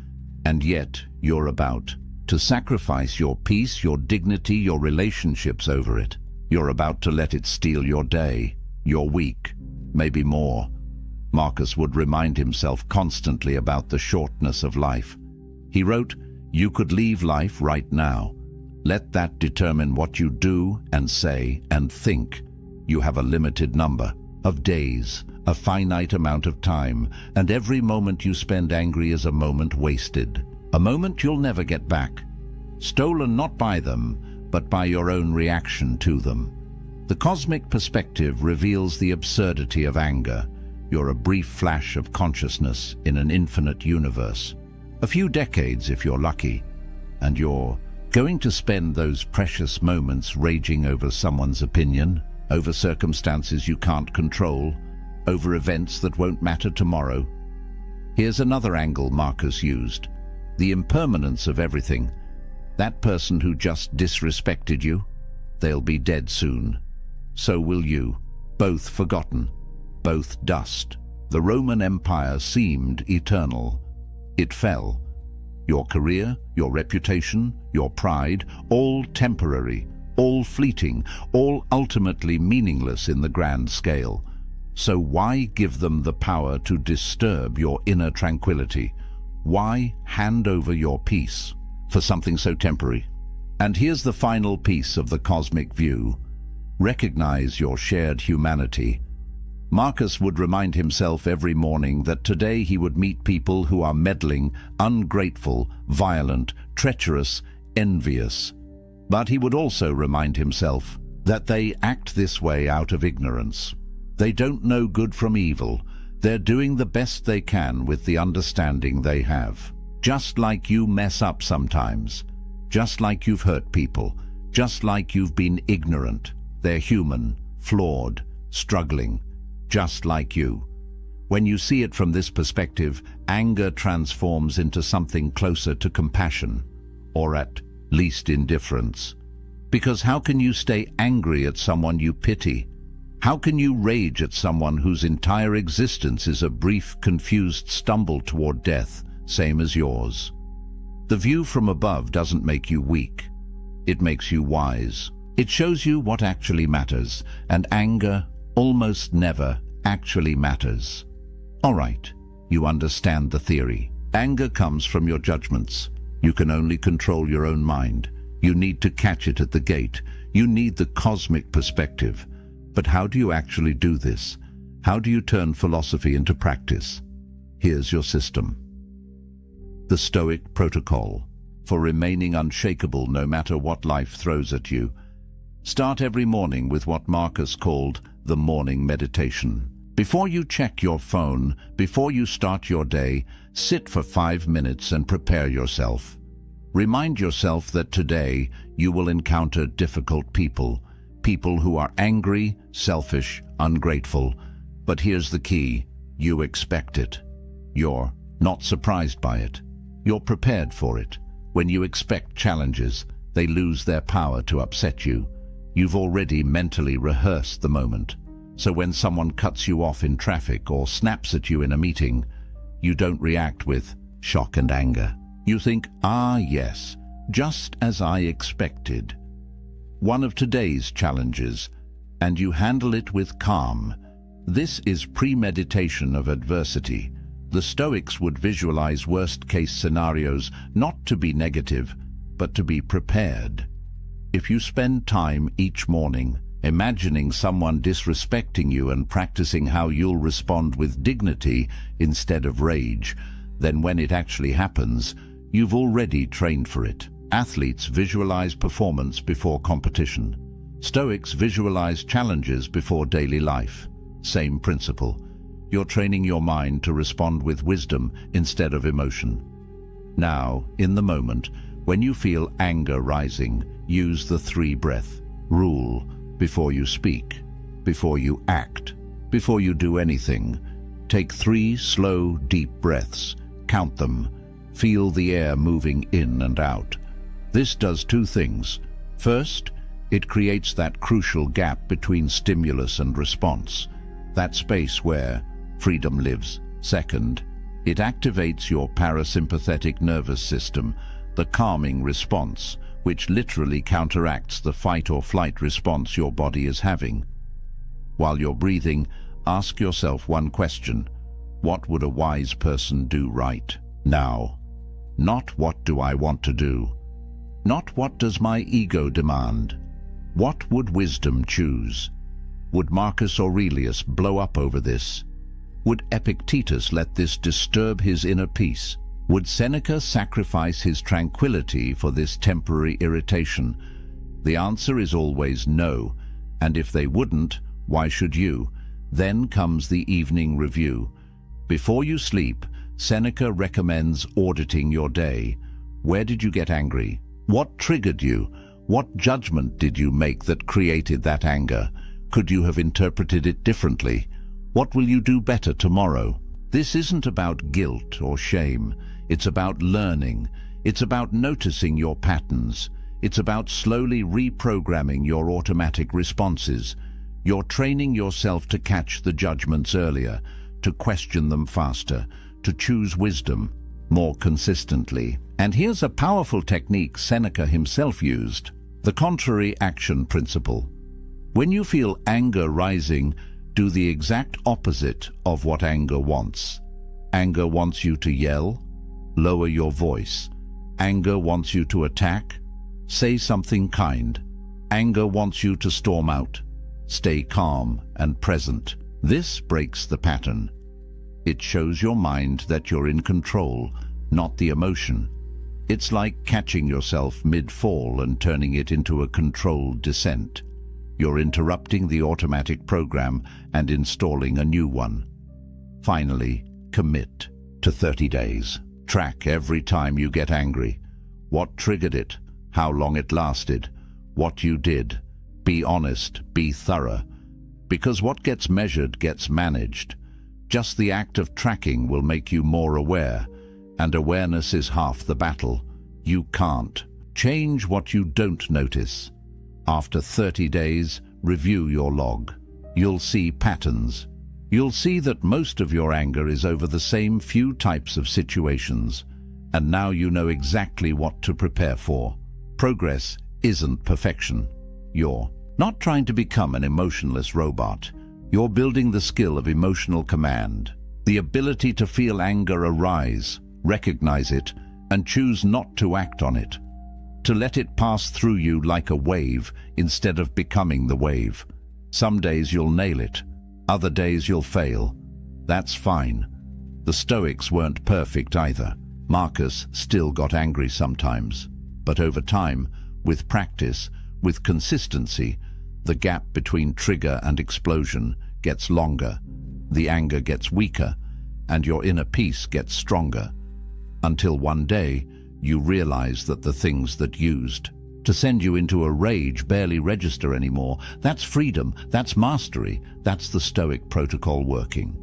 And yet, you're about to sacrifice your peace, your dignity, your relationships over it. You're about to let it steal your day, your week, maybe more. Marcus would remind himself constantly about the shortness of life. He wrote, "You could leave life right now. Let that determine what you do and say and think. You have a limited number of days, a finite amount of time, and every moment you spend angry is a moment wasted. A moment you'll never get back. Stolen not by them, but by your own reaction to them." The cosmic perspective reveals the absurdity of anger. You're a brief flash of consciousness in an infinite universe. A few decades if you're lucky, and you're going to spend those precious moments raging over someone's opinion, over circumstances you can't control, over events that won't matter tomorrow. Here's another angle Marcus used: the impermanence of everything. That person who just disrespected you, they'll be dead soon. So will you, both forgotten, both dust. The Roman Empire seemed eternal. It fell. Your career, your reputation, your pride, all temporary, all fleeting, all ultimately meaningless in the grand scale. So why give them the power to disturb your inner tranquility? Why hand over your peace for something so temporary? And here's the final piece of the cosmic view. Recognize your shared humanity. Marcus would remind himself every morning that today he would meet people who are meddling, ungrateful, violent, treacherous, envious. But he would also remind himself that they act this way out of ignorance. They don't know good from evil. They're doing the best they can with the understanding they have. Just like you mess up sometimes, just like you've hurt people, just like you've been ignorant. They're human, flawed, struggling, just like you. When you see it from this perspective, anger transforms into something closer to compassion, or at least indifference. Because how can you stay angry at someone you pity? How can you rage at someone whose entire existence is a brief, confused stumble toward death, same as yours? The view from above doesn't make you weak. It makes you wise. It shows you what actually matters, and anger almost never actually matters. All right, you understand the theory. Anger comes from your judgments. You can only control your own mind. You need to catch it at the gate. You need the cosmic perspective. But how do you actually do this? How do you turn philosophy into practice? Here's your system. The Stoic protocol for remaining unshakable no matter what life throws at you. Start every morning with what Marcus called the morning meditation. Before you check your phone, before you start your day, sit for 5 minutes and prepare yourself. Remind yourself that today you will encounter difficult people, people who are angry, selfish, ungrateful. But here's the key: you expect it. You're not surprised by it. You're prepared for it. When you expect challenges, they lose their power to upset you. You've already mentally rehearsed the moment. So when someone cuts you off in traffic or snaps at you in a meeting, you don't react with shock and anger. You think, ah yes, just as I expected. One of today's challenges, and you handle it with calm. This is premeditation of adversity. The Stoics would visualize worst-case scenarios not to be negative, but to be prepared. If you spend time each morning imagining someone disrespecting you and practicing how you'll respond with dignity instead of rage, then when it actually happens, you've already trained for it. Athletes visualize performance before competition. Stoics visualize challenges before daily life. Same principle. You're training your mind to respond with wisdom instead of emotion. Now, in the moment, when you feel anger rising, use the 3-breath rule before you speak, before you act, before you do anything. Take 3 slow, deep breaths. Count them. Feel the air moving in and out. This does 2 things. First, it creates that crucial gap between stimulus and response, that space where freedom lives. Second, it activates your parasympathetic nervous system, the calming response, which literally counteracts the fight or flight response your body is having. While you're breathing, ask yourself one question: what would a wise person do right now? Not what do I want to do? Not what does my ego demand? What would wisdom choose? Would Marcus Aurelius blow up over this? Would Epictetus let this disturb his inner peace? Would Seneca sacrifice his tranquility for this temporary irritation? The answer is always no, and if they wouldn't, why should you? Then comes the evening review. Before you sleep, Seneca recommends auditing your day. Where did you get angry? What triggered you? What judgment did you make that created that anger? Could you have interpreted it differently? What will you do better tomorrow? This isn't about guilt or shame. It's about learning. It's about noticing your patterns. It's about slowly reprogramming your automatic responses. You're training yourself to catch the judgments earlier, to question them faster, to choose wisdom more consistently. And here's a powerful technique Seneca himself used: the contrary action principle. When you feel anger rising, do the exact opposite of what anger wants. Anger wants you to yell. Lower your voice. Anger wants you to attack. Say something kind. Anger wants you to storm out. Stay calm and present. This breaks the pattern. It shows your mind that you're in control, not the emotion. It's like catching yourself mid-fall and turning it into a controlled descent. You're interrupting the automatic program and installing a new one. Finally, commit to 30 days. Track every time you get angry. What triggered it? How long it lasted? What you did? Be honest, be thorough. Because what gets measured gets managed. Just the act of tracking will make you more aware, and awareness is half the battle. You can't change what you don't notice. After 30 days, review your log. You'll see patterns. You'll see that most of your anger is over the same few types of situations, and now you know exactly what to prepare for. Progress isn't perfection. You're not trying to become an emotionless robot. You're building the skill of emotional command, the ability to feel anger arise, recognize it, and choose not to act on it. To let it pass through you like a wave instead of becoming the wave. Some days you'll nail it. Other days you'll fail. That's fine. The Stoics weren't perfect either. Marcus still got angry sometimes. But over time, with practice, with consistency, the gap between trigger and explosion gets longer. The anger gets weaker, and your inner peace gets stronger. Until one day, you realize that the things that used to send you into a rage barely register anymore. That's freedom, that's mastery, that's the Stoic protocol working.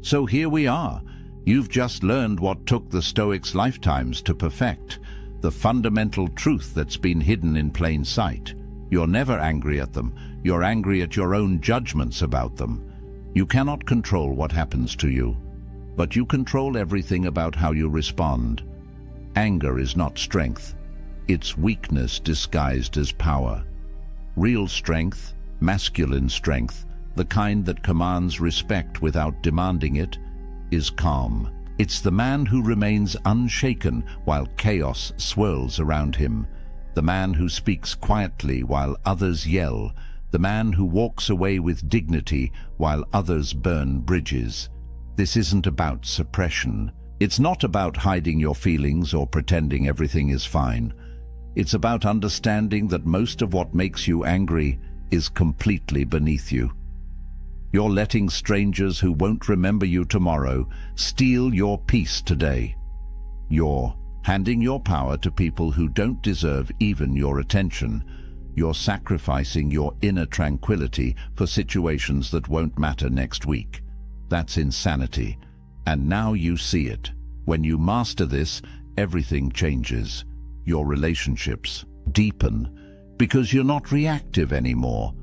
So here we are. You've just learned what took the Stoics' lifetimes to perfect, the fundamental truth that's been hidden in plain sight. You're never angry at them. You're angry at your own judgments about them. You cannot control what happens to you, but you control everything about how you respond. Anger is not strength. It's weakness disguised as power. Real strength, masculine strength, the kind that commands respect without demanding it, is calm. It's the man who remains unshaken while chaos swirls around him. The man who speaks quietly while others yell. The man who walks away with dignity while others burn bridges. This isn't about suppression. It's not about hiding your feelings or pretending everything is fine. It's about understanding that most of what makes you angry is completely beneath you. You're letting strangers who won't remember you tomorrow steal your peace today. You're handing your power to people who don't deserve even your attention. You're sacrificing your inner tranquility for situations that won't matter next week. That's insanity. And now you see it. When you master this, everything changes. Your relationships deepen because you're not reactive anymore.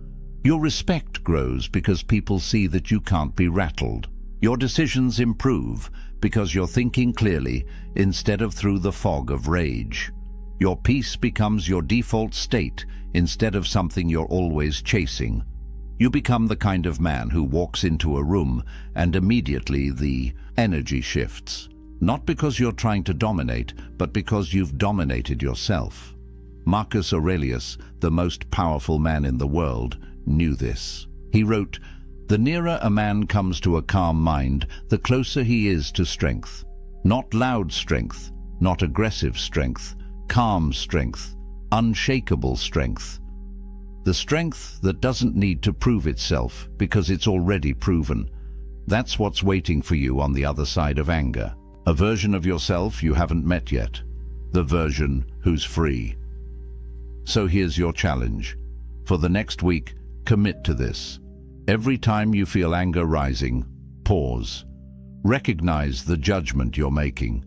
Your respect grows because people see that you can't be rattled. Your decisions improve because you're thinking clearly instead of through the fog of rage. Your peace becomes your default state instead of something you're always chasing. You become the kind of man who walks into a room and immediately the energy shifts. Not because you're trying to dominate, but because you've dominated yourself. Marcus Aurelius, the most powerful man in the world, knew this. He wrote, "The nearer a man comes to a calm mind, the closer he is to strength. Not loud strength, not aggressive strength, calm strength, unshakable strength. The strength that doesn't need to prove itself because it's already proven. That's what's waiting for you on the other side of anger. A version of yourself you haven't met yet. The version who's free." So here's your challenge. For the next week, commit to this. Every time you feel anger rising, pause. Recognize the judgment you're making.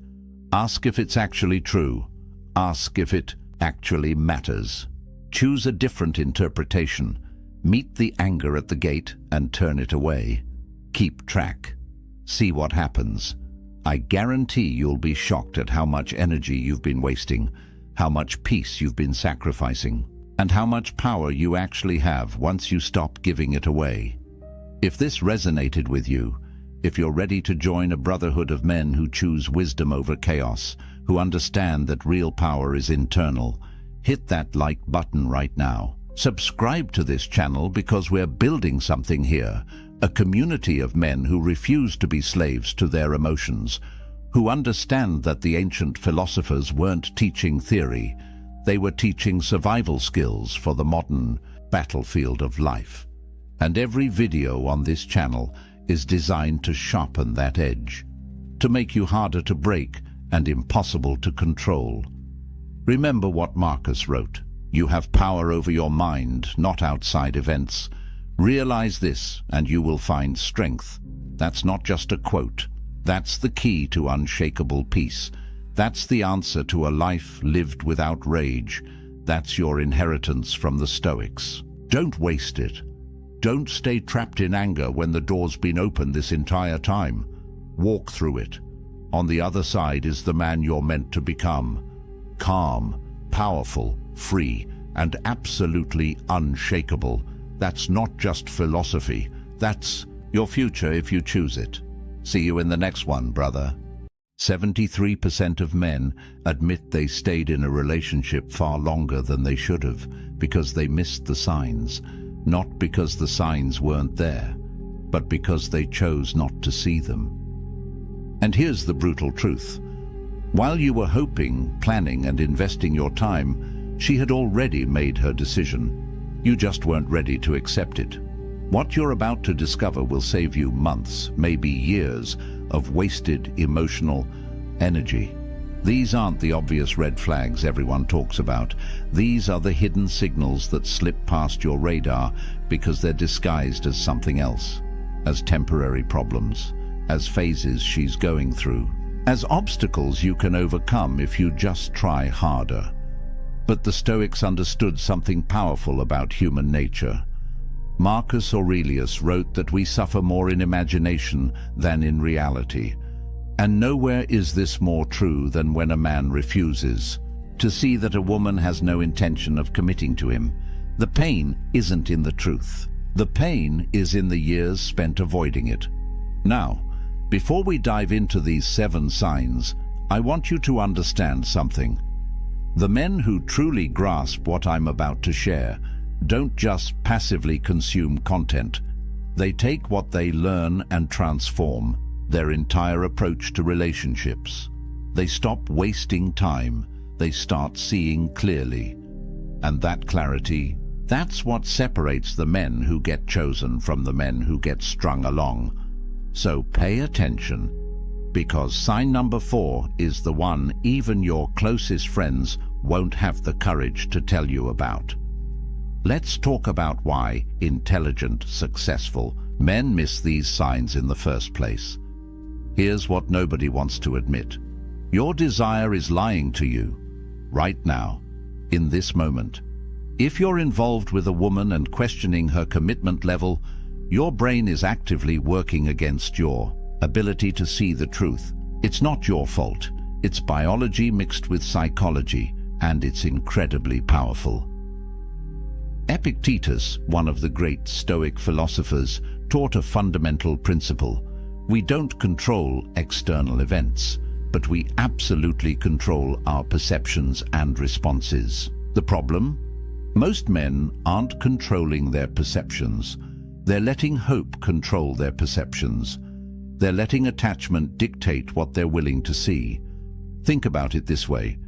Ask if it's actually true. Ask if it actually matters. Choose a different interpretation. Meet the anger at the gate and turn it away. Keep track. See what happens. I guarantee you'll be shocked at how much energy you've been wasting, how much peace you've been sacrificing, and how much power you actually have once you stop giving it away. If this resonated with you, if you're ready to join a brotherhood of men who choose wisdom over chaos, who understand that real power is internal, hit that like button right now. Subscribe to this channel because we're building something here, a community of men who refuse to be slaves to their emotions, who understand that the ancient philosophers weren't teaching theory, they were teaching survival skills for the modern battlefield of life. And every video on this channel is designed to sharpen that edge, to make you harder to break and impossible to control. Remember what Marcus wrote. You have power over your mind, not outside events. Realize this and you will find strength. That's not just a quote. That's the key to unshakable peace. That's the answer to a life lived without rage. That's your inheritance from the Stoics. Don't waste it. Don't stay trapped in anger when the door's been open this entire time. Walk through it. On the other side is the man you're meant to become. Calm, powerful, free, and absolutely unshakable. That's not just philosophy. That's your future if you choose it. See you in the next one, brother. 73% of men admit they stayed in a relationship far longer than they should have because they missed the signs, not because the signs weren't there, but because they chose not to see them. And here's the brutal truth. While you were hoping, planning, and investing your time, she had already made her decision. You just weren't ready to accept it. What you're about to discover will save you months, maybe years, of wasted emotional energy. These aren't the obvious red flags everyone talks about. These are the hidden signals that slip past your radar because they're disguised as something else, as temporary problems, as phases she's going through, as obstacles you can overcome if you just try harder. But the Stoics understood something powerful about human nature. Marcus Aurelius wrote that we suffer more in imagination than in reality. And nowhere is this more true than when a man refuses to see that a woman has no intention of committing to him. The pain isn't in the truth. The pain is in the years spent avoiding it. Now, before we dive into these 7 signs, I want you to understand something. The men who truly grasp what I'm about to share don't just passively consume content. They take what they learn and transform their entire approach to relationships. They stop wasting time. They start seeing clearly. And that clarity, that's what separates the men who get chosen from the men who get strung along. So pay attention, because sign number 4 is the one even your closest friends won't have the courage to tell you about. Let's talk about why intelligent, successful men miss these signs in the first place. Here's what nobody wants to admit. Your desire is lying to you, right now, in this moment. If you're involved with a woman and questioning her commitment level, your brain is actively working against your ability to see the truth. It's not your fault. It's biology mixed with psychology, and it's incredibly powerful. Epictetus, one of the great Stoic philosophers, taught a fundamental principle. We don't control external events, but we absolutely control our perceptions and responses. The problem? Most men aren't controlling their perceptions. They're letting hope control their perceptions. They're letting attachment dictate what they're willing to see. Think about it this way.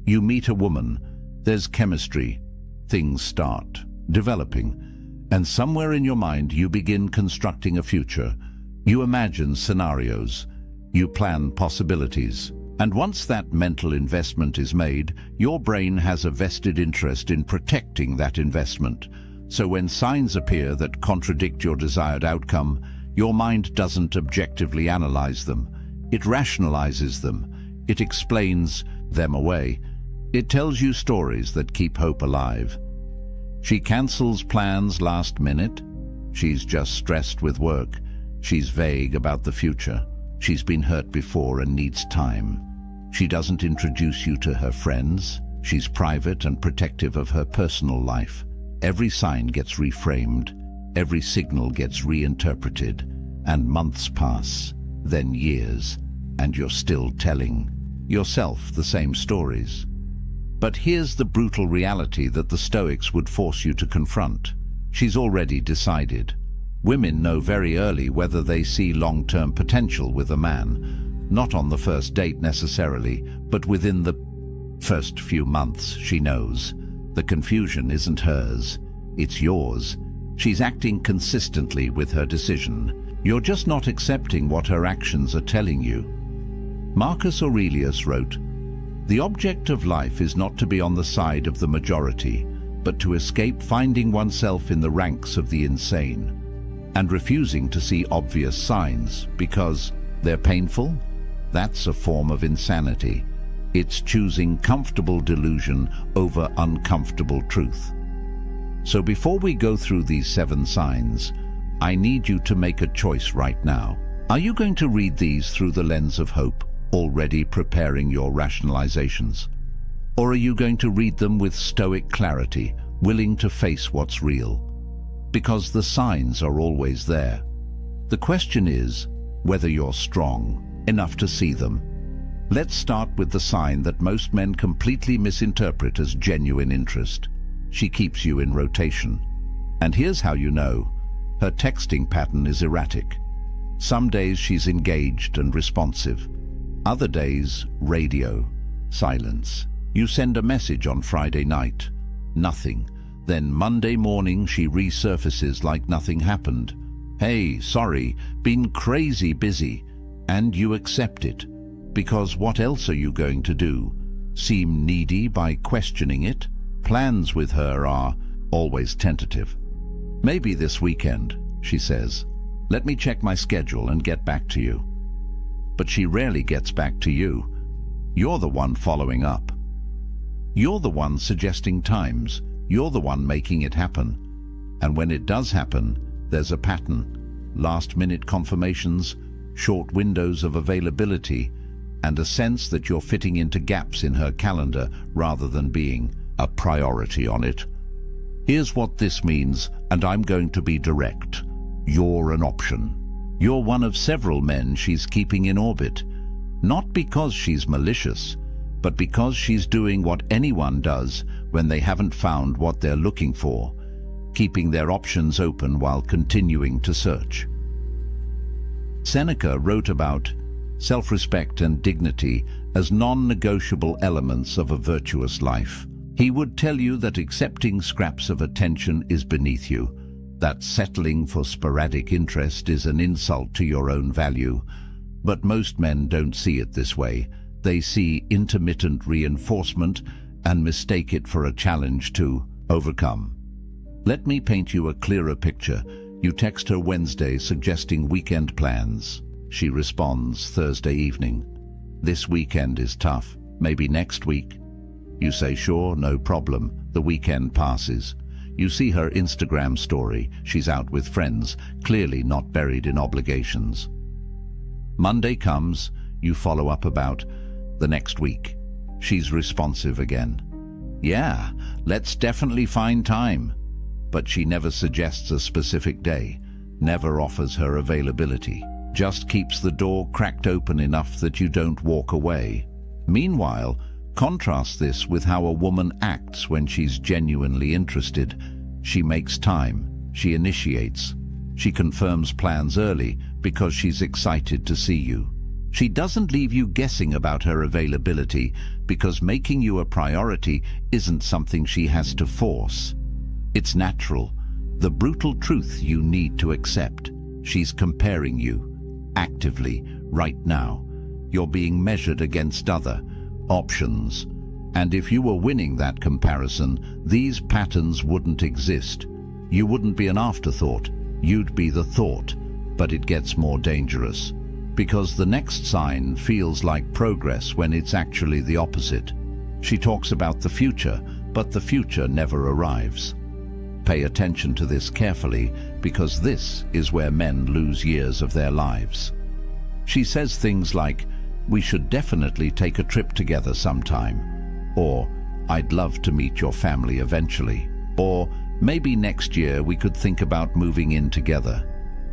You meet a woman, there's chemistry, things start developing, and somewhere in your mind you begin constructing a future. You imagine scenarios, you plan possibilities, and once that mental investment is made, your brain has a vested interest in protecting that investment. So when signs appear that contradict your desired outcome, your mind doesn't objectively analyze them. It rationalizes them. It explains them away. It tells you stories that keep hope alive. She cancels plans last minute. She's just stressed with work. She's vague about the future. She's been hurt before and needs time. She doesn't introduce you to her friends. She's private and protective of her personal life. Every sign gets reframed. Every signal gets reinterpreted. And months pass, then years, and you're still telling yourself the same stories. But here's the brutal reality that the Stoics would force you to confront. She's already decided. Women know very early whether they see long-term potential with a man. Not on the first date necessarily, but within the first few months she knows. The confusion isn't hers, it's yours. She's acting consistently with her decision. You're just not accepting what her actions are telling you. Marcus Aurelius wrote, "The object of life is not to be on the side of the majority, but to escape finding oneself in the ranks of the insane, and refusing to see obvious signs because they're painful. That's a form of insanity. It's choosing comfortable delusion over uncomfortable truth." So before we go through these 7 signs, I need you to make a choice right now. Are you going to read these through the lens of hope, already preparing your rationalizations? Or are you going to read them with Stoic clarity, willing to face what's real? Because the signs are always there. The question is whether you're strong enough to see them. Let's start with the sign that most men completely misinterpret as genuine interest. She keeps you in rotation. And here's how you know. Her texting pattern is erratic. Some days she's engaged and responsive. Other days, radio, silence. You send a message on Friday night, nothing. Then Monday morning she resurfaces like nothing happened. "Hey, sorry, been crazy busy." And you accept it. Because what else are you going to do? Seem needy by questioning it? Plans with her are always tentative. "Maybe this weekend," she says. "Let me check my schedule and get back to you." But she rarely gets back to you. You're the one following up. You're the one suggesting times. You're the one making it happen. And when it does happen, there's a pattern. Last-minute confirmations, short windows of availability, and a sense that you're fitting into gaps in her calendar rather than being a priority on it. Here's what this means, and I'm going to be direct. You're an option. You're one of several men she's keeping in orbit. Not because she's malicious, but because she's doing what anyone does when they haven't found what they're looking for, keeping their options open while continuing to search. Seneca wrote about self-respect and dignity as non-negotiable elements of a virtuous life. He would tell you that accepting scraps of attention is beneath you, that settling for sporadic interest is an insult to your own value. But most men don't see it this way. They see intermittent reinforcement and mistake it for a challenge to overcome. Let me paint you a clearer picture. You text her Wednesday suggesting weekend plans. She responds Thursday evening. This weekend is tough. Maybe next week. You say sure, no problem. The weekend passes. You see her Instagram story. She's out with friends, clearly not buried in obligations. Monday comes. You follow up about the next week. She's responsive again. Yeah, let's definitely find time. But she never suggests a specific day, never offers her availability, just keeps the door cracked open enough that you don't walk away. Meanwhile, contrast this with how a woman acts when she's genuinely interested. She makes time, she initiates, she confirms plans early because she's excited to see you. She doesn't leave you guessing about her availability because making you a priority isn't something she has to force. It's natural, the brutal truth you need to accept. She's comparing you, actively, right now. You're being measured against other options. And if you were winning that comparison, these patterns wouldn't exist. You wouldn't be an afterthought, you'd be the thought. But it gets more dangerous, because the next sign feels like progress when it's actually the opposite. She talks about the future, but the future never arrives. Pay attention to this carefully, because this is where men lose years of their lives. She says things like, "We should definitely take a trip together sometime," or "I'd love to meet your family eventually," or "Maybe next year we could think about moving in together."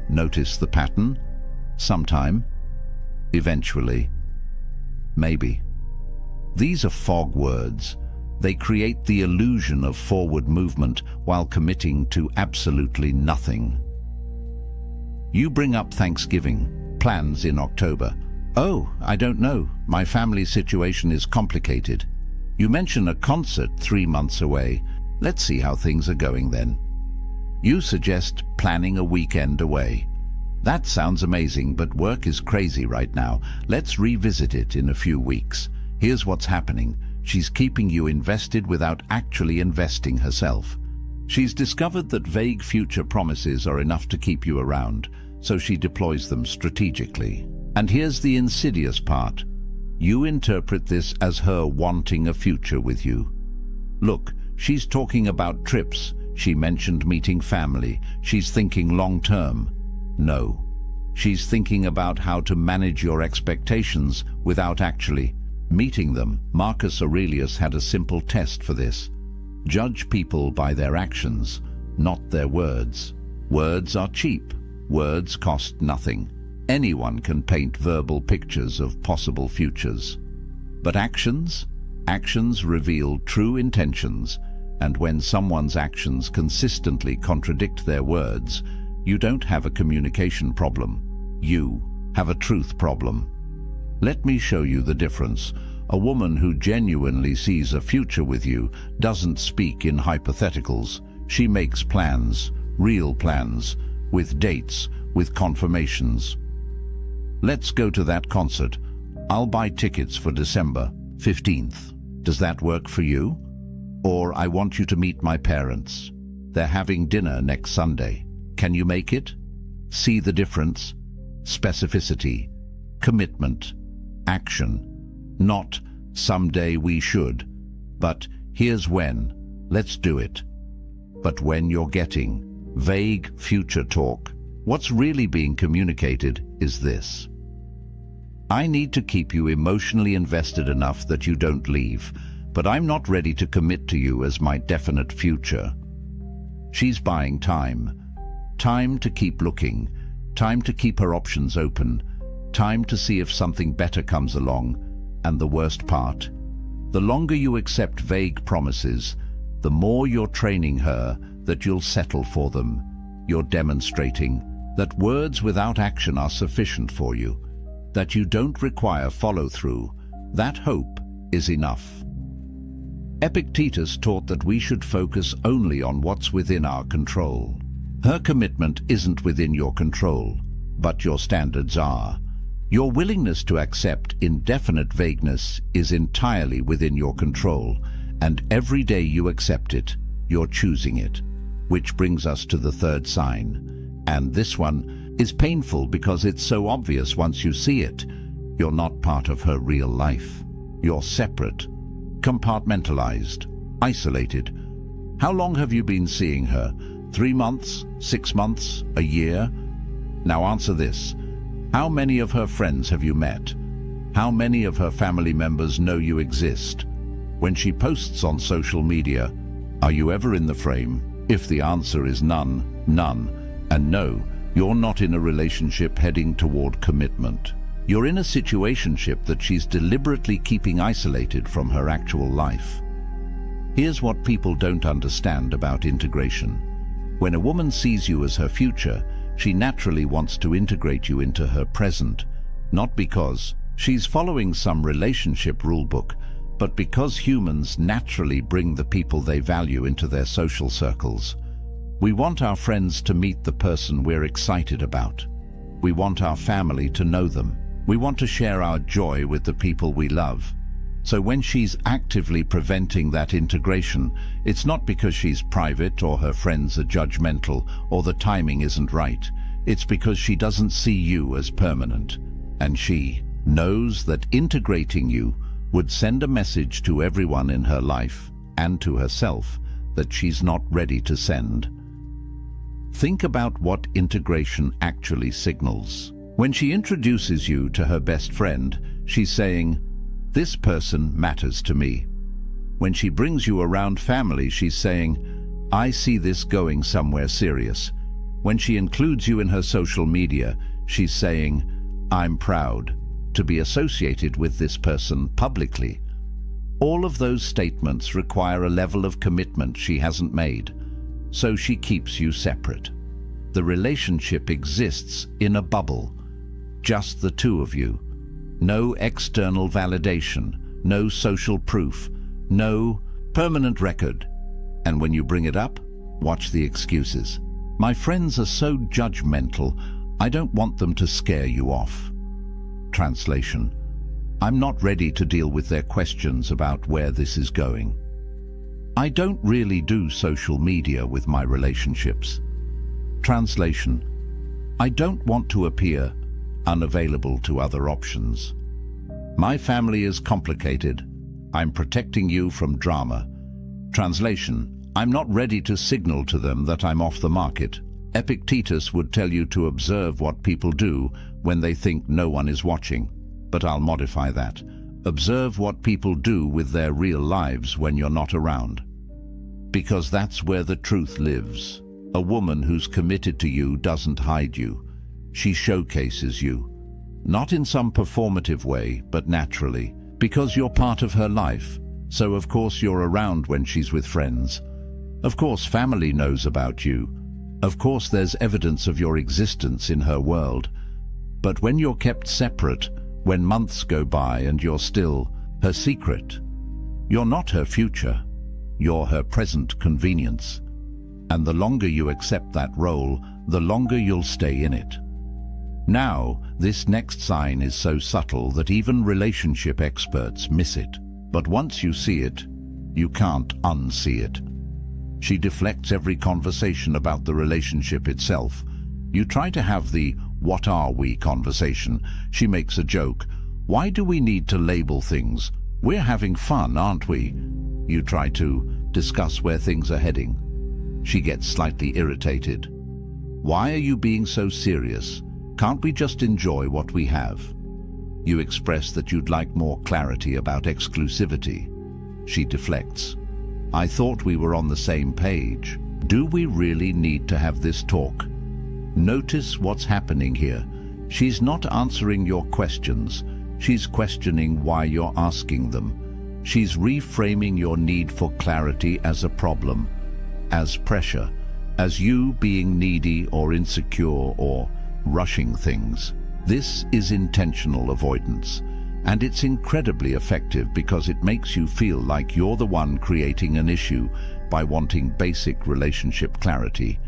Notice the pattern? Sometime, eventually, maybe. These are fog words. They create the illusion of forward movement while committing to absolutely nothing. You bring up Thanksgiving, plans in October. "Oh, I don't know. My family situation is complicated." You mention a concert 3 months away. "Let's see how things are going then." You suggest planning a weekend away. "That sounds amazing, but work is crazy right now. Let's revisit it in a few weeks." Here's what's happening. She's keeping you invested without actually investing herself. She's discovered that vague future promises are enough to keep you around, so she deploys them strategically. And here's the insidious part. You interpret this as her wanting a future with you. Look, she's talking about trips. She mentioned meeting family. She's thinking long-term. No. She's thinking about how to manage your expectations without actually meeting them. Marcus Aurelius had a simple test for this. Judge people by their actions, not their words. Words are cheap. Words cost nothing. Anyone can paint verbal pictures of possible futures. But actions? Actions reveal true intentions, and when someone's actions consistently contradict their words, you don't have a communication problem. You have a truth problem. Let me show you the difference. A woman who genuinely sees a future with you doesn't speak in hypotheticals. She makes plans, real plans, with dates, with confirmations. Let's go to that concert. I'll buy tickets for December 15th. Does that work for you? Or I want you to meet my parents. They're having dinner next Sunday. Can you make it? See the difference? Specificity, commitment, action. Not someday we should, but Here's when. Let's do it. But when you're getting vague future talk, what's really being communicated is this: I need to keep you emotionally invested enough that you don't leave, but I'm not ready to commit to you as my definite future. She's buying time. Time to keep looking. Time to keep her options open. Time to see if something better comes along. And the worst part, the longer you accept vague promises, the more you're training her that you'll settle for them. You're demonstrating that words without action are sufficient for you, that you don't require follow-through. That hope is enough. Epictetus taught that we should focus only on what's within our control. Her commitment isn't within your control, but your standards are. Your willingness to accept indefinite vagueness is entirely within your control, and every day you accept it, you're choosing it. Which brings us to the third sign. And this one is painful because it's so obvious once you see it. You're not part of her real life. You're separate, compartmentalized, isolated. How long have you been seeing her? 3 months? 6 months? A year? Now answer this. How many of her friends have you met? How many of her family members know you exist? When she posts on social media, are you ever in the frame? If the answer is none, none, and no, you're not in a relationship heading toward commitment. You're in a situationship that she's deliberately keeping isolated from her actual life. Here's what people don't understand about integration. When a woman sees you as her future, she naturally wants to integrate you into her present, not because she's following some relationship rulebook, but because humans naturally bring the people they value into their social circles. We want our friends to meet the person we're excited about. We want our family to know them. We want to share our joy with the people we love. So when she's actively preventing that integration, it's not because she's private or her friends are judgmental or the timing isn't right. It's because she doesn't see you as permanent. And she knows that integrating you would send a message to everyone in her life and to herself that she's not ready to send. Think about what integration actually signals. When she introduces you to her best friend, she's saying, "This person matters to me." When she brings you around family, she's saying, "I see this going somewhere serious." When she includes you in her social media, she's saying, "I'm proud to be associated with this person publicly." All of those statements require a level of commitment she hasn't made, so she keeps you separate. The relationship exists in a bubble, just the two of you. No external validation, no social proof, no permanent record. And when you bring it up, watch the excuses. "My friends are so judgmental, I don't want them to scare you off." Translation: I'm not ready to deal with their questions about where this is going. I don't really do social media with my relationships. Translation: I don't want to appear unavailable to other options. My family is complicated. I'm protecting you from drama. Translation: I'm not ready to signal to them that I'm off the market. Epictetus would tell you to observe what people do when they think no one is watching. But I'll modify that. Observe what people do with their real lives when you're not around. Because that's where the truth lives. A woman who's committed to you doesn't hide you. She showcases you. Not in some performative way, but naturally. Because you're part of her life. So of course you're around when she's with friends. Of course family knows about you. Of course there's evidence of your existence in her world. But when you're kept separate, when months go by and you're still her secret, you're not her future. You're her present convenience. And the longer you accept that role, the longer you'll stay in it. Now, this next sign is so subtle that even relationship experts miss it. But once you see it, you can't unsee it. She deflects every conversation about the relationship itself. You try to have the "what are we" conversation. She makes a joke. "Why do we need to label things? We're having fun, aren't we?" You try to discuss where things are heading. She gets slightly irritated. Why are you being so serious? Can't we just enjoy what we have? You express that you'd like more clarity about exclusivity. She deflects. I thought we were on the same page. Do we really need to have this talk? Notice what's happening here. She's not answering your questions. She's questioning why you're asking them. She's reframing your need for clarity as a problem, as pressure, as you being needy or insecure or rushing things. This is intentional avoidance, and it's incredibly effective because it makes you feel like you're the one creating an issue by wanting basic relationship clarity.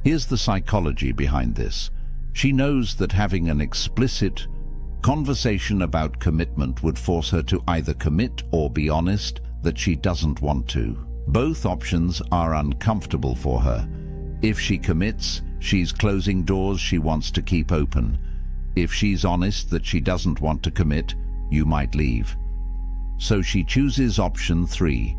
Here's the psychology behind this. She knows that having an explicit conversation about commitment would force her to either commit or be honest that she doesn't want to. Both options are uncomfortable for her. If she commits, she's closing doors she wants to keep open. If she's honest that she doesn't want to commit, you might leave. So she chooses option 3.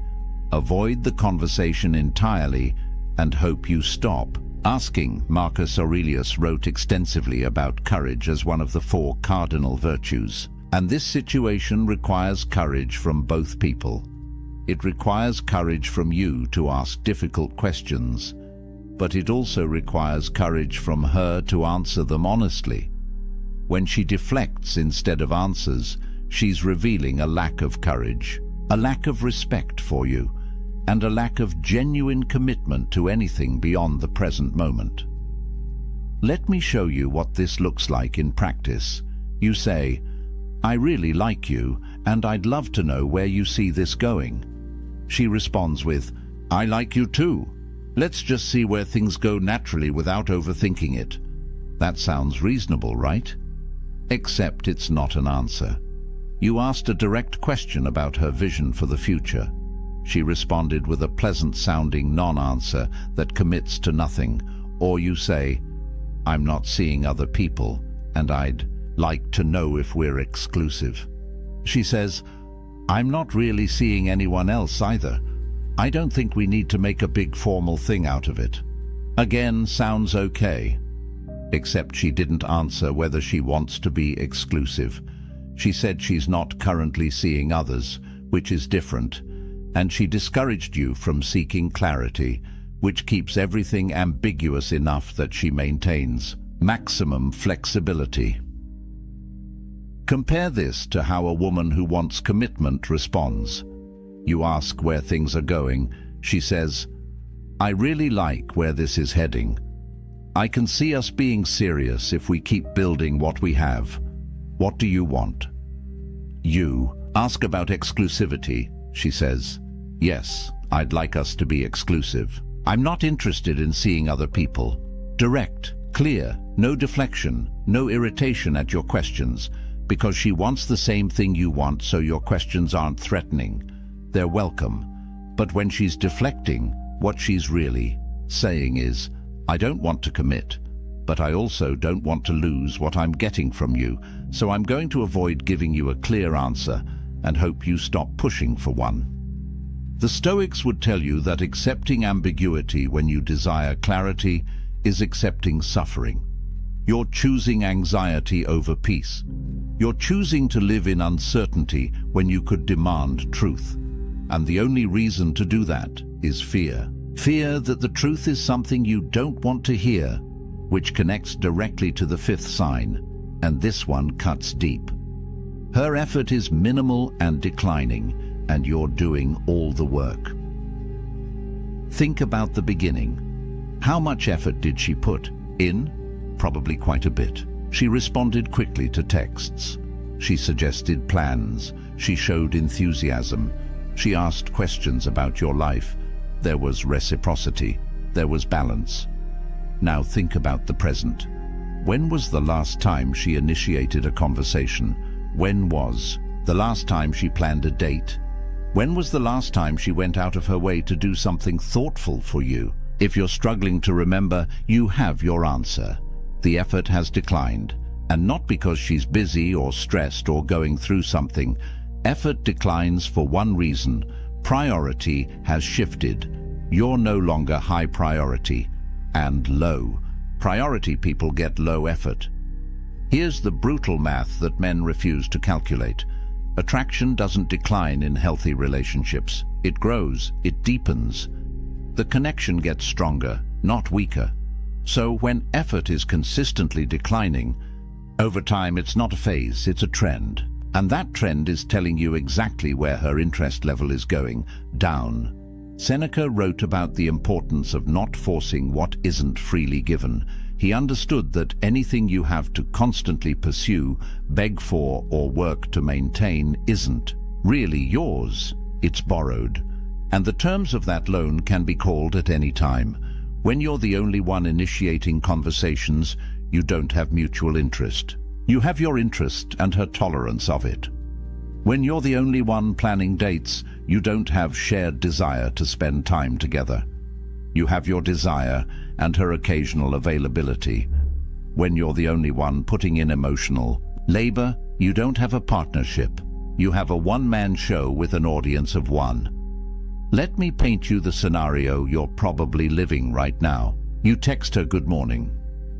Avoid the conversation entirely and hope you stop asking. Marcus Aurelius wrote extensively about courage as one of the 4 cardinal virtues. And this situation requires courage from both people. It requires courage from you to ask difficult questions, but it also requires courage from her to answer them honestly. When she deflects instead of answers, she's revealing a lack of courage, a lack of respect for you, and a lack of genuine commitment to anything beyond the present moment. Let me show you what this looks like in practice. You say, I really like you, and I'd love to know where you see this going. She responds with, I like you too. Let's just see where things go naturally without overthinking it. That sounds reasonable, right? Except it's not an answer. You asked a direct question about her vision for the future. She responded with a pleasant-sounding non-answer that commits to nothing. Or you say, I'm not seeing other people, and I'd like to know if we're exclusive. She says, I'm not really seeing anyone else either. I don't think we need to make a big formal thing out of it. Again, sounds okay. Except she didn't answer whether she wants to be exclusive. She said she's not currently seeing others, which is different, and she discouraged you from seeking clarity, which keeps everything ambiguous enough that she maintains maximum flexibility. Compare this to how a woman who wants commitment responds. You ask where things are going. She says, I really like where this is heading. I can see us being serious if we keep building what we have. What do you want? You ask about exclusivity. She says, yes, I'd like us to be exclusive. I'm not interested in seeing other people. Direct, clear, no deflection, no irritation at your questions, because she wants the same thing you want, so your questions aren't threatening. They're welcome. But when she's deflecting, what she's really saying is, I don't want to commit, but I also don't want to lose what I'm getting from you, so I'm going to avoid giving you a clear answer and hope you stop pushing for one. The Stoics would tell you that accepting ambiguity when you desire clarity is accepting suffering. You're choosing anxiety over peace. You're choosing to live in uncertainty when you could demand truth. And the only reason to do that is fear. Fear that the truth is something you don't want to hear, which connects directly to the 5th sign, and this one cuts deep. Her effort is minimal and declining, and you're doing all the work. Think about the beginning. How much effort did she put in? Probably quite a bit. She responded quickly to texts. She suggested plans. She showed enthusiasm. She asked questions about your life. There was reciprocity. There was balance. Now think about the present. When was the last time she initiated a conversation? When was the last time she planned a date? When was the last time she went out of her way to do something thoughtful for you? If you're struggling to remember, you have your answer. The effort has declined, and not because she's busy or stressed or going through something. Effort declines for one reason: priority has shifted. You're no longer high priority and low. Priority people get low effort. Here's the brutal math that men refuse to calculate. Attraction doesn't decline in healthy relationships. It grows, it deepens. The connection gets stronger, not weaker. So when effort is consistently declining, over time it's not a phase, it's a trend. And that trend is telling you exactly where her interest level is going, down. Seneca wrote about the importance of not forcing what isn't freely given. He understood that anything you have to constantly pursue, beg for, or work to maintain isn't really yours. It's borrowed. And the terms of that loan can be called at any time. When you're the only one initiating conversations, you don't have mutual interest. You have your interest and her tolerance of it. When you're the only one planning dates, you don't have shared desire to spend time together. You have your desire and her occasional availability. When you're the only one putting in emotional labor, you don't have a partnership. You have a one-man show with an audience of one. Let me paint you the scenario you're probably living right now. You text her good morning.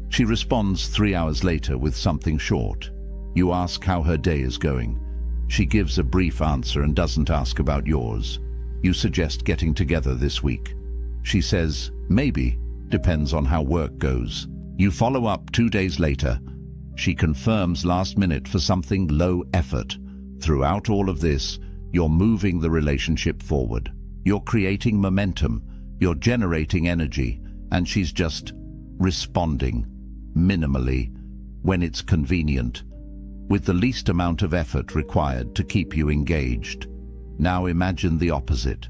She responds 3 hours later with something short. You ask how her day is going. She gives a brief answer and doesn't ask about yours. You suggest getting together this week. She says, maybe, depends on how work goes. You follow up 2 days later. She confirms last minute for something low effort. Throughout all of this, you're moving the relationship forward. You're creating momentum. You're generating energy. And she's just responding, minimally, when it's convenient, with the least amount of effort required to keep you engaged. Now imagine the opposite.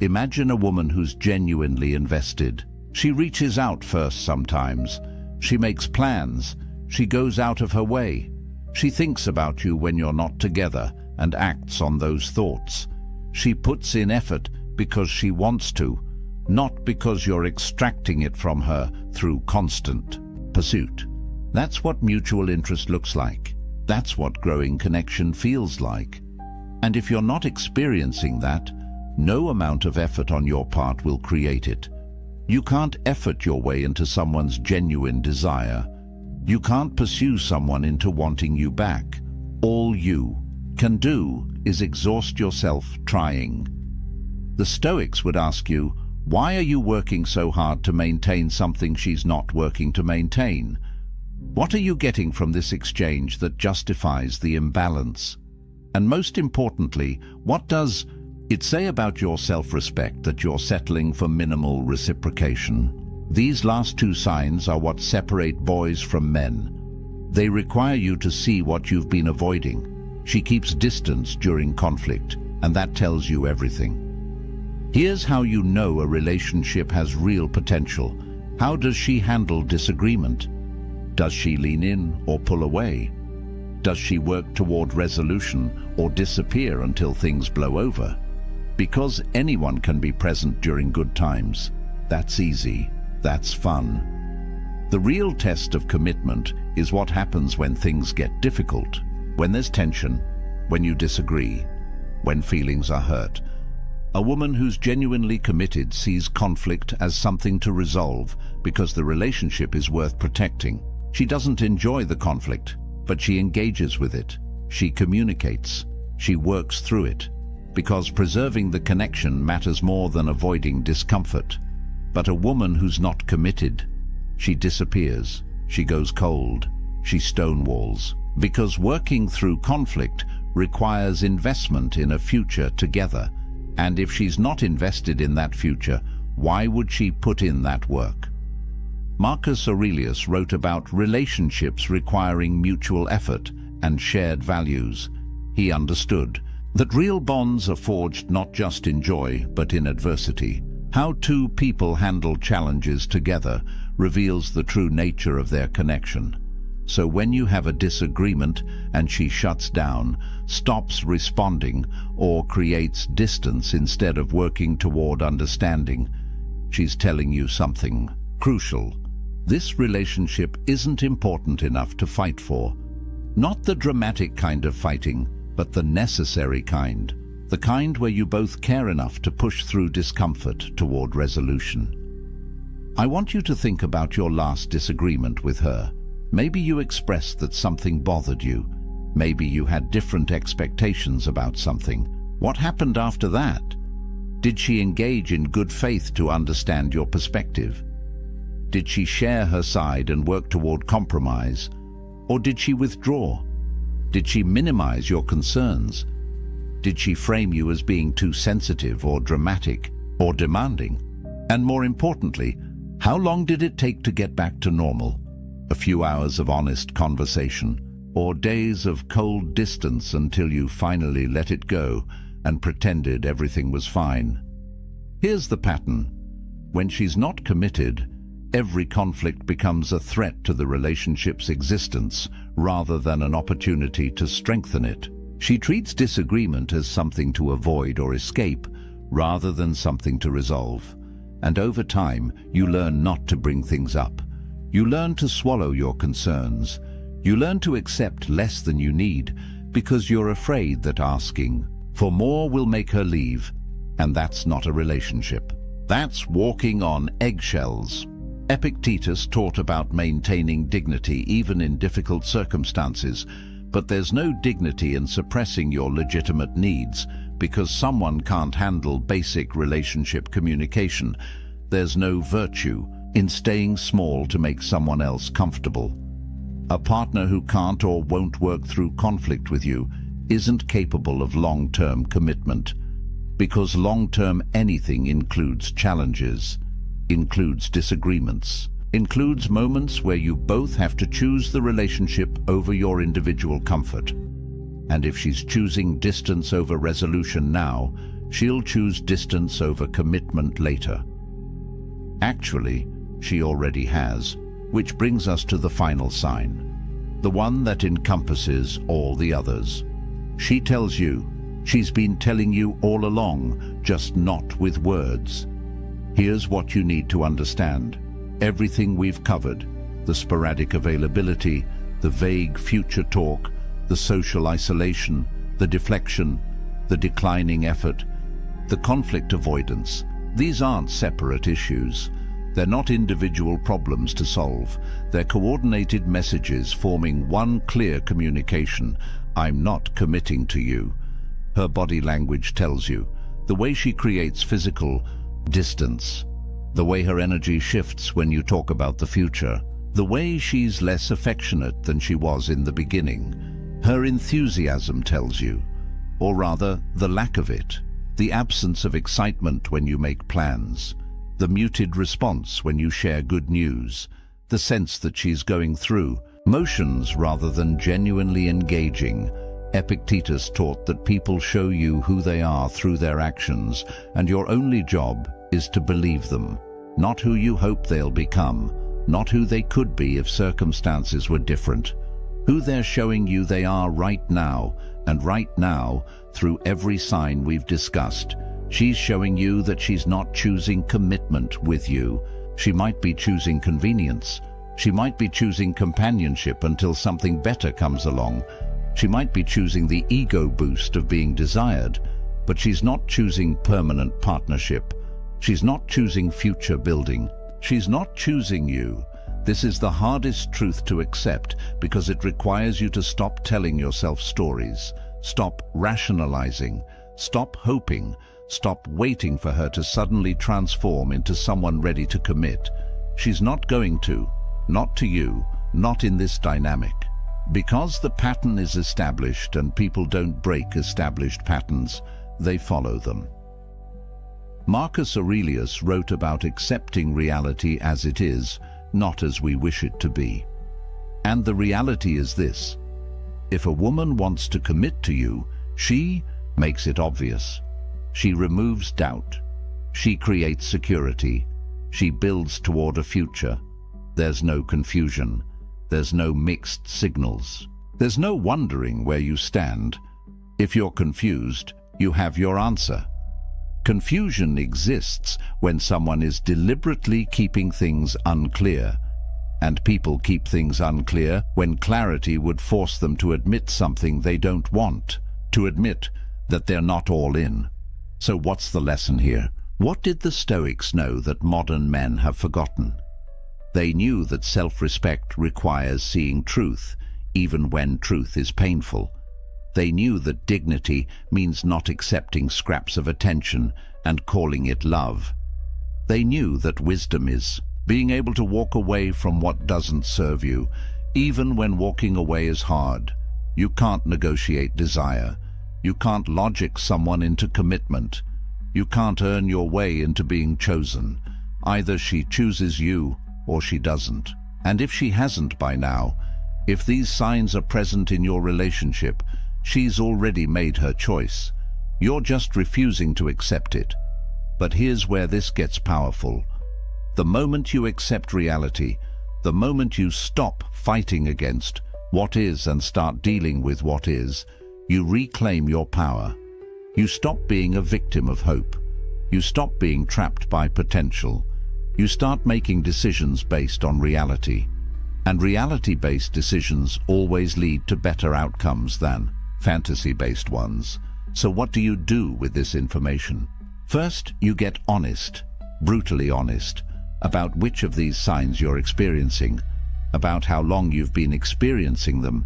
Imagine a woman who's genuinely invested. She reaches out first sometimes. She makes plans. She goes out of her way. She thinks about you when you're not together and acts on those thoughts. She puts in effort because she wants to, not because you're extracting it from her through constant pursuit. That's what mutual interest looks like. That's what growing connection feels like. And if you're not experiencing that, no amount of effort on your part will create it. You can't effort your way into someone's genuine desire. You can't pursue someone into wanting you back. All you can do is exhaust yourself trying. The Stoics would ask you, why are you working so hard to maintain something she's not working to maintain? What are you getting from this exchange that justifies the imbalance? And most importantly, what does it say about your self-respect that you're settling for minimal reciprocation? These last two signs are what separate boys from men. They require you to see what you've been avoiding. She keeps distance during conflict, and that tells you everything. Here's how you know a relationship has real potential. How does she handle disagreement? Does she lean in or pull away? Does she work toward resolution or disappear until things blow over? Because anyone can be present during good times. That's easy. That's fun. The real test of commitment is what happens when things get difficult, when there's tension, when you disagree, when feelings are hurt. A woman who's genuinely committed sees conflict as something to resolve because the relationship is worth protecting. She doesn't enjoy the conflict, but she engages with it. She communicates. She works through it, because preserving the connection matters more than avoiding discomfort. But a woman who's not committed, she disappears. She goes cold. She stonewalls. Because working through conflict requires investment in a future together. And if she's not invested in that future, why would she put in that work? Marcus Aurelius wrote about relationships requiring mutual effort and shared values. He understood that real bonds are forged not just in joy, but in adversity. How two people handle challenges together reveals the true nature of their connection. So when you have a disagreement and she shuts down, stops responding, or creates distance instead of working toward understanding, she's telling you something crucial. This relationship isn't important enough to fight for. Not the dramatic kind of fighting, but the necessary kind. the kind where you both care enough to push through discomfort toward resolution. I want you to think about your last disagreement with her. Maybe you expressed that something bothered you. Maybe you had different expectations about something. What happened after that? Did she engage in good faith to understand your perspective? Did she share her side and work toward compromise? Or did she withdraw? Did she minimize your concerns? Did she frame you as being too sensitive or dramatic or demanding? And more importantly, how long did it take to get back to normal? A few hours of honest conversation, or days of cold distance until you finally let it go and pretended everything was fine? Here's the pattern. When she's not committed, every conflict becomes a threat to the relationship's existence rather than an opportunity to strengthen it. She treats disagreement as something to avoid or escape rather than something to resolve. And over time, you learn not to bring things up. You learn to swallow your concerns. You learn to accept less than you need because you're afraid that asking for more will make her leave. And that's not a relationship. That's walking on eggshells. Epictetus taught about maintaining dignity even in difficult circumstances, but there's no dignity in suppressing your legitimate needs because someone can't handle basic relationship communication. There's no virtue in staying small to make someone else comfortable. A partner who can't or won't work through conflict with you isn't capable of long-term commitment, because long-term anything includes challenges, includes disagreements, includes moments where you both have to choose the relationship over your individual comfort. And if she's choosing distance over resolution now, she'll choose distance over commitment later. Actually, she already has, which brings us to the final sign, the one that encompasses all the others. She tells you, she's been telling you all along, just not with words. Here's what you need to understand. Everything we've covered, the sporadic availability, the vague future talk, the social isolation, the deflection, the declining effort, the conflict avoidance, these aren't separate issues. They're not individual problems to solve. They're coordinated messages forming one clear communication. I'm not committing to you. Her body language tells you. The way she creates physical distance, the way her energy shifts when you talk about the future, the way she's less affectionate than she was in the beginning. Her enthusiasm tells you, or rather, the lack of it, the absence of excitement when you make plans, the muted response when you share good news, the sense that she's going through motions rather than genuinely engaging. Epictetus taught that people show you who they are through their actions, and your only job is to believe them, not who you hope they'll become, not who they could be if circumstances were different, who they're showing you they are right now, and right now, through every sign we've discussed, she's showing you that she's not choosing commitment with you. She might be choosing convenience. She might be choosing companionship until something better comes along. She might be choosing the ego boost of being desired, but she's not choosing permanent partnership. She's not choosing future building. She's not choosing you. This is the hardest truth to accept because it requires you to stop telling yourself stories, stop rationalizing, stop hoping, stop waiting for her to suddenly transform into someone ready to commit. She's not going to, not to you, not in this dynamic. Because the pattern is established and people don't break established patterns, they follow them. Marcus Aurelius wrote about accepting reality as it is, not as we wish it to be. And the reality is this: if a woman wants to commit to you, she makes it obvious. She removes doubt. She creates security. She builds toward a future. There's no confusion. There's no mixed signals. There's no wondering where you stand. If you're confused, you have your answer. Confusion exists when someone is deliberately keeping things unclear, and people keep things unclear when clarity would force them to admit something they don't want, to admit that they're not all in. So what's the lesson here? What did the Stoics know that modern men have forgotten? They knew that self-respect requires seeing truth, even when truth is painful. They knew that dignity means not accepting scraps of attention and calling it love. They knew that wisdom is being able to walk away from what doesn't serve you, even when walking away is hard. You can't negotiate desire. You can't logic someone into commitment. You can't earn your way into being chosen. Either she chooses you or she doesn't. And if she hasn't by now, if these signs are present in your relationship, she's already made her choice. You're just refusing to accept it. But here's where this gets powerful. The moment you accept reality, the moment you stop fighting against what is and start dealing with what is, you reclaim your power. You stop being a victim of hope. You stop being trapped by potential. You start making decisions based on reality. And reality-based decisions always lead to better outcomes than fantasy-based ones. So what do you do with this information? First, you get honest, brutally honest, about which of these signs you're experiencing, about how long you've been experiencing them,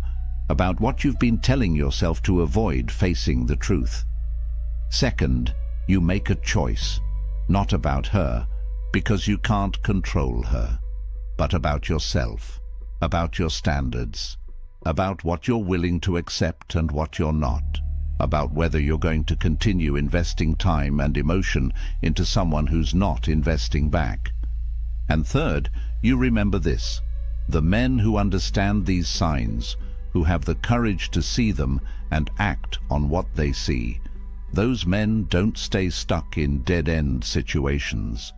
about what you've been telling yourself to avoid facing the truth. Second, you make a choice, not about her, because you can't control her, but about yourself, about your standards, about what you're willing to accept and what you're not, about whether you're going to continue investing time and emotion into someone who's not investing back. And third, you remember this: the men who understand these signs, who have the courage to see them and act on what they see, those men don't stay stuck in dead-end situations.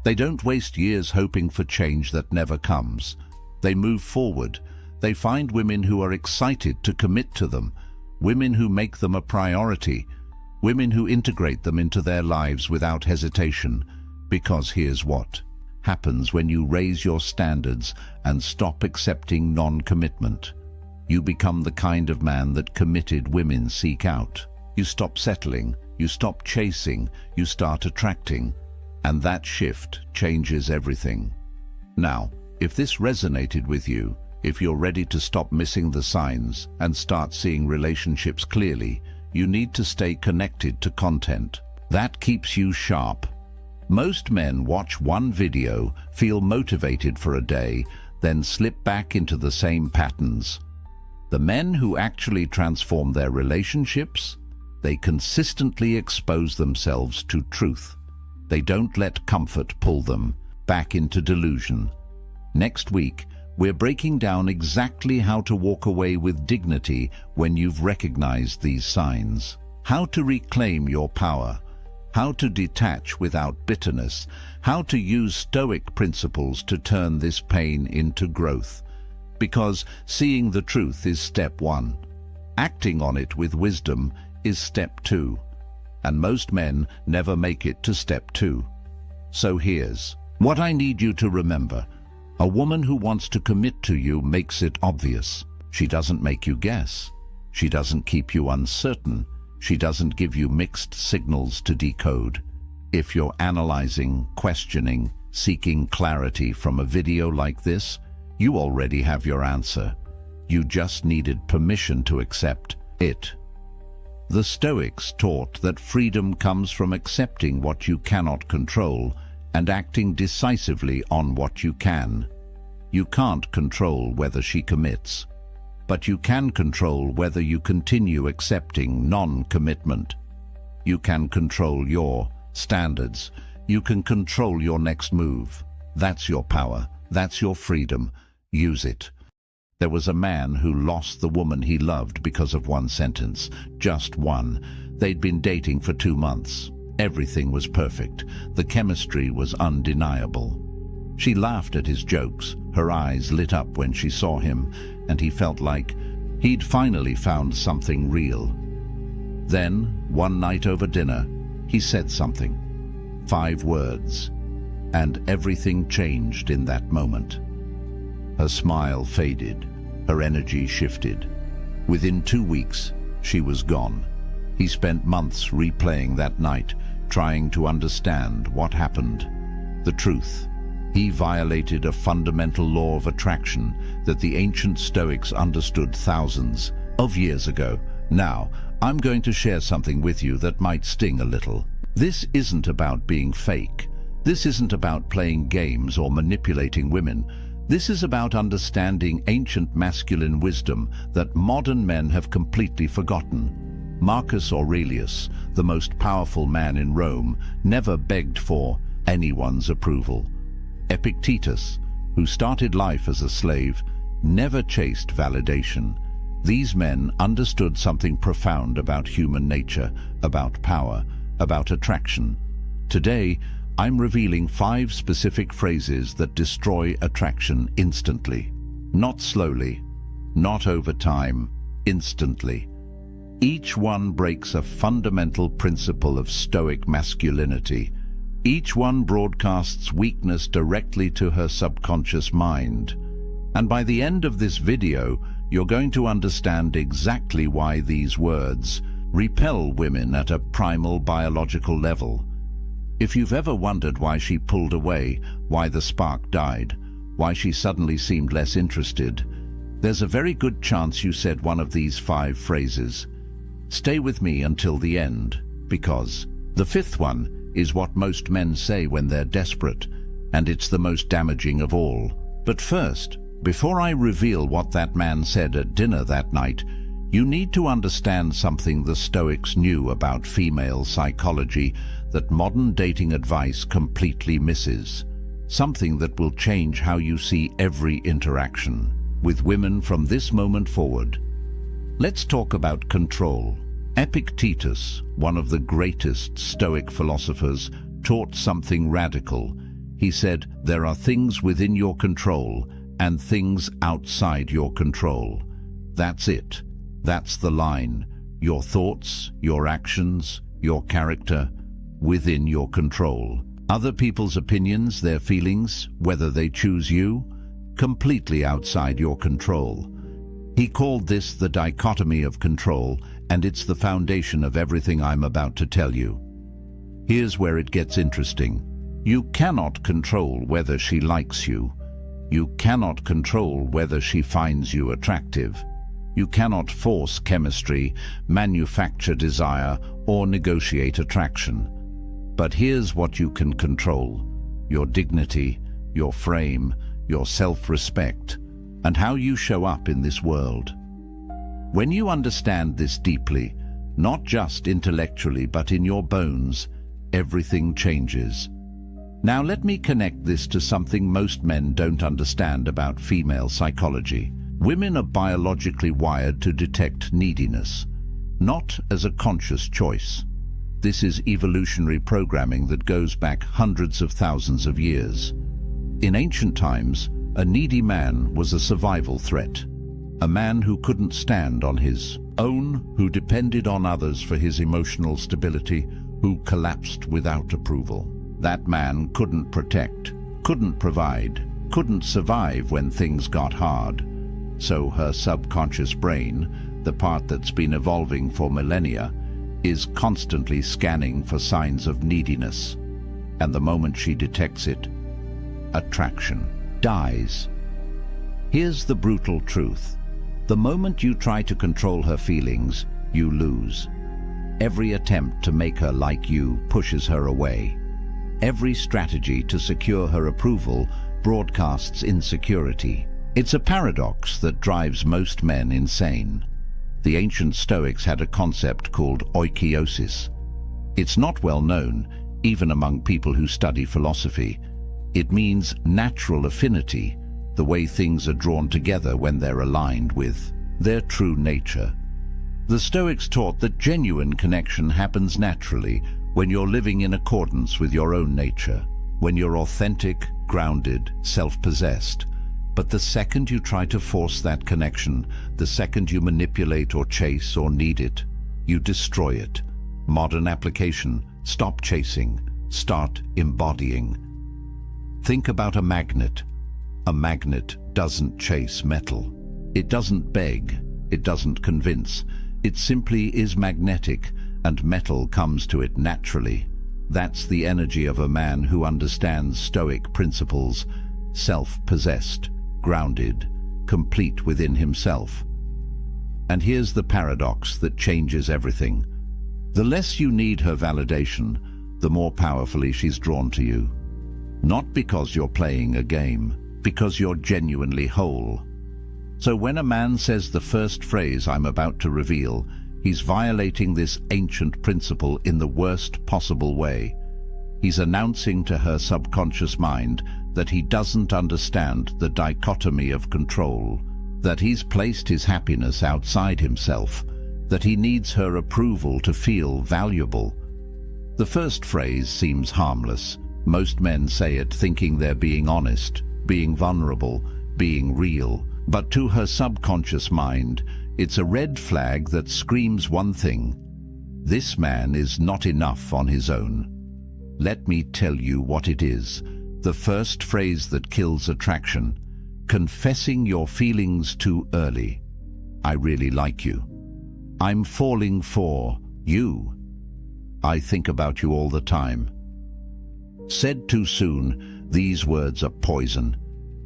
They don't waste years hoping for change that never comes. They move forward. They find women who are excited to commit to them, women who make them a priority, women who integrate them into their lives without hesitation. Because here's what happens when you raise your standards and stop accepting non-commitment. You become the kind of man that committed women seek out. You stop settling, you stop chasing, you start attracting. And that shift changes everything. Now, if this resonated with you, if you're ready to stop missing the signs and start seeing relationships clearly, you need to stay connected to content. That keeps you sharp. Most men watch one video, feel motivated for a day, then slip back into the same patterns. The men who actually transform their relationships, they consistently expose themselves to truth. They don't let comfort pull them back into delusion. Next week, we're breaking down exactly how to walk away with dignity when you've recognized these signs, how to reclaim your power, how to detach without bitterness, how to use Stoic principles to turn this pain into growth. Because seeing the truth is step one. Acting on it with wisdom is step two. And most men never make it to step two. So here's what I need you to remember. A woman who wants to commit to you makes it obvious. She doesn't make you guess. She doesn't keep you uncertain. She doesn't give you mixed signals to decode. If you're analyzing, questioning, seeking clarity from a video like this, you already have your answer. You just needed permission to accept it. The Stoics taught that freedom comes from accepting what you cannot control and acting decisively on what you can. You can't control whether she commits, but you can control whether you continue accepting non-commitment. You can control your standards. You can control your next move. That's your power. That's your freedom. Use it. There was a man who lost the woman he loved because of one sentence. Just one. They'd been dating for 2 months. Everything was perfect. The chemistry was undeniable. She laughed at his jokes. Her eyes lit up when she saw him, and he felt like he'd finally found something real. Then, one night over dinner, he said something. 5 words. And everything changed in that moment. Her smile faded. Her energy shifted. Within 2 weeks, she was gone. He spent months replaying that night, trying to understand what happened. The truth: he violated a fundamental law of attraction that the ancient Stoics understood thousands of years ago. Now, I'm going to share something with you that might sting a little. This isn't about being fake. This isn't about playing games or manipulating women. This is about understanding ancient masculine wisdom that modern men have completely forgotten. Marcus Aurelius, the most powerful man in Rome, never begged for anyone's approval. Epictetus, who started life as a slave, never chased validation. These men understood something profound about human nature, about power, about attraction. Today, I'm revealing 5 specific phrases that destroy attraction instantly. Not slowly, not over time, instantly. Each one breaks a fundamental principle of Stoic masculinity. Each one broadcasts weakness directly to her subconscious mind. And by the end of this video, you're going to understand exactly why these words repel women at a primal biological level. If you've ever wondered why she pulled away, why the spark died, why she suddenly seemed less interested, there's a very good chance you said one of these 5 phrases. Stay with me until the end, because the 5th one is what most men say when they're desperate, and it's the most damaging of all. But first, before I reveal what that man said at dinner that night, you need to understand something the Stoics knew about female psychology that modern dating advice completely misses. Something that will change how you see every interaction with women from this moment forward. Let's talk about control. Epictetus, one of the greatest Stoic philosophers, taught something radical. He said, there are things within your control and things outside your control. That's it. That's the line. Your thoughts, your actions, your character, within your control. Other people's opinions, their feelings, whether they choose you, completely outside your control. He called this the dichotomy of control, and it's the foundation of everything I'm about to tell you. Here's where it gets interesting. You cannot control whether she likes you. You cannot control whether she finds you attractive. You cannot force chemistry, manufacture desire, or negotiate attraction. But here's what you can control: your dignity, your frame, your self-respect, and how you show up in this world. When you understand this deeply, not just intellectually but in your bones, everything changes. Now let me connect this to something most men don't understand about female psychology. Women are biologically wired to detect neediness, not as a conscious choice. This is evolutionary programming that goes back hundreds of thousands of years. In ancient times, a needy man was a survival threat. A man who couldn't stand on his own, who depended on others for his emotional stability, who collapsed without approval. That man couldn't protect, couldn't provide, couldn't survive when things got hard. So her subconscious brain, the part that's been evolving for millennia, is constantly scanning for signs of neediness. And the moment she detects it, attraction dies. Here's the brutal truth. The moment you try to control her feelings, you lose. Every attempt to make her like you pushes her away. Every strategy to secure her approval broadcasts insecurity. It's a paradox that drives most men insane. The ancient Stoics had a concept called oikeiosis. It's not well known, even among people who study philosophy. It means natural affinity, the way things are drawn together when they're aligned with their true nature. The Stoics taught that genuine connection happens naturally when you're living in accordance with your own nature, when you're authentic, grounded, self-possessed. But the second you try to force that connection, the second you manipulate or chase or need it, you destroy it. Modern application: stop chasing, start embodying. Think about a magnet. A magnet doesn't chase metal. It doesn't beg. It doesn't convince. It simply is magnetic, and metal comes to it naturally. That's the energy of a man who understands Stoic principles, self-possessed, grounded, complete within himself. And here's the paradox that changes everything. The less you need her validation, the more powerfully she's drawn to you. Not because you're playing a game, because you're genuinely whole. So when a man says the first phrase I'm about to reveal, he's violating this ancient principle in the worst possible way. He's announcing to her subconscious mind that he doesn't understand the dichotomy of control, that he's placed his happiness outside himself, that he needs her approval to feel valuable. The first phrase seems harmless. Most men say it thinking they're being honest, being vulnerable, being real. But to her subconscious mind, it's a red flag that screams one thing: this man is not enough on his own. Let me tell you what it is. The first phrase that kills attraction: confessing your feelings too early. I really like you. I'm falling for you. I think about you all the time. Said too soon, these words are poison.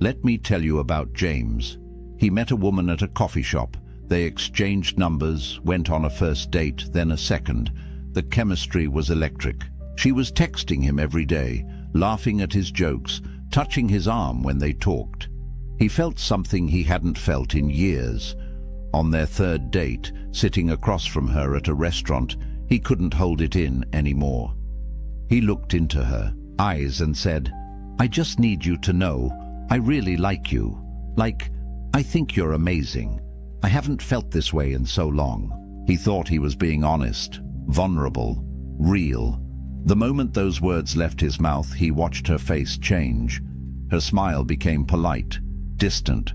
Let me tell you about James. He met a woman at a coffee shop. They exchanged numbers, went on a first date, then a second. The chemistry was electric. She was texting him every day, laughing at his jokes, touching his arm when they talked. He felt something he hadn't felt in years. On their third date, sitting across from her at a restaurant, he couldn't hold it in anymore. He looked into her eyes and said, I just need you to know, I really like you. Like, I think you're amazing. I haven't felt this way in so long. He thought he was being honest, vulnerable, real. The moment those words left his mouth, he watched her face change. Her smile became polite, distant.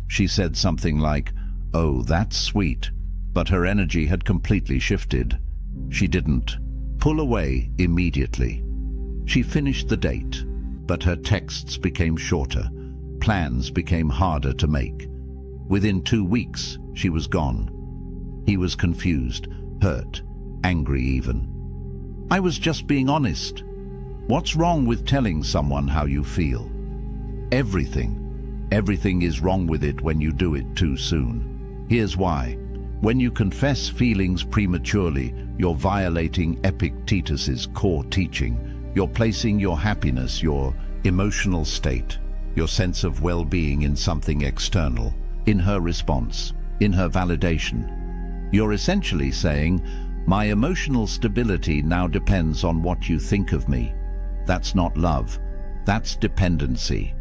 She said something like, oh, that's sweet. But her energy had completely shifted. She didn't pull away immediately. She finished the date, but her texts became shorter. Plans became harder to make. Within 2 weeks, she was gone. He was confused, hurt, angry even. I was just being honest. What's wrong with telling someone how you feel? Everything. Everything is wrong with it when you do it too soon. Here's why. When you confess feelings prematurely, you're violating Epictetus's core teaching. You're placing your happiness, your emotional state, your sense of well-being in something external, in her response, in her validation. You're essentially saying, my emotional stability now depends on what you think of me. That's not love. That's dependency.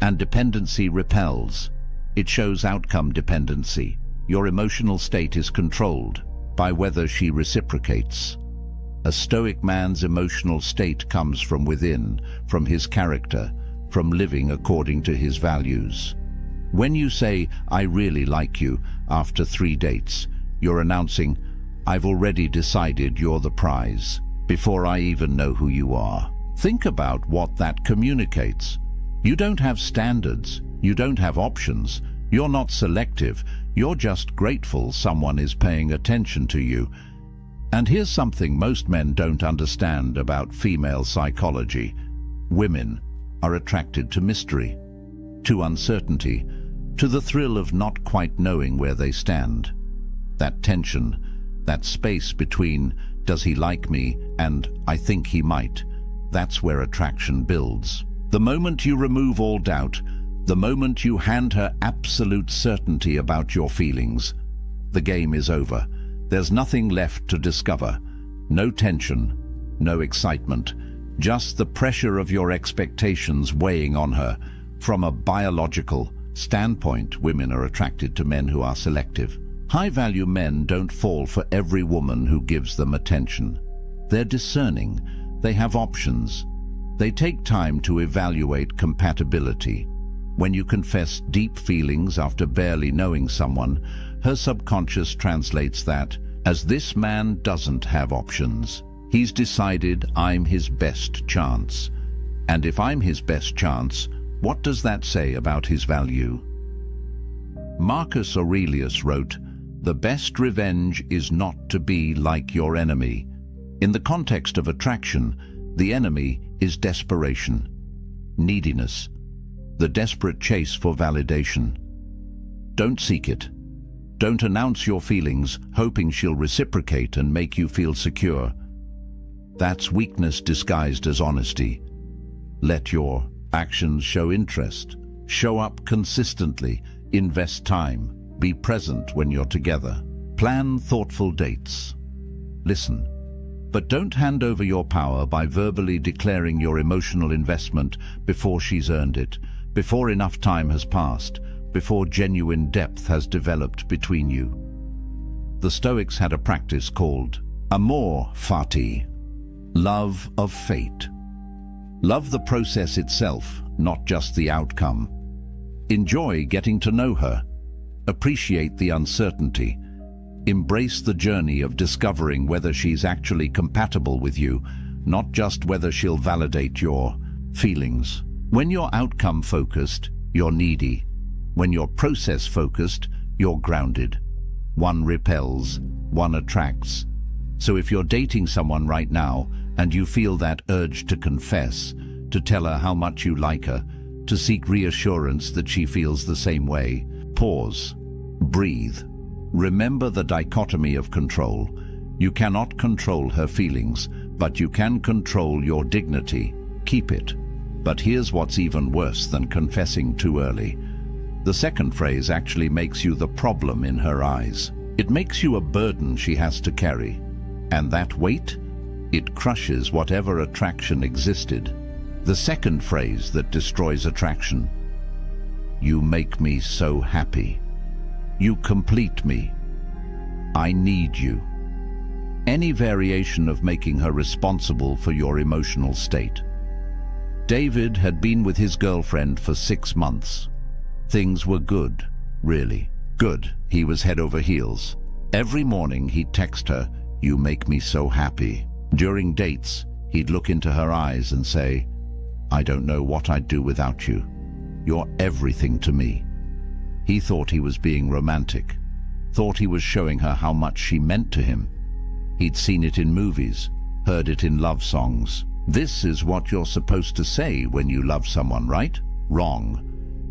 And dependency repels. It shows outcome dependency. Your emotional state is controlled by whether she reciprocates. A Stoic man's emotional state comes from within, from his character, from living according to his values. When you say, I really like you, after 3 dates, you're announcing, I've already decided you're the prize, before I even know who you are. Think about what that communicates. You don't have standards. You don't have options. You're not selective. You're just grateful someone is paying attention to you. And here's something most men don't understand about female psychology. Women are attracted to mystery, to uncertainty, to the thrill of not quite knowing where they stand. That tension, that space between, does he like me, and I think he might, that's where attraction builds. The moment you remove all doubt, the moment you hand her absolute certainty about your feelings, the game is over. There's nothing left to discover. No tension, no excitement, just the pressure of your expectations weighing on her. From a biological standpoint, women are attracted to men who are selective. High-value men don't fall for every woman who gives them attention. They're discerning. They have options. They take time to evaluate compatibility. When you confess deep feelings after barely knowing someone, her subconscious translates that as this man doesn't have options. He's decided I'm his best chance. And if I'm his best chance, what does that say about his value? Marcus Aurelius wrote, "The best revenge is not to be like your enemy, In the context of attraction, the enemy is desperation, neediness, the desperate chase for validation. Don't seek it. Don't announce your feelings, hoping she'll reciprocate and make you feel secure. That's weakness disguised as honesty. Let your actions show interest. Show up consistently. Invest time. Be present when you're together. Plan thoughtful dates. Listen. But don't hand over your power by verbally declaring your emotional investment before she's earned it, before enough time has passed, before genuine depth has developed between you. The Stoics had a practice called amor fati, love of fate. Love the process itself, not just the outcome. Enjoy getting to know her. Appreciate the uncertainty. Embrace the journey of discovering whether she's actually compatible with you, not just whether she'll validate your feelings. When you're outcome-focused, you're needy. When you're process-focused, you're grounded. One repels, one attracts. So if you're dating someone right now and you feel that urge to confess, to tell her how much you like her, to seek reassurance that she feels the same way, pause, breathe. Remember the dichotomy of control. You cannot control her feelings, but you can control your dignity. Keep it. But here's what's even worse than confessing too early. The second phrase actually makes you the problem in her eyes. It makes you a burden she has to carry. And that weight? It crushes whatever attraction existed. The second phrase that destroys attraction. You make me so happy. You complete me. I need you. Any variation of making her responsible for your emotional state. David had been with his girlfriend for 6 months. Things were good, really. Good. He was head over heels. Every morning he'd text her, "You make me so happy." During dates, he'd look into her eyes and say, "I don't know what I'd do without you. You're everything to me." He thought he was being romantic, thought he was showing her how much she meant to him. He'd seen it in movies, heard it in love songs. This is what you're supposed to say when you love someone, right? Wrong.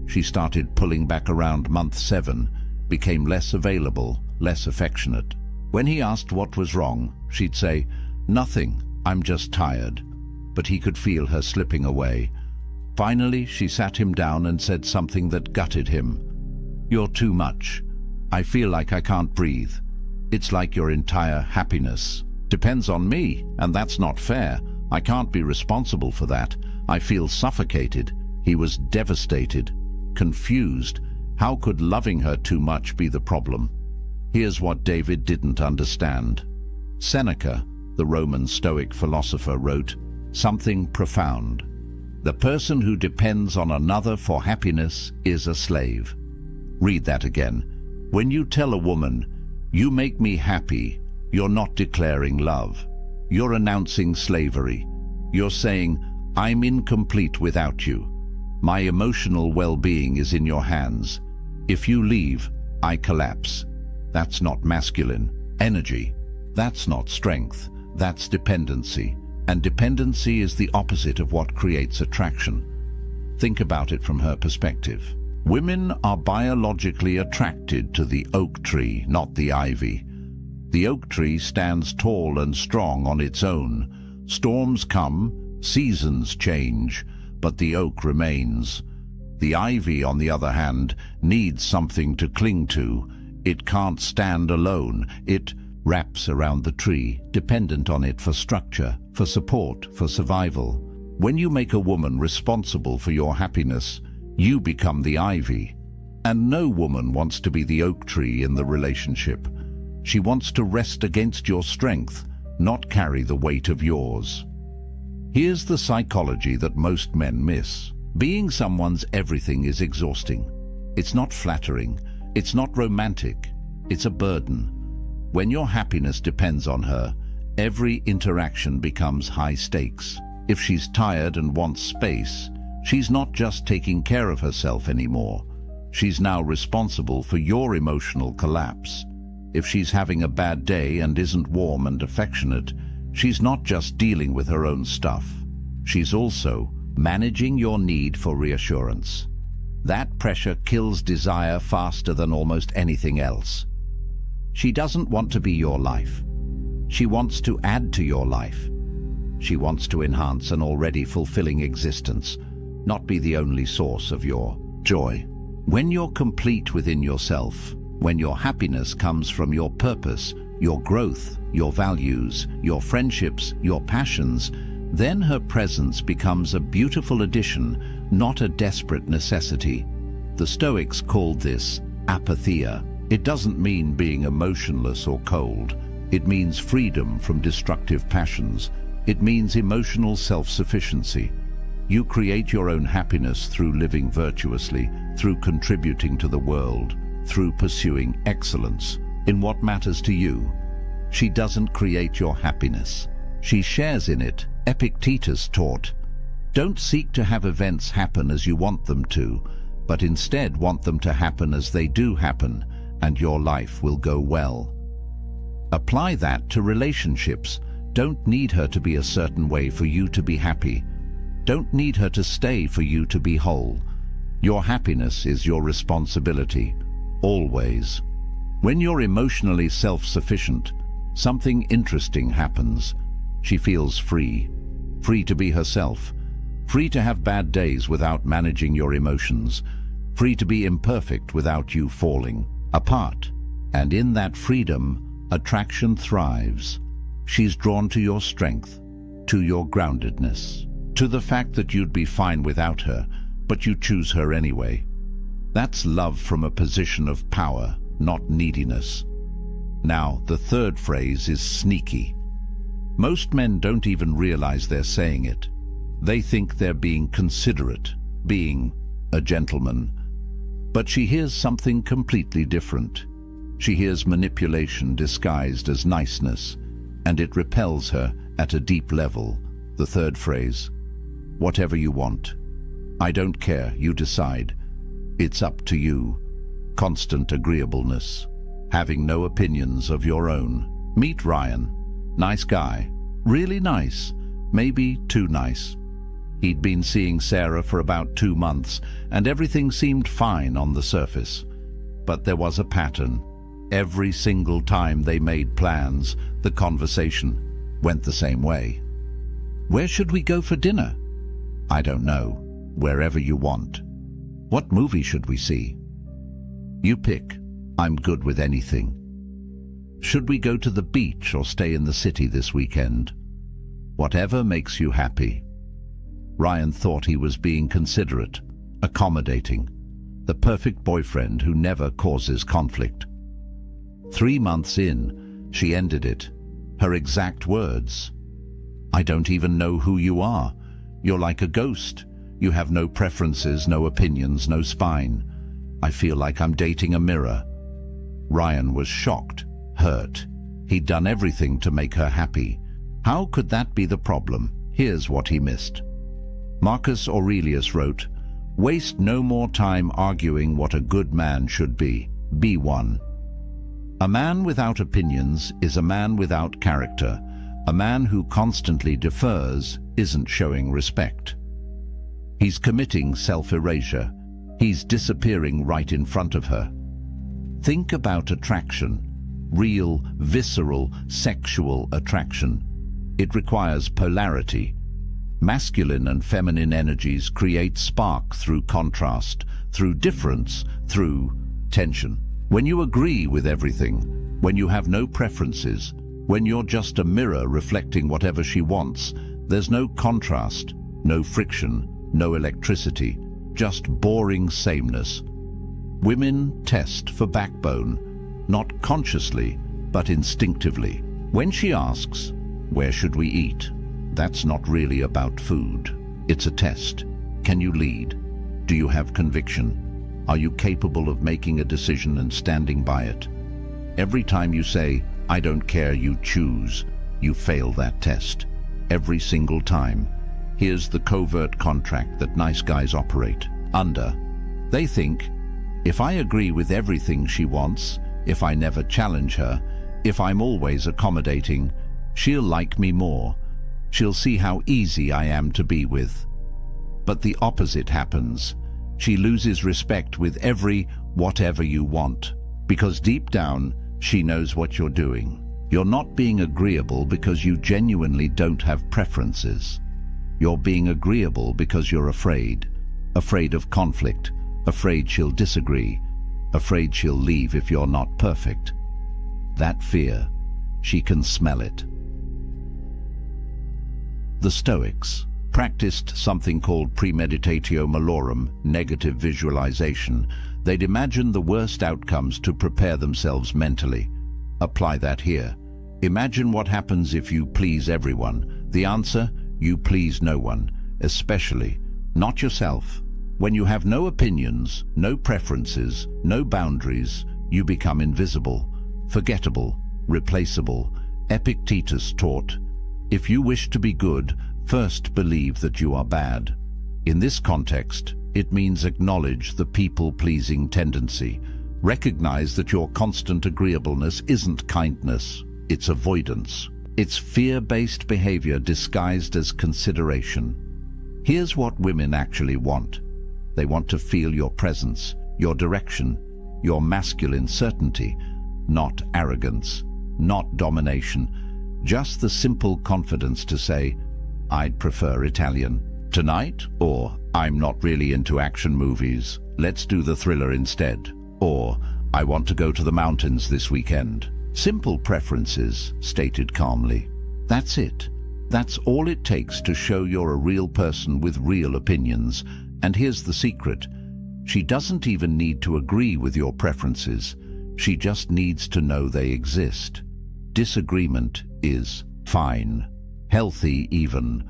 She started pulling back around month 7, became less available, less affectionate. When he asked what was wrong, she'd say, "Nothing, I'm just tired." But he could feel her slipping away. Finally, she sat him down and said something that gutted him. "You're too much. I feel like I can't breathe. It's like your entire happiness depends on me, and that's not fair. I can't be responsible for that. I feel suffocated." He was devastated, confused. How could loving her too much be the problem? Here's what David didn't understand. Seneca, the Roman Stoic philosopher, wrote something profound. The person who depends on another for happiness is a slave. Read that again. When you tell a woman, "You make me happy," you're not declaring love. You're announcing slavery. You're saying, "I'm incomplete without you. My emotional well-being is in your hands. If you leave, I collapse." That's not masculine energy. That's not strength. That's dependency. And dependency is the opposite of what creates attraction. Think about it from her perspective. Women are biologically attracted to the oak tree, not the ivy. The oak tree stands tall and strong on its own. Storms come, seasons change, but the oak remains. The ivy, on the other hand, needs something to cling to. It can't stand alone. It wraps around the tree, dependent on it for structure, for support, for survival. When you make a woman responsible for your happiness, you become the ivy. And no woman wants to be the oak tree in the relationship. She wants to rest against your strength, not carry the weight of yours. Here's the psychology that most men miss. Being someone's everything is exhausting. It's not flattering. It's not romantic. It's a burden. When your happiness depends on her, every interaction becomes high stakes. If she's tired and wants space, she's not just taking care of herself anymore. She's now responsible for your emotional collapse. If she's having a bad day and isn't warm and affectionate, She's not just dealing with her own stuff. She's also managing your need for reassurance. That pressure kills desire faster than almost anything else. She doesn't want to be your life. She wants to add to your life. She wants to enhance an already fulfilling existence, not be the only source of your joy. When you're complete within yourself, when your happiness comes from your purpose, your growth, your values, your friendships, your passions, then her presence becomes a beautiful addition, not a desperate necessity. The Stoics called this apatheia. It doesn't mean being emotionless or cold. It means freedom from destructive passions. It means emotional self-sufficiency. You create your own happiness through living virtuously, through contributing to the world, through pursuing excellence in what matters to you. She doesn't create your happiness. She shares in it. Epictetus taught, "Don't seek to have events happen as you want them to, but instead want them to happen as they do happen, and your life will go well." Apply that to relationships. Don't need her to be a certain way for you to be happy. Don't need her to stay for you to be whole. Your happiness is your responsibility, always. When you're emotionally self-sufficient, something interesting happens. She feels free. Free to be herself. Free to have bad days without managing your emotions. Free to be imperfect without you falling apart. And in that freedom, attraction thrives. She's drawn to your strength, to your groundedness, to the fact that you'd be fine without her, but you choose her anyway. That's love from a position of power, not neediness. Now, the third phrase is sneaky. Most men don't even realize they're saying it. They think they're being considerate, being a gentleman. But she hears something completely different. She hears manipulation disguised as niceness, and it repels her at a deep level. The third phrase, whatever you want. I don't care, you decide. It's up to you. Constant agreeableness. Having no opinions of your own. Meet Ryan. Nice guy. Really nice. Maybe too nice. He'd been seeing Sarah for about 2 months, and everything seemed fine on the surface. But there was a pattern. Every single time they made plans, the conversation went the same way. Where should we go for dinner? I don't know. Wherever you want. What movie should we see? You pick. I'm good with anything. Should we go to the beach or stay in the city this weekend? Whatever makes you happy. Ryan thought he was being considerate, accommodating, the perfect boyfriend who never causes conflict. 3 months in, she ended it. Her exact words. I don't even know who you are. You're like a ghost. You have no preferences, no opinions, no spine. I feel like I'm dating a mirror. Ryan was shocked, hurt. He'd done everything to make her happy. How could that be the problem? Here's what he missed. Marcus Aurelius wrote, "Waste no more time arguing what a good man should be. Be one." A man without opinions is a man without character. A man who constantly defers isn't showing respect. He's committing self-erasure. He's disappearing right in front of her. Think about attraction. Real, visceral, sexual attraction. It requires polarity. Masculine and feminine energies create spark through contrast, through difference, through tension. When you agree with everything, when you have no preferences, when you're just a mirror reflecting whatever she wants, there's no contrast, no friction, no electricity, just boring sameness. Women test for backbone, not consciously, but instinctively. When she asks, "Where should we eat?" that's not really about food. It's a test. Can you lead? Do you have conviction? Are you capable of making a decision and standing by it? Every time you say, "I don't care, you choose," you fail that test. Every single time. Here's the covert contract that nice guys operate under. They think, if I agree with everything she wants, if I never challenge her, if I'm always accommodating, she'll like me more. She'll see how easy I am to be with. But the opposite happens. She loses respect with every whatever you want, because deep down, she knows what you're doing. You're not being agreeable because you genuinely don't have preferences. You're being agreeable because you're afraid. Afraid of conflict, afraid she'll disagree, afraid she'll leave if you're not perfect. That fear, she can smell it. The Stoics practiced something called premeditatio malorum, negative visualization. They'd imagine the worst outcomes to prepare themselves mentally. Apply that here. Imagine what happens if you please everyone. The answer, you please no one, especially not yourself. When you have no opinions, no preferences, no boundaries, you become invisible, forgettable, replaceable. Epictetus taught, if you wish to be good, first believe that you are bad. In this context, it means acknowledge the people-pleasing tendency. Recognize that your constant agreeableness isn't kindness, it's avoidance. It's fear-based behavior disguised as consideration. Here's what women actually want. They want to feel your presence, your direction, your masculine certainty, not arrogance, not domination, just the simple confidence to say, I'd prefer Italian tonight, or I'm not really into action movies, let's do the thriller instead, or I want to go to the mountains this weekend. Simple preferences, stated calmly. That's it. That's all it takes to show you're a real person with real opinions. And here's the secret. She doesn't even need to agree with your preferences. She just needs to know they exist. Disagreement is fine, healthy even.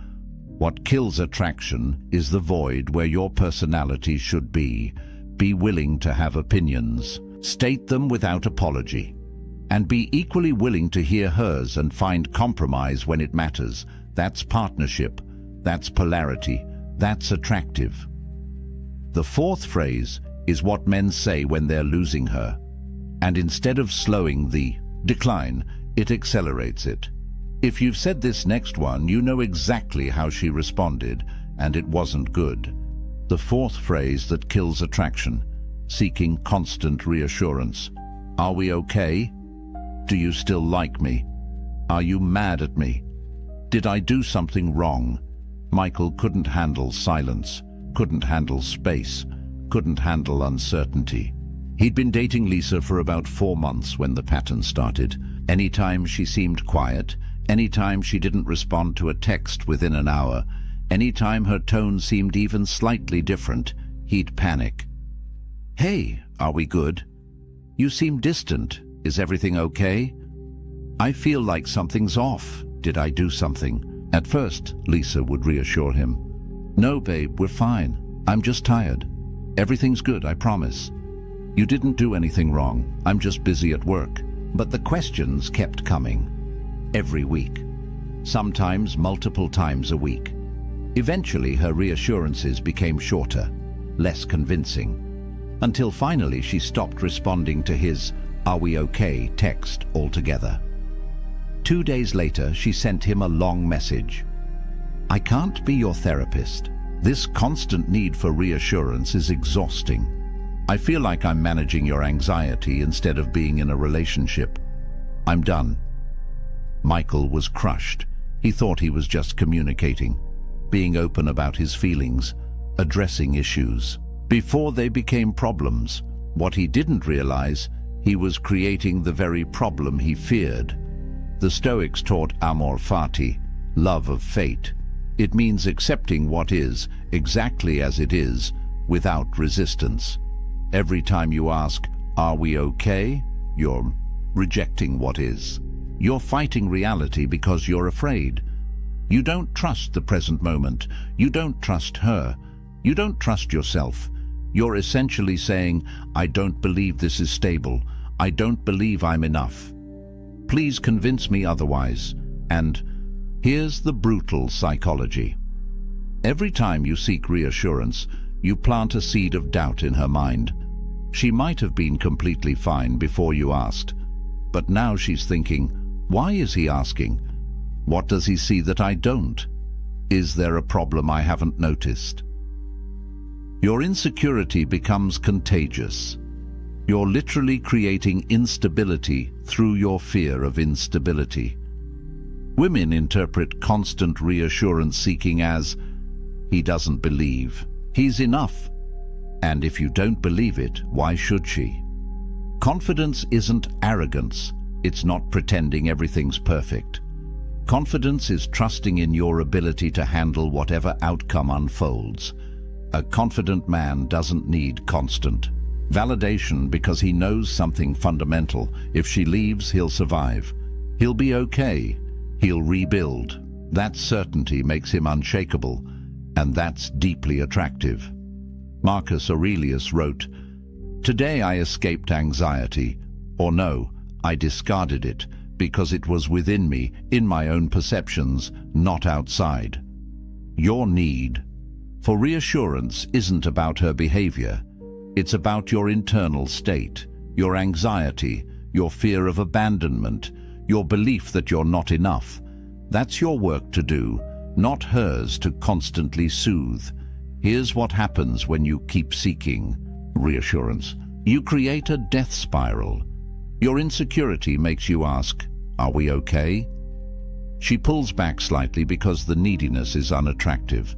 What kills attraction is the void where your personality should be. Be willing to have opinions. State them without apology. And be equally willing to hear hers and find compromise when it matters. That's partnership. That's polarity. That's attractive. The fourth phrase is what men say when they're losing her. And instead of slowing the decline, it accelerates it. If you've said this next one, you know exactly how she responded, and it wasn't good. The fourth phrase that kills attraction, seeking constant reassurance. Are we okay? Do you still like me? Are you mad at me? Did I do something wrong? Michael couldn't handle silence, couldn't handle space, couldn't handle uncertainty. He'd been dating Lisa for about 4 months when the pattern started. Anytime she seemed quiet, anytime she didn't respond to a text within an hour, anytime her tone seemed even slightly different, he'd panic. Hey, are we good? You seem distant. Is everything okay? I feel like something's off. Did I do something? At first, Lisa would reassure him. No, babe, we're fine. I'm just tired. Everything's good, I promise. You didn't do anything wrong. I'm just busy at work. But the questions kept coming. Every week. Sometimes multiple times a week. Eventually, her reassurances became shorter, less convincing. Until finally she stopped responding to his "Are we okay?" text altogether. 2 days later, she sent him a long message. I can't be your therapist. This constant need for reassurance is exhausting. I feel like I'm managing your anxiety instead of being in a relationship. I'm done. Michael was crushed. He thought he was just communicating, being open about his feelings, addressing issues. Before they became problems, what he didn't realize, he was creating the very problem he feared. The Stoics taught amor fati, love of fate. It means accepting what is, exactly as it is, without resistance. Every time you ask, are we okay? You're rejecting what is. You're fighting reality because you're afraid. You don't trust the present moment. You don't trust her. You don't trust yourself. You're essentially saying, I don't believe this is stable. I don't believe I'm enough. Please convince me otherwise. And here's the brutal psychology. Every time you seek reassurance, you plant a seed of doubt in her mind. She might have been completely fine before you asked, but now she's thinking, why is he asking? What does he see that I don't? Is there a problem I haven't noticed? Your insecurity becomes contagious. You're literally creating instability through your fear of instability. Women interpret constant reassurance seeking as, he doesn't believe, he's enough. And if you don't believe it, why should she? Confidence isn't arrogance. It's not pretending everything's perfect. Confidence is trusting in your ability to handle whatever outcome unfolds. A confident man doesn't need constant validation because he knows something fundamental. If she leaves, he'll survive. He'll be okay. He'll rebuild. That certainty makes him unshakable, and that's deeply attractive. Marcus Aurelius wrote, "Today I escaped anxiety, or no, I discarded it, because it was within me, in my own perceptions, not outside." Your need for reassurance isn't about her behavior. It's about your internal state, your anxiety, your fear of abandonment, your belief that you're not enough. That's your work to do, not hers to constantly soothe. Here's what happens when you keep seeking reassurance. You create a death spiral. Your insecurity makes you ask, "Are we okay?" She pulls back slightly because the neediness is unattractive.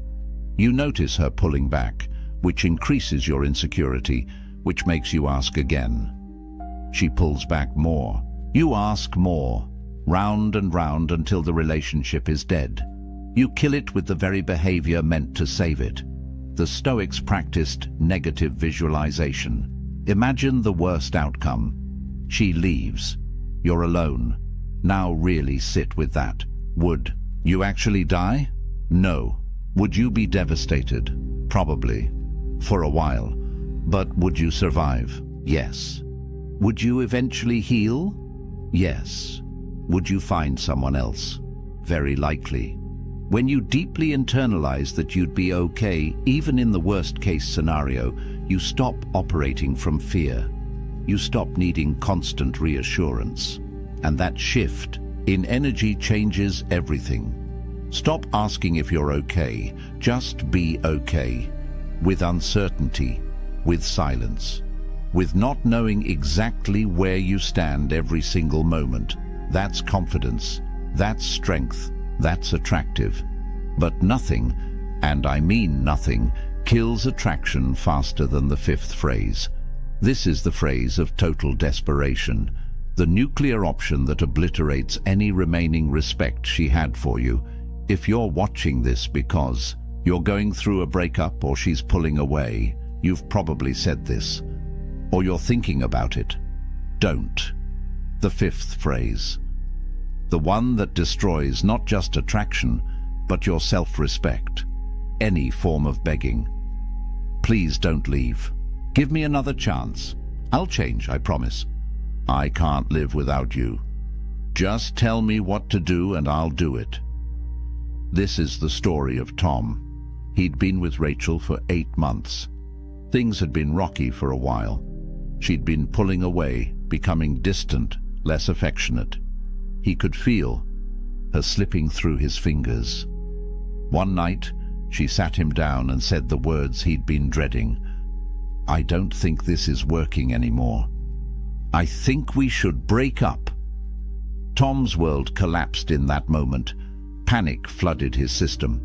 You notice her pulling back, which increases your insecurity, which makes you ask again. She pulls back more. You ask more, round and round until the relationship is dead. You kill it with the very behavior meant to save it. The Stoics practiced negative visualization. Imagine the worst outcome. She leaves. You're alone. Now really sit with that. Would you actually die? No. Would you be devastated? Probably. For a while. But would you survive? Yes. Would you eventually heal? Yes. Would you find someone else? Very likely. When you deeply internalize that you'd be okay, even in the worst-case scenario, you stop operating from fear. You stop needing constant reassurance. And that shift in energy changes everything. Stop asking if you're okay. Just be okay. With uncertainty, with silence, with not knowing exactly where you stand every single moment. That's confidence. That's strength. That's attractive. But nothing, and I mean nothing, kills attraction faster than the fifth phrase. This is the phrase of total desperation, the nuclear option that obliterates any remaining respect she had for you. If you're watching this because you're going through a breakup or she's pulling away, you've probably said this, or you're thinking about it. Don't. The fifth phrase. The one that destroys not just attraction, but your self-respect. Any form of begging. Please don't leave. Give me another chance. I'll change, I promise. I can't live without you. Just tell me what to do and I'll do it. This is the story of Tom. He'd been with Rachel for 8 months. Things had been rocky for a while. She'd been pulling away, becoming distant, less affectionate. He could feel her slipping through his fingers. One night, she sat him down and said the words he'd been dreading. "I don't think this is working anymore. I think we should break up." Tom's world collapsed in that moment. Panic flooded his system.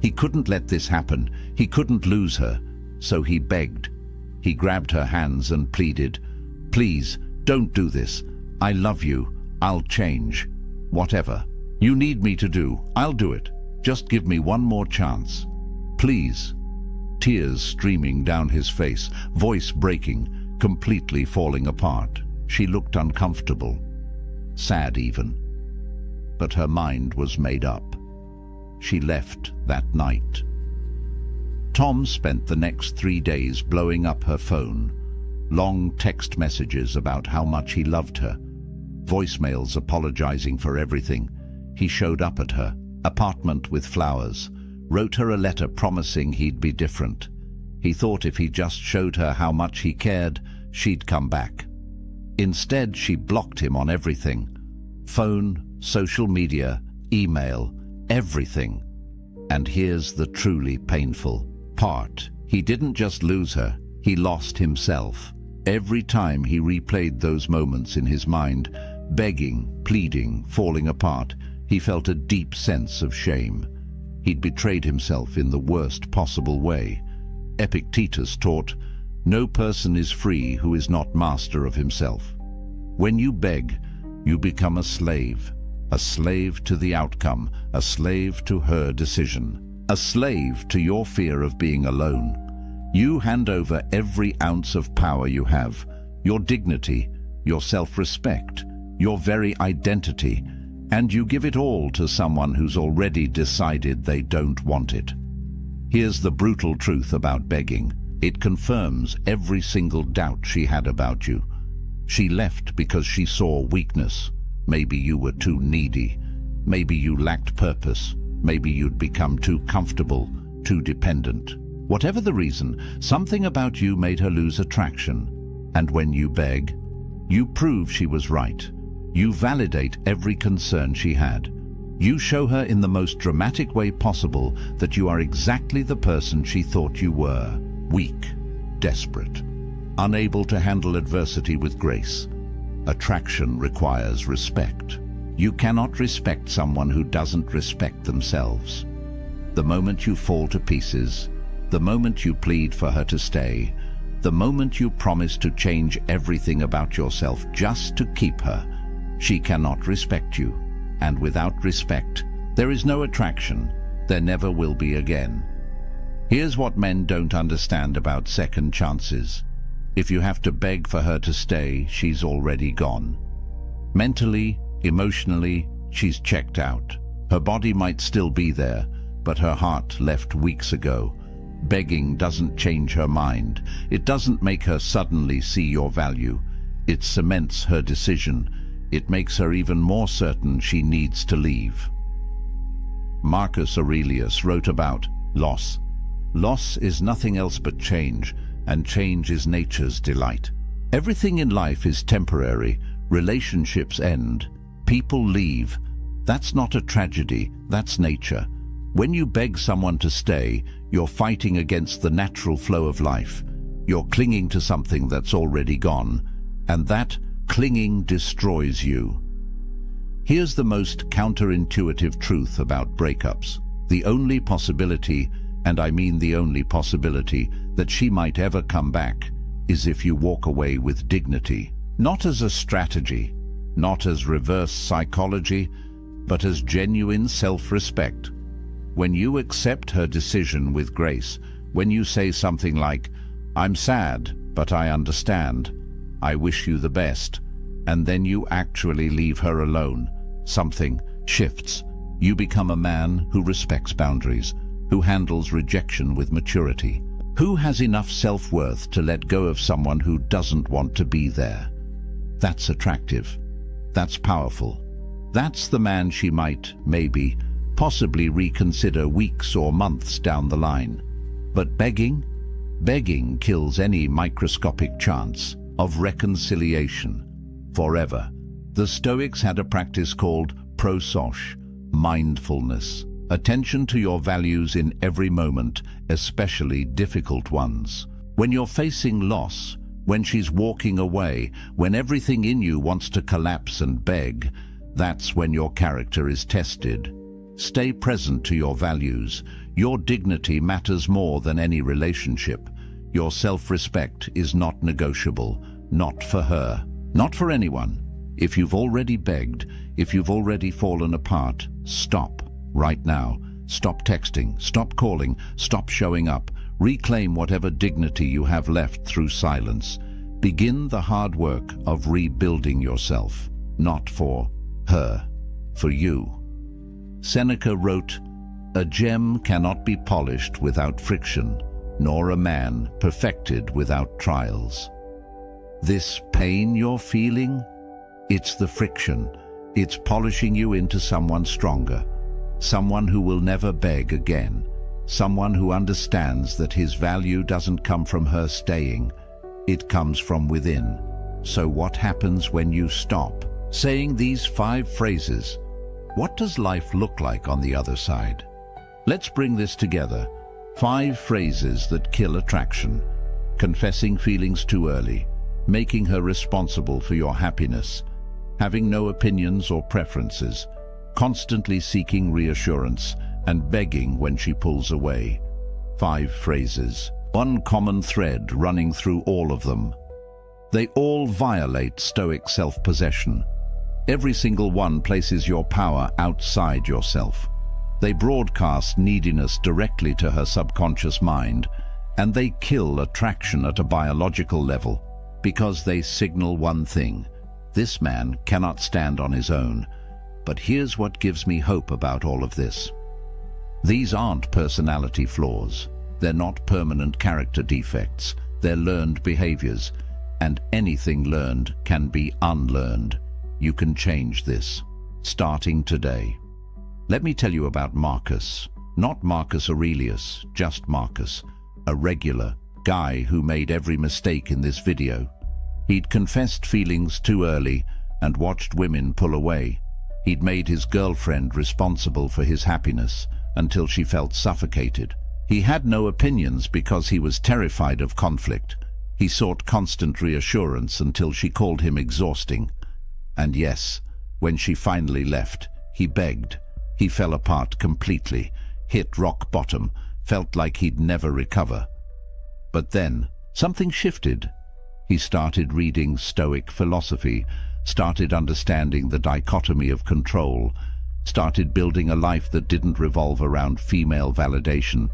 He couldn't let this happen. He couldn't lose her. So he begged. He grabbed her hands and pleaded, "Please, don't do this. I love you. I'll change. Whatever you need me to do, I'll do it. Just give me one more chance. Please." Tears streaming down his face, voice breaking, completely falling apart. She looked uncomfortable, sad even. But her mind was made up. She left that night. Tom spent the next 3 days blowing up her phone. Long text messages about how much he loved her. Voicemails apologizing for everything. He showed up at her apartment with flowers, wrote her a letter promising he'd be different. He thought if he just showed her how much he cared, she'd come back. Instead, she blocked him on everything. Phone, social media, email, everything. And here's the truly painful part. He didn't just lose her, he lost himself. Every time he replayed those moments in his mind, begging, pleading, falling apart, he felt a deep sense of shame. He'd betrayed himself in the worst possible way. Epictetus taught, "No person is free who is not master of himself." When you beg, you become a slave to the outcome, a slave to her decision, a slave to your fear of being alone. You hand over every ounce of power you have, your dignity, your self-respect, your very identity, and you give it all to someone who's already decided they don't want it. Here's the brutal truth about begging. It confirms every single doubt she had about you. She left because she saw weakness. Maybe you were too needy. Maybe you lacked purpose. Maybe you'd become too comfortable, too dependent. Whatever the reason, something about you made her lose attraction. And when you beg, you prove she was right. You validate every concern she had. You show her in the most dramatic way possible that you are exactly the person she thought you were. Weak, desperate, unable to handle adversity with grace. Attraction requires respect. You cannot respect someone who doesn't respect themselves. The moment you fall to pieces, the moment you plead for her to stay, the moment you promise to change everything about yourself just to keep her, she cannot respect you. And without respect, there is no attraction. There never will be again. Here's what men don't understand about second chances. If you have to beg for her to stay, she's already gone. Mentally, emotionally, she's checked out. Her body might still be there, but her heart left weeks ago. Begging doesn't change her mind. It doesn't make her suddenly see your value. It cements her decision. It makes her even more certain she needs to leave. Marcus Aurelius wrote about loss. Loss is nothing else but change, and change is nature's delight. Everything in life is temporary. Relationships end. People leave. That's not a tragedy, that's nature. When you beg someone to stay, you're fighting against the natural flow of life. You're clinging to something that's already gone, and that clinging destroys you. Here's the most counterintuitive truth about breakups. The only possibility, and I mean the only possibility, that she might ever come back is if you walk away with dignity. Not as a strategy, not as reverse psychology, but as genuine self-respect. When you accept her decision with grace, when you say something like, "I'm sad, but I understand. I wish you the best," and then you actually leave her alone, something shifts. You become a man who respects boundaries, who handles rejection with maturity, who has enough self-worth to let go of someone who doesn't want to be there. That's attractive. That's powerful. That's the man she might, maybe, possibly reconsider weeks or months down the line. But begging kills any microscopic chance of reconciliation forever. The Stoics had a practice called Pre-Socratic, mindfulness, attention to your values in every moment, especially difficult ones. When you're facing loss, when she's walking away, when everything in you wants to collapse and beg, that's when your character is tested. Stay present to your values. Your dignity matters more than any relationship. Your self-respect is not negotiable, not for her, not for anyone. If you've already begged, if you've already fallen apart, stop right now. Stop texting, stop calling, stop showing up. Reclaim whatever dignity you have left through silence. Begin the hard work of rebuilding yourself, not for her, for you. Seneca wrote, "A gem cannot be polished without friction, nor a man perfected without trials." This pain you're feeling, it's the friction. It's polishing you into someone stronger, someone who will never beg again, someone who understands that his value doesn't come from her staying, it comes from within. So what happens when you stop saying these 5 phrases? What does life look like on the other side? Let's bring this together. 5 phrases that kill attraction. Confessing feelings too early. Making her responsible for your happiness. Having no opinions or preferences. Constantly seeking reassurance and begging when she pulls away. 5 phrases. One common thread running through all of them. They all violate Stoic self-possession. Every single one places your power outside yourself. They broadcast neediness directly to her subconscious mind, and they kill attraction at a biological level because they signal one thing: this man cannot stand on his own. But here's what gives me hope about all of this. These aren't personality flaws. They're not permanent character defects. They're learned behaviors, and anything learned can be unlearned. You can change this, starting today. Let me tell you about Marcus. Not Marcus Aurelius, just Marcus, a regular guy who made every mistake in this video. He'd confessed feelings too early and watched women pull away. He'd made his girlfriend responsible for his happiness until she felt suffocated. He had no opinions because he was terrified of conflict. He sought constant reassurance until she called him exhausting. And yes, when she finally left, he begged. He fell apart completely, hit rock bottom, felt like he'd never recover. But then, something shifted. He started reading Stoic philosophy, started understanding the dichotomy of control, started building a life that didn't revolve around female validation.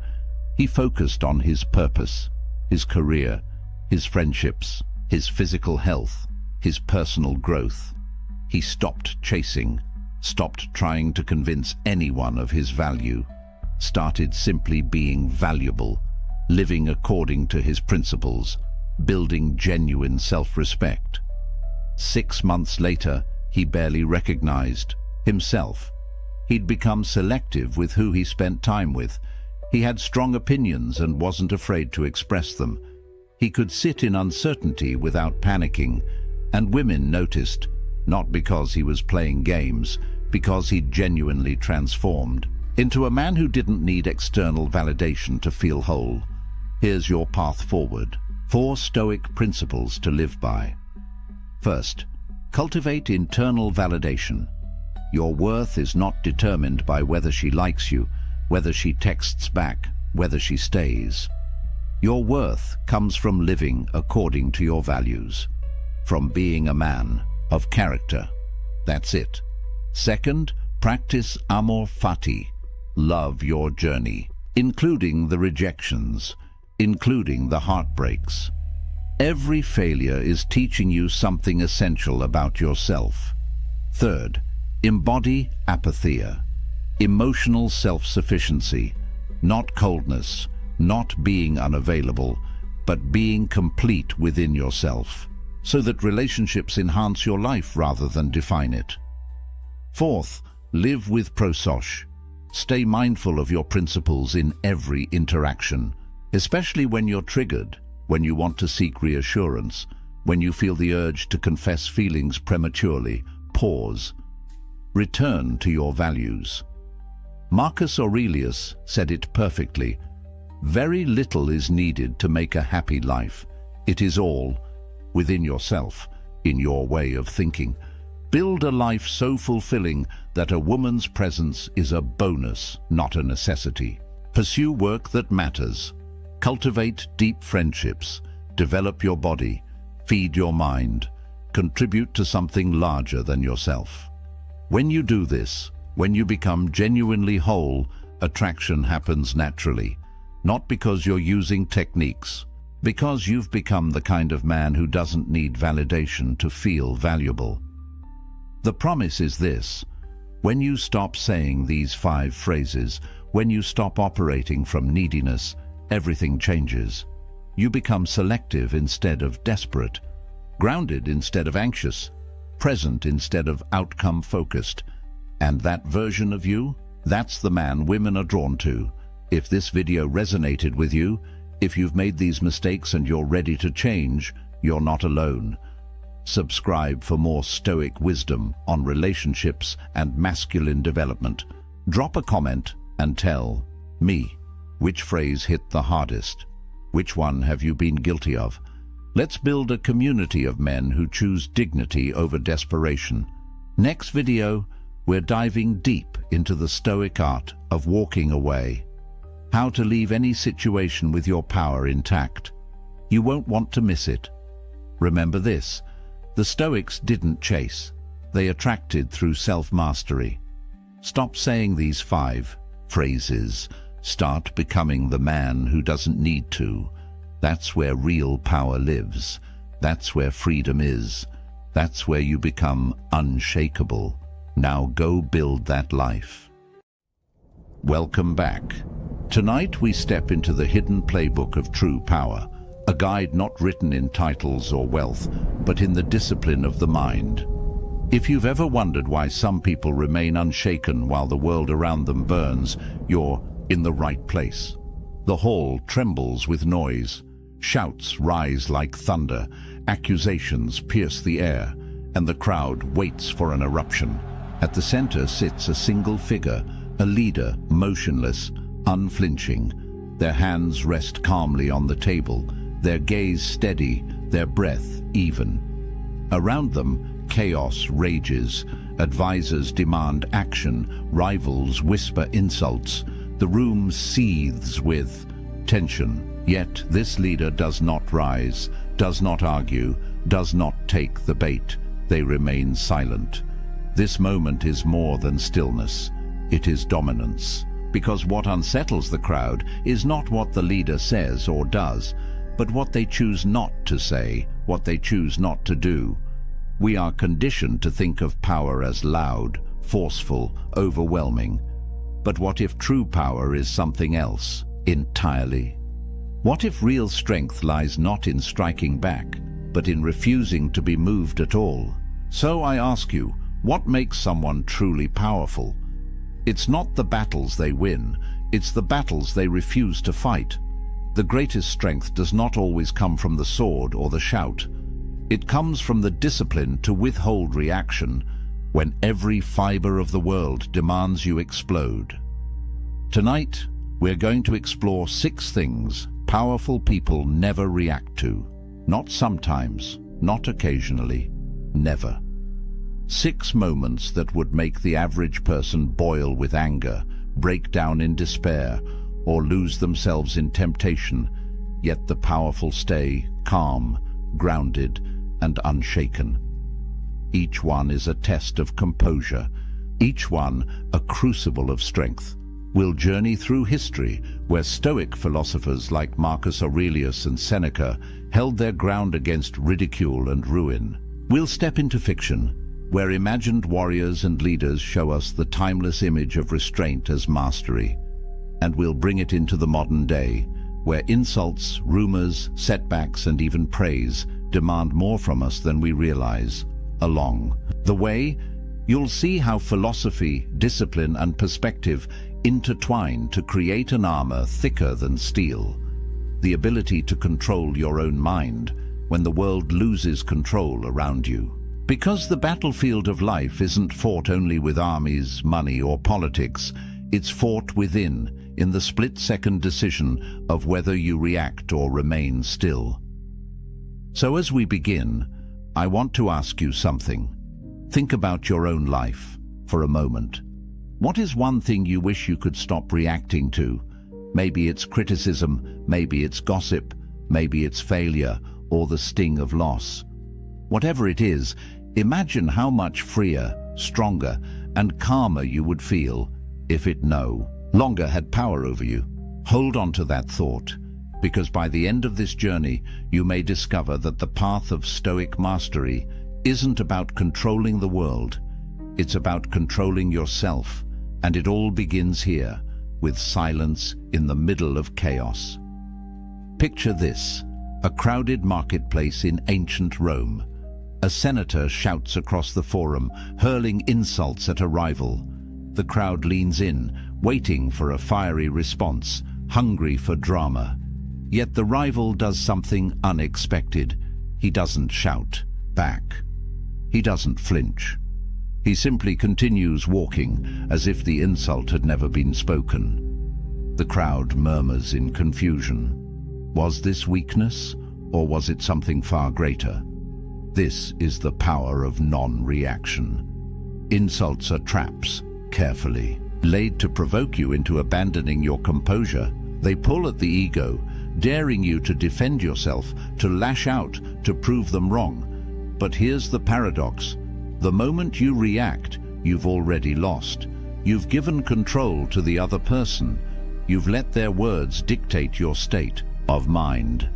He focused on his purpose, his career, his friendships, his physical health, his personal growth. He stopped chasing, stopped trying to convince anyone of his value, started simply being valuable, living according to his principles, building genuine self-respect. 6 months later, he barely recognized himself. He'd become selective with who he spent time with. He had strong opinions and wasn't afraid to express them. He could sit in uncertainty without panicking, and women noticed, not because he was playing games, because he'd genuinely transformed into a man who didn't need external validation to feel whole. Here's your path forward. 4 Stoic principles to live by. First, cultivate internal validation. Your worth is not determined by whether she likes you, whether she texts back, whether she stays. Your worth comes from living according to your values, from being a man of character. That's it. Second, practice amor fati. Love your journey, including the rejections, including the heartbreaks. Every failure is teaching you something essential about yourself. Third, embody apatheia, emotional self-sufficiency, not coldness, not being unavailable, but being complete within yourself, so that relationships enhance your life rather than define it. Fourth, live with Pre-Socratic. Stay mindful of your principles in every interaction, especially when you're triggered, when you want to seek reassurance, when you feel the urge to confess feelings prematurely. Pause. Return to your values. Marcus Aurelius said it perfectly. Very little is needed to make a happy life. It is all within yourself, in your way of thinking. Build a life so fulfilling that a woman's presence is a bonus, not a necessity. Pursue work that matters. Cultivate deep friendships. Develop your body. Feed your mind. Contribute to something larger than yourself. When you do this, when you become genuinely whole, attraction happens naturally. Not because you're using techniques, because you've become the kind of man who doesn't need validation to feel valuable. The promise is this: when you stop saying these 5 phrases, when you stop operating from neediness, everything changes. You become selective instead of desperate, grounded instead of anxious, present instead of outcome-focused. And that version of you, that's the man women are drawn to. If this video resonated with you, if you've made these mistakes and you're ready to change, you're not alone. Subscribe for more Stoic wisdom on relationships and masculine development. Drop a comment and tell me which phrase hit the hardest. Which one have you been guilty of? Let's build a community of men who choose dignity over desperation. Next video, we're diving deep into the Stoic art of walking away. How to leave any situation with your power intact. You won't want to miss it. Remember this, the Stoics didn't chase. They attracted through self-mastery. Stop saying these 5 phrases. Start becoming the man who doesn't need to. That's where real power lives. That's where freedom is. That's where you become unshakable. Now go build that life. Welcome back. Tonight we step into the hidden playbook of true power, a guide not written in titles or wealth, but in the discipline of the mind. If you've ever wondered why some people remain unshaken while the world around them burns, you're in the right place. The hall trembles with noise. Shouts rise like thunder. Accusations pierce the air, and the crowd waits for an eruption. At the center sits a single figure, a leader, motionless, unflinching. Their hands rest calmly on the table, their gaze steady, their breath even. Around them, chaos rages. Advisors demand action, rivals whisper insults. The room seethes with tension. Yet this leader does not rise, does not argue, does not take the bait. They remain silent. This moment is more than stillness. It is dominance. Because what unsettles the crowd is not what the leader says or does, but what they choose not to say, what they choose not to do. We are conditioned to think of power as loud, forceful, overwhelming. But what if true power is something else entirely? What if real strength lies not in striking back, but in refusing to be moved at all? So I ask you, what makes someone truly powerful? It's not the battles they win, it's the battles they refuse to fight. The greatest strength does not always come from the sword or the shout. It comes from the discipline to withhold reaction when every fiber of the world demands you explode. Tonight, we're going to explore 6 things powerful people never react to. Not sometimes, not occasionally, never. 6 moments that would make the average person boil with anger, break down in despair, or lose themselves in temptation, yet the powerful stay calm, grounded, and unshaken. Each one is a test of composure, each one a crucible of strength. We'll journey through history, where Stoic philosophers like Marcus Aurelius and Seneca held their ground against ridicule and ruin. We'll step into fiction, where imagined warriors and leaders show us the timeless image of restraint as mastery. And we'll bring it into the modern day, where insults, rumors, setbacks, and even praise demand more from us than we realize. Along the way, you'll see how philosophy, discipline, and perspective intertwine to create an armor thicker than steel. The ability to control your own mind when the world loses control around you. Because the battlefield of life isn't fought only with armies, money, or politics, it's fought within, in the split-second decision of whether you react or remain still. So as we begin, I want to ask you something. Think about your own life for a moment. What is one thing you wish you could stop reacting to? Maybe it's criticism, maybe it's gossip, maybe it's failure, or the sting of loss. Whatever it is, imagine how much freer, stronger, and calmer you would feel if it no longer had power over you. Hold on to that thought, because by the end of this journey, you may discover that the path of Stoic mastery isn't about controlling the world. It's about controlling yourself, and it all begins here, with silence in the middle of chaos. Picture this, a crowded marketplace in ancient Rome. A senator shouts across the forum, hurling insults at a rival. The crowd leans in, waiting for a fiery response, hungry for drama. Yet the rival does something unexpected. He doesn't shout. back. He doesn't flinch. He simply continues walking as if the insult had never been spoken. The crowd murmurs in confusion. Was this weakness, or was it something far greater? This is the power of non-reaction. Insults are traps, carefully laid to provoke you into abandoning your composure. They pull at the ego, daring you to defend yourself, to lash out, to prove them wrong. But here's the paradox. The moment you react, you've already lost. You've given control to the other person. You've let their words dictate your state of mind.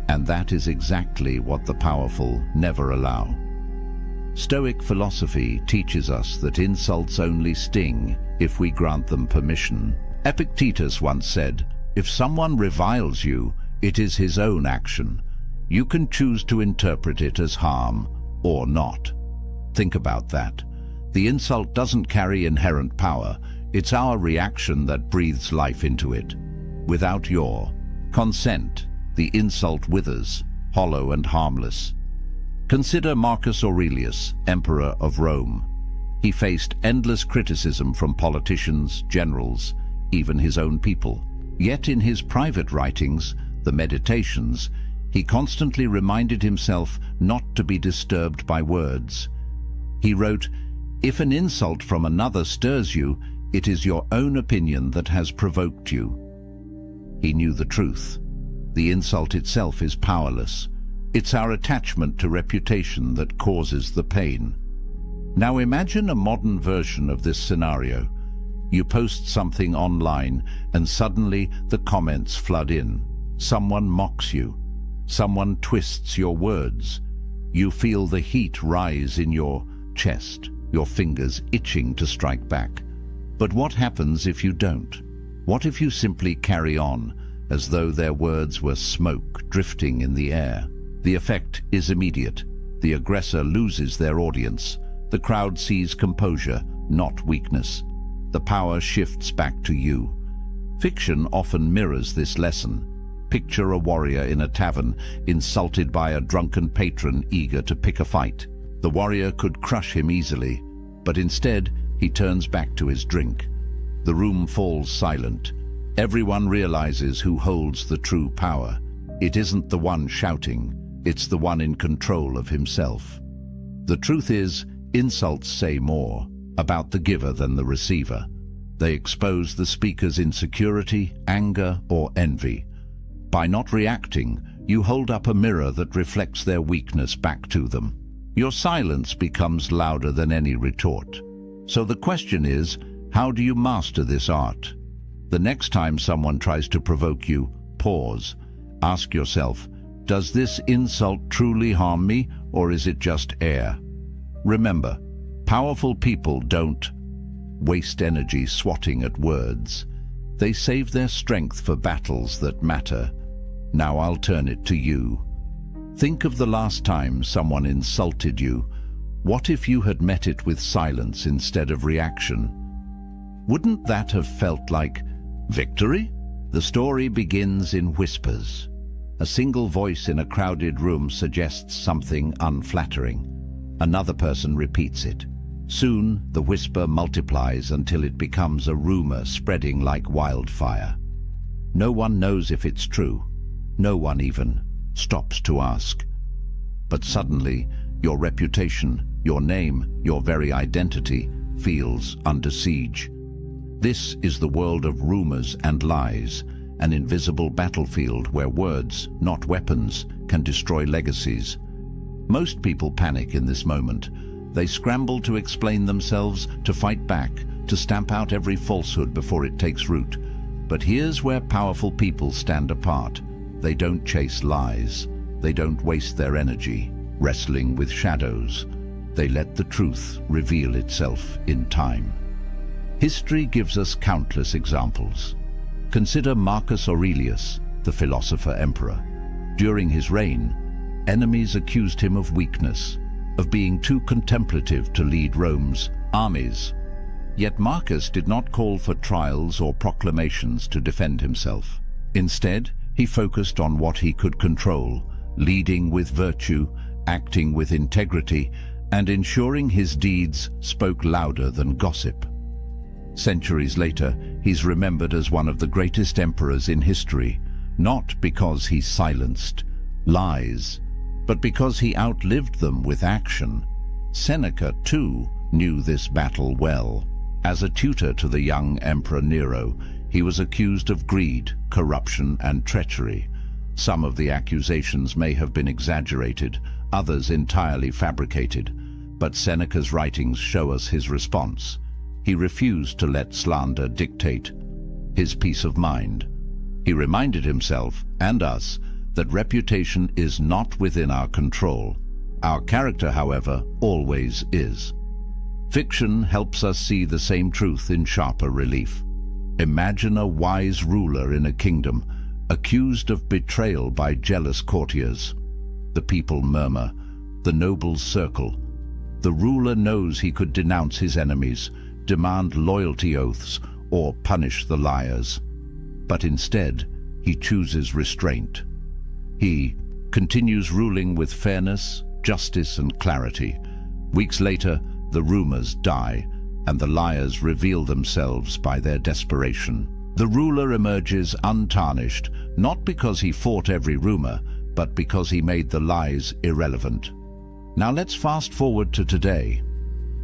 And that is exactly what the powerful never allow. Stoic philosophy teaches us that insults only sting if we grant them permission. Epictetus once said, "If someone reviles you, it is his own action. You can choose to interpret it as harm or not." Think about that. The insult doesn't carry inherent power. It's our reaction that breathes life into it. Without your consent, the insult withers, hollow and harmless. Consider Marcus Aurelius, Emperor of Rome. He faced endless criticism from politicians, generals, even his own people. Yet in his private writings, the Meditations, he constantly reminded himself not to be disturbed by words. He wrote, "If an insult from another stirs you, it is your own opinion that has provoked you." He knew the truth. The insult itself is powerless. It's our attachment to reputation that causes the pain. Now imagine a modern version of this scenario. You post something online and suddenly the comments flood in. Someone mocks you. Someone twists your words. You feel the heat rise in your chest, your fingers itching to strike back. But what happens if you don't? What if you simply carry on, as though their words were smoke drifting in the air? The effect is immediate. The aggressor loses their audience. The crowd sees composure, not weakness. The power shifts back to you. Fiction often mirrors this lesson. Picture a warrior in a tavern, insulted by a drunken patron eager to pick a fight. The warrior could crush him easily, but instead he turns back to his drink. The room falls silent. Everyone realizes who holds the true power. It isn't the one shouting, it's the one in control of himself. The truth is, insults say more about the giver than the receiver. They expose the speaker's insecurity, anger, or envy. By not reacting, you hold up a mirror that reflects their weakness back to them. Your silence becomes louder than any retort. So the question is, how do you master this art? The next time someone tries to provoke you, pause. Ask yourself, does this insult truly harm me, or is it just air? Remember, powerful people don't waste energy swatting at words. They save their strength for battles that matter. Now I'll turn it to you. Think of the last time someone insulted you. What if you had met it with silence instead of reaction? Wouldn't that have felt like victory? The story begins in whispers. A single voice in a crowded room suggests something unflattering. Another person repeats it. Soon, the whisper multiplies until it becomes a rumor spreading like wildfire. No one knows if it's true. No one even stops to ask. But suddenly, your reputation, your name, your very identity feels under siege. This is the world of rumors and lies, an invisible battlefield where words, not weapons, can destroy legacies. Most people panic in this moment. They scramble to explain themselves, to fight back, to stamp out every falsehood before it takes root. But here's where powerful people stand apart. They don't chase lies. They don't waste their energy wrestling with shadows. They let the truth reveal itself in time. History gives us countless examples. Consider Marcus Aurelius, the philosopher emperor. During his reign, enemies accused him of weakness, of being too contemplative to lead Rome's armies. Yet Marcus did not call for trials or proclamations to defend himself. Instead, he focused on what he could control, leading with virtue, acting with integrity, and ensuring his deeds spoke louder than gossip. Centuries later, he's remembered as one of the greatest emperors in history, not because he silenced lies, but because he outlived them with action. Seneca, too, knew this battle well. As a tutor to the young Emperor Nero, he was accused of greed, corruption, and treachery. Some of the accusations may have been exaggerated, others entirely fabricated, but Seneca's writings show us his response. He refused to let slander dictate his peace of mind. He reminded himself, and us, that reputation is not within our control. Our character, however, always is. Fiction helps us see the same truth in sharper relief. Imagine a wise ruler in a kingdom, accused of betrayal by jealous courtiers. The people murmur, the nobles circle. The ruler knows he could denounce his enemies, demand loyalty oaths, or punish the liars. But instead, he chooses restraint. He continues ruling with fairness, justice, and clarity. Weeks later, the rumors die, and the liars reveal themselves by their desperation. The ruler emerges untarnished, not because he fought every rumor, but because he made the lies irrelevant. Now let's fast forward to today.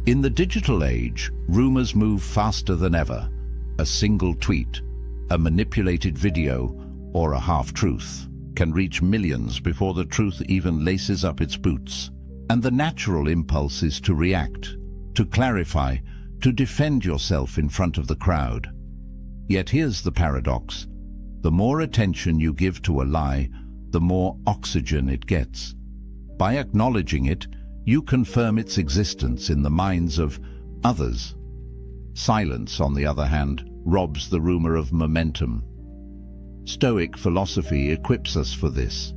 In the digital age, rumors move faster than ever. A single tweet, a manipulated video, or a half-truth can reach millions before the truth even laces up its boots. And the natural impulse is to react, to clarify, to defend yourself in front of the crowd. Yet here's the paradox. The more attention you give to a lie, the more oxygen it gets. By acknowledging it, you confirm its existence in the minds of others. Silence, on the other hand, robs the rumor of momentum. Stoic philosophy equips us for this.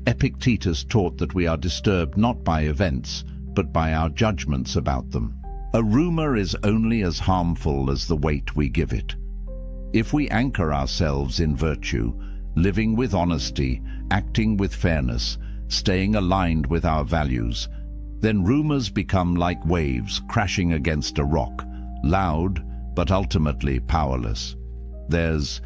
Epictetus taught that we are disturbed not by events, but by our judgments about them. A rumor is only as harmful as the weight we give it. If we anchor ourselves in virtue, living with honesty, acting with fairness, staying aligned with our values, then rumors become like waves crashing against a rock, loud but ultimately powerless. There's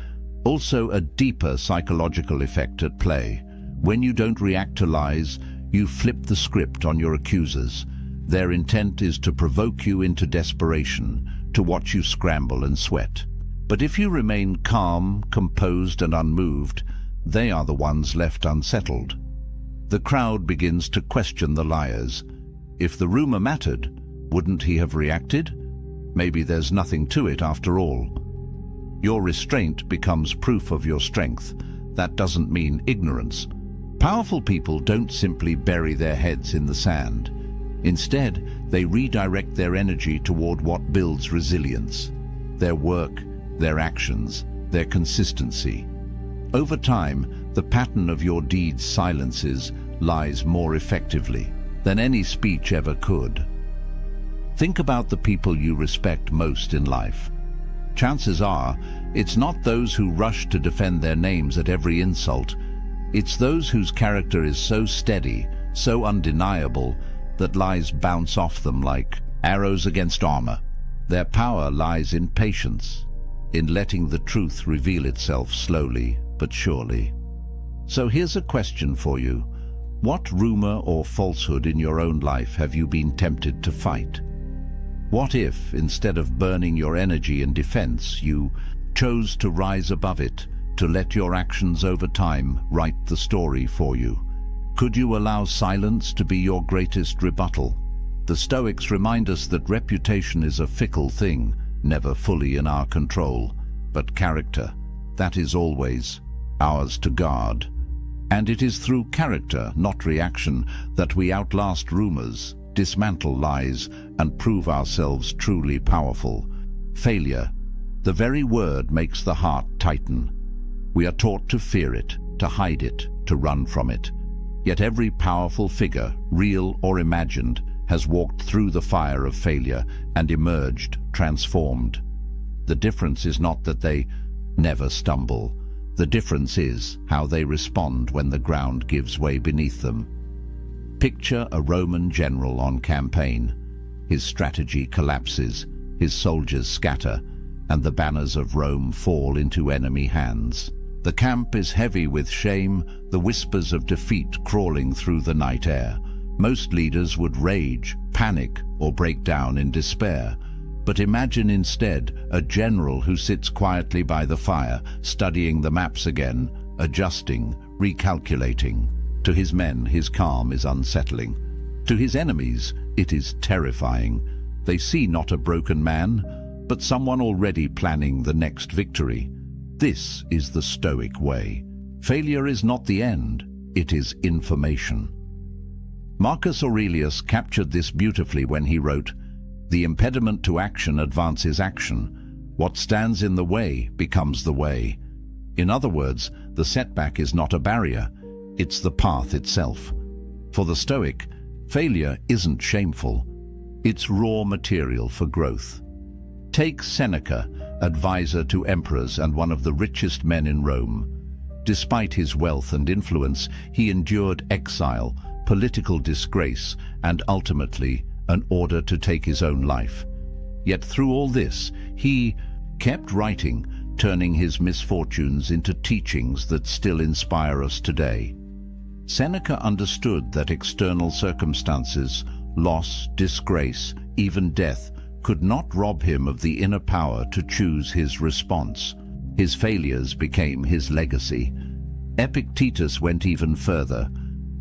also a deeper psychological effect at play. When you don't react to lies, you flip the script on your accusers. Their intent is to provoke you into desperation, to watch you scramble and sweat. But if you remain calm, composed, and unmoved, they are the ones left unsettled. The crowd begins to question the liars. If the rumor mattered, wouldn't he have reacted? Maybe there's nothing to it after all. Your restraint becomes proof of your strength. That doesn't mean ignorance. Powerful people don't simply bury their heads in the sand. Instead, they redirect their energy toward what builds resilience. Their work, their actions, their consistency. Over time, the pattern of your deeds silences lies more effectively than any speech ever could. Think about the people you respect most in life. Chances are, it's not those who rush to defend their names at every insult. It's those whose character is so steady, so undeniable, that lies bounce off them like arrows against armor. Their power lies in patience, in letting the truth reveal itself slowly but surely. So here's a question for you. What rumor or falsehood in your own life have you been tempted to fight? What if, instead of burning your energy in defense, you chose to rise above it, to let your actions over time write the story for you? Could you allow silence to be your greatest rebuttal? The Stoics remind us that reputation is a fickle thing, never fully in our control, but character, that is always ours to guard. And it is through character, not reaction, that we outlast rumors, dismantle lies, and prove ourselves truly powerful. Failure, the very word, makes the heart tighten. We are taught to fear it, to hide it, to run from it. Yet every powerful figure, real or imagined, has walked through the fire of failure and emerged transformed. The difference is not that they never stumble. The difference is how they respond when the ground gives way beneath them. Picture a Roman general on campaign. His strategy collapses, his soldiers scatter, and the banners of Rome fall into enemy hands. The camp is heavy with shame, the whispers of defeat crawling through the night air. Most leaders would rage, panic, or break down in despair. But imagine instead a general who sits quietly by the fire, studying the maps again, adjusting, recalculating. To his men, his calm is unsettling. To his enemies, it is terrifying. They see not a broken man, but someone already planning the next victory. This is the Stoic way. Failure is not the end, it is information. Marcus Aurelius captured this beautifully when he wrote, "The impediment to action advances action. What stands in the way becomes the way." In other words, the setback is not a barrier, it's the path itself. For the Stoic, failure isn't shameful, it's raw material for growth. Take Seneca, advisor to emperors and one of the richest men in Rome. Despite his wealth and influence, he endured exile, political disgrace, and ultimately an order to take his own life. Yet through all this, he kept writing, turning his misfortunes into teachings that still inspire us today. Seneca understood that external circumstances, loss, disgrace, even death, could not rob him of the inner power to choose his response. His failures became his legacy. Epictetus went even further.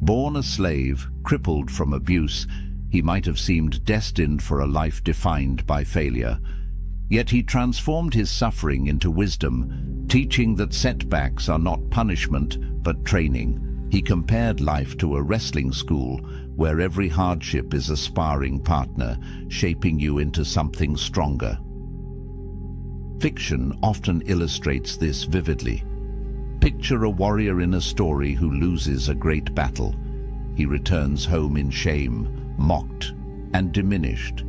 Born a slave, crippled from abuse, he might have seemed destined for a life defined by failure. Yet he transformed his suffering into wisdom, teaching that setbacks are not punishment, but training. He compared life to a wrestling school, where every hardship is a sparring partner, shaping you into something stronger. Fiction often illustrates this vividly. Picture a warrior in a story who loses a great battle. He returns home in shame, mocked, and diminished.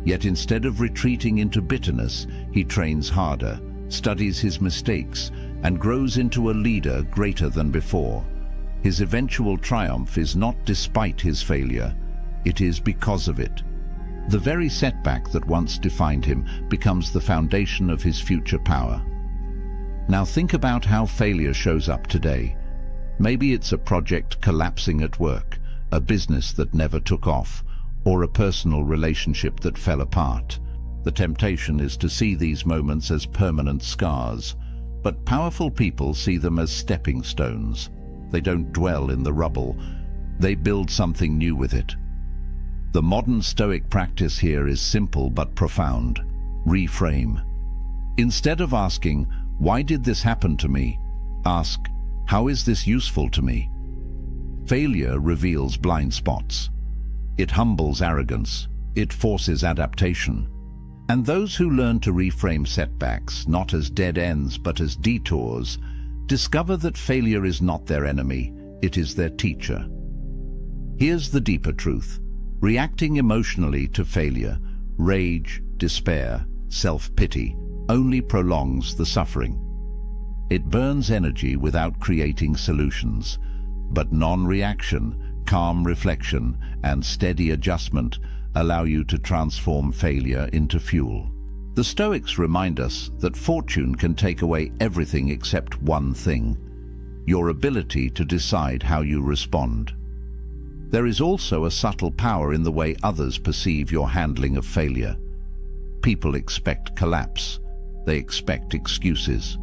Yet instead of retreating into bitterness, he trains harder, studies his mistakes, and grows into a leader greater than before. His eventual triumph is not despite his failure, it is because of it. The very setback that once defined him becomes the foundation of his future power. Now think about how failure shows up today. Maybe it's a project collapsing at work, a business that never took off, or a personal relationship that fell apart. The temptation is to see these moments as permanent scars, but powerful people see them as stepping stones. They don't dwell in the rubble, they build something new with it. The modern Stoic practice here is simple but profound. Reframe. Instead of asking, "Why did this happen to me?" ask, "How is this useful to me?" Failure reveals blind spots. It humbles arrogance. It forces adaptation. And those who learn to reframe setbacks, not as dead ends but as detours, discover that failure is not their enemy, it is their teacher. Here's the deeper truth. Reacting emotionally to failure, rage, despair, self-pity, only prolongs the suffering. It burns energy without creating solutions, but non-reaction, calm reflection, and steady adjustment allow you to transform failure into fuel. The Stoics remind us that fortune can take away everything except one thing: your ability to decide how you respond. There is also a subtle power in the way others perceive your handling of failure. People expect collapse. They expect excuses.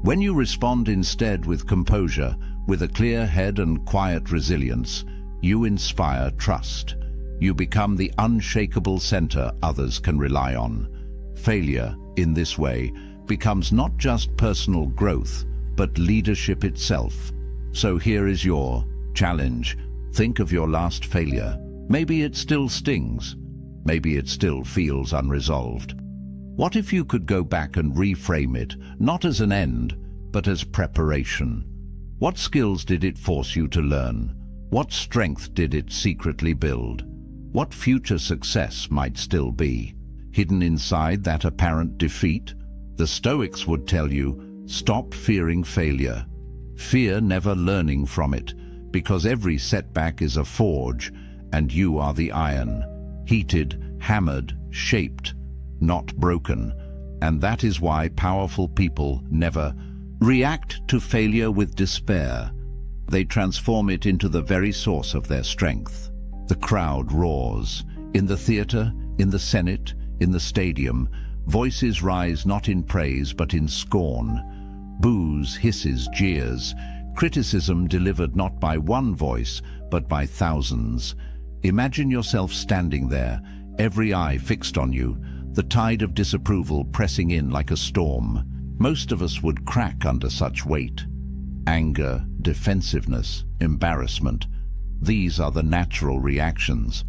When you respond instead with composure, with a clear head and quiet resilience, you inspire trust. You become the unshakable center others can rely on. Failure, in this way, becomes not just personal growth, but leadership itself. So here is your challenge. Think of your last failure. Maybe it still stings. Maybe it still feels unresolved. What if you could go back and reframe it, not as an end, but as preparation? What skills did it force you to learn? What strength did it secretly build? What future success might still be hidden inside that apparent defeat? The Stoics would tell you, stop fearing failure. Fear never learning from it, because every setback is a forge, and you are the iron, heated, hammered, shaped, not broken. And that is why powerful people never react to failure with despair. They transform it into the very source of their strength. The crowd roars. In the theater, in the Senate, in the stadium, voices rise not in praise but in scorn. Boos, hisses, jeers, criticism delivered not by one voice but by thousands. Imagine yourself standing there, every eye fixed on you, the tide of disapproval pressing in like a storm. Most of us would crack under such weight. Anger, defensiveness, embarrassment. These are the natural reactions.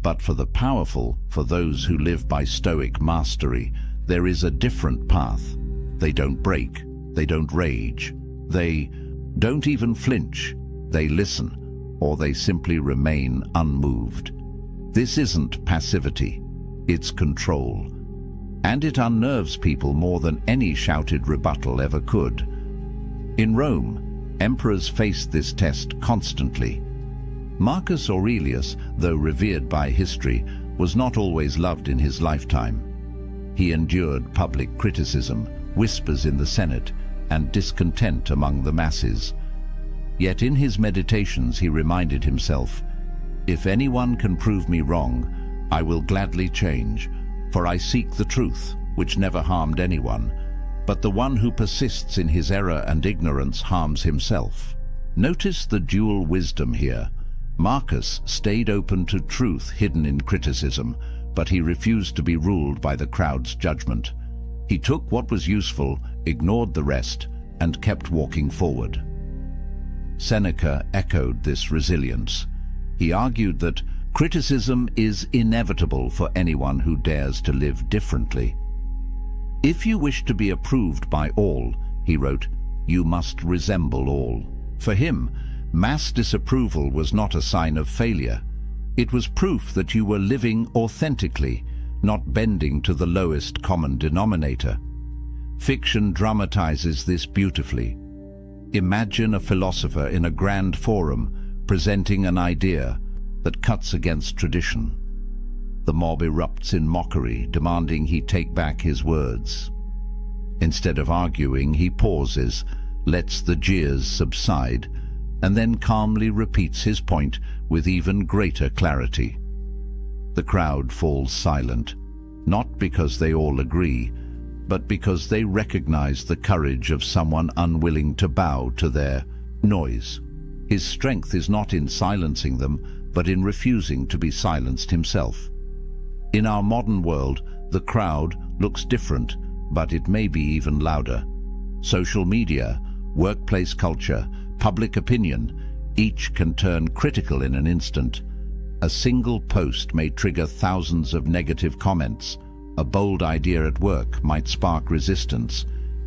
But for the powerful, for those who live by Stoic mastery, there is a different path. They don't break. They don't rage. They don't even flinch. They listen, or they simply remain unmoved. This isn't passivity. It's control. And it unnerves people more than any shouted rebuttal ever could. In Rome, emperors faced this test constantly. Marcus Aurelius, though revered by history, was not always loved in his lifetime. He endured public criticism, whispers in the Senate, and discontent among the masses. Yet in his meditations he reminded himself, "If anyone can prove me wrong, I will gladly change, for I seek the truth, which never harmed anyone. But the one who persists in his error and ignorance harms himself." Notice the dual wisdom here. Marcus stayed open to truth hidden in criticism, but he refused to be ruled by the crowd's judgment. He took what was useful, ignored the rest, and kept walking forward. Seneca echoed this resilience. He argued that criticism is inevitable for anyone who dares to live differently. "If you wish to be approved by all," he wrote, "you must resemble all." For him, mass disapproval was not a sign of failure. It was proof that you were living authentically, not bending to the lowest common denominator. Fiction dramatizes this beautifully. Imagine a philosopher in a grand forum presenting an idea that cuts against tradition. The mob erupts in mockery, demanding he take back his words. Instead of arguing, he pauses, lets the jeers subside, and then calmly repeats his point with even greater clarity. The crowd falls silent, not because they all agree, but because they recognize the courage of someone unwilling to bow to their noise. His strength is not in silencing them, but in refusing to be silenced himself. In our modern world, the crowd looks different, but it may be even louder. Social media, workplace culture, public opinion, each can turn critical in an instant. A single post may trigger thousands of negative comments. A bold idea at work might spark resistance.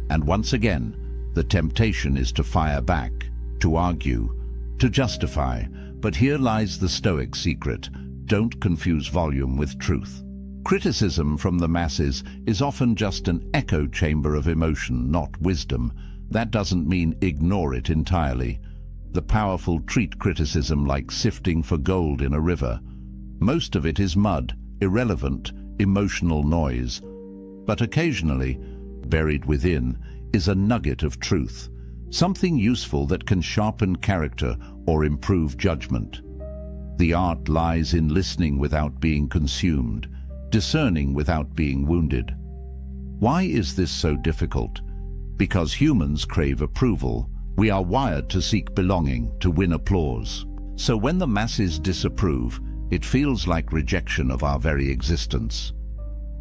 And once again, the temptation is to fire back, to argue, to justify. But here lies the Stoic secret: don't confuse volume with truth. Criticism from the masses is often just an echo chamber of emotion, not wisdom. That doesn't mean ignore it entirely. The powerful treat criticism like sifting for gold in a river. Most of it is mud, irrelevant, emotional noise. But occasionally, buried within, is a nugget of truth, something useful that can sharpen character or improve judgment. The art lies in listening without being consumed, discerning without being wounded. Why is this so difficult? Because humans crave approval. We are wired to seek belonging, to win applause. So when the masses disapprove, it feels like rejection of our very existence.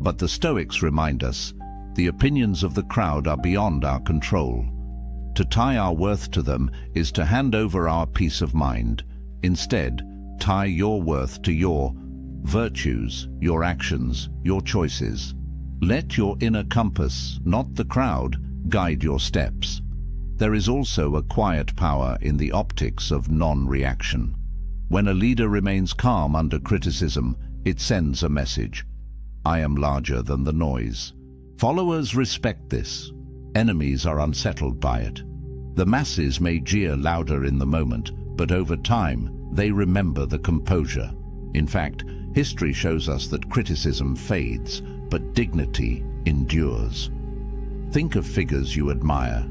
But the Stoics remind us, the opinions of the crowd are beyond our control. To tie our worth to them is to hand over our peace of mind. Instead, tie your worth to your virtues, your actions, your choices. Let your inner compass, not the crowd, guide your steps. There is also a quiet power in the optics of non-reaction. When a leader remains calm under criticism, it sends a message: I am larger than the noise. Followers respect this. Enemies are unsettled by it. The masses may jeer louder in the moment, but over time they remember the composure. In fact, history shows us that criticism fades, but dignity endures. Think of figures you admire.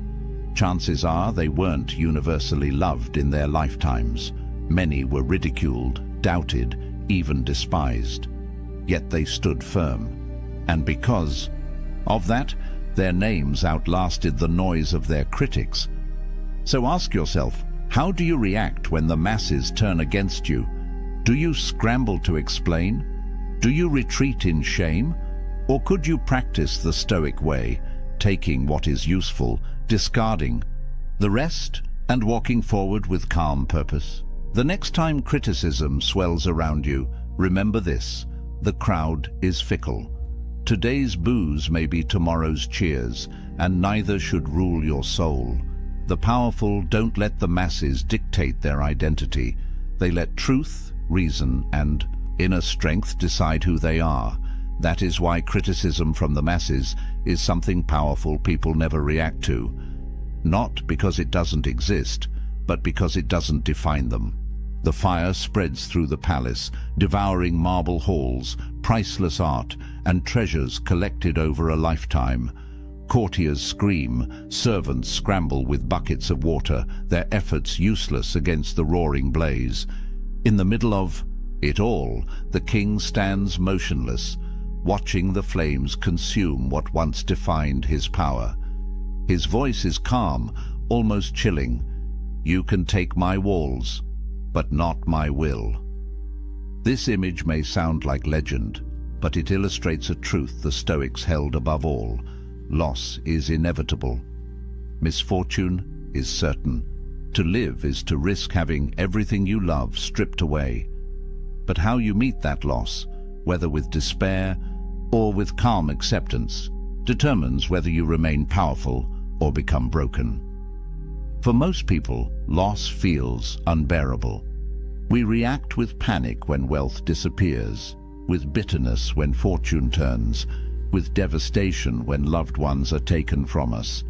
Chances are they weren't universally loved in their lifetimes. Many were ridiculed, doubted, even despised. Yet they stood firm. And because of that, their names outlasted the noise of their critics. So ask yourself, how do you react when the masses turn against you? Do you scramble to explain? Do you retreat in shame? Or could you practice the Stoic way, taking what is useful, discarding the rest, and walking forward with calm purpose? The next time criticism swells around you, remember this: the crowd is fickle. Today's boos may be tomorrow's cheers, and neither should rule your soul. The powerful don't let the masses dictate their identity. They let truth, reason, and inner strength decide who they are. That is why criticism from the masses is something powerful people never react to. Not because it doesn't exist, but because it doesn't define them. The fire spreads through the palace, devouring marble halls, priceless art, and treasures collected over a lifetime. Courtiers scream, servants scramble with buckets of water, their efforts useless against the roaring blaze. In the middle of it all, the king stands motionless, watching the flames consume what once defined his power. His voice is calm, almost chilling. "You can take my walls, but not my will." This image may sound like legend, but it illustrates a truth the Stoics held above all. Loss is inevitable. Misfortune is certain. To live is to risk having everything you love stripped away. But how you meet that loss, whether with despair or with calm acceptance, determines whether you remain powerful or become broken. For most people, loss feels unbearable. We react with panic when wealth disappears, with bitterness when fortune turns, with devastation when loved ones are taken from us.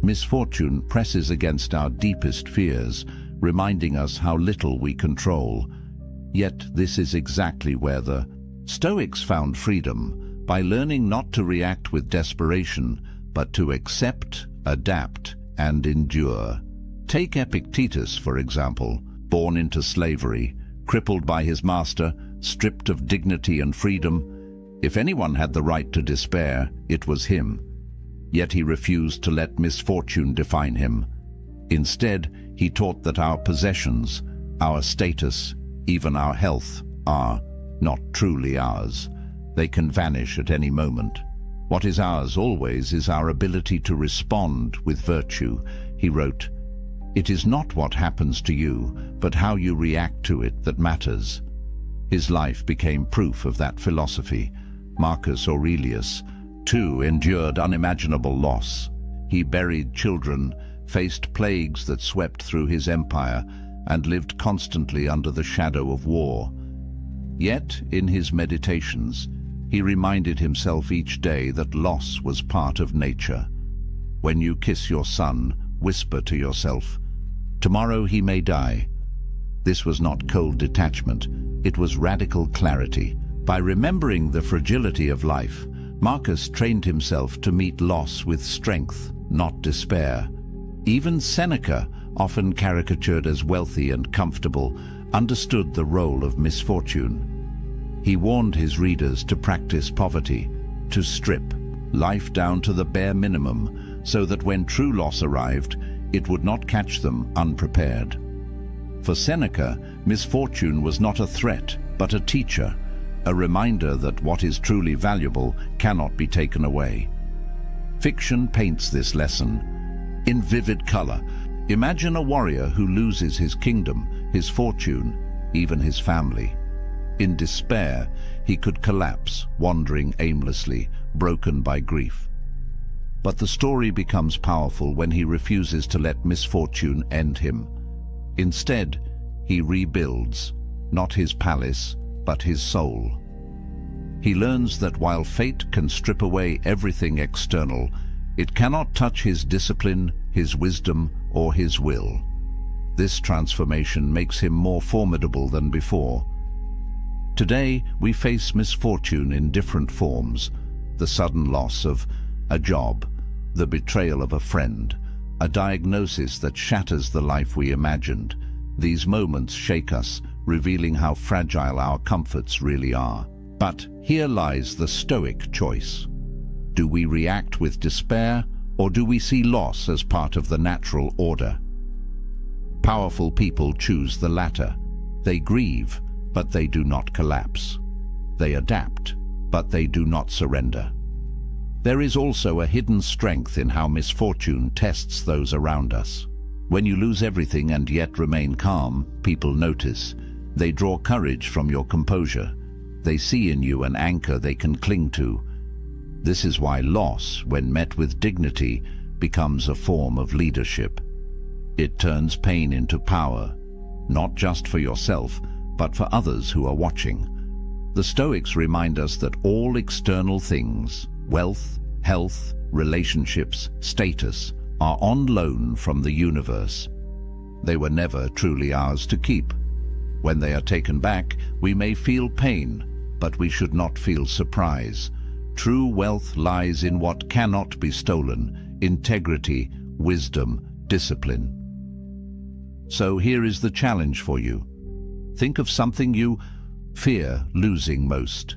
Misfortune presses against our deepest fears, reminding us how little we control. Yet this is exactly where the Stoics found freedom, by learning not to react with desperation, but to accept, adapt, and endure. Take Epictetus, for example, born into slavery, crippled by his master, stripped of dignity and freedom. If anyone had the right to despair, it was him. Yet he refused to let misfortune define him. Instead, he taught that our possessions, our status, even our health, are not truly ours. They can vanish at any moment. What is ours always is our ability to respond with virtue. He wrote, "It is not what happens to you, but how you react to it that matters." His life became proof of that philosophy. Marcus Aurelius, too, endured unimaginable loss. He buried children, faced plagues that swept through his empire, and lived constantly under the shadow of war. Yet, in his meditations, he reminded himself each day that loss was part of nature. When you kiss your son, whisper to yourself, "Tomorrow he may die." This was not cold detachment, it was radical clarity. By remembering the fragility of life, Marcus trained himself to meet loss with strength, not despair. Even Seneca, often caricatured as wealthy and comfortable, understood the role of misfortune. He warned his readers to practice poverty, to strip life down to the bare minimum, so that when true loss arrived, it would not catch them unprepared. For Seneca, misfortune was not a threat, but a teacher, a reminder that what is truly valuable cannot be taken away. Fiction paints this lesson in vivid color. Imagine a warrior who loses his kingdom, his fortune, even his family. In despair, he could collapse, wandering aimlessly, broken by grief. But the story becomes powerful when he refuses to let misfortune end him. Instead, he rebuilds, not his palace, but his soul. He learns that while fate can strip away everything external, it cannot touch his discipline, his wisdom, or his will. This transformation makes him more formidable than before. Today, we face misfortune in different forms: the sudden loss of a job, the betrayal of a friend, a diagnosis that shatters the life we imagined. These moments shake us, revealing how fragile our comforts really are. But here lies the Stoic choice. Do we react with despair, or do we see loss as part of the natural order? Powerful people choose the latter. They grieve, but they do not collapse. They adapt, but they do not surrender. There is also a hidden strength in how misfortune tests those around us. When you lose everything and yet remain calm, people notice. They draw courage from your composure. They see in you an anchor they can cling to. This is why loss, when met with dignity, becomes a form of leadership. It turns pain into power, not just for yourself, but for others who are watching. The Stoics remind us that all external things, wealth, health, relationships, status, are on loan from the universe. They were never truly ours to keep. When they are taken back, we may feel pain, but we should not feel surprise. True wealth lies in what cannot be stolen: integrity, wisdom, discipline. So here is the challenge for you. Think of something you fear losing most.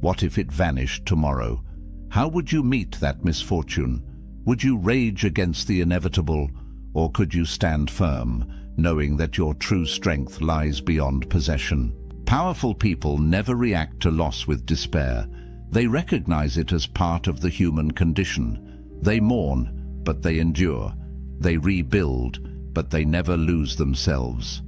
What if it vanished tomorrow? How would you meet that misfortune? Would you rage against the inevitable, or could you stand firm, knowing that your true strength lies beyond possession? Powerful people never react to loss with despair. They recognize it as part of the human condition. They mourn, but they endure. They rebuild, but they never lose themselves.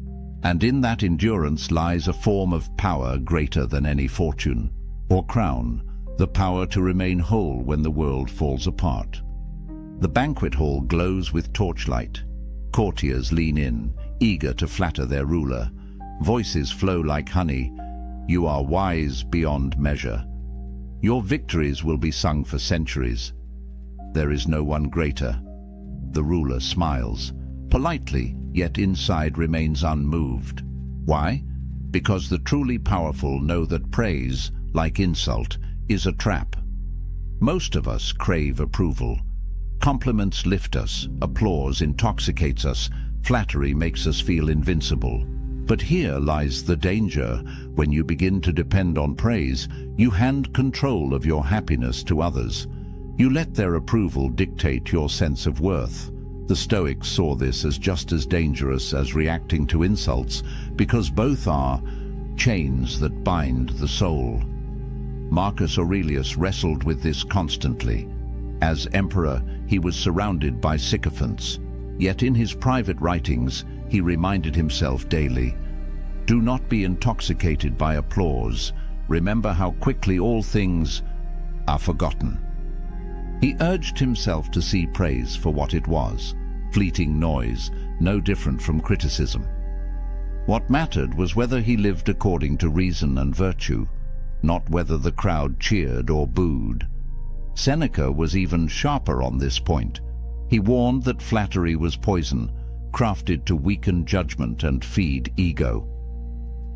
And in that endurance lies a form of power greater than any fortune or crown, the power to remain whole when the world falls apart. The banquet hall glows with torchlight. Courtiers lean in, eager to flatter their ruler. Voices flow like honey. You are wise beyond measure. Your victories will be sung for centuries. There is no one greater. The ruler smiles, politely, yet inside remains unmoved. Why? Because the truly powerful know that praise, like insult, is a trap. Most of us crave approval. Compliments lift us, applause intoxicates us, flattery makes us feel invincible. But here lies the danger. When you begin to depend on praise, you hand control of your happiness to others. You let their approval dictate your sense of worth. The Stoics saw this as just as dangerous as reacting to insults, because both are chains that bind the soul. Marcus Aurelius wrestled with this constantly. As emperor, he was surrounded by sycophants. Yet in his private writings, he reminded himself daily, do not be intoxicated by applause. Remember how quickly all things are forgotten. He urged himself to see praise for what it was, fleeting noise, no different from criticism. What mattered was whether he lived according to reason and virtue, not whether the crowd cheered or booed. Seneca was even sharper on this point. He warned that flattery was poison, crafted to weaken judgment and feed ego.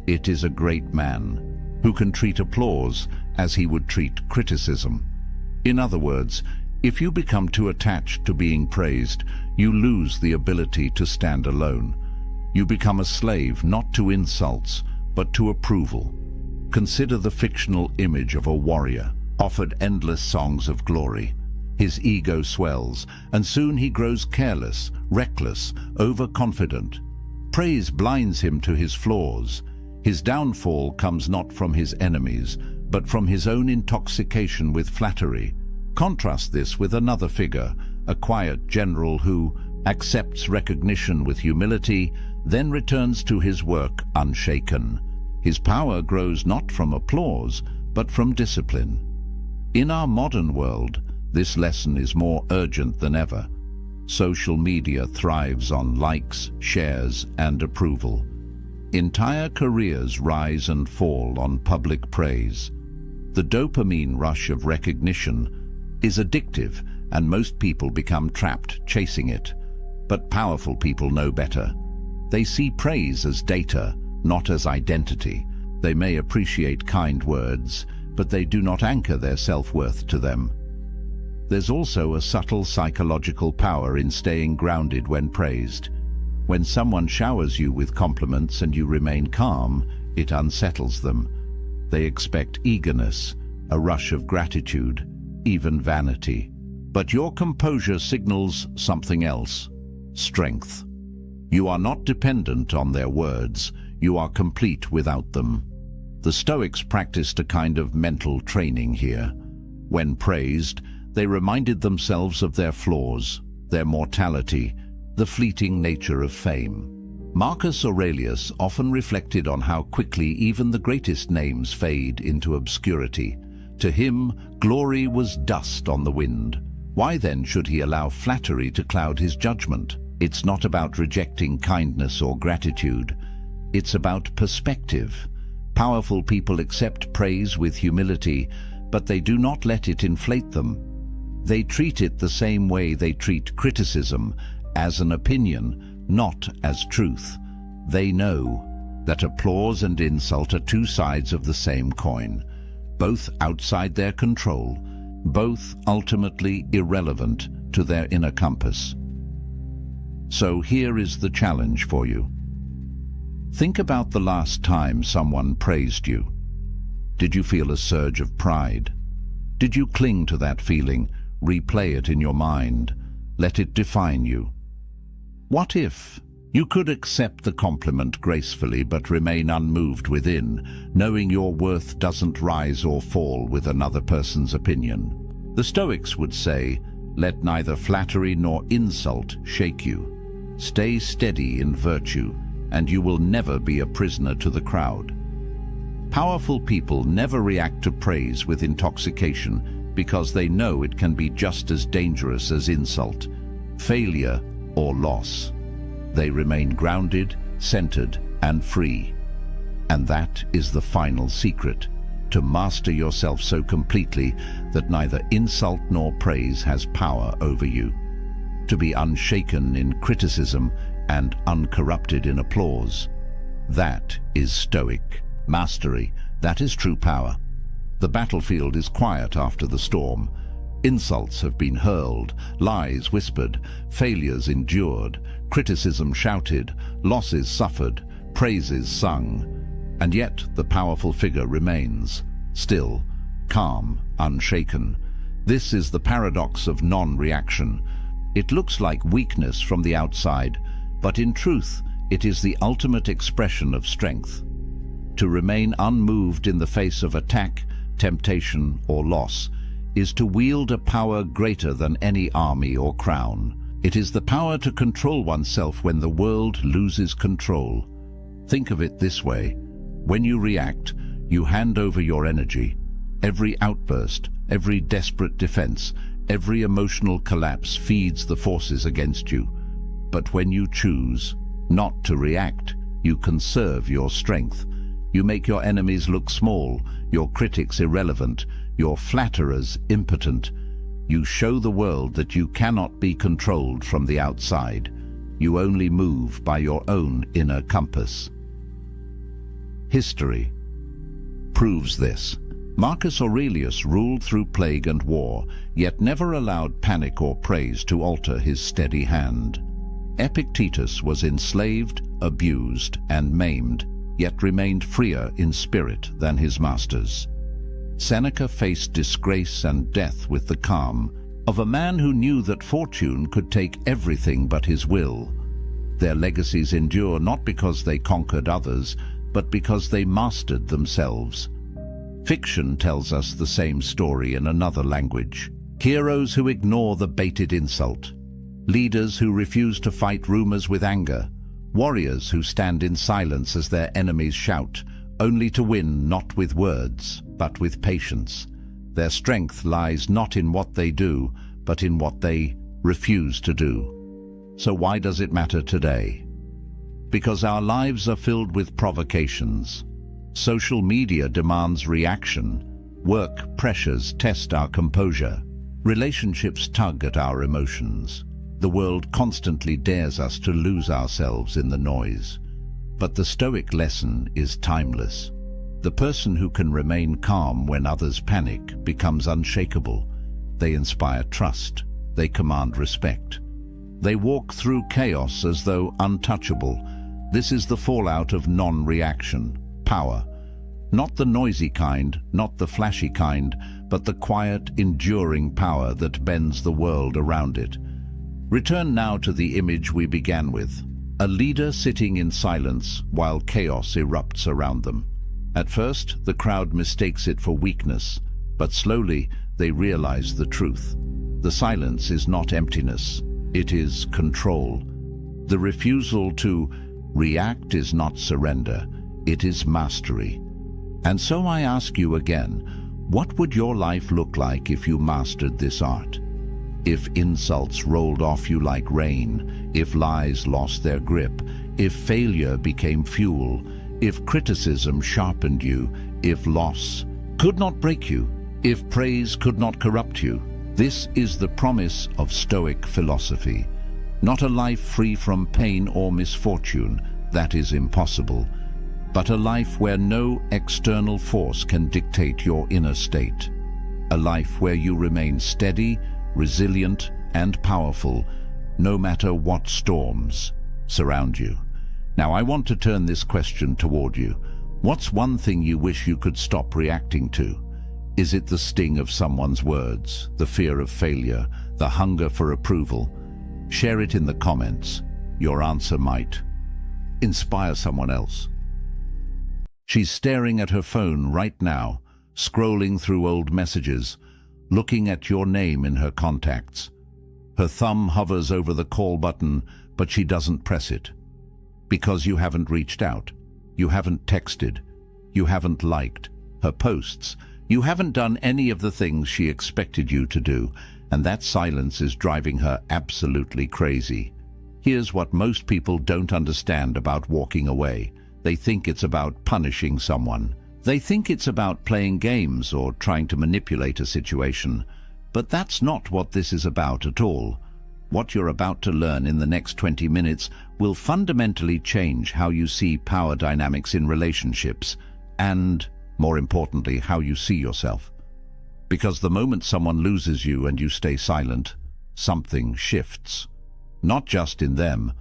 It is a great man who can treat applause as he would treat criticism. In other words, if you become too attached to being praised, you lose the ability to stand alone. You become a slave not to insults, but to approval. Consider the fictional image of a warrior, offered endless songs of glory. His ego swells, and soon he grows careless, reckless, overconfident. Praise blinds him to his flaws. His downfall comes not from his enemies, but from his own intoxication with flattery. Contrast this with another figure, a quiet general who accepts recognition with humility, then returns to his work unshaken. His power grows not from applause, but from discipline. In our modern world, this lesson is more urgent than ever. Social media thrives on likes, shares, and approval. Entire careers rise and fall on public praise. The dopamine rush of recognition is addictive, and most people become trapped chasing it. But powerful people know better. They see praise as data, not as identity. They may appreciate kind words, but they do not anchor their self-worth to them. There's also a subtle psychological power in staying grounded when praised. When someone showers you with compliments and you remain calm, it unsettles them. They expect eagerness, a rush of gratitude, even vanity. But your composure signals something else: strength. You are not dependent on their words, you are complete without them. The Stoics practiced a kind of mental training here. When praised, they reminded themselves of their flaws, their mortality, the fleeting nature of fame. Marcus Aurelius often reflected on how quickly even the greatest names fade into obscurity. To him, glory was dust on the wind. Why then should he allow flattery to cloud his judgment? It's not about rejecting kindness or gratitude. It's about perspective. Powerful people accept praise with humility, but they do not let it inflate them. They treat it the same way they treat criticism, as an opinion, not as truth. They know that applause and insult are two sides of the same coin, both outside their control, both ultimately irrelevant to their inner compass. So here is the challenge for you. Think about the last time someone praised you. Did you feel a surge of pride? Did you cling to that feeling, replay it in your mind, let it define you? What if you could accept the compliment gracefully but remain unmoved within, knowing your worth doesn't rise or fall with another person's opinion? The Stoics would say, let neither flattery nor insult shake you. Stay steady in virtue, and you will never be a prisoner to the crowd. Powerful people never react to praise with intoxication because they know it can be just as dangerous as insult, failure, or loss. They remain grounded, centered, and free. And that is the final secret: to master yourself so completely that neither insult nor praise has power over you. To be unshaken in criticism and uncorrupted in applause. That is Stoic mastery. That is true power. The battlefield is quiet after the storm. Insults have been hurled, lies whispered, failures endured, criticism shouted, losses suffered, praises sung. And yet the powerful figure remains, still, calm, unshaken. This is the paradox of non-reaction. It looks like weakness from the outside, but in truth, it is the ultimate expression of strength. To remain unmoved in the face of attack, temptation, or loss is to wield a power greater than any army or crown. It is the power to control oneself when the world loses control. Think of it this way: when you react, you hand over your energy. Every outburst, every desperate defense, every emotional collapse feeds the forces against you. But when you choose not to react, you conserve your strength. You make your enemies look small, your critics irrelevant, your flatterers impotent. You show the world that you cannot be controlled from the outside. You only move by your own inner compass. History proves this. Marcus Aurelius ruled through plague and war, yet never allowed panic or praise to alter his steady hand. Epictetus was enslaved, abused, and maimed, yet remained freer in spirit than his masters. Seneca faced disgrace and death with the calm of a man who knew that fortune could take everything but his will. Their legacies endure not because they conquered others, but because they mastered themselves. Fiction tells us the same story in another language. Heroes who ignore the baited insult. Leaders who refuse to fight rumors with anger. Warriors who stand in silence as their enemies shout, only to win not with words, but with patience. Their strength lies not in what they do, but in what they refuse to do. So why does it matter today? Because our lives are filled with provocations. Social media demands reaction. Work pressures test our composure. Relationships tug at our emotions. The world constantly dares us to lose ourselves in the noise. But the Stoic lesson is timeless. The person who can remain calm when others panic becomes unshakable. They inspire trust. They command respect. They walk through chaos as though untouchable. This is the fallout of non-reaction, power. Not the noisy kind, not the flashy kind, but the quiet, enduring power that bends the world around it. Return now to the image we began with. A leader sitting in silence while chaos erupts around them. At first, the crowd mistakes it for weakness, but slowly they realize the truth. The silence is not emptiness, it is control. The refusal to react is not surrender, it is mastery. And so I ask you again, what would your life look like if you mastered this art? If insults rolled off you like rain, if lies lost their grip, if failure became fuel, if criticism sharpened you, if loss could not break you, if praise could not corrupt you. This is the promise of Stoic philosophy. Not a life free from pain or misfortune, that is impossible, but a life where no external force can dictate your inner state. A life where you remain steady, resilient, and powerful, no matter what storms surround you. Now, I want to turn this question toward you. What's one thing you wish you could stop reacting to? Is it the sting of someone's words, the fear of failure, the hunger for approval? Share it in the comments. Your answer might inspire someone else. She's staring at her phone right now, scrolling through old messages, looking at your name in her contacts. Her thumb hovers over the call button, but she doesn't press it. Because you haven't reached out, you haven't texted, you haven't liked her posts, you haven't done any of the things she expected you to do, and that silence is driving her absolutely crazy. Here's what most people don't understand about walking away. They think it's about punishing someone. They think it's about playing games or trying to manipulate a situation. But that's not what this is about at all. What you're about to learn in the next 20 minutes will fundamentally change how you see power dynamics in relationships and, more importantly, how you see yourself. Because the moment someone loses you and you stay silent, something shifts. Not just in them,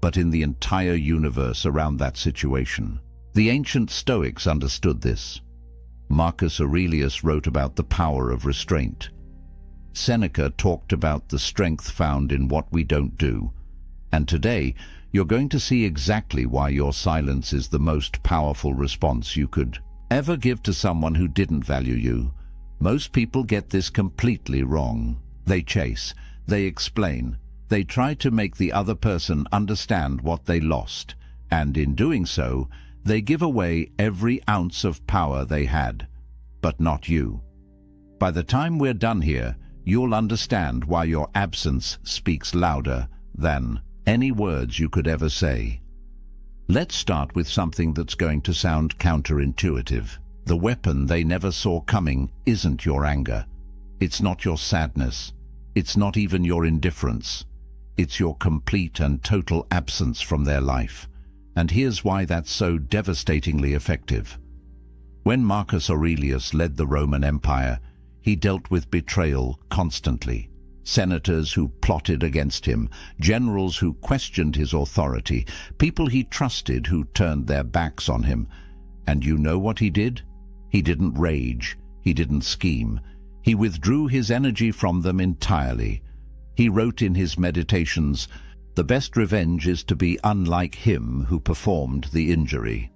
but in the entire universe around that situation. The ancient Stoics understood this. Marcus Aurelius wrote about the power of restraint. Seneca talked about the strength found in what we don't do. And today, you're going to see exactly why your silence is the most powerful response you could ever give to someone who didn't value you. Most people get this completely wrong. They chase, they explain, they try to make the other person understand what they lost, and in doing so, they give away every ounce of power they had, but not you. By the time we're done here, you'll understand why your absence speaks louder than any words you could ever say. Let's start with something that's going to sound counterintuitive. The weapon they never saw coming isn't your anger. It's not your sadness. It's not even your indifference. It's your complete and total absence from their life. And here's why that's so devastatingly effective. When Marcus Aurelius led the Roman Empire, he dealt with betrayal constantly. Senators who plotted against him, generals who questioned his authority, people he trusted who turned their backs on him. And you know what he did? He didn't rage. He didn't scheme. He withdrew his energy from them entirely. He wrote in his meditations, "The best revenge is to be unlike him who performed the injury."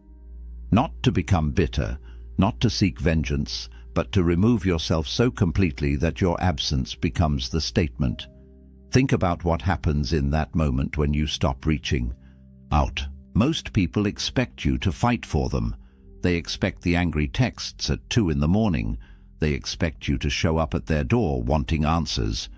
Not to become bitter, not to seek vengeance, but to remove yourself so completely that your absence becomes the statement. Think about what happens in that moment when you stop reaching out. Most people expect you to fight for them. They expect the angry texts at 2 in the morning. They expect you to show up at their door wanting answers.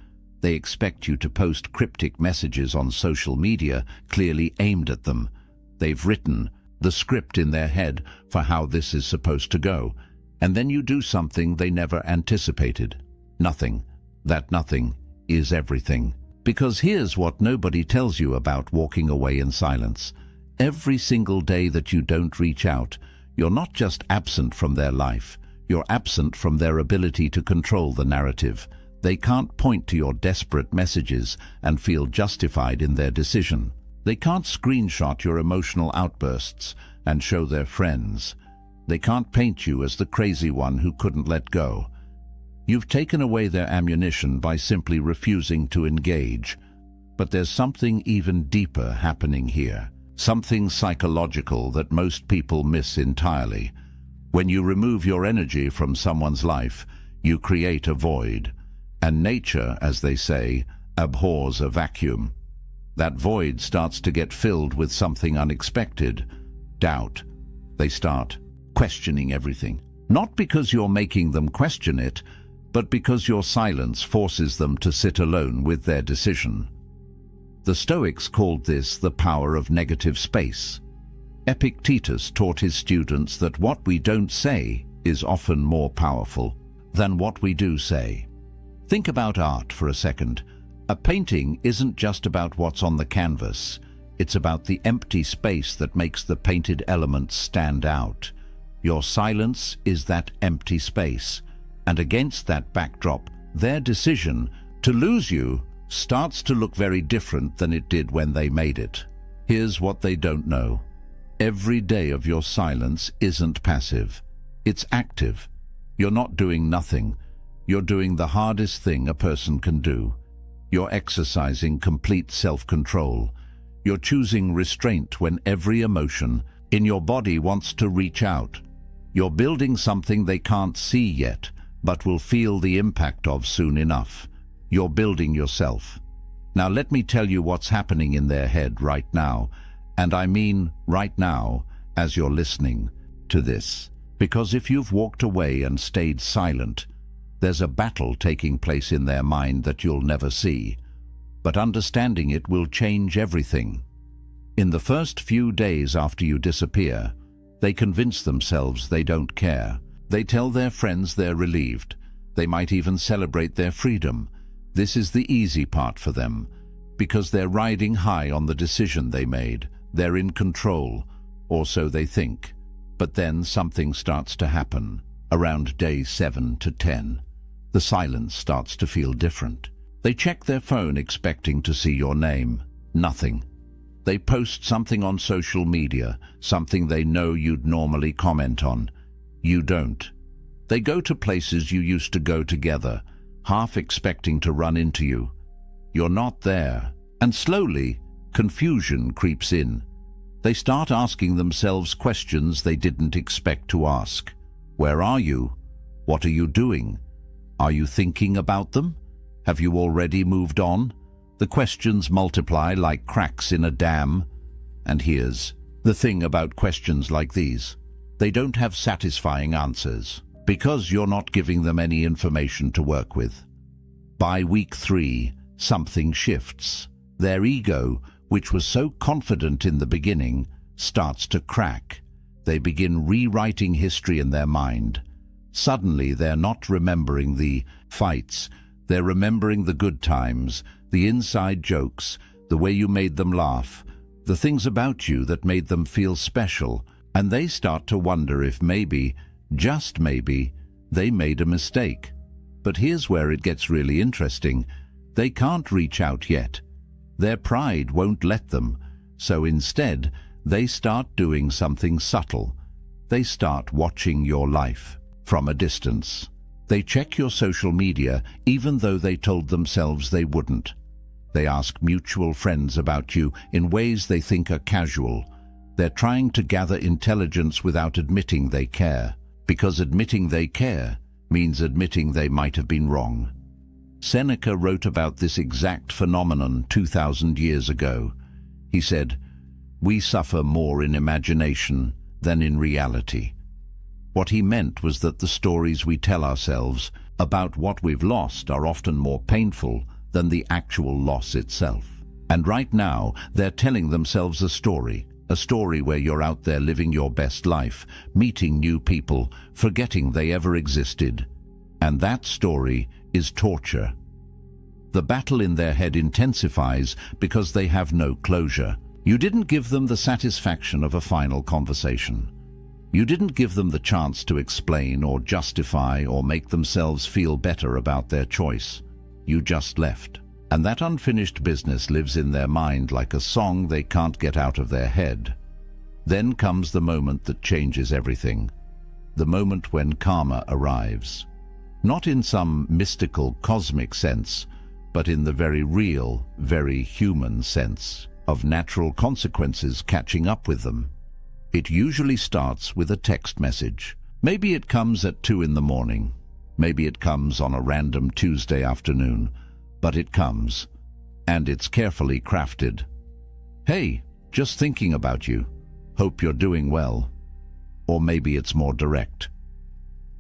They expect you to post cryptic messages on social media clearly aimed at them. They've written the script in their head for how this is supposed to go. And then you do something they never anticipated. Nothing. That nothing is everything. Because here's what nobody tells you about walking away in silence. Every single day that you don't reach out, you're not just absent from their life, you're absent from their ability to control the narrative. They can't point to your desperate messages and feel justified in their decision. They can't screenshot your emotional outbursts and show their friends. They can't paint you as the crazy one who couldn't let go. You've taken away their ammunition by simply refusing to engage. But there's something even deeper happening here. Something psychological that most people miss entirely. When you remove your energy from someone's life, you create a void. And nature, as they say, abhors a vacuum. That void starts to get filled with something unexpected. Doubt. They start questioning everything. Not because you're making them question it, but because your silence forces them to sit alone with their decision. The Stoics called this the power of negative space. Epictetus taught his students that what we don't say is often more powerful than what we do say. Think about art for a second. A painting isn't just about what's on the canvas. It's about the empty space that makes the painted elements stand out. Your silence is that empty space. And against that backdrop, their decision to lose you starts to look very different than it did when they made it. Here's what they don't know. Every day of your silence isn't passive. It's active. You're not doing nothing. You're doing the hardest thing a person can do. You're exercising complete self-control. You're choosing restraint when every emotion in your body wants to reach out. You're building something they can't see yet, but will feel the impact of soon enough. You're building yourself. Now let me tell you what's happening in their head right now, and I mean right now as you're listening to this. Because if you've walked away and stayed silent, there's a battle taking place in their mind that you'll never see. But understanding it will change everything. In the first few days after you disappear, they convince themselves they don't care. They tell their friends they're relieved. They might even celebrate their freedom. This is the easy part for them, because they're riding high on the decision they made. They're in control, or so they think. But then something starts to happen. Around days 7 to 10, the silence starts to feel different. They check their phone expecting to see your name. Nothing. They post something on social media, something they know you'd normally comment on. You don't. They go to places you used to go together, half expecting to run into you. You're not there. And slowly, confusion creeps in. They start asking themselves questions they didn't expect to ask. Where are you? What are you doing? Are you thinking about them? Have you already moved on? The questions multiply like cracks in a dam. And here's the thing about questions like these. They don't have satisfying answers, because you're not giving them any information to work with. By week 3, something shifts. Their ego, which was so confident in the beginning, starts to crack. They begin rewriting history in their mind. Suddenly, they're not remembering the fights. They're remembering the good times, the inside jokes, the way you made them laugh, the things about you that made them feel special, and they start to wonder if maybe, just maybe, they made a mistake. But here's where it gets really interesting. They can't reach out yet. Their pride won't let them, so instead, they start doing something subtle. They start watching your life from a distance. They check your social media even though they told themselves they wouldn't. They ask mutual friends about you in ways they think are casual. They're trying to gather intelligence without admitting they care, because admitting they care means admitting they might have been wrong. Seneca wrote about this exact phenomenon 2,000 years ago. He said, "We suffer more in imagination than in reality." What he meant was that the stories we tell ourselves about what we've lost are often more painful than the actual loss itself. And right now, they're telling themselves a story where you're out there living your best life, meeting new people, forgetting they ever existed. And that story is torture. The battle in their head intensifies because they have no closure. You didn't give them the satisfaction of a final conversation. You didn't give them the chance to explain or justify or make themselves feel better about their choice. You just left. And that unfinished business lives in their mind like a song they can't get out of their head. Then comes the moment that changes everything. The moment when karma arrives. Not in some mystical, cosmic sense, but in the very real, very human sense of natural consequences catching up with them. It usually starts with a text message. Maybe it comes at 2 in the morning. Maybe it comes on a random Tuesday afternoon. But it comes, and it's carefully crafted. Hey, just thinking about you. Hope you're doing well. Or maybe it's more direct.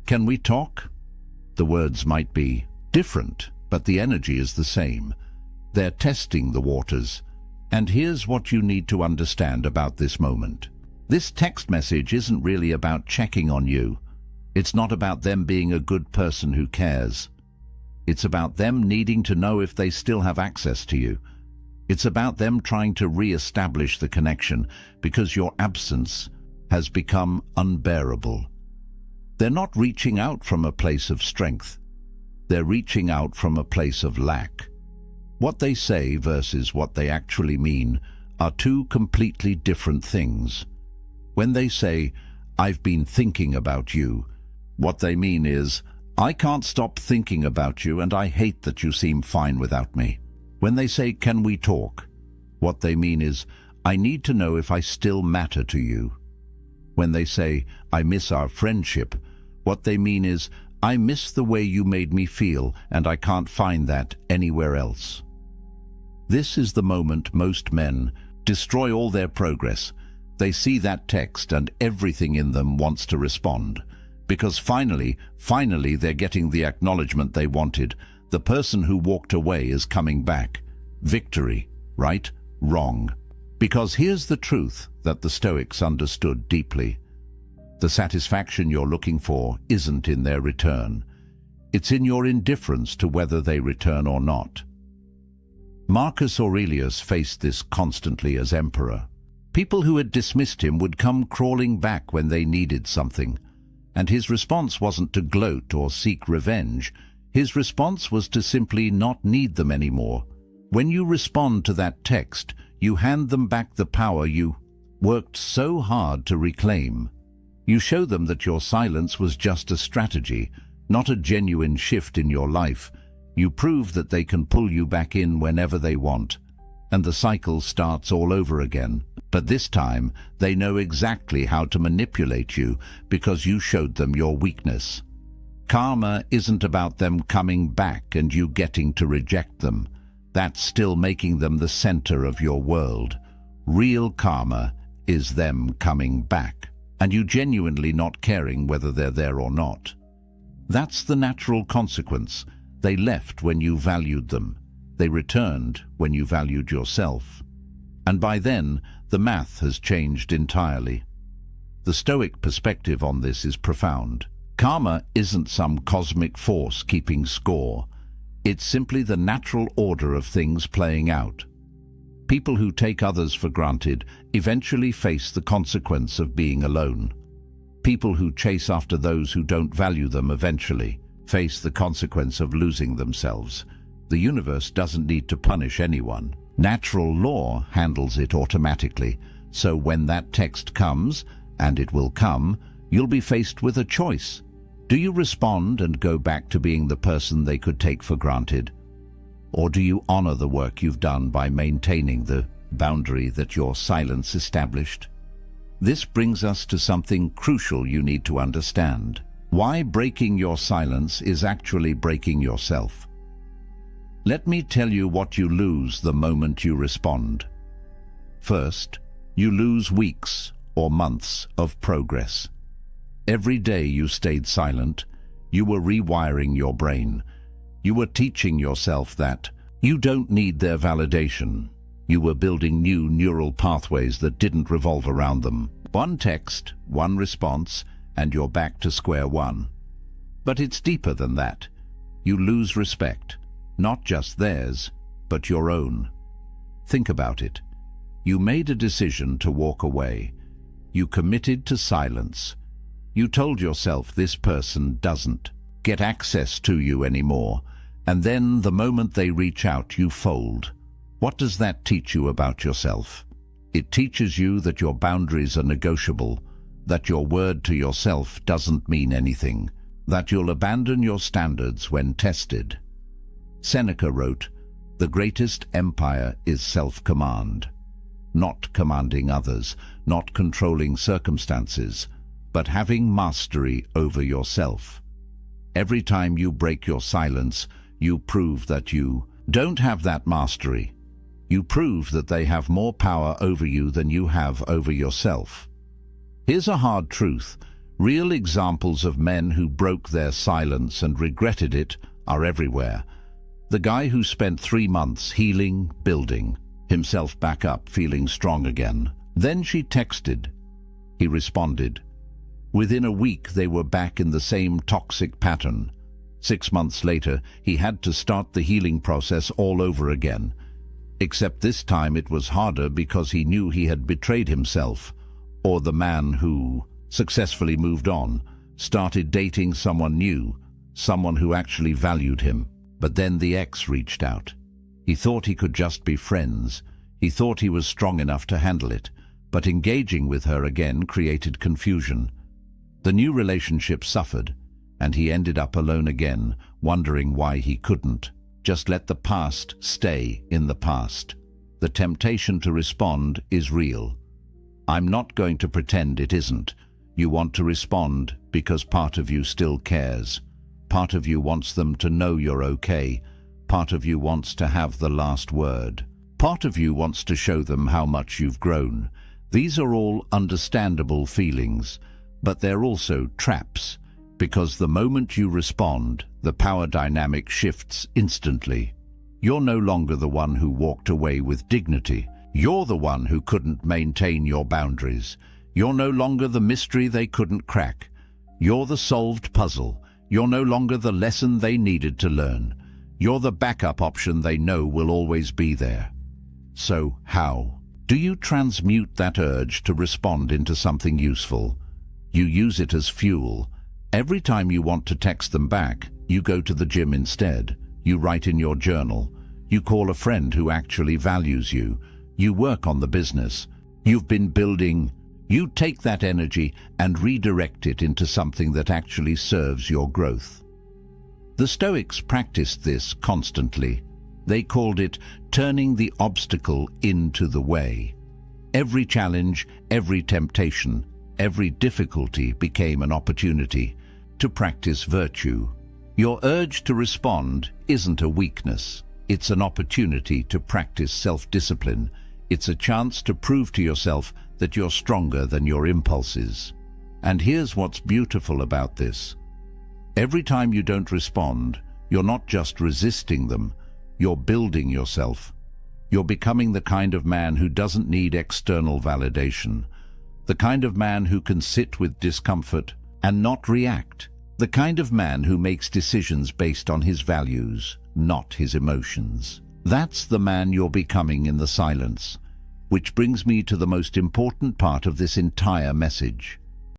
Can we talk? The words might be different, but the energy is the same. They're testing the waters. And here's what you need to understand about this moment. This text message isn't really about checking on you. It's not about them being a good person who cares. It's about them needing to know if they still have access to you. It's about them trying to re-establish the connection because your absence has become unbearable. They're not reaching out from a place of strength. They're reaching out from a place of lack. What they say versus what they actually mean are two completely different things. When they say, "I've been thinking about you," what they mean is, "I can't stop thinking about you and I hate that you seem fine without me." When they say, "Can we talk?" what they mean is, "I need to know if I still matter to you." When they say, "I miss our friendship," what they mean is, "I miss the way you made me feel and I can't find that anywhere else." This is the moment most men destroy all their progress. They see that text and everything in them wants to respond. Because finally they're getting the acknowledgement they wanted. The person who walked away is coming back. Victory, right? Wrong. Because here's the truth that the Stoics understood deeply. The satisfaction you're looking for isn't in their return. It's in your indifference to whether they return or not. Marcus Aurelius faced this constantly as emperor. People who had dismissed him would come crawling back when they needed something. And his response wasn't to gloat or seek revenge. His response was to simply not need them anymore. When you respond to that text, you hand them back the power you worked so hard to reclaim. You show them that your silence was just a strategy, not a genuine shift in your life. You prove that they can pull you back in whenever they want. And the cycle starts all over again. But this time, they know exactly how to manipulate you because you showed them your weakness. Karma isn't about them coming back and you getting to reject them. That's still making them the center of your world. Real karma is them coming back, and you genuinely not caring whether they're there or not. That's the natural consequence. They left when you valued them. They returned when you valued yourself. And by then, the math has changed entirely. The Stoic perspective on this is profound. Karma isn't some cosmic force keeping score. It's simply the natural order of things playing out. People who take others for granted eventually face the consequence of being alone. People who chase after those who don't value them eventually face the consequence of losing themselves. The universe doesn't need to punish anyone. Natural law handles it automatically. So when that text comes, and it will come, you'll be faced with a choice. Do you respond and go back to being the person they could take for granted? Or do you honor the work you've done by maintaining the boundary that your silence established? This brings us to something crucial you need to understand. Why breaking your silence is actually breaking yourself. Let me tell you what you lose the moment you respond. First, you lose weeks or months of progress. Every day you stayed silent, you were rewiring your brain. You were teaching yourself that you don't need their validation. You were building new neural pathways that didn't revolve around them. One text, one response, and you're back to square one. But it's deeper than that. You lose respect. not just theirs, but your own. Think about it. You made a decision to walk away. You committed to silence. You told yourself this person doesn't get access to you anymore, and then the moment they reach out, you fold. What does that teach you about yourself? It teaches you that your boundaries are negotiable, that your word to yourself doesn't mean anything, that you'll abandon your standards when tested. Seneca wrote, "The greatest empire is self-command." Not commanding others, not controlling circumstances, but having mastery over yourself. Every time you break your silence, you prove that you don't have that mastery. You prove that they have more power over you than you have over yourself. Here's a hard truth. Real examples of men who broke their silence and regretted it are everywhere. The guy who spent 3 months healing, building himself back up, feeling strong again. Then she texted. He responded. Within a week, they were back in the same toxic pattern. 6 months later, he had to start the healing process all over again. Except this time it was harder because he knew he had betrayed himself, or the man who successfully moved on, started dating someone new, someone who actually valued him. But then the ex reached out. He thought he could just be friends. He thought he was strong enough to handle it, but engaging with her again created confusion. The new relationship suffered, and he ended up alone again, wondering why he couldn't just let the past stay in the past. The temptation to respond is real. I'm not going to pretend it isn't. You want to respond because part of you still cares. Part of you wants them to know you're okay. Part of you wants to have the last word. Part of you wants to show them how much you've grown. These are all understandable feelings, but they're also traps, because the moment you respond, the power dynamic shifts instantly. You're no longer the one who walked away with dignity. You're the one who couldn't maintain your boundaries. You're no longer the mystery they couldn't crack. You're the solved puzzle. You're no longer the lesson they needed to learn. You're the backup option they know will always be there. So how do you transmute that urge to respond into something useful? You use it as fuel. Every time you want to text them back, you go to the gym instead. You write in your journal. You call a friend who actually values you. You work on the business you've been building. You take that energy and redirect it into something that actually serves your growth. The Stoics practiced this constantly. They called it turning the obstacle into the way. Every challenge, every temptation, every difficulty became an opportunity to practice virtue. Your urge to respond isn't a weakness. It's an opportunity to practice self-discipline. It's a chance to prove to yourself that you're stronger than your impulses. And here's what's beautiful about this. Every time you don't respond, you're not just resisting them, you're building yourself. You're becoming the kind of man who doesn't need external validation, the kind of man who can sit with discomfort and not react, the kind of man who makes decisions based on his values, not his emotions. That's the man you're becoming in the silence. Which brings me to the most important part of this entire message.